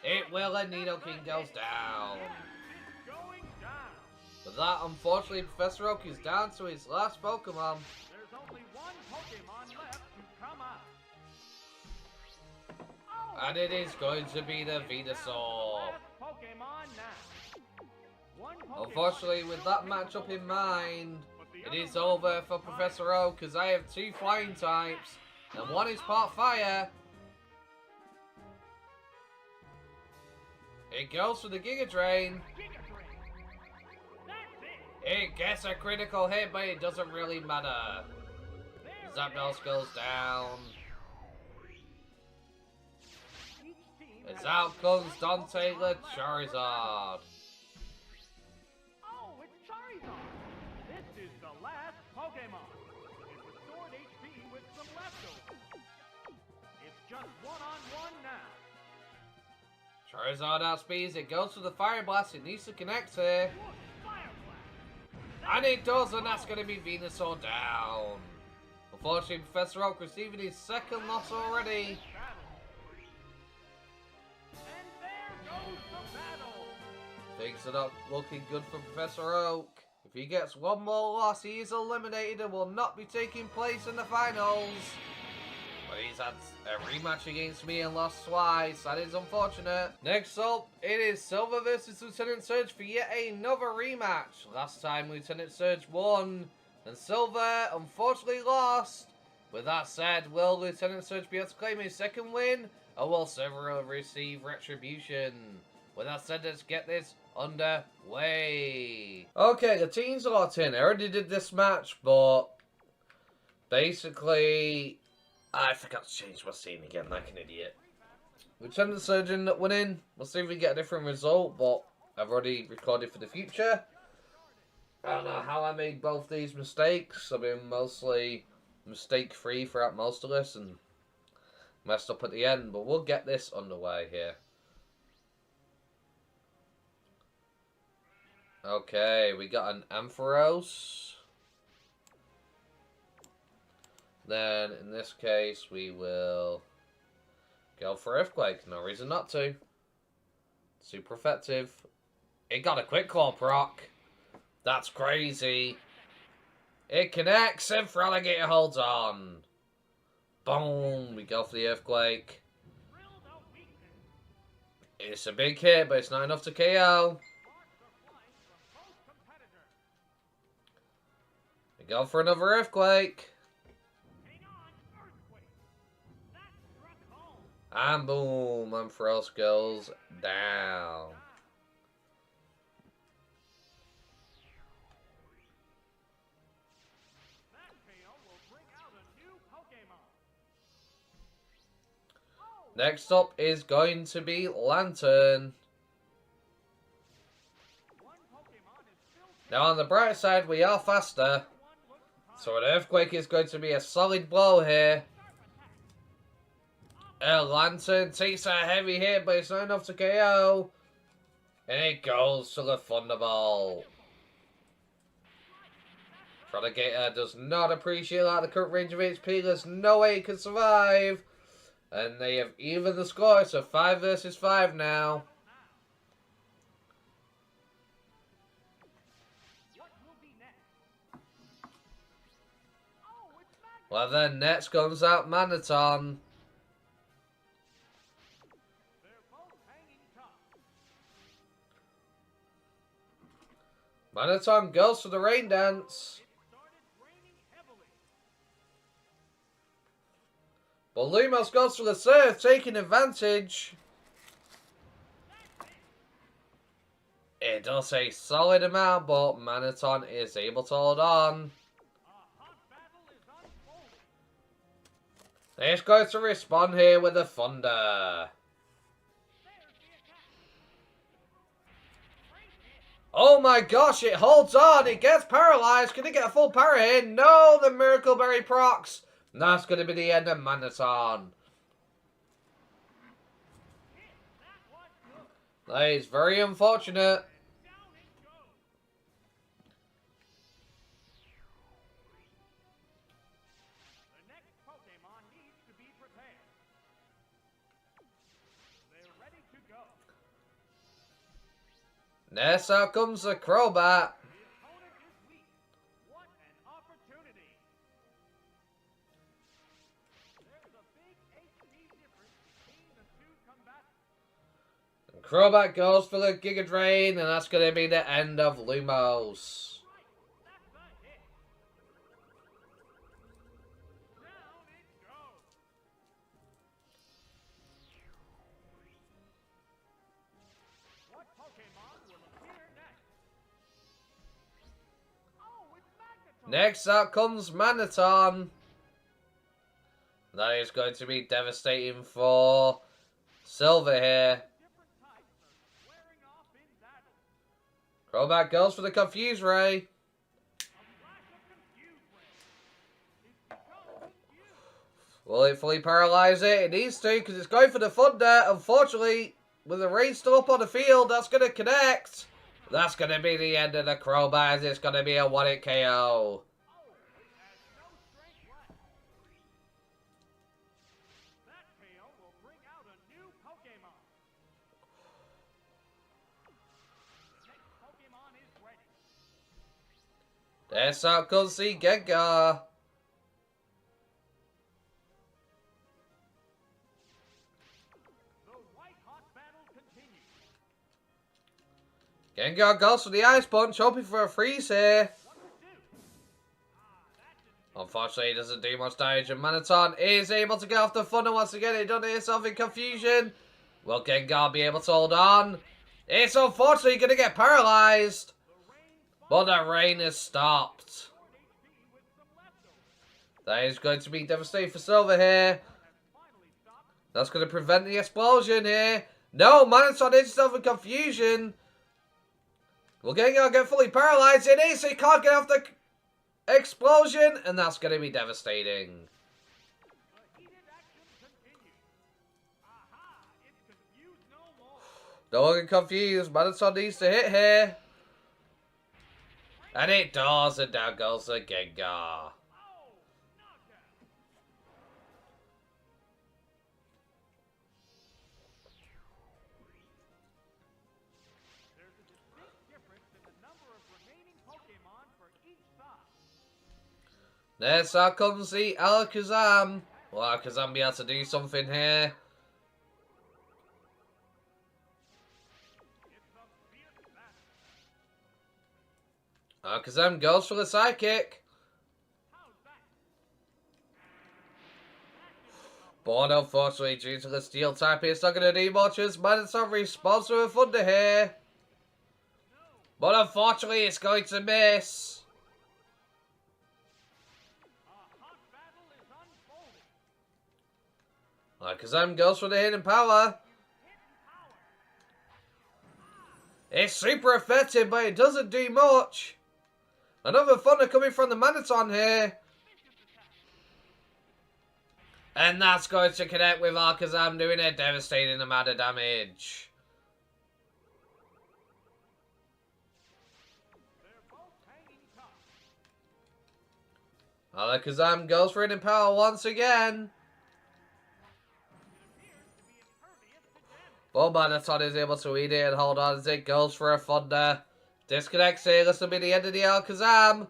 [SPEAKER 1] It will, and Nidoking goes down.
[SPEAKER 2] It's going down.
[SPEAKER 1] But that, unfortunately, Professor Oak is down to his last Pokemon.
[SPEAKER 2] There's only one Pokemon left to come out. Oh,
[SPEAKER 1] And it is going to be the Venusaur.
[SPEAKER 2] last Pokemon now. One Pokemon
[SPEAKER 1] Unfortunately, with that matchup in mind, it is over for Professor Oak, because I have 2 flying types, and one is part fire. It goes for the Giga Drain.
[SPEAKER 2] Giga Drain. That's it.
[SPEAKER 1] It gets a critical hit, but it doesn't really matter.
[SPEAKER 2] There
[SPEAKER 1] Zapdos goes down.
[SPEAKER 2] Each team
[SPEAKER 1] As
[SPEAKER 2] has
[SPEAKER 1] out comes
[SPEAKER 2] one
[SPEAKER 1] Dante
[SPEAKER 2] Pokemon
[SPEAKER 1] the
[SPEAKER 2] left.
[SPEAKER 1] Charizard.
[SPEAKER 2] Oh, it's Charizard. This is the last Pokemon. It restored HP with some leftovers. It's just one-on-one now.
[SPEAKER 1] Charizard outspeeds, it goes for the Fire Blast, it needs to connect here.
[SPEAKER 2] Look, Fire Blast.
[SPEAKER 1] And it does, and that's going to be Venusaur down. Unfortunately, Professor Oak receiving his 2nd loss already.
[SPEAKER 2] And there goes the battle.
[SPEAKER 1] Things are not looking good for Professor Oak. If he gets one more loss, he is eliminated and will not be taking place in the finals. But he's had a rematch against me and lost twice. That is unfortunate. Next up, it is Silver versus Lieutenant Surge for yet another rematch. Last time, Lieutenant Surge won, and Silver unfortunately lost. With that said, will Lieutenant Surge be able to claim his second win? Or will Several receive retribution? With that said, let's get this underway. Okay, the team's locked in. I already did this match, but basically, I forgot to change my scene again like an idiot. Lieutenant Surge ended up winning. We'll see if we get a different result, but I've already recorded for the future. I don't know how I made both these mistakes. I've been mostly mistake-free throughout most of this and messed up at the end, but we'll get this underway here. Okay, we got an Ampharos. Then, in this case, we will go for Earthquake. No reason not to. Super effective. It got a quick claw proc. That's crazy. It connects and Fraligator holds on. Boom. We go for the Earthquake. It's a big hit, but it's not enough to KO. We go for another Earthquake. And boom, Ampharos goes down. Next up is going to be Lantern. Now on the bright side, we are faster. So an Earthquake is going to be a solid blow here. Lantern takes a heavy hit, but it's not enough to KO. And it goes to the Thunderbolt. Fraligator does not appreciate that. The current range of HP, there's no way it can survive. And they have evened the score, so 5 versus 5 now. Well then, next comes out Manaton. Manaton goes for the rain dance. But Lumos goes for the surf, taking advantage. It does a solid amount, but Manaton is able to hold on. He's going to respond here with a Thunder. Oh my gosh, it holds on. It gets paralyzed. Can it get a full para here? No, the Miracle Berry procs. That's going to be the end of Manaton. That is very unfortunate.
[SPEAKER 2] The next Pokemon needs to be prepared. They're ready to go.
[SPEAKER 1] Next out comes the Crobat.
[SPEAKER 2] The opponent is weak. What an opportunity. There's a big HP difference between the two combatants.
[SPEAKER 1] Crobat goes for the Giga Drain, and that's going to be the end of Lumos.
[SPEAKER 2] That's a hit. Down it goes. What Pokemon will appear next? Oh, it's Magneton.
[SPEAKER 1] Next out comes Manaton. That is going to be devastating for Silver here.
[SPEAKER 2] Different types are squaring off in battle.
[SPEAKER 1] Crobat goes for the Confuse Ray.
[SPEAKER 2] A flash of Confuse Ray. It's so confused.
[SPEAKER 1] Will it fully paralyze it? It needs to, because it's going for the Thunder. Unfortunately, with the rain still up on the field, that's going to connect. That's going to be the end of the Crobat. It's going to be a 1-hit KO.
[SPEAKER 2] It has no strength left. That KO will bring out a new Pokemon. The next Pokemon is ready.
[SPEAKER 1] Next out comes the Gengar.
[SPEAKER 2] The white-hot battle continues.
[SPEAKER 1] Gengar goes for the Ice Punch, hoping for a freeze here.
[SPEAKER 2] What to do? That didn't
[SPEAKER 1] unfortunately, it doesn't do much damage, and Manaton is able to get off the Thunder once again. It done itself in confusion. Will Gengar be able to hold on? It's unfortunately going to get paralyzed. But the rain is stopped. That is going to be devastating for Silver here. That's going to prevent the explosion here. No, Manaton is itself in confusion. Will Gengar get fully paralyzed? It is. He can't get off the explosion. And that's going to be devastating. Don't get confused. Manaton needs to hit here. And it does. And down goes the Gengar. Next out comes the Alakazam. Will Alakazam be able to do something here? Alakazam goes for the Psychic. But unfortunately, due to the Steel type, it's not going to do much as Manaton responds to a Thunder here. But unfortunately, it's going to miss. Alakazam goes for the hidden power. It's super effective, but it doesn't do much. Another Thunder coming from the Manaton here. And that's going to connect with Alakazam doing a devastating amount of damage. Alakazam goes for hidden power once again. But Manaton is able to eat it and hold on as it goes for a Thunder. Disconnects here. This will be the end of the Alakazam.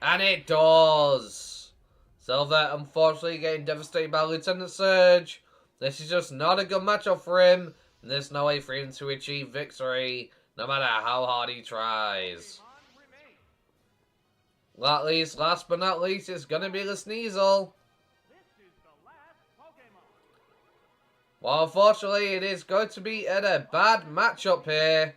[SPEAKER 1] And it does. Silver, unfortunately, getting devastated by Lieutenant Surge. This is just not a good matchup for him. And there's no way for him to achieve victory, no matter how hard he tries. Last but not least, it's going to be the Sneasel. Well, unfortunately, it is going to be in a bad matchup here.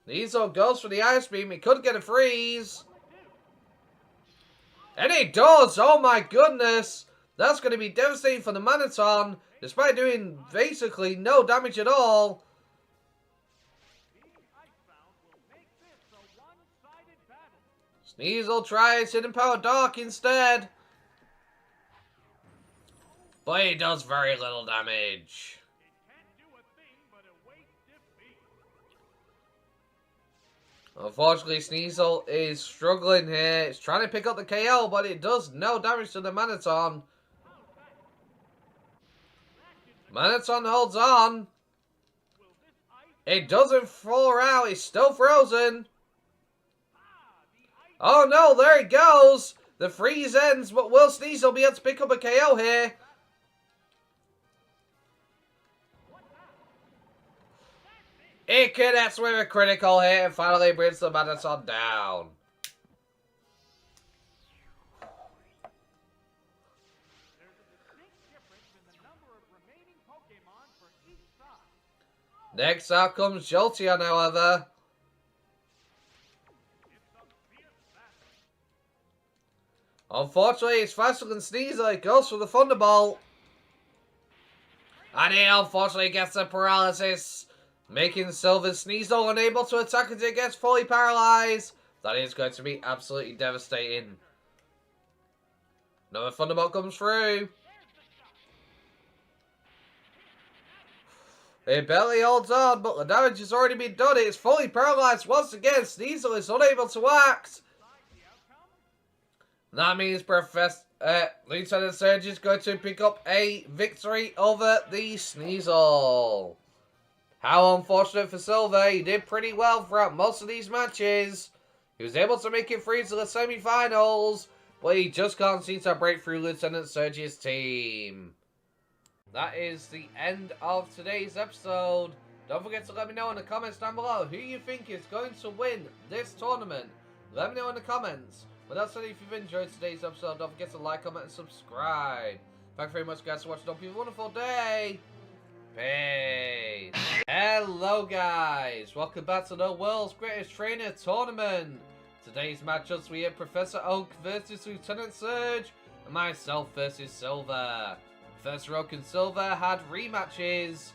[SPEAKER 1] Sneasel goes for the Ice Beam. He could get a freeze. And he does! Oh my goodness! That's going to be devastating for the Manaton, despite doing basically no damage at all. Sneasel tries Hidden Power Dark instead. But he does very little damage. Unfortunately, Sneasel is struggling here. It's trying to pick up the KO, but it does no damage to the Manaton. Manaton holds on. It doesn't fall out. He's still frozen. Oh no, there he goes. The freeze ends, but will Sneasel be able to pick up a KO here? It connects with a critical hit and finally brings the Manaton down. Next out comes Jolteon, however. Unfortunately, it's faster than Sneasel. It goes for the Thunderbolt. And he unfortunately gets the paralysis, making Silver Sneasel unable to attack as it gets fully paralyzed. That is going to be absolutely devastating. Another Thunderbolt comes through. It barely holds on, but the damage has already been done. It is fully paralyzed once again. Sneasel is unable to act. That means Lieutenant Surge is going to pick up a victory over the Sneasel. How unfortunate for Silver. He did pretty well throughout most of these matches. He was able to make it through to the semi-finals, but he just can't seem to break through Lieutenant Surge's team. That is the end of today's episode. Don't forget to let me know in the comments down below who you think is going to win this tournament. Let me know in the comments. With that said, if you've enjoyed today's episode, don't forget to like, comment, and subscribe. Thanks very much, guys, for watching. Hope you have a wonderful day. Peace. Hello, guys. Welcome back to the world's greatest trainer tournament. Today's matchups, we have Professor Oak versus Lieutenant Surge, and myself versus Silver. Professor Oak and Silver had rematches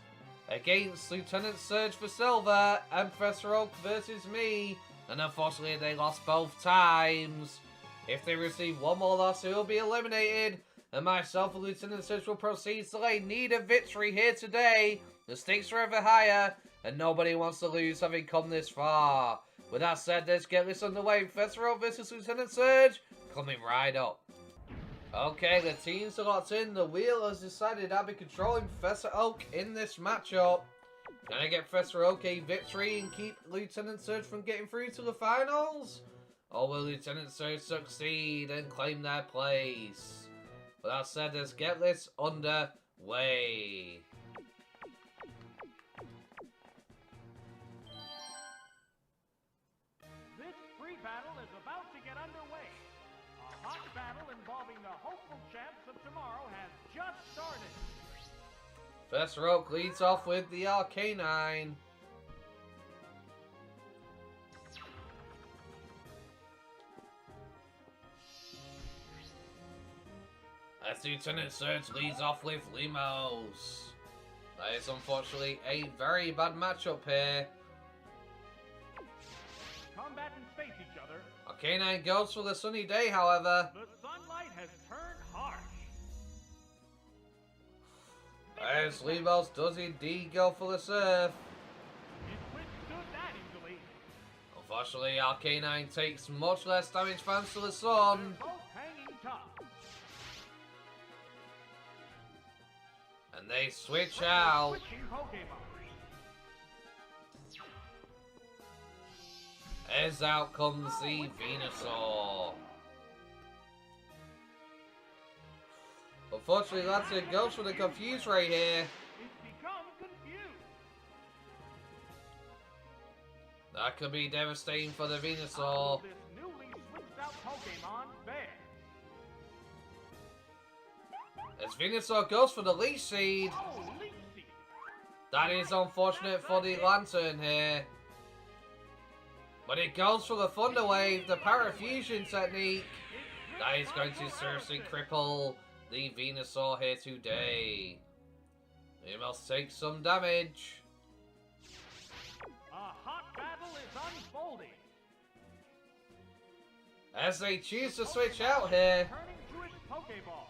[SPEAKER 1] against Lieutenant Surge for Silver and Professor Oak versus me, and unfortunately they lost both times. If they receive one more loss, they will be eliminated, and myself and Lieutenant Surge will proceed, so they need a victory here today. The stakes are ever higher, and nobody wants to lose having come this far. With that said, let's get this underway. Professor Oak versus Lieutenant Surge, coming right up. Okay, the teams are locked in. The wheel has decided I'll be controlling Professor Oak in this matchup. Can I get Professor Oak a victory and keep Lieutenant Surge from getting through to the finals? Or will Lieutenant Surge succeed and claim their place? With that said, let's get this underway.
[SPEAKER 2] This free battle is about to get underway. A hot battle involving the hopeful champs of tomorrow has just started.
[SPEAKER 1] Professor Oak leads off with the Arcanine. As Lieutenant Surge leads off with Limos. That is unfortunately a very bad matchup here.
[SPEAKER 2] Combatants face each other.
[SPEAKER 1] Arcanine goes for the sunny day, however.
[SPEAKER 2] The sunlight has turned harsh.
[SPEAKER 1] As Limos does indeed go for the surf.
[SPEAKER 2] It withstood that easily.
[SPEAKER 1] Unfortunately, Arcanine takes much less damage thanks to the sun.
[SPEAKER 2] They're both hanging tough.
[SPEAKER 1] And they switch out.
[SPEAKER 2] Switching Pokemon.
[SPEAKER 1] As out comes the Venusaur. Unfortunately, Lantern goes for the Confuse right here.
[SPEAKER 2] It's become confused.
[SPEAKER 1] That could be devastating for the
[SPEAKER 2] How
[SPEAKER 1] Venusaur.
[SPEAKER 2] will this newly switched out Pokemon fare?
[SPEAKER 1] As Venusaur goes for the Leech Seed.
[SPEAKER 2] Oh, Leech Seed.
[SPEAKER 1] That is unfortunate for the Lantern here. But it goes for the Thunder Wave, the Parafusion technique. That is going to seriously cripple the Venusaur here today. He must take some damage.
[SPEAKER 2] A hot battle is unfolding.
[SPEAKER 1] As they choose to switch out here.
[SPEAKER 2] Turning to its Pokeball.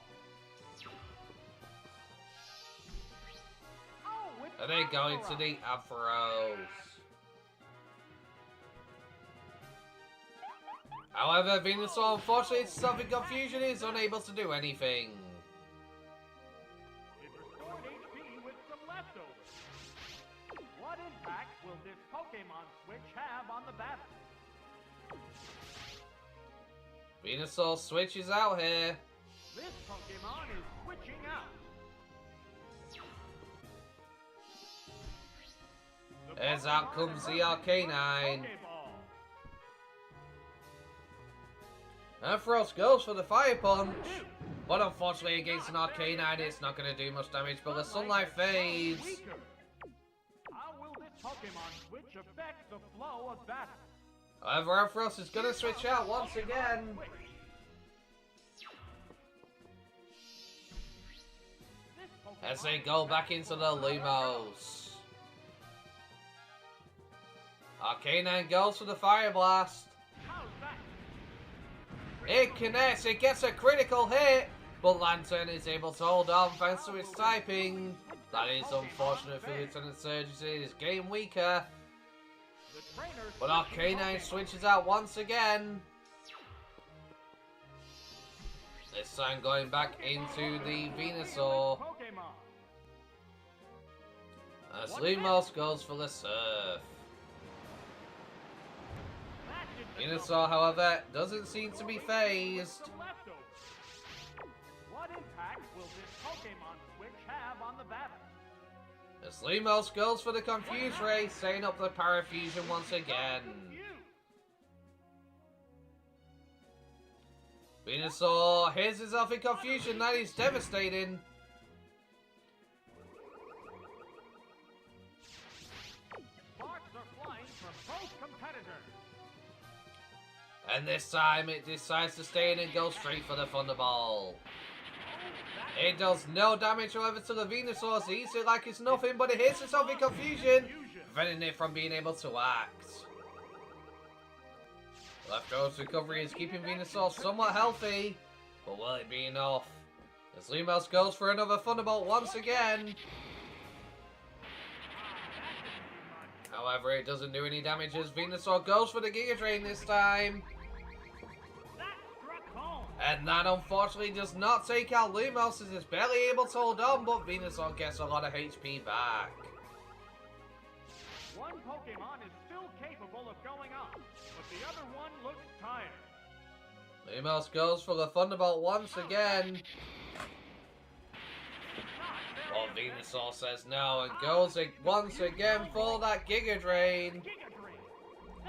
[SPEAKER 2] Oh, it's
[SPEAKER 1] And they go into
[SPEAKER 2] Ampharos.
[SPEAKER 1] the Ampharos. However, Venusaur, unfortunately, to suffer confusion, is unable to do anything.
[SPEAKER 2] It restored HP with some leftovers. What impact will this Pokemon switch have on the battle?
[SPEAKER 1] Venusaur switches out here.
[SPEAKER 2] This Pokemon is switching out.
[SPEAKER 1] As out comes the Arcanine.
[SPEAKER 2] Pokeball.
[SPEAKER 1] Ampharos goes for the Fire Punch. But unfortunately, against an Arcanine, it's not going to do much damage, but the Sunlight fades.
[SPEAKER 2] Weaker. How will this Pokemon switch affect the flow of battle?
[SPEAKER 1] However, Ampharos is going to switch out once again. As they go back into the Lumos. Arcanine goes for the Fire Blast.
[SPEAKER 2] How's that?
[SPEAKER 1] It connects, it gets a critical hit, but Lantern is able to hold on thanks to its typing. That is unfortunate for Lieutenant Surge, it is getting weaker. But Arcanine switches out once again. This time going back into the Venusaur. As Lumos goes for the Surf. Venusaur, however, doesn't seem to be phased.
[SPEAKER 2] What impact will this Pokemon switch have on the battle?
[SPEAKER 1] As Lumos goes for the Confuse Ray, setting up the Parafusion once again. Venusaur hears himself in confusion. That is devastating.
[SPEAKER 2] Sparks are flying from both competitors.
[SPEAKER 1] And this time it decides to stay in and go straight for the Thunderball. It does no damage, however, to the Venusaur. So eats it like it's nothing, but it hits itself in confusion, preventing it from being able to act. Leftover's recovery is keeping Venusaur somewhat healthy, but will it be enough? As Lumos goes for another Thunderbolt once again. However, it doesn't do any damage as Venusaur goes for the Giga Drain this time. And that unfortunately does not take out Lumos as it's barely able to hold on, but Venusaur gets a lot of HP back.
[SPEAKER 2] One Pokemon is still capable of going up, but the other one looks tired.
[SPEAKER 1] Lumos goes for the Thunderbolt once again. Well, Venusaur says no and goes once again for that Giga Drain.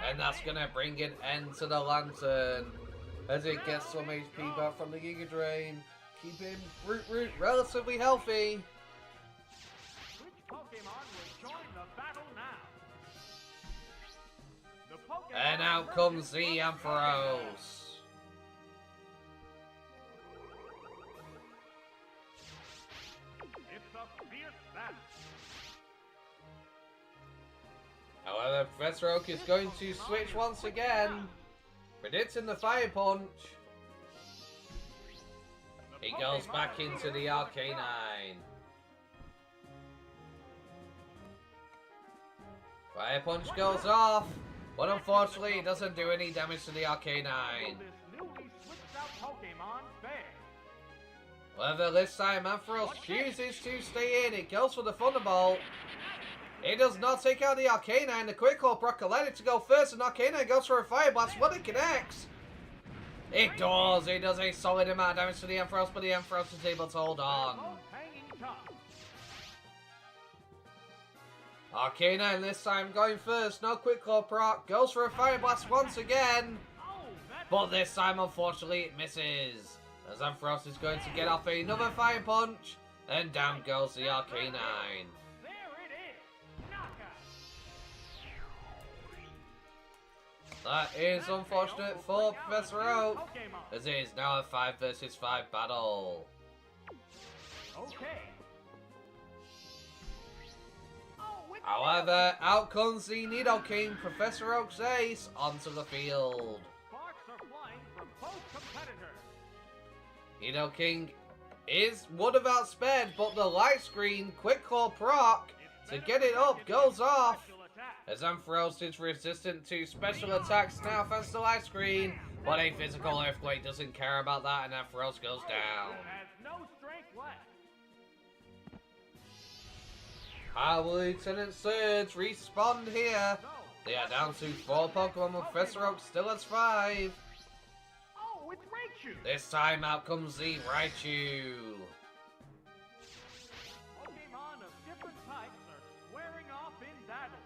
[SPEAKER 1] And that's going to bring an end to the Lantern as it gets some HP back from the Giga Drain, keeping Root relatively healthy.
[SPEAKER 2] Which Pokemon will join the battle now? The Pokemon
[SPEAKER 1] And out comes the Ampharos.
[SPEAKER 2] It's a fierce battle.
[SPEAKER 1] However, Professor Oak is going to switch once again, predicting the Fire Punch. He goes back into the Arcanine. Fire Punch goes off, but unfortunately it doesn't do any damage to the Arcanine.
[SPEAKER 2] Will this newly switched out Pokemon fare?
[SPEAKER 1] However, this time Ampharos chooses to stay in. It goes for the Thunderbolt. It does not take out the Arcanine. The Quick Claw Brock allowed it to go first, and Arcanine goes for a Fire Blast. But it connects. It does. It does a solid amount of damage to the Ampharos, but the Ampharos is able to hold on. Arcanine this time going first. No Quick Claw Brock. Goes for a Fire Blast once again. But this time, unfortunately, it misses. As Ampharos is going to get off another Fire Punch. And down goes the Arcanine. That is unfortunate for Professor Oak, as it is now a 5 versus 5 battle. However, out comes the Nidoking, Professor Oak's ace, onto the field. Nidoking would have outsped, but the Light Screen, Quick Claw proc, to get it up, goes off. As Ampharos is resistant to special attacks now thanks to Light Screen, but a physical earthquake doesn't care about that and Ampharos goes down. How will Lieutenant Surge respond here? They are down to 4 Pokemon, but Professor Oak still has 5.
[SPEAKER 2] Oh, it's Raichu!
[SPEAKER 1] This time out comes the Raichu.
[SPEAKER 2] Pokemon of different types are squaring off in battle.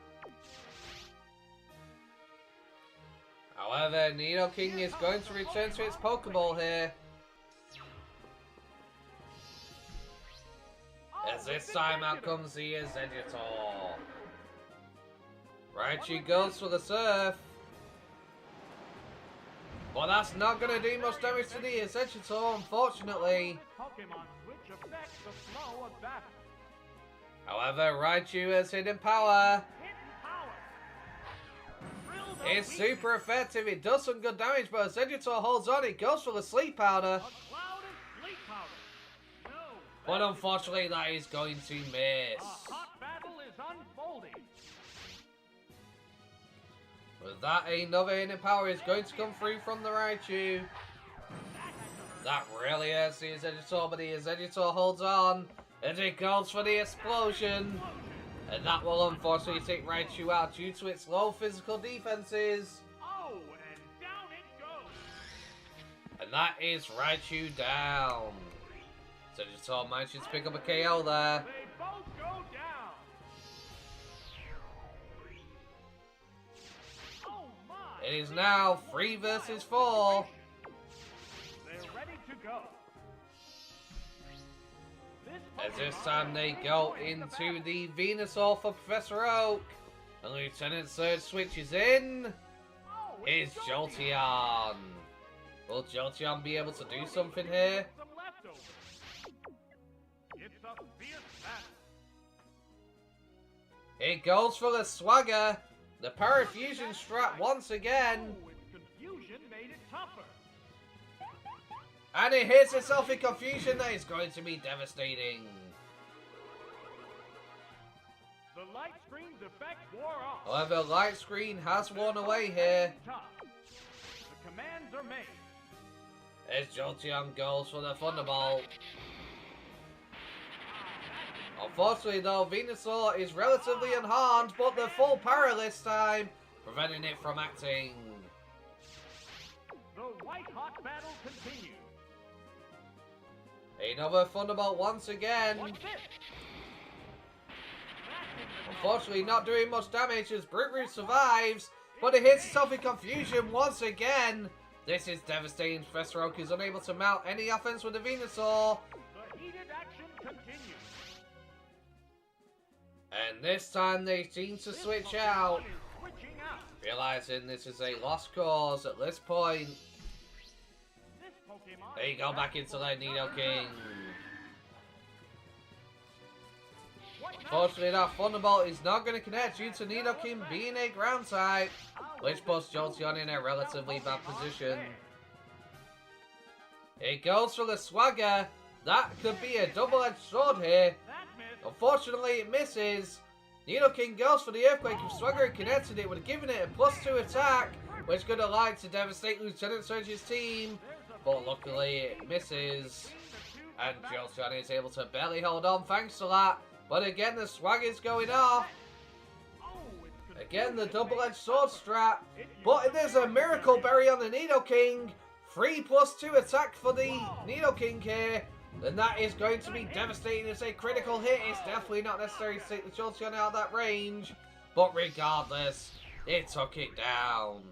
[SPEAKER 1] However, Nidoking is going to return to its Pokeball here. As this time out comes the Exeggutor. Raichu goes for the Surf. But that's not going to do much damage to the Exeggutor, unfortunately.
[SPEAKER 2] Pokemon switch affects the flow of battle.
[SPEAKER 1] However, Raichu has hidden power. It's super effective, it does some good damage, but Exeggutor holds on, it goes for the Sleep Powder. But unfortunately that is going to miss.
[SPEAKER 2] A hot battle is unfolding.
[SPEAKER 1] With that, another hidden power is going to come through from the Raichu. That really hurts the Exeggutor, but the Exeggutor holds on. And it goes for the Explosion. And that will unfortunately take Raichu out due to its low physical defenses.
[SPEAKER 2] Oh, and down it goes.
[SPEAKER 1] And that is Raichu down. Exeggutor manages to pick up a KO there.
[SPEAKER 2] They both go down. Oh my.
[SPEAKER 1] It is now 3 versus 4.
[SPEAKER 2] They're go.
[SPEAKER 1] As this time they go into the Venusaur for Professor Oak. And Lieutenant Surge switches in. Is Jolteon. Will Jolteon be able to do something here?
[SPEAKER 2] It's a fierce battle.
[SPEAKER 1] It goes for the Swagger. The Parafusion strat once again.
[SPEAKER 2] Oh, its confusion made it tougher.
[SPEAKER 1] And it hits itself in confusion that is going to be devastating.
[SPEAKER 2] The light screen's effect wore off.
[SPEAKER 1] However, Light Screen has worn away here.
[SPEAKER 2] The commands are made.
[SPEAKER 1] As Jolteon goes for the Thunderbolt. Unfortunately though, Venusaur is relatively unharmed, but the full power this time, preventing it from acting.
[SPEAKER 2] The white-hot battle continues.
[SPEAKER 1] Another Thunderbolt once again.
[SPEAKER 2] What's this?
[SPEAKER 1] Unfortunately not doing much damage as Brute Root survives, but it hits itself in confusion once again. This is devastating. Professor Oak is unable to mount any offense with the Venusaur.
[SPEAKER 2] The heated action continues.
[SPEAKER 1] And this time they seem to switch out,
[SPEAKER 2] Switching out.
[SPEAKER 1] realizing this is a lost cause at this point.
[SPEAKER 2] This Pokemon
[SPEAKER 1] There you go, back into the Nidoking. Unfortunately, that Thunderbolt is not going to connect due to Nidoking being a ground type, which puts Jolteon in a relatively bad position. It goes for the Swagger. That could be a double-edged sword here.
[SPEAKER 2] That missed.
[SPEAKER 1] Unfortunately, it misses. Nidoking goes for the Earthquake. If Swagger had connected, it would have given it a +2 attack, which could have lied to devastate Lieutenant Surge's team. But luckily, it misses. And Jolteon is able to barely hold on thanks to that. But again, the Swagger's going off. Again, the double-edged sword strat. But there's a Miracle Berry on the Nidoking. 3+2 attack for the Nidoking here. Then that is going to be devastating. It's a critical hit. It's definitely not necessary to take the Jolteon out of that range. But regardless, it took it down.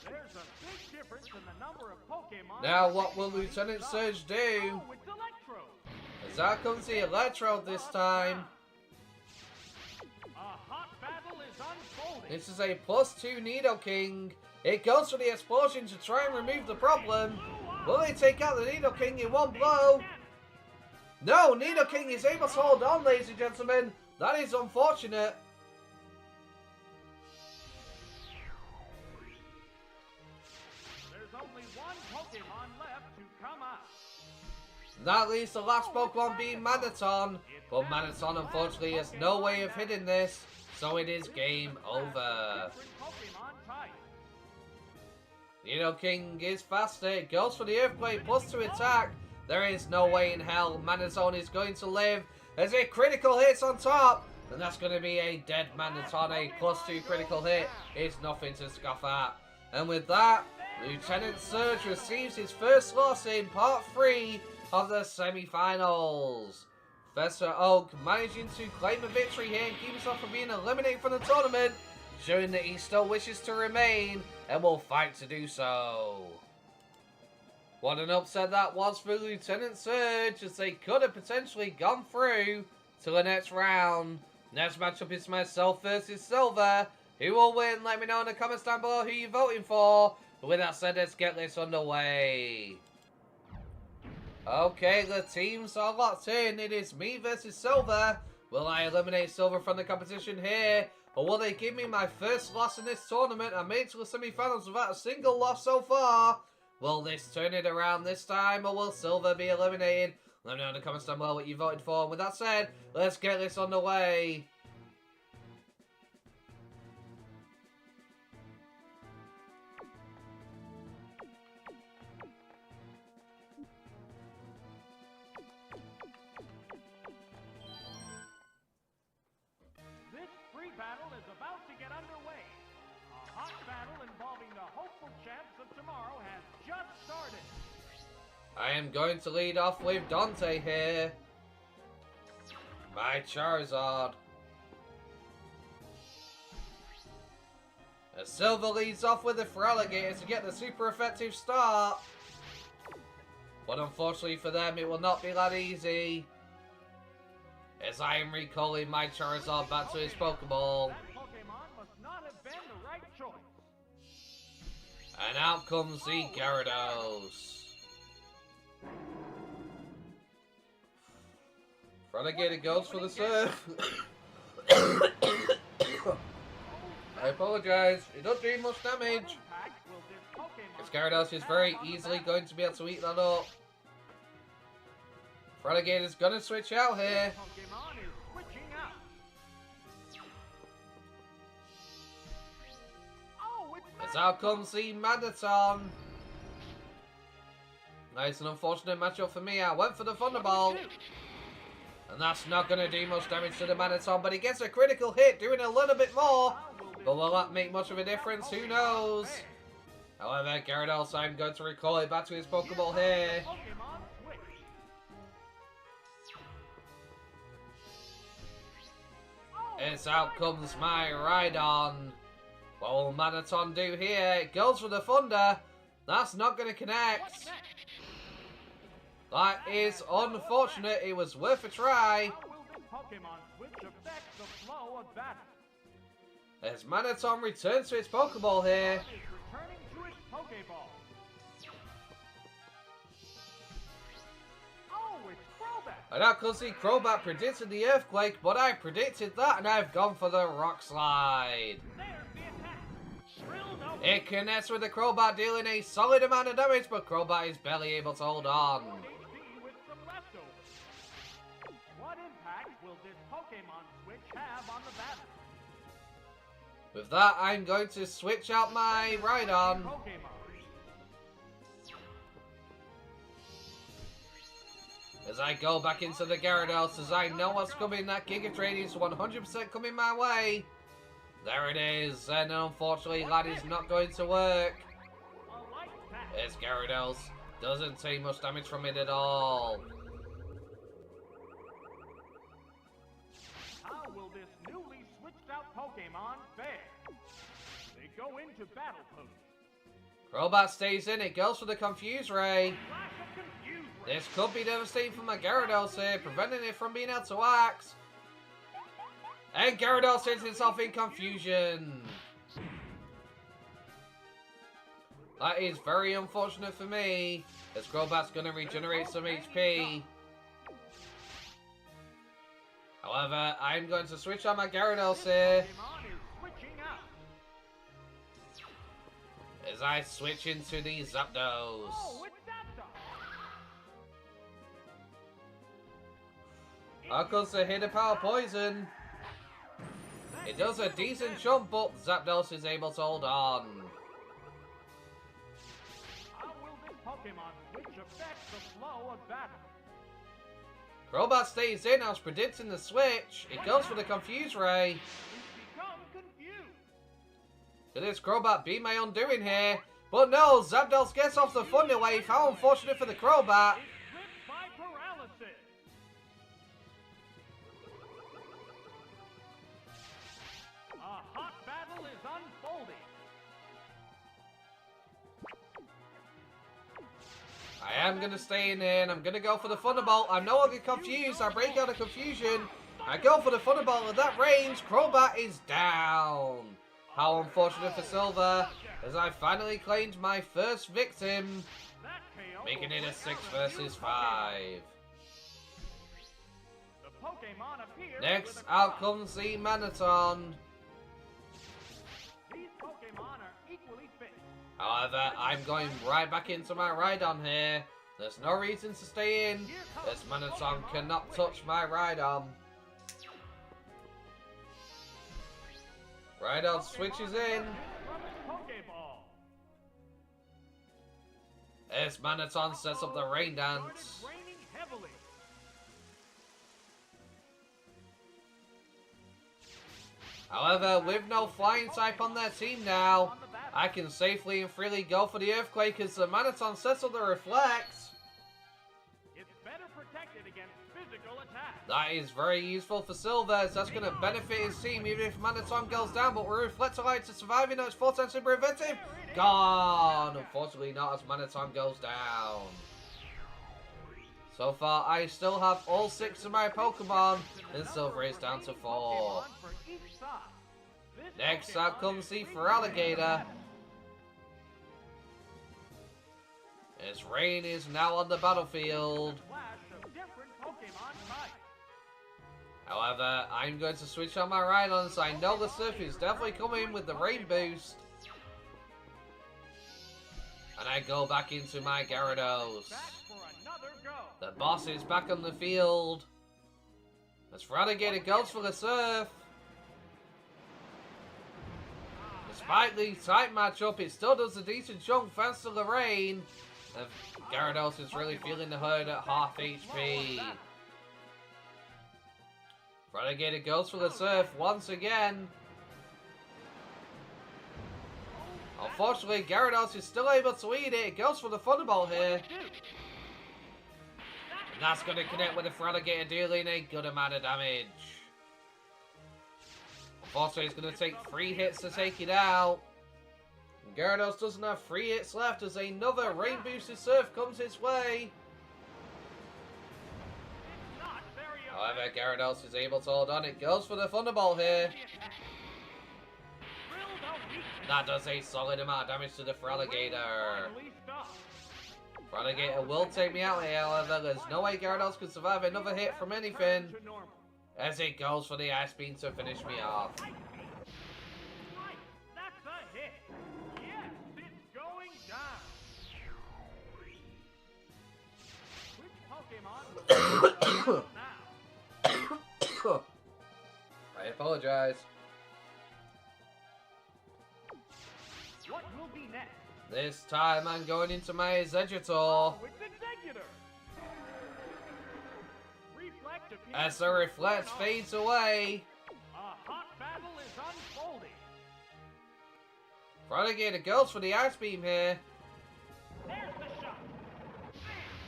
[SPEAKER 2] There's a big difference in the number of Pokemon.
[SPEAKER 1] Now what will Lieutenant Surge do?
[SPEAKER 2] Oh, it's Electro.
[SPEAKER 1] As out comes the Electrode this time.
[SPEAKER 2] A hot battle is unfolding.
[SPEAKER 1] This is a +2 Nidoking. It goes for the explosion to try and remove the problem. Will they take out the Nidoking in one blow? No, Nidoking is able to hold on, ladies and gentlemen. That is unfortunate.
[SPEAKER 2] There's only one Pokemon left to come out.
[SPEAKER 1] That leaves the last Pokemon being Manaton. But Manaton unfortunately has no way of hitting this. So it is game over.
[SPEAKER 2] Different Pokemon type.
[SPEAKER 1] Nidoking is faster. It goes for the Earthquake +2 attack. There is no way in hell Manaton is going to live as a critical hits on top. And that's going to be a dead Manaton. A +2 critical hit is nothing to scoff at. And with that, Lieutenant Surge receives his first loss in Part 3 of the semi-finals. Professor Oak managing to claim a victory here and keep himself from being eliminated from the tournament, showing that he still wishes to remain and will fight to do so. What an upset that was for Lieutenant Surge, as they could have potentially gone through to the next round. Next matchup is myself versus Silver. Who will win? Let me know in the comments down below who you're voting for. But with that said, let's get this underway. Okay, the teams are locked in. It is me versus Silver. Will I eliminate Silver from the competition here? Or will they give me my first loss in this tournament? I made it to the semi-finals without a single loss so far. Will this turn it around this time, or will Silver be eliminated? Let me know in the comments down below what you voted for. And with that said, let's get this underway.
[SPEAKER 2] This free battle is about to get underway. A hot battle involving the hopeful champs of tomorrow has just started.
[SPEAKER 1] I am going to lead off with Dante here. My Charizard. As Silver leads off with the Feraligatr to get the super effective start. But unfortunately for them, it will not be that easy. As I am recalling my Charizard back to his Pokeball.
[SPEAKER 2] That Pokemon must not have been the right choice.
[SPEAKER 1] And out comes the Gyarados. Renegade goes for the serve. I apologize. It doesn't do much damage. This Gyarados is very easily going to be able to eat that up. Renegade is going to switch out here.
[SPEAKER 2] Pokemon is switching out. Oh, it's
[SPEAKER 1] As out comes the Magneton. Nice and unfortunate matchup for me. I went for the Thunderbolt. And that's not going to do much damage to the Magneton, but he gets a critical hit, doing a little bit more. But will that make much of a difference? Who knows? However, Gyarados, I'm going to recall it back to his Pokeball here. As out comes my Rhydon. What will Magneton do here? It goes for the Thunder. That's not going to connect. That is unfortunate. It was worth a try. As Magneton returns to its Pokeball here. And now comes the Crobat predicted the Earthquake, but I predicted that and I've gone for the Rock Slide. It connects with the Crobat, dealing a solid amount of damage, but Crobat is barely able to hold on.
[SPEAKER 2] What impact will this Pokemon switch have on the battle?
[SPEAKER 1] With that, I'm going to switch out my Rhydon. As I go back into the Gyarados, as I know what's coming, that Giga Drain is 100% coming my way. There it is, and unfortunately that is not going to work. As Gyarados doesn't take much damage from it at all.
[SPEAKER 2] How will this newly switched out Pokemon fare? They go into battle pose.
[SPEAKER 1] Crobat stays in, it goes for the Confuse Ray. This could be devastating for my Gyarados here, preventing it from being able to axe. And Gyarados hits itself in confusion. That is very unfortunate for me, as Crobat's going to regenerate some HP. However, I'm going to switch on my Gyarados here. As I switch into the Zapdos. Out comes the hit of Power Poison. It does a decent jump, but Zapdos is able to hold on.
[SPEAKER 2] How will this Pokemon switch affect the flow of battle?
[SPEAKER 1] Crobat stays in, I was predicting the switch. It goes for the Confuse Ray.
[SPEAKER 2] He's become confused.
[SPEAKER 1] Could this Crobat be my undoing here? But no, Zapdos gets off the Thunder Wave. How unfortunate for the Crobat.
[SPEAKER 2] It's gripped by paralysis. A hot battle is unfolding.
[SPEAKER 1] I am going to stay in here and I'm going to go for the Thunderbolt. I'm no longer confused. I break out of confusion. I go for the Thunderbolt at that range. Crobat is down. How unfortunate for Silver, as I finally claimed my first victim, making it a 6 versus 5. Next, out comes the Magneton.
[SPEAKER 2] These Pokemon are equally fit.
[SPEAKER 1] However, I'm going right back into my Rhydon here. There's no reason to stay in, as Magneton cannot touch my Rhydon. Rhydon switches in. As Magneton sets up the Rain Dance. However, with no flying type on their team now, I can safely and freely go for the Earthquake as the Magneton sets up the Reflect.
[SPEAKER 2] It's better protected against physical attacks.
[SPEAKER 1] That is very useful for Silver, as that's going to benefit his team even if Magneton goes down, but Reflect allowed to survive, even though it's 4 times super effective. Gone! Unfortunately not, as Magneton goes down. So far, I still have all 6 of my Pokemon, and Silver is down to 4. Next up comes the Feraligatr. As Rain is now on the battlefield. However, I'm going to switch on my Rhydon, so I know the Surf is definitely coming with the Rain boost. And I go back into my Gyarados. The boss is back on the field. As Feraligatr goes for the Surf. Despite the tight matchup, it still does a decent chunk thanks to the Rain. And Gyarados is really feeling the hurt at half HP. Feraligatr goes for the Surf once again. Unfortunately, Gyarados is still able to eat it. It goes for the Thunderbolt here. And that's going to connect with the Feraligatr, dealing a good amount of damage. Unfortunately, it's going to take 3 hits to take it out. And Gyarados doesn't have 3 hits left as another Rain Boosted Surf comes his way. However, Gyarados is able to hold on. It goes for the Thunderbolt here. That does a solid amount of damage to the Feraligatr. Feraligatr will take me out here, however. There's no way Gyarados could survive another hit from anything. As it goes for the Ice Beam to finish me off.
[SPEAKER 2] That's a hit. Yes, it's going down. Which Pokemon will now?
[SPEAKER 1] I apologize.
[SPEAKER 2] What will be next?
[SPEAKER 1] This time I'm going into my Exeggutor.
[SPEAKER 2] Oh, it's Exeggutor. Reflect appears
[SPEAKER 1] As the Reflect fades away.
[SPEAKER 2] A hot battle is unfolding.
[SPEAKER 1] Feraligatr goes for the Ice Beam here.
[SPEAKER 2] There's the shot.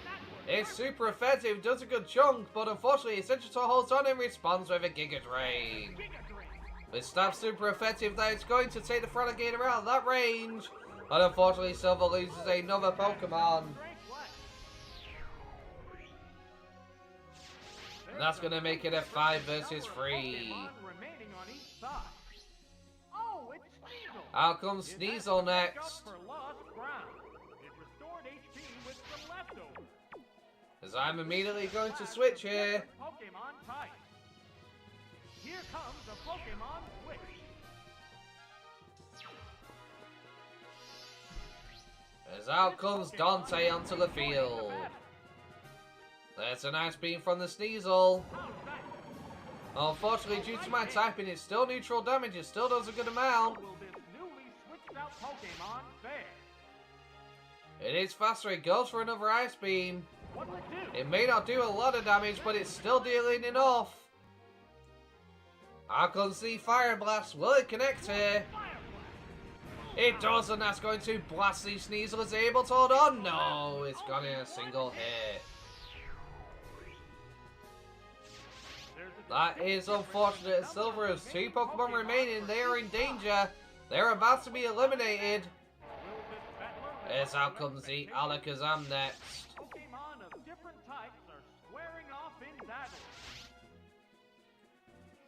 [SPEAKER 2] That worked.
[SPEAKER 1] It's super effective, does a good chunk, but unfortunately Exeggutor holds on and responds with a Giga Drain.
[SPEAKER 2] Giga Drain.
[SPEAKER 1] With Stab super effective, that it's going to take the Feraligatr out of that range. But unfortunately, Silver loses another Pokemon. And that's going to make it a 5 versus 3. Out comes Sneasel next. As I'm immediately going to switch here.
[SPEAKER 2] Here comes a Pokemon switch.
[SPEAKER 1] As out comes Dante onto the field. There's an Ice Beam from the Sneasel. Unfortunately, due to my typing, it's still neutral damage. It still does a good amount.
[SPEAKER 2] Will this newly switched out Pokemon fare?
[SPEAKER 1] It is faster. It goes for another Ice Beam.
[SPEAKER 2] What will it do?
[SPEAKER 1] It may not do a lot of damage, but it's still dealing enough. Out comes the Fire Blast. Will it connect here? It does, and that's going to blast the Sneasel. Is able to hold on? No, it's gone in a single hit. That is unfortunate. Silver has 2 Pokemon remaining. They are in danger. They're about to be eliminated. As out comes the Alakazam next.
[SPEAKER 2] Pokemon of different types are squaring off in battle.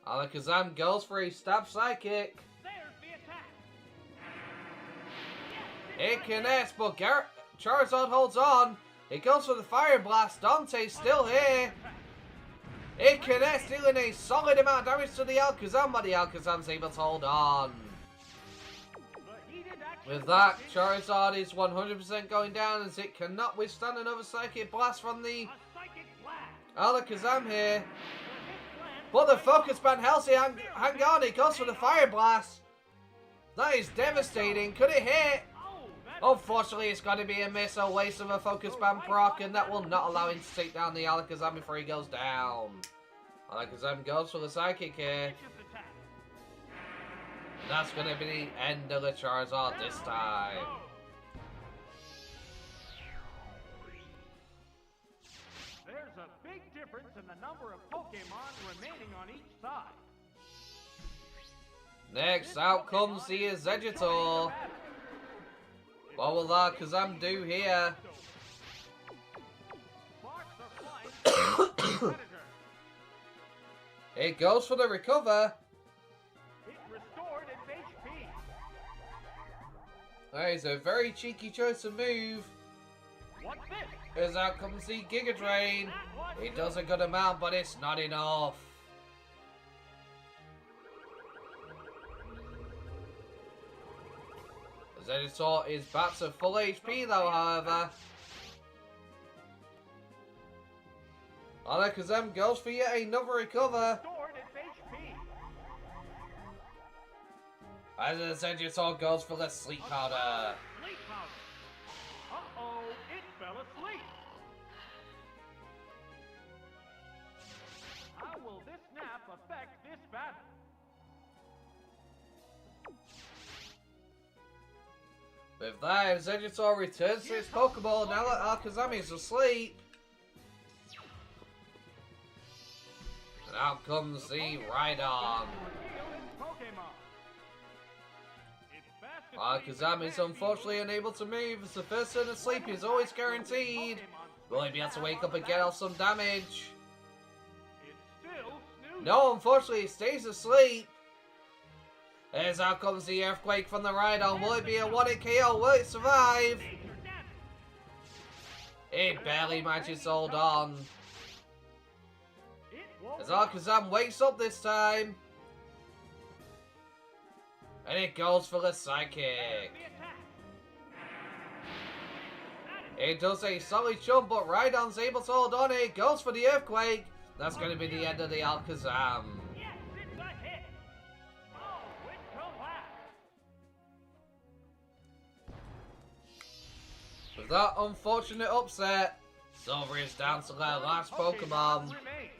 [SPEAKER 1] Alakazam goes for a Stab Psychic.
[SPEAKER 2] There's the attack.
[SPEAKER 1] It connects, but Charizard holds on. It goes for the Fire Blast. Dante's still here. It connects, dealing a solid amount of damage to the Alakazam, but the Alakazam's able to hold on. With that, Charizard is 100% going down as it cannot withstand another Psychic Blast from the Alakazam here. But the Focus Band helps it hang on. It goes for the Fire Blast. That is devastating. Could it hit? Unfortunately, it's going to be a miss. A waste of a Focus Band proc, and that will not allow him to take down the Alakazam before he goes down. Alakazam goes for the Psychic here. That's going to be the end of the Charizard this time.
[SPEAKER 2] There's a big difference in the number of Pokemon remaining on each side.
[SPEAKER 1] Next, out comes the Exeggutor. What will Alakazam do here?
[SPEAKER 2] competitor.
[SPEAKER 1] It goes for the recover.
[SPEAKER 2] It restored its HP.
[SPEAKER 1] That is a very cheeky choice of move.
[SPEAKER 2] What's this?
[SPEAKER 1] As out comes the Giga Drain.
[SPEAKER 2] That was
[SPEAKER 1] It does a good amount, but it's not enough. Venusaur is back to full HP though, however. Alakazam goes for yet another recover.
[SPEAKER 2] restored its HP.
[SPEAKER 1] As the Venusaur goes for the sleep powder.
[SPEAKER 2] Sleep powder. Uh-oh, it fell asleep. How will this nap affect this battle?
[SPEAKER 1] With that, Venusaur returns to its Pokeball now that Alakazam is asleep. And out comes the Rhydon. Alakazam is unfortunately unable to move as the person asleep is always guaranteed. Will he be able to wake up and get off some damage? No, unfortunately, he stays asleep. As out comes the Earthquake from the Rhydon. Will it be a 1-hit KO? Will it survive? It barely manages to hold on. As Alakazam wakes up this time. And it goes for the Psychic. It does a solid jump, but Rhydon's able to hold on. It goes for the Earthquake. That's going to be the end of the Alakazam.
[SPEAKER 2] Yes, it's a hit. Oh, it collapsed.
[SPEAKER 1] With that unfortunate upset, Silver is down to their last Pokemon.
[SPEAKER 2] Remain.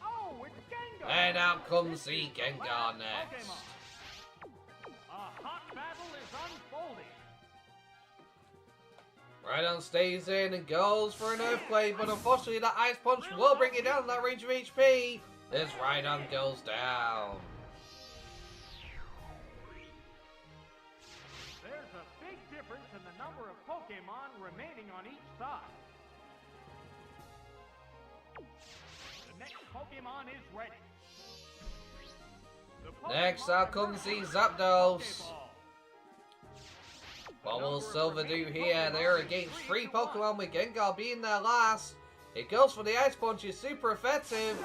[SPEAKER 2] Oh, it's Gengar.
[SPEAKER 1] And out comes the Gengar next.
[SPEAKER 2] A hot battle is unfolding.
[SPEAKER 1] Rhydon stays in and goes for an Earthquake, but unfortunately that Ice Punch will bring it down to that range of HP. As Rhydon goes down.
[SPEAKER 2] There's a big difference in the number of Pokemon remaining on each side. The next Pokemon is ready. The
[SPEAKER 1] Next
[SPEAKER 2] Pokemon
[SPEAKER 1] out comes the
[SPEAKER 2] are
[SPEAKER 1] Zapdos.
[SPEAKER 2] Pokeball.
[SPEAKER 1] What will Silver do here? They're against 3 Pokemon with Gengar being their last. It goes for the Ice Punch, is super effective.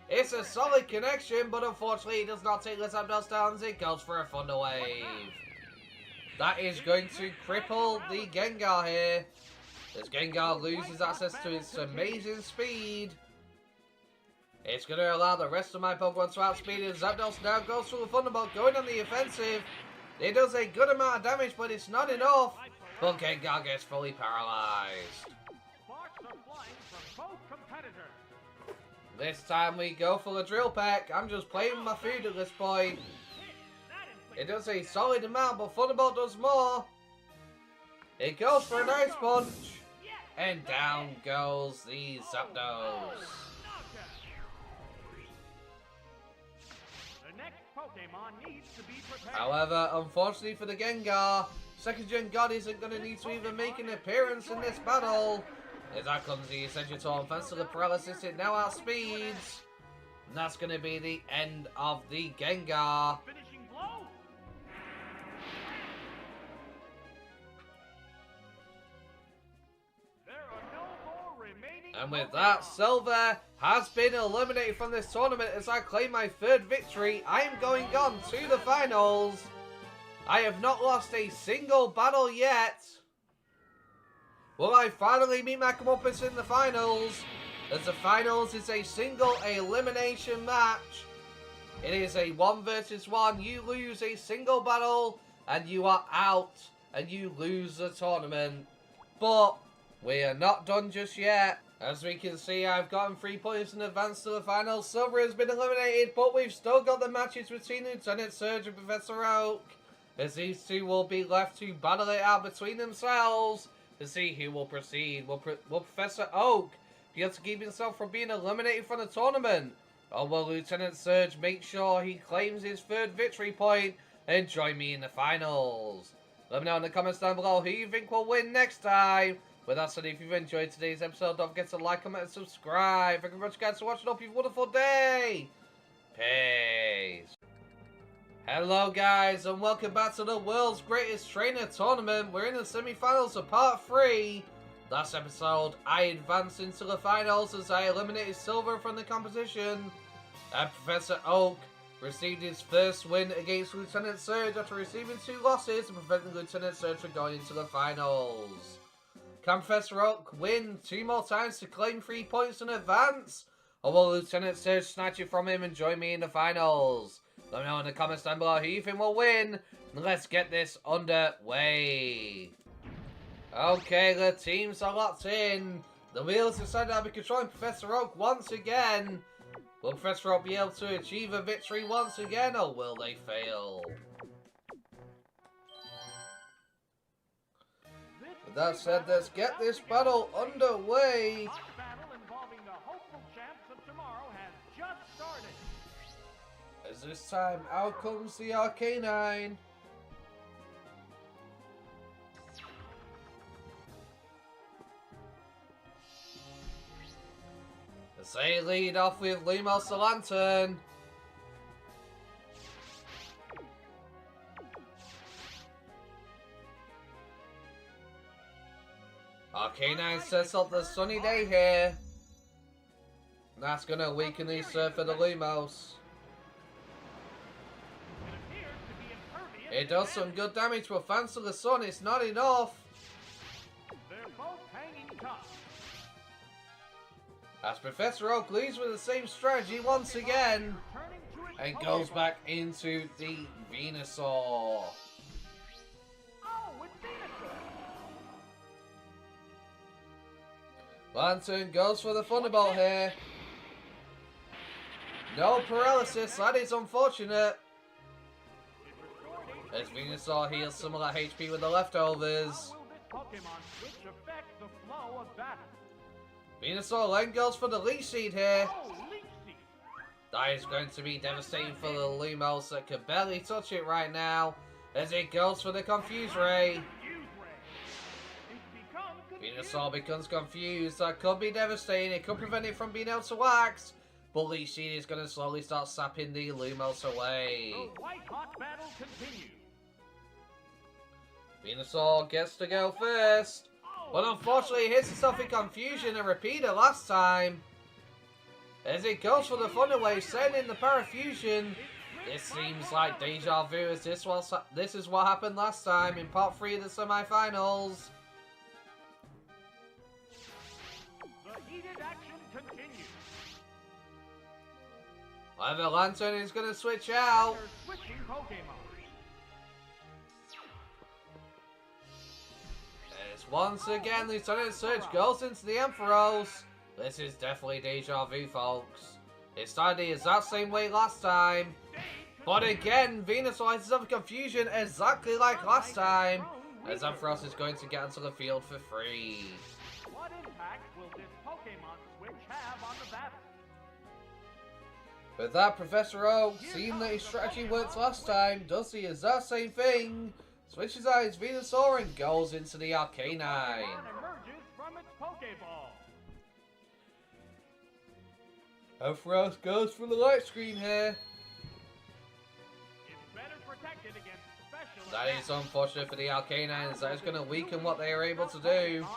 [SPEAKER 1] It's a solid connection, but unfortunately it does not take the Zapdos down as it goes for a Thunder Wave. That is going to cripple the Gengar here. As Gengar loses access to its amazing speed. It's going to allow the rest of my Pokemon to outspeed it. Zapdos now goes for the Thunderbolt, going on the offensive. It does a good amount of damage, but it's not enough. But Gengar gets fully paralyzed.
[SPEAKER 2] Sparks are flying from both competitors.
[SPEAKER 1] This time we go for the Drill Peck. I'm just playing with my food at this point. It does a solid amount, but Thunderbolt does more. It goes for an Ice Punch. And down goes the Zapdos.
[SPEAKER 2] The next Pokemon needs to be prepared.
[SPEAKER 1] However, unfortunately for the Gengar, Second Gen God isn't going to need to even make an appearance in this battle. As that comes the Essential thanks to the paralysis, it now outspeeds. And that's going to be the end of the Gengar.
[SPEAKER 2] Finishing blow. There are no more remaining.
[SPEAKER 1] And with that, Silver has been eliminated from this tournament as I claim my 3rd victory. I am going on to the finals. I have not lost a single battle yet. Will I finally meet my comeuppance in the finals? As the finals is a single elimination match. It is a 1 versus 1. You lose a single battle and you are out and you lose the tournament. But we are not done just yet. As we can see, I've gotten 3 points in advance to the finals. Silver has been eliminated, but we've still got the matches between Lieutenant Surge and Professor Oak. As these 2 will be left to battle it out between themselves to see who will proceed. Will Professor Oak be able to keep himself from being eliminated from the tournament? Or will Lieutenant Surge make sure he claims his 3rd victory point and join me in the finals? Let me know in the comments down below who you think will win next time With that said, if you've enjoyed today's episode, don't forget to like, comment, and subscribe. Thank you very much, guys, for watching. Hope you have a wonderful day. Peace. Hello, guys, and welcome back to the World's Greatest Trainer Tournament. We're in the semi-finals of Part 3. Last episode, I advanced into the finals as I eliminated Silver from the competition. And Professor Oak received his first win against Lieutenant Surge after receiving 2 losses and preventing Lieutenant Surge from going into the finals. Can Professor Oak win 2 more times to claim 3 points in advance? Or will Lieutenant Surge snatch it from him and join me in the finals? Let me know in the comments down below who you think will win. Let's get this underway. Okay, the teams are locked in. The wheels decided I'll be controlling Professor Oak once again. Will Professor Oak be able to achieve a victory once again, or will they fail? With that said, let's get this battle underway.
[SPEAKER 2] Our battle involving the hopeful champs of tomorrow has just started.
[SPEAKER 1] As this time, out comes the Arcanine. As they lead off with Lumos the Lantern. Arcanine sets up the sunny day here. That's gonna weaken the surf of the Lumos. It does some good damage, but thanks to the sun, it's not enough.
[SPEAKER 2] They're both hanging tough.
[SPEAKER 1] As Professor Oak leads with the same strategy once again, and goes back into the Venusaur.
[SPEAKER 2] Oh, it's Venusaur.
[SPEAKER 1] Lantern goes for the Thunderbolt here. No paralysis, that is unfortunate. As Venusaur heals some of that HP with the leftovers.
[SPEAKER 2] How will this Pokemon switch affect the flow of battle?
[SPEAKER 1] Venusaur then goes for the Leech Seed here.
[SPEAKER 2] Oh, Leech Seed.
[SPEAKER 1] That is going to be devastating for the Lumos that can barely touch it right now. As it goes for the Confuse Ray. Venusaur becomes confused. That could be devastating. It could prevent it from being able to wax. But Leech Seed is going to slowly start sapping the Lumos away.
[SPEAKER 2] The white-hot battle continues.
[SPEAKER 1] Venusaur gets to go first. But unfortunately it hits itself in confusion and repeated last time. As it goes for the Thunder Wave, sending the Parafusion. This seems like deja vu, as this is what happened last time in Part 3 of the semi-finals.
[SPEAKER 2] The heated action continues.
[SPEAKER 1] However, Lantern is going to switch out.
[SPEAKER 2] They're switching Pokemon.
[SPEAKER 1] As once again, Lieutenant Surge goes into the Ampharos. This is definitely deja vu, folks. It started the exact same way last time. But again, Venusaur has some confusion exactly like last time. As Ampharos is going to get onto the field for free.
[SPEAKER 2] What impact will this Pokemon switch have on the battle?
[SPEAKER 1] With that, Professor Oak, seeing that his strategy worked last time, does the exact same thing. Switches out his Venusaur and goes into the Arcanine.
[SPEAKER 2] Pokemon emerges from its Pokeball.
[SPEAKER 1] Ampharos goes for the light screen here.
[SPEAKER 2] It's better protected against special
[SPEAKER 1] That
[SPEAKER 2] attacks.
[SPEAKER 1] is unfortunate for the Arcanine, as that is going to weaken what they are able to do.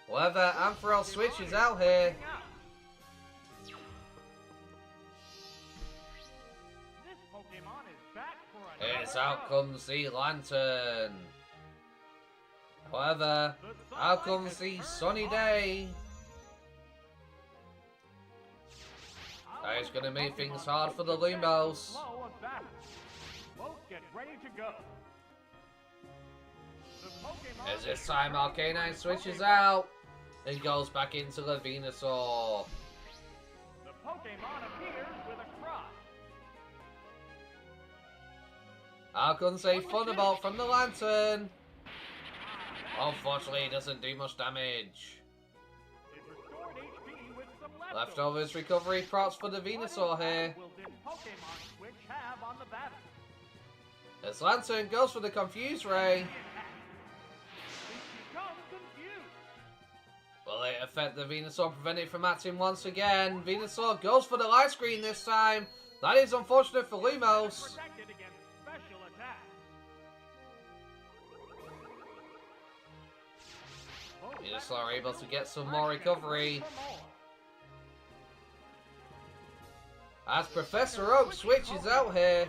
[SPEAKER 1] However, Ampharos switches out here.
[SPEAKER 2] This Pokemon is back for another
[SPEAKER 1] It's out
[SPEAKER 2] go.
[SPEAKER 1] comes the Lantern. However, out comes the Sunny Day. That is going to make things hard for the Lumos.
[SPEAKER 2] Flow of battle. Both get ready to go. The Pokemon
[SPEAKER 1] As this time Arcanine switches out and goes back into the Venusaur.
[SPEAKER 2] The Pokemon appears with a cry.
[SPEAKER 1] Out comes a Thunderbolt from the Lantern. Unfortunately, it doesn't do much damage.
[SPEAKER 2] It restored HP with some
[SPEAKER 1] Leftovers recovery props for the Venusaur here.
[SPEAKER 2] Will this Pokemon switch have on the battle?
[SPEAKER 1] As Lantern goes for the Confuse Ray. Will it affect the Venusaur, prevent it from acting once again? Venusaur goes for the light screen this time. That is unfortunate for Lumos.
[SPEAKER 2] Protected against special attacks.
[SPEAKER 1] Venusaur able to get some more recovery. As Professor Oak switches out here.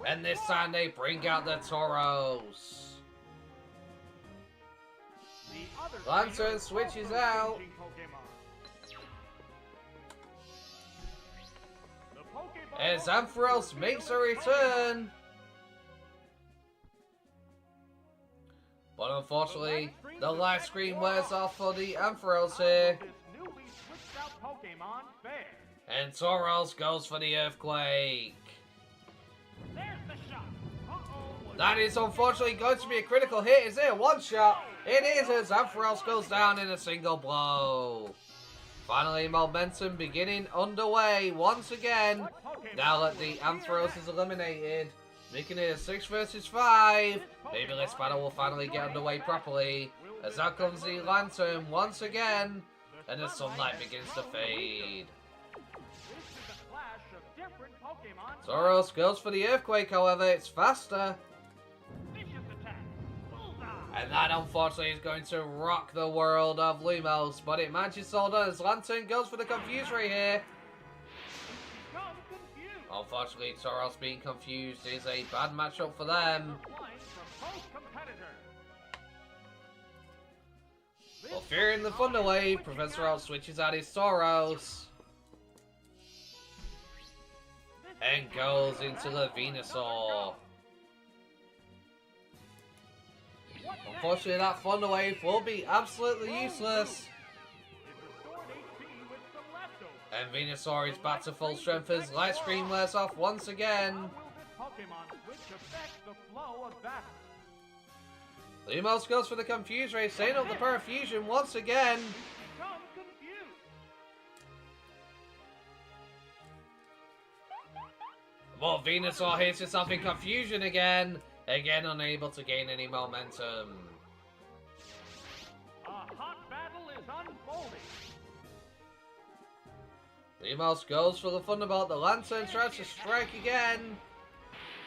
[SPEAKER 1] And this time they bring out the Tauros. Lantern switches out. As Ampharos makes a return. But unfortunately, the light screen wears off for the Ampharos here. And Tauros goes for the Earthquake. That is unfortunately going to be a critical hit. Is it a one-shot? It is, as Ampharos goes down in a single blow. Finally, momentum beginning underway once again. Now that the Ampharos is eliminated, making it a 6 versus 5. Maybe this battle will finally get underway properly. As out comes the Lantern once again, and the sunlight begins to fade. Tauros goes for the Earthquake, however, it's faster. And that unfortunately is going to rock the world of Lumos, but it manages to hold on as Lantern goes for the Confuse Ray here. Unfortunately, Tauros being confused is a bad matchup for them. Well, fearing the Thunder Wave, Professor Oak switches out his Tauros. And goes into the Venusaur. Unfortunately, that Thunder Wave will be absolutely useless. And Venusaur is back to full strength as Light Screen wears off once again. Lumos goes for the Confuse Ray, setting up the Parafusion once again. But Venusaur hits itself in confusion again. Again, unable to gain any momentum.
[SPEAKER 2] A hot battle is unfolding.
[SPEAKER 1] Lumos goes for the Thunderbolt. The Lantern tries to strike again.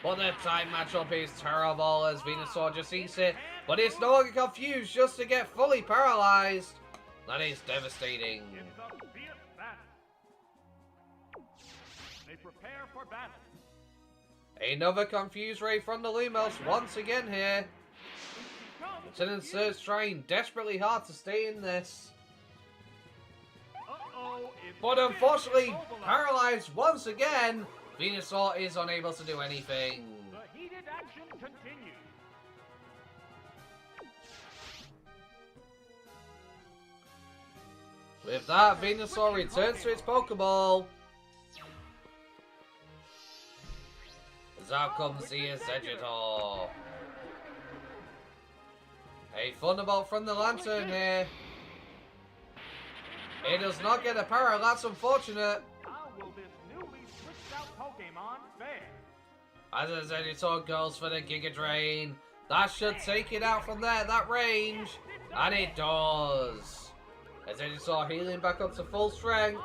[SPEAKER 1] But the time matchup is terrible as Venusaur just eats it. But it's no longer confused just to get fully paralyzed. That is devastating.
[SPEAKER 2] It's a fierce battle. They prepare for battle.
[SPEAKER 1] Another Confuse Ray from the Lumos once again here. Lieutenant Surge trying desperately hard to stay in this. But unfortunately, paralyzed once again, Venusaur is unable to do anything.
[SPEAKER 2] The heated action continues.
[SPEAKER 1] With that, Venusaur returns to its Pokeball. As out comes the Exeggutor. A Thunderbolt from the Lantern here. It does not get a power, that's unfortunate.
[SPEAKER 2] How will this newly switched out Pokemon fare?
[SPEAKER 1] As Exeggutor goes for the Giga Drain. That should take it out from there, that range. And it does. Exeggutor healing back up to full strength.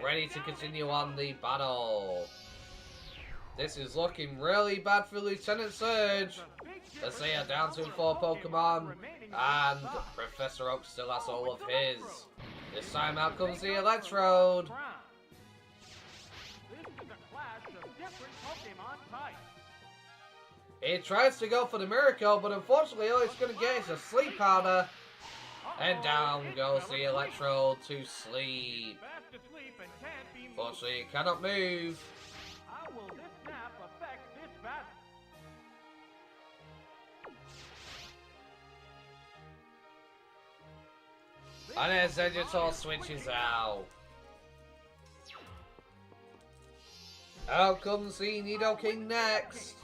[SPEAKER 1] Ready to continue on the battle. This is looking really bad for Lieutenant Surge, as they are down to 4 Pokemon, and Professor Oak still has all of his. This time out comes the Electrode. It tries to go for the Miracle, but unfortunately all it's going to get is a Sleep Powder. And down goes the Electrode to sleep. Unfortunately it cannot move.
[SPEAKER 2] How will this snap affect this battle?
[SPEAKER 1] And Exeggutor switches out. Out comes the Nidoking next.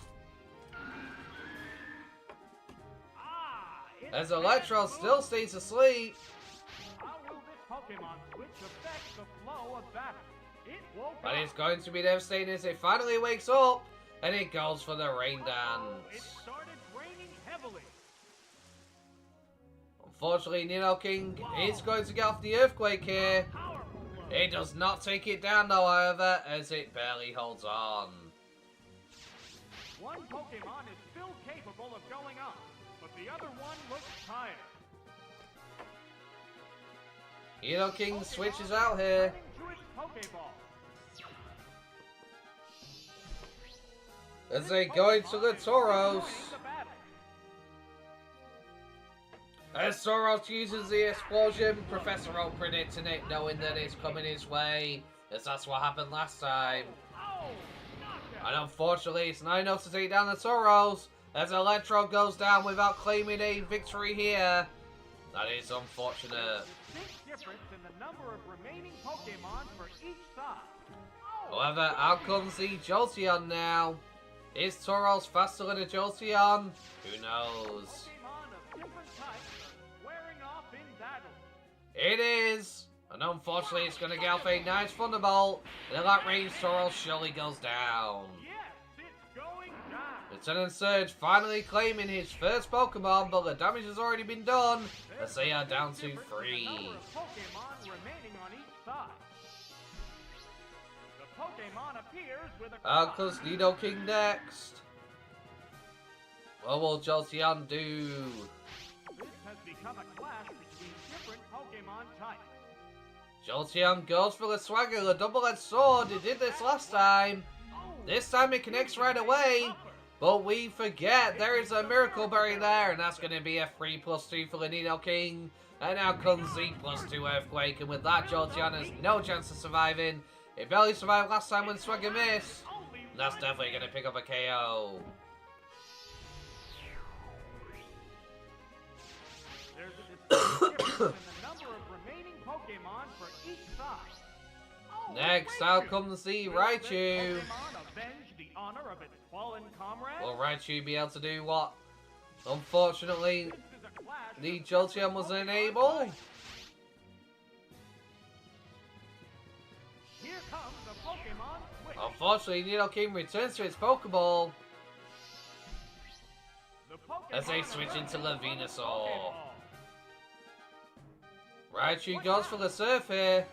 [SPEAKER 1] As Electro still stays asleep.
[SPEAKER 2] How will this Pokemon switch affect the flow of battle? It woke
[SPEAKER 1] But
[SPEAKER 2] up.
[SPEAKER 1] it's going to be devastating as it finally wakes up. And it goes for the Rain
[SPEAKER 2] It
[SPEAKER 1] Dance.
[SPEAKER 2] started raining heavily.
[SPEAKER 1] Unfortunately, Nino King is going to get off the Earthquake here. It does not take it down though, however, as it barely holds on.
[SPEAKER 2] One Pokemon is still capable of going up, but the other one looks tired.
[SPEAKER 1] Nino King switches out here. As they go into the Tauros. As Tauros uses the explosion, Professor Oak predicting it, knowing that it's coming his way, as that's what happened last time. And unfortunately, it's not enough to take down the Tauros, as Electro goes down without claiming a victory here. That is unfortunate.
[SPEAKER 2] Difference in the number of remaining Pokemon for each side.
[SPEAKER 1] However, out comes the Jolteon now. Is Tauros faster than a Jolteon? Who knows?
[SPEAKER 2] Pokemon of different types are squaring off in battle.
[SPEAKER 1] It is! And unfortunately, it's going to get off a nice Thunderbolt. And at that range, Tauros surely goes down.
[SPEAKER 2] Yes, it's going down.
[SPEAKER 1] Lieutenant Surge finally claiming his first Pokemon, but the damage has already been done, as they are down to 3.
[SPEAKER 2] Pokemon remaining on each side. The Pokemon appears with a
[SPEAKER 1] Out comes Nido King next. What will Jolteon do?
[SPEAKER 2] This has become a clash between different Pokemon types.
[SPEAKER 1] Jolteon goes for the Swagger, the double-edged sword. It did this last time. This time it connects right away. But we forget there is a Miracle Berry there, and that's going to be a 3+2 for the Nido King. And out comes the +2 Earthquake, and with that, Jolteon has no chance of surviving. It barely survived last time when Swagger missed. And that's definitely going to pick up a KO.
[SPEAKER 2] There's a distinct difference in the number of remaining Pokemon for each side.
[SPEAKER 1] Next, out comes the Raichu. Will Raichu be able to do what? Unfortunately, the Jolteon was unable.
[SPEAKER 2] Here comes the Pokemon switch.
[SPEAKER 1] Unfortunately, Nido King returns to its Pokeball as they switch into the Venusaur. Raichu goes for the Surf here,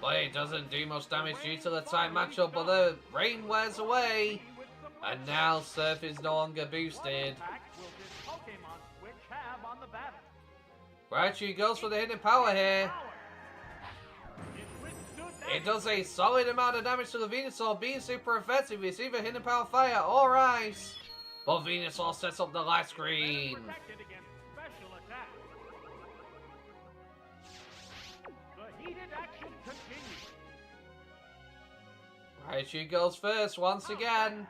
[SPEAKER 1] but it doesn't do much damage due to the tight matchup, but the rain wears away, and now Surf is no longer boosted. Raichu goes for the hidden power here. It does a solid amount of damage to the Venusaur, being super effective. It's either hidden power fire or ice, but Venusaur sets up the light screen. Raichu goes first once again.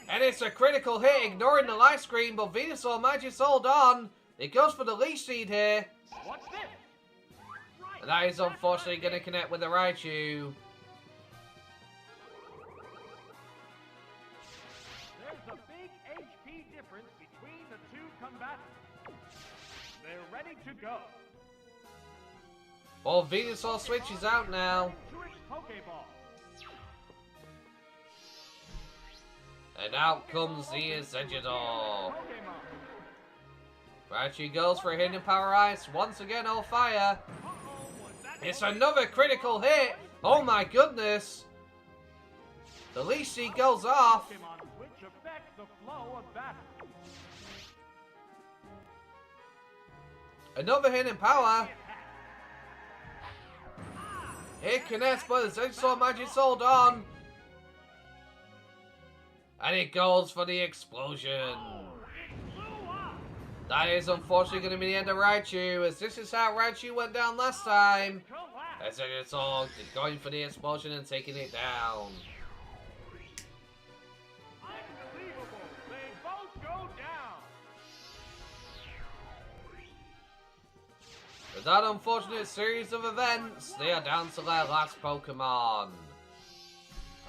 [SPEAKER 1] And it's a critical hit, ignoring the light screen, but Venusaur manages to hold on. It goes for the Leech Seed here. And that is unfortunately going to connect with the Raichu.
[SPEAKER 2] There's a big HP difference between the two combatants. They're ready to go.
[SPEAKER 1] Well, Venusaur switches out now. And out comes the Exeggutor. Raichu goes for a hidden power ice. Once again, all fire. It's another critical hit. Oh my goodness. The Leech Seed goes off. Another hidden power. It connects, but the Exeggutor manages to hold on. And it goes for the explosion. That is unfortunately going to be the end of Raichu, as this is how Raichu went down last time. As it's all going for the explosion and taking it down.
[SPEAKER 2] Unbelievable! They both go down.
[SPEAKER 1] With that unfortunate series of events, they are down to their last Pokemon.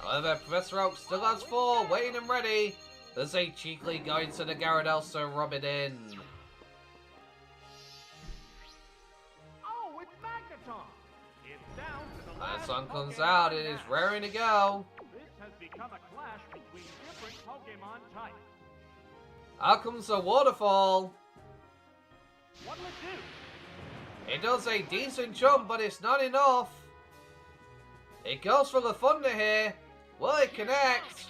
[SPEAKER 1] However, Professor Oak still has 4, waiting and ready, as they cheekily go into the Gyarados to rub it in.
[SPEAKER 2] Oh, it's Magneton! It's down to the
[SPEAKER 1] When the
[SPEAKER 2] last
[SPEAKER 1] sun comes
[SPEAKER 2] Pokemon
[SPEAKER 1] out, it is
[SPEAKER 2] now.
[SPEAKER 1] raring to go.
[SPEAKER 2] This has become a clash clash between different Pokemon types.
[SPEAKER 1] Out comes the waterfall.
[SPEAKER 2] What'll it do?
[SPEAKER 1] It does a decent jump, but it's not enough. It goes for the thunder here. Will it connect?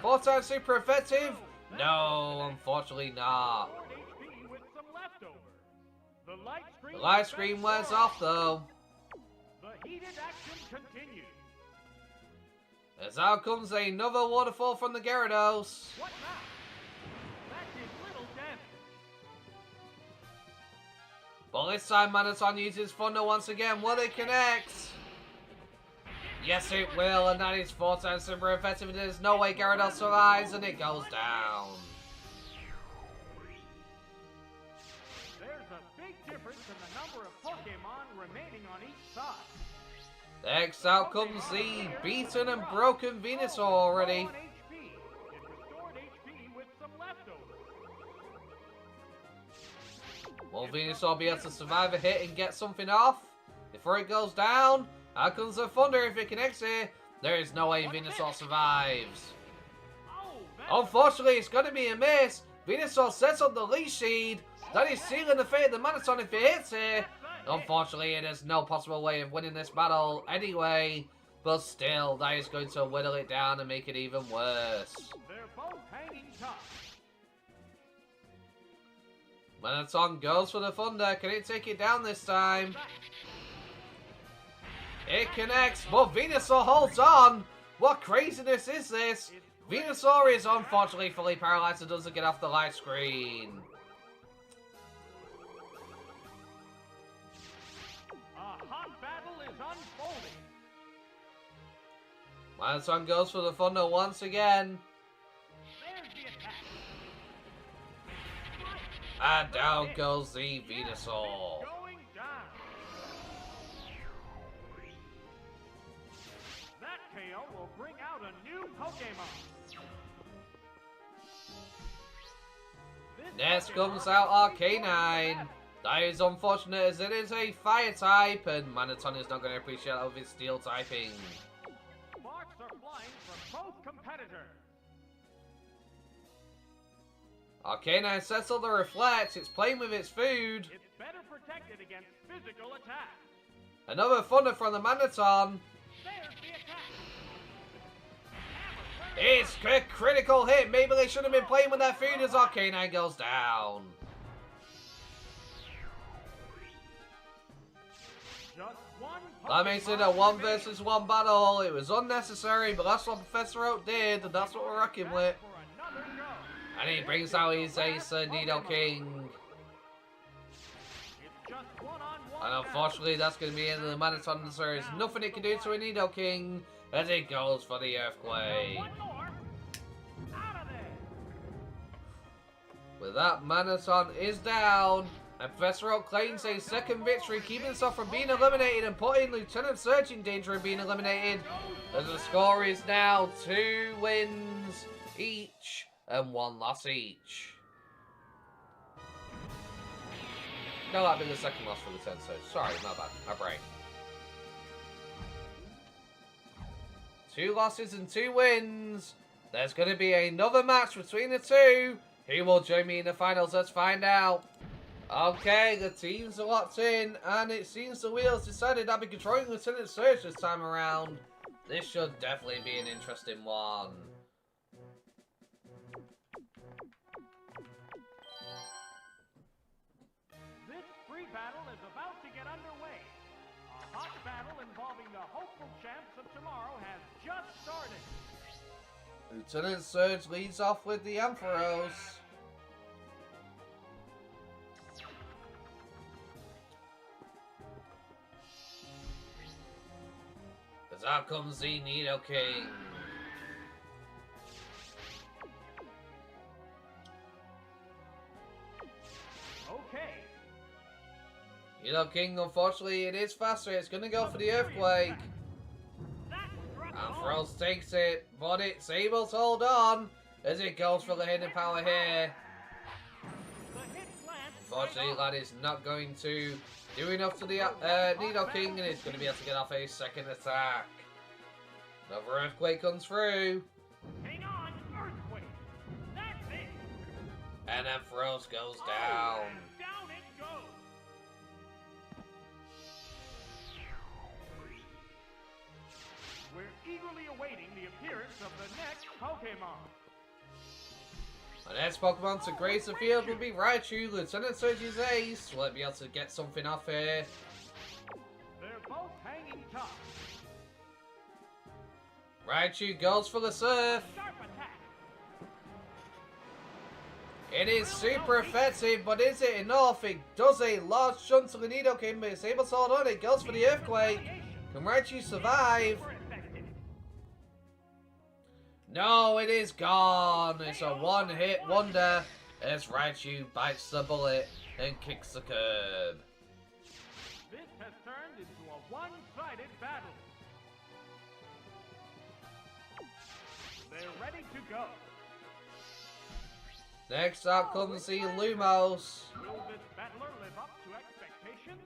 [SPEAKER 1] 4 times super effective? No, unfortunately not.
[SPEAKER 2] HP with some leftover. The
[SPEAKER 1] The light screen wears off though.
[SPEAKER 2] The heated action continues.
[SPEAKER 1] As out comes another waterfall from the Gyarados.
[SPEAKER 2] What now? That did little damage.
[SPEAKER 1] But this time Manaton uses Thunder once again. Will it connect? Yes, it will, and that is 4 times super effective. There's no way Gyarados survives, and it goes down.
[SPEAKER 2] There's a big difference in the number of Pokemon remaining on each side.
[SPEAKER 1] Next out comes the beaten and broken Venusaur already.
[SPEAKER 2] Low on HP. It restored HP with some leftover.
[SPEAKER 1] Will Venusaur be able to survive a hit and get something off? Before it goes down, out comes the Thunder. If it connects here, there is no way Venusaur survives.
[SPEAKER 2] Oh,
[SPEAKER 1] Unfortunately, it's going to be a miss. Venusaur sets up the Leech Seed. That is sealing the fate of the Manaton if it hits here. Unfortunately, there's no possible way of winning this battle anyway. But still, that is going to whittle it down and make it even worse.
[SPEAKER 2] They're both hanging tough.
[SPEAKER 1] Manaton goes for the Thunder. Can it take it down this time? It connects, but Venusaur holds on. What craziness is this? Venusaur is unfortunately fully paralyzed and doesn't get off the light screen.
[SPEAKER 2] A hot battle is unfolding.
[SPEAKER 1] Manaton goes for the Thunder once again.
[SPEAKER 2] There's the attack.
[SPEAKER 1] And down goes the Venusaur.
[SPEAKER 2] Going down. That KO will bring out a new Pokemon.
[SPEAKER 1] Next comes out Arcanine. That is unfortunate as it is a fire type, and Manaton is not going to appreciate that with his steel typing.
[SPEAKER 2] Sparks are flying from both competitors.
[SPEAKER 1] Arcanine sets up the Reflect. It's playing with its food.
[SPEAKER 2] It's better protected against physical attack.
[SPEAKER 1] Another Thunder from the Manaton.
[SPEAKER 2] There's the attack.
[SPEAKER 1] It's a critical hit. Maybe they should have been playing with that food as Arcanine goes down.
[SPEAKER 2] Just one
[SPEAKER 1] That makes it a 1 versus 1 battle. It was unnecessary, but that's what Professor Oak did, and that's what we're rocking with.
[SPEAKER 2] for another go.
[SPEAKER 1] And he brings out his ace, Nidoking.
[SPEAKER 2] It's just one-on-one
[SPEAKER 1] And unfortunately, that's going to be the end of the Manaton. So there's nothing it can do to a Nidoking as it goes for the Earthquake.
[SPEAKER 2] One more. Out of there.
[SPEAKER 1] With that, Manaton is down. And Professor Oak claims a second victory, keeping himself from being eliminated and putting Lieutenant Surge in danger of being eliminated. As the score is now 2 wins each and 1 loss each. No, that'd be the second loss for Lieutenant Surge. Sorry, my bad. My brain. 2 losses and 2 wins. There's going to be another match between the two. Who will join me in the finals? Let's find out. Okay, the teams are locked in, and it seems the wheels decided I'll be controlling Lieutenant Surge this time around. This should definitely be an interesting one.
[SPEAKER 2] This free battle is about to get underway. A hot battle involving the hopeful champs of tomorrow has just started.
[SPEAKER 1] Lieutenant Surge leads off with the Ampharos. As out comes the Nidoking.
[SPEAKER 2] Okay.
[SPEAKER 1] Nidoking, unfortunately, it is faster. It's going to go for the Earthquake.
[SPEAKER 2] That struck
[SPEAKER 1] Ampharos takes it, but it's able to hold on as it goes for the hidden power here.
[SPEAKER 2] The hit lands.
[SPEAKER 1] Unfortunately, that is not going to do enough to the Nidoking, and it's going to be able to get off a second attack. Another Earthquake comes through.
[SPEAKER 2] Hang on, earthquake. That's it.
[SPEAKER 1] And then Frost goes down.
[SPEAKER 2] And down it goes. We're eagerly awaiting the appearance of the next Pokemon.
[SPEAKER 1] The next Pokemon to grace the field will be Raichu. Lieutenant Surge's ace. Will it be able to get something off here?
[SPEAKER 2] They're both hanging tough.
[SPEAKER 1] Raichu goes for the surf.
[SPEAKER 2] Sharp attack.
[SPEAKER 1] It is super effective, but is it enough? It does a large chunk to the Nidoking, but it's able to hold on. It goes for the earthquake. Can Raichu survive?
[SPEAKER 2] Super effective.
[SPEAKER 1] No, it is gone. It's a one-hit wonder as Raichu bites the bullet and kicks the curb.
[SPEAKER 2] This has turned into a one-sided battle. They're ready to go.
[SPEAKER 1] Next up comes the Lumos.
[SPEAKER 2] Will this battler live up to expectations?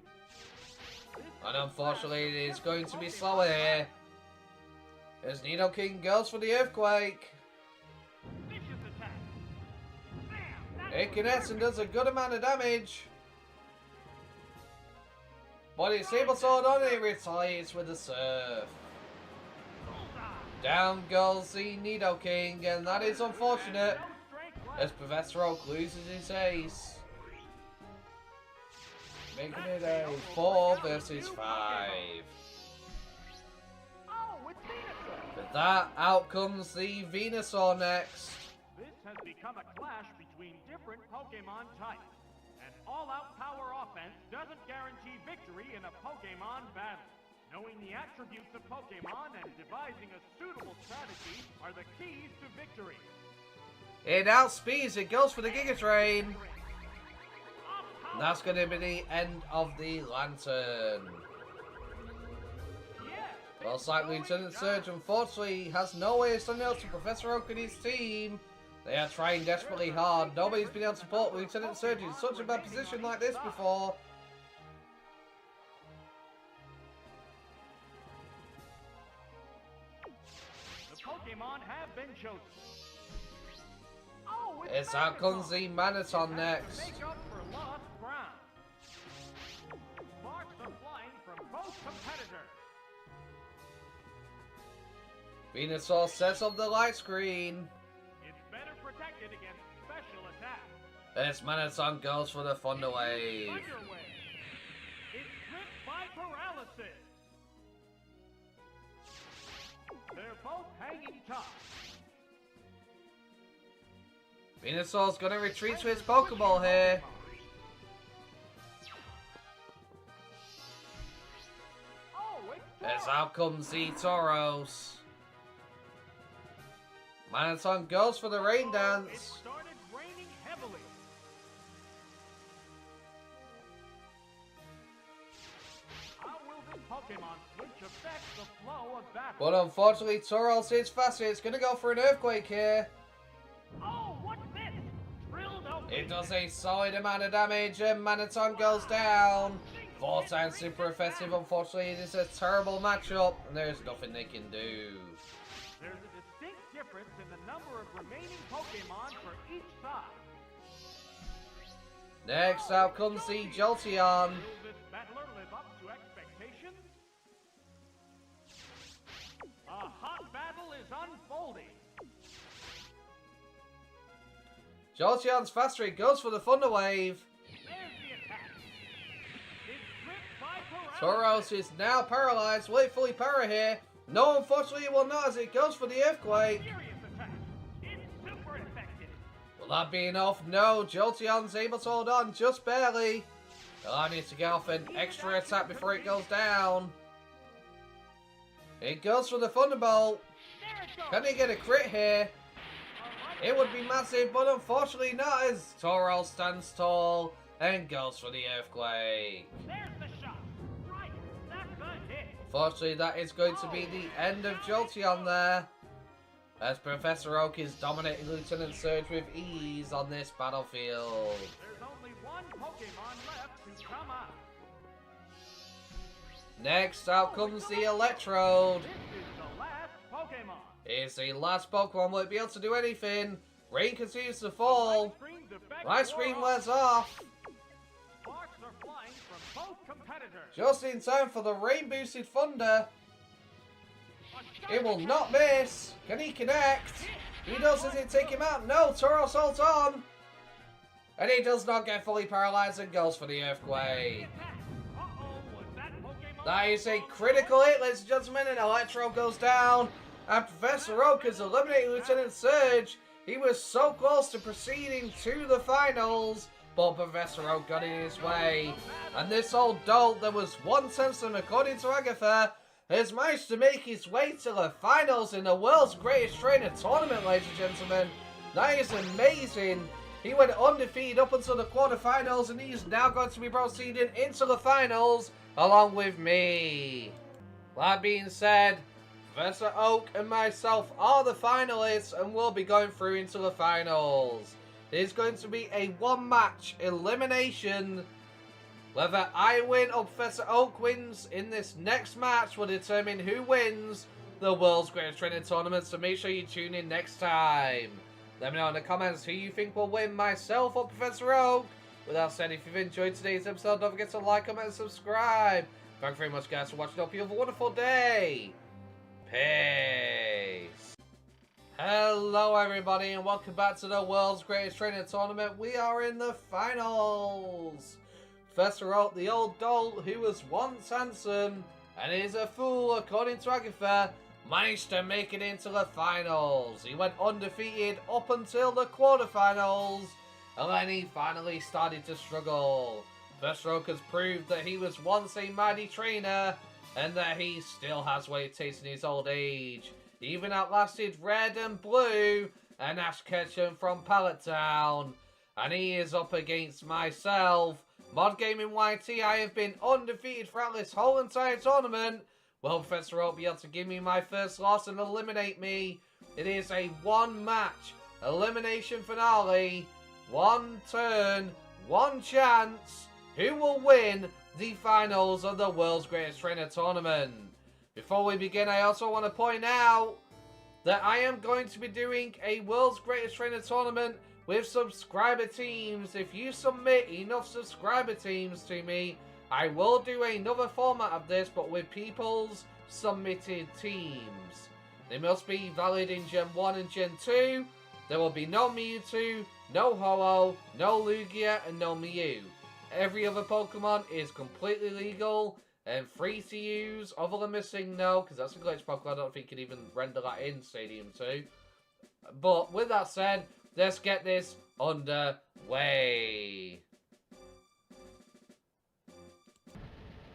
[SPEAKER 1] And unfortunately, it is going to be slower here. As Nidoking goes for the earthquake.
[SPEAKER 2] Vicious attack. Bam!
[SPEAKER 1] It connects and does a good amount of damage. But it's able to hold on and it retaliates with the surf. Down goes the Nidoking, and that is unfortunate as Professor Oak loses his ace. Making it a 4 versus 5.
[SPEAKER 2] Oh, it's Venusaur.
[SPEAKER 1] With that, out comes the Venusaur next.
[SPEAKER 2] This has become a clash between different Pokemon types. An all-out power offense doesn't guarantee victory in a Pokemon battle. Knowing the attributes of Pokemon and devising a suitable strategy are the keys to victory.
[SPEAKER 1] It outspeeds, it goes for the Giga Drain. And that's going to be the end of the Lantern. Well, like Lieutenant Surge, unfortunately, has no way of sending out to Professor Oak and his team. They are trying desperately hard. Nobody's been able to support Lieutenant Surge in such a bad position like this before.
[SPEAKER 2] The Pokemon have been chosen. Oh,
[SPEAKER 1] It's out comes the Manaton next.
[SPEAKER 2] Make up for lost ground. Sparks are flying from both competitors.
[SPEAKER 1] Venusaur sets up the light screen.
[SPEAKER 2] It's better protected against special attack.
[SPEAKER 1] This Manaton goes for the Thunder Wave.
[SPEAKER 2] Thunder Wave. It's gripped by paralysis. They're both hanging tough.
[SPEAKER 1] Venusaur's gonna retreat to his Pokeball here.
[SPEAKER 2] Oh, it's
[SPEAKER 1] As out comes the Tauros. Manaton goes for the Rain
[SPEAKER 2] It
[SPEAKER 1] Dance.
[SPEAKER 2] started raining heavily. How will this Pokemon switch affect the flow of battle?
[SPEAKER 1] But unfortunately, Tauros is faster. It's gonna go for an Earthquake here.
[SPEAKER 2] Oh, what's this? Drilled open.
[SPEAKER 1] It does a solid amount of damage and Manaton goes down. 4 times super effective. Unfortunately, it is a terrible matchup and there's nothing they can do.
[SPEAKER 2] There's a distinct difference in the number of remaining Pokemon for each side.
[SPEAKER 1] Next out comes the Jolteon.
[SPEAKER 2] Will this battler live up to expectations? A hot battle is unfolding.
[SPEAKER 1] Jolteon's faster. He goes for the Thunder Wave.
[SPEAKER 2] There's the attack. It's gripped by paralysis.
[SPEAKER 1] Tauros is now paralyzed. Will it fully para here? No, unfortunately it will not as it goes for the Earthquake.
[SPEAKER 2] Serious attack. It's super effective.
[SPEAKER 1] Will that be enough? No, Jolteon's able to hold on just barely. Allowing it to get off an extra attack before it goes down. It goes for the Thunderbolt.
[SPEAKER 2] There it goes.
[SPEAKER 1] Can he get a crit here? It would be massive, but unfortunately not as Tauros stands tall and goes for the Earthquake.
[SPEAKER 2] There's the shot. Right. That's a hit.
[SPEAKER 1] Unfortunately, that is going to be the end of Jolteon there. As Professor Oak is dominating Lieutenant Surge with ease on this battlefield.
[SPEAKER 2] There's only one Pokemon left to come out.
[SPEAKER 1] Next out comes the Electrode.
[SPEAKER 2] This is the last Pokemon.
[SPEAKER 1] Is the last Pokemon will it be able to do anything? Rain continues to fall. My screen wears off.
[SPEAKER 2] Sparks are flying from both competitors.
[SPEAKER 1] Just in time for the rain boosted thunder. It will not miss. Can he connect? He does. Does it take him out? No. Toro Assault on. And he does not get fully paralyzed and goes for the earthquake. That is a critical hit, ladies and gentlemen, and Electro goes down. And Professor Oak has eliminated Lieutenant Surge. He was so close to proceeding to the finals, but Professor Oak got in his way. And this old dolt that was one Samson, according to Agatha, has managed to make his way to the finals in the world's greatest trainer tournament, ladies and gentlemen. That is amazing. He went undefeated up until the quarterfinals, and he's now going to be proceeding into the finals along with me. That being said, Professor Oak and myself are the finalists, and we'll be going through into the finals. There's going to be a one-match elimination. Whether I win or Professor Oak wins in this next match will determine who wins the world's greatest training tournament, so make sure you tune in next time. Let me know in the comments who you think will win, myself or Professor Oak. With that said, if you've enjoyed today's episode, don't forget to like, comment, and subscribe. Thank you very much, guys, for watching. Hope you have a wonderful day. Peace. Hello, everybody, and welcome back to the world's greatest training tournament. We are in the finals. Professor Oak, the old dolt who was once handsome and is a fool, according to Agatha, managed to make it into the finals. He went undefeated up until the quarterfinals, and then he finally started to struggle. Professor Oak has proved that he was once a mighty trainer, and that he still has what it takes in his old age. He even outlasted Red and Blue and Ash Ketchum from Pallet Town. And he is up against myself, Mod Gaming YT. I have been undefeated throughout this whole entire tournament. Will Professor Oak be able to give me my first loss and eliminate me? It is a one-match elimination finale. One turn, one chance. Who will win the finals of the world's greatest trainer tournament? Before we begin, I also want to point out that I am going to be doing a world's greatest trainer tournament with subscriber teams. If you submit enough subscriber teams to me, I will do another format of this, but with people's submitted teams. They must be valid in Gen 1 and Gen 2. There will be no Mewtwo, no Ho-Oh, no Lugia, and no Mew. Every other Pokemon is completely legal and free to use, other than Missing No, because that's a glitch Pokemon. I don't think you can even render that in Stadium 2. But with that said, let's get this underway.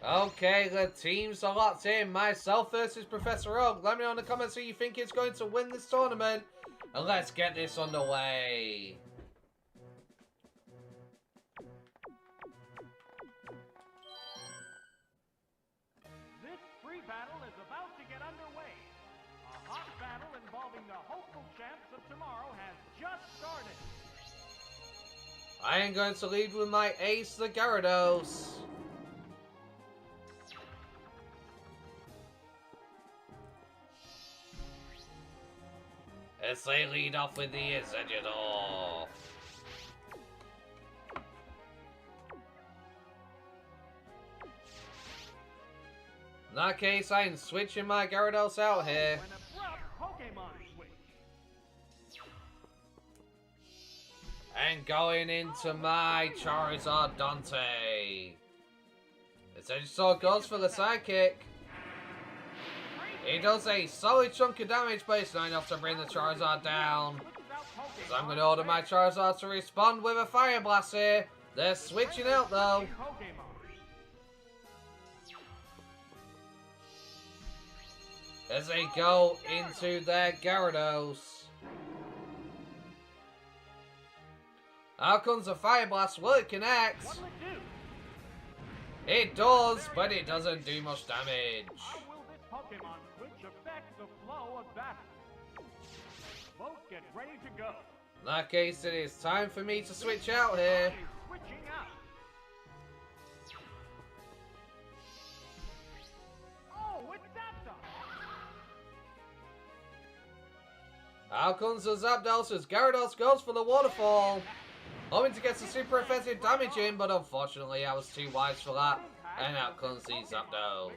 [SPEAKER 1] Okay, the teams are locked in. Myself versus Professor Oak. Let me know in the comments who you think is going to win this tournament. And let's get this underway.
[SPEAKER 2] This free battle is about to get underway. A hot battle involving the hopeful champs of tomorrow has just started.
[SPEAKER 1] I am going to lead with my ace, the Gyarados. As they lead off with the Exeggutor. In that case, I'm switching my Gyarados out here.
[SPEAKER 2] An abrupt Pokemon switch.
[SPEAKER 1] And going into my Charizard Dante. Exeggutor goes for the sidekick. He does a solid chunk of damage, but it's not enough to bring the Charizard down. So I'm going to order my Charizard to respond with a Fire Blast here. They're switching out though. As they go into their Gyarados. Out comes a Fire Blast. Will it connect? It does, but it doesn't do much damage.
[SPEAKER 2] How will this Pokemon switch affect the flow of battle? Both get ready to go.
[SPEAKER 1] In that case, it is time for me to switch out here.
[SPEAKER 2] Switching out. Oh, it's that time.
[SPEAKER 1] Out comes the Zapdos as Gyarados goes for the waterfall. Hoping to get some super effective damage in, but unfortunately I was too wise for that. And out comes the Zapdos.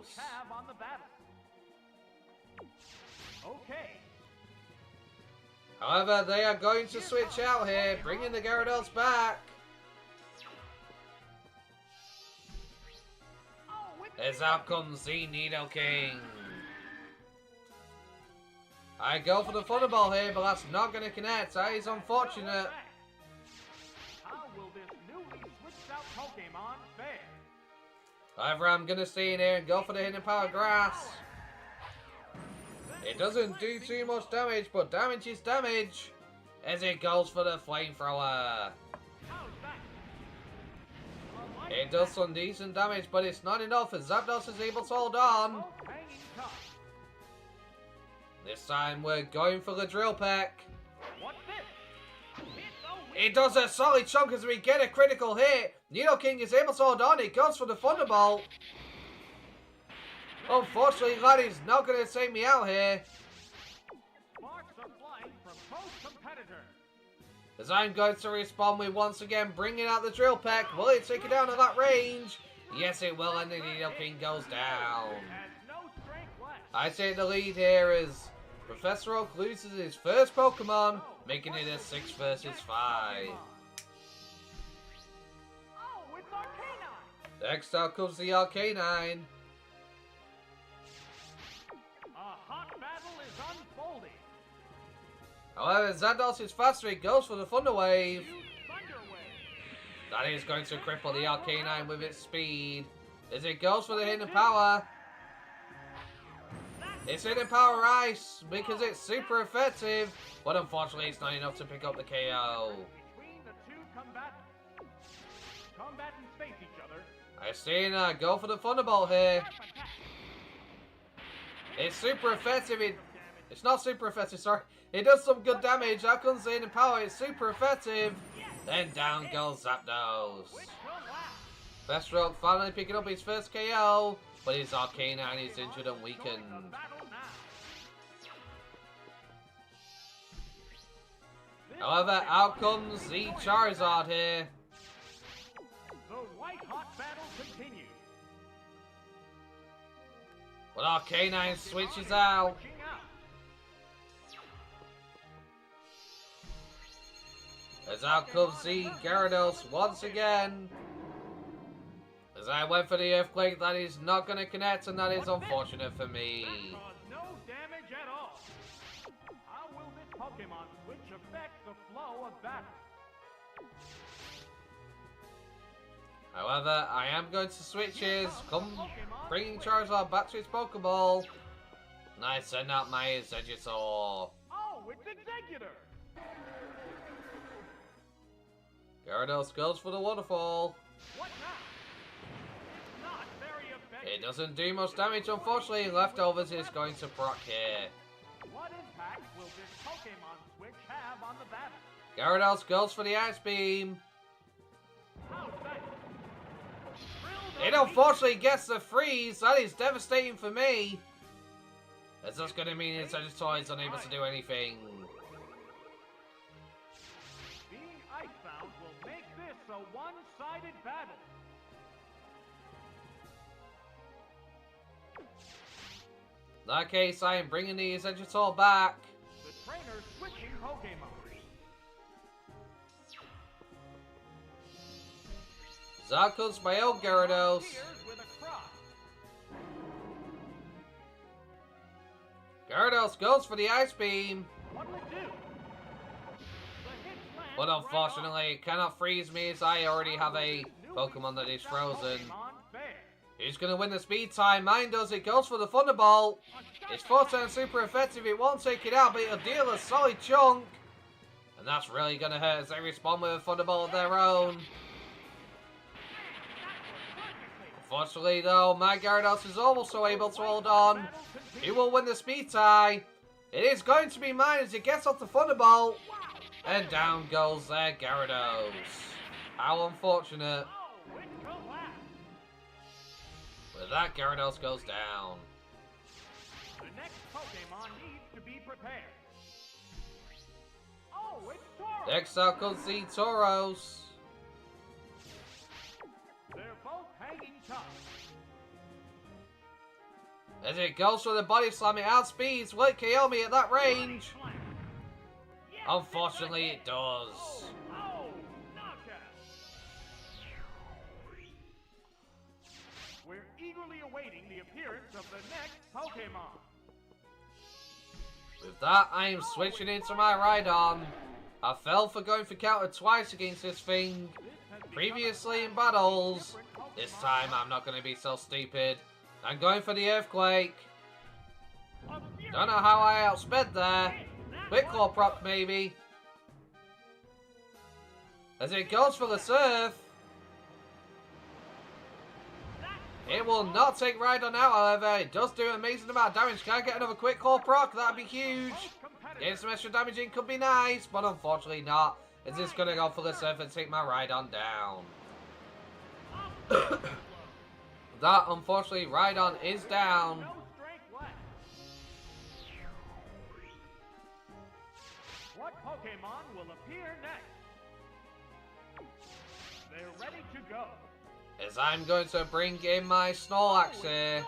[SPEAKER 2] Okay.
[SPEAKER 1] However, they are going to switch out here, bringing the Gyarados back. As out comes the Nidoking. I go for the Thunderbolt here, but that's not going to connect. That is unfortunate.
[SPEAKER 2] How will this newly switched out Pokemon fare?
[SPEAKER 1] However, I'm going to stay in here and go for the Hidden Power Grass. It doesn't do too much damage, but damage is damage. As it goes for the Flamethrower. It does some decent damage, but it's not enough as Zapdos is able to hold on. This time we're going for the Drill Peck. It does a solid chunk as we get a critical hit. Nidoking is able to hold on. It goes for the Thunderbolt. Unfortunately, that is not going to take me out here. As I'm going to respond with once again bringing out the Drill Peck. Will it take it down at that range? Yes, it will, and the Nidoking goes down. I take the lead here as Professor Oak loses his first Pokemon, making it a 6 versus 5. Next up comes the Arcanine. However, Zapdos is faster, he goes for the Thunder Wave. That is going to cripple the Arcanine with its speed. As it goes for the Hidden Power. It's Hidden Power Ice because it's super effective. But unfortunately, it's not enough to pick up the KO. I see go for the Thunderbolt here. It's super effective. It's not super effective, sorry. It does some good damage. Out comes the Hidden Power. It's super effective. Then down goes Zapdos. Vestroke finally picking up his first KO. But his Arcanine is injured and weakened. However, out comes the Charizard here.
[SPEAKER 2] The white-hot battle continues.
[SPEAKER 1] But Arcanine switches out. As out comes the Gyarados once again. As I went for the Earthquake, that is not going to connect, and that is unfortunate for me.
[SPEAKER 2] No damage at all. How will this Pokemon switch affect the flow of battle?
[SPEAKER 1] However, I am going to switch his, bringing Charizard back to its Pokeball. And I send out my Exeggutor.
[SPEAKER 2] Oh, it's Exeggutor!
[SPEAKER 1] Gyarados goes for the Waterfall.
[SPEAKER 2] What now? Not very effective.
[SPEAKER 1] It doesn't do much damage, unfortunately. Leftovers is going to proc here.
[SPEAKER 2] What impact will this Pokemon switch have on the battle?
[SPEAKER 1] Gyarados goes for the Ice Beam.
[SPEAKER 2] How's that?
[SPEAKER 1] It unfortunately gets the freeze. That is devastating for me. As that's going to mean Exeggutor is unable to do anything.
[SPEAKER 2] Being icebound will make this a one-sided battle.
[SPEAKER 1] In that case, I am bringing the Exeggutor back.
[SPEAKER 2] The trainer switching Pokemon.
[SPEAKER 1] Zarkus by old Gyarados. Gyarados goes for the Ice Beam.
[SPEAKER 2] What'll it do?
[SPEAKER 1] But unfortunately, it cannot freeze me as I already have a Pokemon that is frozen. Who's going to win the speed time? Mine does. It goes for the Thunderbolt. It's 4-turn super effective. It won't take it out, but it'll deal a solid chunk. And that's really going to hurt as they respond with a Thunderbolt of their own. Unfortunately, though, my Gyarados is also able to hold on. He will win the speed tie. It is going to be mine as it gets off the Thunderbolt. And down goes their Gyarados. How unfortunate. With that, Gyarados goes down.
[SPEAKER 2] The next Pokemon needs to be prepared. Oh, it's Toro.
[SPEAKER 1] Next out comes the Toros.
[SPEAKER 2] They're both hanging tough.
[SPEAKER 1] As it goes for the body slam, it outspeeds. Will it KO me at that range?
[SPEAKER 2] Yes,
[SPEAKER 1] Unfortunately, it does.
[SPEAKER 2] Oh, knockout. We're eagerly awaiting the appearance of the next Pokemon.
[SPEAKER 1] With that, I am switching into my Rhydon. I fell for going for counter twice against this thing previously in battles. This time, I'm not going to be so stupid. I'm going for the Earthquake. Don't know how I outsped there. Quick Claw proc, maybe. As it goes for the Surf. It will not take Rhydon out, however. It does do an amazing amount of damage. Can I get another Quick Claw proc? That'd be huge. Getting some extra damage in could be nice, but unfortunately not. Is this going to go for the Surf and take my Rhydon down? That, unfortunately, Rhydon is down.
[SPEAKER 2] No strength left. What Pokemon will appear next? They're ready to go.
[SPEAKER 1] As I'm going to bring in my Snorlax here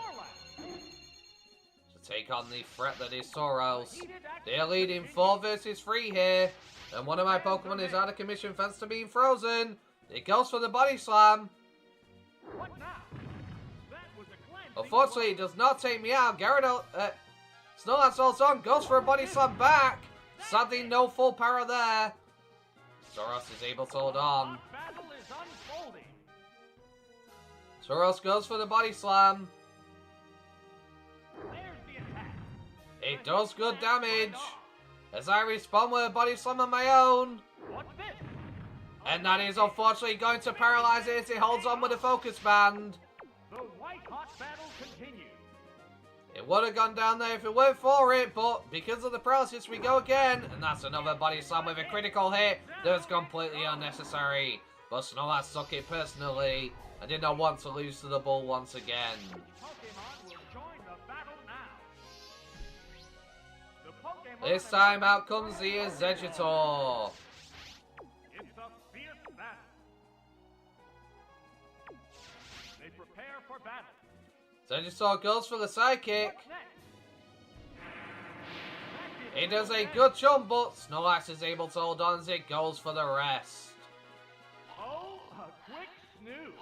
[SPEAKER 1] to take on the threat that is Tauros. They're leading 4 versus 3 here. And one of my Pokemon is out of commission thanks to being frozen. It goes for the Body Slam.
[SPEAKER 2] What now? That was a cleansing
[SPEAKER 1] Unfortunately, it does not take me out. Snorlax holds on, goes for a Body Slam back. Sadly, no full power there. Tauros is able to hold on.
[SPEAKER 2] battle is unfolding.
[SPEAKER 1] Tauros goes for the Body Slam.
[SPEAKER 2] There's the attack.
[SPEAKER 1] It does good damage. As I respond with a Body Slam on my own.
[SPEAKER 2] What's this?
[SPEAKER 1] And that is unfortunately going to paralyze it as it holds on with a Focus Band.
[SPEAKER 2] The white hot battle continues.
[SPEAKER 1] It would have gone down there if it weren't for it, but because of the paralysis we go again. And that's another Body Slam with a critical hit that was completely unnecessary. But Snorlax took it personally. I did not want to lose to the bull once again.
[SPEAKER 2] Pokemon will join the battle now. The Pokemon
[SPEAKER 1] This time out comes the Exeggutor.
[SPEAKER 2] It's a fierce battle. They prepare for battle.
[SPEAKER 1] Exeggutor goes for the Psychic.
[SPEAKER 2] What's next?
[SPEAKER 1] It does a good jump, but Snorlax is able to hold on as it goes for the rest.
[SPEAKER 2] Oh, a quick snooze.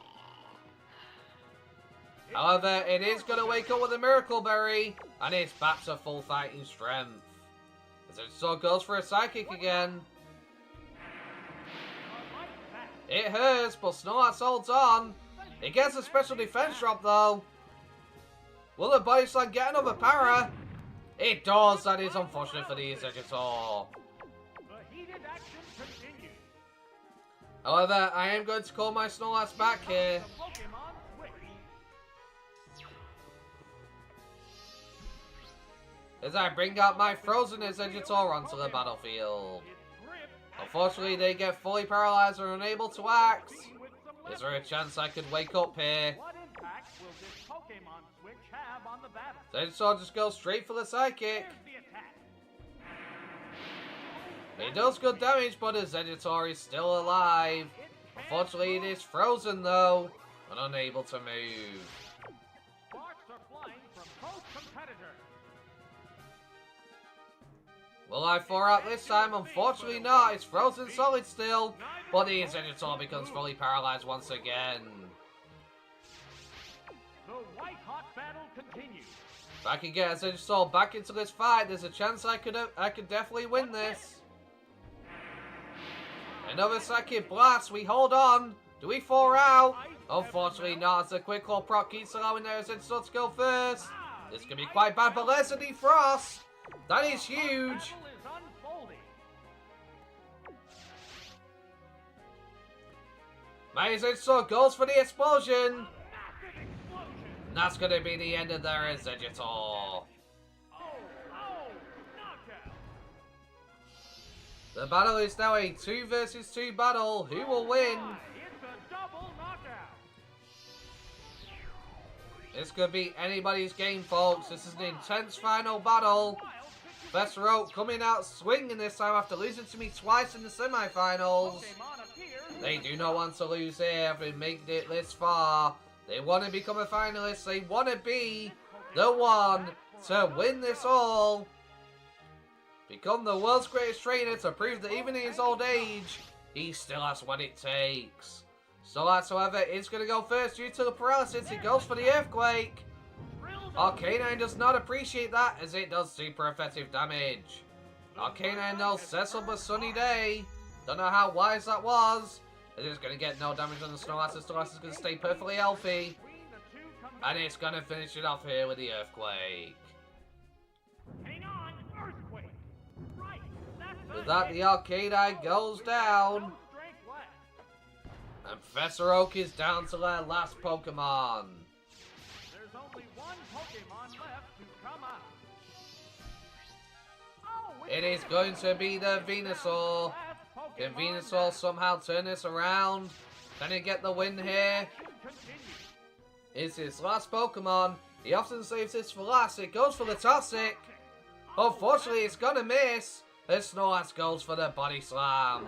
[SPEAKER 1] However, it is going to wake up with a Miracle Berry, and it's back to full fighting strength. Exeggutor goes for a Psychic again. It hurts, but Snorlax holds on. It gets a special defense drop, though. Will the Body Slam get another para? It does. That is unfortunate for the Exeggutor.
[SPEAKER 2] The heated action continues.
[SPEAKER 1] However, I am going to call my Snorlax back here.
[SPEAKER 2] The Pokemon switch.
[SPEAKER 1] As I bring out my frozen Exeggutor onto the battlefield.
[SPEAKER 2] Its grip
[SPEAKER 1] Unfortunately, they get fully paralyzed and unable to act.
[SPEAKER 2] with some leverage.
[SPEAKER 1] Is there a chance I could wake up here?
[SPEAKER 2] What impact will this Pokemon switch have on the battle?
[SPEAKER 1] Exeggutor just goes straight for the Psychic.
[SPEAKER 2] Here's the attack.
[SPEAKER 1] It does good damage, but Exeggutor is still alive. Unfortunately, it is frozen though, and unable to move.
[SPEAKER 2] Sparks are flying from both competitors.
[SPEAKER 1] Will I 4 out this time? Unfortunately not. It's frozen solid still, but the Exeggutor becomes fully paralyzed once again.
[SPEAKER 2] The white hot battle continues.
[SPEAKER 1] If I can get Exeggutor back into this fight, there's a chance I could definitely win this. Another Psychic Blast. We hold on. Do we 4 out? Unfortunately not, as the Quick Claw proc keeps allowing their Exeggutor to go first. This could be quite bad, but there's a defrost. That is huge.
[SPEAKER 2] Battle is unfolding.
[SPEAKER 1] My Exeggutor goes for the explosion.
[SPEAKER 2] Massive explosion.
[SPEAKER 1] And that's going to be the end of their Exeggutor.
[SPEAKER 2] Oh, knockout.
[SPEAKER 1] The battle is now a 2 versus 2 battle. Who will win?
[SPEAKER 2] It's a double knockout.
[SPEAKER 1] This could be anybody's game, folks. This is an intense final battle.
[SPEAKER 2] Wild situation.
[SPEAKER 1] Professor Oak coming out swinging this time after losing to me twice in the semi-finals. They do not want to lose here after making it this far. They want to become a finalist. They want to be the one to win this all. Become the world's greatest trainer to prove that even in his old age, he still has what it takes. Snorlax, however, is going to go first due to the paralysis. He goes for the earthquake. Arcanine does not appreciate that as it does super effective damage. Arcanine though sets up a sunny day. Don't know how wise that was. It is going to get no damage on the Snorlax. The Snorlax is going to stay perfectly healthy. And it's going to finish it off here with the earthquake.
[SPEAKER 2] Hang on, earthquake. Right, that's
[SPEAKER 1] With that, the Arcanine goes down. And Professor Oak is down to their last Pokemon.
[SPEAKER 2] There's only one Pokemon left to come out. Oh,
[SPEAKER 1] It is going to be the Venusaur. Can Venusaur somehow turn this around? Can he get the win here? It's his last Pokemon. He often saves this for last. It goes for the Toxic. Unfortunately, it's going to miss. This Snorlax goes for the Body Slam.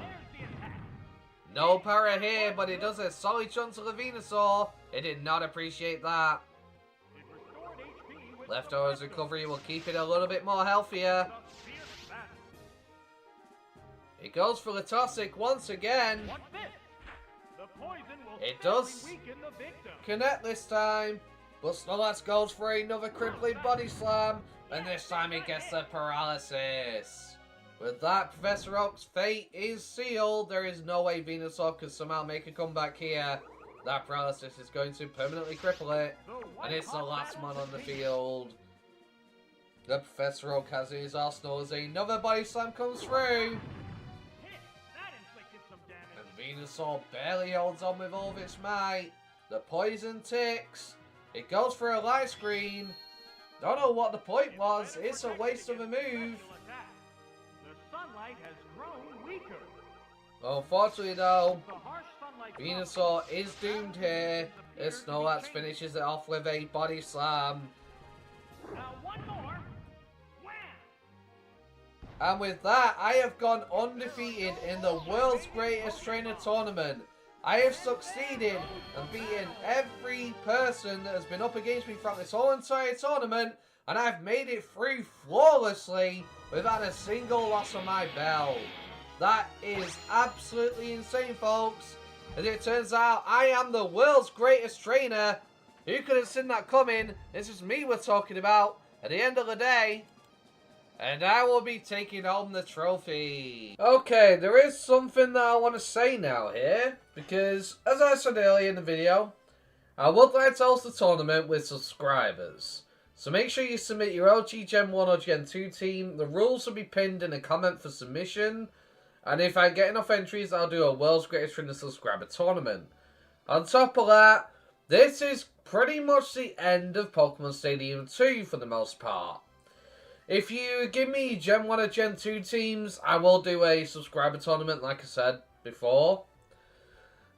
[SPEAKER 1] No power here, but it does a solid chunk to the Venusaur. It did not appreciate that. Leftovers recovery will keep it a little bit more healthier. It goes for the Toxic once again. It does connect this time, but Snorlax goes for another crippling Body Slam, and this time it gets the paralysis. With that, Professor Oak's fate is sealed. There is no way Venusaur can somehow make a comeback here. That paralysis is going to permanently cripple it, and it's the last man on the field. The Professor Oak has in his arsenal as another Body Slam comes through. And Venusaur barely holds on with all of its might. The poison ticks. It goes for a light screen. Don't know what the point was. It's a waste of a move.
[SPEAKER 2] Sunlight has grown weaker.
[SPEAKER 1] Unfortunately though, Venusaur is doomed here as Snorlax finishes it off with a Body Slam.
[SPEAKER 2] Now one more. Wham!
[SPEAKER 1] And with that, I have gone undefeated in the World's Greatest Trainer Tournament. I have succeeded and beaten every person that has been up against me throughout this whole entire tournament, and I've made it through flawlessly without a single loss on my belt. That is absolutely insane, folks. As it turns out, I am the world's greatest trainer. Who could have seen that coming? This is me we're talking about at the end of the day. And I will be taking home the trophy. Okay, there is something that I want to say now here. Because, as I said earlier in the video, I would like to host the tournament with subscribers. So make sure you submit your OG Gen 1 or Gen 2 team. The rules will be pinned in a comment for submission. And if I get enough entries, I'll do a World's Greatest Trainer Subscriber Tournament. On top of that, this is pretty much the end of Pokemon Stadium 2 for the most part. If you give me Gen 1 or Gen 2 teams, I will do a subscriber tournament like I said before.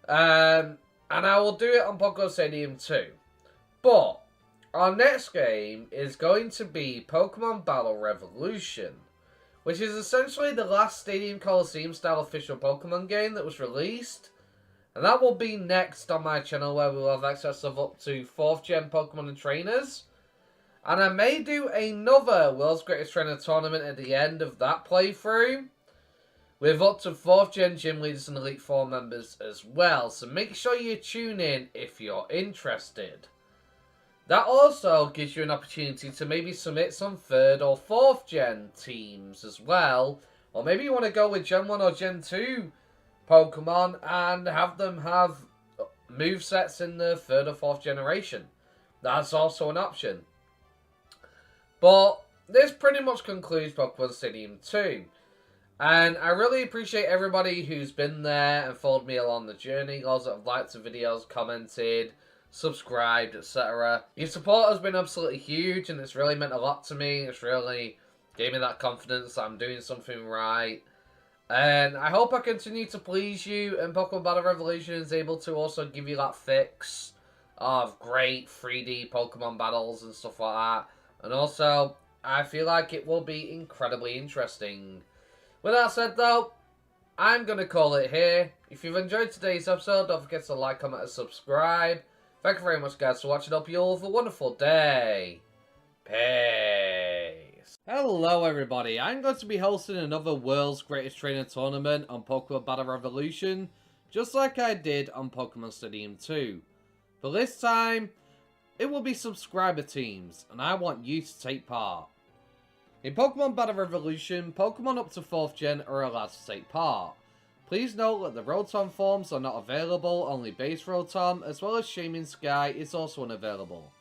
[SPEAKER 1] And I will do it on Pokemon Stadium 2. But our next game is going to be Pokemon Battle Revolution, which is essentially the last Stadium Coliseum style official Pokemon game that was released. And that will be next on my channel, where we will have access of up to 4th gen Pokemon and trainers. And I may do another World's Greatest Trainer tournament at the end of that playthrough, with up to 4th gen gym leaders and Elite Four members as well. So make sure you tune in if you're interested. That also gives you an opportunity to maybe submit some 3rd or 4th gen teams as well. Or maybe you want to go with Gen 1 or Gen 2 Pokemon and have them have movesets in the 3rd or 4th generation. That's also an option. But this pretty much concludes Pokemon Stadium 2. And I really appreciate everybody who's been there and followed me along the journey. Those that have liked the videos, commented, subscribed, etc. Your support has been absolutely huge, and it's really meant a lot to me. It's really gave me that confidence that I'm doing something right. And I hope I continue to please you, and Pokemon Battle Revolution is able to also give you that fix of great 3D Pokemon battles and stuff like that. And also, I feel like it will be incredibly interesting. With that said though, I'm going to call it here. If you've enjoyed today's episode, don't forget to like, comment and subscribe. Thank you very much guys for watching. Hope you all have a wonderful day. Peace. Hello everybody, I'm going to be hosting another World's Greatest Trainer Tournament on Pokemon Battle Revolution, just like I did on Pokemon Stadium 2. But this time, it will be subscriber teams, and I want you to take part. In Pokemon Battle Revolution, Pokemon up to 4th Gen are allowed to take part. Please note that the Rotom forms are not available, only base Rotom, as well as Shaman Sky is also unavailable.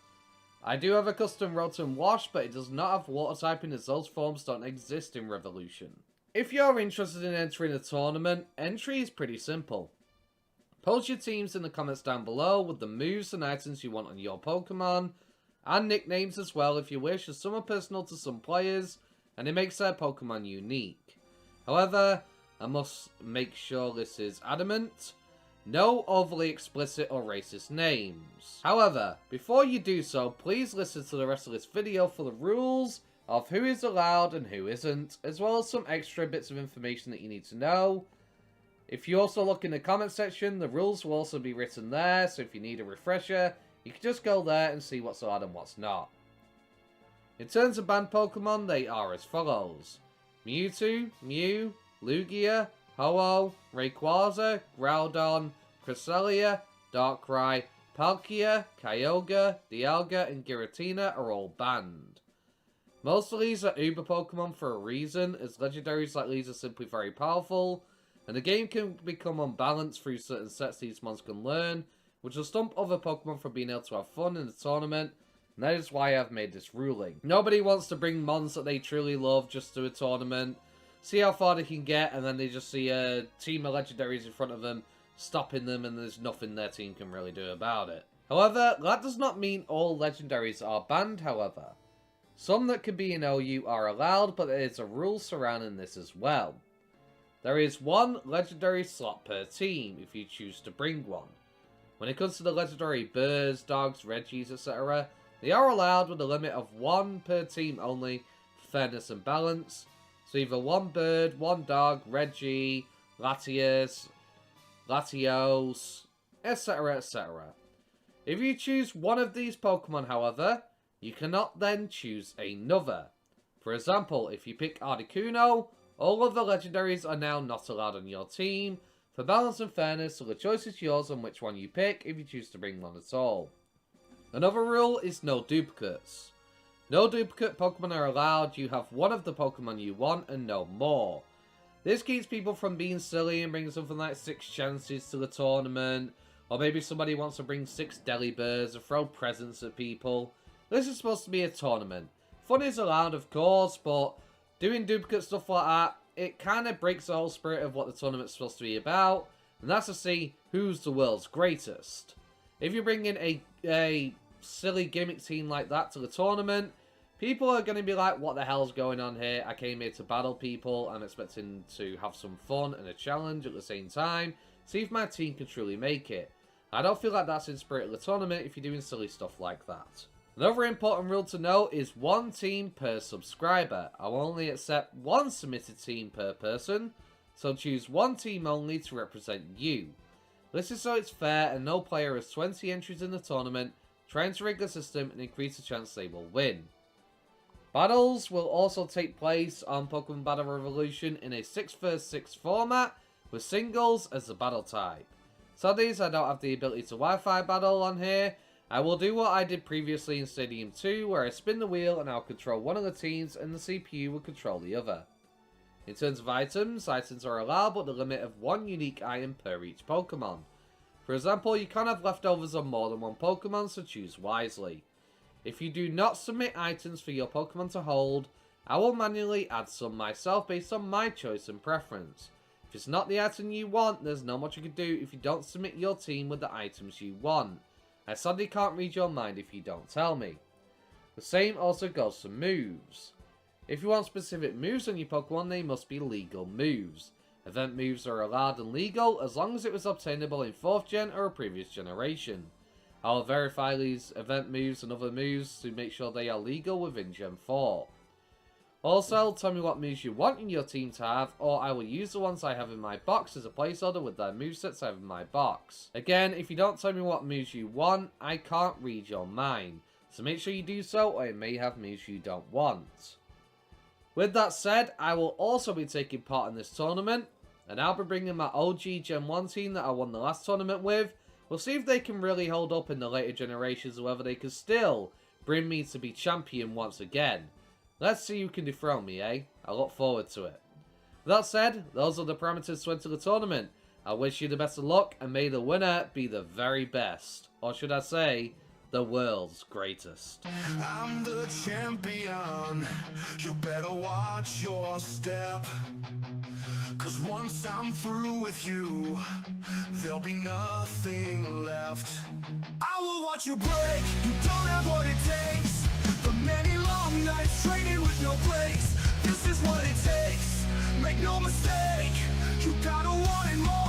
[SPEAKER 1] I do have a custom Rotom Wash, but it does not have water typing as those forms don't exist in Revolution. If you're interested in entering a tournament, entry is pretty simple. Post your teams in the comments down below with the moves and items you want on your Pokemon, and nicknames as well if you wish, as some are personal to some players, and it makes their Pokemon unique. However, I must make sure this is adamant. No overly explicit or racist names. However, before you do so, please listen to the rest of this video for the rules of who is allowed and who isn't, as well as some extra bits of information that you need to know. If you also look in the comment section, the rules will also be written there, so if you need a refresher, you can just go there and see what's allowed and what's not. In terms of banned Pokemon, they are as follows: Mewtwo, Mew, Lugia, Ho-Oh, Rayquaza, Groudon, Cresselia, Darkrai, Palkia, Kyogre, Dialga, and Giratina are all banned. Most of these are Uber Pokemon for a reason, as legendaries like these are simply very powerful, and the game can become unbalanced through certain sets these mons can learn, which will stump other Pokemon from being able to have fun in the tournament, and that is why I've made this ruling. Nobody wants to bring mons that they truly love just to a tournament, see how far they can get, and then they just see a team of legendaries in front of them, stopping them, and there's nothing their team can really do about it. However, that does not mean all legendaries are banned, however. Some that can be in OU are allowed, but there is a rule surrounding this as well. There is one legendary slot per team, if you choose to bring one. When it comes to the legendary birds, dogs, Reggies, etc., they are allowed with a limit of one per team only, for fairness and balance. So either one bird, one dog, Reggie, Latios, etc, etc. If you choose one of these Pokemon, however, you cannot then choose another. For example, if you pick Articuno, all of the legendaries are now not allowed on your team. For balance and fairness, so the choice is yours on which one you pick if you choose to bring one at all. Another rule is no duplicates. No duplicate Pokemon are allowed. You have one of the Pokemon you want and no more. This keeps people from being silly and bringing something like 6 chances to the tournament. Or maybe somebody wants to bring 6 Delibirds or throw presents at people. This is supposed to be a tournament. Fun is allowed, of course, but doing duplicate stuff like that, it kind of breaks the whole spirit of what the tournament's supposed to be about. And that's to see who's the world's greatest. If you bring in a silly gimmick team like that to the tournament, people are going to be like, what the hell's going on here? I came here to battle people. I'm expecting to have some fun and a challenge at the same time. See if my team can truly make it. I don't feel like that's in spirit of the tournament if you're doing silly stuff like that. Another important rule to note is one team per subscriber. I will only accept one submitted team per person, so choose one team only to represent you. This is so it's fair and no player has 20 entries in the tournament, trying to rig the system and increase the chance they will win. Battles will also take place on Pokemon Battle Revolution in a 6 vs 6 format, with singles as the battle type. Sadly, I don't have the ability to Wi-Fi battle on here. I will do what I did previously in Stadium 2, where I spin the wheel and I'll control one of the teams and the CPU will control the other. In terms of items are allowed but the limit of one unique item per each Pokemon. For example, you can't have leftovers on more than one Pokemon, so choose wisely. If you do not submit items for your Pokemon to hold, I will manually add some myself based on my choice and preference. If it's not the item you want, there's not much you can do if you don't submit your team with the items you want. I sadly can't read your mind if you don't tell me. The same also goes for moves. If you want specific moves on your Pokemon, they must be legal moves. Event moves are allowed and legal as long as it was obtainable in 4th gen or a previous generation. I will verify these event moves and other moves to make sure they are legal within Gen 4. Also, tell me what moves you want in your team to have, or I will use the ones I have in my box as a placeholder with the movesets I have in my box. Again, if you don't tell me what moves you want, I can't read your mind. So make sure you do so, or it may have moves you don't want. With that said, I will also be taking part in this tournament, and I'll be bringing my OG Gen 1 team that I won the last tournament with. We'll see if they can really hold up in the later generations, or whether they can still bring me to be champion once again. Let's see who can dethrone me, eh? I look forward to it. With that said, those are the parameters to enter the tournament. I wish you the best of luck, and may the winner be the very best. Or should I say, the world's greatest.
[SPEAKER 3] I'm the champion. You better watch your step. Cause once I'm through with you, there'll be nothing left. I will watch you break. You don't have what it takes. The many long nights training with no breaks. This is what it takes. Make no mistake. You gotta want it more.